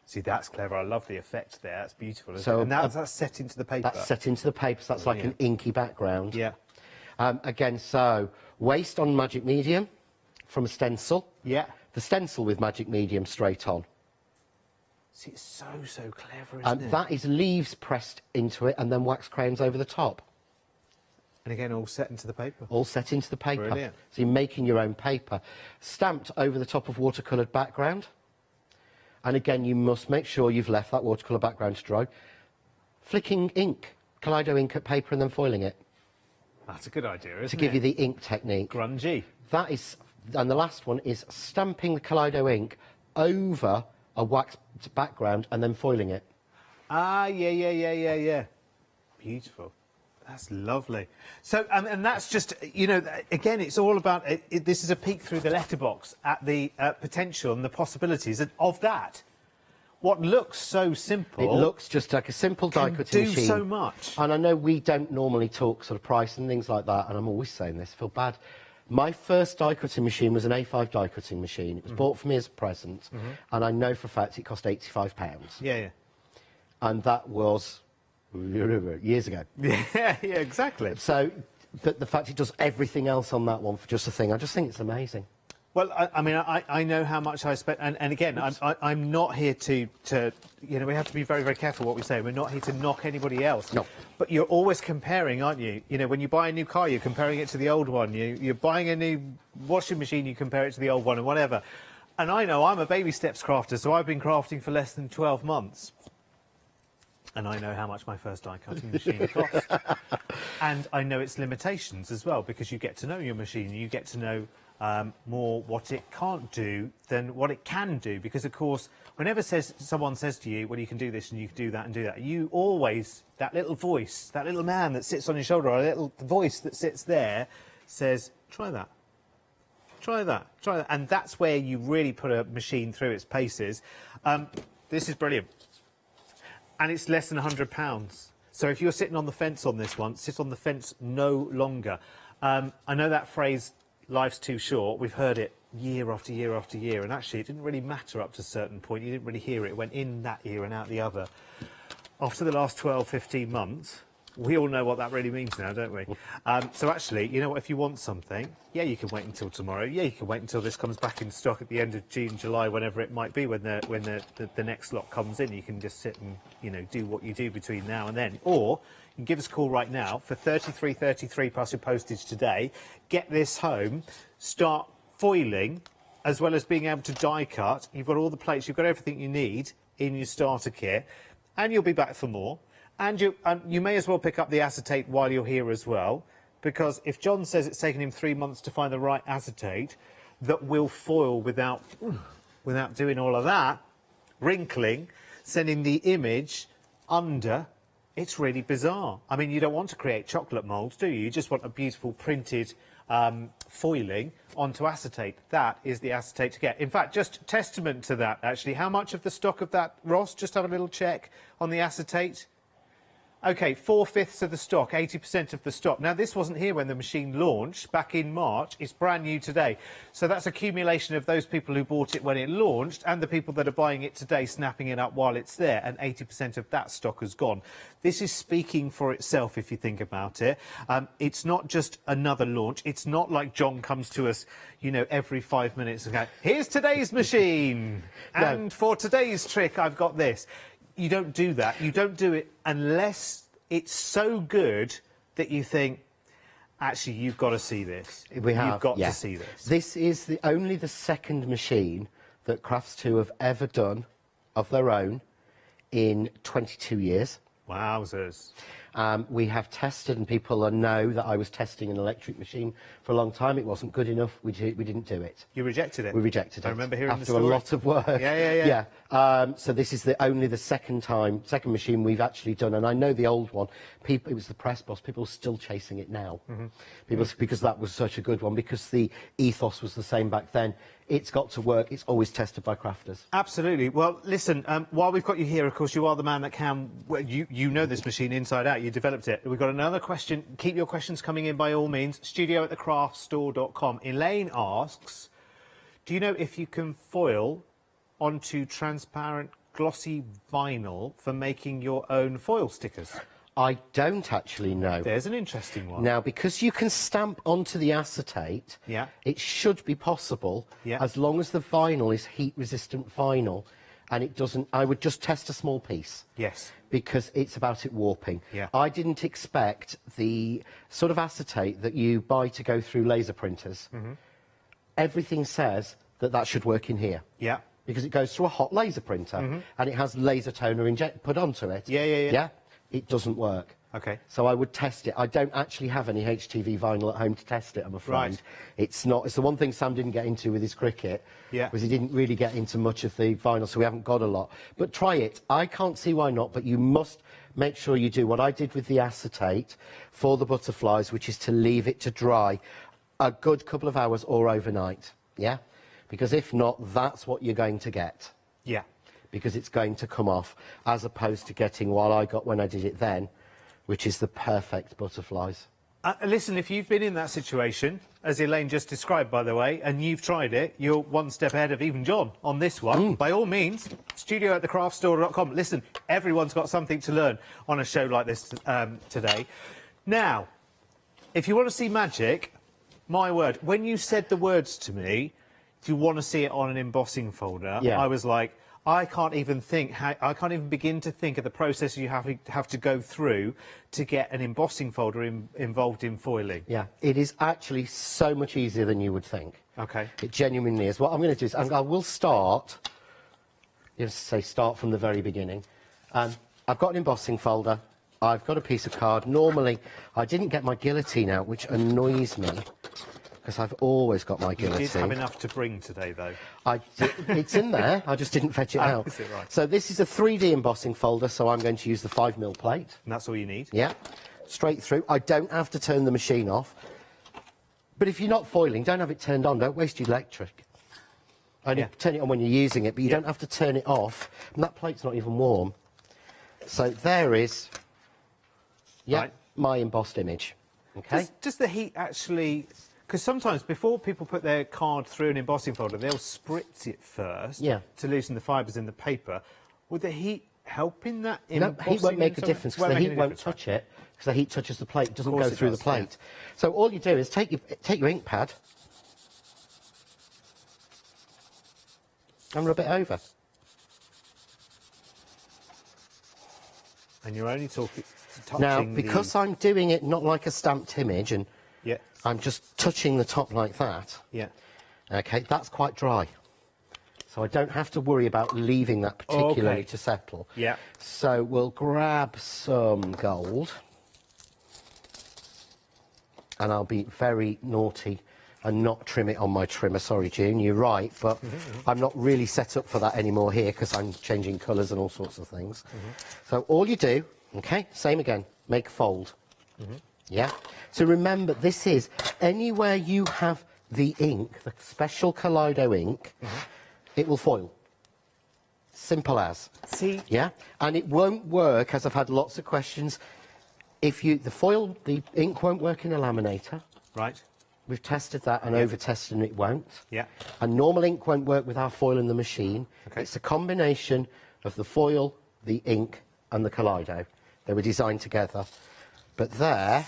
See, that's clever. I love the effect there. That's beautiful, isn't So, it? And that's set into the paper. That's set into the paper, so that's like an inky background. Yeah. Again, so waste on magic medium from a stencil. Yeah. The stencil with magic medium straight on. See, it's so clever, isn't And it? that is leaves pressed into it and then wax crayons over the top. And again, all set into the paper. All set into the paper. Brilliant. So you're making your own paper. Stamped over the top of watercoloured background. And again, you must make sure you've left that watercolour background to dry. Flicking ink, Kaleido ink at paper and then foiling it. That's a good idea, isn't it? To give you the ink technique. Grungy. That is, and the last one is stamping the Kaleido ink over a wax background and then foiling it. Ah, yeah. Beautiful. That's lovely. So, and that's just, you know, again, it's all about, this is a peek through the letterbox at the potential and the possibilities of that. What looks so simple... It looks just like a simple die cutting machine. do so much. And I know we don't normally talk sort of price and things like that, and I'm always saying this, I feel bad. My first die cutting machine was an A5 die cutting machine. It was bought for me as a present, and I know for a fact it cost £85. Yeah. And that was years ago. Yeah, exactly. So the fact it does everything else on that one for just a thing, I just think it's amazing. Well, I mean, I know how much I spent, and again, I'm not here to, you know, we have to be very, very careful what we say. We're not here to knock anybody else. No. But you're always comparing, aren't you? You know, when you buy a new car, you're comparing it to the old one. You're buying a new washing machine, you compare it to the old one, and whatever. And I know I'm a baby steps crafter, so I've been crafting for less than 12 months. And I know how much my first die-cutting machine cost. And I know its limitations as well, because you get to know your machine, you get to know more what it can't do than what it can do. Because, of course, whenever someone says to you, well, you can do this and you can do that and do that, you always, that little voice, that little man that sits on your shoulder, or a little voice that sits there, says, try that. Try that, try that. And that's where you really put a machine through its paces. This is brilliant. And it's less than £100. So if you're sitting on the fence on this one, sit on the fence no longer. I know that phrase, life's too short. We've heard it year after year after year. And actually, it didn't really matter up to a certain point. You didn't really hear it. It went in that ear and out the other. After the last 12, 15 months, we all know what that really means now, don't we? So actually, you know what, if you want something, yeah, you can wait until tomorrow. Yeah, you can wait until this comes back in stock at the end of June, July, whenever it might be, when the next lot comes in. You can just sit and, you know, do what you do between now and then. Or you can give us a call right now for £33.33 plus your postage today. Get this home, start foiling, as well as being able to die cut. You've got all the plates, you've got everything you need in your starter kit, and you'll be back for more. And you may as well pick up the acetate while you're here as well, because if John says it's taken him 3 months to find the right acetate that will foil without doing all of that, wrinkling, sending the image under, it's really bizarre. I mean, you don't want to create chocolate moulds, do you? You just want a beautiful printed foiling onto acetate. That is the acetate to get. In fact, just testament to that, actually. How much of the stock of that, Ross? Just have a little check on the acetate. OK, 4/5 of the stock, 80% of the stock. Now, this wasn't here when the machine launched back in March. It's brand new today. So that's accumulation of those people who bought it when it launched and the people that are buying it today, snapping it up while it's there. And 80% of that stock has gone. This is speaking for itself, if you think about it. It's not just another launch. It's not like John comes to us, you know, every 5 minutes and goes, here's today's machine. And for today's trick, I've got this. You don't do that. You don't do it unless it's so good that you think, actually, you've got to see this. You've got to see this. This is only the second machine that Crafts2 have ever done of their own in 22 years. Wowzers. We have tested, and people know that I was testing an electric machine for a long time. It wasn't good enough. We didn't do it. You rejected it? We rejected it. I remember hearing the after story. a lot of work. Yeah. So this is only the second machine we've actually done, and I know the old one. It was the Press Boss. People are still chasing it now. Because that was such a good one. Because the ethos was the same back then. It's got to work. It's always tested by crafters. Absolutely. Well, listen, while we've got you here, of course, you are the man that can... Well, you know this machine inside out. You developed it. We've got another question. Keep your questions coming in by all means. studio@thecraftstore.com. Elaine asks, do you know if you can foil onto transparent glossy vinyl for making your own foil stickers? I don't actually know. There's an interesting one. Now, because you can stamp onto the acetate, it should be possible, as long as the vinyl is heat-resistant vinyl, and it doesn't... I would just test a small piece. Yes. Because it's about it warping. Yeah. I didn't expect the sort of acetate that you buy to go through laser printers. Everything says that should work in here. Yeah. Because it goes through a hot laser printer, and it has laser toner put onto it. Yeah. It doesn't work. OK. So I would test it. I don't actually have any HTV vinyl at home to test it, I'm afraid. Right. It's the one thing Sam didn't get into with his cricket, was he didn't really get into much of the vinyl, so we haven't got a lot. But try it. I can't see why not, but you must make sure you do what I did with the acetate for the butterflies, which is to leave it to dry a good couple of hours or overnight, yeah? Because if not, that's what you're going to get. Yeah. Because it's going to come off, as opposed to getting what I got when I did it then, which is the perfect butterflies. Listen, if you've been in that situation, as Elaine just described, by the way, and you've tried it, you're one step ahead of even John on this one. By all means, studio@thecraftstore.com. Listen, everyone's got something to learn on a show like this today. Now, if you want to see magic, my word, when you said the words to me, do you want to see it on an embossing folder? Yeah. I was like, I can't even begin to think of the process you have to go through to get an embossing folder involved in foiling. Yeah, it is actually so much easier than you would think. Okay. It genuinely is. What I'm going to do is I will start, start from the very beginning. I've got an embossing folder. I've got a piece of card. Normally, I didn't get my guillotine out, which annoys me, because I've always got my guillotine. You did have enough to bring today, though. It's in there. I just didn't fetch it out. Is it right? So this is a 3D embossing folder, so I'm going to use the 5mm plate. And that's all you need? Yeah, straight through. I don't have to turn the machine off. But if you're not foiling, don't have it turned on. Don't waste your electric. Only turn it on when you're using it, but you don't have to turn it off. And that plate's not even warm. So there is, my embossed image. Okay. Does the heat actually... Because sometimes before people put their card through an embossing folder, they'll spritz it first to loosen the fibres in the paper. Would the heat help in that? No, heat won't make a difference because the heat won't touch it. Because the heat touches the plate, it doesn't go through the plate. Yeah. So all you do is take your ink pad and rub it over. And you're only touching now, because I'm doing it not like a stamped image, and I'm just touching the top like that. Yeah. Okay, that's quite dry. So I don't have to worry about leaving that particularly to settle. Yeah. So we'll grab some gold. And I'll be very naughty and not trim it on my trimmer. Sorry, June, you're right, but I'm not really set up for that anymore here because I'm changing colours and all sorts of things. So all you do, same again, make a fold. Yeah? So remember, this is anywhere you have the ink, the special Kaleido ink, it will foil. Simple as. See? Yeah? And it won't work, as I've had lots of questions. If the ink won't work in a laminator. Right. We've tested that and over-tested and it won't. Yeah. And normal ink won't work with our foil in the machine. Okay. It's a combination of the foil, the ink and the Kaleido. They were designed together. But there...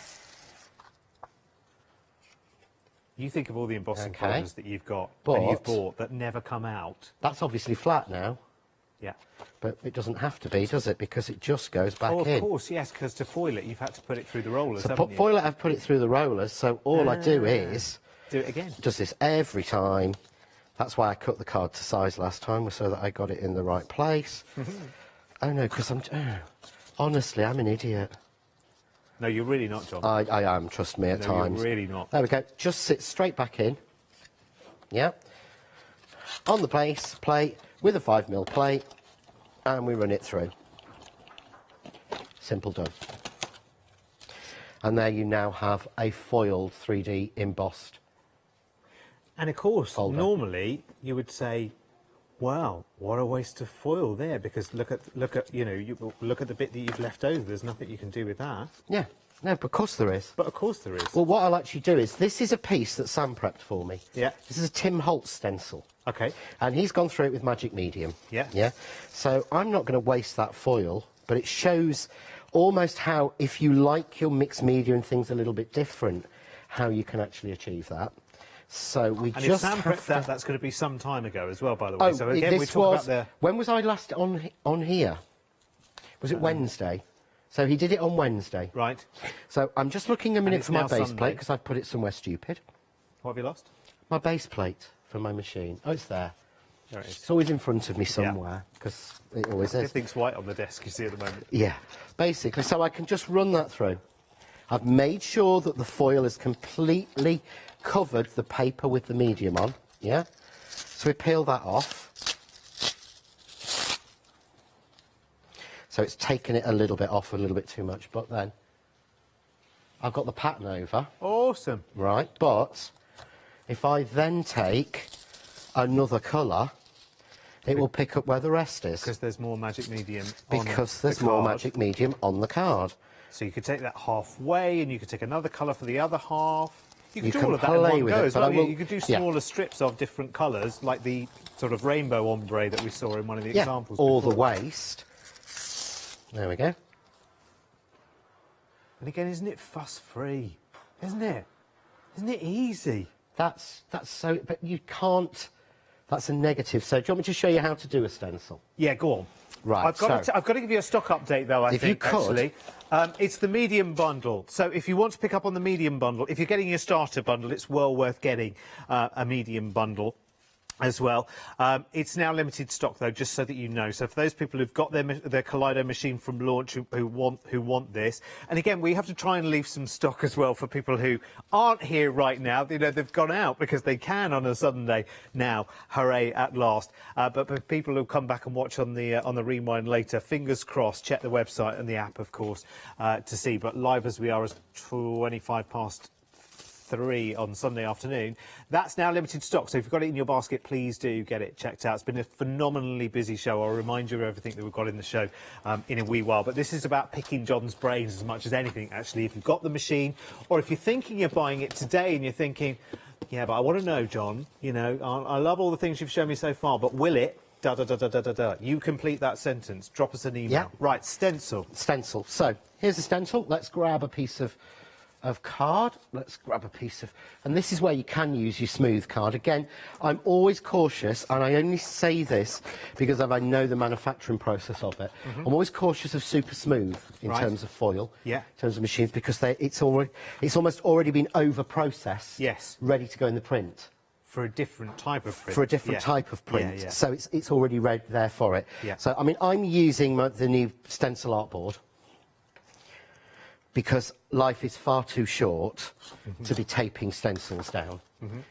You think of all the embossing folders that you've got but and you've bought that never come out. That's obviously flat now. Yeah. But it doesn't have to be, does it? Because it just goes back in. Oh, of course, yes, because to foil it, you've had to put it through the rollers, So haven't you? foil it, I've put it through the rollers, so all I do is... Do it again. Does this every time. That's why I cut the card to size last time, so that I got it in the right place. Oh, no, because honestly, I'm an idiot. No, you're really not, John. I am, trust me, at times. You're really not. There we go. Just sit straight back in. Yeah. On the plate with a 5mm plate, and we run it through. Simple done. And there you now have a foiled 3D embossed. And of course, normally you would say, wow, what a waste of foil there, because look at look at the bit that you've left over. There's nothing you can do with that. Yeah. No, but of course there is. But of course there is. Well, what I'll actually do is, this is a piece that Sam prepped for me. Yeah. This is a Tim Holt stencil. Okay. And he's gone through it with Magic Medium. Yeah. Yeah. So I'm not going to waste that foil, but it shows almost how, if you like your mixed media and things a little bit different, how you can actually achieve that. So we and just if Sam prepped that, that's going to be some time ago as well, by the way. Oh, so again, we talk about the... When was I last on here? Was it Wednesday? So he did it on Wednesday. Right. So I'm just looking a minute for my base Sunday. plate, because I've put it somewhere stupid. What have you lost? My base plate for my machine. Oh, it's there. There it is. It's always in front of me somewhere, because it always is. Everything's white on the desk you see at the moment. Yeah, basically. So I can just run that through. I've made sure that the foil has completely covered the paper with the medium on, yeah? So we peel that off. So it's taken it a little bit off, a little bit too much, but then I've got the pattern over. Awesome. Right, but if I then take another colour, it will pick up where the rest is. Because there's more Magic Medium on Because there's more Magic Medium on the card. So you could take that halfway, and you could take another colour for the other half. You could do can all of that in play one with go it, as but well. I will- You could do smaller strips of different colours, like the sort of rainbow ombre that we saw in one of the examples or before. the waist. There we go. And again, isn't it fuss-free? Isn't it? Isn't it easy? That's so... But you can't That's a negative. So do you want me to show you how to do a stencil? Yeah, go on. Right, I've got to give you a stock update, though, I If think, you could. actually. It's the medium bundle. So if you want to pick up on the medium bundle, if you're getting your starter bundle, it's well worth getting a medium bundle as well. It's now limited stock, though, just so that you know. So for those people who've got their Kaleido machine from launch who want this, and again, we have to try and leave some stock as well for people who aren't here right now. You know, they've gone out because they can on a Sunday now. Hooray at last! But for people who come back and watch on the rewind later, fingers crossed. Check the website and the app, of course, to see. But live as we are, as 3 on Sunday afternoon, that's now limited stock. So if you've got it in your basket, please do get it checked out. It's been a phenomenally busy show. I'll remind you of everything that we've got in the show in a wee while. But this is about picking John's brains as much as anything, actually. If you've got the machine, or if you're thinking of buying it today and you're thinking, yeah, but I want to know, John, you know, I love all the things you've shown me so far, but will it? Da, da, da, da, da, da, da. You complete that sentence. Drop us an email. Yeah. Right, stencil. Stencil. So here's a stencil. Let's grab a piece of card. Let's grab a piece of, and this is where you can use your smooth card. Again, I'm always cautious, and I only say this because I know the manufacturing process of it. I'm always cautious of super smooth in terms of foil, in terms of machines, because it's almost already been over processed, ready to go in the print. For a different type of print. For a different type of print. Yeah, yeah. So it's already ready there for it. Yeah. So, I mean, I'm using the new stencil artboard because life is far too short to be taping stencils down.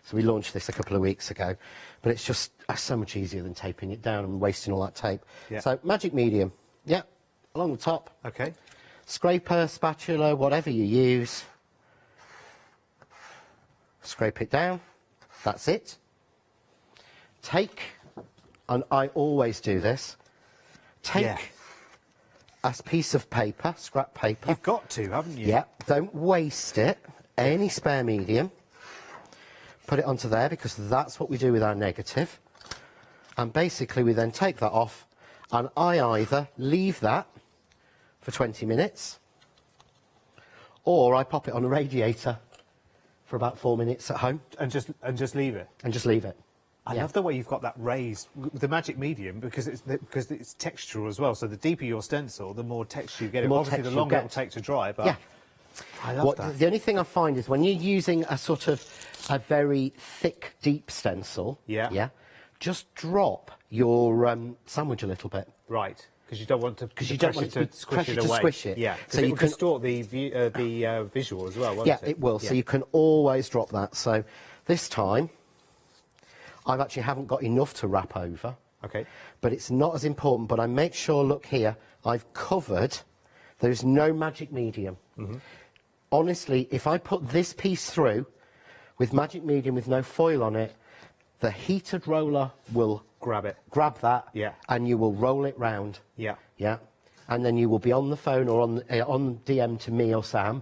So we launched this a couple of weeks ago, but it's just so much easier than taping it down and wasting all that tape. Yeah. So magic medium, along the top. Okay. Scraper, spatula, whatever you use. Scrape it down. That's it. Take, and I always do this, take a piece of paper, scrap paper. You've got to, haven't you? Yeah, don't waste it. Any spare medium. Put it onto there, because that's what we do with our negative. And basically we then take that off, and I either leave that for 20 minutes, or I pop it on a radiator for about 4 minutes at home. And just leave it? And just leave it. I love the way you've got that raised, the magic medium, because it's textural as well. So the deeper your stencil, the more texture you get. Obviously, the longer it'll take to dry, but I love that. The only thing I find is when you're using a sort of a very thick, deep stencil, just drop your sandwich a little bit. Right. Because you don't want to, squish it. Yeah, so you can can distort the visual as well, won't it? It will. So you can always drop that. So this time, I actually haven't got enough to wrap over. Okay. But it's not as important. But I make sure, look here, I've covered. There's no magic medium. Honestly, if I put this piece through with magic medium with no foil on it, the heated roller will grab that, and you will roll it round. And then you will be on the phone or on DM to me or Sam.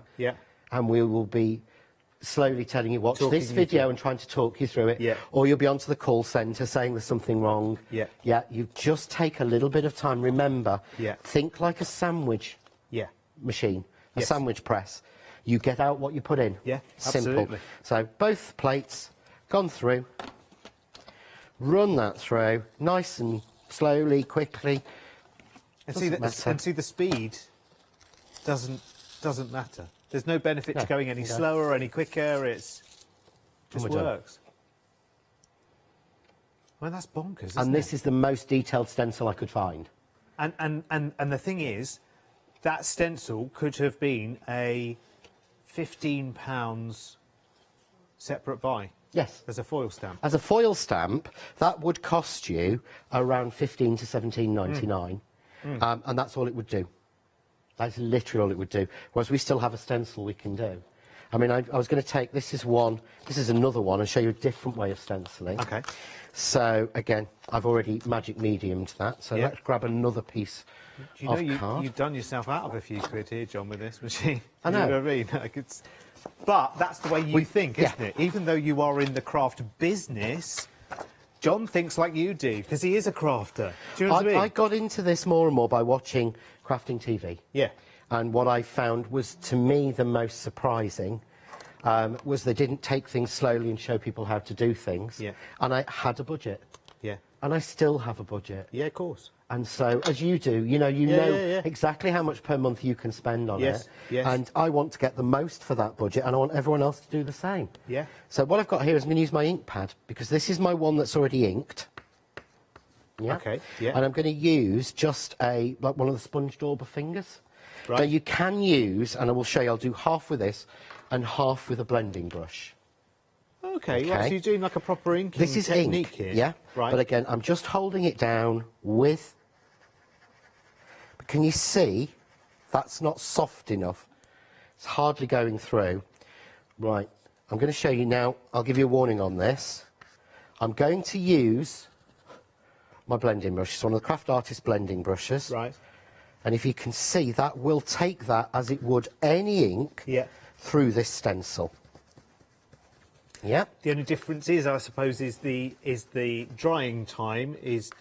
And we will be slowly telling you, watch this video and trying to talk you through it. Or you'll be onto the call centre saying there's something wrong. You just take a little bit of time. Remember, think like a sandwich machine, a sandwich press. You get out what you put in. Simple. Absolutely. So both plates gone through. Run that through, nice and slowly, quickly. And see the speed doesn't matter. There's no benefit to going any slower or any quicker. It just works. Well, that's bonkers, isn't it? And this is the most detailed stencil I could find. And the thing is, that stencil could have been a £15 separate buy. Yes. As a foil stamp. As a foil stamp, that would cost you around $15 to $17.99, and that's all it would do. That's literally all it would do. Whereas we still have a stencil we can do. I mean, I was going to take, this is another one, and show you a different way of stenciling. Okay. So, again, I've already magic mediumed that, so let's grab another piece of card. You've done yourself out of a few quid here, John, with this machine. I know. You know what I mean? Like but that's the way you think, isn't it? Even though you are in the craft business, John thinks like you do, because he is a crafter. Do you know what I mean? I got into this more and more by watching crafting TV. Yeah. And what I found was, to me, the most surprising was they didn't take things slowly and show people how to do things. Yeah. And I had a budget. and I still have a budget. Yeah, of course. And so, as you do, you know exactly how much per month you can spend on it. Yes. And I want to get the most for that budget, and I want everyone else to do the same. Yeah. So what I've got here is I'm going to use my ink pad, because this is my one that's already inked. Yeah. Okay. Yeah. And I'm going to use just like one of the sponge dauber fingers. Right. Now you can use, and I will show you, I'll do half with this and half with a blending brush. Okay. Right, so you're doing like a proper inking This is technique ink, here. yeah. Right. But again, I'm just holding it down with. But can you see? That's not soft enough. It's hardly going through. Right. I'm going to show you now. I'll give you a warning on this. I'm going to use my blending brush. It's one of the Craft Artist blending brushes. Right. And if you can see, that will take that as it would any ink through this stencil. Yeah. The only difference is, I suppose, is the drying time is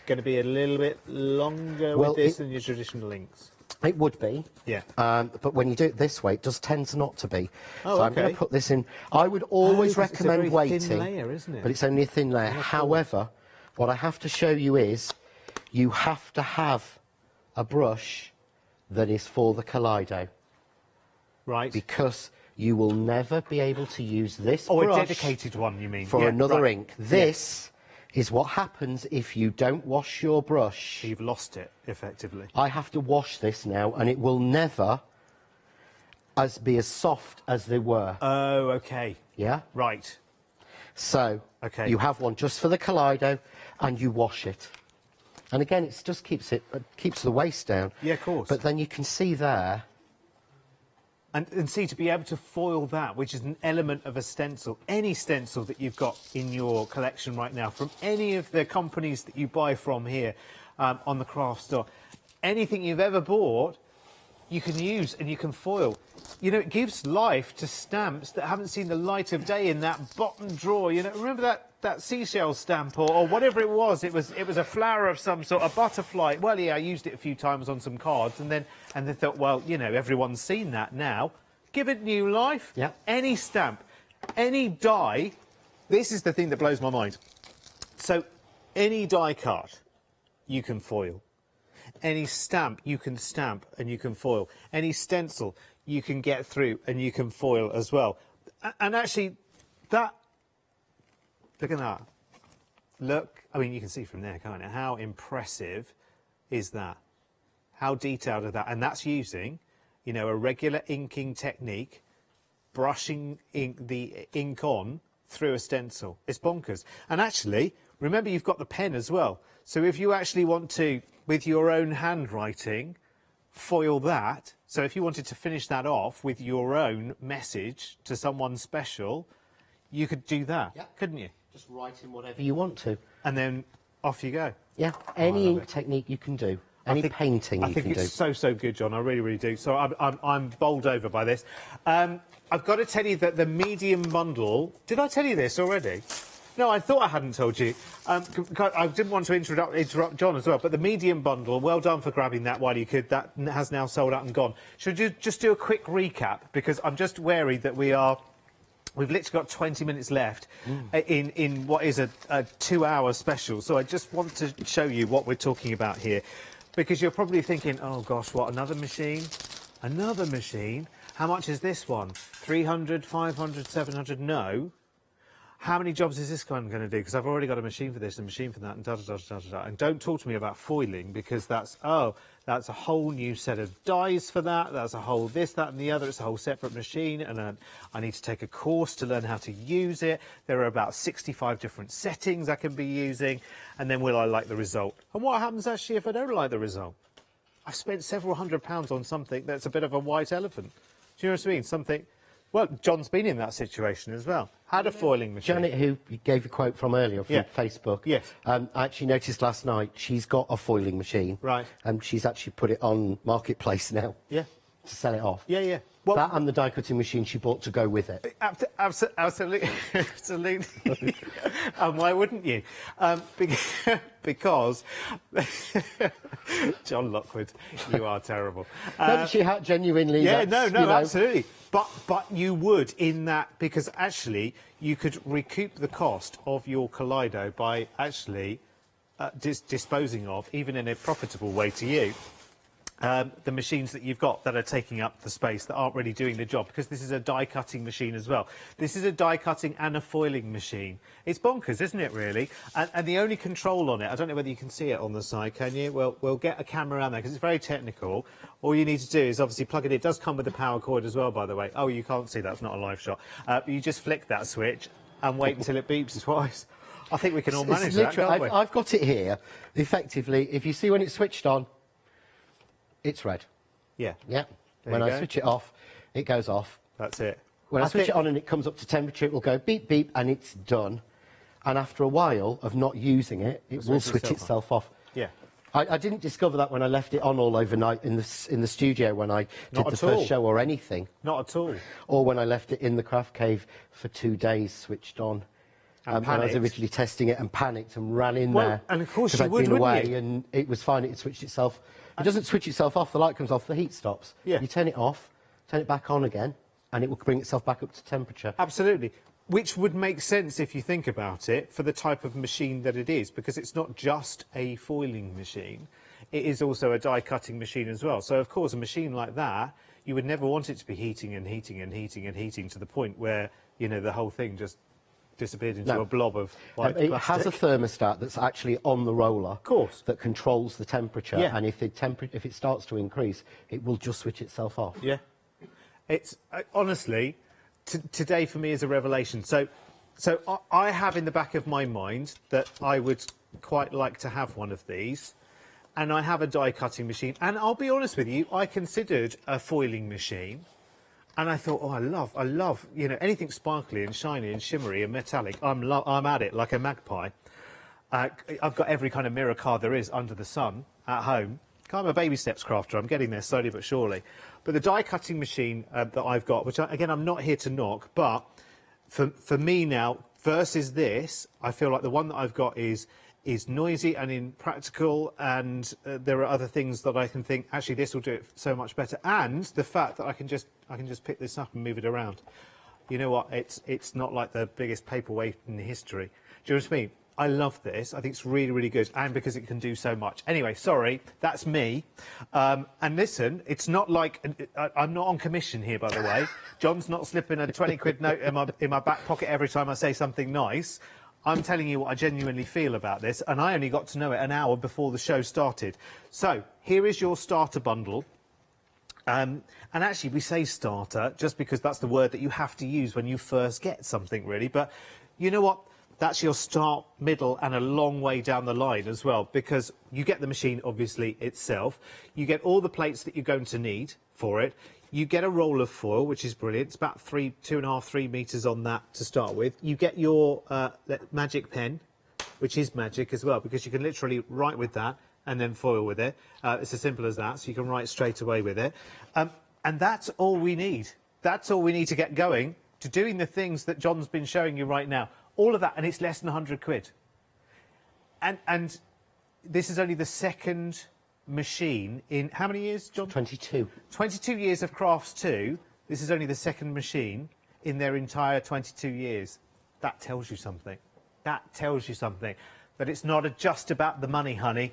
going to be a little bit longer with this than your traditional inks. It would be. Yeah. But when you do it this way, it just tends not to be. Oh, so I'm going to put this in. I would always recommend it's a very waiting. thin layer, isn't it? But it's only a thin layer. However, what I have to show you is you have to have a brush that is for the Kaleido. Right. Because you will never be able to use this Oh, brush a dedicated one, you mean? for Yeah, another right. ink. This is what happens if you don't wash your brush. So you've lost it, effectively. I have to wash this now, and it will never be as soft as they were. Oh, okay. Yeah? Right. So, you have one just for the Kaleido, and you wash it. And again, it just keeps the waste down. Yeah, of course. But then you can see there. And see, to be able to foil that, which is an element of a stencil, any stencil that you've got in your collection right now, from any of the companies that you buy from here on the craft store, anything you've ever bought, you can use and you can foil. You know, it gives life to stamps that haven't seen the light of day in that bottom drawer. You know, remember that seashell stamp or whatever it was? It was a flower of some sort, a butterfly. Well, yeah, I used it a few times on some cards, and then thought, well, you know, everyone's seen that now. Give it new life. Yeah. Any stamp, any die. This is the thing that blows my mind. So, any die cut, you can foil. Any stamp, you can stamp and you can foil. Any stencil, you can get through and you can foil as well. And actually, look at that. Look, I mean, you can see from there, can't you? How impressive is that? How detailed is that? And that's using, you know, a regular inking technique, brushing the ink on through a stencil. It's bonkers. And actually, remember, you've got the pen as well. So if you actually want to, with your own handwriting, foil that. So if you wanted to finish that off with your own message to someone special, you could do that, couldn't you? Just write in whatever you want to. And then off you go. Yeah, any ink technique you can do. Any painting you can do. I think it's so good, John. I really, really do. So I'm bowled over by this. I've got to tell you that the medium bundle... Did I tell you this already? No, I thought I hadn't told you. I didn't want to interrupt John as well, but the medium bundle, well done for grabbing that while you could. That has now sold out and gone. Should you just do a quick recap? Because I'm just wary that we've literally got 20 minutes left in what is a 2-hour special. So I just want to show you what we're talking about here. Because you're probably thinking, oh gosh, what, another machine? Another machine? How much is this one? 300, 500, 700? No. How many jobs is this one going to do? Because I've already got a machine for this and a machine for that and da-da-da-da-da-da. And don't talk to me about foiling, because that's a whole new set of dies for that. That's a whole this, that and the other. It's a whole separate machine, and I need to take a course to learn how to use it. There are about 65 different settings I can be using. And then will I like the result? And what happens actually if I don't like the result? I've spent several £100s on something that's a bit of a white elephant. Do you know what I mean? Something... Well, John's been in that situation as well. Had a foiling machine. Janet, who you gave a quote from earlier from Facebook, yes. I actually noticed last night she's got a foiling machine. Right. And she's actually put it on Marketplace now. Yeah. to sell it off. Yeah, yeah. Well, that and the die cutting machine she bought to go with it. Absolutely, absolutely. And why wouldn't you? Because John Lockwood, you are terrible. No, she had genuinely. Yeah, no, absolutely. But you would in that, because actually you could recoup the cost of your Kaleido by actually disposing of, even in a profitable way to you, the machines that you've got that are taking up the space that aren't really doing the job, because this is a die cutting machine as well. This is a die cutting and a foiling machine. It's bonkers, isn't it, really? And the only control on it, I don't know whether you can see it on the side, can you? Well, we'll get a camera around there because it's very technical. All you need to do is obviously plug it in. It does come with a power cord as well, by the way. Oh, you can't see that, it's not a live shot. You just flick that switch and wait until it beeps twice. I think we can all manage that, can't we? I've got it here. Effectively, if you see when it's switched on, it's red. Yeah. Yeah. When I switch it off, it goes off. That's it. When I switch it on and it comes up to temperature, it will go beep, beep, and it's done. And after a while of not using it, it will switch itself off. Yeah. I didn't discover that when I left it on all overnight in the studio when I did the first show or anything. Not at all. Or when I left it in the craft cave for 2 days, switched on. When I was originally testing it and panicked and ran in there. And of course you I'd would, been wouldn't away you? and it was fine. It switched itself. It doesn't switch itself off. The light comes off. The heat stops. Yeah. You turn it off, turn it back on again, and it will bring itself back up to temperature. Absolutely. Which would make sense if you think about it for the type of machine that it is, because it's not just a foiling machine. It is also a die-cutting machine as well. So, of course, a machine like that, you would never want it to be heating and heating and heating and heating to the point where, you know, the whole thing just disappeared into a blob of white It plastic. has a thermostat that's actually on the roller, of course, that controls the temperature. Yeah. And if it starts to increase, it will just switch itself off. Yeah, it's honestly today for me is a revelation. So I have in the back of my mind that I would quite like to have one of these, and I have a die cutting machine. And I'll be honest with you, I considered a foiling machine. And I thought, oh, I love, you know, anything sparkly and shiny and shimmery and metallic. I'm at it like a magpie. I've got every kind of mirror card there is under the sun at home. I'm a baby steps crafter. I'm getting there slowly but surely. But the die cutting machine that I've got, which again I'm not here to knock, but for me now versus this, I feel like the one that I've got is noisy and impractical, and there are other things that I can think actually this will do it so much better, and the fact that I can just pick this up and move it around. You know what? It's not like the biggest paperweight in history. Do you know what I mean? I love this. I think it's really, really good, and because it can do so much. Anyway, sorry, that's me. And listen, it's not like I'm not on commission here, by the way. John's not slipping a 20-quid note in my back pocket every time I say something nice. I'm telling you what I genuinely feel about this, and I only got to know it an hour before the show started. So, here is your starter bundle. And actually, we say starter just because that's the word that you have to use when you first get something, really. But you know what? That's your start, middle, and a long way down the line as well, because you get the machine, obviously, itself. You get all the plates that you're going to need for it. You get a roll of foil, which is brilliant. It's about 2.5, 3 metres on that to start with. You get your magic pen, which is magic as well, because you can literally write with that and then foil with it. It's as simple as that, so you can write straight away with it. And that's all we need. That's all we need to get going to doing the things that John's been showing you right now. All of that, and it's less than 100 quid. And this is only the second machine in how many years, John? 22. 22 years of Crafts 2. This is only the second machine in their entire 22 years. That tells you something. That tells you something. That it's not just about the money, honey.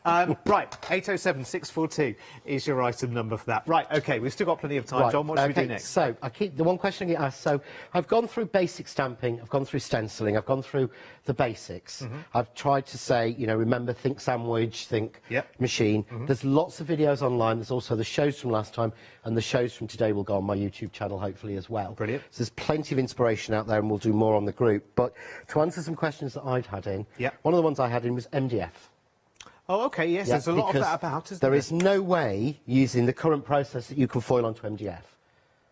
Right, 807 642 is your item number for that. Right, OK, we've still got plenty of time. Right, John, what should we do next? So, the one question I get asked, so I've gone through basic stamping, I've gone through stenciling, I've gone through the basics. I've tried to say, you know, remember, think sandwich, think machine. There's lots of videos online. There's also the shows from last time, and the shows from today will go on my YouTube channel, hopefully, as well. Brilliant. So there's plenty of inspiration out there, and we'll do more on the group. But to answer some questions that I've had in, one of the ones I had in was MDF. Oh, OK, yes, there's a lot of that about, isn't there? There is no way, using the current process, that you can foil onto MDF.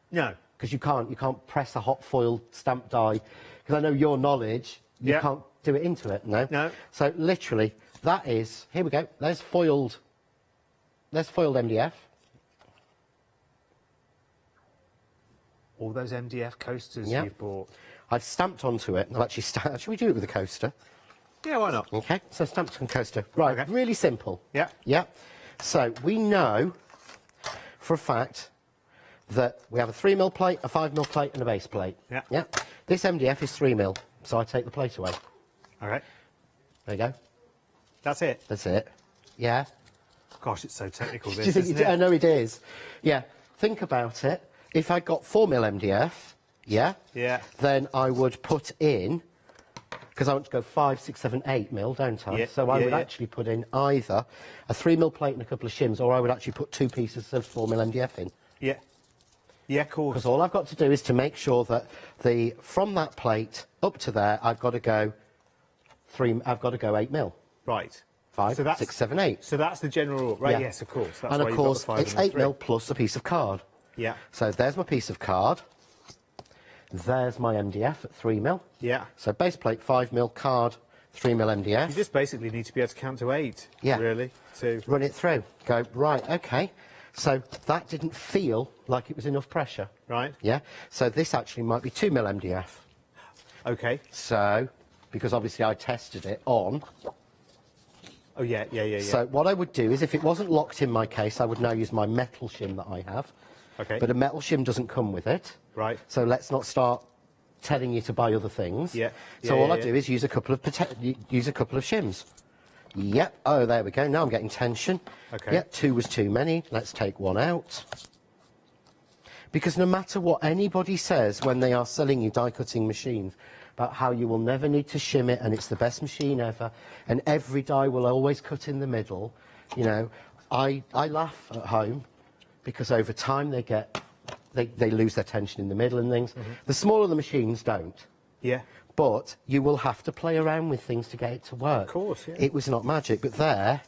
No. Because you can't press a hot foil stamp die. Because I know your knowledge, you can't do it into it, no? No. So, literally, that is, here we go, there's foiled MDF. All those MDF coasters Yeah. you've bought. I've stamped onto it. I've actually should we do it with a coaster? Yeah, why not? Okay, so stamped on coaster. Right, okay. Really simple. Yeah. Yeah. So we know for a fact that we have a 3mm plate, a 5mm plate and a base plate. Yeah. Yeah. This MDF is 3mm, so I take the plate away. All right. There you go. That's it? That's it. Yeah. Gosh, it's so technical, Do this, you think isn't it? I know it is. Yeah. Think about it. If I got 4mm MDF, yeah? Yeah. Then I would put in, because I want to go 5, 6, 7, 8mm, don't I? Yeah, So I yeah, would yeah. actually put in either a 3mm plate and a couple of shims, or I would actually put 2 pieces of 4mm MDF in. Yeah. Yeah, of course. Because all I've got to do is to make sure that from that plate up to there, I've got to go 8mm. Right. 5, So that's- 6, 7, 8. So that's the general rule. Right, Yeah. yes, of course. That's And why of you've got course, the 5 it's and the 3. 8mm plus a piece of card. Yeah. So there's my piece of card. There's my MDF at 3mm. Yeah. So base plate 5mm, card 3mm MDF. You just basically need to be able to count to 8. Yeah. Really. To Run it through. Go, right, okay. So that didn't feel like it was enough pressure. Right. Yeah. So this actually might be 2mm MDF. Okay. So, because obviously I tested it on. Oh, yeah. So what I would do is, if it wasn't locked in my case, I would now use my metal shim that I have. Okay. But a metal shim doesn't come with it. Right. So let's not start telling you to buy other things. Yeah. So Yeah, all yeah, I do is use a couple of shims. Yep. Oh, there we go. Now I'm getting tension. Okay. Yep. 2 was too many. Let's take 1 out. Because no matter what anybody says when they are selling you die cutting machines about how you will never need to shim it and it's the best machine ever and every die will always cut in the middle, you know, I laugh at home because over time they lose their tension in the middle and things. Mm-hmm. The smaller the machines don't. Yeah. But you will have to play around with things to get it to work. Of course, yeah. It was not magic, but there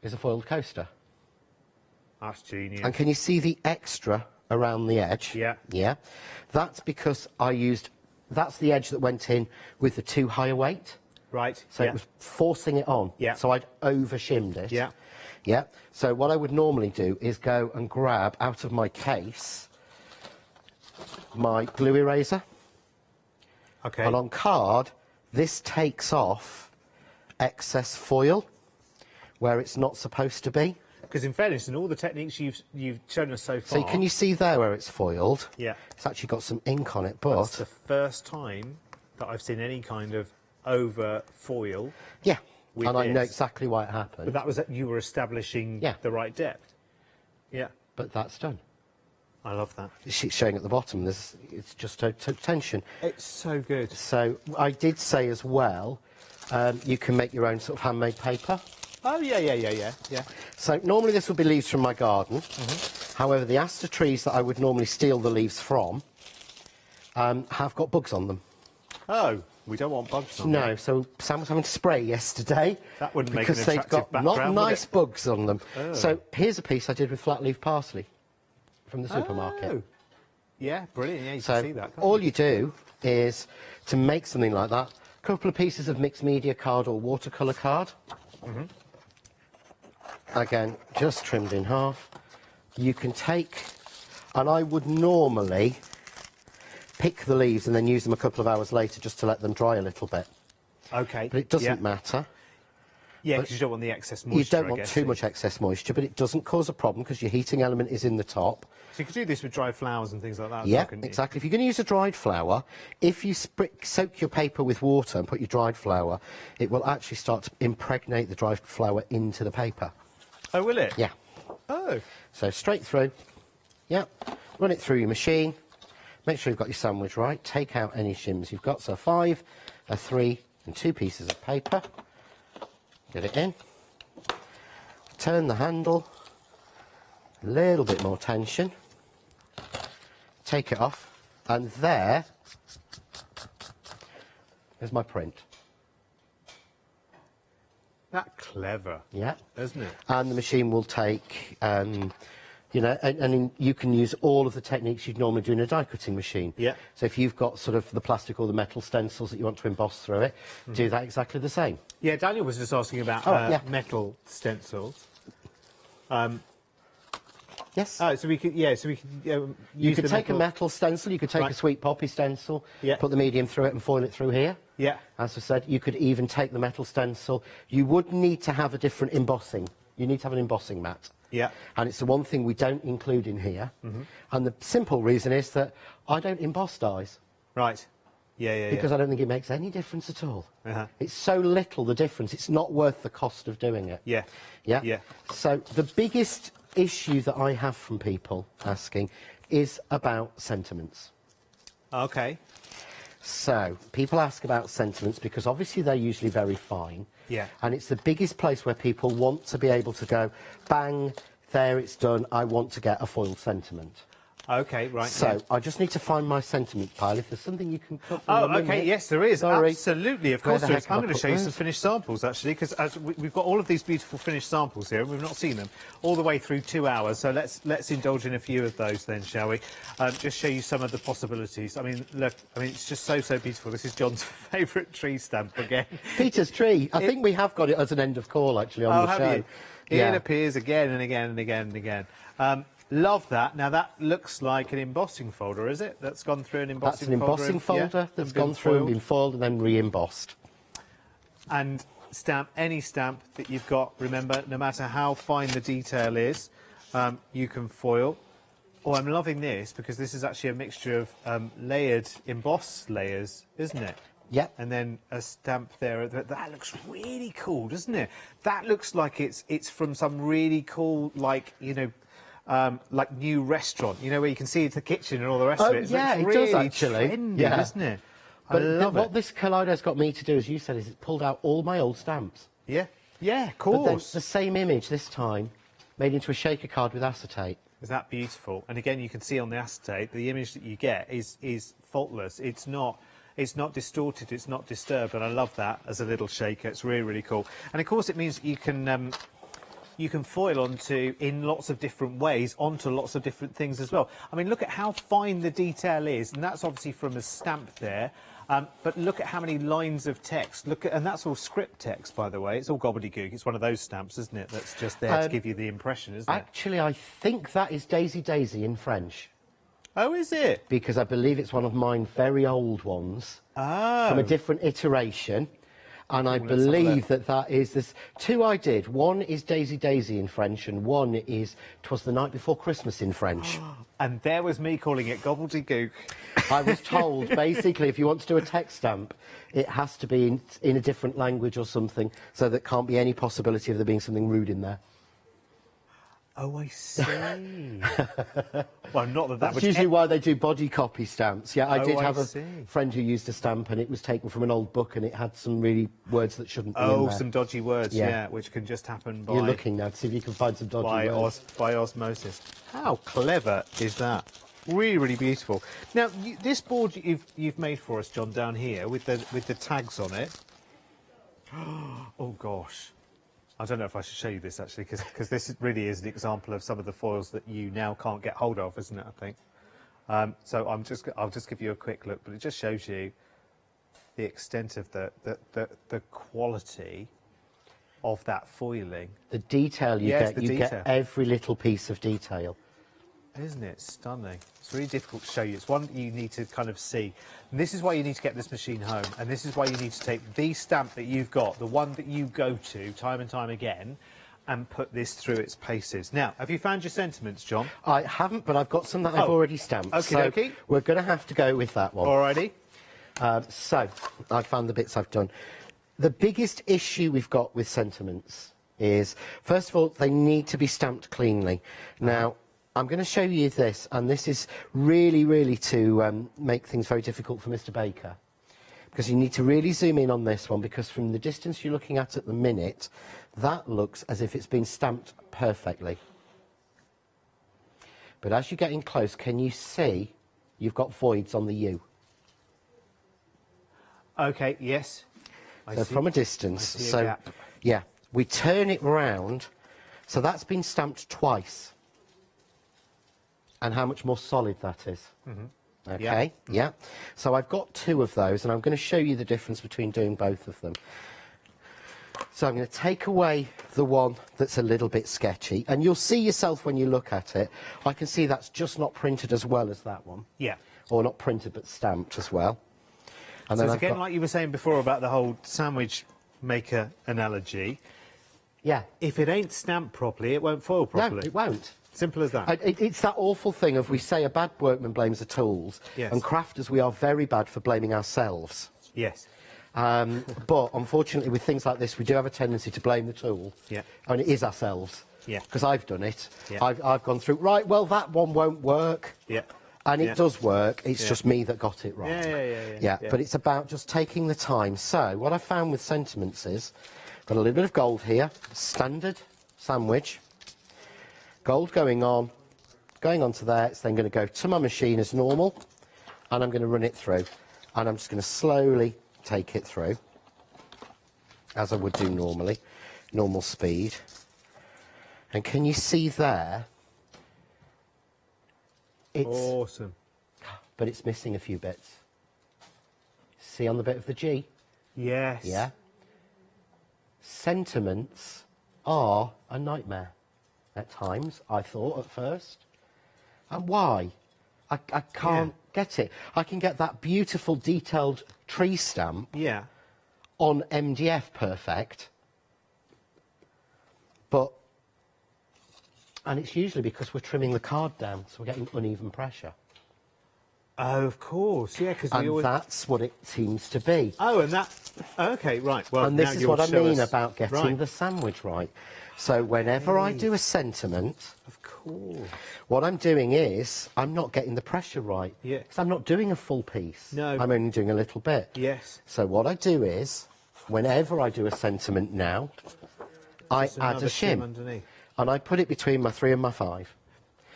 is a foiled coaster. That's genius. And can you see the extra around the edge? Yeah. Yeah. That's because that's the edge that went in with the too high a weight. Right. So yeah. it was forcing it on. Yeah. So I'd over-shimmed it. Yeah. Yeah. So what I would normally do is go and grab out of my case my glue eraser. Okay. And on card, this takes off excess foil where it's not supposed to be. Because in fairness, in all the techniques you've shown us so far... So can you see there where it's foiled? Yeah. It's actually got some ink on it, but... That's the first time that I've seen any kind of over foil. Yeah, with and I know this. exactly why it happened. But that was that you were establishing the right depth. Yeah. But that's done. I love that. It's showing at the bottom, it's just tension. It's so good. So I did say as well, you can make your own sort of handmade paper. Oh, yeah. So normally this would be leaves from my garden. However, the aster trees that I would normally steal the leaves from have got bugs on them. Oh, we don't want bugs on No, them. so Sam was having to spray yesterday. That wouldn't make an because they've attractive got not background, would nice it? bugs on them. Oh. So here's a piece I did with flat leaf parsley from the supermarket. Oh. Yeah, brilliant. Yeah, you So can see that. can't all you? you do is to make something like that, a couple of pieces of mixed media card or watercolour card. Again, just trimmed in half. You can take, and I would normally pick the leaves and then use them a couple of hours later just to let them dry a little bit. Okay. But it doesn't matter. Yeah, But because you don't want the excess moisture. You don't I want guess, too do much excess moisture, but it doesn't cause a problem because your heating element is in the top. So you could do this with dried flowers and things like that. as Yeah, well, couldn't you? exactly. If you're going to use a dried flower, if you soak your paper with water and put your dried flower, it will actually start to impregnate the dried flower into the paper. Oh, will it? Yeah. Oh. So straight through. Yeah. Run it through your machine. Make sure you've got your sandwich right. Take out any shims you've got. So 5, a 3 and 2 pieces of paper. Get it in. Turn the handle. A little bit more tension. Take it off. And there's my print. That's clever. Yeah. Isn't it? And the machine will take, you know, and you can use all of the techniques you'd normally do in a die cutting machine. Yeah. So if you've got sort of the plastic or the metal stencils that you want to emboss through it, do that exactly the same. Yeah, Daniel was just asking about Oh, yeah. metal stencils. Yes. Oh, so we could, yeah, so we could You use could the take a metal stencil, you could take a sweet poppy stencil, put the medium through it and foil it through here. Yeah. As I said, you could even take the metal stencil. You would need to have a different embossing. You need to have an embossing mat. Yeah. And it's the one thing we don't include in here. And the simple reason is that I don't emboss dies. Right. Yeah. Because I don't think it makes any difference at all. It's so little, the difference, it's not worth the cost of doing it. Yeah. Yeah? So the biggest issue that I have from people asking is about sentiments. Okay. So, people ask about sentiments because obviously they're usually very fine. Yeah. And it's the biggest place where people want to be able to go, bang, there it's done, I want to get a foiled sentiment. Okay, right. So, I just need to find my sentiment pile. If there's something you can put Oh, okay, yes, there is. Sorry. Absolutely, of Where course the there heck is. have I'm I going to put show you those? some finished samples, actually, because we've got all of these beautiful finished samples here, and we've not seen them all the way through 2 hours. So let's indulge in a few of those then, shall we? Just show you some of the possibilities. I mean, look, it's just so beautiful. This is John's favourite tree stamp again. Peter's tree. I think we have got it as an end of call, actually, on the show. Have you? It appears again and again and again and again. Love that. Now, that looks like an embossing folder, is it? That's gone through an embossing folder? That's an embossing folder that's gone through and been foiled and then re-embossed. And any stamp that you've got, remember, no matter how fine the detail is, you can foil. Oh, I'm loving this because this is actually a mixture of layered embossed layers, isn't it? Yep. And then a stamp there. That looks really cool, doesn't it? That looks like it's from some really cool, like, you know, like new restaurant, you know, where you can see it's the kitchen and all the rest of it. Yeah, it it really does actually. trendy, Yeah, doesn't it? But what this Kaleido's got me to do, as you said, is it's pulled out all my old stamps. Yeah, of But then course. the same image this time, made into a shaker card with acetate. Is that beautiful? And again, you can see on the acetate, the image that you get is faultless. It's not distorted, it's not disturbed, and I love that as a little shaker. It's really cool. And of course, it means you can foil onto in lots of different ways onto lots of different things as well. I mean, look at how fine the detail is, and that's obviously from a stamp there. But look at how many lines of text. And that's all script text, by the way. It's all gobbledygook. It's one of those stamps, isn't it? That's just there to give you the impression, isn't it? Actually, I think that is Daisy Daisy in French. Oh, is it? Because I believe it's one of mine very old ones. Oh. From a different iteration. And I believe that is... There's two I did. One is Daisy Daisy in French, and one is 'Twas the Night Before Christmas in French. And there was me calling it gobbledygook. I was told, basically, if you want to do a text stamp, it has to be in a different language or something, so there can't be any possibility of there being something rude in there. Oh, I see. Well, not that That's was usually why they do body copy stamps. Yeah, I Oh, did I have a see. friend who used a stamp, and it was taken from an old book, and it had some really words that shouldn't be in Oh, there. some dodgy words, Yeah. yeah, which can just happen by... You're looking now to see if you can find some dodgy words. By osmosis. How clever is that? Really beautiful. Now, this board you've made for us, John, down here with the tags on it. Oh gosh, I don't know if I should show you this actually, because this really is an example of some of the foils that you now can't get hold of, isn't it? I think. So I'll just give you a quick look, but it just shows you the extent of the quality of that foiling. The detail you Yes, get, the you detail. get every little piece of detail. Isn't it stunning? It's really difficult to show you. It's one that you need to kind of see. And this is why you need to get this machine home. And this is why you need to take the stamp that you've got, the one that you go to time and time again, and put this through its paces. Now, have you found your sentiments, John? I haven't, but I've got some that I've already stamped. Okay. So we're going to have to go with that one. Alrighty. So, I found the bits I've done. The biggest issue we've got with sentiments is, first of all, they need to be stamped cleanly. Now, I'm going to show you this, and this is really to make things very difficult for Mr. Baker. Because you need to really zoom in on this one, because from the distance you're looking at the minute, that looks as if it's been stamped perfectly. But as you get in close, can you see you've got voids on the U? Okay, yes. So from a distance, so yeah, we turn it round, so that's been stamped twice. And how much more solid that is. Mm-hmm. Okay, yeah. So I've got two of those, and I'm going to show you the difference between doing both of them. So I'm going to take away the one that's a little bit sketchy. And you'll see yourself when you look at it. I can see that's just not printed as well as that one. Yeah. Or not printed, but stamped as well. And so then it's again, like you were saying before about the whole sandwich maker analogy. Yeah. If it ain't stamped properly, it won't foil properly. No, it won't. Simple as that. It's that awful thing of we say a bad workman blames the tools, Yes. and crafters, we are very bad for blaming ourselves. Yes. But unfortunately, with things like this, we do have a tendency to blame the tool. Yeah. And it is ourselves. Yeah. Because I've done it. Yeah. I've gone through, right, well, that one won't work. Yeah. And Yeah. it does work, it's Yeah. just me that got it wrong. Yeah. But it's about just taking the time. So, what I found with sentiments is, got a little bit of gold here, standard sandwich, gold going on to there, it's then going to go to my machine as normal, and I'm going to run it through. And I'm just going to slowly take it through, as I would do normally, normal speed. And can you see there? It's awesome. But it's missing a few bits. See on the bit of the G? Yes. Yeah. Sentiments are a nightmare at times, I thought at first. And why? I can't get it. I can get that beautiful detailed tree stamp on MDF perfect, but, and it's usually because we're trimming the card down, so we're getting uneven pressure. Oh, of course, yeah, because and that's what it seems to be. Oh, and that... OK, right. Well, and this is what I mean about getting right. the sandwich right. So whenever I do a sentiment... Of course. What I'm doing is, I'm not getting the pressure right. Yeah. Because I'm not doing a full piece. No. I'm only doing a little bit. Yes. So what I do is, whenever I do a sentiment now, I add a shim. Underneath. And I put it between my 3 and my 5.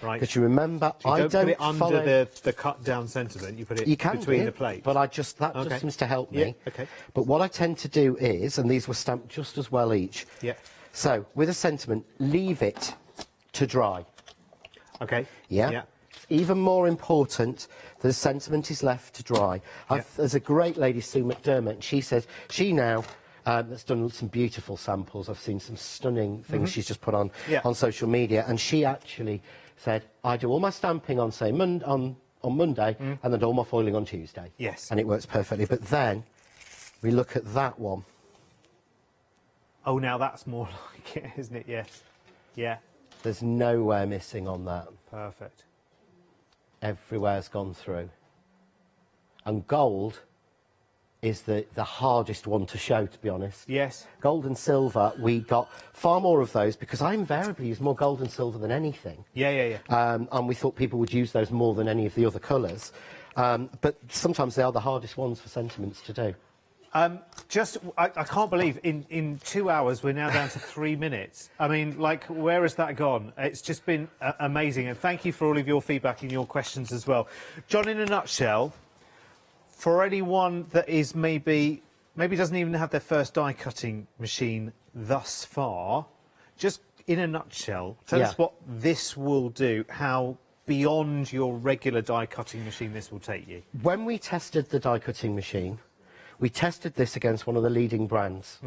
Right. Because you remember, so you don't put it follow... under the cut down sentiment, you put it between the plates. But that just seems to help me. Yeah, OK. But what I tend to do is, and these were stamped just as well each. Yeah. So, with a sentiment, leave it to dry. OK. Yeah? Yeah. Even more important, the sentiment is left to dry. There's a great lady, Sue McDermott, she says, she now... that's done some beautiful samples. I've seen some stunning things she's just put on social media, and she actually said, I do all my stamping on, say, on Monday, and then do all my foiling on Tuesday. Yes. And it works perfectly. But then we look at that one. Oh, now that's more like it, isn't it? Yes. Yeah. There's nowhere missing on that. Perfect. Everywhere's gone through. And gold is the hardest one to show, to be honest. Yes. Gold and silver, we got far more of those because I invariably use more gold and silver than anything. Yeah. And we thought people would use those more than any of the other colours. But sometimes they are the hardest ones for sentiments to do. I can't believe in 2 hours we're now down to 3 minutes. I mean, like, where has that gone? It's just been amazing. And thank you for all of your feedback and your questions as well. John, in a nutshell, for anyone that is maybe doesn't even have their first die cutting machine thus far, just in a nutshell, tell us what this will do, how beyond your regular die cutting machine this will take you. When we tested the die cutting machine, we tested this against one of the leading brands.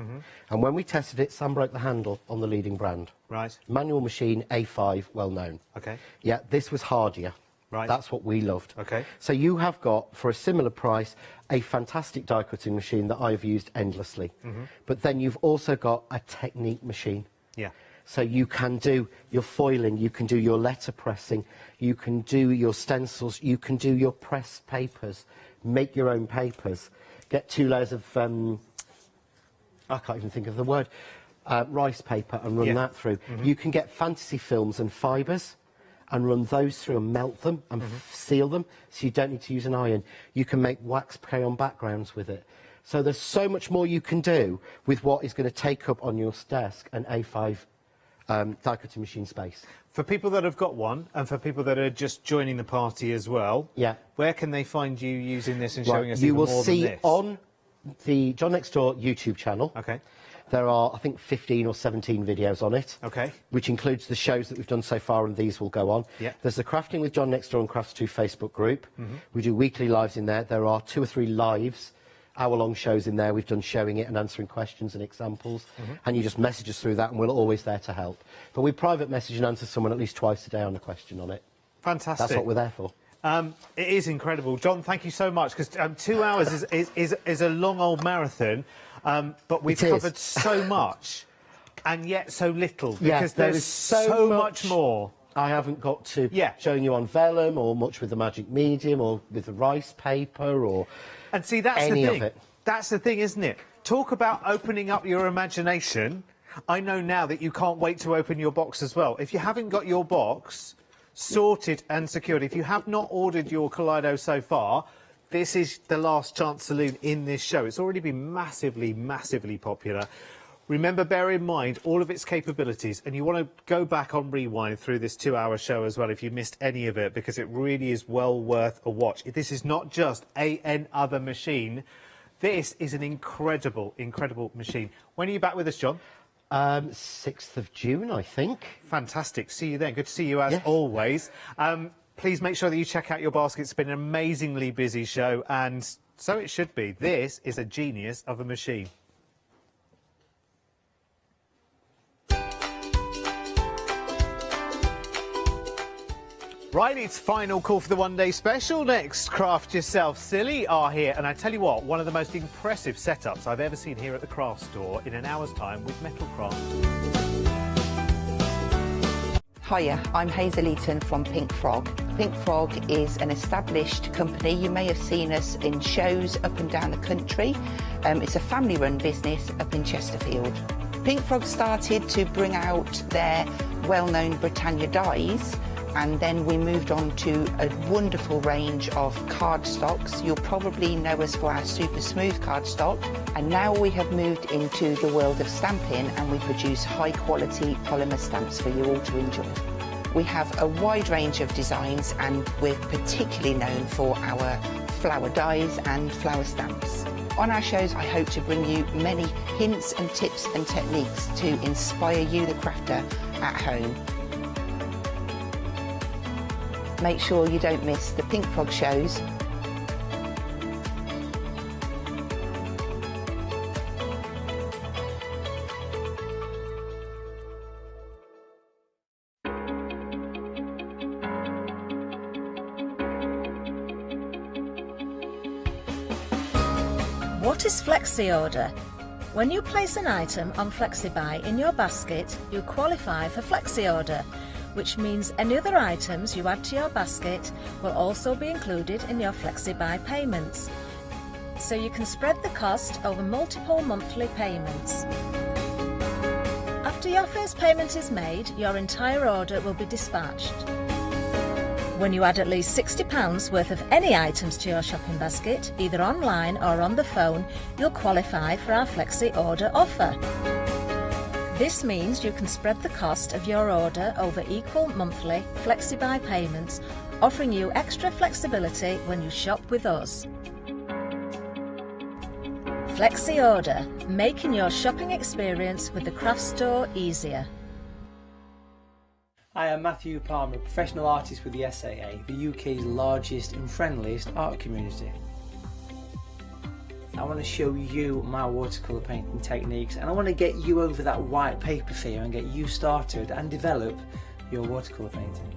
And when we tested it, Sam broke the handle on the leading brand. Right. Manual machine, A5, well known. OK. Yeah, this was hardier. Right. That's what we loved. OK. So you have got, for a similar price, a fantastic die cutting machine that I've used endlessly. But then you've also got a technique machine. Yeah. So you can do your foiling, you can do your letter pressing, you can do your stencils, you can do your pressed papers, make your own papers, get 2 layers of, I can't even think of the word, rice paper and run that through. You can get fantasy films and fibres and run those through and melt them and seal them, so you don't need to use an iron. You can make wax crayon backgrounds with it. So there's so much more you can do with what is going to take up on your desk an A5 die cutting machine space. For people that have got one, and for people that are just joining the party as well, where can they find you using this and showing us even more than this? You will see on the John Next Door YouTube channel. OK. There are, I think, 15 or 17 videos on it. OK. Which includes the shows that we've done so far, and these will go on. Yeah. There's the Crafting with John Next Door and Crafts 2 Facebook group. We do weekly lives in there. There are 2 or 3 lives hour-long shows in there. We've done showing it and answering questions and examples, and you just message us through that, and we're always there to help. But we private message and answer someone at least twice a day on a question on it. Fantastic. That's what we're there for. It is incredible. John, thank you so much, because 2 hours is a long old marathon, but we've covered so much and yet so little, because there's so much more. I haven't got to showing you on vellum, or much with the magic medium, or with the rice paper, or and see, that's any the thing. of it. That's the thing, isn't it? Talk about opening up your imagination. I know now that you can't wait to open your box as well. If you haven't got your box sorted and secured, if you have not ordered your Kaleido so far, this is the last chance saloon in this show. It's already been massively, massively popular. Remember, bear in mind all of its capabilities, and you want to go back on rewind through this 2-hour show as well if you missed any of it, because it really is well worth a watch. This is not just another machine. This is an incredible, incredible machine. When are you back with us, John? 6th of June, I think. Fantastic. See you then. Good to see you as always. Please make sure that you check out your basket. It's been an amazingly busy show, and so it should be. This is a genius of a machine. Right, it's final call for the one-day special. Next, Craft Yourself Silly are here. And I tell you what, one of the most impressive setups I've ever seen here at the craft store in an hour's time with Metalcraft. Hiya, I'm Hazel Eaton from Pink Frog. Pink Frog is an established company. You may have seen us in shows up and down the country. It's a family-run business up in Chesterfield. Pink Frog started to bring out their well-known Britannia dies, and then we moved on to a wonderful range of cardstocks. You'll probably know us for our super smooth cardstock, and now we have moved into the world of stamping, and we produce high quality polymer stamps for you all to enjoy. We have a wide range of designs, and we're particularly known for our flower dies and flower stamps. On our shows, I hope to bring you many hints and tips and techniques to inspire you, the crafter, at home. Make sure you don't miss the Pink Frog shows. What is Flexi Order? When you place an item on FlexiBuy in your basket, you qualify for Flexi Order, which means any other items you add to your basket will also be included in your FlexiBuy payments. So you can spread the cost over multiple monthly payments. After your first payment is made, your entire order will be dispatched. When you add at least £60 worth of any items to your shopping basket, either online or on the phone, you'll qualify for our Flexi Order offer. This means you can spread the cost of your order over equal monthly FlexiBuy payments, offering you extra flexibility when you shop with us. Flexi Order, making your shopping experience with the craft store easier. Hi, I'm Matthew Palmer, professional artist with the SAA, the UK's largest and friendliest art community. I want to show you my watercolour painting techniques, and I want to get you over that white paper fear and get you started and develop your watercolour painting.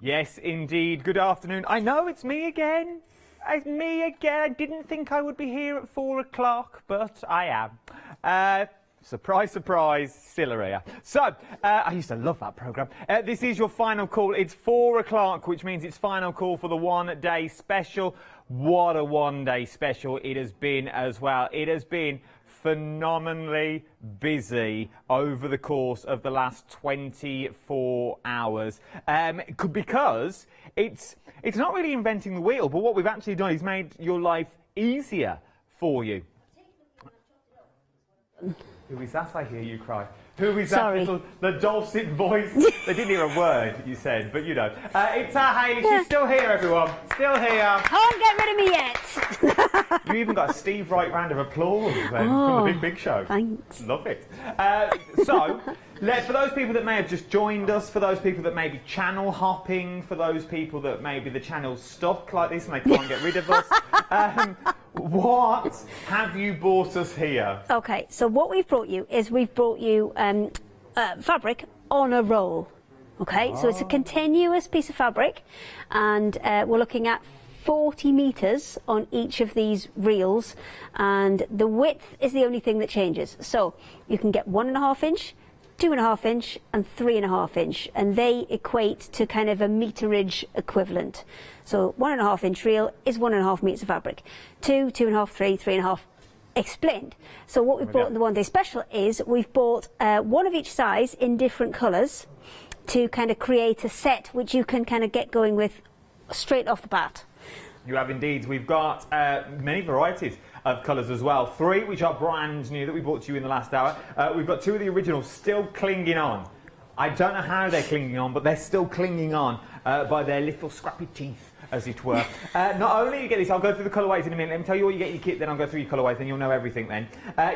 Yes, indeed. Good afternoon. I know it's me again. It's me again. I didn't think I would be here at 4 o'clock, but I am. Surprise, surprise, Scylla here. So, I used to love that programme. This is your final call. It's 4 o'clock, which means it's final call for the one-day special. What a one-day special it has been as well. It has been phenomenally busy over the course of the last 24 hours. Because it's not really inventing the wheel, but what we've actually done is made your life easier for you. Who is that? I hear you cry. Who is Sorry. that the dulcet voice? They didn't hear a word you said, but you know. It's Hayley. She's still here, everyone. Still here. Can't get rid of me yet. You even got a Steve Wright round of applause then from the Big Show. Thanks. Love it. So, for those people that may have just joined us, for those people that may be channel hopping, for those people that maybe the channel's stuck like this and they can't get rid of us, what have you brought us here? Okay, so what we've brought you is we've brought you fabric on a roll. Okay, so it's a continuous piece of fabric, and we're looking at 40 metres on each of these reels, and the width is the only thing that changes. So you can get 1.5 inch, 2.5 inch and 3.5 inch, and they equate to kind of a meterage equivalent. So 1.5 inch reel is 1.5 metres of fabric. 2, 2.5, 3, 3.5. Explained. So what we've brought in the one day special is we've bought one of each size in different colours to kind of create a set which you can kind of get going with straight off the bat. You have indeed. We've got many varieties of colours as well. 3 which are brand new that we brought to you in the last hour. We've got 2 of the originals still clinging on. I don't know how they're clinging on, but they're still clinging on by their little scrappy teeth, as it were. Not only you get this, I'll go through the colourways in a minute. Let me tell you what you get in your kit, then I'll go through your colourways, then you'll know everything then.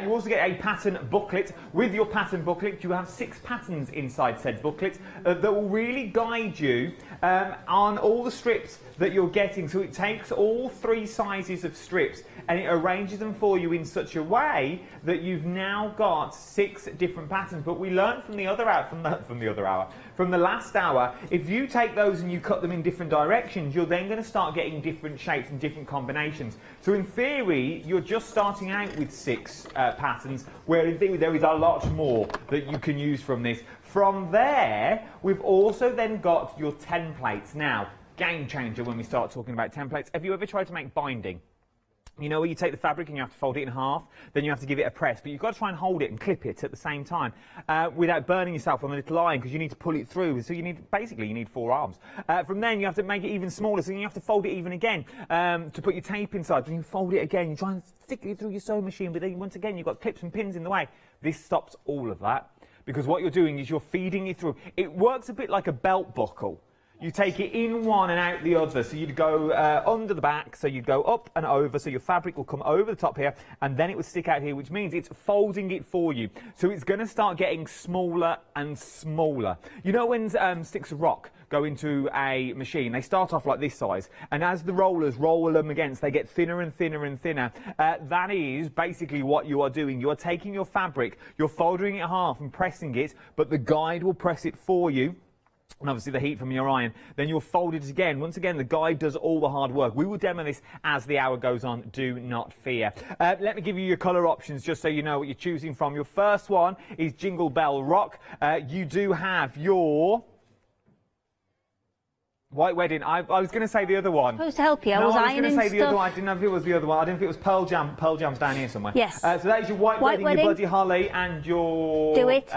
You also get a pattern booklet. With your pattern booklet, you have 6 patterns inside said booklet that will really guide you on all the strips that you're getting. So it takes all 3 sizes of strips and it arranges them for you in such a way that you've now got 6 different patterns. But we learned from the other hour, from the last hour, if you take those and you cut them in different directions, you're then going to start getting different shapes and different combinations. So in theory, you're just starting out with 6 patterns, where in theory there is a lot more that you can use from this. From there, we've also then got your templates. Now, game changer when we start talking about templates. Have you ever tried to make binding? You know, where you take the fabric and you have to fold it in half, then you have to give it a press, but you've got to try and hold it and clip it at the same time without burning yourself on the little line, because you need to pull it through. So you need 4 arms. From then you have to make it even smaller, so you have to fold it even again to put your tape inside. Then you fold it again, you try and stick it through your sewing machine, but then once again you've got clips and pins in the way. This stops all of that, because what you're doing is you're feeding it through. It works a bit like a belt buckle. You take it in one and out the other, so you'd go under the back, so you'd go up and over, so your fabric will come over the top here, and then it will stick out here, which means it's folding it for you. So it's going to start getting smaller and smaller. You know when sticks of rock go into a machine, they start off like this size, and as the rollers roll them against, they get thinner and thinner and thinner. That is basically what you are doing. You are taking your fabric, you're folding it in half and pressing it, but the guide will press it for you. And obviously the heat from your iron, then you'll fold it again. Once again, the guide does all the hard work. We will demo this as the hour goes on, do not fear. Let me give you your colour options just so you know what you're choosing from. Your first one is Jingle Bell Rock. You do have your White Wedding. I was going to say the other one. Supposed to help you. I was going to say the stuff. other one. I didn't know if it was the other one. I didn't know if it was Pearl Jam. Pearl Jam's down here somewhere. Yes. So that is your White Wedding, your Buddy Holly, and your Do it.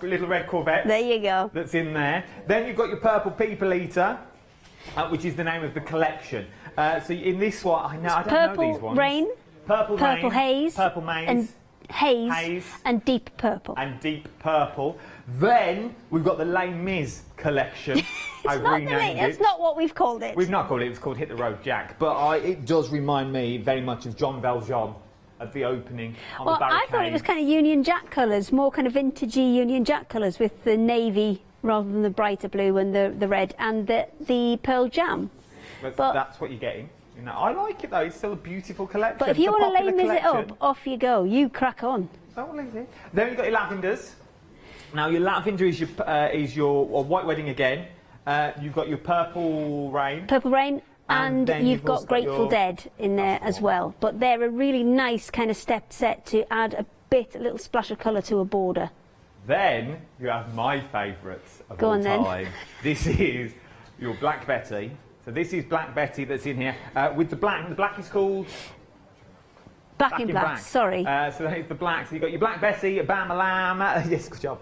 Little Red Corvette. There you go. That's in there. Then you've got your Purple People Eater, which is the name of the collection. So in this one, I don't know these ones. Rain, Purple Rain, Haze, Purple Maze, and Haze, and Deep Purple. And Deep Purple. Then we've got the Les Mis collection. I've renamed it. That's not what we've called it. We've not called it. It's called Hit the Road Jack. But it does remind me very much of John Valjean at the opening on the barricade. I thought it was kind of Union Jack colours, more kind of vintagey Union Jack colours with the navy rather than the brighter blue and the red and the Pearl Jam. But that's what you're getting. You know, I like it though. It's still a beautiful collection. But if you want to Les Mis it up, off you go. You crack on. Then you've got your lavenders. Now your lavender is your White Wedding again. You've got your Purple Rain. Purple Rain, and you've got Grateful Dead in there as well. But they're a really nice kind of step set to add a a little splash of colour to a border. Then you have my favourites of Go all on, then. time. This is your Black Betty. So this is Black Betty that's in here with the black. The black is called Black in Black. Sorry. So that is the black. So you've got your Black Betty, Bam a Lamb. Yes, good job.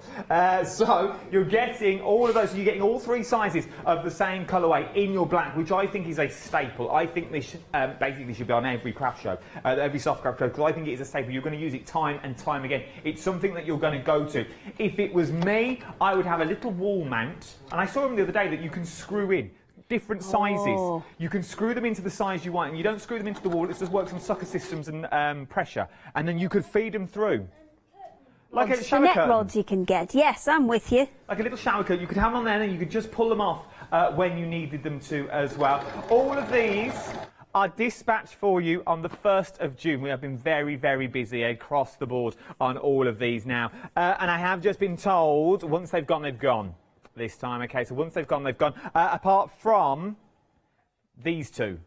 So you're getting all of those. So you're getting all 3 sizes of the same colourway in your black, which I think is a staple. I think this basically should be on every craft show, every soft craft show, because I think it is a staple. You're going to use it time and time again. It's something that you're going to go to. If it was me, I would have a little wall mount, and I saw them the other day that you can screw in. Different sizes. Oh. You can screw them into the size you want, and you don't screw them into the wall. It just works on sucker systems and pressure, and then you could feed them through. Like a shower net curtain. rods you can get. Yes, I'm with you. Like a little shower curtain. You could have them on there, and you could just pull them off when you needed them to as well. All of these are dispatched for you on the 1st of June. We have been very, very busy across the board on all of these now. And I have just been told, once they've gone, they've gone. This time, okay, so once they've gone, they've gone. Apart from these 2.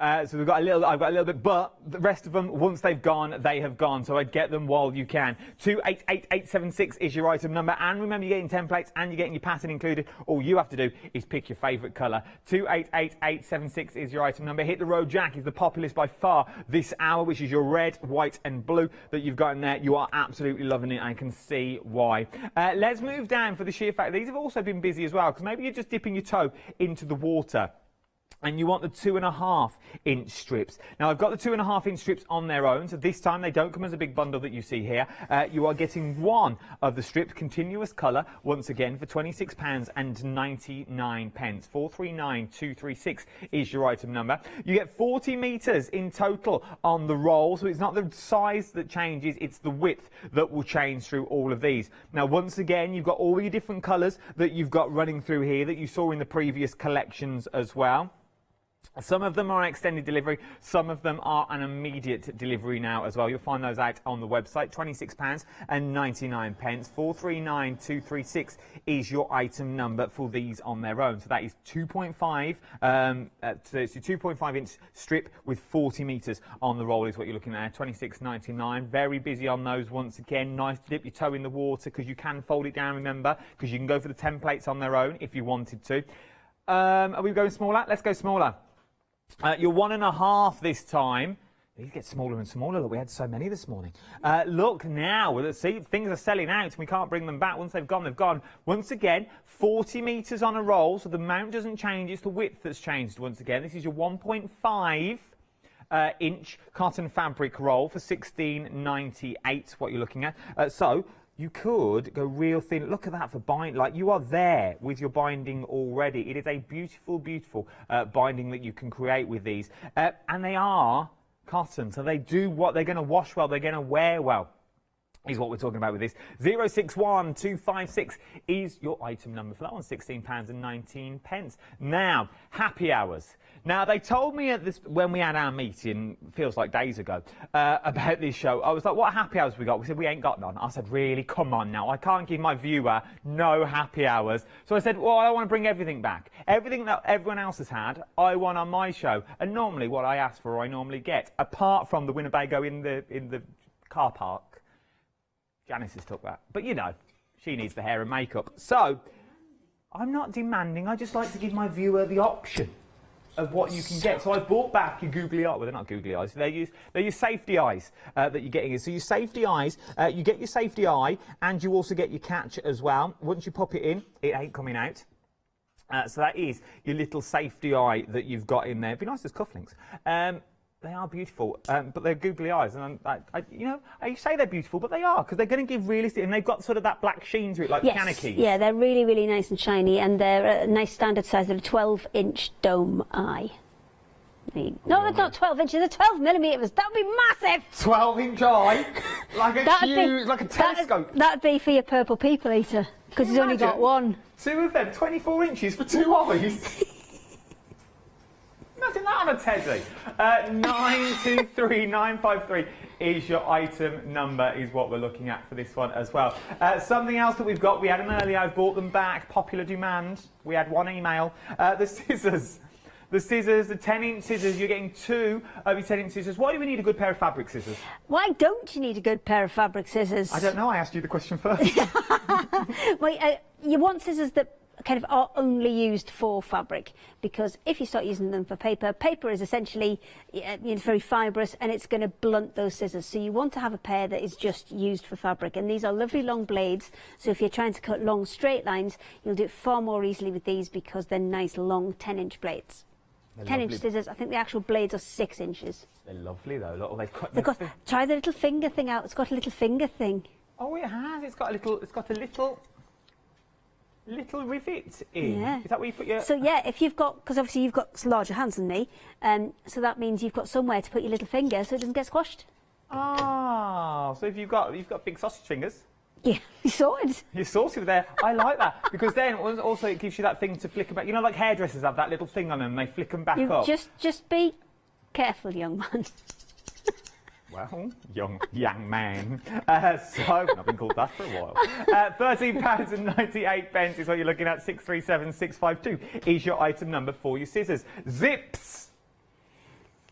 So we've got I've got a little bit, but the rest of them, once they've gone, they have gone. So I'd get them while you can. 288876 is your item number. And remember, you're getting templates and you're getting your pattern included. All you have to do is pick your favourite colour. 288876 is your item number. Hit the Road Jack is the populist by far this hour, which is your red, white and blue that you've got in there. You are absolutely loving it. I can see why. Let's move down for the sheer fact these have also been busy as well, because maybe you're just dipping your toe into the water and you want the 2.5 inch strips. Now I've got the 2.5 inch strips on their own, so this time they don't come as a big bundle that you see here. You are getting 1 of the strips, continuous colour, once again for £26.99. 439236 is your item number. You get 40 metres in total on the roll, so it's not the size that changes, it's the width that will change through all of these. Now once again, you've got all your different colours that you've got running through here that you saw in the previous collections as well. Some of them are extended delivery, some of them are an immediate delivery now as well. You'll find those out on the website. £26.99. 439236 is your item number for these on their own. So that is 2.5, so it's a 2.5 inch strip with 40 metres on the roll is what you're looking at. £26.99. Very busy on those once again. Nice to dip your toe in the water because you can fold it down, remember, because you can go for the templates on their own if you wanted to. Are we going smaller? Let's go smaller. You're 1.5 this time. These get smaller and smaller. Look, we had so many this morning. Look now, let's see, things are selling out and we can't bring them back. Once they've gone, they've gone. Once again, 40 metres on a roll, so the mount doesn't change, it's the width that's changed once again. This is your 1.5 inch cotton fabric roll for £16.98, what you're looking at. So you could go real thin. Look at that for binding. Like, you are there with your binding already. It is a beautiful, beautiful binding that you can create with these. And they are cotton, so they do what they're going to wash well, they're going to wear well, is what we're talking about with this. 061256 is your item number for that one, £16.19. Now, happy hours. Now, they told me at this, when we had our meeting, feels like days ago, about this show. I was like, what happy hours we got? We said, we ain't got none. I said, really? Come on now. I can't give my viewer no happy hours. So I said, well, I want to bring everything back. Everything that everyone else has had, I want on my show. And normally what I ask for, I normally get, apart from the Winnebago in the car park. Janice has took that. But, you know, she needs the hair and makeup. So, I'm not demanding. I just like to give my viewer the option of what you can get. So I brought back your googly eyes. Well, they're not googly eyes. They're your safety eyes that you're getting. So your safety eyes, you get your safety eye, and you also get your catch as well. Once you pop it in, it ain't coming out. So that is your little safety eye that you've got in there. It'd be nice as cufflinks. They are beautiful, but they're googly eyes, and you know, you say they're beautiful, but they are, because they're going to give realistic, and they've got sort of that black sheen to it, like piano keys. Yeah, they're really, really nice and shiny, and they're a nice standard size. They're a 12-inch dome eye. No, they're not 12 inches, they're 12 millimetres. That would be massive. 12-inch eye, like a huge, like a telescope. That'd be for your purple people eater, because he's only got one. 2 of them, 24 inches for 2 eyes. Imagine that on a teddy. 923953 is your item number, is what we're looking at for this one as well. Something else that we've got, we had them earlier, I've brought them back, popular demand. We had one email. The scissors. the scissors, the 10-inch scissors. You're getting 2 of your 10-inch scissors. Why do we need a good pair of fabric scissors? Why don't you need a good pair of fabric scissors? I don't know. I asked you the question first. Well, you want scissors that kind of are only used for fabric, because if you start using them for paper, paper is essentially very fibrous and it's going to blunt those scissors. So you want to have a pair that is just used for fabric, and these are lovely long blades. So if you're trying to cut long straight lines, you'll do it far more easily with these because they're nice long 10-inch blades. 10-inch scissors. I think the actual blades are 6 inches. They're lovely though. Look, they've got, try the little finger thing out. It's got a little finger thing. Oh, it has. It's got a little rivet in. Yeah. Is that where you put your... So yeah, if you've got, because obviously you've got larger hands than me, so that means you've got somewhere to put your little finger so it doesn't get squashed. Ah, so if you've got big sausage fingers. Yeah, you're sorted. You're sorted there. I like that, because then also it gives you that thing to flick them back. You know, like hairdressers have that little thing on them, they flick them back up. Just be careful, young man. Well, young man. So, I've been called that for a while. £13.98 is what you're looking at. 637652 is your item number for your scissors. Zips.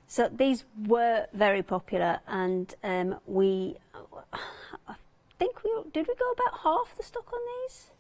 So these were very popular, and I think did we go about half the stock on these?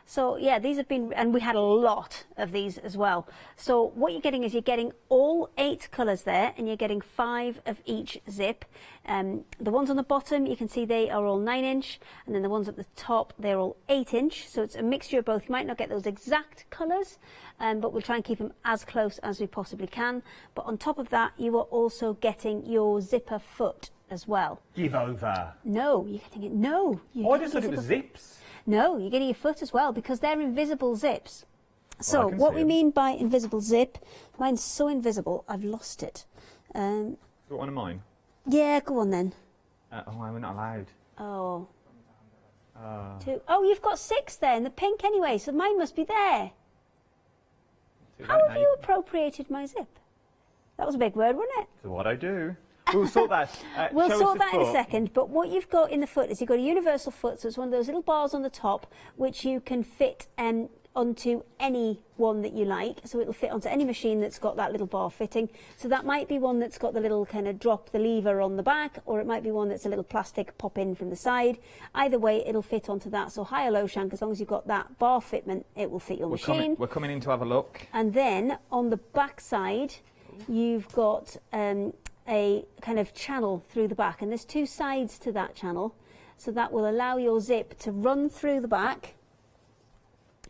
So yeah, these have been, and we had a lot of these as well. So what you're getting is you're getting all 8 colours there, and you're getting 5 of each zip. The ones on the bottom, you can see they are all 9-inch, and then the ones at the top, they're all 8-inch. So it's a mixture of both. You might not get those exact colours, but we'll try and keep them as close as we possibly can. But on top of that, you are also getting your zipper foot as well. Give over. No, you're getting it. No. I just thought it was zips. No, you're getting your foot as well, because they're invisible zips. So what we mean by invisible zip, mine's so invisible I've lost it. You got one of mine? Yeah, go on then. I'm not allowed. Oh. 2. Oh, you've got 6 there in the pink anyway, so mine must be there. How have you appropriated my zip? That was a big word, wasn't it? So what I do. We'll sort that. We'll sort that in a second, but what you've got in the foot is you've got a universal foot, so it's one of those little bars on the top which you can fit onto any one that you like, so it'll fit onto any machine that's got that little bar fitting. So that might be one that's got the little kind of drop the lever on the back, or it might be one that's a little plastic pop in from the side. Either way, it'll fit onto that, so high or low shank, as long as you've got that bar fitment, it will fit your machine. We're coming in to have a look. And then on the back side, you've got a kind of channel through the back, and there's 2 sides to that channel, so that will allow your zip to run through the back,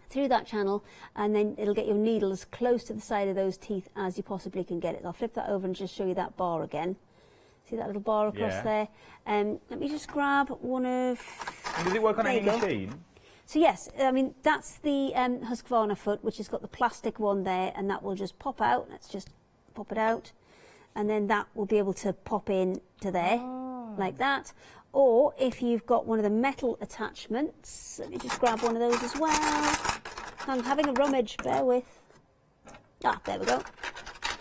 through that channel, and then it'll get your needle as close to the side of those teeth as you possibly can get it. I'll flip that over and just show you that bar again. See that little bar across there? Let me just grab one of... And does it work on any machine? So yes, I mean, that's the Husqvarna foot, which has got the plastic one there, and that will just pop out. Let's just pop it out. And then that will be able to pop in to there, like that. Or if you've got one of the metal attachments, let me just grab one of those as well. I'm having a rummage, bear with. Ah, there we go.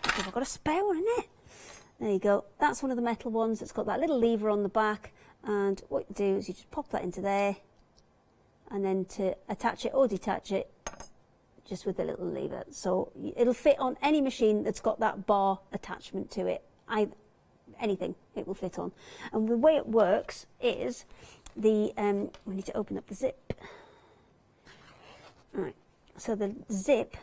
I've got a spare one in it. There you go. That's one of the metal ones. It's got that little lever on the back. And what you do is you just pop that into there. And then to attach it or detach it, just with the little lever. So it'll fit on any machine that's got that bar attachment to it. Anything it will fit on. And the way it works is we need to open up the zip. All right. So the zip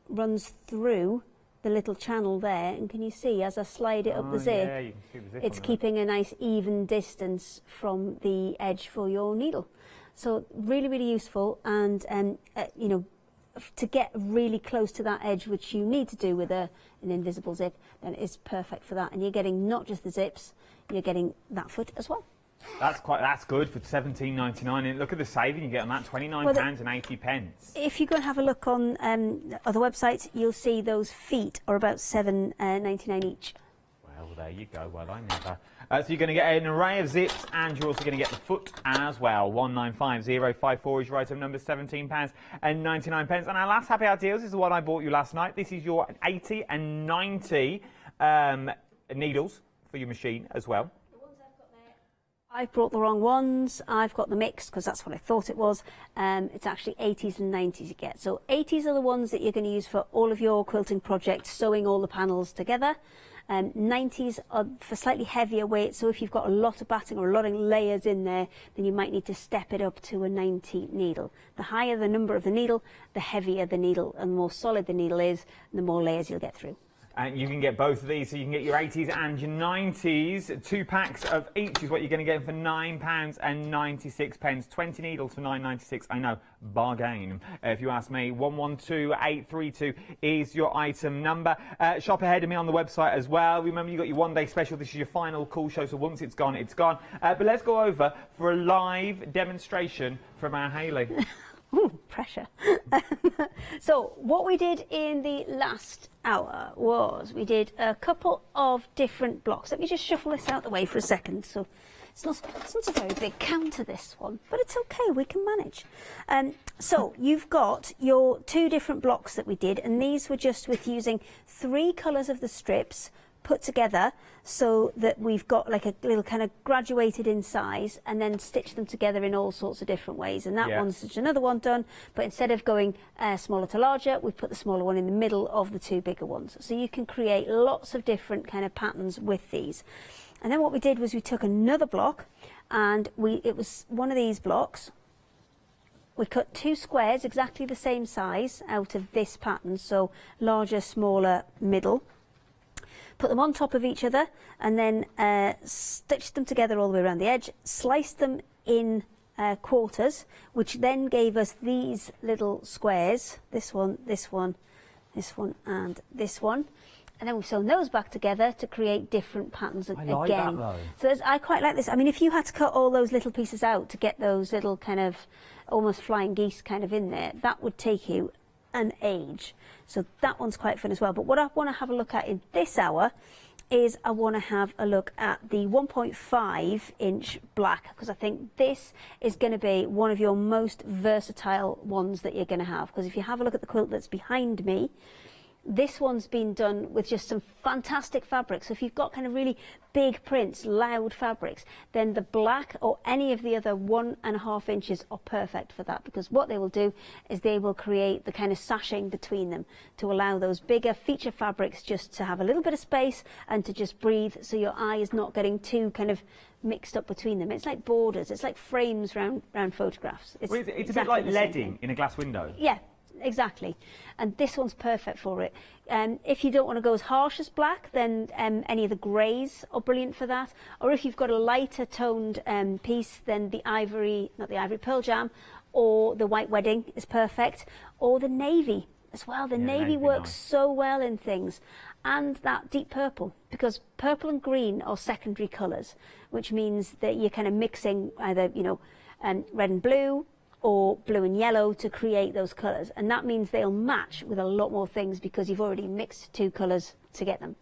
runs through the little channel there, and can you see as I slide it up the zip, yeah, you can see the zip it's keeping a nice even distance from the edge for your needle. So really, really useful, and you know, to get really close to that edge, which you need to do with an invisible zip, then it's perfect for that. And you're getting not just the zips, you're getting that foot as well. That's good for $17.99. And look at the saving you get on that, £29.80. If you go and have a look on other websites, you'll see those feet are about $7.99 each. Well, there you go. Well, I never. So you're going to get an array of zips, and you're also going to get the foot as well. 195054 is your item number, £17.99. And our last happy hour deals is the one I bought you last night. This is your 80 and 90 needles for your machine as well. I brought the wrong ones. I've got the mix because that's what I thought it was. It's actually 80s and 90s you get. So 80s are the ones that you're going to use for all of your quilting projects, sewing all the panels together. 90s are for slightly heavier weight, so if you've got a lot of batting or a lot of layers in there, then you might need to step it up to a 90 needle. The higher the number of the needle, the heavier the needle, and the more solid the needle is, the more layers you'll get through. And you can get both of these, so you can get your 80s and your 90s. 2 packs of each is what you're going to get for £9.96. 20 needles for £9.96. I know, bargain. If you ask me, 112832 is your item number. Shop ahead of me on the website as well. Remember, you've got your one-day special. This is your final cool show, so once it's gone, it's gone. But let's go over for a live demonstration from our Hayley. Ooh, pressure. So what we did in the last hour was we did a couple of different blocks. Let me just shuffle this out the way for a second. So it's not a very big counter, this one, but it's okay, we can manage. So you've got your 2 different blocks that we did, and these were just with using 3 colours of the strips put together so that we've got like a little kind of graduated in size, and then stitch them together in all sorts of different ways. And that one's just another one done, but instead of going smaller to larger, we've put the smaller one in the middle of the 2 bigger ones. So you can create lots of different kind of patterns with these. And then what we did was we took another block, and it was one of these blocks. We cut 2 squares exactly the same size out of this pattern, so larger, smaller, middle. Put them on top of each other, and then stitched them together all the way around the edge, sliced them in quarters, which then gave us these little squares, this one, this one, this one, and this one. And then we've sewn those back together to create different patterns again. I like that, though. So I quite like this. I mean, if you had to cut all those little pieces out to get those little kind of almost flying geese kind of in there, that would take you an age. So that one's quite fun as well. But what I want to have a look at in this hour is I want to have a look at the 1.5 inch black, because I think this is going to be one of your most versatile ones that you're going to have. Because if you have a look at the quilt that's behind me, this one's been done with just some fantastic fabrics. So if you've got kind of really big prints, loud fabrics, then the black or any of the other 1.5 inches are perfect for that, because what they will do is they will create the kind of sashing between them to allow those bigger feature fabrics just to have a little bit of space and to just breathe, so your eye is not getting too kind of mixed up between them. It's like borders, it's like frames round photographs. It's a bit like leading in a glass window. Yeah. Exactly, and this one's perfect for it. If you don't want to go as harsh as black, then any of the greys are brilliant for that. Or if you've got a lighter toned piece, then the ivory, not the ivory, pearl jam, or the white wedding is perfect. Or the navy as well. The navy works so well in things. And that deep purple, because purple and green are secondary colours, which means that you're kind of mixing either, you know, red and blue, or blue and yellow to create those colours, and that means they'll match with a lot more things because you've already mixed 2 colours to get them.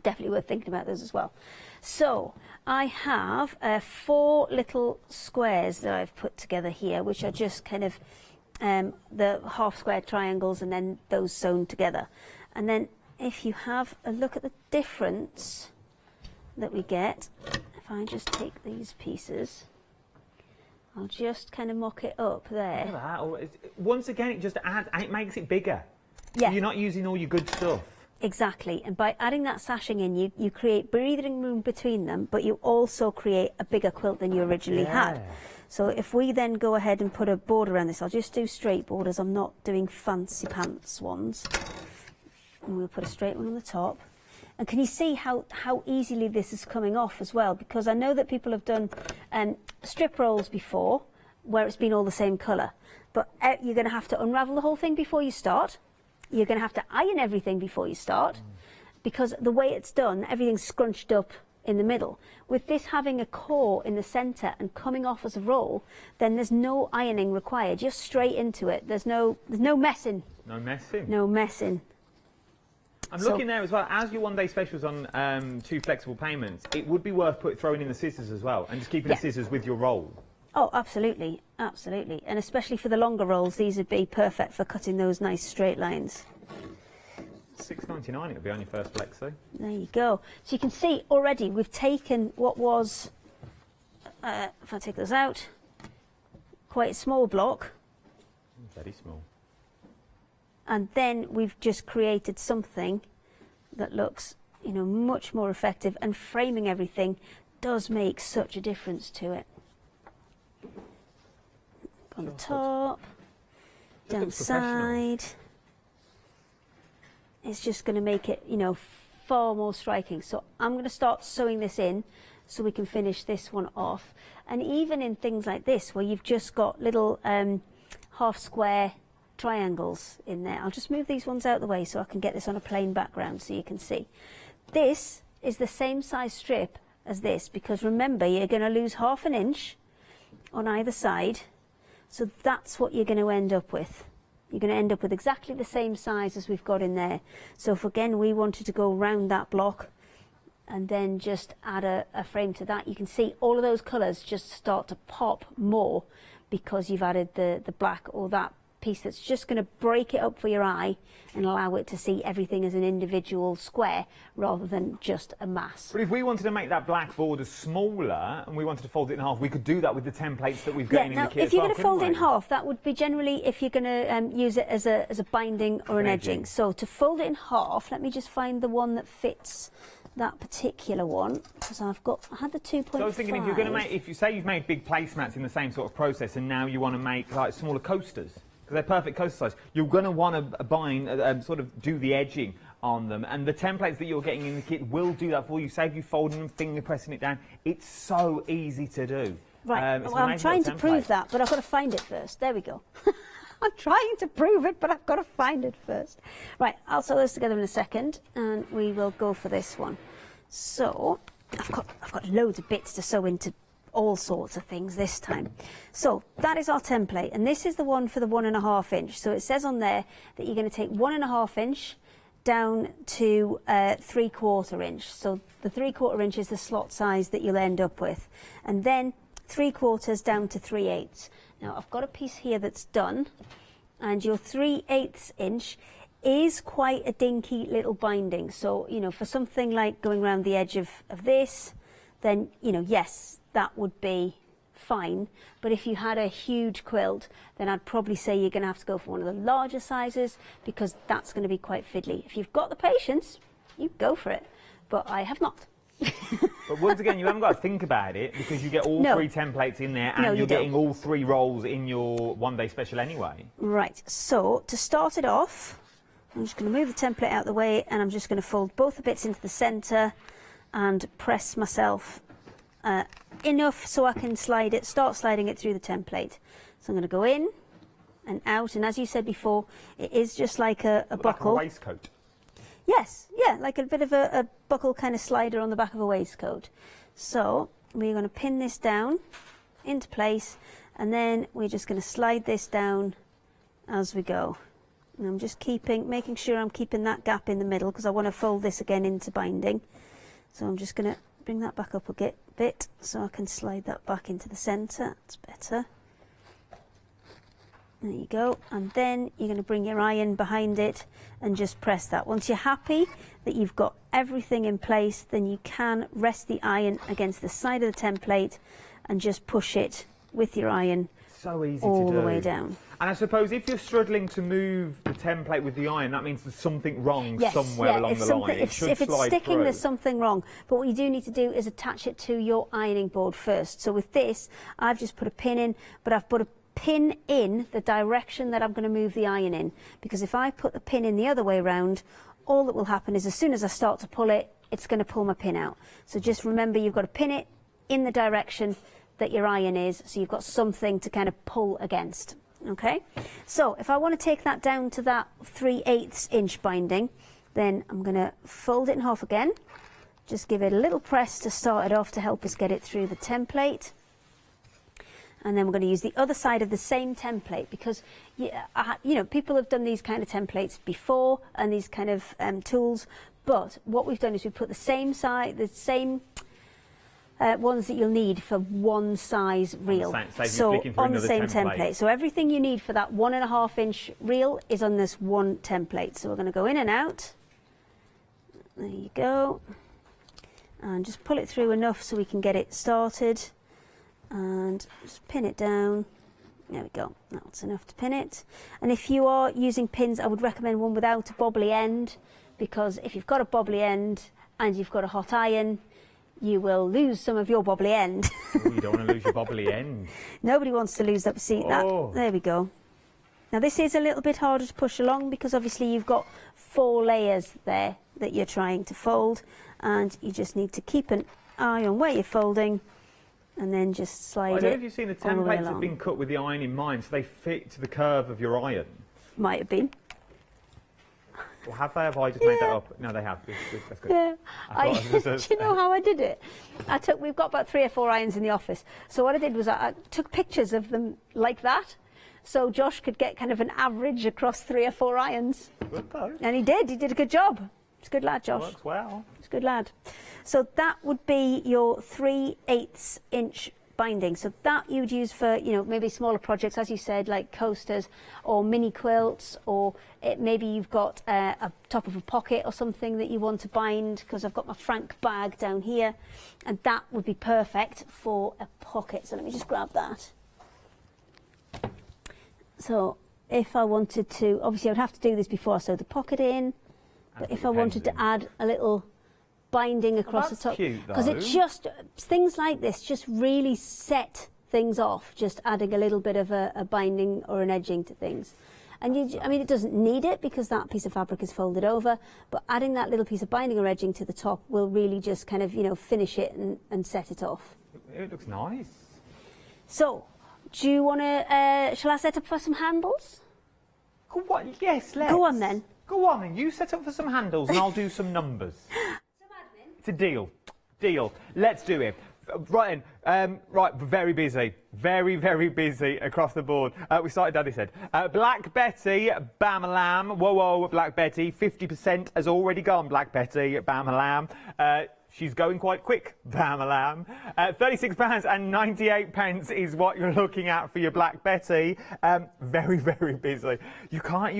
Definitely worth thinking about those as well. So I have 4 little squares that I've put together here, which are just kind of the half square triangles and then those sewn together. And then if you have a look at the difference that we get, if I just take these pieces, I'll just kind of mock it up there. Look at that. Once again, it just adds, and it makes it bigger. Yeah. You're not using all your good stuff. Exactly, and by adding that sashing in, you create breathing room between them, but you also create a bigger quilt than you originally had. So if we then go ahead and put a border around this, I'll just do straight borders, I'm not doing fancy pants ones. And we'll put a straight one on the top. And can you see how easily this is coming off as well? Because I know that people have done strip rolls before where it's been all the same colour. But you're going to have to unravel the whole thing before you start. You're going to have to iron everything before you start. Because the way it's done, everything's scrunched up in the middle. With this having a core in the centre and coming off as a roll, then there's no ironing required. You're straight into it. There's no messing. No messing? No messing. I'm looking there as well, as your one-day specials on 2 flexible payments, it would be worth throwing in the scissors as well, and just keeping the scissors with your roll. Oh, absolutely, absolutely. And especially for the longer rolls, these would be perfect for cutting those nice straight lines. $6.99 it would be on your first flexi. There you go. So you can see already we've taken what was if I take those out, quite a small block. Very small. And then we've just created something that looks, you know, much more effective, and framing everything does make such a difference to it. On the top, down the side. It's just going to make it, you know, far more striking. So I'm going to start sewing this in so we can finish this one off. And even in things like this, where you've just got little half square triangles in there, I'll just move these ones out of the way so I can get this on a plain background so you can see. This is the same size strip as this, because remember, you're going to lose ½ inch on either side. So that's what you're going to end up with. You're going to end up with exactly the same size as we've got in there. So if again we wanted to go around that block and then just add a frame to that, you can see all of those colours just start to pop more because you've added the black or that piece that's just going to break it up for your eye and allow it to see everything as an individual square rather than just a mass. But if we wanted to make that black border smaller and we wanted to fold it in half, we could do that with the templates that we've got in the kit. If you're going to fold it in half, that would be generally if you're going to use it as a binding or an edging. So to fold it in half, let me just find the one that fits that particular one, because I had the 2.5. So I was thinking, if you're going to make, if you say you've made big placemats in the same sort of process and now you want to make like smaller coasters, because they're perfect coaster size, you're going to want to bind, sort of do the edging on them, and the templates that you're getting in the kit will do that for you. Save you folding them, finger pressing it down. It's so easy to do. Right, well, I'm trying to prove that, but I've got to find it first. There we go. I'm trying to prove it, but I've got to find it first. Right, I'll sew those together in a second, and we will go for this one. So, I've got loads of bits to sew into all sorts of things this time. So that is our template, and this is the one for the 1.5 inch. So it says on there that you're going to take 1.5 inch down to 3/4 inch. So the 3/4 inch is the slot size that you'll end up with, and then 3/4 down to 3/8. Now I've got a piece here that's done, and your 3/8 inch is quite a dinky little binding. So, you know, for something like going around the edge of this, then, you know, yes, that would be fine. But if you had a huge quilt, then I'd probably say you're going to have to go for one of the larger sizes, because that's going to be quite fiddly. If you've got the patience, you go for it. But I have not. But once again, you haven't got to think about it, because you get all 3 templates in there, and you're getting all 3 rolls in your one-day special anyway. Right, so to start it off, I'm just going to move the template out of the way, and I'm just going to fold both the bits into the centre and press myself enough so I can start sliding it through the template. So I'm going to go in and out, and as you said before, it is just like a buckle. Like a waistcoat. Yes, yeah, like a bit of a buckle kind of slider on the back of a waistcoat. So we're going to pin this down into place, and then we're just going to slide this down as we go. And I'm just making sure I'm keeping that gap in the middle, because I want to fold this again into binding. So I'm just going to bring that back up a bit so I can slide that back into the centre. That's better. There you go. And then you're going to bring your iron behind it and just press that. Once you're happy that you've got everything in place, then you can rest the iron against the side of the template and just push it with your iron all the way down. And I suppose if you're struggling to move the template with the iron, that means there's something wrong somewhere along the line. If it's sticking, there's something wrong. But what you do need to do is attach it to your ironing board first. So with this, I've just put a pin in, but I've put a pin in the direction that I'm going to move the iron in. Because if I put the pin in the other way around, all that will happen is as soon as I start to pull it, it's going to pull my pin out. So just remember, you've got to pin it in the direction that your iron is, so you've got something to kind of pull against. Okay, so if I want to take that down to that 3/8 inch binding, then I'm going to fold it in half again, just give it a little press to start it off to help us get it through the template, and then we're going to use the other side of the same template, because you know, people have done these kind of templates before and these kind of tools, but what we've done is we've put the same ones that you'll need for one size reel, so on the same template. So everything you need for that 1.5 inch reel is on this one template. So we're going to go in and out. There you go, and just pull it through enough so we can get it started, and just pin it down. There we go, that's enough to pin it. And if you are using pins, I would recommend one without a bobbly end, because if you've got a bobbly end and you've got a hot iron, you will lose some of your bobbly end. Ooh, you don't want to lose your bobbly end. Nobody wants to lose that. See that? There we go. Now this is a little bit harder to push along because obviously you've got 4 layers there that you're trying to fold, and you just need to keep an eye on where you're folding and then just slide it. I don't know if you've seen the all the way templates have along. been cut with the iron in mind, so they fit to the curve of your iron. Might have been. Or have they? Have I just made that up? No, they have. That's good. Yeah. Do you know how I did it? We've got about 3 or 4 irons in the office. So what I did was I took pictures of them like that, so Josh could get kind of an average across 3 or 4 irons. Good though. And he did a good job. He's a good lad, Josh. Works well. He's a good lad. So that would be your 3/8 inch binding. So that you would use for, you know, maybe smaller projects, as you said, like coasters or mini quilts, or maybe you've got a top of a pocket or something that you want to bind, because I've got my Frank bag down here, and that would be perfect for a pocket. So let me just grab that. So if I wanted to, obviously I would have to do this before I sew the pocket in, but if I wanted to add a little binding across the top, because it just, things like this just really set things off, just adding a little bit of a binding or an edging to things. And I mean, it doesn't need it because that piece of fabric is folded over, but adding that little piece of binding or edging to the top will really just kind of, you know, finish it and set it off. It looks nice. So, do you want to, shall I set up for some handles? Go on, yes, let's. Go on then. Go on then, you set up for some handles and I'll do some numbers. It's a deal. Deal. Let's do it. Right then, right, very busy. Very, very busy across the board. We started, Daddy said. Black Betty, Bam-a-lam. Whoa, whoa, Black Betty. 50% has already gone, Black Betty, Bam-a-lam. She's going quite quick, Bam-a-lam. £36.98 is what you're looking at for your Black Betty. Very, very busy. You can't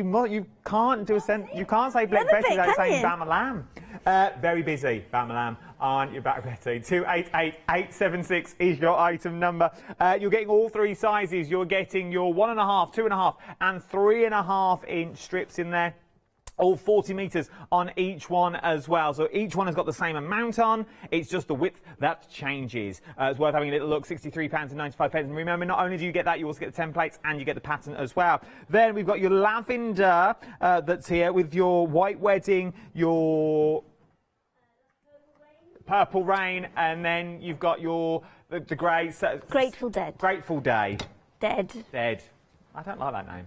do a sentence. You can't say Black Betty without saying Bam-a-lam. Very busy, Bam-a-lam, on your Black Betty. 288876 is your item number. You're getting all 3 sizes. You're getting your 1.5, 2.5, and 3.5 inch strips in there. All 40 metres on each one as well. So each one has got the same amount on. It's just the width that changes. It's worth having a little look. £63.95. And remember, not only do you get that, you also get the templates and you get the pattern as well. Then we've got your lavender that's here with your white wedding, your purple rain, and then you've got your the grey. Grateful Dead. Grateful Day. Dead. Dead. I don't like that name.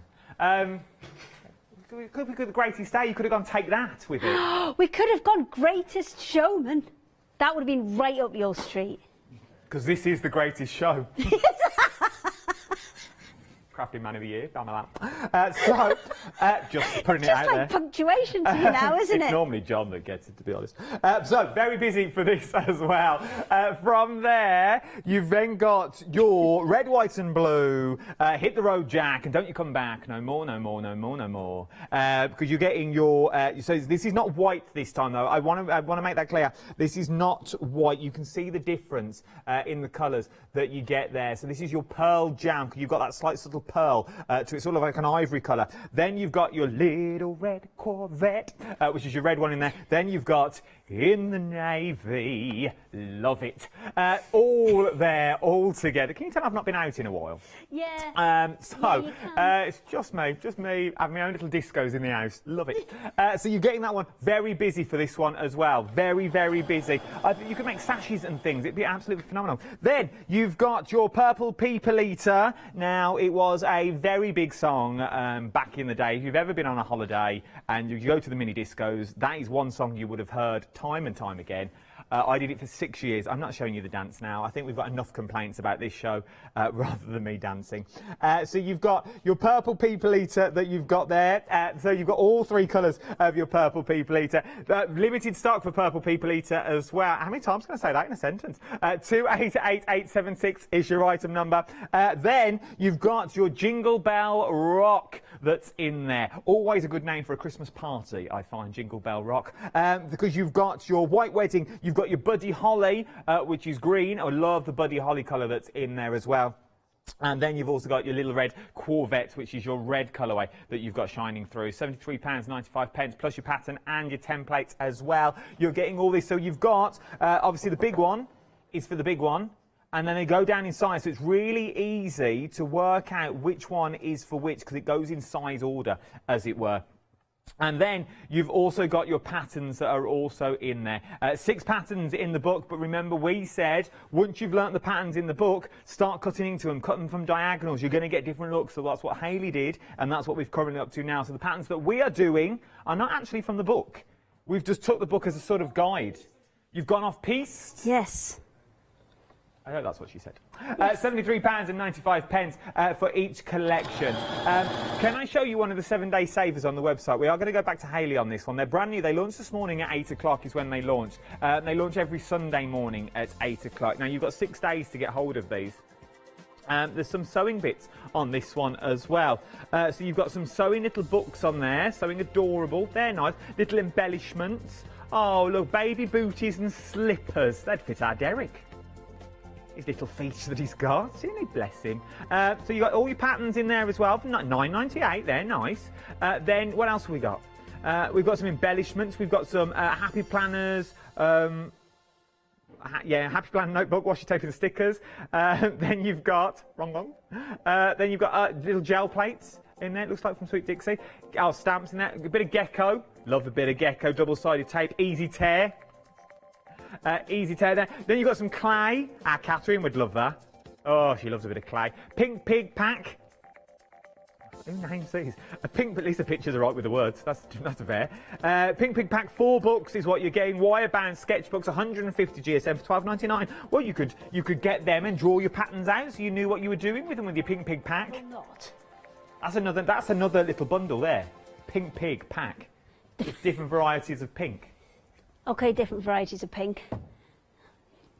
It could be the Greatest Day. You could have gone Take That with it. We could have gone Greatest Showman. That would have been right up your street. Because this is the greatest show. Crafting Man of the Year, Bam-a-lam. Just putting it out there. Just like punctuation to you now, isn't it? It's normally John that gets it, to be honest. So, very busy for this as well. From there, you've then got your red, white and blue, Hit the Road Jack, and Don't You Come Back, no more, no more, no more, no more. Because you're getting your, so this is not white this time though. I want to make that clear. This is not white. You can see the difference in the colours that you get there. So this is your pearl jam. You've got that slight subtle pearl to it's sort of like an ivory colour. Then you've got your little red Corvette, which is your red one in there. Then you've got In the Navy, love it. All there, all together. Can you tell I've not been out in a while? Yeah. It's just me having my own little discos in the house. Love it. So you're getting that one. Very busy for this one as well. Very, very busy. You could make sashes and things. It'd be absolutely phenomenal. Then you've got your Purple People Eater. Now, it was a very big song back in the day. If you've ever been on a holiday and you go to the mini discos, that is one song you would have heard time and time again. I did it for 6 years. I'm not showing you the dance now. I think we've got enough complaints about this show rather than me dancing. So you've got your Purple People Eater that you've got there. So you've got all 3 colours of your Purple People Eater. Limited stock for Purple People Eater as well. How many times can I say that in a sentence? 288876 is your item number. Then you've got your Jingle Bell Rock that's in there. Always a good name for a Christmas party, I find, Jingle Bell Rock. Because you've got your white wedding, you've got got your Buddy Holly, which is green. I love the Buddy Holly colour that's in there as well. And then you've also got your little red Corvette, which is your red colourway that you've got shining through. £73.95 plus your pattern and your templates as well. You're getting all this. So you've got, obviously the big one is for the big one. And then they go down in size. So it's really easy to work out which one is for which because it goes in size order, as it were. And then you've also got your patterns that are also in there. 6 patterns in the book, but remember we said once you've learnt the patterns in the book, start cutting into them, cut them from diagonals. You're going to get different looks, so that's what Hayley did, and that's what we've currently up to now. So the patterns that we are doing are not actually from the book. We've just took the book as a sort of guide. You've gone off-piste? Yes. I know that's what she said. £73.95 for each collection. Can I show you one of the 7-day savers on the website? We are going to go back to Hayley on this one. They're brand new. They launched this morning at 8 o'clock is when they launched. They launch every Sunday morning at 8 o'clock. Now, you've got 6 days to get hold of these. There's some sewing bits on this one as well. So you've got some sewing little books on there, sewing adorable. They're nice. Little embellishments. Oh, look, baby booties and slippers. They'd fit our Derek. His little feet that he's got, isn't he? Bless him. So you've got all your patterns in there as well, from $9.98, they're nice. Then what else have we got? We've got some embellishments, we've got some happy planners, happy planner notebook, washi tape and stickers. Then you've got, then you've got little gel plates in there, it looks like from Sweet Dixie. Oh, stamps in there, a bit of gecko, love a bit of gecko, double-sided tape, easy tear. Easy tear there. Then you've got some clay. Catherine would love that. Oh, she loves a bit of clay. Pink pig pack. Who names these? A pink, at least the pictures are right with the words. That's fair. Pink pig pack, 4 books is what you're getting. Wire-bound sketchbooks, 150 GSM for $12.99. Well, you could get them and draw your patterns out so you knew what you were doing with them with your pink pig pack. Or not. That's another little bundle there. Pink pig pack. With different varieties of pink. Okay, different varieties of pink.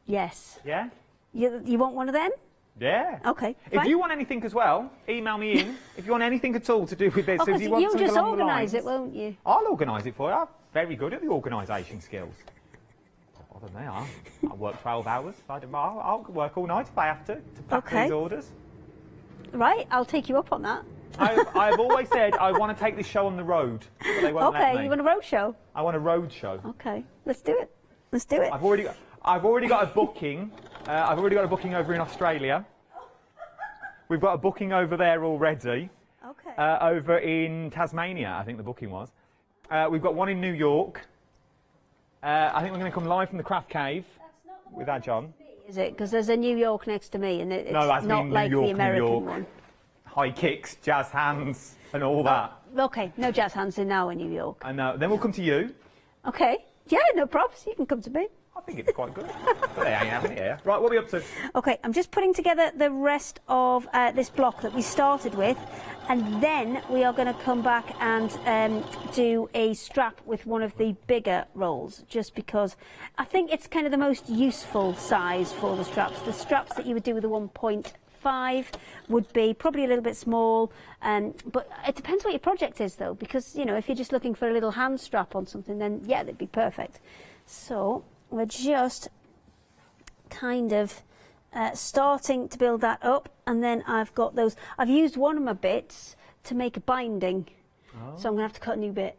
Yes. Yeah? You want one of them? Yeah. Okay. If you want anything as well, email me in. If you want anything at all to do with this, if you want you'll something just along the organise lines, it, won't you? I'll organise it for you. I'm very good at the organisation skills. More than they are. I work 12 hours. I'll work all night if I have to pack these orders. Right, I'll take you up on that. I've always said I want to take this show on the road, but they won't let me. You want a road show? I want a road show. Okay, let's do it. Let's do it. I've already got a booking. I've already got a booking over in Australia. We've got a booking over there already. Okay. Over in Tasmania, I think the booking was. We've got one in New York. I think we're going to come live from the Craft Cave with our John. Is it? Because there's a New York next to me, and it's that's not New like York, the American New York. one. High kicks, jazz hands, and all that. Okay, no jazz hands in now in New York. I know. Then we'll come to you. Okay. Yeah, no props. You can come to me. I think it's quite good. But they ain't having it here. Right, what are we up to? Okay, I'm just putting together the rest of this block that we started with, and then we are going to come back and do a strap with one of the bigger rolls, just because I think it's kind of the most useful size for the straps. The straps that you would do with the 1.5 would be probably a little bit small, but it depends what your project is though, because you know, if you're just looking for a little hand strap on something, then yeah, they'd be perfect. So we're just kind of starting to build that up, and then I've got those. I've used one of my bits to make a binding, so I'm going to have to cut a new bit.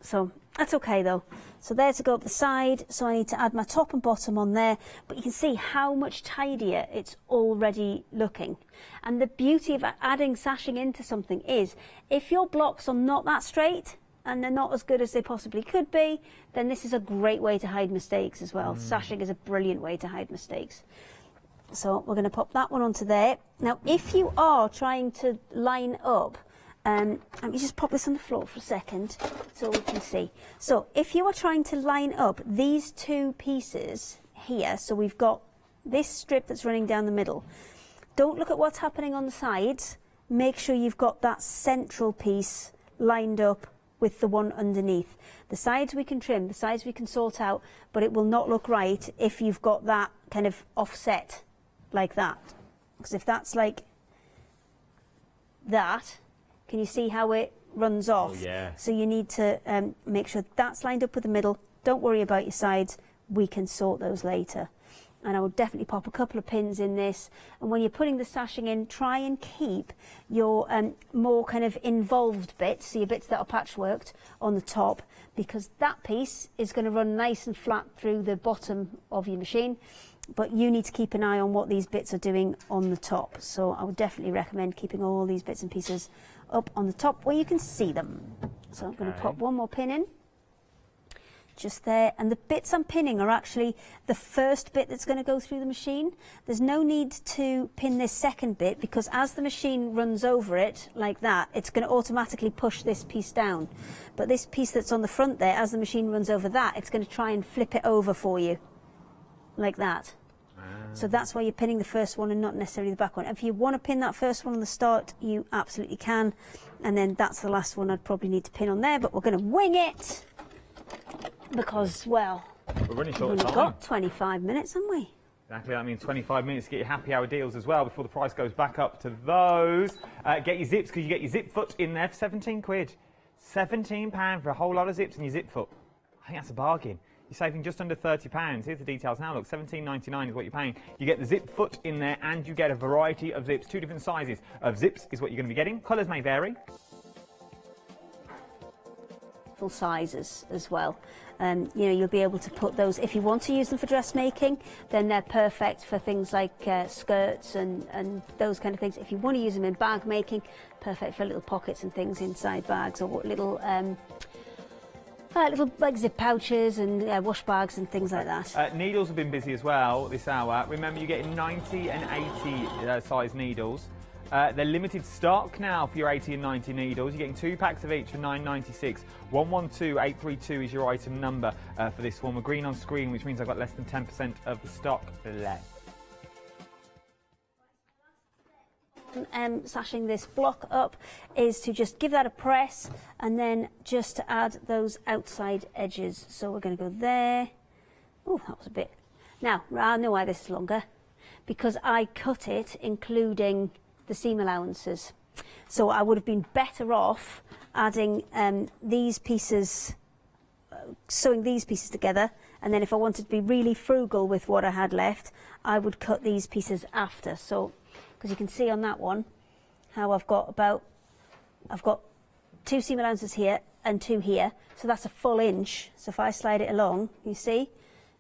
So that's okay though. So there to go up the side, so I need to add my top and bottom on there, but you can see how much tidier it's already looking. And the beauty of adding sashing into something is, if your blocks are not that straight, and they're not as good as they possibly could be, then this is a great way to hide mistakes as well. Sashing is a brilliant way to hide mistakes. So we're going to pop that one onto there. Now, if you are trying to line up, let me just pop this on the floor for a second so we can see. So if you are trying to line up these two pieces here, so we've got this strip that's running down the middle, don't look at what's happening on the sides. Make sure you've got that central piece lined up with the one underneath. The sides we can trim, the sides we can sort out, but it will not look right if you've got that kind of offset like that. Because if that's like that, can you see how it runs off? Oh, yeah. So you need to make sure that's lined up with the middle. Don't worry about your sides. we can sort those later. And I would definitely pop a couple of pins in this, and when you're putting the sashing in, try and keep your more kind of involved bits, so your bits that are patchworked, on the top, because that piece is going to run nice and flat through the bottom of your machine, but you need to keep an eye on what these bits are doing on the top. So I would definitely recommend keeping all these bits and pieces up on the top where you can see them. So I'm going to pop one more pin in. Just there, and the bits I'm pinning are actually the first bit that's going to go through the machine. There's no need to pin this second bit, because as the machine runs over it like that, it's going to automatically push this piece down. But this piece that's on the front there, as the machine runs over that, it's going to try and flip it over for you like that. So that's why you're pinning the first one and not necessarily the back one. If you want to pin that first one on the start, you absolutely can, and then that's the last one I'd probably need to pin on there, but we're going to wing it. Because, well, we're running short we've of time. got 25 minutes, haven't we? Exactly, that means 25 minutes to get your happy hour deals as well before the price goes back up to those. Get your zips, because you get your zip foot in there for 17 quid. £17 for a whole lot of zips in your zip foot. I think that's a bargain. You're saving just under £30. Here's the details now. Look, £17.99 is what you're paying. You get the zip foot in there, and you get a variety of zips. 2 different sizes of zips is what you're going to be getting. Colours may vary. Full sizes as well. You know, you'll be able to put those, if you want to use them for dressmaking, then they're perfect for things like skirts and those kind of things. If you want to use them in bag making, perfect for little pockets and things inside bags, or little like zip pouches and wash bags and things like that. Needles have been busy as well this hour. Remember, you're getting 90 and 80 size needles. They're limited stock now for your 80 and 90 needles. You're getting 2 packs of each for £9.96. 112832 is your item number for this one. We're green on screen, which means I've got less than 10% of the stock left. Sashing this block up is to just give that a press, and then just to add those outside edges. So we're going to go there. Oh, that was a bit. Now, I know why this is longer, because I cut it including the seam allowances. So I would have been better off adding these pieces, sewing these pieces together, and then if I wanted to be really frugal with what I had left, I would cut these pieces after. So, because you can see on that one how I've got 2 seam allowances here and 2 here, so that's a full inch. So if I slide it along, you see,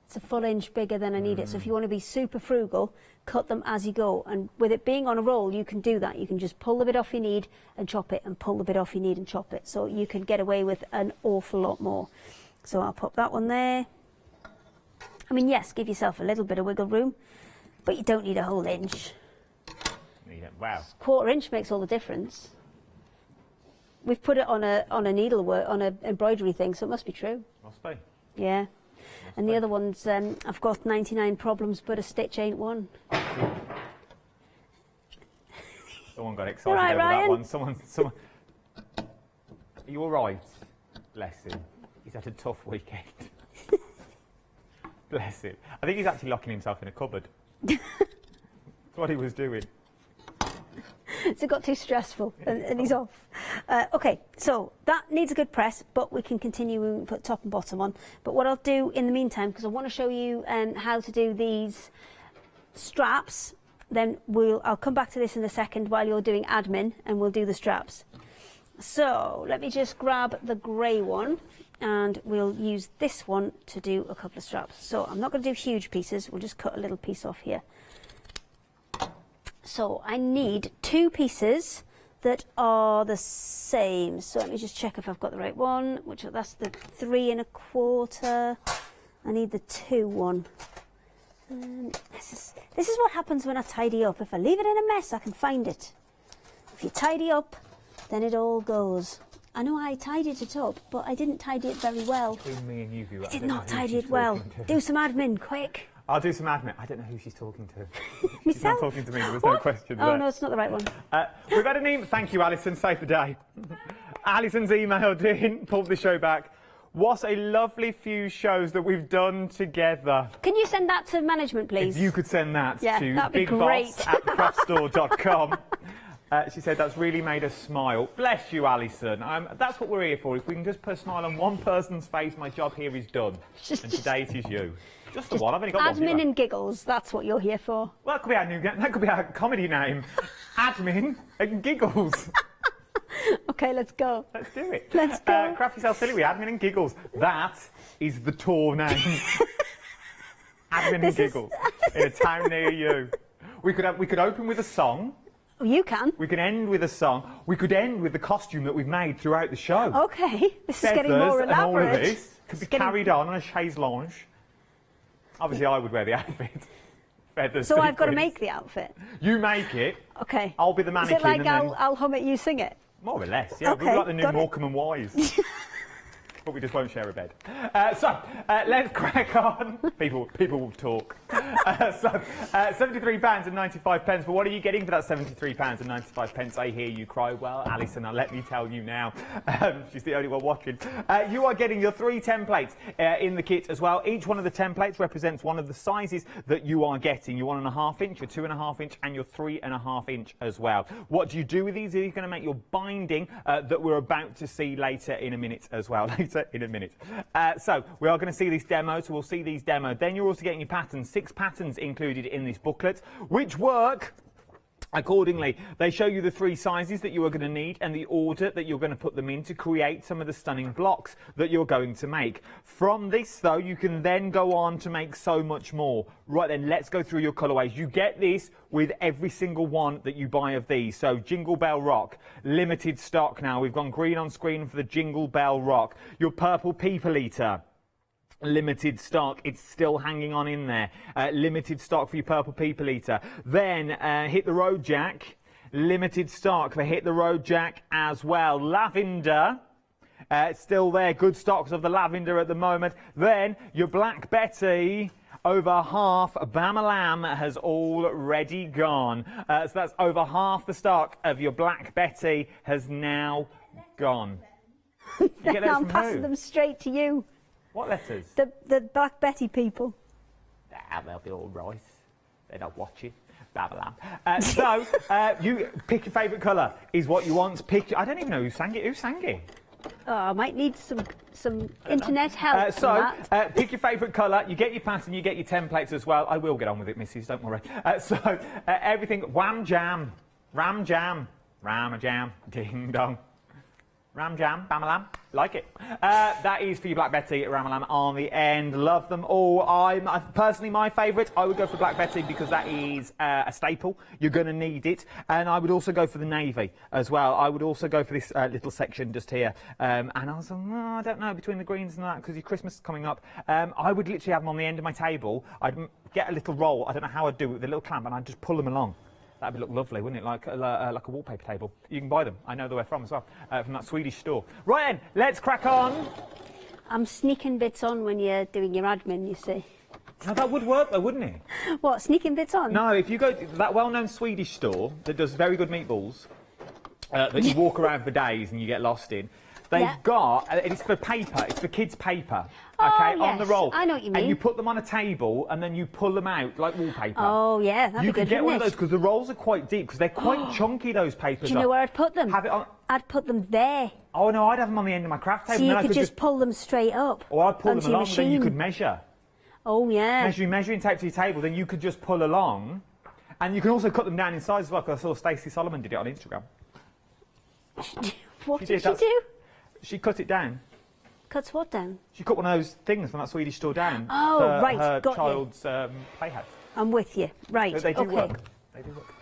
it's a full inch bigger than I need it. So if you want to be super frugal, cut them as you go. And with it being on a roll, you can do that. You can just pull the bit off you need and chop it, and pull the bit off you need and chop it. So you can get away with an awful lot more. So I'll pop that one there. I mean, yes, give yourself a little bit of wiggle room, but you don't need a whole inch. Wow. Quarter inch makes all the difference. We've put it on a needlework, on an embroidery thing, so it must be true. Must be. Yeah. And the other ones, I've got 99 problems, but a stitch ain't one. Someone got excited right, over Ryan? that one. Someone. Are you all right? Bless him. He's had a tough weekend. Bless him. I think he's actually locking himself in a cupboard. That's what he was doing. So it got too stressful, and he's off. Okay, so that needs a good press, but we can continue and put top and bottom on. But what I'll do in the meantime, because I want to show you how to do these straps, then I'll come back to this in a second while you're doing admin, and we'll do the straps. So let me just grab the grey one, and we'll use this one to do a couple of straps. So I'm not going to do huge pieces, we'll just cut a little piece off here. So I need 2 pieces that are the same. So let me just check if I've got the right one, which that's the 3 1/4. I need the 2 one. This is what happens when I tidy up. If I leave it in a mess, I can find it. If you tidy up, then it all goes. I know I tidied it up, but I didn't tidy it very well. Between me and you, View, I did not tidy it well. Do some admin, quick. I'll do some admin. I don't know who she's talking to. Myself? She's not talking to me. There was no question there. Oh, no, it's not the right one. We've had an email. Thank you, Alison. Save the day. Alison's emailed in, pulled the show back. What a lovely few shows that we've done together. Can you send that to management, please? If you could send that to that'd be great. bigboss@thecraftstore.com. She said that's really made us smile. Bless you, Alison. That's what we're here for. If we can just put a smile on one person's face, my job here is done. And today it is you. Just the one. I've only got one. Admin and giggles. That's what you're here for. Well, that could be our comedy name. Admin and giggles. Okay, let's go. Let's do it. Let's go. Craft yourself silly with Admin and giggles. That is the tour name. Admin and giggles in a town near you. We could open with a song. You can. We can end with a song. We could end with the costume that we've made throughout the show. Okay, this is getting more elaborate. And all of this could be carried on a chaise lounge. Obviously, I would wear the outfit. Feathers. So I've got to make the outfit. You make it. Okay. I'll be the mannequin. Is it like and then... I'll hum it, you sing it? More or less, yeah. Okay, We've got the new got Morecambe and Wise. But we just won't share a bed. Let's crack on. People will talk. £73.95. But what are you getting for that £73.95? I hear you cry. Well, Alison, now let me tell you now. She's the only one watching. You are getting your 3 templates in the kit as well. Each one of the templates represents one of the sizes that you are getting. Your 1.5 inch, your 2.5 inch, and your 3.5 inch as well. What do you do with these? Are you going to make your binding that we're about to see later in a minute as well? In a minute. So we are going to see this demo, so we'll see these demoed. Then you're also getting your patterns, 6 patterns included in this booklet, which work accordingly. They show you the 3 sizes that you are going to need and the order that you're going to put them in to create some of the stunning blocks that you're going to make. From this, though, you can then go on to make so much more. Right then, let's go through your colourways. You get this with every single one that you buy of these. So Jingle Bell Rock, limited stock now. We've gone green on screen for the Jingle Bell Rock. Your Purple People Eater, limited stock. It's still hanging on in there. Limited stock for your Purple People Eater. Then Hit the Road Jack, limited stock for Hit the Road Jack as well. Lavender, it's still there. Good stocks of the lavender at the moment. Then your Black Betty, over half. Bam-a-lam has already gone. So that's over half the stock of your Black Betty has now gone. You get those I'm from passing who? them straight to you. What letters? The Black Betty people. They'll be all right. They're not watching. Bam-a-lam. You pick your favourite colour is what you want. I don't even know who sang it. Who sang it? Oh, I might need some internet help. Pick your favourite colour. You get your pattern. You get your templates as well. I will get on with it, missus. Don't worry. Everything. Wham jam, ram jam, ram a jam, ding dong. Ram jam, bam-a-lam, like it. That is for you, Black Betty, ram-a-lam on the end. Love them all. Personally, my favourite, I would go for Black Betty because that is a staple. You're going to need it. And I would also go for the navy as well. I would also go for this little section just here. And I was like, oh, I don't know, between the greens and that, because your Christmas is coming up. I would literally have them on the end of my table. I'd get a little roll. I don't know how I'd do it with a little clamp, and I'd just pull them along. That would look lovely, wouldn't it? Like a wallpaper table. You can buy them. I know where from as well, from that Swedish store. Right then, let's crack on. I'm sneaking bits on when you're doing your admin, you see. Now, that would work though, wouldn't it? What, sneaking bits on? No, if you go to that well-known Swedish store that does very good meatballs, that you walk around for days and you get lost in, they've got, it's for paper, it's for kids' paper. Okay, yes, on the roll. I know what you mean. And you put them on a table and then you pull them out like wallpaper. Oh, yeah, that'd be good, You can get one of wouldn't those because the rolls are quite deep because they're quite chunky, those papers. Do you know where I'd put them? Have it on... I'd put them there. Oh, no, I'd have them on the end of my craft table. So you and then could just pull them straight up. Or I'd pull them onto your along and then you machine. could measure. Oh, yeah. Measuring tape to your table, then you could just pull along. And you can also cut them down in size as well, because I saw Stacey Solomon did it on Instagram. What did she do? She cut it down. Cuts what down? She cut one of those things from that Swedish store down. Oh, for right, her got child's playhouse. I'm with you. Right, They do okay. work. They do work.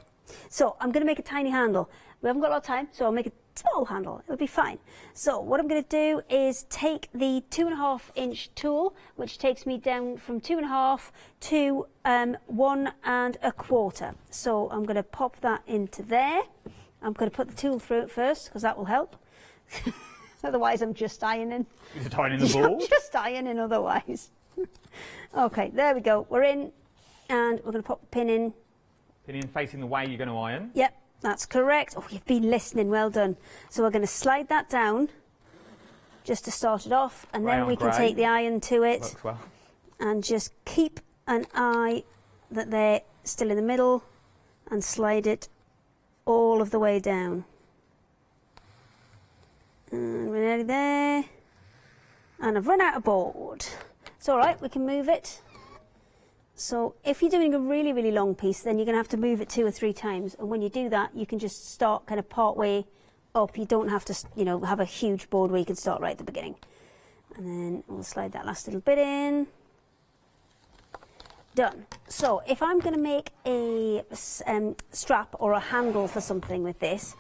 So I'm going to make a tiny handle. We haven't got a lot of time, so I'll make a small handle. It'll be fine. So what I'm going to do is take the 2.5 inch tool, which takes me down from 2.5 to 1 1/4. So I'm going to pop that into there. I'm going to put the tool through it first, because that will help. Otherwise, I'm just ironing. Is it ironing the ball? Just ironing otherwise. Okay, there we go. We're in, and we're going to pop the pin in. Pin in facing the way you're going to iron. Yep, that's correct. Oh, you've been listening. Well done. So we're going to slide that down just to start it off, and then we can take the iron to it. Works well. And just keep an eye that they're still in the middle and slide it all of the way down. And we're nearly there. And I've run out of board. It's all right, we can move it. So if you're doing a really, really long piece, then you're going to have to move it 2 or 3 times. And when you do that, you can just start kind of part way up. You don't have to, you know, have a huge board where you can start right at the beginning. And then we'll slide that last little bit in. Done. So if I'm going to make a strap or a handle for something with this,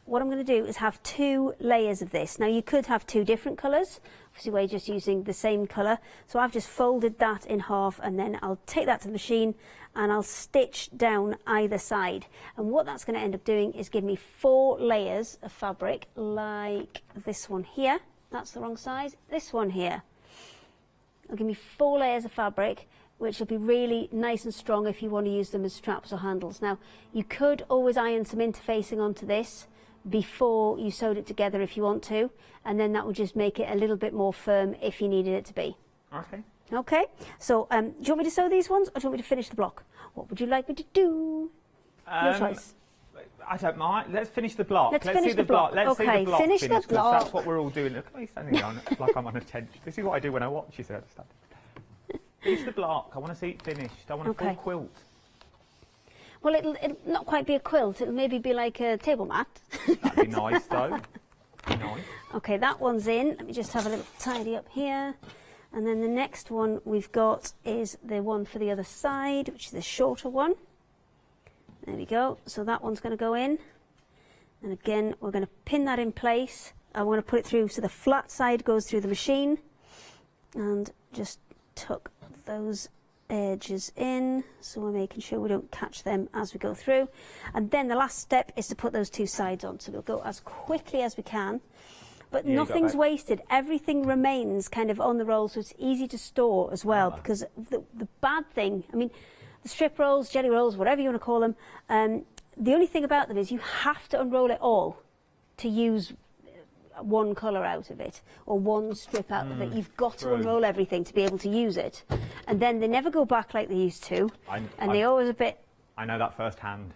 what I'm going to do is have 2 layers of this. Now you could have 2 different colours, obviously we're just using the same colour. So I've just folded that in half, and then I'll take that to the machine and I'll stitch down either side. And what that's going to end up doing is give me 4 layers of fabric, like this one here. That's the wrong size. This one here. It'll give me 4 layers of fabric, which will be really nice and strong if you want to use them as straps or handles. Now, you could always iron some interfacing onto this before you sewed it together if you want to, and then that would just make it a little bit more firm if you needed it to be. Okay. Okay, so do you want me to sew these ones, or do you want me to finish the block? What would you like me to do? Your choice. I don't mind. Let's finish the block. Let's see finish the block. Let's see Okay, the block finish the finished, 'cause block. That's what we're all doing. Look at me standing on like I'm on attention. This is what I do when I watch you, so I understand. Finish the block. I want to see it finished. I want a full quilt. Well, it'll not quite be a quilt. It'll maybe be like a table mat. That'd be nice, though. Nice. Okay, that one's in. Let me just have a little tidy up here. And then the next one we've got is the one for the other side, which is the shorter one. There we go. So that one's going to go in. And again, we're going to pin that in place. I'm going to put it through so the flat side goes through the machine. And just tuck those edges in, so we're making sure we don't catch them as we go through. And then the last step is to put those 2 sides on, so we'll go as quickly as we can, but nothing's wasted. Everything remains kind of on the roll, so it's easy to store as well. Because the bad thing, I mean, the strip rolls, jelly rolls, whatever you want to call them, the only thing about them is you have to unroll it all to use one colour out of it, or one strip out of it. You've got to unroll everything to be able to use it, and then they never go back like they used to, and they're always a bit... I know that first hand.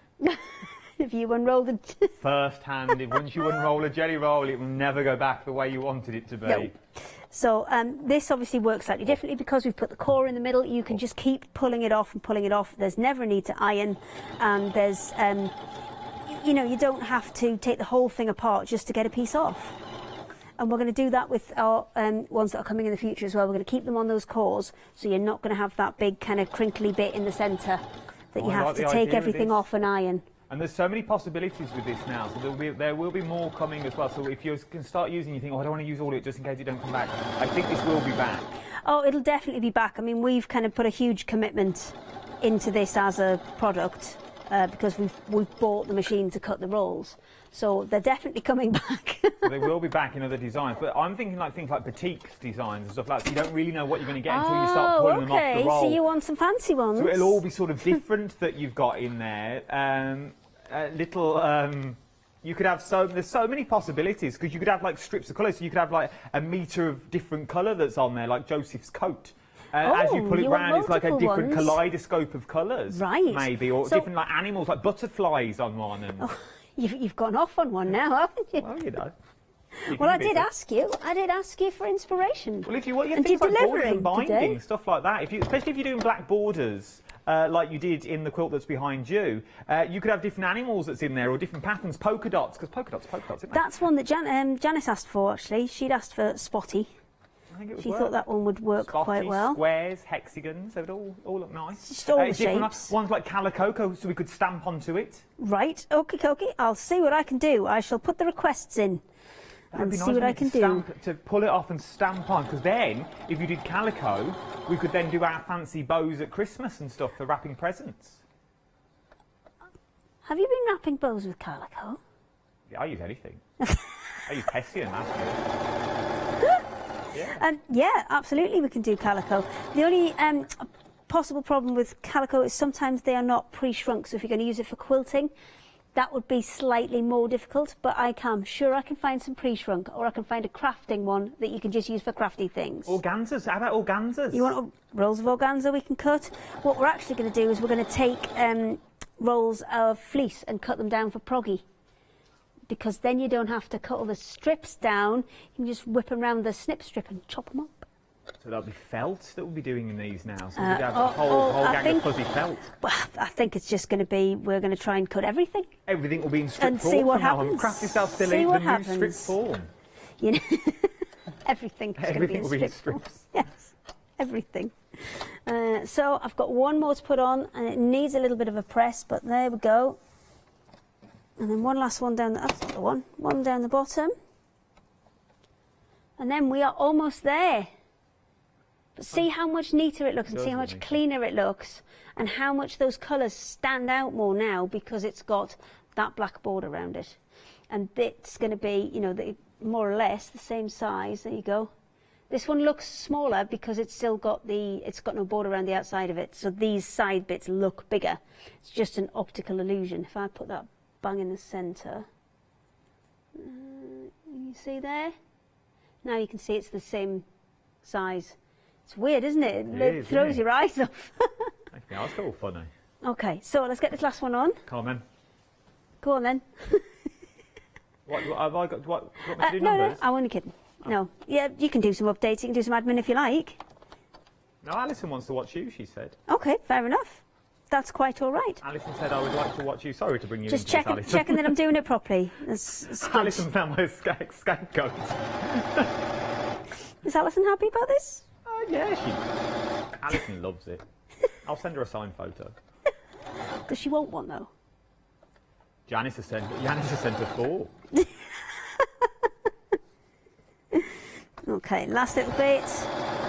If you unroll the... First hand, once you unroll a jelly roll, it will never go back the way you wanted it to be. No. So this obviously works slightly differently because we've put the core in the middle. You can just keep pulling it off and pulling it off. There's never a need to iron, and there's... you know, you don't have to take the whole thing apart just to get a piece off. And we're going to do that with our ones that are coming in the future as well. We're going to keep them on those cores, so you're not going to have that big kind of crinkly bit in the centre that you have to take everything off and iron. And there's so many possibilities with this now, so there will be more coming as well. So if you can start using, you think, oh, I don't want to use all of it just in case it don't come back. I think this will be back. Oh, it'll definitely be back. I mean, we've kind of put a huge commitment into this as a product because we've bought the machine to cut the rolls. So they're definitely coming back. They will be back in other designs, but I'm thinking like things like batik designs and stuff like that. So you don't really know what you're going to get until you start pulling them off the roll. So you want some fancy ones? So it'll all be sort of different that you've got in there. You could have there's so many possibilities, because you could have like strips of colour. So you could have like a metre of different colour that's on there, like Joseph's coat. As you pull it round, it's like a different kaleidoscope of colours, right? Maybe, or different like animals, like butterflies on one. And You've gone off on one now, haven't you? Well, you know. Well, I did ask you for inspiration. Well, if you want, things like borders and binding, stuff like that. Especially if you're doing black borders, like you did in the quilt that's behind you, you could have different animals that's in there, or different patterns, polka dots, because polka dots, isn't it? That's one that Janice asked for, actually. She'd asked for spotty. She thought that one would work quite well. Squares, hexagons, they would all look nice. Just all the shapes. Ones like calico, so we could stamp onto it. Right, okie. I'll see what I can do. I shall put the requests in and see what I can do. To pull it off and stamp on, because then, if you did calico, we could then do our fancy bows at Christmas and stuff for wrapping presents. Have you been wrapping bows with calico? Yeah, I use anything. I use Hessian last year. Yeah, absolutely we can do calico. The only possible problem with calico is sometimes they are not pre-shrunk, so if you're going to use it for quilting, that would be slightly more difficult, but I can find some pre-shrunk, or I can find a crafting one that you can just use for crafty things. Organzas, how about organzas? You want rolls of organza we can cut? What we're actually going to do is we're going to take rolls of fleece and cut them down for proggy, because then you don't have to cut all the strips down. You can just whip around the snip strip and chop them up. So that'll be felt that we'll be doing in these now. So we'll have a whole gang of fuzzy felt. Well, I think it's just going to be, we're going to try and cut everything. Everything will be in strip and form see what from now on. happens. Craft yourself still in the new strip form. You know, everything's going to be in will be in strip form. strips. Yes, everything. So I've got one more to put on, and it needs a little bit of a press, but there we go. And then one last one down that's not the one down the bottom. And then we are almost there. But see how much neater it looks and see how much cleaner it looks, and how much those colours stand out more now because it's got that black border around it. And it's going to be, you know, more or less the same size. There you go. This one looks smaller because it's still got it's got no border around the outside of it. So these side bits look bigger. It's just an optical illusion. If I put that bang in the centre, you see there? Now you can see it's the same size. It's weird, isn't it? It throws your eyes off. That's all funny. Okay, so let's get this last one on. Come on then. Go on then. What have I got? What do you want me to do no, numbers? I'm only kidding. Oh. No, yeah, you can do some updates. You can do some admin if you like. No, Alison wants to watch you. She said. Okay, fair enough. That's quite all right. Alison said I would like to watch you. Sorry to bring you just into this, Alison. checking that I'm doing it properly. Alison's now my scapegoat. Is Alison happy about this? Yeah, Alison loves it. I'll send her a signed photo. Does she want one though? Janice has sent her 4. Okay, last little bit.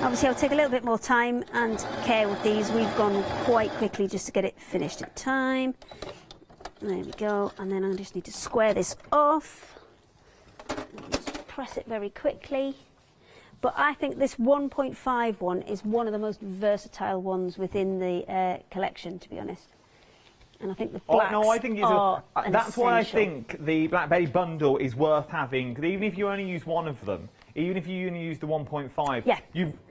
Obviously I'll take a little bit more time and care with these. We've gone quite quickly just to get it finished in time. There we go. And then I just need to square this off. Just press it very quickly. But I think this 1.5 one is one of the most versatile ones within the collection, to be honest. And I think the blacks no, I think that's why I think the Black Betty bundle is worth having. Because even if you only use one of them, even if you only use the 1.5,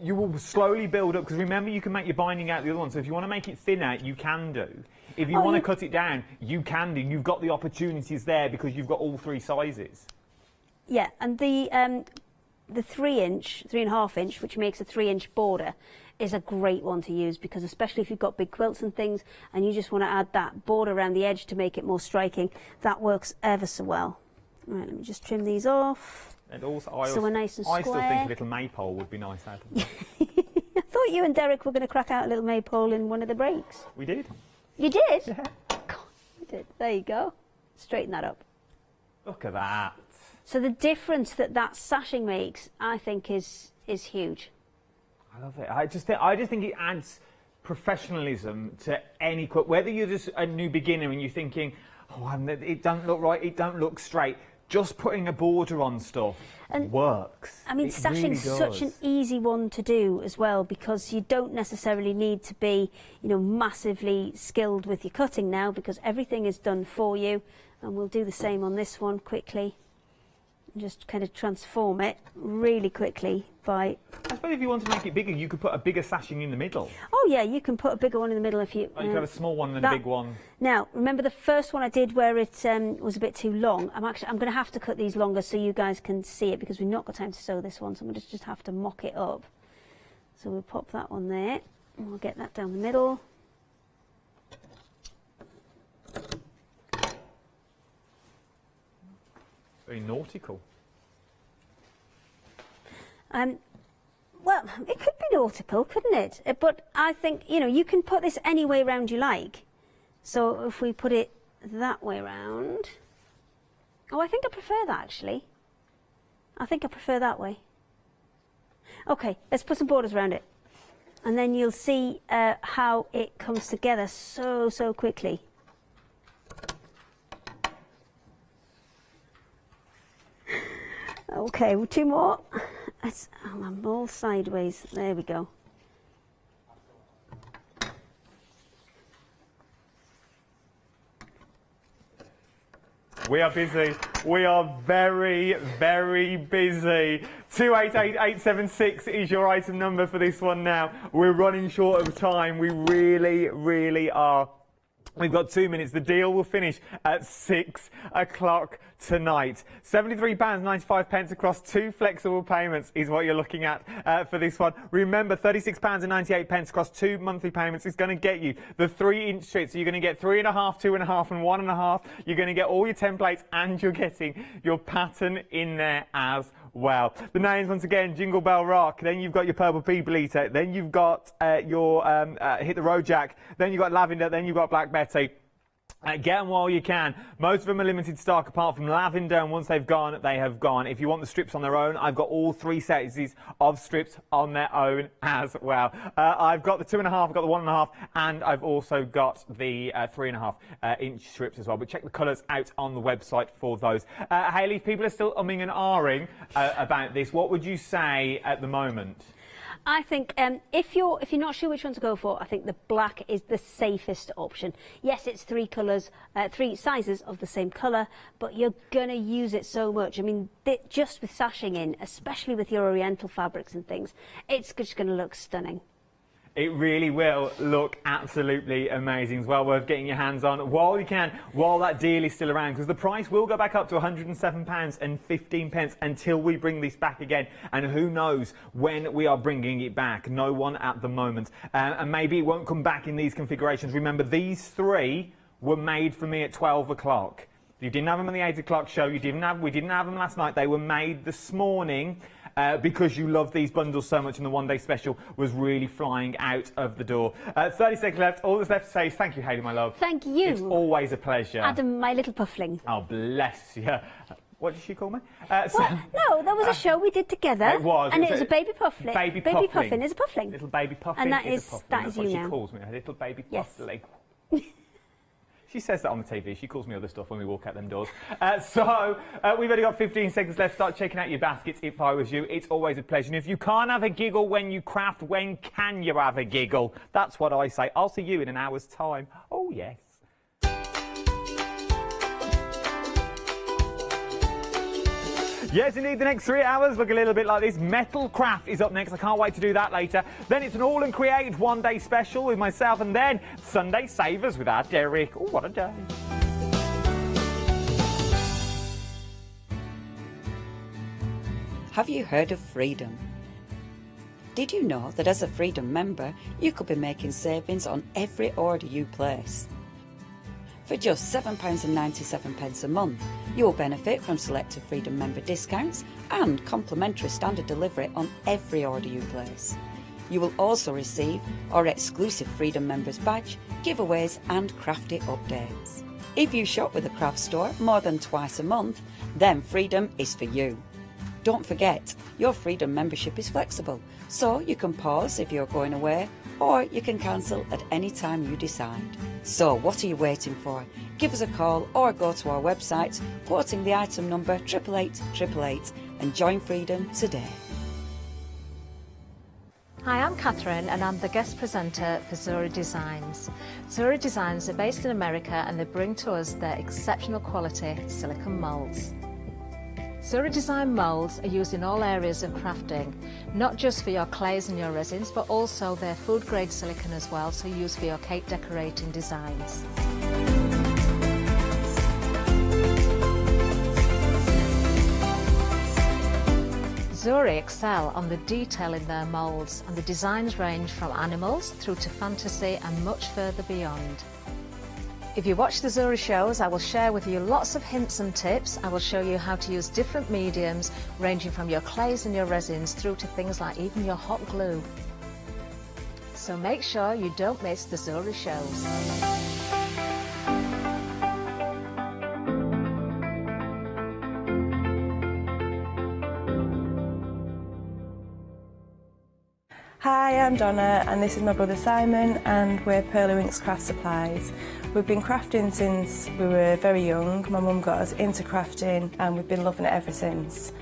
you will slowly build up. Because remember, you can make your binding out the other one. So if you want to make it thinner, you can do. If you want to cut it down, you can do. You've got the opportunities there because you've got all 3 sizes. Yeah, and the 3.5 inch, which makes a 3-inch border, is a great one to use, because especially if you've got big quilts and things and you just want to add that border around the edge to make it more striking, that works ever so well. Right, let me just trim these off. And also, so we're nice and square. I still think a little maypole would be nice out of them. I thought you and Derek were going to crack out a little maypole in one of the breaks. We did. You did? Yeah. God, you did. There you go. Straighten that up. Look at that. So the difference that sashing makes, I think, is huge. I love it. I just think it adds professionalism to any quilt. Whether you're just a new beginner and you're thinking, it don't look right, it don't look straight. Just putting a border on stuff works. I mean, sashing's such an easy one to do as well, because you don't necessarily need to be, massively skilled with your cutting now, because everything is done for you. And we'll do the same on this one quickly. Just kind of transform it really quickly by... I suppose if you want to make it bigger, you could put a bigger sashing in the middle. Oh yeah, you can put a bigger one in the middle if you... Or you could have a small one and a big one. Now, remember the first one I did where it was a bit too long? I'm going to have to cut these longer so you guys can see it, because we've not got time to sew this one, so I'm going to just have to mock it up. So we'll pop that one there, and we'll get that down the middle. Very nautical. Well, it could be nautical, couldn't it? But I think, you can put this any way round you like. So if we put it that way round... Oh, I think I prefer that, actually. I think I prefer that way. OK, let's put some borders around it. And then you'll see how it comes together so quickly. OK, well, 2 more. I'm all sideways. There we go. We are busy. We are very, very busy. 288876 is your item number for this one now. We're running short of time. We really, really are. We've got 2 minutes. The deal will finish at 6 o'clock tonight. £73.95 across 2 flexible payments is what you're looking at for this one. Remember, £36.98 across 2 monthly payments is going to get you the 3-inch strips. So you're going to get 3.5, 2.5 and 1.5. You're going to get all your templates and you're getting your pattern in there as well. The names once again: Jingle Bell Rock, then you've got your Purple People Eater, then you've got your Hit the Road Jack, then you've got Lavender, then you've got Black Betty. Get them while you can. Most of them are limited stock apart from Lavender, and once they've gone, they have gone. If you want the strips on their own, I've got all 3 sizes of strips on their own as well. I've got the 2.5, I've got the 1.5, and I've also got the 3.5 inch strips as well. But check the colours out on the website for those. Hayley, if people are still umming and ahhing about this, what would you say at the moment? I think if you're not sure which one to go for, I think the black is the safest option. Yes, it's 3 colours, 3 sizes of the same colour, but you're going to use it so much. I mean, just with sashing in, especially with your oriental fabrics and things, it's just going to look stunning. It really will look absolutely amazing. It's well worth getting your hands on while you can, while that deal is still around, because the price will go back up to £107.15 until we bring this back again. And who knows when we are bringing it back? No one at the moment. And maybe it won't come back in these configurations. Remember, these 3 were made for me at 12 o'clock. You didn't have them on the 8 o'clock show. We didn't have them last night. They were made this morning. Because you love these bundles so much, and the one-day special was really flying out of the door. 30 seconds left. All that's left to say is thank you, Hayley, my love. Thank you. It's always a pleasure. Adam, my little puffling. Oh, bless you. What did she call me? No, that was a show we did together. It was. And it was a baby puffling. Baby puffin is a puffling. Little baby puffin and that is a puffling. That's what you she now. calls me, a little baby puffling. Yes. She says that on the TV. She calls me other stuff when we walk out them doors. We've only got 15 seconds left. Start checking out your baskets if I was you. It's always a pleasure. And if you can't have a giggle when you craft, when can you have a giggle? That's what I say. I'll see you in an hour's time. Oh, yes. Yes, indeed, the next 3 hours look a little bit like this. Metal Craft is up next. I can't wait to do that later. Then it's an All and Create one-day special with myself, and then Sunday Savers with our Derek. Oh, what a day. Have you heard of Freedom? Did you know that as a Freedom member, you could be making savings on every order you place? For just £7.97 a month, you will benefit from selected Freedom member discounts and complimentary standard delivery on every order you place. You will also receive our exclusive Freedom Members badge, giveaways and crafty updates. If you shop with a craft store more than twice a month, then Freedom is for you. Don't forget, your Freedom membership is flexible, so you can pause if you're going away, or you can cancel at any time you decide. So what are you waiting for? Give us a call or go to our website, quoting the item number 88888 and join Freedom today. Hi, I'm Catherine and I'm the guest presenter for Zora Designs. Zora Designs are based in America and they bring to us their exceptional quality silicone moulds. Zora Design moulds are used in all areas of crafting, not just for your clays and your resins, but also their food grade silicone as well, so used for your cake decorating designs. Zora excel on the detail in their moulds, and the designs range from animals through to fantasy and much further beyond. If you watch the Zora shows, I will share with you lots of hints and tips. I will show you how to use different mediums, ranging from your clays and your resins through to things like even your hot glue. So make sure you don't miss the Zora shows. Hi, I'm Donna and this is my brother Simon and we're Pearly Winks Craft Supplies. We've been crafting since we were very young. My mum got us into crafting and we've been loving it ever since.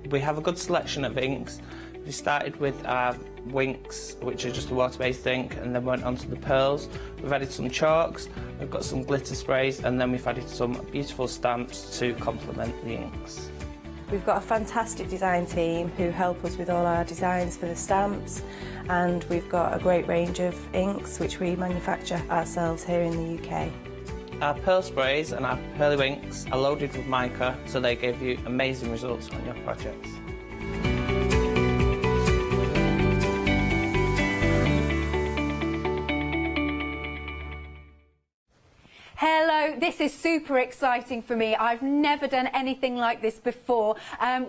We have a good selection of inks. We started with our winks, which are just a water-based ink, and then went on to the pearls. We've added some chalks, we've got some glitter sprays, and then we've added some beautiful stamps to complement the inks. We've got a fantastic design team who help us with all our designs for the stamps, and we've got a great range of inks which we manufacture ourselves here in the UK. Our pearl sprays and our pearly inks are loaded with mica, so they give you amazing results on your projects. Hello, this is super exciting for me. I've never done anything like this before.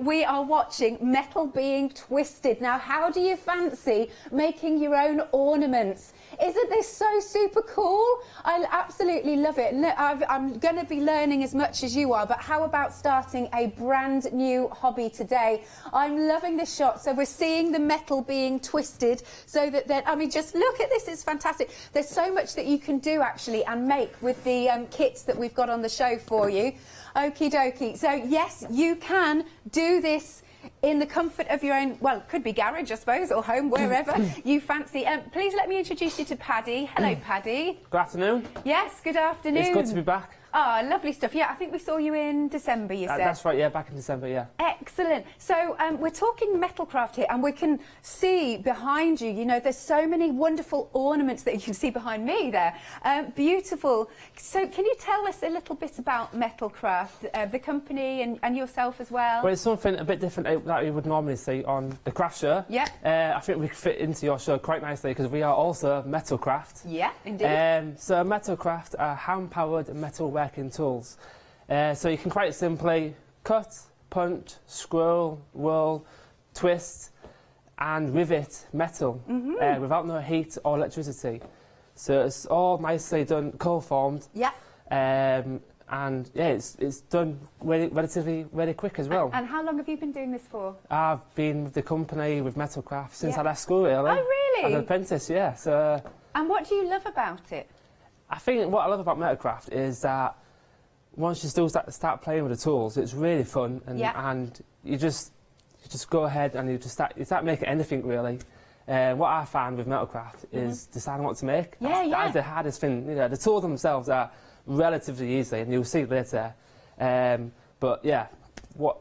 We are watching metal being twisted. Now, how do you fancy making your own ornaments? Isn't this so super cool? I absolutely love it. I'm going to be learning as much as you are, but how about starting a brand new hobby today? I'm loving this shot. So we're seeing the metal being twisted so that then, I mean, just look at this. It's fantastic. There's so much that you can do actually and make with the kits that we've got on the show for you. Okie dokie. So yes, you can do this in the comfort of your own, well, it could be garage, I suppose, or home, wherever you fancy. Please let me introduce you to Paddy. Hello, Paddy. Good afternoon. Yes, good afternoon. It's good to be back. Ah, lovely stuff. Yeah, I think we saw you in December, you said. That's right, yeah, back in December, yeah. Excellent. So we're talking metalcraft here, and we can see behind you, you know, there's so many wonderful ornaments that you can see behind me there. Beautiful. So can you tell us a little bit about metalcraft, the company and yourself as well? Well, it's something a bit different that you would normally see on the craft show. Yeah. I think we fit into your show quite nicely because we are also metalcraft. Yeah, indeed. So metalcraft are hand-powered metal working tools. So you can quite simply cut, punch, scroll, roll, twist and rivet metal without no heat or electricity. So it's all nicely done, cold-formed. Yeah. And yeah, it's done relatively very quick as well. And how long have you been doing this for? I've been with the company with metalcraft since I left school, really. Oh, really? As an apprentice, yeah. So. And what do you love about it? I think what I love about metalcraft is that once you still start playing with the tools, it's really fun, and you just go ahead and you start making anything really. What I find with metalcraft is deciding what to make. That's the hardest thing. You know, the tools themselves are relatively easy, and you'll see later. But yeah,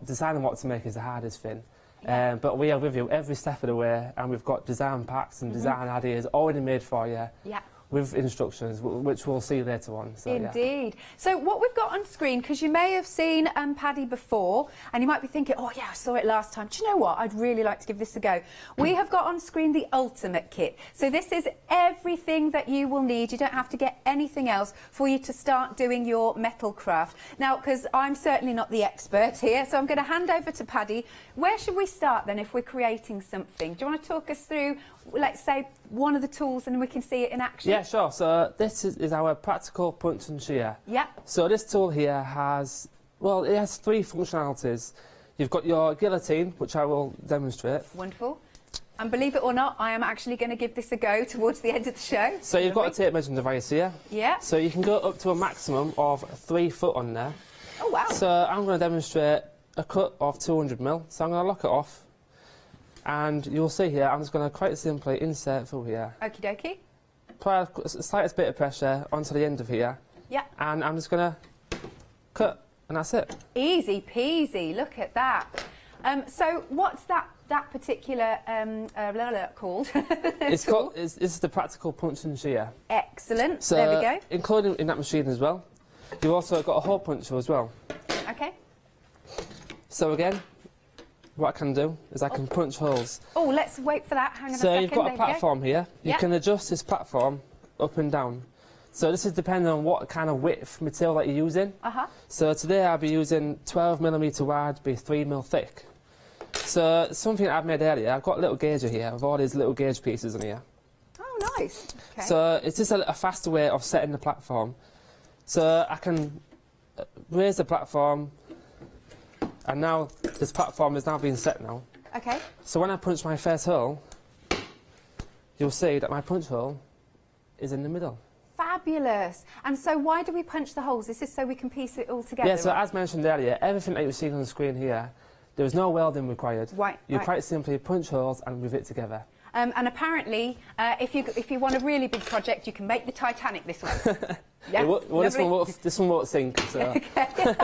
deciding what to make is the hardest thing. But we are with you every step of the way, and we've got design packs and design ideas already made for you. Yeah. With instructions, which we'll see later on. So, indeed. Yeah. So what we've got on screen, because you may have seen Paddy before, and you might be thinking, oh yeah, I saw it last time. Do you know what? I'd really like to give this a go. We have got on screen the ultimate kit. So this is everything that you will need. You don't have to get anything else for you to start doing your metal craft. Now, because I'm certainly not the expert here, so I'm going to hand over to Paddy. Where should we start then if we're creating something? Do you want to talk us through, let's say, one of the tools and then we can see it in action? Yeah, sure. So this is our practical punch and shear. Yeah. So this tool here has, well, it has three functionalities. You've got your guillotine, which I will demonstrate. Wonderful. And believe it or not, I am actually going to give this a go towards the end of the show. So you've got a tape measuring device here. Yeah. So you can go up to a maximum of 3 foot on there. Oh, wow. So I'm going to demonstrate a cut of 200mm. So I'm going to lock it off. And you'll see here, I'm just going to quite simply insert through here. Okie dokie. Apply a slightest bit of pressure onto the end of here. Yeah. And I'm just going to cut, and that's it. Easy peasy, look at that. So what's that particular called? This is the practical punch and shear. Excellent, so, there we go. Including in that machine as well. You've also got a hole puncher as well. Okay. So again, what I can do is I can punch holes. Oh, let's wait for that. Hang on a second. So you've got a platform here. You yep. can adjust this platform up and down. So this is depending on what kind of width material that you're using. So today I'll be using 12mm wide, be 3mm thick. So something I've made earlier, I've got a little gauger here with all these little gauge pieces in here. Oh, nice. Okay. So it's just a faster way of setting the platform. So I can raise the platform, and now this platform is now being set now. Okay. So when I punch my first hole, you'll see that my punch hole is in the middle. Fabulous. And so why do we punch the holes? This is so we can piece it all together. Yeah, so as mentioned earlier, everything that you're seeing on the screen here, there is no welding required. Right. You quite simply punch holes and rivet together. And apparently, if you want a really big project, you can make the Titanic this way. Yes, well, this one won't sink. So. Okay.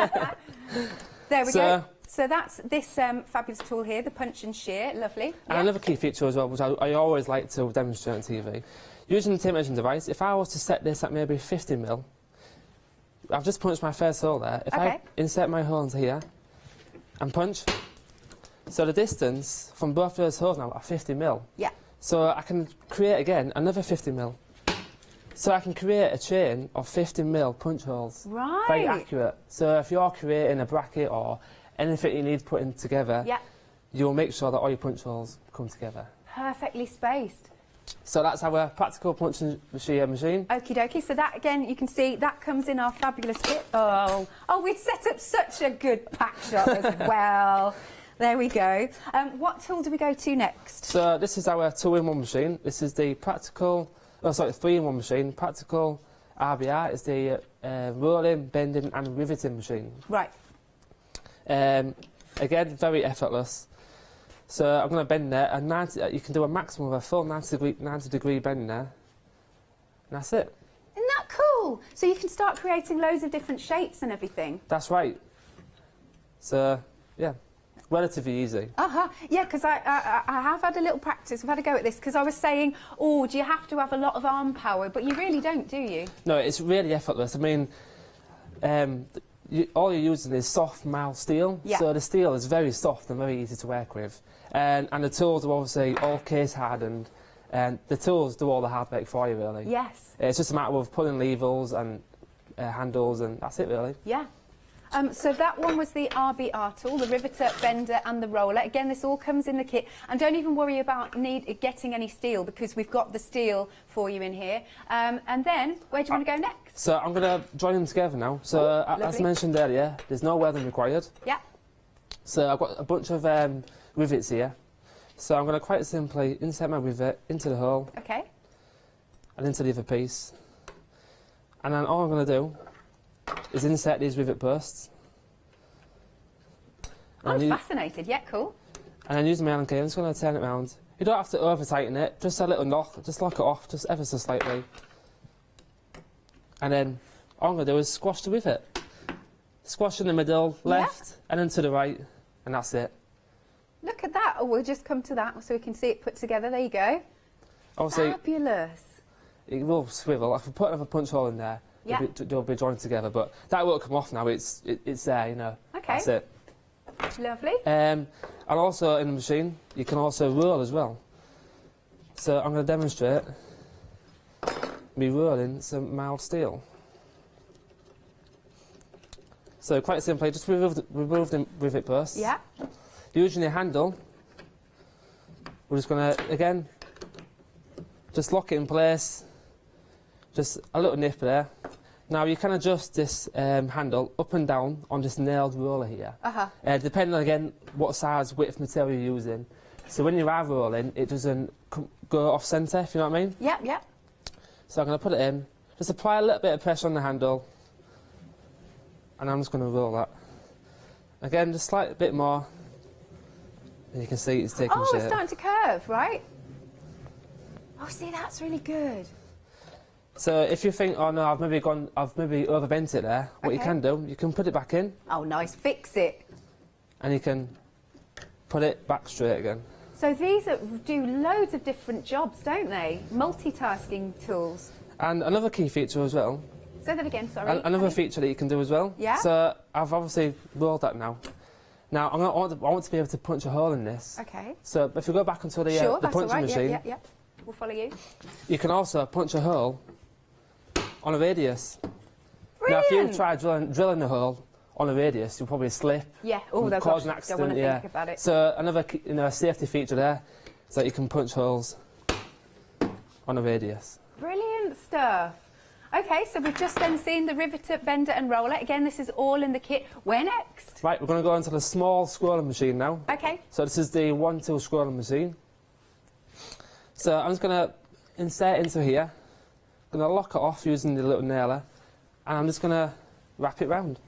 There we go. So that's this fabulous tool here, the punch and shear, lovely. And another key feature as well, which I always like to demonstrate on TV, using the tape measuring device, if I was to set this at maybe 50mm, I've just punched my first hole there. If I insert my hole into here and punch, so the distance from both of those holes now are 50mm. Yeah. So I can create again another 50mm. So I can create a chain of 50mm punch holes. Right. Very accurate. So if you're creating a bracket or anything you need putting together, you'll make sure that all your punch holes come together. Perfectly spaced. So that's our practical punch and shear machine. Okie dokie. So that, again, you can see that comes in our fabulous kit. Oh, we've set up such a good pack shop as well. There we go. What tool do we go to next? So this is our 2-in-1 machine. This is the practical, 3-in-1 machine. Practical RBR is the rolling, bending and riveting machine. Right. Again, very effortless. So I'm going to bend there, and you can do a maximum of a full 90 degree bend there. And that's it. Isn't that cool? So you can start creating loads of different shapes and everything. That's right. So, yeah, relatively easy. Yeah, because I have had a little practice. I've had a go at this because I was saying, oh, do you have to have a lot of arm power? But you really don't, do you? No, it's really effortless. I mean, all you're using is soft mild steel. Yeah. So the steel is very soft and very easy to work with. And the tools are obviously all case hardened, and the tools do all the hard work for you, really. Yes. It's just a matter of pulling levers and handles, and that's it, really. Yeah. So that one was the RBR tool, the riveter, bender and the roller. Again, this all comes in the kit. And don't even worry about getting any steel, because we've got the steel for you in here. And then, where do you want to go next? So I'm going to join them together now. So as mentioned earlier, there's no welding required. Yeah. So I've got a bunch of rivets here. So I'm going to quite simply insert my rivet into the hole. Okay. And into the other piece. And then all I'm going to do is insert these rivet bursts. I'm fascinated. Yeah, cool. And then using my Allen key, I'm just going to turn it round. You don't have to over tighten it, just a little knock, just lock it off, just ever so slightly. And then all I'm going to do is squash the rivet. Squash in the middle, left, and then to the right, and that's it. Look at that. Oh, we'll just come to that so we can see it put together. There you go. Obviously, fabulous. It will swivel. If I put another punch hole in there, they'll be joined together, but that won't come off now. It's there, you know. Okay. That's it. Lovely. And also in the machine, you can also roll as well. So I'm going to demonstrate me rolling some mild steel. So quite simply, just remove the rivet burst. Yeah. Using the handle, we're just going to, again, just lock it in place. Just a little nip there. Now you can adjust this handle up and down on this nailed roller here. Depending on, again, what size width material you're using. So when you are rolling, it doesn't go off centre, if you know what I mean? Yeah, yeah. So I'm going to put it in. Just apply a little bit of pressure on the handle. And I'm just going to roll that. Again, just slight bit more. And you can see it's taking shape. Oh, it's starting to curve, right? Oh, see, that's really good. So if you think, oh no, I've maybe overbent it there, what you can do, you can put it back in. Oh, nice, fix it. And you can put it back straight again. So these do loads of different jobs, don't they? Multitasking tools. And another key feature as well. Say that again, sorry. Another feature that you can do as well. Yeah. So I've obviously rolled that now. Now I want to be able to punch a hole in this. Okay. So if we go back onto the punching machine, yeah. We'll follow you. You can also punch a hole on a radius. Brilliant. Now if you try drilling the hole on a radius, you'll probably slip. Yeah. Oh, that's cause an accident. Don't want to think about it. So another safety feature there is that you can punch holes on a radius. Brilliant stuff. Okay, so we've just then seen the riveter, bender and roller. Again, this is all in the kit. Where next? Right, we're going to go into the small scrolling machine now. Okay. So this is the 1-2 scrolling machine. So I'm just going to insert it into here. I'm going to lock it off using the little nailer. And I'm just going to wrap it round.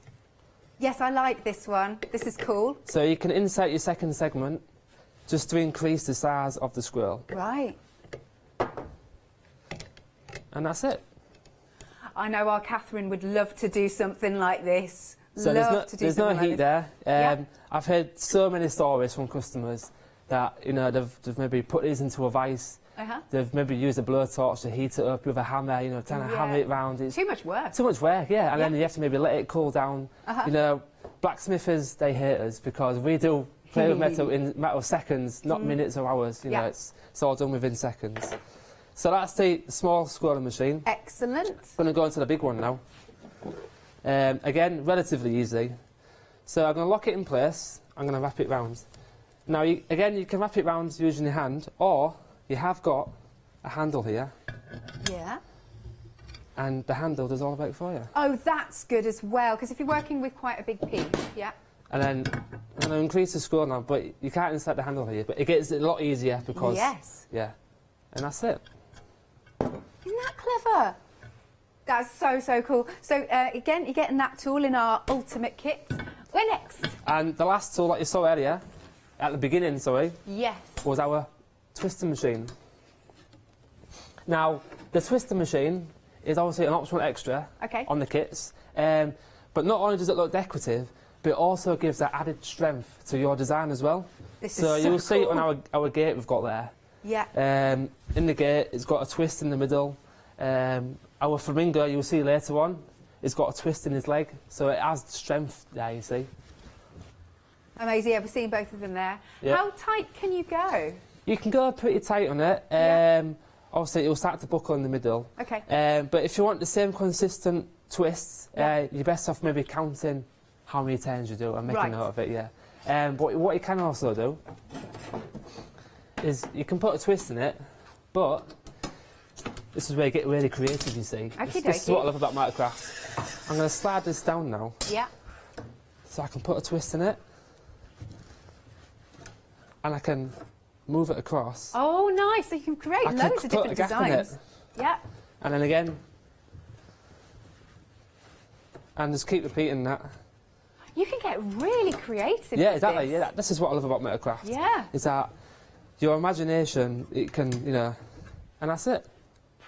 Yes, I like this one. This is cool. So you can insert your second segment just to increase the size of the scroll. Right. And that's it. I know our Catherine would love to do something like this. So there's no heat there. I've heard so many stories from customers that, you know, they've maybe put these into a vice. They've maybe used a blowtorch to heat it up with a hammer, you know, trying to hammer it round. It's too much work. Too much work, yeah. And then you have to maybe let it cool down. You know, blacksmithers, they hate us because we do play with metal in a matter of seconds, not minutes or hours. You know, it's all done within seconds. So that's the small scrolling machine. Excellent. I'm going to go into the big one now. Again, relatively easy. So I'm going to lock it in place. I'm going to wrap it round. Now, again, you can wrap it round using your hand, or you have got a handle here. Yeah. And the handle does all the work for you. Oh, that's good as well, because if you're working with quite a big piece, And then I'm going to increase the scroll now, but you can't insert the handle here, but it gets a lot easier because... Yes. Yeah. And that's it. Isn't that clever? That's so, so cool. So, again, you're getting that tool in our ultimate kit. Where next? And the last tool that you saw earlier, at the beginning, sorry, yes, was our twister machine. Now, the twister machine is obviously an optional extra on the kits, but not only does it look decorative, but it also gives that added strength to your design as well. So you'll see it on our gate we've got there. Yeah. In the gate, it's got a twist in the middle. Our flamingo, you'll see later on, it's got a twist in his leg, so it has strength there, you see. Amazing, yeah, we're seeing both of them there. Yeah. How tight can you go? You can go pretty tight on it. Obviously, it'll start to buckle in the middle. Okay. But if you want the same consistent twists, you're best off maybe counting how many turns you do and making a note of it, yeah. But what you can also do is you can put a twist in it, but this is where you get really creative, you see. This is what I love about Microcraft. I'm going to slide this down now. Yeah. So I can put a twist in it, and I can move it across. Oh, nice. So you can create loads of different designs. Yeah. And then again, and just keep repeating that. You can get really creative. Yeah, exactly. Yeah, this is what I love about Microcraft. Yeah. Is that your imagination, it can, you know, and that's it.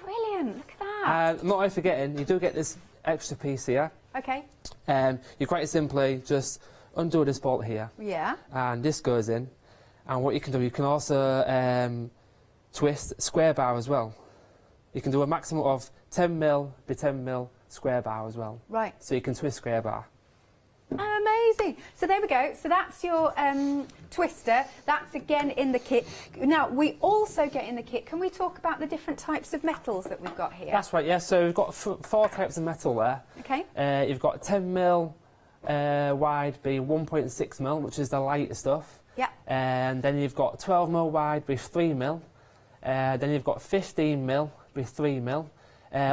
Brilliant. Look at that. Not only forgetting, you do get this extra piece here. Okay. You quite simply just undo this bolt here. Yeah. And this goes in. And what you can do, you can also twist square bar as well. You can do a maximum of 10mm by 10mm square bar as well. Right. So you can twist square bar. Amazing. So there we go. So that's your twister. That's again in the kit. Now, we also get in the kit. Can we talk about the different types of metals that we've got here? That's right, yeah. So we've got 4 types of metal there. Okay. You've got 10mm wide by 1.6mm, which is the lighter stuff. Yeah. And then you've got 12mm wide by 3mm. Then you've got 15mm by 3mm.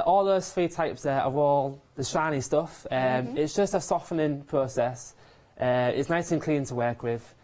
All those 3 types there are all the shiny stuff. It's just a softening process. It's nice and clean to work with.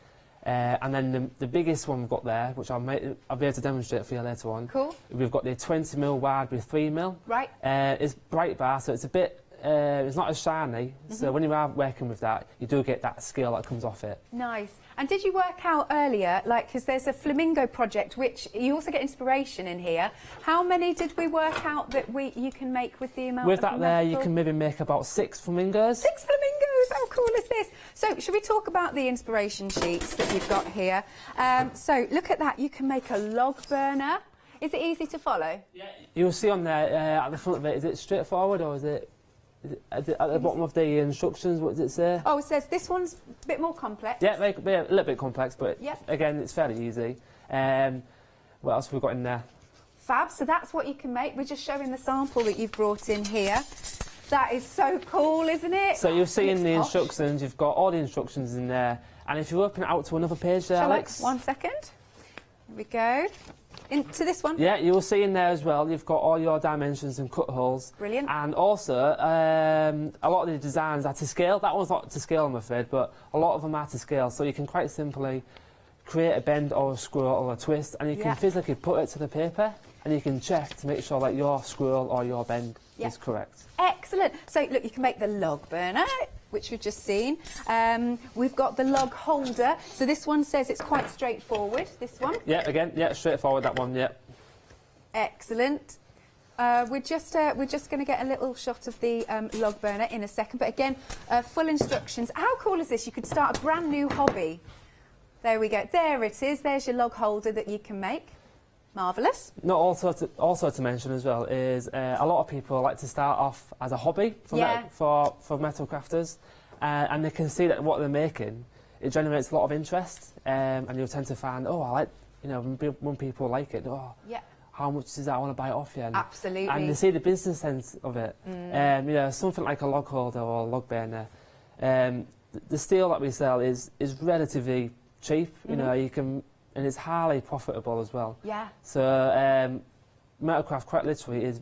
And then the biggest one we've got there, which I'll be able to demonstrate for you later on. Cool. We've got the 20mm wide with 3mm. Right. It's bright bar, so it's a bit, it's not as shiny. So when you are working with that, you do get that scale that comes off it. Nice. And did you work out earlier, like, because there's a flamingo project, which you also get inspiration in here. How many did we work out that you can make with the amount with of that there, you can maybe make about 6 flamingos. 6 flamingos! How cool is this? So, should we talk about the inspiration sheets that you've got here? So, look at that. You can make a log burner. Is it easy to follow? Yeah. You'll see on there, at the front of it, is it straightforward or is it at the bottom of the instructions, what does it say? Oh, it says this one's a bit more complex. Yeah, a little bit complex, but again, it's fairly easy. What else have we got in there? Fab, so that's what you can make. We're just showing the sample that you've brought in here. That is so cool, isn't it? So you'll see in the instructions, you've got all the instructions in there. And if you open it out to another page there, Alex. 1 second. Here we go. Into this one? Yeah, you will see in there as well, you've got all your dimensions and cut holes. Brilliant. And also, a lot of the designs are to scale. That one's not to scale, I'm afraid, but a lot of them are to scale. So you can quite simply create a bend or a scroll or a twist, and you can physically put it to the paper, and you can check to make sure that your scroll or your bend is correct. Excellent. So, look, you can make the log burner, which we've just seen. We've got the log holder. So this one says it's quite straightforward, this one. Yeah, again, yeah, straightforward, that one, yeah. Excellent. We're just going to get a little shot of the log burner in a second, but again, full instructions. How cool is this? You could start a brand new hobby. There we go. There it is. There's your log holder that you can make. Marvellous. Not also to mention as well is a lot of people like to start off as a hobby for metal crafters, and they can see that what they're making, it generates a lot of interest, and you'll tend to find, oh, I like, you know, when people like it, oh, how much is that? I want to buy it off you. And, absolutely. And they see the business sense of it. You know, something like a log holder or a log burner. The steel that we sell is relatively cheap. You know, you can, and it's highly profitable as well. Yeah. So Metalcraft quite literally is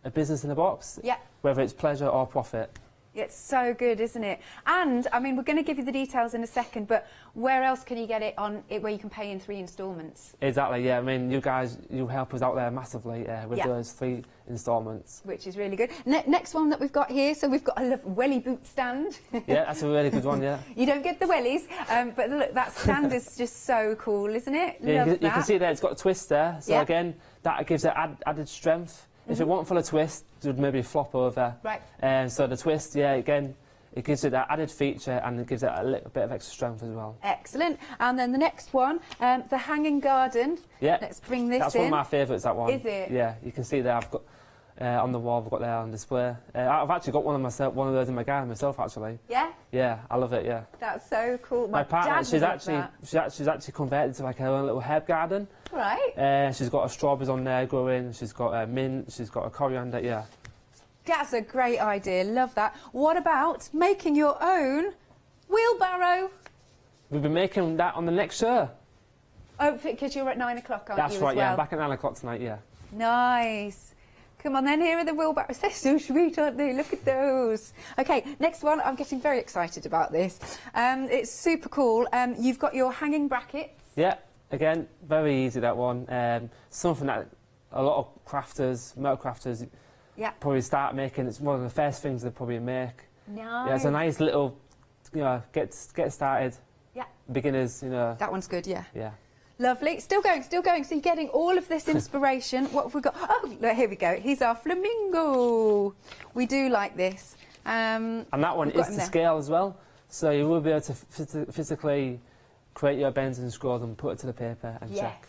a business in a box. Yeah. Whether it's pleasure or profit. It's so good, isn't it? And, I mean, we're going to give you the details in a second, but where else can you get it on it where you can pay in 3 instalments? Exactly, yeah. I mean, you guys, you help us out there massively with those 3 instalments. Which is really good. Next one that we've got here, so we've got a welly boot stand. Yeah, that's a really good one, yeah. You don't get the wellies, but look, that stand is just so cool, isn't it? Yeah, Love you can see there, it's got a twist there, so again, that gives it added strength. If it wasn't full of twist, it would maybe flop over. Right. So the twist, yeah, again, it gives it that added feature and it gives it a little bit of extra strength as well. Excellent. And then the next one, the hanging garden. Yeah. Let's bring this in. That's one of my favourites, that one. Is it? Yeah, you can see there, I've got on the wall, I've got there on display. I've actually got one of those in my garden myself, actually. Yeah? Yeah, I love it, yeah. That's so cool. My partner, she's actually converted to like her own little herb garden. Right. She's got her strawberries on there growing, she's got a mint, she's got a coriander, yeah. That's a great idea, love that. What about making your own wheelbarrow? We'll be making that on the next show. Oh, because you're at 9 o'clock, aren't you? That's right, as well? yeah, back at 9 o'clock tonight, yeah. Nice. Come on then, here are the wheelbarrows. They're so sweet, aren't they? Look at those. OK, next one. I'm getting very excited about this. It's super cool. You've got your hanging brackets. Yeah, again, very easy, that one. Something that a lot of crafters, metal crafters, probably start making. It's one of the first things they probably make. Nice. Yeah, it's a nice little, you know, get started. Yeah. Beginners, you know. That one's good, yeah. Yeah. Lovely. Still going, still going. So you're getting all of this inspiration. What have we got? Oh, look, here we go. Here's our flamingo. We do like this. And that one is to scale as well. So you will be able to physically create your bends and scrolls and put it to the paper and check.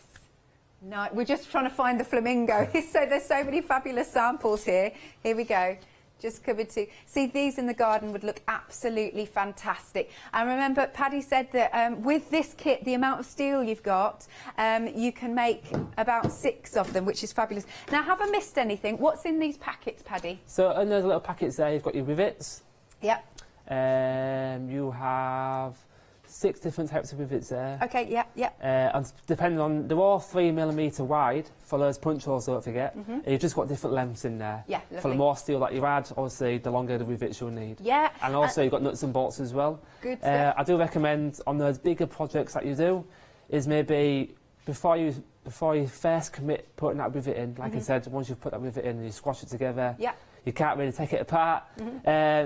No, we're just trying to find the flamingo. So there's so many fabulous samples here. Here we go. Just covered to see these in the garden would look absolutely fantastic. And remember, Paddy said that with this kit, the amount of steel you've got, you can make about 6 of them, which is fabulous. Now, have I missed anything? What's in these packets, Paddy? So in those little packets there, you've got your rivets. Yep. You have 6 different types of rivets there. Okay, yeah. And depending on, they're all 3mm wide for those punch holes, don't forget. And you've just got different lengths in there. Yeah, For lovely. the more steel that you add, obviously, the longer the rivets you'll need. Yeah. And also, you've got nuts and bolts as well. Good stuff. I do recommend on those bigger projects that you do, is maybe before you first commit putting that rivet in, like I said, once you've put that rivet in and you squash it together, you can't really take it apart.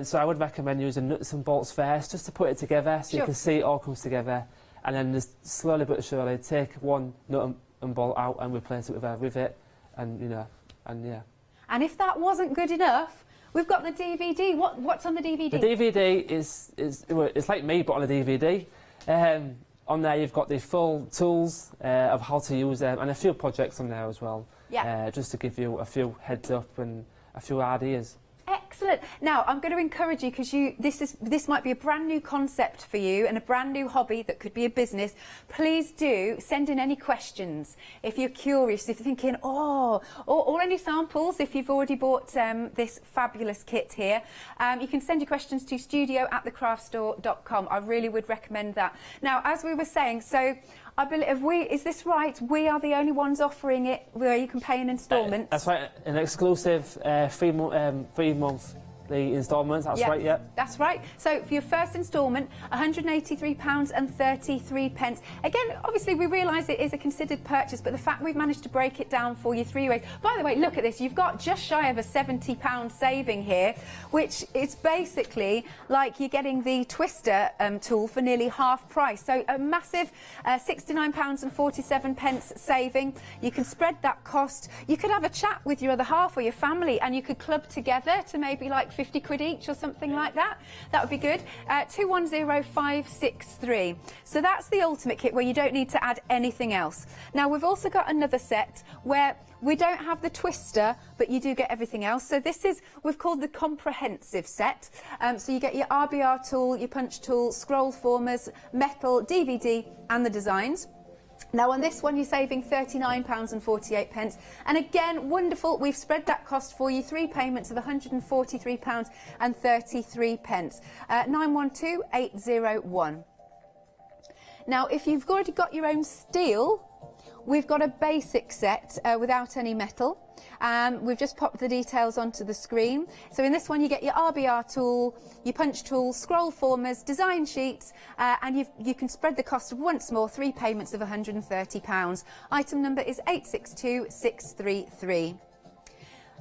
So I would recommend using nuts and bolts first, just to put it together, so you can see it all comes together. And then just slowly but surely take one nut and bolt out and replace it with a rivet, and you know, and yeah. And if that wasn't good enough, we've got the DVD. What's on the DVD? The DVD is it's like me, but on a DVD. On there you've got the full tools of how to use them, and a few projects on there as well. Yeah. Just to give you a few heads up and a few ideas. Excellent. Now, I'm going to encourage you, because this might be a brand new concept for you and a brand new hobby that could be a business. Please do send in any questions if you're curious, if you're thinking, or any samples if you've already bought this fabulous kit here. You can send your questions to studio@thecraftstore.com. I really would recommend that. Now, as we were saying, so I believe is this right? We are the only ones offering it where you can pay in instalments. That's right, an exclusive 3-month the instalments, that's right, yeah. That's right. So for your first instalment, £183.33. Again, obviously we realise it is a considered purchase, but the fact we've managed to break it down for you 3 ways. By the way, look at this. You've got just shy of a £70 saving here, which is basically like you're getting the twister tool for nearly half price. So a massive £69.47 saving. You can spread that cost. You could have a chat with your other half or your family, and you could club together to maybe like 50 quid each or something like that. That would be good. 210563. So that's the ultimate kit where you don't need to add anything else. Now we've also got another set where we don't have the twister, but you do get everything else. So this is, we've called the comprehensive set. So you get your RBR tool, your punch tool, scroll formers, metal, DVD, and the designs. Now on this one you're saving £39.48, and again, wonderful, we've spread that cost for you, 3 payments of £143.33, 912801. Now if you've already got your own steel, we've got a basic set without any metal. We've just popped the details onto the screen. So in this one you get your RBR tool, your punch tool, scroll formers, design sheets, and you can spread the cost of once more 3 payments of £130. Item number is 862633.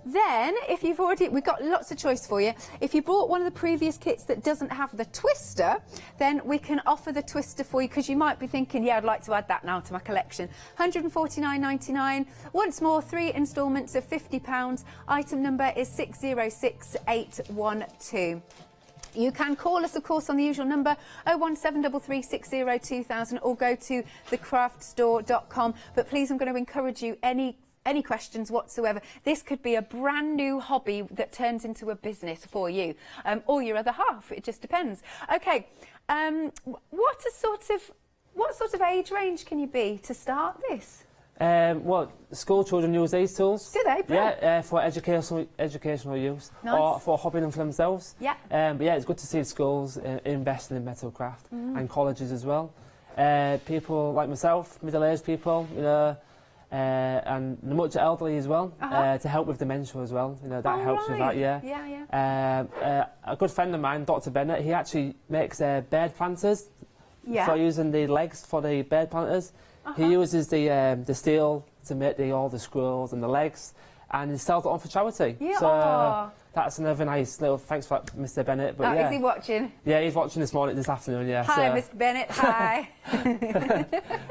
Then, if you've already, we've got lots of choice for you. If you bought one of the previous kits that doesn't have the twister, then we can offer the twister for you, because you might be thinking, yeah, I'd like to add that now to my collection. £149.99. Once more, 3 instalments of £50. Item number is 606812. You can call us, of course, on the usual number 01733602000, or go to thecraftstore.com. But please, I'm going to encourage you, any questions whatsoever. This could be a brand new hobby that turns into a business for you, or your other half. It just depends. Okay, what sort of age range can you be to start this? Well, school children use these tools. Do they? Yeah, for educational use, nice. or for hobbying for themselves. Yeah. But yeah, it's good to see schools investing in metalcraft, and colleges as well. People like myself, middle-aged people, you know, and the much elderly as well, to help with dementia as well. You know, that helps with that. Yeah. A good friend of mine, Dr. Bennett, he actually makes bed planters for using the legs for the bed planters. He uses the steel to make all the scrolls and the legs, and he sells it on for charity. Yeah. So that's another nice little thanks for that, Mr. Bennett. But is he watching? Yeah, he's watching this afternoon. Yeah. Hi, Mr. Bennett. Hi.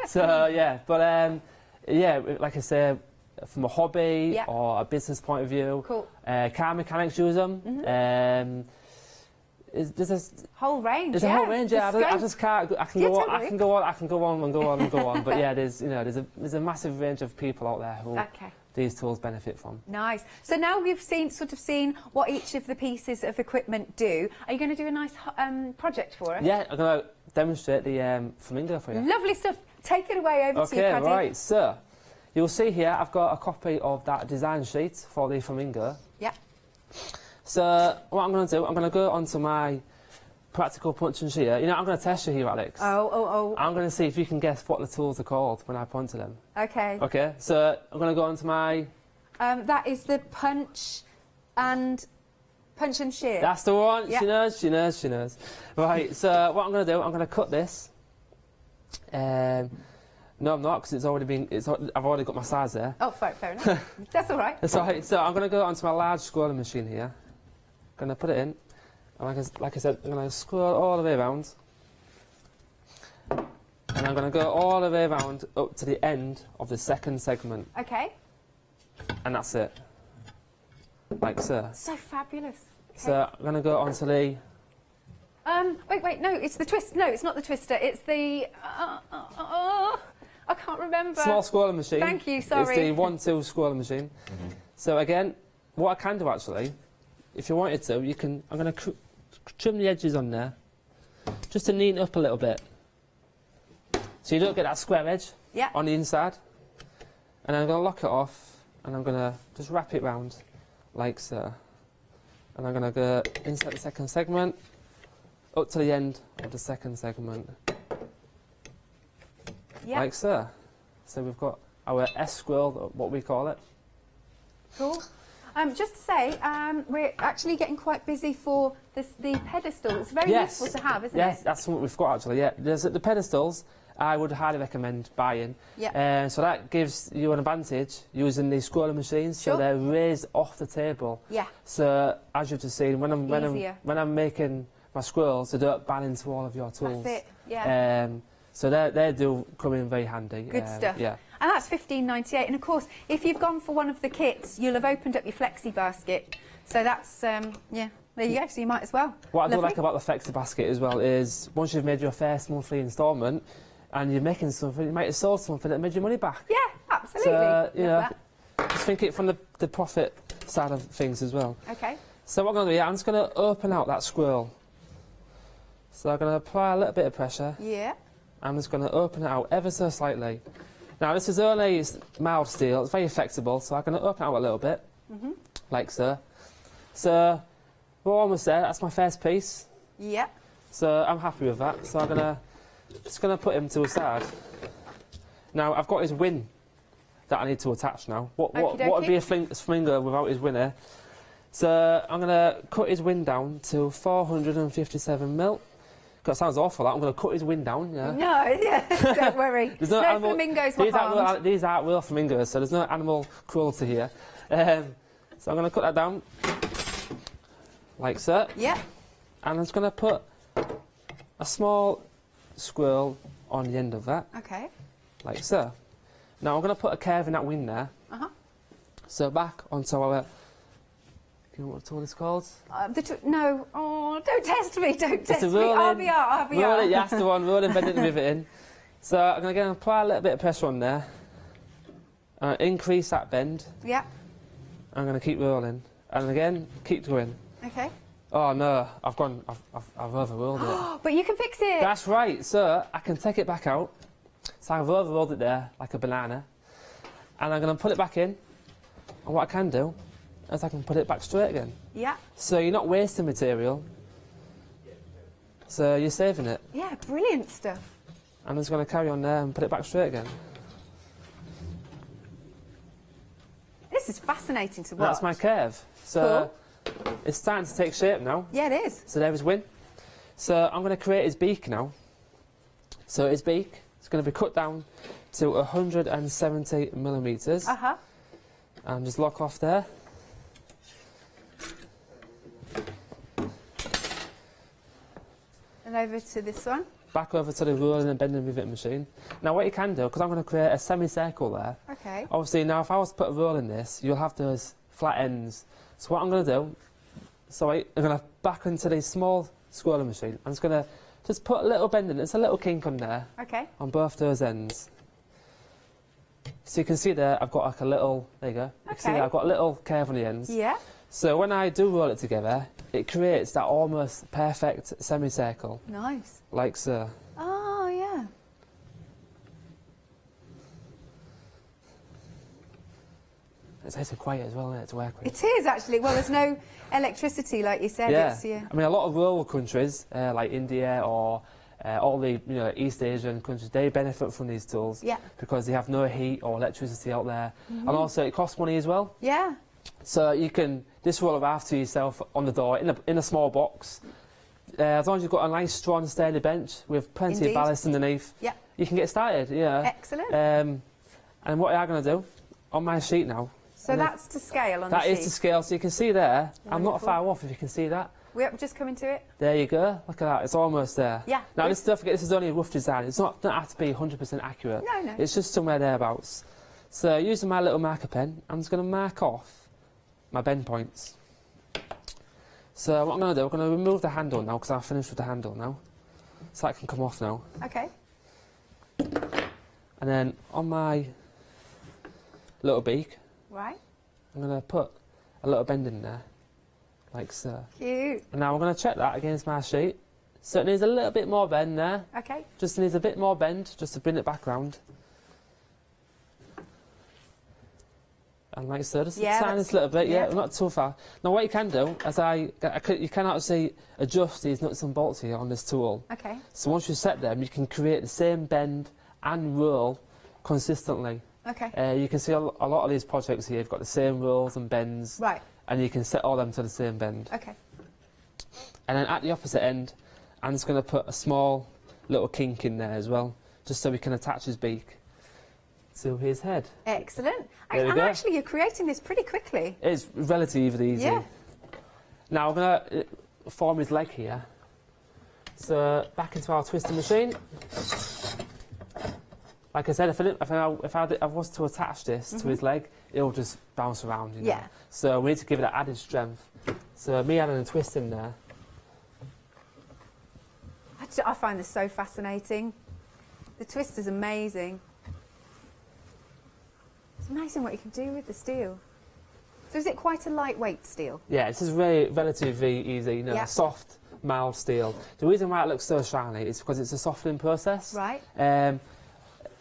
So yeah, but yeah, like I said, from a hobby or a business point of view, car mechanics use them. There's a whole range. There's a whole range. Yeah, I just can't. I can go on. I can go on. I can go on and go on and go on. But yeah, there's a massive range of people out there who these tools benefit from. Nice. So now we've seen what each of the pieces of equipment do. Are you going to do a nice project for us? Yeah, I'm going to demonstrate the flamingo for you. Lovely stuff. Take it away over to you, Paddy. Okay, right. So you'll see here I've got a copy of that design sheet for the flamingo. Yeah. So what I'm going to do, I'm going to go onto my practical punching shear. You know, I'm going to test you here, Alex. Oh. I'm going to see if you can guess what the tools are called when I point to them. Okay. Okay, so I'm going to go onto my... that is the punch and shear. That's the one. Yeah. She knows. Right, so what I'm going to do, I'm going to cut this. No, I'm not, because it's already been. I've already got my size there. Oh, fair enough. That's all right. That's all right. So I'm going to go onto my large scrolling machine here. I'm going to put it in, and like I said, I'm going to scroll all the way around, and I'm going to go all the way around up to the end of the second segment. Okay. And that's it. Like so. So fabulous. Okay. So I'm going to go onto the. Wait, no, it's the twist. No, it's not the twister. It's the. I can't remember. Small scrolling machine. Thank you, sorry. It's the 1-2 scrolling machine. So again, what I can do actually, if you wanted to, you can. I'm going to trim the edges on there, just to neaten up a little bit, so you don't get that square edge on the inside. And I'm going to lock it off, and I'm going to just wrap it round, like so. And I'm going to go inside the second segment, up to the end of the second segment. Like so. So we've got our S-scroll, what we call it. Cool. Just to say, we're actually getting quite busy for the pedestal. It's very useful to have, isn't it? Yes, that's what we've got actually, yeah. There's the pedestals I would highly recommend buying. Yeah. So that gives you an advantage using these scrolling machines, so they're raised off the table. Yeah. So as you've just seen, when I'm making my scrolls, they don't bang into all of your tools. That's it, yeah. So they do come in very handy. Good stuff. Yeah. And that's $15.98. And of course, if you've gone for one of the kits, you'll have opened up your flexi basket. So that's, yeah, there you go. So you might as well. What I do like about the flexi basket as well is once you've made your first monthly instalment and you're making something, you might have sold something that made your money back. Yeah, absolutely. So, you know, just think it from the profit side of things as well. Okay. So what I'm going to do, I'm just going to open out that scroll. So I'm going to apply a little bit of pressure. Yeah. I'm just going to open it out ever so slightly. Now this is only mild steel, it's very flexible, so I'm going to open it out a little bit, like so. So we're almost there, that's my first piece. Yeah. So I'm happy with that, so I'm just going to put him to a side. Now I've got his wing that I need to attach now. What would be a flamingo without his winner? So I'm going to cut his wing down to 457mm. That sounds awful. I'm going to cut his wing down. Yeah. No, yeah, don't worry. There's no animal, flamingos were harmed. These aren't real flamingos, so there's no animal cruelty here. So I'm going to cut that down, like so. Yeah. And I'm just going to put a small squirrel on the end of that. Okay. Like so. Now I'm going to put a curve in that wing there. So back onto our... Do you know what the tool is called? No. Oh, don't test me. Don't test me. Rolling, RBR. Rolling, yes, the one. Rolling, bend it and move it in. So I'm going to apply a little bit of pressure on there. Increase that bend. Yeah. I'm going to keep rolling. And again, keep going. Okay. Oh no, I've overrolled it. But you can fix it. That's right. So I can take it back out. So I've overrolled it there like a banana. And I'm going to put it back in. And what I can do is I can put it back straight again. Yeah. So you're not wasting material. So you're saving it. Yeah, brilliant stuff. I'm just going to carry on there and put it back straight again. This is fascinating to watch. That's my curve. So it's starting to take shape now. Yeah, it is. So there his wing. So I'm going to create his beak now. So his beak is going to be cut down to 170mm. And just lock off there. And over to this one. Back over to the rolling and bending rivet machine. Now what you can do, because I'm going to create a semicircle there. Okay. Obviously now if I was to put a roll in this, you'll have those flat ends. So what I'm going to do, I'm going to back into the small scrolling machine. I'm just going to put a little bend in. It's a little kink on there. Okay. On both those ends. So you can see there, I've got like a little, there you go. You can see there, I've got a little curve on the ends. Yeah. So when I do roll it together, it creates that almost perfect semicircle. Nice. Like so. Oh, yeah. It's nice and quiet as well, isn't it, to work with? It is, actually. Well, there's no electricity, like you said. Yeah. It's, yeah. I mean, a lot of rural countries, like India or all the East Asian countries, they benefit from these tools because they have no heat or electricity out there. And also, it costs money as well. Yeah. So you can just roll it after yourself on the door in a small box. As long as you've got a nice, strong, sturdy bench with plenty of ballast underneath, you can get started. Yeah. Excellent. And what I'm going to do on my sheet now. So that's to scale on the sheet. That is to scale. So you can see there. I'm not far off if you can see that. We're just coming to it. There you go. Look at that. It's almost there. Yeah. Now, don't forget, this is only a rough design. It's not have to be 100% accurate. No, no. It's just somewhere thereabouts. So using my little marker pen, I'm just going to mark off my bend points. So what I'm going to do, I'm going to remove the handle now because I've finished with the handle now. So that can come off now. Okay. And then on my little beak, right, I'm going to put a little bend in there, like so. Cute. And now I'm going to check that against my sheet. So it needs a little bit more bend there. Okay. Just needs a bit more bend, just to bring it back round. And like so, just a tiny little bit, not too far. Now what you can do, you can actually adjust these nuts and bolts here on this tool. Okay. So once you set them, you can create the same bend and roll consistently. Okay. You can see a lot of these projects here, you've got the same rules and bends. Right. And you can set all them to the same bend. Okay. And then at the opposite end, I'm just going to put a small little kink in there as well, just so we can attach his beak to his head. Excellent. There we And go. actually, you're creating this pretty quickly. It's relatively easy. Yeah. Now I'm going to form his leg here. So back into our twisting machine. Like I said, if I was to attach this to his leg, it'll just bounce around. You know? Yeah. So we need to give it that added strength. So me adding a twist in there. I find this so fascinating. The twist is amazing. It's amazing what you can do with the steel. So is it quite a lightweight steel? Yeah, this is relatively easy. You know, Yeah. soft, mild steel. The reason why it looks so shiny is because it's a softening process. Right.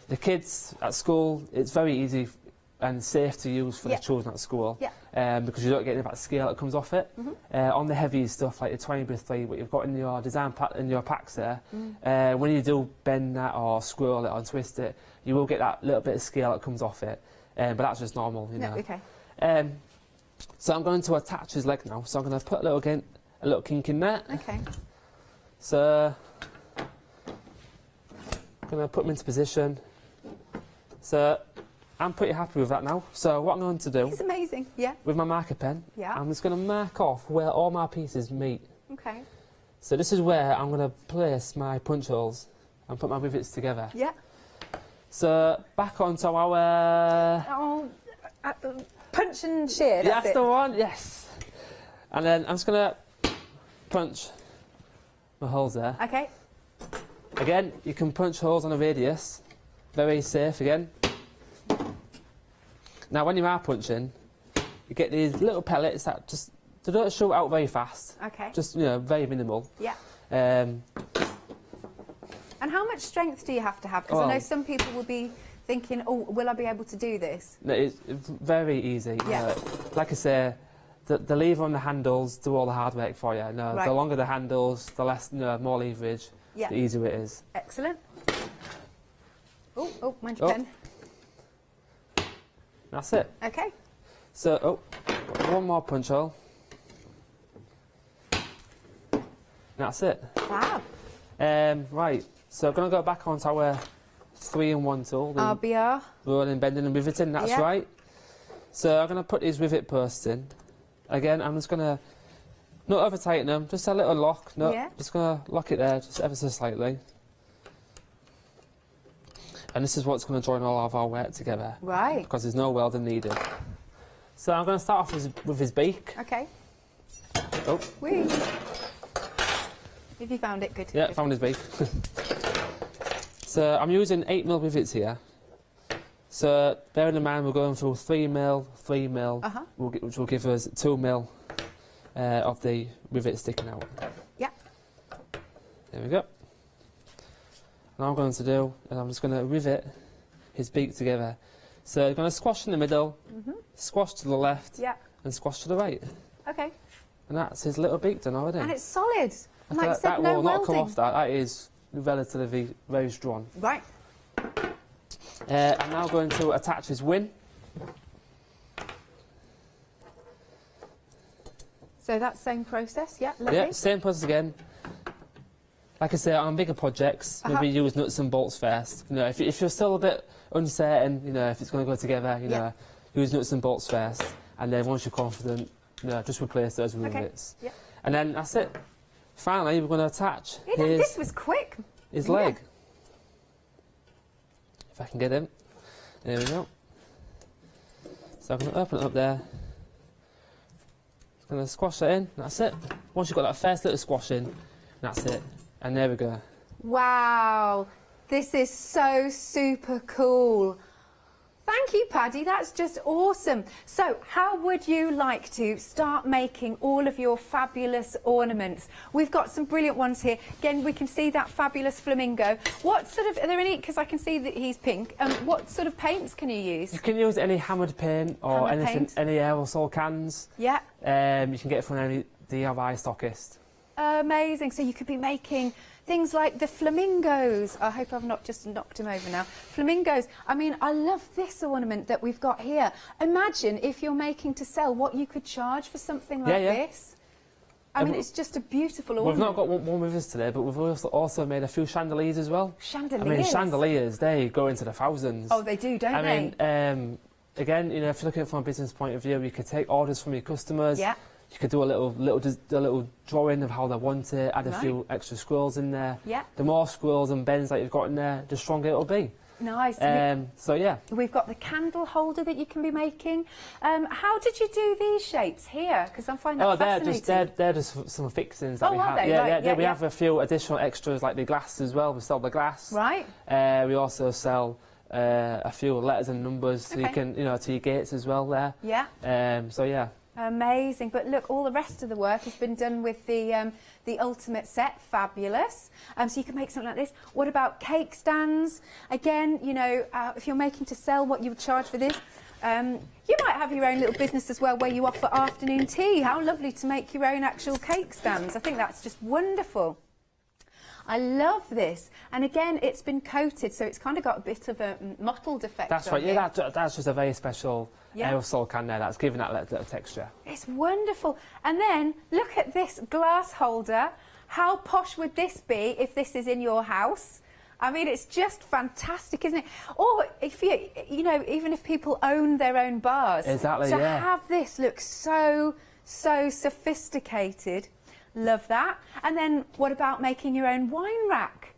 The kids at school, it's very easy and safe to use for Yeah. the children at school. Yeah. Because you don't get any of that scale that comes off it. On the heavy stuff like the 20x3, what you've got in your design in your packs there, when you do bend that or scroll it or twist it, you will get that little bit of scale that comes off it. But that's just normal, you know. Okay. So I'm going to attach his leg now. So I'm going to put a little kink in there. Okay. So I'm going to put him into position. So I'm pretty happy with that now. So what I'm going to do, It's amazing. Yeah. with my marker pen, Yeah. I'm just going to mark off where all my pieces meet. Okay. So this is where I'm going to place my punch holes and put my rivets together. Yeah. So back onto our... Punch and shear, That's that's it. the one, yes. And then I'm just going to punch my holes there. Okay. Again, you can punch holes on a radius. Very safe again. Now when you are punching, you get these little pellets that they don't shoot out very fast. Okay. Just, you know, very minimal. Yeah. Um, And how much strength do you have to have? Because I know Well- some people will be thinking, oh, will I be able to do this? no, it's very easy. Yeah. Like I say, the lever on the handles do all the hard work for you. No, Right. the longer the handles, the less, more leverage, Yeah. the easier it is. Excellent. Oh, mind your Oh. pen. That's it. Okay. So, got one more punch hole. That's it. Wow. Right, so I'm going to go back onto our 3-in-1 tool. the RBR. Rolling, bending and riveting, that's Yeah. right. So I'm going to put these rivet posts in. Again, I'm just going to not over tighten them, just a little lock. No, Yeah. just going to lock it there, just ever so slightly. And this is what's going to join all of our work together. Right. Because there's no welding needed. So I'm going to start off with his beak. Okay. Oh. Whee. Have you found it? Good. Yeah, Good. found his beak. So I'm using 8mm rivets here. So bearing in mind we're going through 3mm, 3mm, which will give us 2mm of the rivet sticking out. Yeah. There we go. And I'm going to do, and I'm just going to rivet his beak together. So I'm going to squash in the middle, squash to the left, Yeah. and squash to the right. Okay. And that's his little beak done already. And it's solid. And like you said, that no will not come welding. off. That is relatively very strong. Right. I'm now going to attach his wing. So that same process, yeah, lovely. Yeah, same process again. Like I say, on bigger projects, maybe use nuts and bolts first. You know, if you're still a bit uncertain, you know, if it's going to go together, you know, use nuts and bolts first, and then once you're confident, you know, just replace those with rivets. Yeah. And then that's it. Finally, we're going to attach This was quick. his leg. If I can get him. There we go. So I'm going to open it up there. Just going to squash that in. That's it. Once you've got that first little squash in, that's it. And there we go. Wow, this is so super cool. Thank you, Paddy, that's just awesome. So how would you like to start making all of your fabulous ornaments? We've got some brilliant ones here. Again, we can see that fabulous flamingo. What sort of, are there any, because I can see that he's pink, what sort of paints can you use? You can use any hammered paint or Hammered anything, paint. any aerosol cans. Yeah. You can get it from any DIY stockist. Amazing. So you could be making things like the flamingos. I hope I've not just knocked him over now. Flamingos. I mean, I love this ornament that we've got here. Imagine if you're making to sell, what you could charge for something like this. I mean, it's just a beautiful ornament. We've not got one with us today, but we've also made a few chandeliers as well. Chandeliers? I mean, chandeliers, they go into the thousands. Oh, they do, don't they? I mean, again, you know, if you're looking at it from a business point of view, you could take orders from your customers. Yeah. You could do a little drawing of how they want it, add a few extra squirrels in there. Yeah. The more squirrels and bends that you've got in there, the stronger it'll be. Nice. So yeah. We've got the candle holder that you can be making. How did you do these shapes here? Because I find that fascinating. They're just some fixings that we have. They? Yeah, we have a few additional extras like the glass as well. We sell the glass. Right. We also sell a few letters and numbers so you can, you know, to your gates as well there. Yeah. So yeah. Amazing. But look, all the rest of the work has been done with the ultimate set. Fabulous. So you can make something like this. What about cake stands? Again, you know, if you're making to sell, what you would charge for this. You might have your own little business as well where you offer afternoon tea. How lovely to make your own actual cake stands. I think that's just wonderful. I love this, and again, it's been coated, so it's kind of got a bit of a mottled effect. That's right. Yeah, that's just a very special aerosol can there. That's giving that little texture. It's wonderful. And then look at this glass holder. How posh would this be if this is in your house? I mean, it's just fantastic, isn't it? Or if you know, even if people own their own bars, exactly. To have this look so sophisticated. Love that. And then what about making your own wine rack?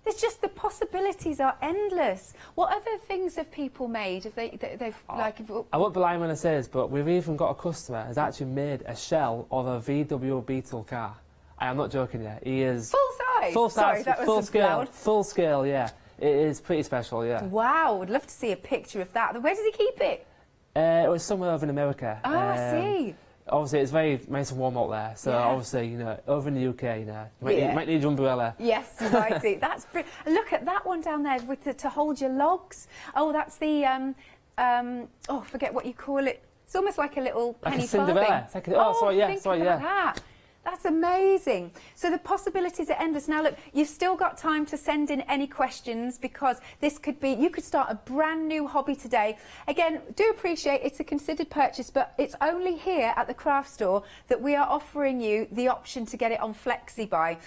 There's just, the possibilities are endless. What other things have people made? Have they've I won't be lying when I say this, but we've even got a customer who's actually made a shell of a VW Beetle car. I am not joking yet. He is full size. Full size, Sorry, that was full scale. Loud. Full scale, yeah. It is pretty special, yeah. Wow, would love to see a picture of that. Where does he keep it? It was somewhere over in America. Oh, I see. Obviously, it's very nice and warm out there, so obviously, you know, over in the UK, you know, you might need your umbrella. Yes, righty. That's brilliant. Look at that one down there with to hold your logs. Oh, that's the oh, forget what you call it. It's almost like a little penny Cinderella. farthing. Like Think about that. That's amazing. So the possibilities are endless. Now look, you've still got time to send in any questions, because this could be, you could start a brand new hobby today. Again, do appreciate it's a considered purchase, but it's only here at the craft store that we are offering you the option to get it on FlexiBuy.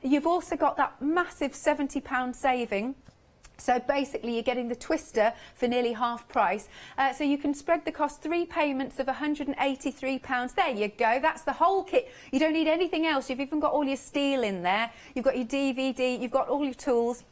You've also got that massive £70 saving. So basically you're getting the twister for nearly half price. So you can spread the cost, 3 payments of £183. There you go, that's the whole kit. You don't need anything else. You've even got all your steel in there. You've got your DVD, you've got all your tools.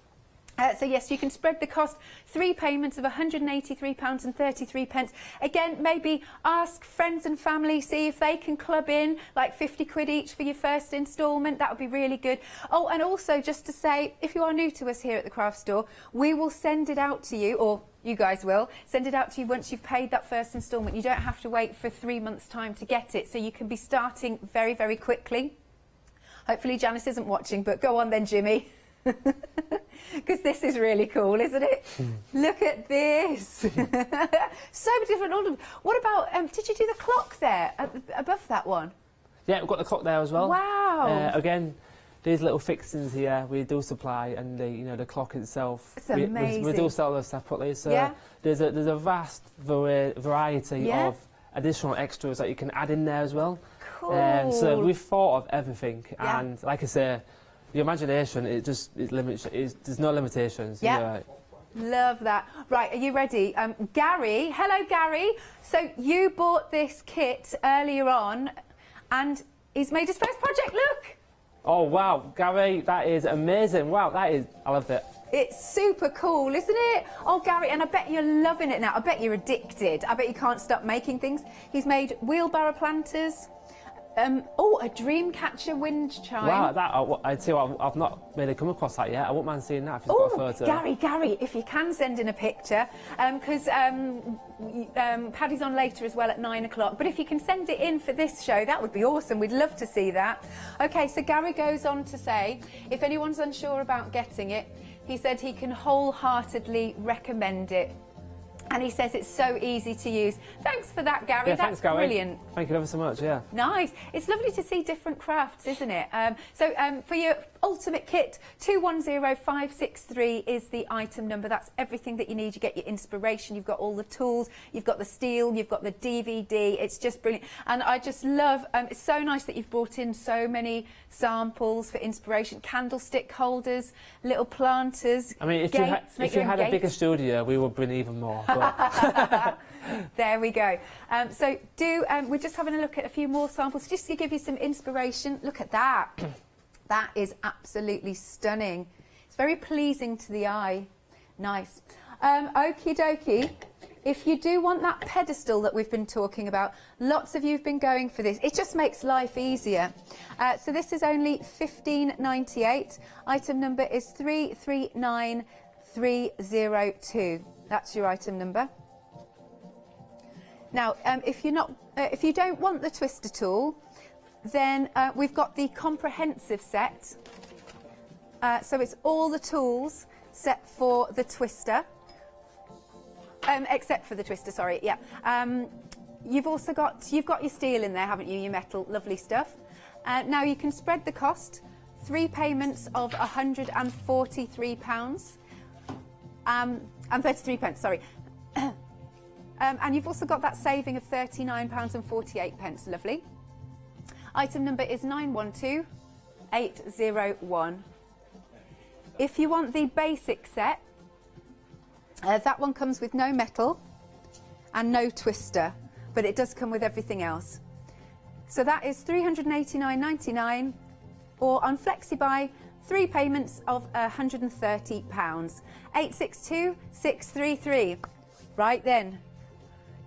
So yes, you can spread the cost, 3 payments of £183.33. Again, maybe ask friends and family, see if they can club in like 50 quid each for your first instalment. That would be really good. Oh, and also just to say, if you are new to us here at the craft store, we will send it out to you, or you guys will send it out to you once you've paid that first instalment. You don't have to wait for 3 months' time to get it, so you can be starting very, very quickly. Hopefully Janice isn't watching, but go on then, Jimmy. Because this is really cool, isn't it? Look at this. So many different orders. What about, did you do the clock there above that one? Yeah, we've got the clock there as well. Wow. Again, these little fixings here we do supply, and the clock itself. It's amazing. We do sell those separately. So there's a vast variety of additional extras that you can add in there as well. Cool. So we've thought of everything, and like I say, your imagination, there's no limitations. Yeah. Love that. Right, are you ready? Gary, hello Gary. So you bought this kit earlier on, and he's made his first project, look! Oh wow, Gary, that is amazing. Wow, I loved it. It's super cool, isn't it? Oh, Gary, and I bet you're loving it now. I bet you're addicted. I bet you can't stop making things. He's made wheelbarrow planters. Oh, a dream catcher wind chime. Wow, I'd say I've not really come across that yet. I wouldn't mind seeing that if you've got a photo. Gary, if you can send in a picture, because Paddy's on later as well at 9 o'clock. But if you can send it in for this show, that would be awesome. We'd love to see that. Okay, so Gary goes on to say, if anyone's unsure about getting it, he said he can wholeheartedly recommend it. And he says it's so easy to use. Thanks for that, Gary. Yeah, That's thanks, Gary. brilliant. Thank you ever so much, yeah. Nice. It's lovely to see different crafts, isn't it? For your ultimate kit, 210563 is the item number. That's everything that you need. You get your inspiration, you've got all the tools, you've got the steel, you've got the DVD. It's just brilliant. And I just love, it's so nice that you've brought in so many samples for inspiration. Candlestick holders, little planters, I mean, if gates, you had a bigger studio, we would bring even more. But there we go. We're just having a look at a few more samples just to give you some inspiration. Look at that. That is absolutely stunning. It's very pleasing to the eye. Nice. Okie dokie. If you do want that pedestal that we've been talking about, lots of you have been going for this. It just makes life easier. So this is only $15.98. Item number is 339302. That's your item number. Now, if you don't want the twister tool, then we've got the comprehensive set. So it's all the tools set for the twister. Except for the twister, sorry, yeah. You've got your steel in there, haven't you, your metal, lovely stuff. Now you can spread the cost, 3 payments of £143, and 33 pence, sorry. And you've also got that saving of £39.48, lovely. Item number is 912801. If you want the basic set, that one comes with no metal and no twister, but it does come with everything else. So that is £389.99, or on FlexiBuy, 3 payments of £130. 862633. Right then.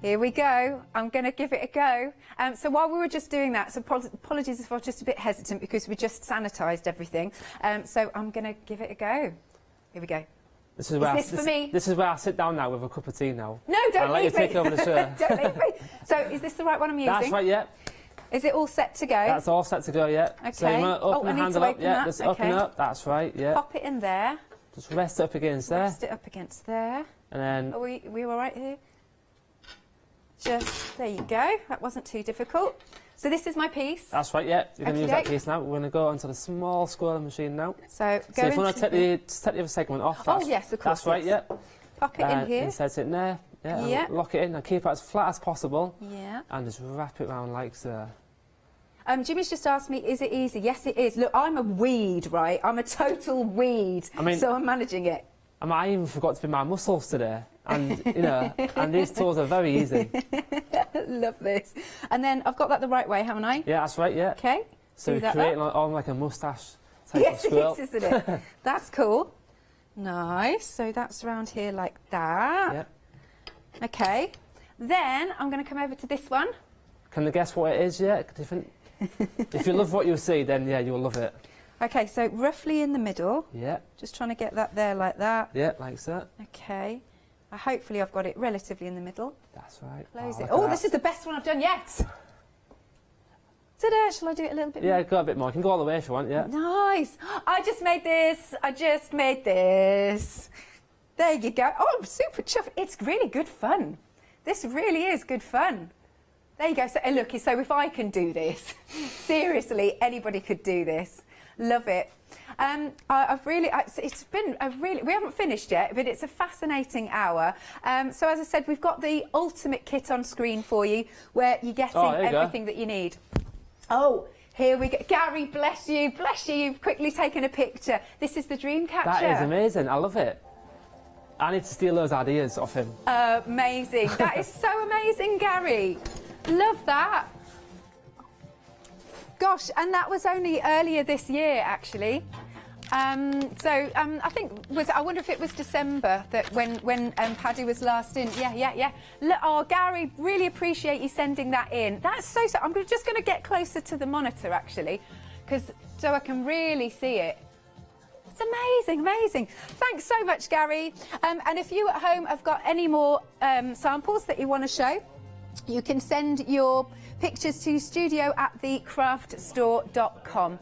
Here we go. I'm going to give it a go. So while we were just doing that, so apologies if I was just a bit hesitant because we just sanitised everything. So I'm going to give it a go. Here we go. This is where I sit down now with a cup of tea now. No, don't leave me. I'll let you take over the show. Don't leave me. So is this the right one I'm using? That's right, yeah. Is it all set to go? That's all set to go, yeah. Okay. So you want to open the handle up, yeah. Just open it up. That's right, yeah. Pop it in there. Just rest it up against there. Rest it up against there. And then... Are we all right here? Just, there you go. That wasn't too difficult. So this is my piece. That's right, yeah. You're going to use that piece now. We're going to go onto the small squirrel machine now. So if you want to take the other segment off. Oh, yes, of course. That's right, yeah. Pop it in here. Insert it in there. Yeah. Yeah. Lock it in and keep it as flat as possible. Yeah. And just wrap it around like so. Jimmy's just asked me, is it easy? Yes, it is. Look, I'm a weed, right? I'm a total weed. I mean, so I'm managing it. I even forgot to bring my muscles today. And, you know, and these tools are very easy. Love this. And then I've got that the right way, haven't I? Yeah, that's right, yeah. Okay. So we're creating on like a moustache type of squirrel. Yes, isn't it? That's cool. Nice. So that's around here like that. Yeah. Okay. Then I'm going to come over to this one. Can you guess what it is yet? Different. If you love what you see, then yeah, you'll love it. Okay, so roughly in the middle. Yeah. Just trying to get that there like that. Yeah, like so. Okay. Hopefully I've got it relatively in the middle. That's right. Close it. Oh, this is the best one I've done yet. Ta-da! Shall I do it a little bit more? Yeah, go a bit more. You can go all the way if you want, yeah. Nice. I just made this. There you go. Oh, I'm super chuffed. It's really good fun. This really is good fun. There you go. So look, so if I can do this, seriously, anybody could do this. Love it. It's been we haven't finished yet, but it's a fascinating hour. So as I said, we've got the ultimate kit on screen for you, where you're getting everything that you need. Oh, here we go. Gary, bless you, you've quickly taken a picture. This is the dream catcher. That is amazing, I love it. I need to steal those ideas off him. Amazing. That is so amazing, Gary. Love that. Gosh, and that was only earlier this year, actually. I think I wonder if it was December that when Paddy was last in. Yeah. Look, oh, Gary, really appreciate you sending that in. That's so. I'm just going to get closer to the monitor actually, so I can really see it. It's amazing. Thanks so much, Gary. And if you at home have got any more samples that you want to show, you can send your pictures to studio@thecraftstore.com.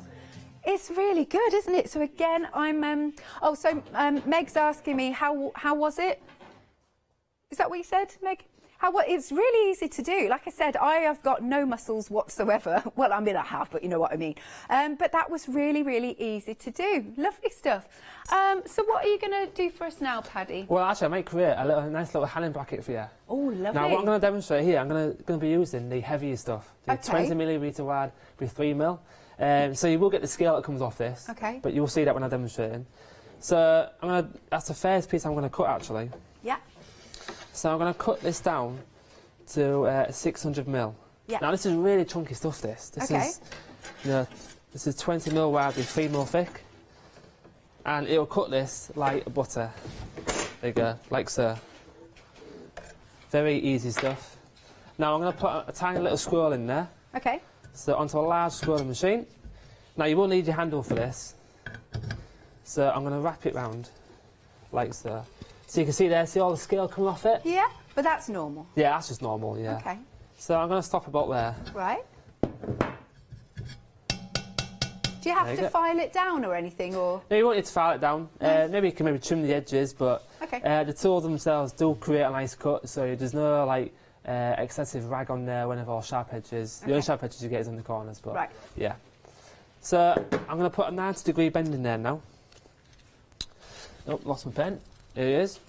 It's really good, isn't it? So again, I'm Meg's asking me how was it? Is that what you said, Meg? It's really easy to do. Like I said, I have got no muscles whatsoever. Well, I mean, I have, but you know what I mean. But that was really, really easy to do. Lovely stuff. So what are you going to do for us now, Paddy? Well, actually, I might create a nice little hanging bracket for you. Oh, lovely. Now, what I'm going to demonstrate here, I'm going to be using the heavier stuff. The 20mm wide with 3mm. So you will get the scale that comes off this. Okay. But you'll see that when I'm demonstrating. So that's the first piece I'm going to cut, actually. Yeah. So I'm going to cut this down to 600mm. Yeah. Now this is really chunky stuff. This is, this is 20mm wide with 3mm thick, and it'll cut this like butter. There you go, like so. Very easy stuff. Now I'm going to put a tiny little scroll in there. Okay. So onto a large scrolling machine. Now you will need your handle for this. So I'm going to wrap it round like so. So you can see there, see all the scale coming off it? Yeah, but that's normal. Yeah, that's just normal, yeah. Okay. So I'm going to stop about there. Right. Do you have to file it down or anything, or...? No, you won't need to file it down. No. Maybe you can trim the edges, but the tools themselves do create a nice cut, so there's no, like, excessive rag on there whenever all sharp edges. The only sharp edges you get is in the corners, but... Yeah. So I'm going to put a 90-degree bend in there now. Oh, lost my pen. Here it is.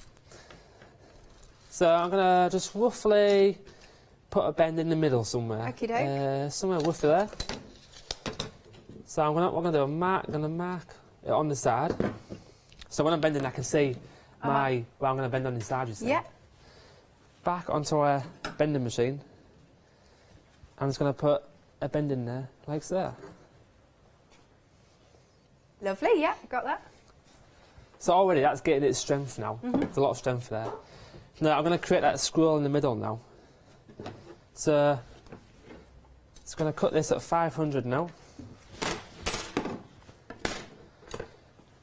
So I'm going to just roughly put a bend in the middle somewhere. Somewhere roughly there. So what I'm going to do, I'm going to mark it on the side. So when I'm bending, I can see where I'm going to bend on the side, you see. Yeah. Back onto a bending machine. I'm just going to put a bend in there, like so. Lovely, yeah, got that. So already that's getting its strength now. There's a lot of strength there. Now I'm going to create that scroll in the middle now. So it's going to cut this at 500 now.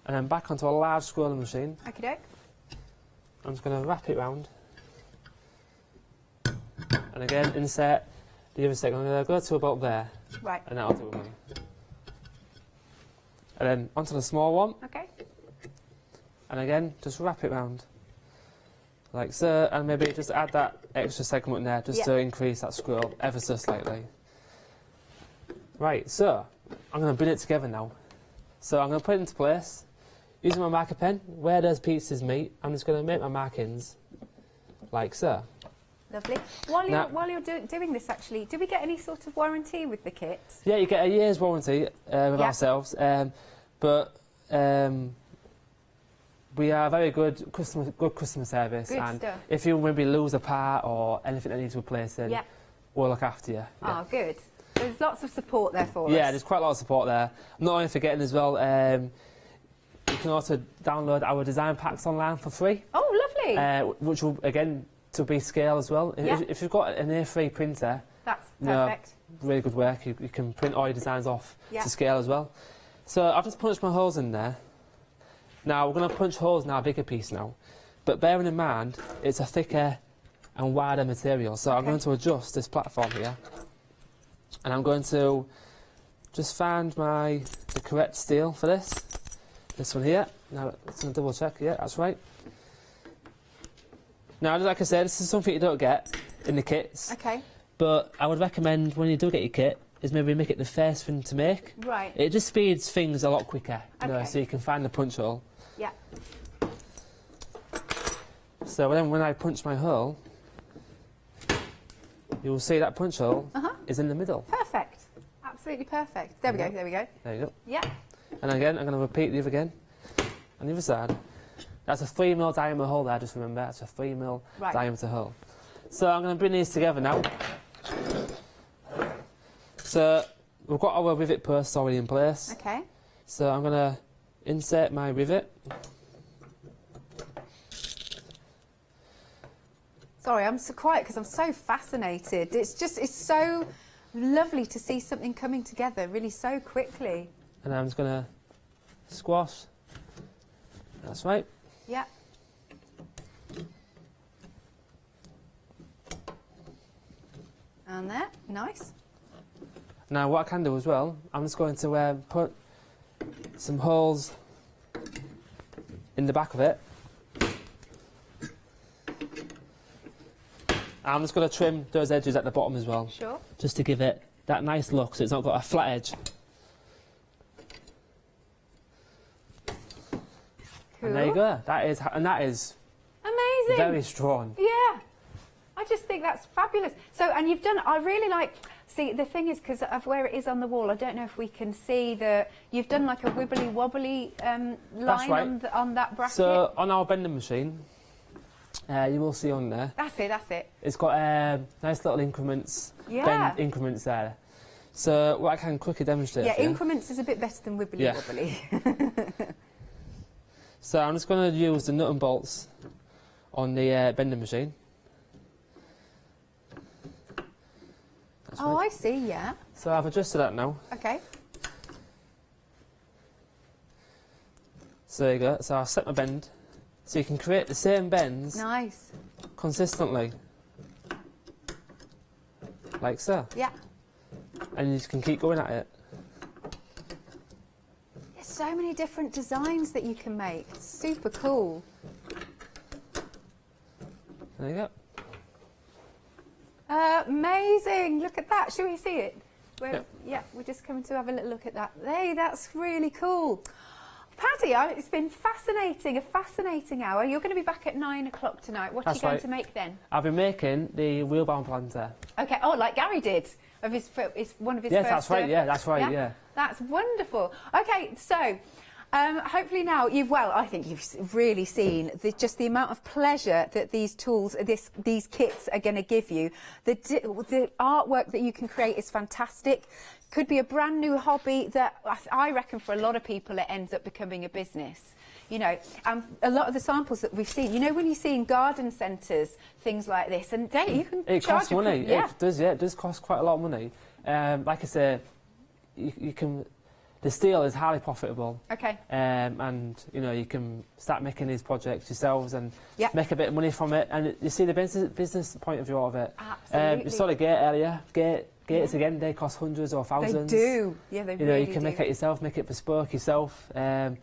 And then back onto a large scrolling machine. Okay. I'm just going to wrap it round. And again, insert the other side. I'm going to go to about there. Right. And that'll do it. And then onto the small one. Okay. And again, just wrap it round. Like so, and maybe just add that extra segment in there just to increase that scroll ever so slightly. Right, so I'm going to put it together now. So I'm going to put it into place. Using my marker pen, where those pieces meet, I'm just going to make my markings like so. Lovely. While you're doing this, actually, do we get any sort of warranty with the kit? Yeah, you get a year's warranty with ourselves, but we are very good customer service, and stuff. if you maybe lose a part or anything that needs replacing, we'll look after you. Oh, good. There's lots of support there for us. Yeah, there's quite a lot of support there. I'm not only forgetting as well, you can also download our design packs online for free. Oh, lovely. Which will, again, to be scale as well. Yeah. If you've got an A3 printer, that's perfect. Really good work. You can print all your designs off to scale as well. So I've just punched my holes in there. Now we're going to punch holes in our bigger piece now, but bearing in mind it's a thicker and wider material, so I'm going to adjust this platform here, and I'm going to just find the correct steel for this one here. Now let's double check. Yeah, that's right. Now, like I said, this is something you don't get in the kits. Okay. But I would recommend when you do get your kit is maybe make it the first thing to make. Right. It just speeds things a lot quicker, you know, Okay. so you can find the punch hole. Yeah. So then when I punch my hole, you'll see that punch hole is in the middle. Perfect. Absolutely perfect. There we go, there we go. There you go. Yeah. And again, I'm going to repeat the other again. On the other side. That's a 3mm diameter hole there, just remember. That's a 3mm diameter hole. So I'm going to bring these together now. So we've got our rivet posts already in place. Okay. So I'm going to insert my rivet. Sorry, I'm so quiet because I'm so fascinated. It's so lovely to see something coming together really so quickly. And I'm just going to squash. That's right. Yeah. And there, nice. Now what I can do as well, I'm just going to put some holes in the back of it. I'm just going to trim those edges at the bottom as well. Sure. Just to give it that nice look, so it's not got a flat edge. Cool. And there you go. That is amazing. Very strong. Yeah. I just think that's fabulous. So, and you've done, I really like, see, the thing is, because of where it is on the wall, I don't know if we can see you've done like a wibbly wobbly line on that bracket. So, on our bending machine, you will see on there. That's it. It's got nice little increments, Yeah. bend increments there. So, what I can quickly demonstrate Yeah, for you. increments is a bit better than wibbly wobbly. So, I'm just going to use the nut and bolts on the bending machine. Oh, I see, yeah. So I've adjusted that now. Okay. So there you go. So I'll set my bend. So you can create the same bends. Nice. Consistently. Like so. Yeah. And you just can keep going at it. There's so many different designs that you can make. It's super cool. There you go. Amazing! Look at that. Shall we see it? Yep. Yeah, we're just coming to have a little look at that. Hey, that's really cool. Paddy, it's been fascinating, a fascinating hour. You're going to be back at 9 o'clock tonight. What are you going to make then? I'll be making the wheelbound planter. Okay, oh, like Gary did. It's one of his Yes, first... that's right, yeah, that's right, yeah. That's wonderful. Okay, so... hopefully now I think you've really seen just the amount of pleasure that these tools, these kits are going to give you. The artwork that you can create is fantastic. Could be a brand new hobby that I reckon for a lot of people it ends up becoming a business. You know, a lot of the samples that we've seen, you know, when you see in garden centres, things like this, and you can It charge costs money. Yeah. It does cost quite a lot of money. Like I say, you can... The steel is highly profitable. Okay. And, you know, you can start making these projects yourselves and make a bit of money from it. And you see the business point of view of it. Absolutely. You saw the gate earlier. Gates, again, they cost hundreds or thousands. They do. Yeah, they You know, you can make it yourself, make it bespoke yourself. And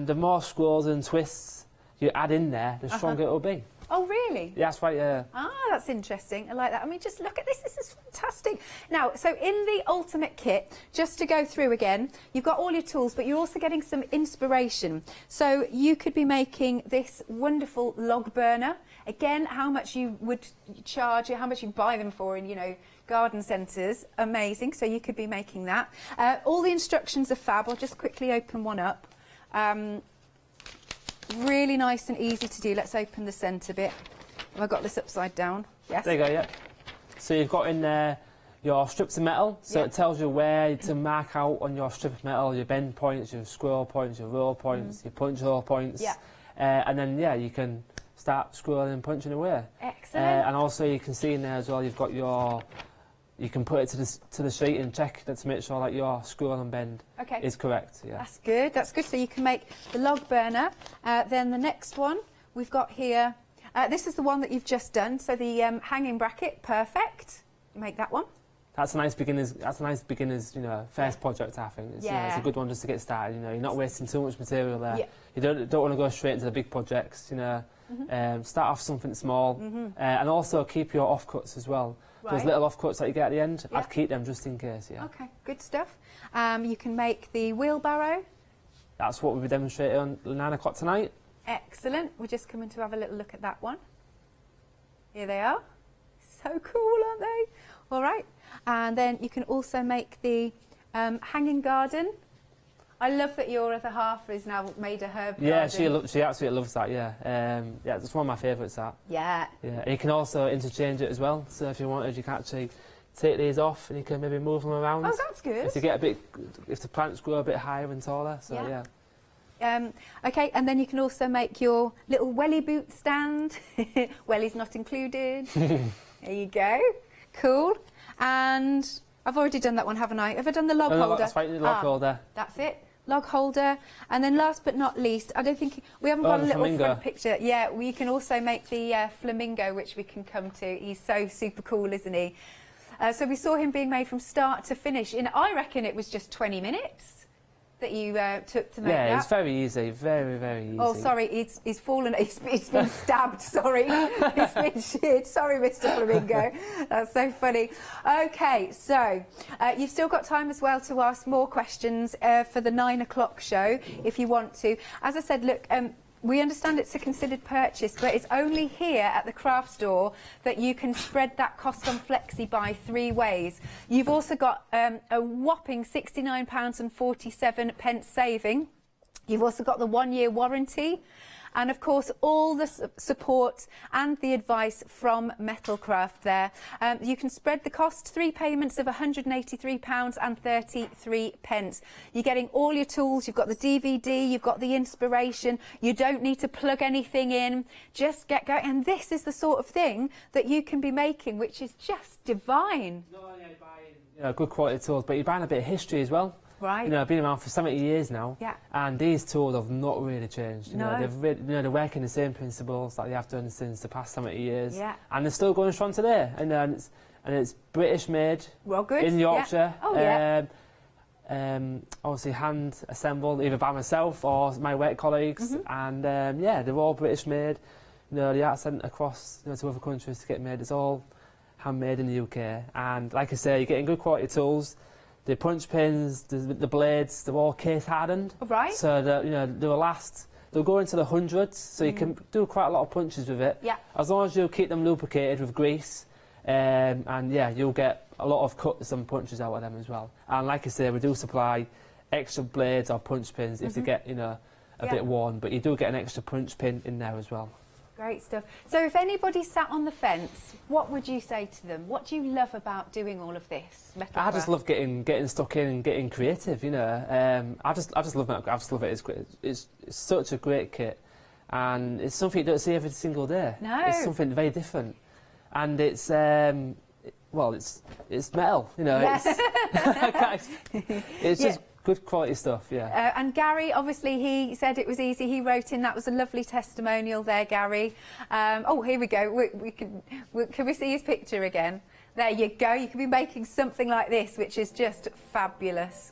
the more scrolls and twists you add in there, the stronger it'll be. Oh, really? Yeah, that's right, yeah. Ah, that's interesting. I like that. I mean, just look at this. This is fantastic. Now, so in the ultimate kit, just to go through again, you've got all your tools, but you're also getting some inspiration. So you could be making this wonderful log burner. Again, how much you would charge, how much you buy them for in, you know, garden centres. Amazing. So you could be making that. All the instructions are fab. I'll just quickly open one up. Really nice and easy to do. Let's open the centre bit. Have I got this upside down? Yes. There you go, yeah. So you've got in there your strips of metal, so it tells you where to mark out on your strip of metal, your bend points, your scroll points, your roll points, your punch hole points. Yeah. And then, you can start scrolling and punching away. Excellent. And also you can see in there as well, you've got your... You can put it to the sheet and check that to make sure that your scroll and bend is correct. Yeah. That's good. That's good. So you can make the log burner. Then the next one we've got here. This is the one that you've just done. So the hanging bracket, perfect. Make that one. That's a nice beginners. You know, first project. I think. It's, you know, it's a good one just to get started. You know, you're not wasting too much material there. Yeah. You don't want to go straight into the big projects. You know, start off something small, and also keep your offcuts as well. Right. Those little offcuts that you get at the end, I'd keep them just in case, yeah. Okay, good stuff. You can make the wheelbarrow. That's what we'll be demonstrating on 9 o'clock tonight. Excellent. We're just coming to have a little look at that one. Here they are. So cool, aren't they? All right. And then you can also make the hanging garden. I love that your other half has now made a herb garden. Yeah, she absolutely loves that, yeah. Yeah, it's one of my favourites, that. Yeah. Yeah, and you can also interchange it as well. So if you wanted, you can actually take these off and you can maybe move them around. Oh, that's good. If the plants grow a bit higher and taller, so yeah. Okay, and then you can also make your little welly boot stand. Wellies not included. There you go. Cool. And I've already done that one, haven't I? Have I done the log holder? That's right, the log holder. That's it. Log holder. And then last but not least, I don't think... We haven't got a little flamingo. front picture. Yeah, we can also make the flamingo, which we can come to. He's so super cool, isn't he? So we saw him being made from start to finish in, I reckon it was just 20 minutes. that you took to make yeah, that. it's very easy, very, very easy. Oh, sorry, he's fallen, he's been stabbed, sorry. He's been sheared. Sorry, Mr. Flamingo. That's so funny. OK, so you've still got time as well to ask more questions for the 9 o'clock show, if you want to. As I said, look, we understand it's a considered purchase, but it's only here at the craft store that you can spread that cost on Flexi Buy 3 ways. You've also got a whopping £69.47 saving. You've also got the 1-year warranty. And of course, all the support and the advice from Metalcraft there. You can spread the cost, 3 payments of £183.33. You're getting all your tools, you've got the DVD, you've got the inspiration, you don't need to plug anything in, just get going. And this is the sort of thing that you can be making, which is just divine. Not only are you buying good quality tools, but you're buying a bit of history as well. Right. You know, I've been around for 70 years now, yeah. And these tools have not really changed. You No. know, they're working the same principles that they have done since the past 70 years, yeah. And they're still going strong today. And it's British made, well, good. in Yorkshire. Yeah. Oh, yeah. Obviously hand assembled either by myself or my work colleagues, and yeah, they're all British made. You know, the art's sent across to other countries to get made. It's all handmade in the UK, and like I say, you're getting good quality tools. The punch pins, the blades, they're all case hardened. Right. So that, you know, they'll go into the hundreds, so you can do quite a lot of punches with it. Yeah. As long as you keep them lubricated with grease, and yeah, you'll get a lot of cuts and punches out of them as well. And like I say, we do supply extra blades or punch pins if they get, you know, a bit worn, but you do get an extra punch pin in there as well. Great stuff. So if anybody sat on the fence, what would you say to them? What do you love about doing all of this? I just love getting stuck in and getting creative, you know. I just love it. I just love it. It's such a great kit, and it's something you don't see every single day. No. It's something very different, and it's well, it's metal, you know. Yeah. It's just good quality stuff, yeah. And Gary, obviously, he said it was easy. He wrote in, that was a lovely testimonial there, Gary. Oh, here we go. Can we see his picture again? There you go. You can be making something like this, which is just fabulous.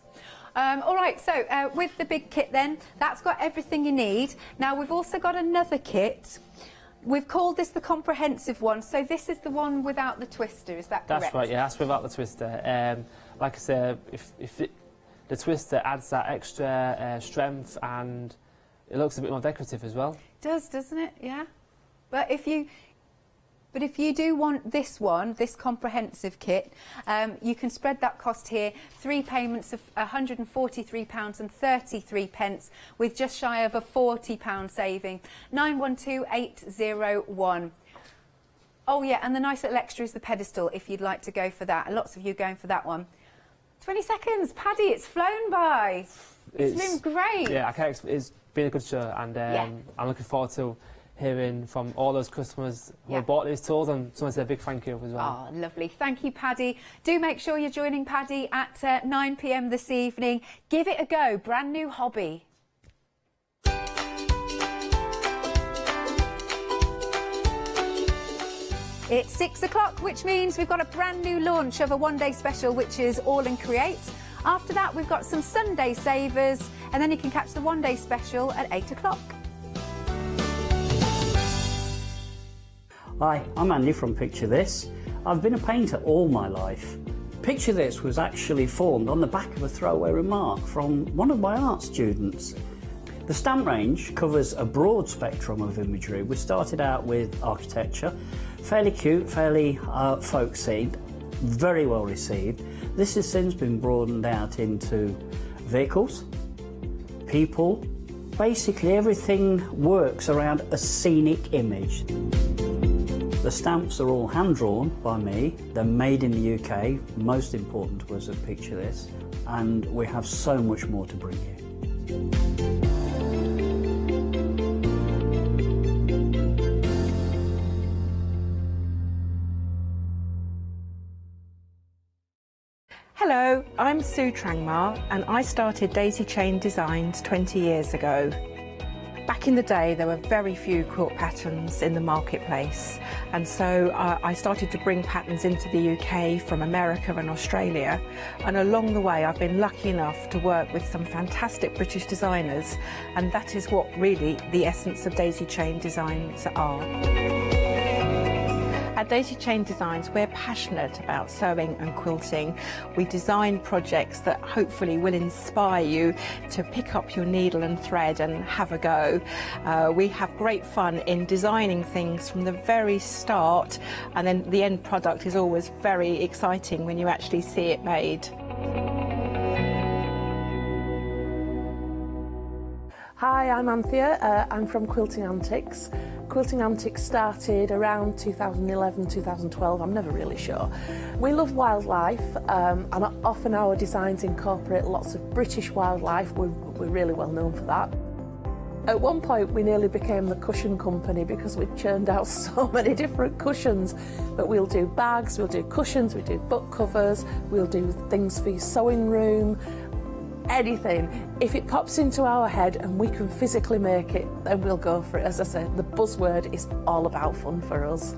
All right, so with the big kit then, that's got everything you need. Now, we've also got another kit. We've called this the comprehensive one, so this is the one without the twister, is that correct? That's right, yeah, that's without the twister. Like I said, the twister adds that extra strength, and it looks a bit more decorative as well. It does, doesn't it? Yeah. But if you do want this one, this comprehensive kit, you can spread that cost here. 3 payments of £143.33 with just shy of a £40 saving. 912801. Oh yeah, and the nice little extra is the pedestal if you'd like to go for that. Lots of you going for that one. 20 seconds, Paddy, it's flown by. It's been great. Yeah, it's been a good show, and I'm looking forward to hearing from all those customers who have bought these tools, and someone say a big thank you as well. Oh, lovely. Thank you, Paddy. Do make sure you're joining Paddy at 9 p.m. this evening. Give it a go. Brand new hobby. It's 6 o'clock, which means we've got a brand new launch of a one-day special, which is All in Create. After that, we've got some Sunday savers, and then you can catch the one-day special at 8 o'clock. Hi, I'm Andy from Picture This. I've been a painter all my life. Picture This was actually formed on the back of a throwaway remark from one of my art students. The stamp range covers a broad spectrum of imagery. We started out with architecture, fairly cute, fairly folksy, very well received. This has since been broadened out into vehicles, people, basically everything works around a scenic image. The stamps are all hand-drawn by me. They're made in the UK. Most important was a Picture This, and we have so much more to bring you. Hello, I'm Sue Trangmar, and I started Daisy Chain Designs 20 years ago. Back in the day, there were very few quilt patterns in the marketplace, and so I started to bring patterns into the UK from America and Australia, and along the way I've been lucky enough to work with some fantastic British designers, and that is what really the essence of daisy chain designs are. At Daisy Chain Designs, we're passionate about sewing and quilting. We design projects that hopefully will inspire you to pick up your needle and thread and have a go. We have great fun in designing things from the very start, and then the end product is always very exciting when you actually see it made. Hi, I'm Anthea. I'm from Quilting Antics. Quilting Antics started around 2011, 2012, I'm never really sure. We love wildlife, and often our designs incorporate lots of British wildlife. We're really well known for that. At one point we nearly became the cushion company because we churned out so many different cushions. But we'll do bags, we'll do cushions, we do book covers, we'll do things for your sewing room, anything. If it pops into our head and we can physically make it, then we'll go for it. As I said, the buzzword is all about fun for us.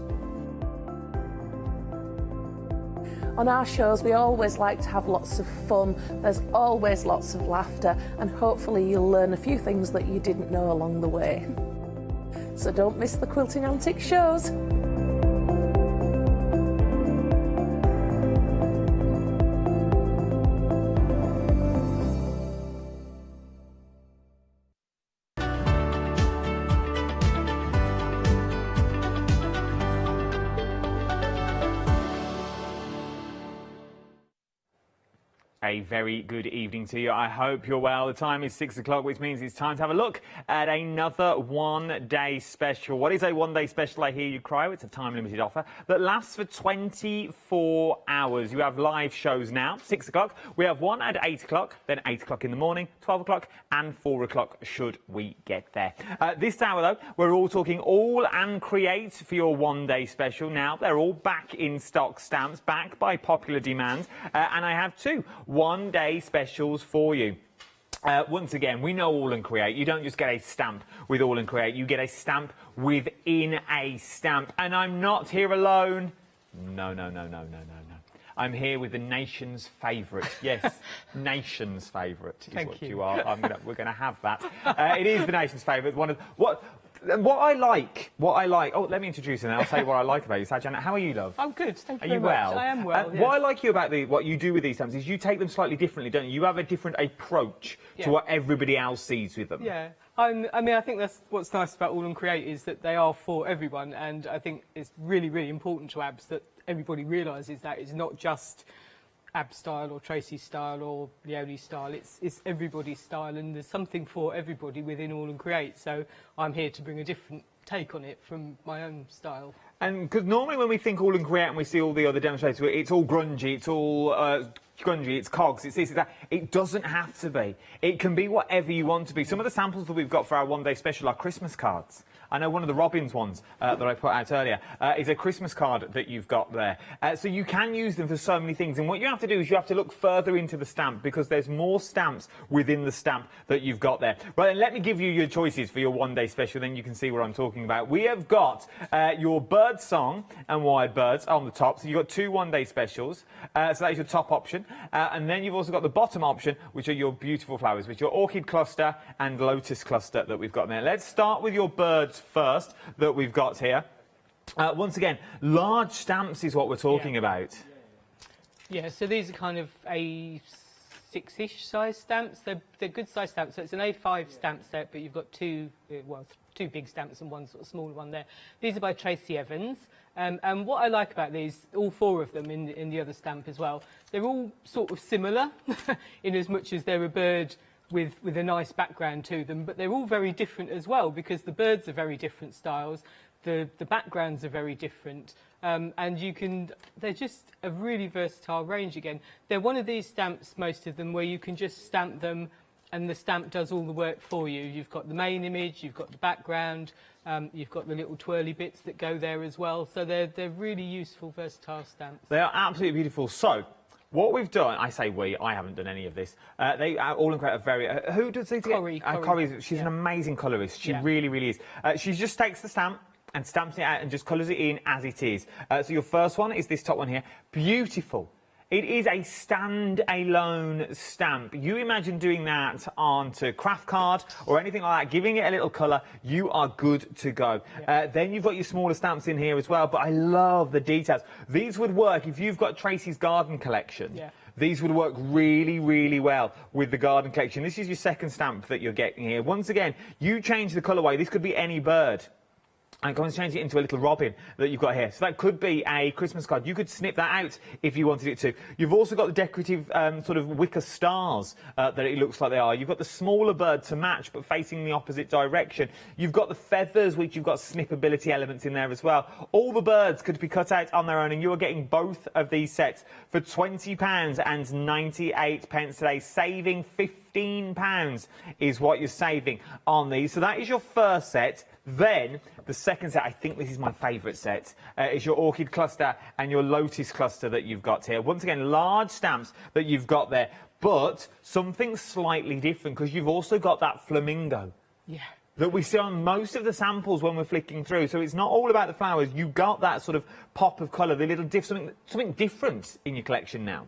On our shows, we always like to have lots of fun. There's always lots of laughter, and hopefully you'll learn a few things that you didn't know along the way. So don't miss the Quilting Antics shows. A very good evening to you. I hope you're well. The time is 6 o'clock, which means it's time to have a look at another one-day special. What is a one-day special, I hear you cry? It's a time-limited offer that lasts for 24 hours. You have live shows now, 6 o'clock. We have one at 8 o'clock, then 8 o'clock in the morning, 12 o'clock and 4 o'clock should we get there. This hour, though, we're all talking all and create for your one-day special. Now, they're all back in stock stamps, back by popular demand, and I have two one-day specials for you. Once again, we know All and Create. You don't just get a stamp with All and Create, you get a stamp within a stamp. And I'm not here alone. No. I'm here with the nation's favourite. Yes, nation's favourite is what you are. We're going to have that. It is the nation's favourite. What I like. Oh, let me introduce you and I'll tell you what I like about you. Sajjan, how are you, love? I'm good, thank you very very well? much. I am well, yes. What I like you about what you do with these stamps is you take them slightly differently, don't you? You have a different approach to what everybody else sees with them. Yeah, I mean, I think that's what's nice about All and Create is that they are for everyone, and I think it's really, really important to ABS that everybody realises that it's not just ABS style or Tracy's style or Leonie's style, it's everybody's style, and there's something for everybody within All and Create, so I'm here to bring a different take on it from my own style. And because normally when we think All and Create and we see all the other demonstrators, it's all grungy, it's all grungy, it's cogs, it's this, it's that. It doesn't have to be. It can be whatever you want to be. Some of the samples that we've got for our one-day special are Christmas cards. I know one of the Robbins ones that I put out earlier is a Christmas card that you've got there. So you can use them for so many things. And what you have to do is you have to look further into the stamp because there's more stamps within the stamp that you've got there. Right, then let me give you your choices for your one-day special, then you can see what I'm talking about. We have got your bird song and wired birds on the top. So you've got two one-day specials. So that is your top option. And then you've also got the bottom option, which are your beautiful flowers, which are your orchid cluster and lotus cluster that we've got there. Let's start with your birds first that we've got here. Once again, large stamps is what we're talking about. Yeah, so these are kind of a 6-ish size stamps. They're good size stamps. So it's an A5 stamp set, but you've got two big stamps and one sort of smaller one there. These are by Tracy Evans. And what I like about these, all four of them in the other stamp as well, they're all sort of similar in as much as they're a bird with a nice background to them, but they're all very different as well because the birds are very different styles, the backgrounds are very different, and they're just a really versatile range again. They're one of these stamps, most of them, where you can just stamp them and the stamp does all the work for you. You've got the main image, you've got the background, you've got the little twirly bits that go there as well, so they're really useful, versatile stamps. They are absolutely beautiful. So, What we've done, I say we, I haven't done any of this. They all are very. Who does these? Corrie. She's an amazing colourist. She really, really is. She just takes the stamp and stamps it out and just colours it in as it is. So your first one is this top one here. Beautiful. It is a stand-alone stamp. You imagine doing that onto craft card or anything like that, giving it a little colour, you are good to go. Then you've got your smaller stamps in here as well, but I love the details. These would work if you've got Tracy's garden collection. These would work really, really well with the garden collection. This is your second stamp that you're getting here. Once again, you change the colourway. This could be any bird. And go and change it into a little robin that you've got here. So that could be a Christmas card. You could snip that out if you wanted it to. You've also got the decorative sort of wicker stars that it looks like they are. You've got the smaller bird to match, but facing the opposite direction. You've got the feathers, which you've got snippability elements in there as well. All the birds could be cut out on their own, and you are getting both of these sets for £20.98 today, saving £15 is what you're saving on these. So that is your first set. Then the second set, I think this is my favourite set, is your orchid cluster and your lotus cluster that you've got here. Once again, large stamps that you've got there, but something slightly different because you've also got that flamingo. That we see on most of the samples when we're flicking through. So it's not all about the flowers. You've got that sort of pop of colour, the little something different in your collection now.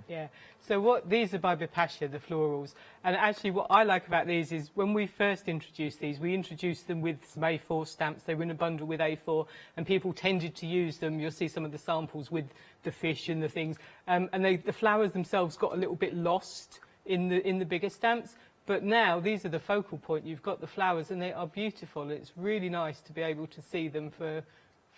So these are by Bipasha, the florals. And actually what I like about these is when we first introduced these, we introduced them with some A4 stamps. They were in a bundle with A4 and people tended to use them. You'll see some of the samples with the fish and the things. And the flowers themselves got a little bit lost in the bigger stamps. But now these are the focal point. You've got the flowers and they are beautiful. It's really nice to be able to see them for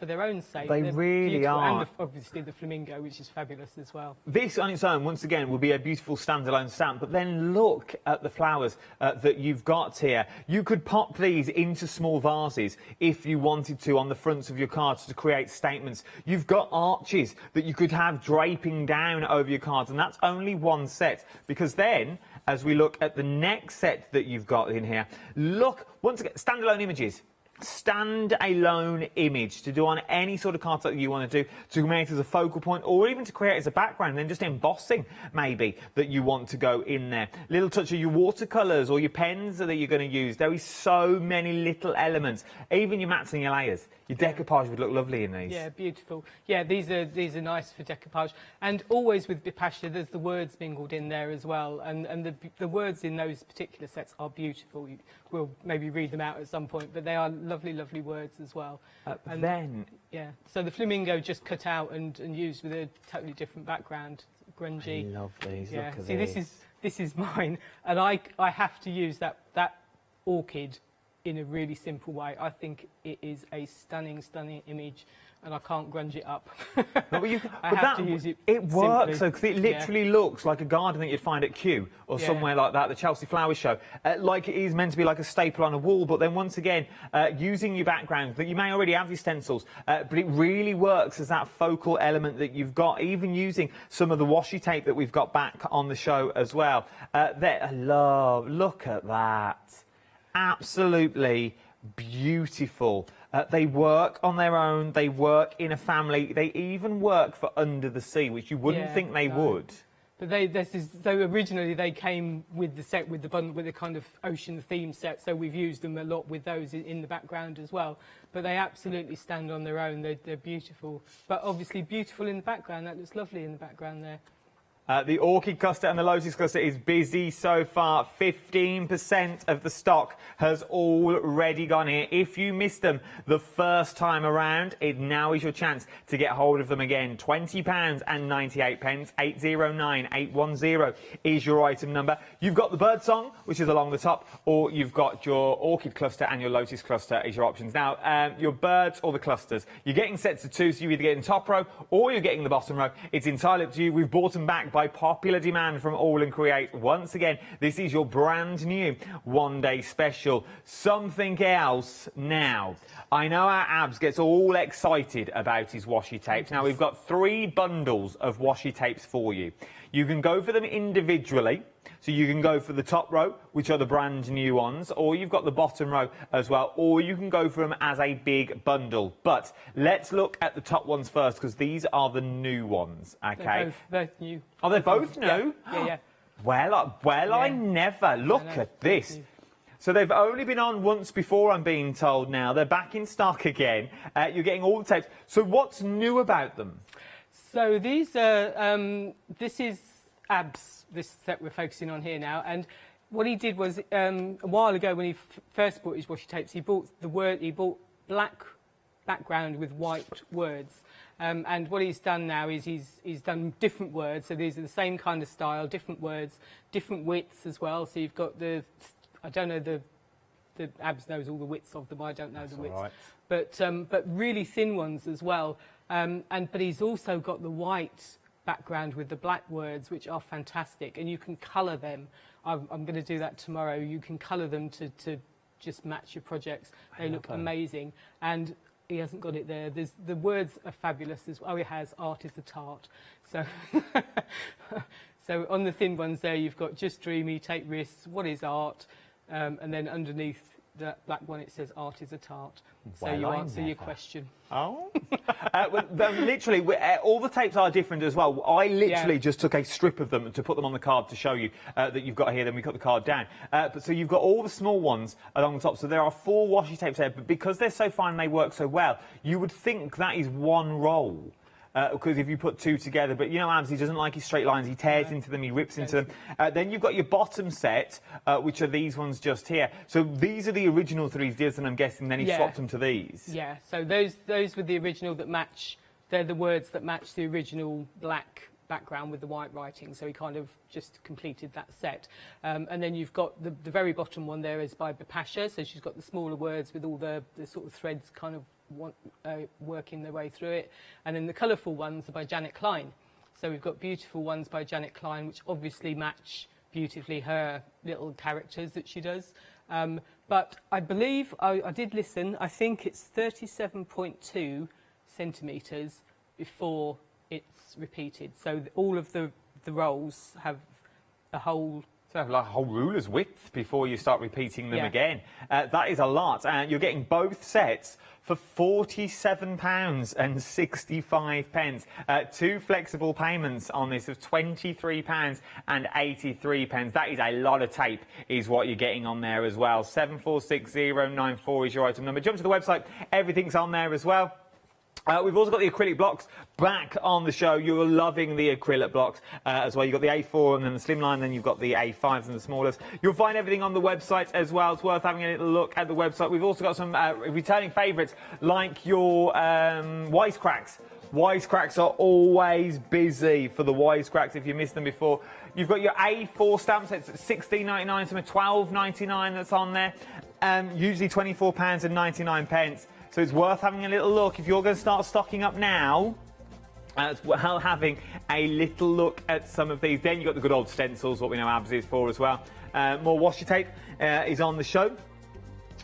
their own sake. They're really beautiful. are. And obviously the flamingo, which is fabulous as well. This on its own, once again, will be a beautiful standalone stamp, but then look at the flowers that you've got here. You could pop these into small vases if you wanted to on the fronts of your cards to create statements. You've got arches that you could have draping down over your cards, and that's only one set, because then, as we look at the next set that you've got in here, look, once again, standalone images. Stand-alone image to do on any sort of cards that you want to do, to make it as a focal point or even to create as a background, and then just embossing maybe that you want to go in there. Little touch of your watercolours or your pens that you're going to use. There is so many little elements. Even your mats and your layers. Your decoupage would look lovely in these. Yeah, beautiful. Yeah, these are nice for decoupage. And always with Bipasha, there's the words mingled in there as well. And the words in those particular sets are beautiful. We'll maybe read them out at some point, but they are lovely, lovely words as well. Yeah, so the flamingo just cut out and used with a totally different background, grungy. I love these. Yeah. Look at See, these. this is mine, and I have to use that orchid in a really simple way. I think it is a stunning, stunning image, and I can't grunge it up. I have to use it. It works, simply. because it literally looks like a garden that you'd find at Kew or somewhere like that, the Chelsea Flowers Show. Like it is meant to be like a staple on a wall, but then once again, using your background, that you may already have your stencils, but it really works as that focal element that you've got, even using some of the washi tape that we've got back on the show as well. Look at that. Absolutely beautiful. They work on their own, they work in a family, they even work for under the sea, which you wouldn't think they would. But so originally they came with the set, with the bundle, with the kind of ocean theme set, so we've used them a lot with those in the background as well. But they absolutely stand on their own, they're beautiful. But obviously beautiful in the background, that looks lovely in the background there. The orchid cluster and the lotus cluster is busy so far. 15% of the stock has already gone here. If you missed them the first time around, now is your chance to get hold of them again. £20.98, 809-810 is your item number. You've got the bird song, which is along the top, or you've got your orchid cluster and your lotus cluster is your options. Now, your birds or the clusters, you're getting sets of two, so you're either getting top row or you're getting the bottom row. It's entirely up to you. We've bought them back by popular demand from All and Create. Once again, this is your brand new one-day special. Something else now. I know our Abs gets all excited about his washi tapes. Now, we've got 3 bundles of washi tapes for you. You can go for them individually, So you can go for the top row, which are the brand new ones, or you've got the bottom row as well, or you can go for them as a big bundle. But let's look at the top ones first, because these are the new ones, okay? They're both new. Oh, they're both new? Yeah. Well, I never. Look at this. So they've only been on once before, I'm being told now. They're back in stock again. You're getting all the tapes. So what's new about them? So these are, this is Abs, this set we're focusing on here now. And what he did was, a while ago when he first bought his washi tapes, he bought black background with white words. And what he's done now is he's done different words. So these are the same kind of style, different words, different widths as well. So you've got I don't know, the Abs knows all the widths of them. I don't know the widths, right. But really thin ones as well. But he's also got the white background with the black words, which are fantastic, and you can colour them. I'm going to do that tomorrow. You can colour them to just match your projects. They look amazing, and he hasn't got it there. The words are fabulous as well. Oh, it has. Art is the tart. So. So on the thin ones there, you've got just dreamy, take risks, what is art? And then underneath that black one, it says art is a tart. So you answer your question. Oh. Literally, all the tapes are different as well. I literally just took a strip of them to put them on the card to show you that you've got here. Then we cut the card down. So you've got all the small ones along the top. So there are 4 washi tapes there. But because they're so fine and they work so well, you would think that is one roll. Because if you put 2 together, but you know Abs, he doesn't like his straight lines, he tears into them, he rips into them. Then you've got your bottom set, which are these ones just here. So these are the original 3Ds, and I'm guessing then he swapped them to these. Yeah, so those were the original that match, they're the words that match the original black background with the white writing, so he kind of just completed that set. And then you've got the very bottom one there is by Bipasha, so she's got the smaller words with all the sort of threads kind of working their way through it. And then the colourful ones are by Janet Klein. So we've got beautiful ones by Janet Klein, which obviously match beautifully her little characters that she does. But I believe, I did listen, I think it's 37.2 centimetres before it's repeated. So all of the rolls have a whole... So have like a whole ruler's width before you start repeating them again. That is a lot. And you're getting both sets for £47.65. 2 flexible payments on this of £23.83. That is a lot of tape, is what you're getting on there as well. 746094 is your item number. Jump to the website. Everything's on there as well. We've also got the acrylic blocks back on the show. You're loving the acrylic blocks as well. You've got the A4 and then the slimline, then you've got the A5s and the smallest. You'll find everything on the website as well. It's worth having a little look at the website. We've also got some returning favourites like your wisecracks. Wisecracks are always busy for the wisecracks if you missed them before. You've got your A4 stamp sets at £16.99, some at £12.99 that's on there. Usually £24.99. So it's worth having a little look. If you're going to start stocking up now, as well, having a little look at some of these. Then you've got the good old stencils, what we know Abs is for as well. More washi tape is on the show.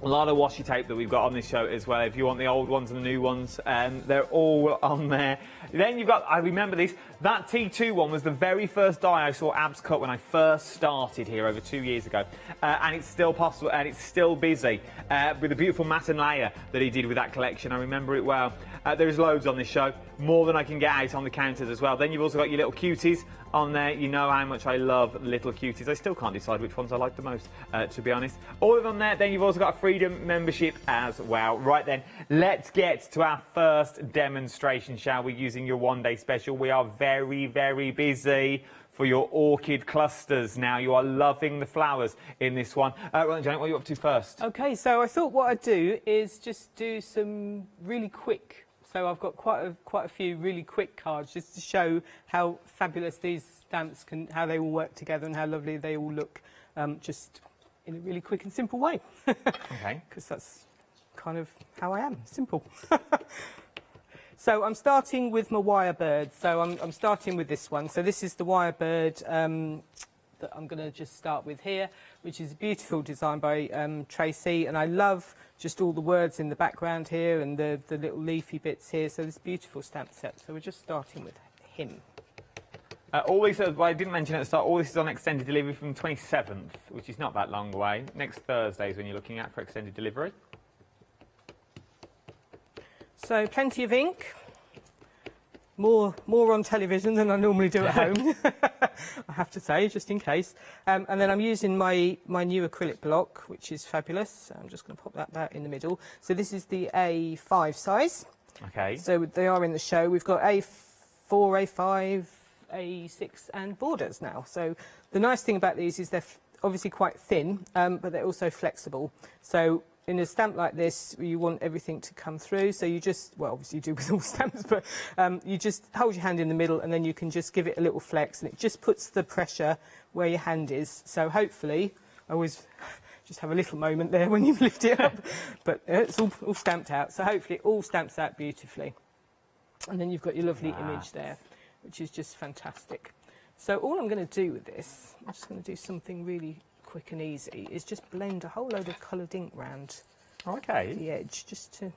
A lot of washi tape that we've got on this show as well. If you want the old ones and the new ones, they're all on there. Then you've got, I remember this, that T2 one was the very first die I saw Abs cut when I first started here over 2 years ago. And it's still possible, and it's still busy with the beautiful matte and layer that he did with that collection. I remember it well. There's loads on this show, more than I can get out on the counters as well. Then you've also got your little cuties on there. You know how much I love little cuties. I still can't decide which ones I like the most, to be honest. All of them there. Then you've also got a Freedom membership as well. Right then, let's get to our first demonstration, shall we, using your one-day special. We are very, very busy for your orchid clusters now. You are loving the flowers in this one. Right then, Janet, what are you up to first? Okay, so I thought what I'd do is just do some really quick. So I've got quite a few really quick cards just to show how fabulous these stamps can, how they all work together and how lovely they all look, just in a really quick and simple way. Okay. Because that's kind of how I am, simple. So I'm starting with my wire bird. So I'm starting with this one. So this is the wire bird that I'm going to just start with here, which is a beautiful design by Tracy, and I love just all the words in the background here and the little leafy bits here. So this beautiful stamp set. So we're just starting with him. All these, I didn't mention at the start, all this is on extended delivery from 27th, which is not that long away. Next Thursday is when you're looking at for extended delivery. So plenty of ink. More on television than I normally do at home, I have to say, just in case. And then I'm using my new acrylic block, which is fabulous. So I'm just going to pop that back in the middle. So this is the A5 size. Okay. So they are in the show. We've got A4, A5, A6 and borders now. So the nice thing about these is they're obviously quite thin, but they're also flexible. So in a stamp like this, you want everything to come through, so you just, well, obviously you do with all stamps, but you just hold your hand in the middle and then you can just give it a little flex and it just puts the pressure where your hand is. So hopefully, I always just have a little moment there when you lift it up, but it's all stamped out, so hopefully it all stamps out beautifully. And then you've got your lovely image there, which is just fantastic. So all I'm going to do with this, I'm just going to do something really quick and easy, is just blend a whole load of coloured ink round the edge, just to... It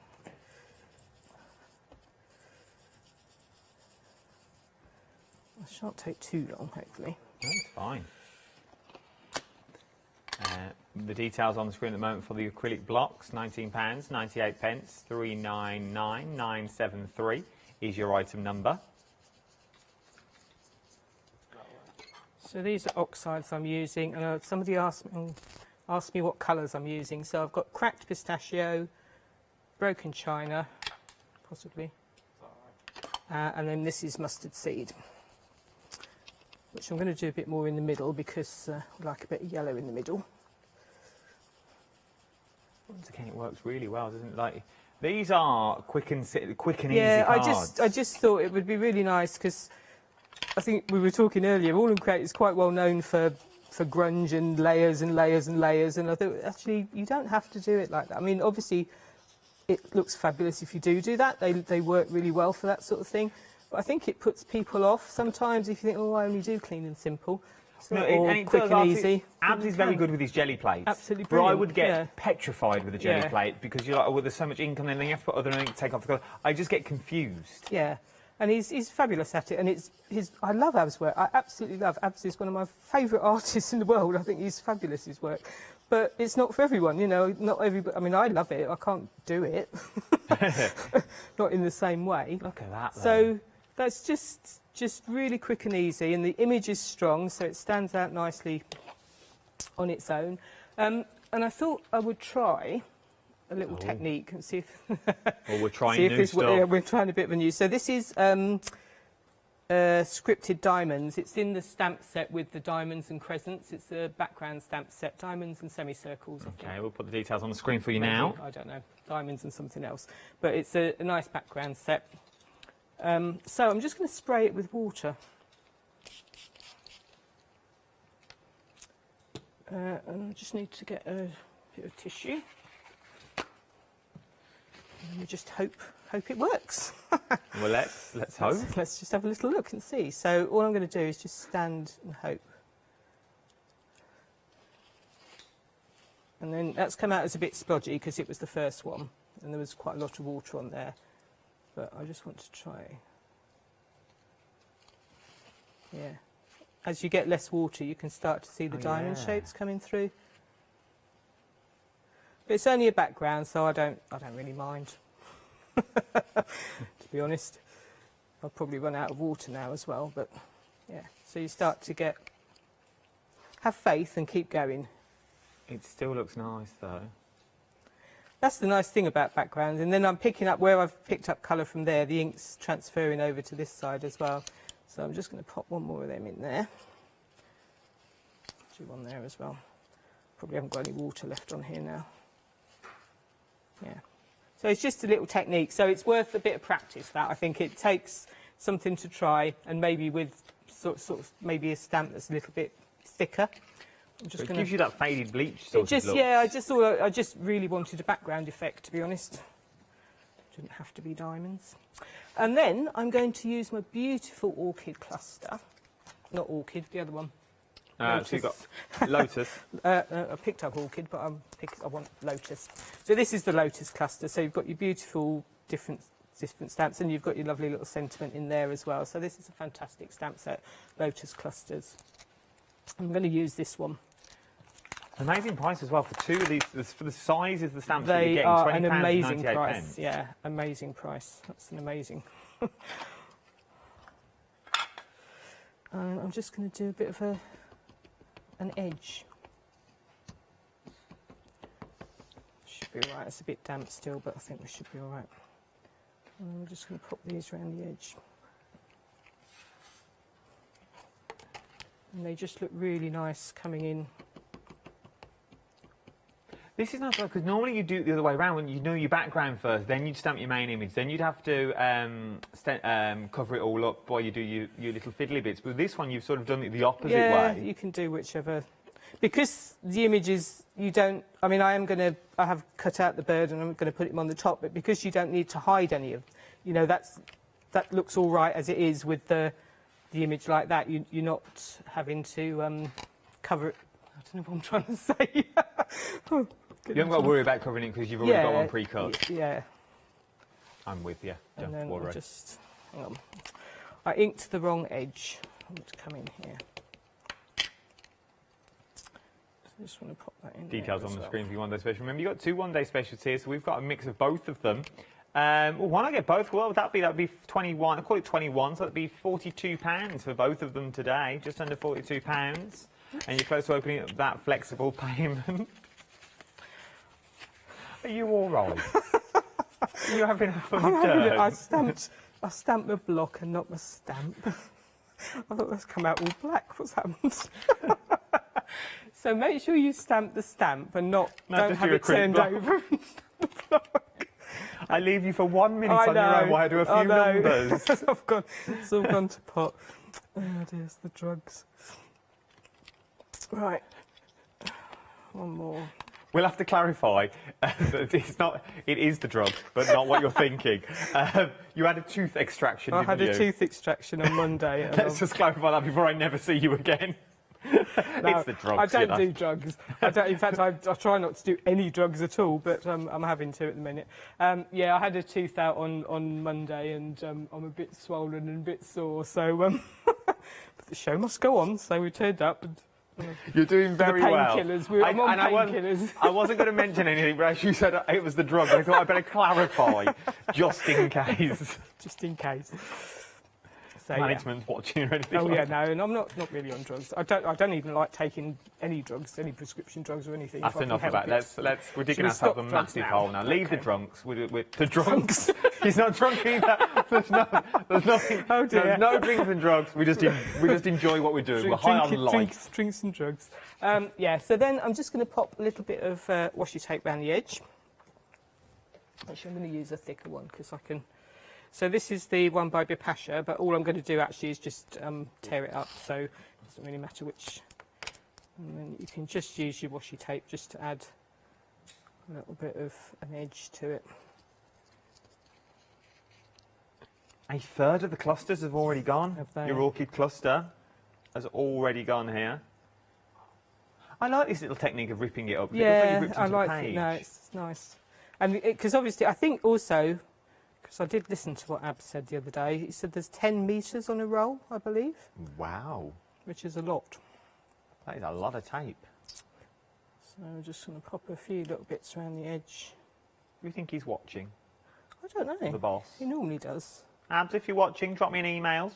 shan't take too long, hopefully. That's fine. The details on the screen at the moment for the acrylic blocks, £19, 98 pence, 399973 is your item number. So these are oxides I'm using, and somebody asked me what colours I'm using. So I've got cracked pistachio, broken china, possibly, and then this is mustard seed, which I'm going to do a bit more in the middle because I like a bit of yellow in the middle. Once again, it works really well, doesn't it? Like, these are quick and easy cards. Yeah, I just thought it would be really nice because I think we were talking earlier, All and Create is quite well known for grunge and layers and layers and layers, and I thought actually you don't have to do it like that. I mean, obviously it looks fabulous if you do that. They work really well for that sort of thing, but I think it puts people off sometimes if you think, oh, I only do clean and simple. So, and it quick does, and easy. Abs is very good with his jelly plates. Absolutely brilliant. brilliant. I would get petrified with a jelly plate because you're like, oh, well, there's so much ink on there, and then you have to put other ink to take off the colour. I just get confused. Yeah. And he's fabulous at it, and I love Ab's work. I absolutely love Abs. Is one of my favourite artists in the world. I think he's fabulous, his work. But it's not for everyone, you know. Not everybody. I mean, I love it. I can't do it, not in the same way. Look at that. Though. So that's just really quick and easy, and the image is strong, so it stands out nicely on its own. And I thought I would try a little technique and see if... well, we're trying new stuff. Yeah, we're trying a bit of a new... So this is scripted diamonds. It's in the stamp set with the diamonds and crescents. It's a background stamp set, diamonds and semicircles. Okay, we'll put the details on the screen for you now. I don't know, diamonds and something else. But it's a nice background set. So I'm just going to spray it with water. And I just need to get a bit of tissue. And we just hope it works. Well, let's hope. Let's just have a little look and see. So all I'm going to do is just stand and hope. And then that's come out as a bit splodgy because it was the first one, and there was quite a lot of water on there. But I just want to try. Yeah. As you get less water, you can start to see the diamond shapes coming through. But it's only a background, so I don't really mind. To be honest, I'll probably run out of water now as well. But yeah, so you start to have faith and keep going. It still looks nice, though. That's the nice thing about backgrounds. And then I'm picking up where I've picked up colour from there. The ink's transferring over to this side as well. So I'm just going to pop one more of them in there. Do one there as well. Probably haven't got any water left on here now. Yeah. So it's just a little technique. So it's worth a bit of practice, that. I think it takes something to try, and maybe with sort of maybe a stamp that's a little bit thicker. It gives you that faded bleach sort of look. Yeah, I just really wanted a background effect, to be honest. Didn't have to be diamonds. And then I'm going to use my beautiful orchid cluster. Not orchid, the other one. So you've got lotus. I picked up orchid, but I want lotus. So this is the lotus cluster. So you've got your beautiful different different stamps, and you've got your lovely little sentiment in there as well. So this is a fantastic stamp set, Lotus Clusters. I'm going to use this one. Amazing price as well for two of these, for the size of the stamps that They you're are getting. an amazing £20.98. price. Yeah, amazing price. That's an amazing. I'm just going to do a bit of an edge. Should be all right. It's a bit damp still, but I think we should be all right. And we're just going to pop these around the edge. And they just look really nice coming in. This is nice because normally you do it the other way around. When you know your background first, then you'd stamp your main image, then you'd have to cover it all up while you do your little fiddly bits. But this one, you've sort of done it the opposite way. Yeah, you can do whichever. Because the images, you don't... I mean, I have cut out the bird and I'm going to put him on the top, but because you don't need to hide any of... You know, that looks all right as it is with the image like that. You're not having to cover it. I don't know what I'm trying to say. You haven't got to worry about covering it because you've already got one pre-cut. Yeah. I'm with you. Don't worry. Hang on. I inked the wrong edge. I want to come in here. So I just want to pop that in. Details on the screen for your one-day special. Remember, you've got two one-day specials here, so we've got a mix of both of them. Well, why not get both? Well, that'd be 21. I call it 21, so that'd be £42 for both of them today. Just under £42. And you're close to opening up that flexible payment. Are you all right? Are you having a funny turn? I stamped my block and not my stamp. I thought that's come out all black. What's happened? So make sure you stamp the stamp and don't have it turned over. I leave you for 1 minute on your own while I do a few numbers. It's all gone to pot. Oh dear, it's the drugs. Right. One more. We'll have to clarify that it is the drug, but not what you're thinking. You had a tooth extraction, didn't you? I had a tooth extraction on Monday. Let's just clarify that before I never see you again. No, it's the drugs. I don't do drugs. In fact, I try not to do any drugs at all, but I'm having to at the minute. Yeah, I had a tooth out on Monday, and I'm a bit swollen and a bit sore, so but the show must go on, so we turned up and... You're doing very well. Painkillers. I'm on painkillers. I wasn't going to mention anything, but as you said it was the drug, I thought I'd better clarify, just in case. Just in case. So, Management's watching or anything. Oh like yeah, no, and I'm not really on drugs. I don't even like taking any drugs, any prescription drugs or anything. That's enough about it. We're digging ourselves a massive hole now. Leave the drunks. The drunks. He's not drunk either. There's nothing. Oh dear. There's no drinks and drugs. We just enjoy what we're doing. We're high on life. Drinks and drugs. Yeah. So then I'm just going to pop a little bit of washi tape around the edge. Actually, I'm going to use a thicker one because I can. So this is the one by Bipasha, but all I'm going to do actually is just tear it up, so it doesn't really matter which. And then you can just use your washi tape just to add a little bit of an edge to it. A third of the clusters have already gone. Have they? Your orchid cluster has already gone here. I like this little technique of ripping it up. Yeah, I like it. No, it's nice. And because obviously, I think also, because I did listen to what Ab said the other day, he said there's 10 metres on a roll, I believe. Wow. Which is a lot. That is a lot of tape. So I'm just going to pop a few little bits around the edge. Do you think he's watching? I don't know. The boss. He normally does. Abs, if you're watching, drop me an email.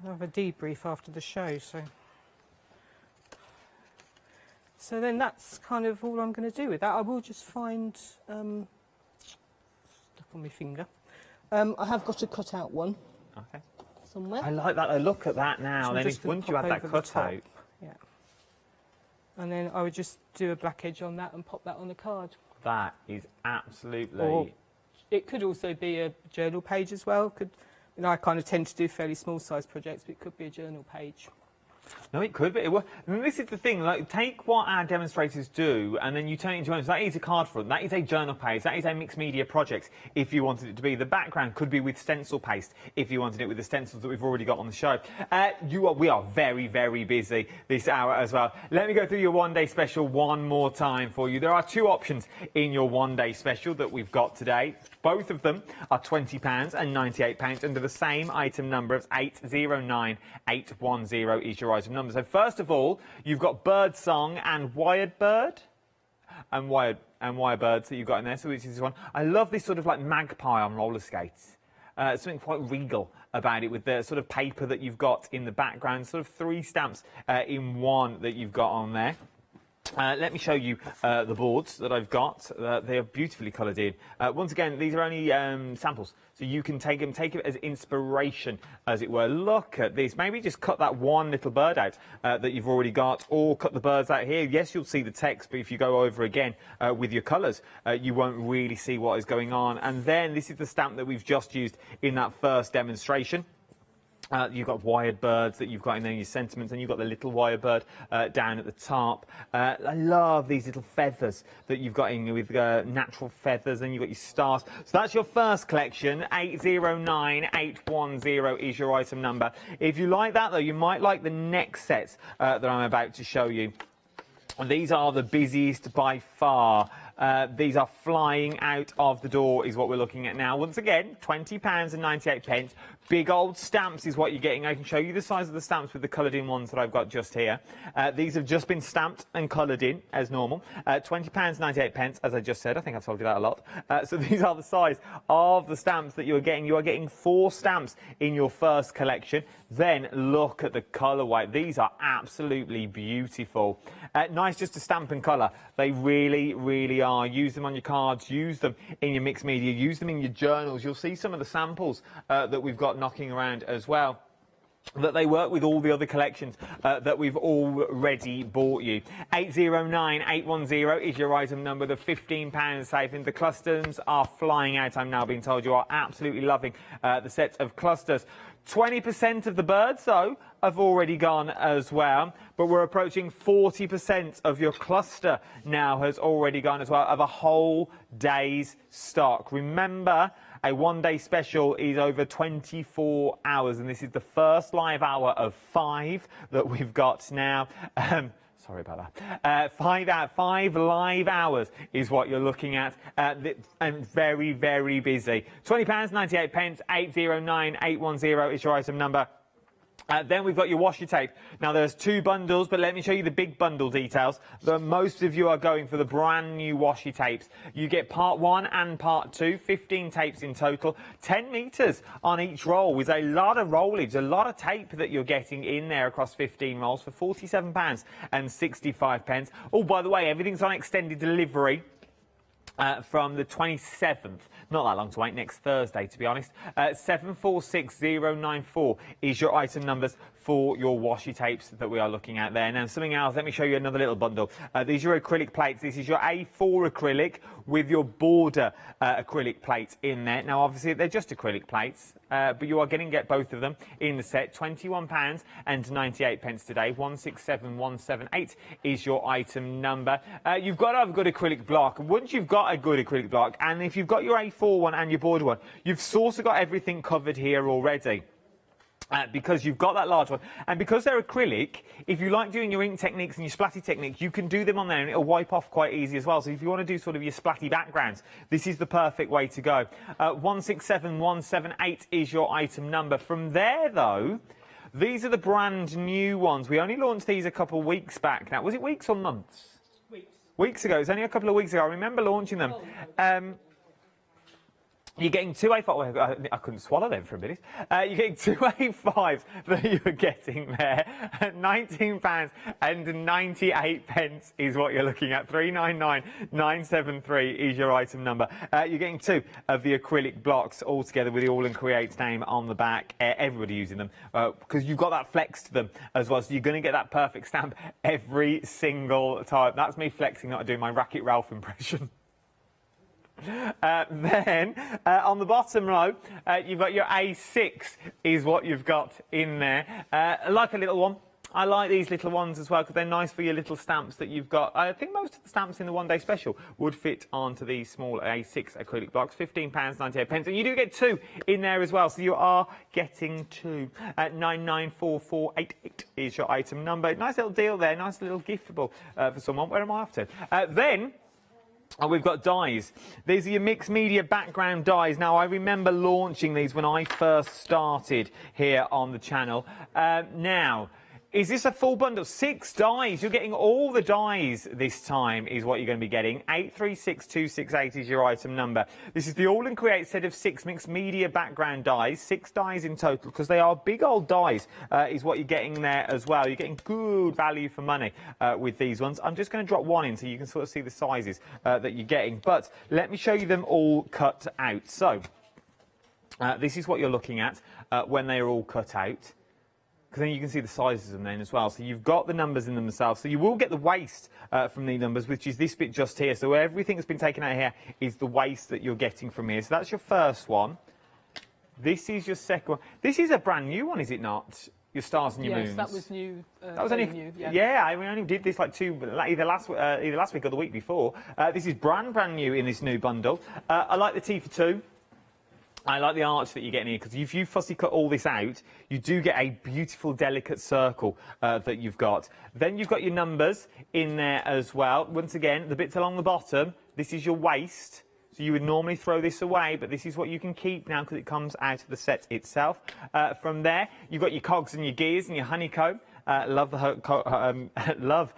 I'll have a debrief after the show, so... So then that's kind of all I'm going to do with that. I will just find... stuck on my finger. I have got a cut-out one. Okay. Somewhere. I like that. Look at that now. So then once you add that cut-out... Yeah. And then I would just do a black edge on that and pop that on a card. That is absolutely... Or it could also be a journal page as well. I kind of tend to do fairly small size projects, but it could be a journal page. No, it could, but it will. And this is the thing, like, take what our demonstrators do and then you turn it into journals. That is a card front, that is a journal page, that is a mixed media project if you wanted it to be. The background could be with stencil paste if you wanted it with the stencils that we've already got on the show. We are very, very busy this hour as well. Let me go through your one-day special one more time for you. There are two options in your one-day special that we've got today. Both of them are £20 and £98 under the same item number of 809810 is your item number. So first of all, you've got Bird Song and Wired Bird. And wire birds that you've got in there. So this is this one. I love this sort of like magpie on roller skates. Something quite regal about it with the sort of paper that you've got in the background. Sort of 3 stamps in one that you've got on there. Let me show you the boards that I've got. They are beautifully coloured in. Once again, these are only samples, so you can take it as inspiration, as it were. Look at this. Maybe just cut that one little bird out that you've already got, or cut the birds out here. Yes, you'll see the text, but if you go over again with your colours, you won't really see what is going on. And then this is the stamp that we've just used in that first demonstration. You've got wired birds that you've got in there, your sentiments, and you've got the little wire bird down at the top. I love these little feathers that you've got in with natural feathers, and you've got your stars. So that's your first collection. 809810 is your item number. If you like that, though, you might like the next sets that I'm about to show you. And these are the busiest by far. These are flying out of the door is what we're looking at now. Once again, £20 and 98p. Big old stamps is what you're getting. I can show you the size of the stamps with the coloured in ones that I've got just here. These have just been stamped and coloured in as normal. £20, 98p, as I just said. I think I've told you that a lot. So these are the size of the stamps that you're getting. You are getting 4 stamps in your first collection. Then look at the colourway. These are absolutely beautiful. Nice just to stamp and colour. They really, really are. Use them on your cards. Use them in your mixed media. Use them in your journals. You'll see some of the samples that we've got knocking around as well, that they work with all the other collections that we've already bought you. 809810 is your item number. The £15 saving. The clusters are flying out. I'm now being told you are absolutely loving the set of clusters. 20% of the birds, though, have already gone as well, but we're approaching 40% of your cluster now has already gone as well, of a whole day's stock. Remember, a one-day special is over 24 hours, and this is the first live hour of 5 that we've got now. Sorry about that. 5 live hours is what you're looking at, and very, very busy. £20, 98p, 809810 is your item number. Then we've got your washi tape. Now there's 2 bundles, but let me show you the big bundle details. Most of you are going for the brand new washi tapes. You get part 1 and part 2, 15 tapes in total, 10 metres on each roll, with a lot of rollage, a lot of tape that you're getting in there across 15 rolls for £47 and 65p. Oh, by the way, everything's on extended delivery. From the 27th, not that long to wait, next Thursday to be honest. 746094 is your item numbers for your washi tapes that we are looking at there. Now something else, let me show you another little bundle. These are acrylic plates. This is your A4 acrylic with your border acrylic plate in there. Now obviously they're just acrylic plates, but you are going to get both of them in the set. £21 and 98p today. 167178 is your item number. You've got to have a good acrylic block. Once you've got a good acrylic block, and if you've got your A4 one and your border one, you've sort of got everything covered here already. Because you've got that large one, and because they're acrylic, if you like doing your ink techniques and your splatty techniques, you can do them on there and it'll wipe off quite easy as well. So if you want to do sort of your splatty backgrounds, this is the perfect way to go. 167178 is your item number. From there though, these are the brand new ones. We only launched these a couple of weeks back. Now, was it weeks or months? Weeks ago. It's only a couple of weeks ago. I remember launching them. You're getting 2 A5. I couldn't swallow them for a minute. You're getting 2 A5s that you're getting there. £19 and 98p is what you're looking at. 399973 is your item number. You're getting 2 of the acrylic blocks all together with the All and Creates name on the back. Everybody using them because you've got that flex to them as well. So you're going to get that perfect stamp every single time. That's me flexing, not doing my Wreck-It Ralph impression. Then on the bottom row you've got your A6 is what you've got in there, like a little one. I like these little ones as well because they're nice for your little stamps that you've got. I think most of the stamps in the one day special would fit onto these small A6 acrylic blocks. £15.98, and you do get 2 in there as well, so you are getting 2. 994488 is your item number. Nice little deal there, nice little giftable for someone. Where am I off to? Then we've got dies. These are your mixed media background dies. Now, I remember launching these when I first started here on the channel. Now, is this a full bundle? 6 dies. You're getting all the dies this time is what you're going to be getting. 836268 is your item number. This is the All and Create set of 6 mixed media background dies. 6 dies in total because they are big old dies is what you're getting there as well. You're getting good value for money with these ones. I'm just going to drop one in so you can sort of see the sizes that you're getting. But let me show you them all cut out. So this is what you're looking at when they are all cut out. Because then you can see the sizes of them then as well. So you've got the numbers in themselves. So you will get the waste from the numbers, which is this bit just here. So everything that's been taken out here is the waste that you're getting from here. So that's your first one. This is your second one. This is a brand new one, is it not? Your stars and your moons. Yes, that was new. That was only new. Yeah, we only did this like either last week or the week before. This is brand new in this new bundle. I like the T for 2. I like the arch that you're getting here because if you fussy cut all this out, you do get a beautiful, delicate circle that you've got. Then you've got your numbers in there as well. Once again, the bits along the bottom, this is your waste. So you would normally throw this away, but this is what you can keep now because it comes out of the set itself. From there, you've got your cogs and your gears and your honeycomb. Love the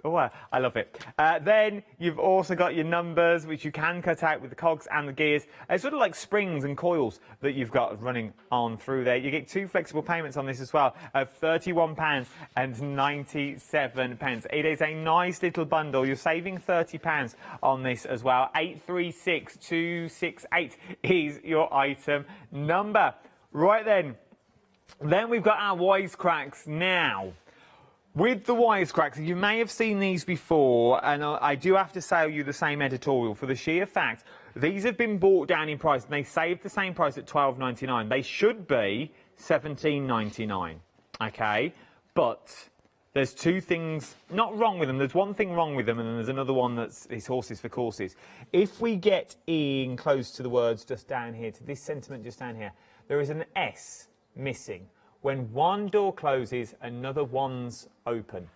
Oh, I love it. Then you've also got your numbers, which you can cut out with the cogs and the gears. It's sort of like springs and coils that you've got running on through there. You get 2 flexible payments on this as well of £31.97. It is a nice little bundle. You're saving £30 on this as well. 836268 is your item number. Right then. Then we've got our wisecracks now. With the wisecracks, you may have seen these before, and I do have to sell you the same editorial for the sheer fact these have been brought down in price, and they saved the same price at $12.99. They should be $17.99, okay? But there's 2 things not wrong with them. There's one thing wrong with them, and then there's another one that's horses for courses. If we get in close to the words just down here, to this sentiment just down here, there is an S missing. When one door closes, another one's open.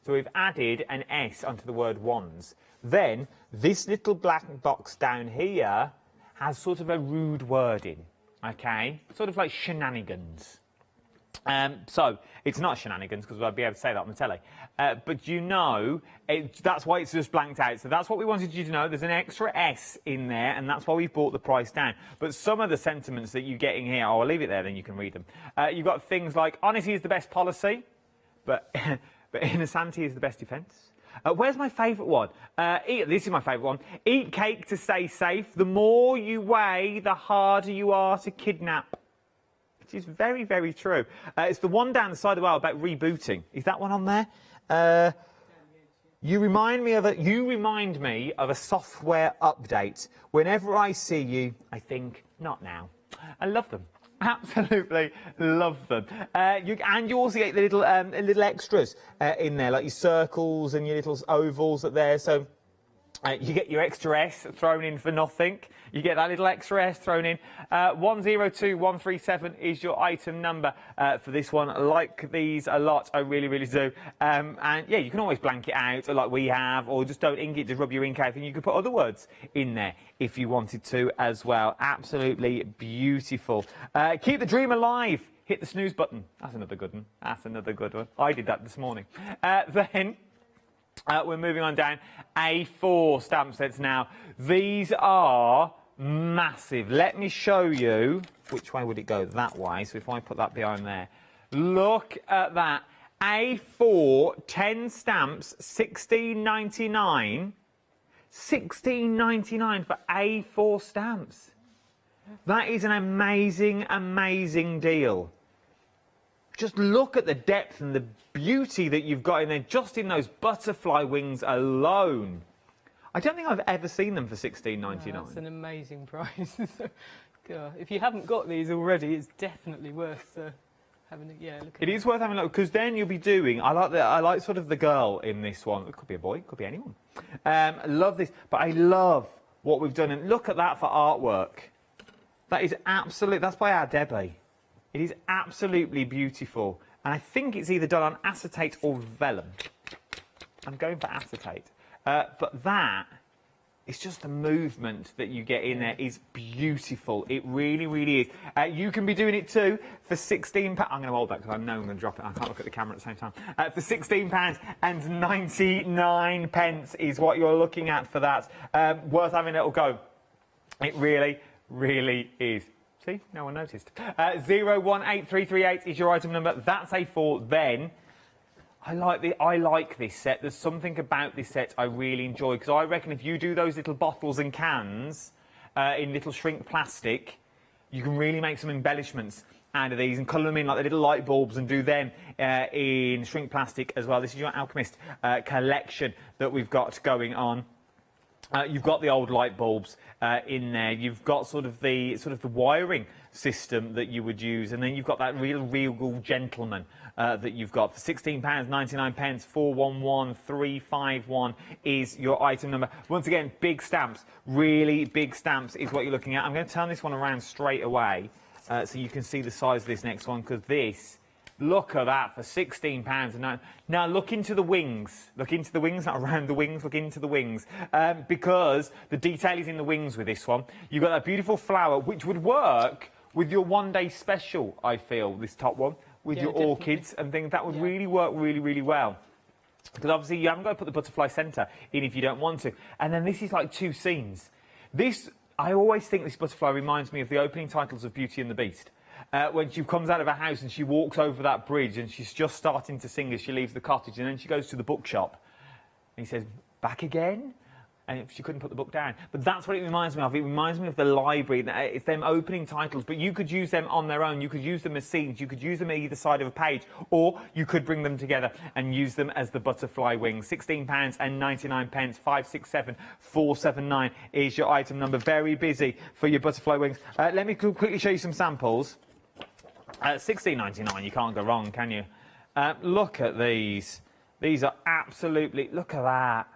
So we've added an S onto the word ones. Then this little black box down here has sort of a rude wording, okay? Sort of like shenanigans. So it's not shenanigans because I'd be able to say that on the telly. But you know, that's why it's just blanked out. So that's what we wanted you to know. There's an extra S in there, and that's why we've brought the price down. But some of the sentiments that you're getting here, I'll leave it there, then you can read them. You've got things like, honesty is the best policy, but innocence is the best defence. Where's my favourite one? This is my favourite one. Eat cake to stay safe. The more you weigh, the harder you are to kidnap. Which is very, very true. It's the one down the side of the world about rebooting. Is that one on there? You remind me of a software update. Whenever I see you, I think, not now. I love them. Absolutely love them. And you also get the little extras in there, like your circles and your little ovals that there. So you get your extra S thrown in for nothing. You get that little extra S thrown in. 102137 is your item number for this one. I like these a lot. I really, really do. And yeah, you can always blank it out like we have, or just don't ink it, just rub your ink out, and you could put other words in there if you wanted to as well. Absolutely beautiful. Keep the dream alive. Hit the snooze button. That's another good one. That's another good one. I did that this morning. Then we're moving on down. A4 stamp sets now. These are massive. Let me show you. Which way would it go? That way. So if I put that behind there. Look at that. A4, 10 stamps, $16.99. $16.99 for A4 stamps. That is an amazing, amazing deal. Just look at the depth and the beauty that you've got in there, just in those butterfly wings alone. I don't think I've ever seen them for $16.99. That's an amazing price. God, if you haven't got these already, it's definitely worth having a look at It is worth having a look, because then you'll be doing. I like sort of the girl in this one. It could be a boy, it could be anyone. I love this, but I love what we've done. And look at that for artwork. That is absolute. That's by our Debbie. It is absolutely beautiful, and I think it's either done on acetate or vellum. I'm going for acetate, but that. It's just the movement that you get in there is beautiful. It really, really is. You can be doing it too for £16. I'm going to hold that because I know I'm going to drop it. I can't look at the camera at the same time. For £16.99 is what you're looking at for that. Worth having a little go. It really, really is. See, no one noticed. 018338 is your item number. That's a 4 then. I like this set. There's something about this set I really enjoy, because I reckon if you do those little bottles and cans in little shrink plastic, you can really make some embellishments out of these and colour them in like the little light bulbs and do them in shrink plastic as well. This is your Alchemist collection that we've got going on. You've got the old light bulbs in there. You've got sort of the wiring system that you would use, and then you've got that real gentleman that you've got for £16.99. 411351 is your item number. Once again, big stamps, really big stamps is what you're looking at. I'm going to turn this one around straight away so you can see the size of this next one, because this. Look at that for £16. Now look into the wings. Look into the wings, not around the wings. Look into the wings, because the detail is in the wings with this one. You've got that beautiful flower, which would work with your one-day special. I feel this top one with your definitely. Orchids and things that would really work really well. Because obviously you haven't got to put the butterfly centre in if you don't want to. And then this is like 2 scenes. This, I always think this butterfly reminds me of the opening titles of Beauty and the Beast. When she comes out of her house and she walks over that bridge and she's just starting to sing as she leaves the cottage, and then she goes to the bookshop and he says, "Back again?" And she couldn't put the book down. But that's what it reminds me of. It reminds me of the library. It's them opening titles, but you could use them on their own. You could use them as scenes. You could use them at either side of a page, or you could bring them together and use them as the butterfly wings. £16.99. 567479 is your item number. Very busy for your butterfly wings. Let me quickly show you some samples. £16.99. You can't go wrong, can you? Look at these. These are absolutely. Look at that.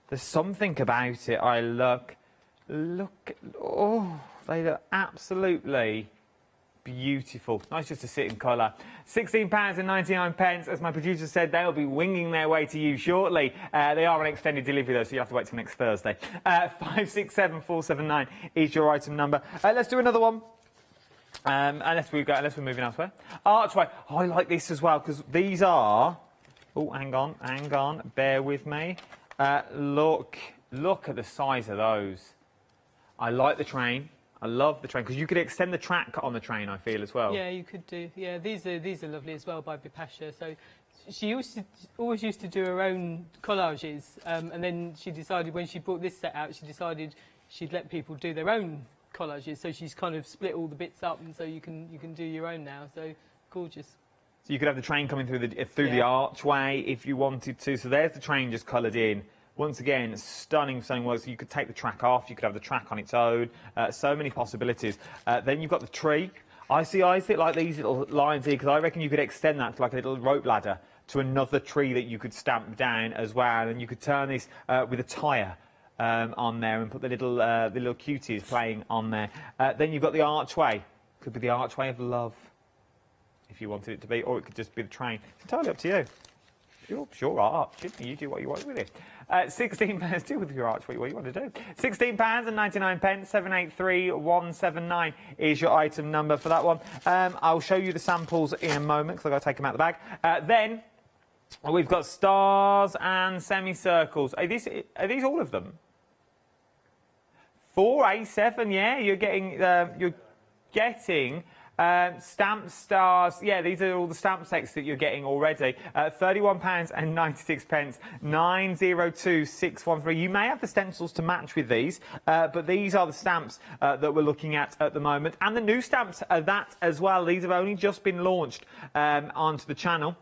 There's something about it. Look, oh, they look absolutely beautiful. Nice just to sit in colour. £16.99. As my producer said, they'll be winging their way to you shortly. They are an extended delivery though, so you have to wait till next Thursday. 567479 is your item number. Let's do another one. Unless we're moving elsewhere. Archway. Oh, I like this as well, because these are. Oh, hang on. Bear with me. Look at the size of those. I like the train. I love the train, because you could extend the track on the train, I feel, as well. Yeah, you could do. Yeah, these are lovely as well by Bipasha. So she always used to do her own collages, and then she decided, when she brought this set out, she decided she'd let people do their own collages. So she's kind of split all the bits up, and so you can do your own now. So gorgeous. So you could have the train coming through the archway if you wanted to. So there's the train just coloured in. Once again, stunning work. So you could take the track off, you could have the track on its own. So many possibilities. Then you've got the tree. I see like these little lines here, because I reckon you could extend that to like a little rope ladder to another tree that you could stamp down as well. And you could turn this with a tyre on there and put the little cuties playing on there. Then you've got the archway. Could be the archway of love, if you wanted it to be, or it could just be the train. It's entirely up to you. Your art, you do what you want with it. £16, do with your arch what you want to do. £16.99. 783179 is your item number for that one. I'll show you the samples in a moment, because I've got to take them out of the bag. Then we've got stars and semicircles. Are these all of them? 4A7, yeah. You're getting stamp stars. Yeah, these are all the stamp sets that you're getting already. £31.96. 902613. You may have the stencils to match with these, but these are the stamps that we're looking at the moment. And the new stamps are that as well. These have only just been launched onto the channel.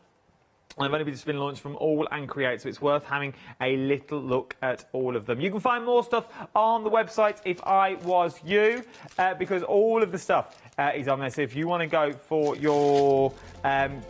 They've only just been launched from All and Create, so it's worth having a little look at all of them. You can find more stuff on the website if I was you, because all of the stuff is on there. So if you want to go for your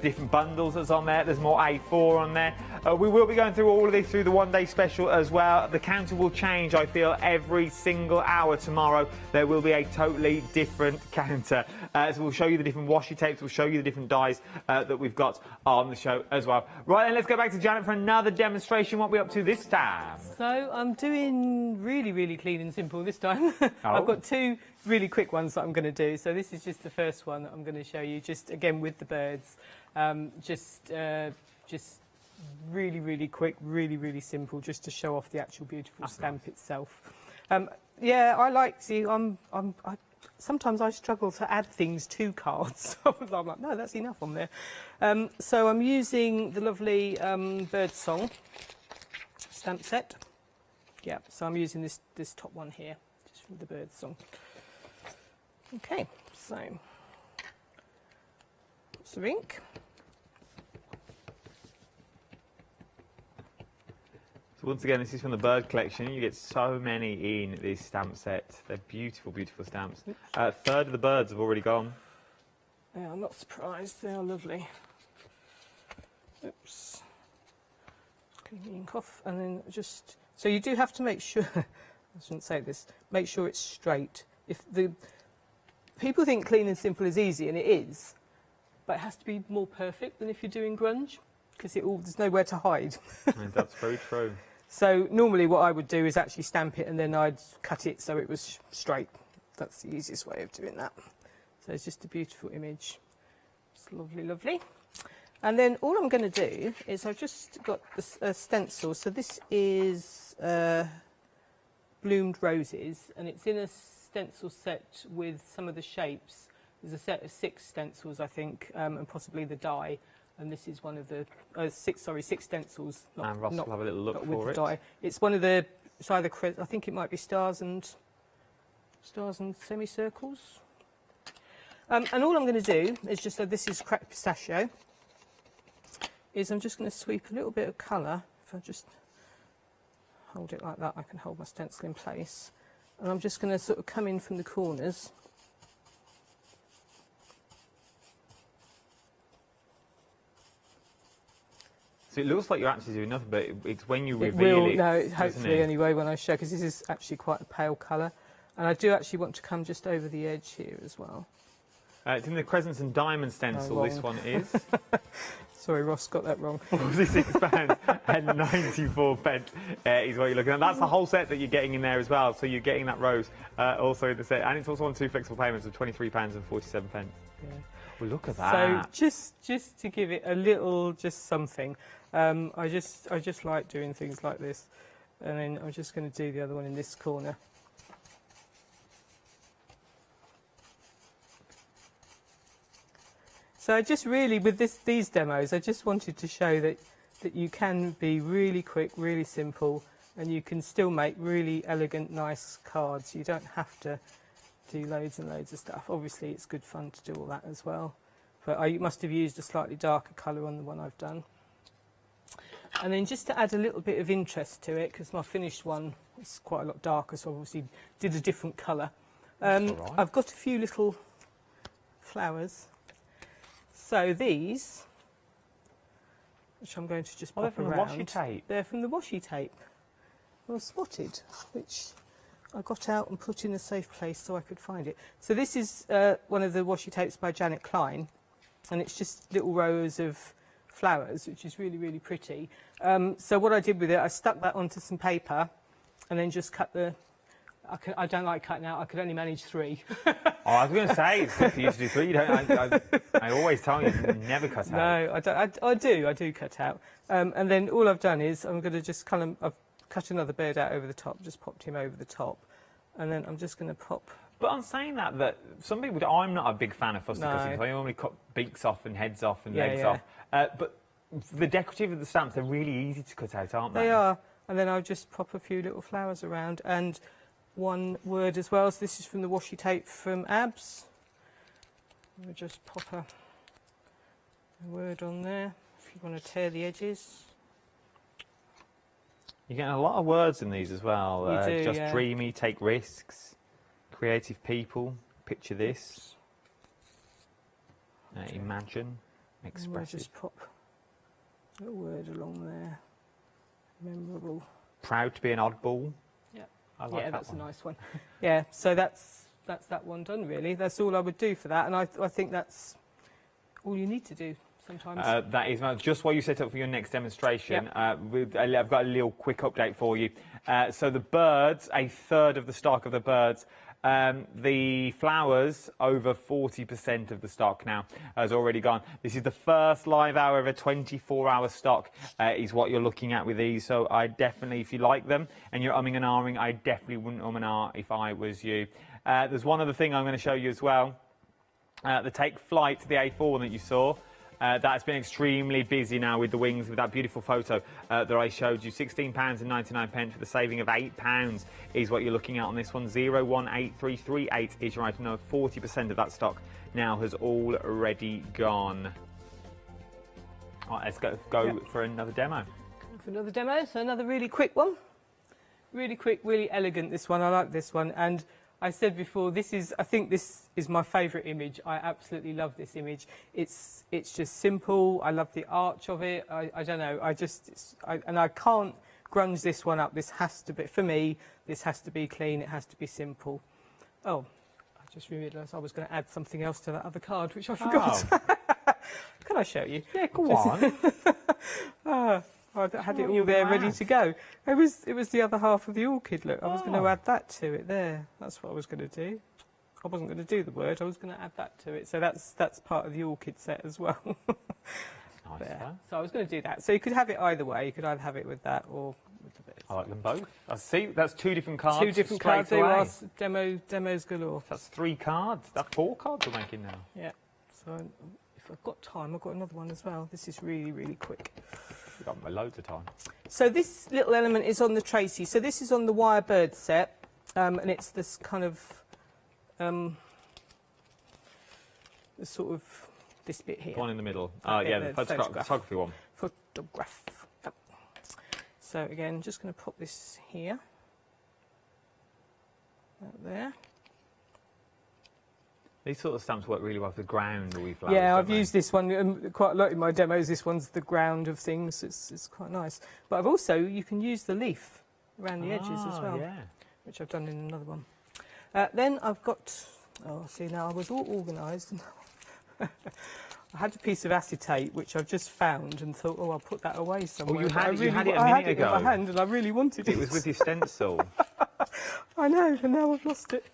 different bundles that's on there, there's more A4 on there. We will be going through all of this through the one-day special as well. The counter will change, I feel, every single hour tomorrow. There will be a totally different counter. So we'll show you the different washi tapes, we'll show you the different dyes that we've got on the show as well. Right then, let's go back to Janet for another demonstration. What are we up to this time? So I'm doing really clean and simple this time. I've got two really quick ones that I'm going to do. So this is just the first one that I'm going to show you, just again with the birds. Just really quick, really simple, just to show off the actual beautiful stamp itself. Yeah, I like to. Sometimes I struggle to add things to cards. I'm like, no, that's enough on there. So I'm using the lovely bird song stamp set. Yeah, so I'm using this top one here, just from the bird song. Okay, so lots of ink. So once again, this is from the bird collection. You get so many in this stamp set. They're beautiful stamps. A third of the birds have already gone. Yeah, I'm not surprised. They are lovely. Oops. Clean the ink off, and then just... So you do have to make sure... I shouldn't say this. Make sure it's straight. If the... People think clean and simple is easy, and it is. But it has to be more perfect than if you're doing grunge, because there's nowhere to hide. That's very true. So normally what I would do is actually stamp it and then I'd cut it so it was straight. That's the easiest way of doing that. So it's just a beautiful image. It's lovely. And then all I'm going to do is I've just got a stencil. So this is bloomed roses, and it's in a stencil set with some of the shapes. There's a set of 6 stencils, I think, and possibly the die. And this is one of the 6 stencils. And Ross will have a little look for it. Die. It's one of the. It's either I think it might be stars and semicircles. And all I'm going to do is just so this is cracked pistachio. I'm just going to sweep a little bit of colour. If I just hold it like that, I can hold my stencil in place. And I'm just going to sort of come in from the corners. So it looks like you're actually doing nothing, but it's when you reveal it. No, hopefully anyway, when I show, because this is actually quite a pale colour. And I do actually want to come just over the edge here as well. It's in the crescents and diamond stencil, this one is. Sorry, Ross got that wrong. £46 and 94 pence is what you're looking at. That's the whole set that you're getting in there as well. So you're getting that rose also in the set. And it's also on 2 flexible payments of £23 and 47 pence. Yeah. Well, look at that. So just to give it a little, just something, I just like doing things like this. And then I'm just going to do the other one in this corner. So I just really, with these demos, I just wanted to show that you can be really quick, really simple, and you can still make really elegant, nice cards. You don't have to do loads and loads of stuff. Obviously, it's good fun to do all that as well. But I must have used a slightly darker colour on the one I've done. And then just to add a little bit of interest to it, because my finished one is quite a lot darker, so I obviously did a different colour. I've got a few little flowers. So these, which I'm going to just pop from around. the washi tape. They're from the washi tape. Well, spotted, which I got out and put in a safe place so I could find it. So this is one of the washi tapes by Janet Klein, and it's just little rows of flowers, which is really pretty. So what I did with it, I stuck that onto some paper, and then just cut the. I don't like cutting out. I could only manage 3. Oh, I was going to say, it's good for you to do 3. You don't, I always tell you, never cut out. No, I do cut out. And then all I've done is I'm going to just I've cut another bird out over the top, just popped him over the top. And then I'm just going to pop. But I'm saying that some people, I'm not a big fan of fussy cutting. I normally cut beaks off and heads off and legs off. But the decorative of the stamps, they're really easy to cut out, aren't they? They are. And then I'll just pop a few little flowers around. And one word as well. So this is from the washi tape from Abs. We'll just pop a word on there if you want to tear the edges. You're getting a lot of words in these as well. You do, just dreamy, take risks, creative people, picture this. Imagine, expressive. We'll just pop a little word along there. Memorable. Proud to be an oddball. Yeah, I like that's one. a nice one. Yeah, so that's that one done really. That's all I would do for that, and I think that's all you need to do sometimes. That is just what you set up for your next demonstration. Yep. I've got a little quick update for you. So the birds, a third of the stock of the birds. The flowers, over 40% of the stock now has already gone. This is the first live hour of a 24-hour stock is what you're looking at with these. So I definitely, if you like them and you're umming and ahhing, I definitely wouldn't and ah if I was you. There's one other thing I'm going to show you as well. The Take Flight, the A4 one that you saw. That's been extremely busy now with the wings, with that beautiful photo that I showed you. £16.99 for the saving of £8 is what you're looking at on this one. 018338 is your item number. 40% of that stock now has already gone. All right, let's go for another demo. For another demo, so another really quick one. Really quick, really elegant, this one. I like this one. And I said before, I think this is my favourite image. I absolutely love this image. It's just simple. I love the arch of it. I don't know. And I can't grunge this one up. This has to be, for me, this has to be clean. It has to be simple. Oh, I just realised I was going to add something else to that other card, which I forgot. Oh. Can I show you? Yeah, go on. I had it all there ready to go. It was the other half of the orchid, look. I was going to add that to it there. That's what I was going to do. I wasn't going to do the word, I was going to add that to it. So that's part of the orchid set as well. Nice, there. So I was going to do that. So you could have it either way. You could either have it with that or with the bits. I like them both. I see, that's two different cards. Two different cards. They are demos galore. That's 3 cards. That's 4 cards we're making now. Yeah. So if I've got time, I've got another one as well. This is really, really quick. We've got loads of time. So this little element is on the Tracy. So this is on the wire bird set, and it's this kind of, this bit here. The one in the middle. Yeah, the photography one. Photograph. Yep. So again, just going to pop this here. Out there. These sort of stamps work really well for the ground we flowers. Yeah, I've used this one quite a lot in my demos. This one's the ground of things. It's quite nice. But I've also, you can use the leaf around the edges as well, yeah. Which I've done in another one. Then I've got, see now I was all organised. I had a pice of acetate which I've just found and thought, I'll put that away somewhere. Oh, you had it a minute ago. I had it in my hand and I really wanted it. It was with your stencil. I know, and now I've lost it.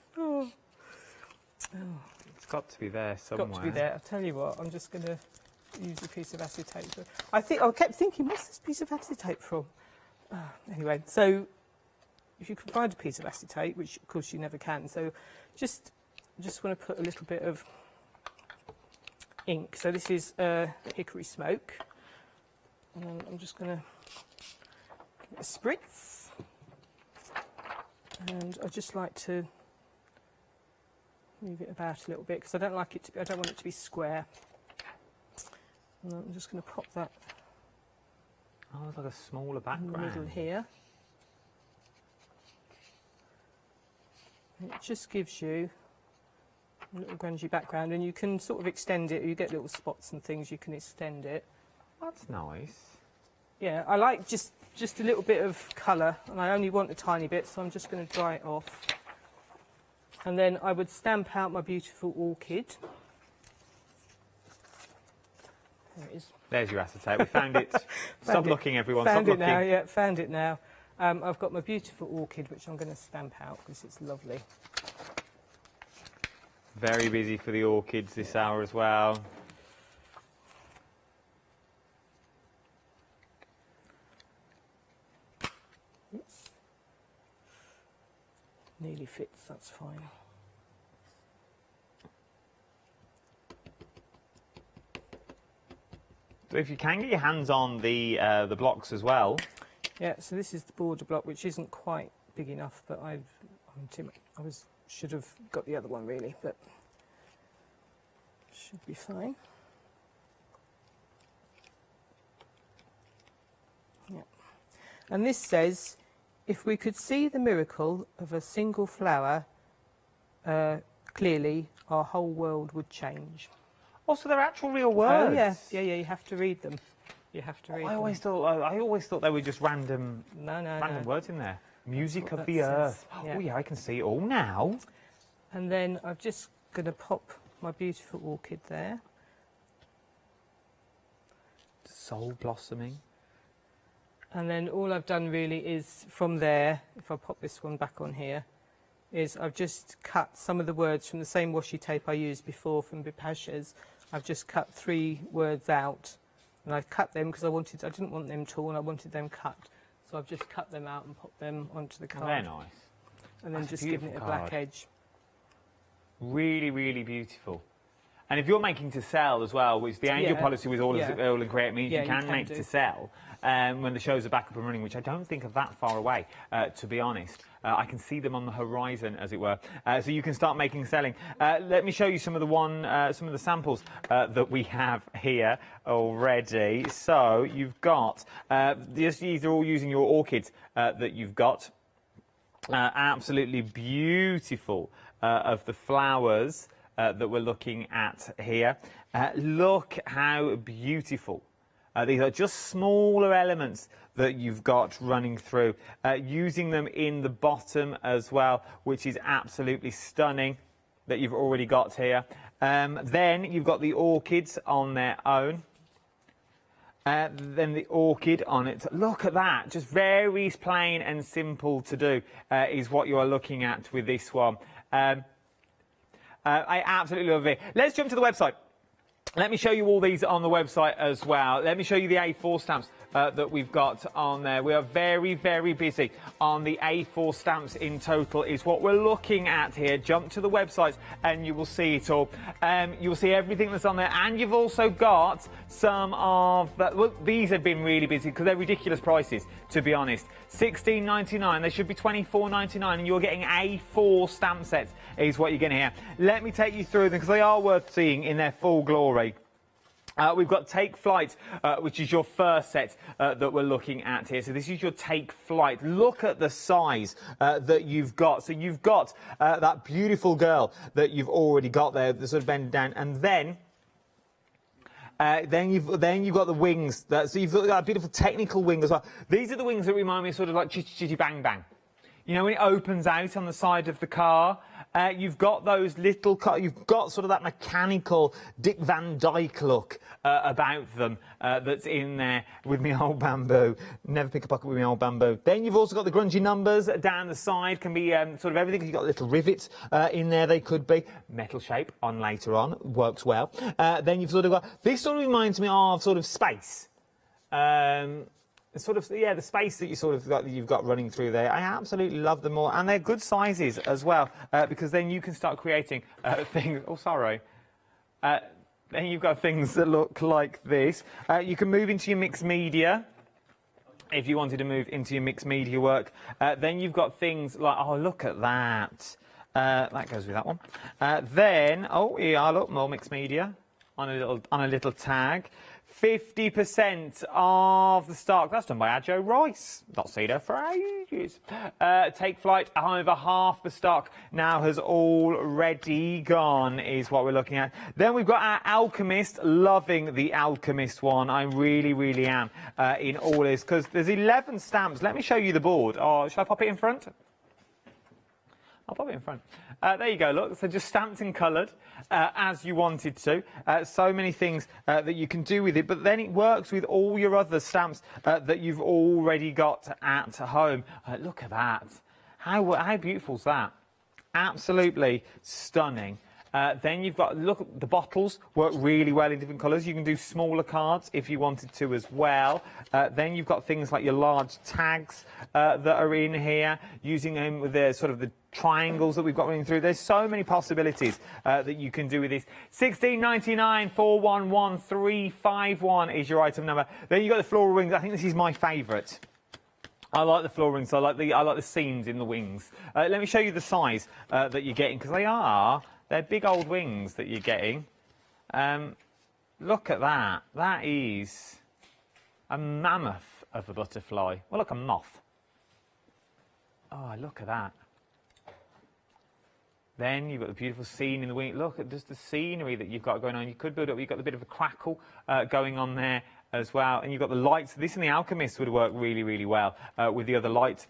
It's got to be there somewhere. Got to be there. I'll tell you what, I'm just going to use a piece of acetate. I kept thinking, what's this piece of acetate from? Anyway, so if you can find a piece of acetate, which of course you never can, so just want to put a little bit of ink. So this is hickory smoke. And I'm just going to give it a spritz. And I just like to move it about a little bit because I don't want it to be square. And I'm just going to pop that. Oh, it's like a smaller background. In the middle here. And it just gives you a little grungy background, and you can sort of extend it. You get little spots and things. You can extend it. That's nice. Yeah, I like just a little bit of colour, and I only want a tiny bit, so I'm just going to dry it off. And then I would stamp out my beautiful orchid. There it is. There's your acetate. We found it. Stop looking, everyone. Found Stop it looking. now. Yeah, found it now. I've got my beautiful orchid, which I'm going to stamp out because it's lovely. Very busy for the orchids this hour as well. Oops. Nearly fits, that's fine. So if you can get your hands on the blocks as well. Yeah, so this is the border block, which isn't quite big enough, but should have got the other one really, but should be fine. Yeah. And this says, if we could see the miracle of a single flower clearly, our whole world would change. Oh, so they're actual real words. Oh, yeah. Yeah, you have to read them. You have to read them. I always thought they were just random words in there. Music of the earth. Yeah. Oh, yeah, I can see it all now. And then I'm just going to pop my beautiful orchid there. Soul blossoming. And then all I've done really is from there, if I pop this one back on here, is I've just cut some of the words from the same washi tape I used before from Bipasha's. I've just cut 3 words out, and I cut them because I didn't want them torn, I wanted them cut. So I've just cut them out and popped them onto the card. They're nice. And then just giving it a black edge. Really, really beautiful. And if you're making to sell as well, which the angel policy with all and Create means you can make to sell when the shows are back up and running, which I don't think are that far away, to be honest. I can see them on the horizon, as it were. So you can start making selling. Let me show you some of the samples that we have here already. So you've got these are all using your orchids that you've got. Absolutely beautiful of the flowers that we're looking at here. Look how beautiful. These are just smaller elements that you've got running through, using them in the bottom as well, which is absolutely stunning that you've already got here. Then you've got the orchids on their own. Then the orchid on it. Look at that, just very plain and simple to do is what you are looking at with this one. I absolutely love it. Let's jump to the website. Let me show you all these on the website as well. Let me show you the A4 stamps that we've got on there. We are very, very busy on the A4 stamps in total is what we're looking at here. Jump to the website and you will see it all. You will see everything that's on there. And you've also got some of... well, these have been really busy because they're ridiculous prices, to be honest. $16.99. They should be $24.99, and you're getting A4 stamp sets is what you're getting here. Let me take you through them because they are worth seeing in their full glory. We've got Take Flight, which is your first set that we're looking at here. So this is your Take Flight. Look at the size that you've got. So you've got that beautiful girl that you've already got there, the sort of bend down, and then you've got the wings. So you've got a beautiful technical wing as well. These are the wings that remind me sort of like Chitty Chitty Bang Bang. You know, when it opens out on the side of the car, you've got those little, you've got sort of that mechanical Dick Van Dyke look about them that's in there with me old bamboo. Never pick a pocket with me old bamboo. Then you've also got the grungy numbers down the side, can be sort of everything. You've got little rivets in there, they could be. Metal shape on later on, works well. Then you've sort of got, this sort of reminds me of sort of space. Sort of, yeah, the space that you've got running through there. I absolutely love them all, and they're good sizes as well because then you can start creating things. Oh, sorry. Then you've got things that look like this. You can move into your mixed media if you wanted to move into your mixed media work. Then you've got things like, oh, look at that. That goes with that one. Then, oh yeah, look, more mixed media on a little tag. 50% of the stock. That's done by Adjo Rice. Not seen her for ages. Take Flight, however, half the stock now has already gone, is what we're looking at. Then we've got our Alchemist. Loving the Alchemist one. I really, really am in all this, because there's 11 stamps. Let me show you the board. Oh, shall I pop it in front? I'll pop it in front. There you go, look. So just stamped and coloured as you wanted to. So many things that you can do with it, but then it works with all your other stamps that you've already got at home. Look at that. How beautiful is that? Absolutely stunning. Then you've got, look, the bottles work really well in different colours. You can do smaller cards if you wanted to as well. Then you've got things like your large tags that are in here, using them with the sort of the triangles that we've got running through. There's so many possibilities that you can do with this. $16.99, 411351 is your item number. Then you've got the floral wings. I think this is my favourite. I like the floral wings. I like the seams in the wings. Let me show you the size that you're getting, because they're big old wings that you're getting. Look at that. That is a mammoth of a butterfly. Well, look, a moth. Oh, look at that. Then you've got the beautiful scene in the wing. Look at just the scenery that you've got going on. You could build up, you've got a bit of a crackle going on there as well. And you've got the lights. This and the Alchemist would work really, really well with the other lights that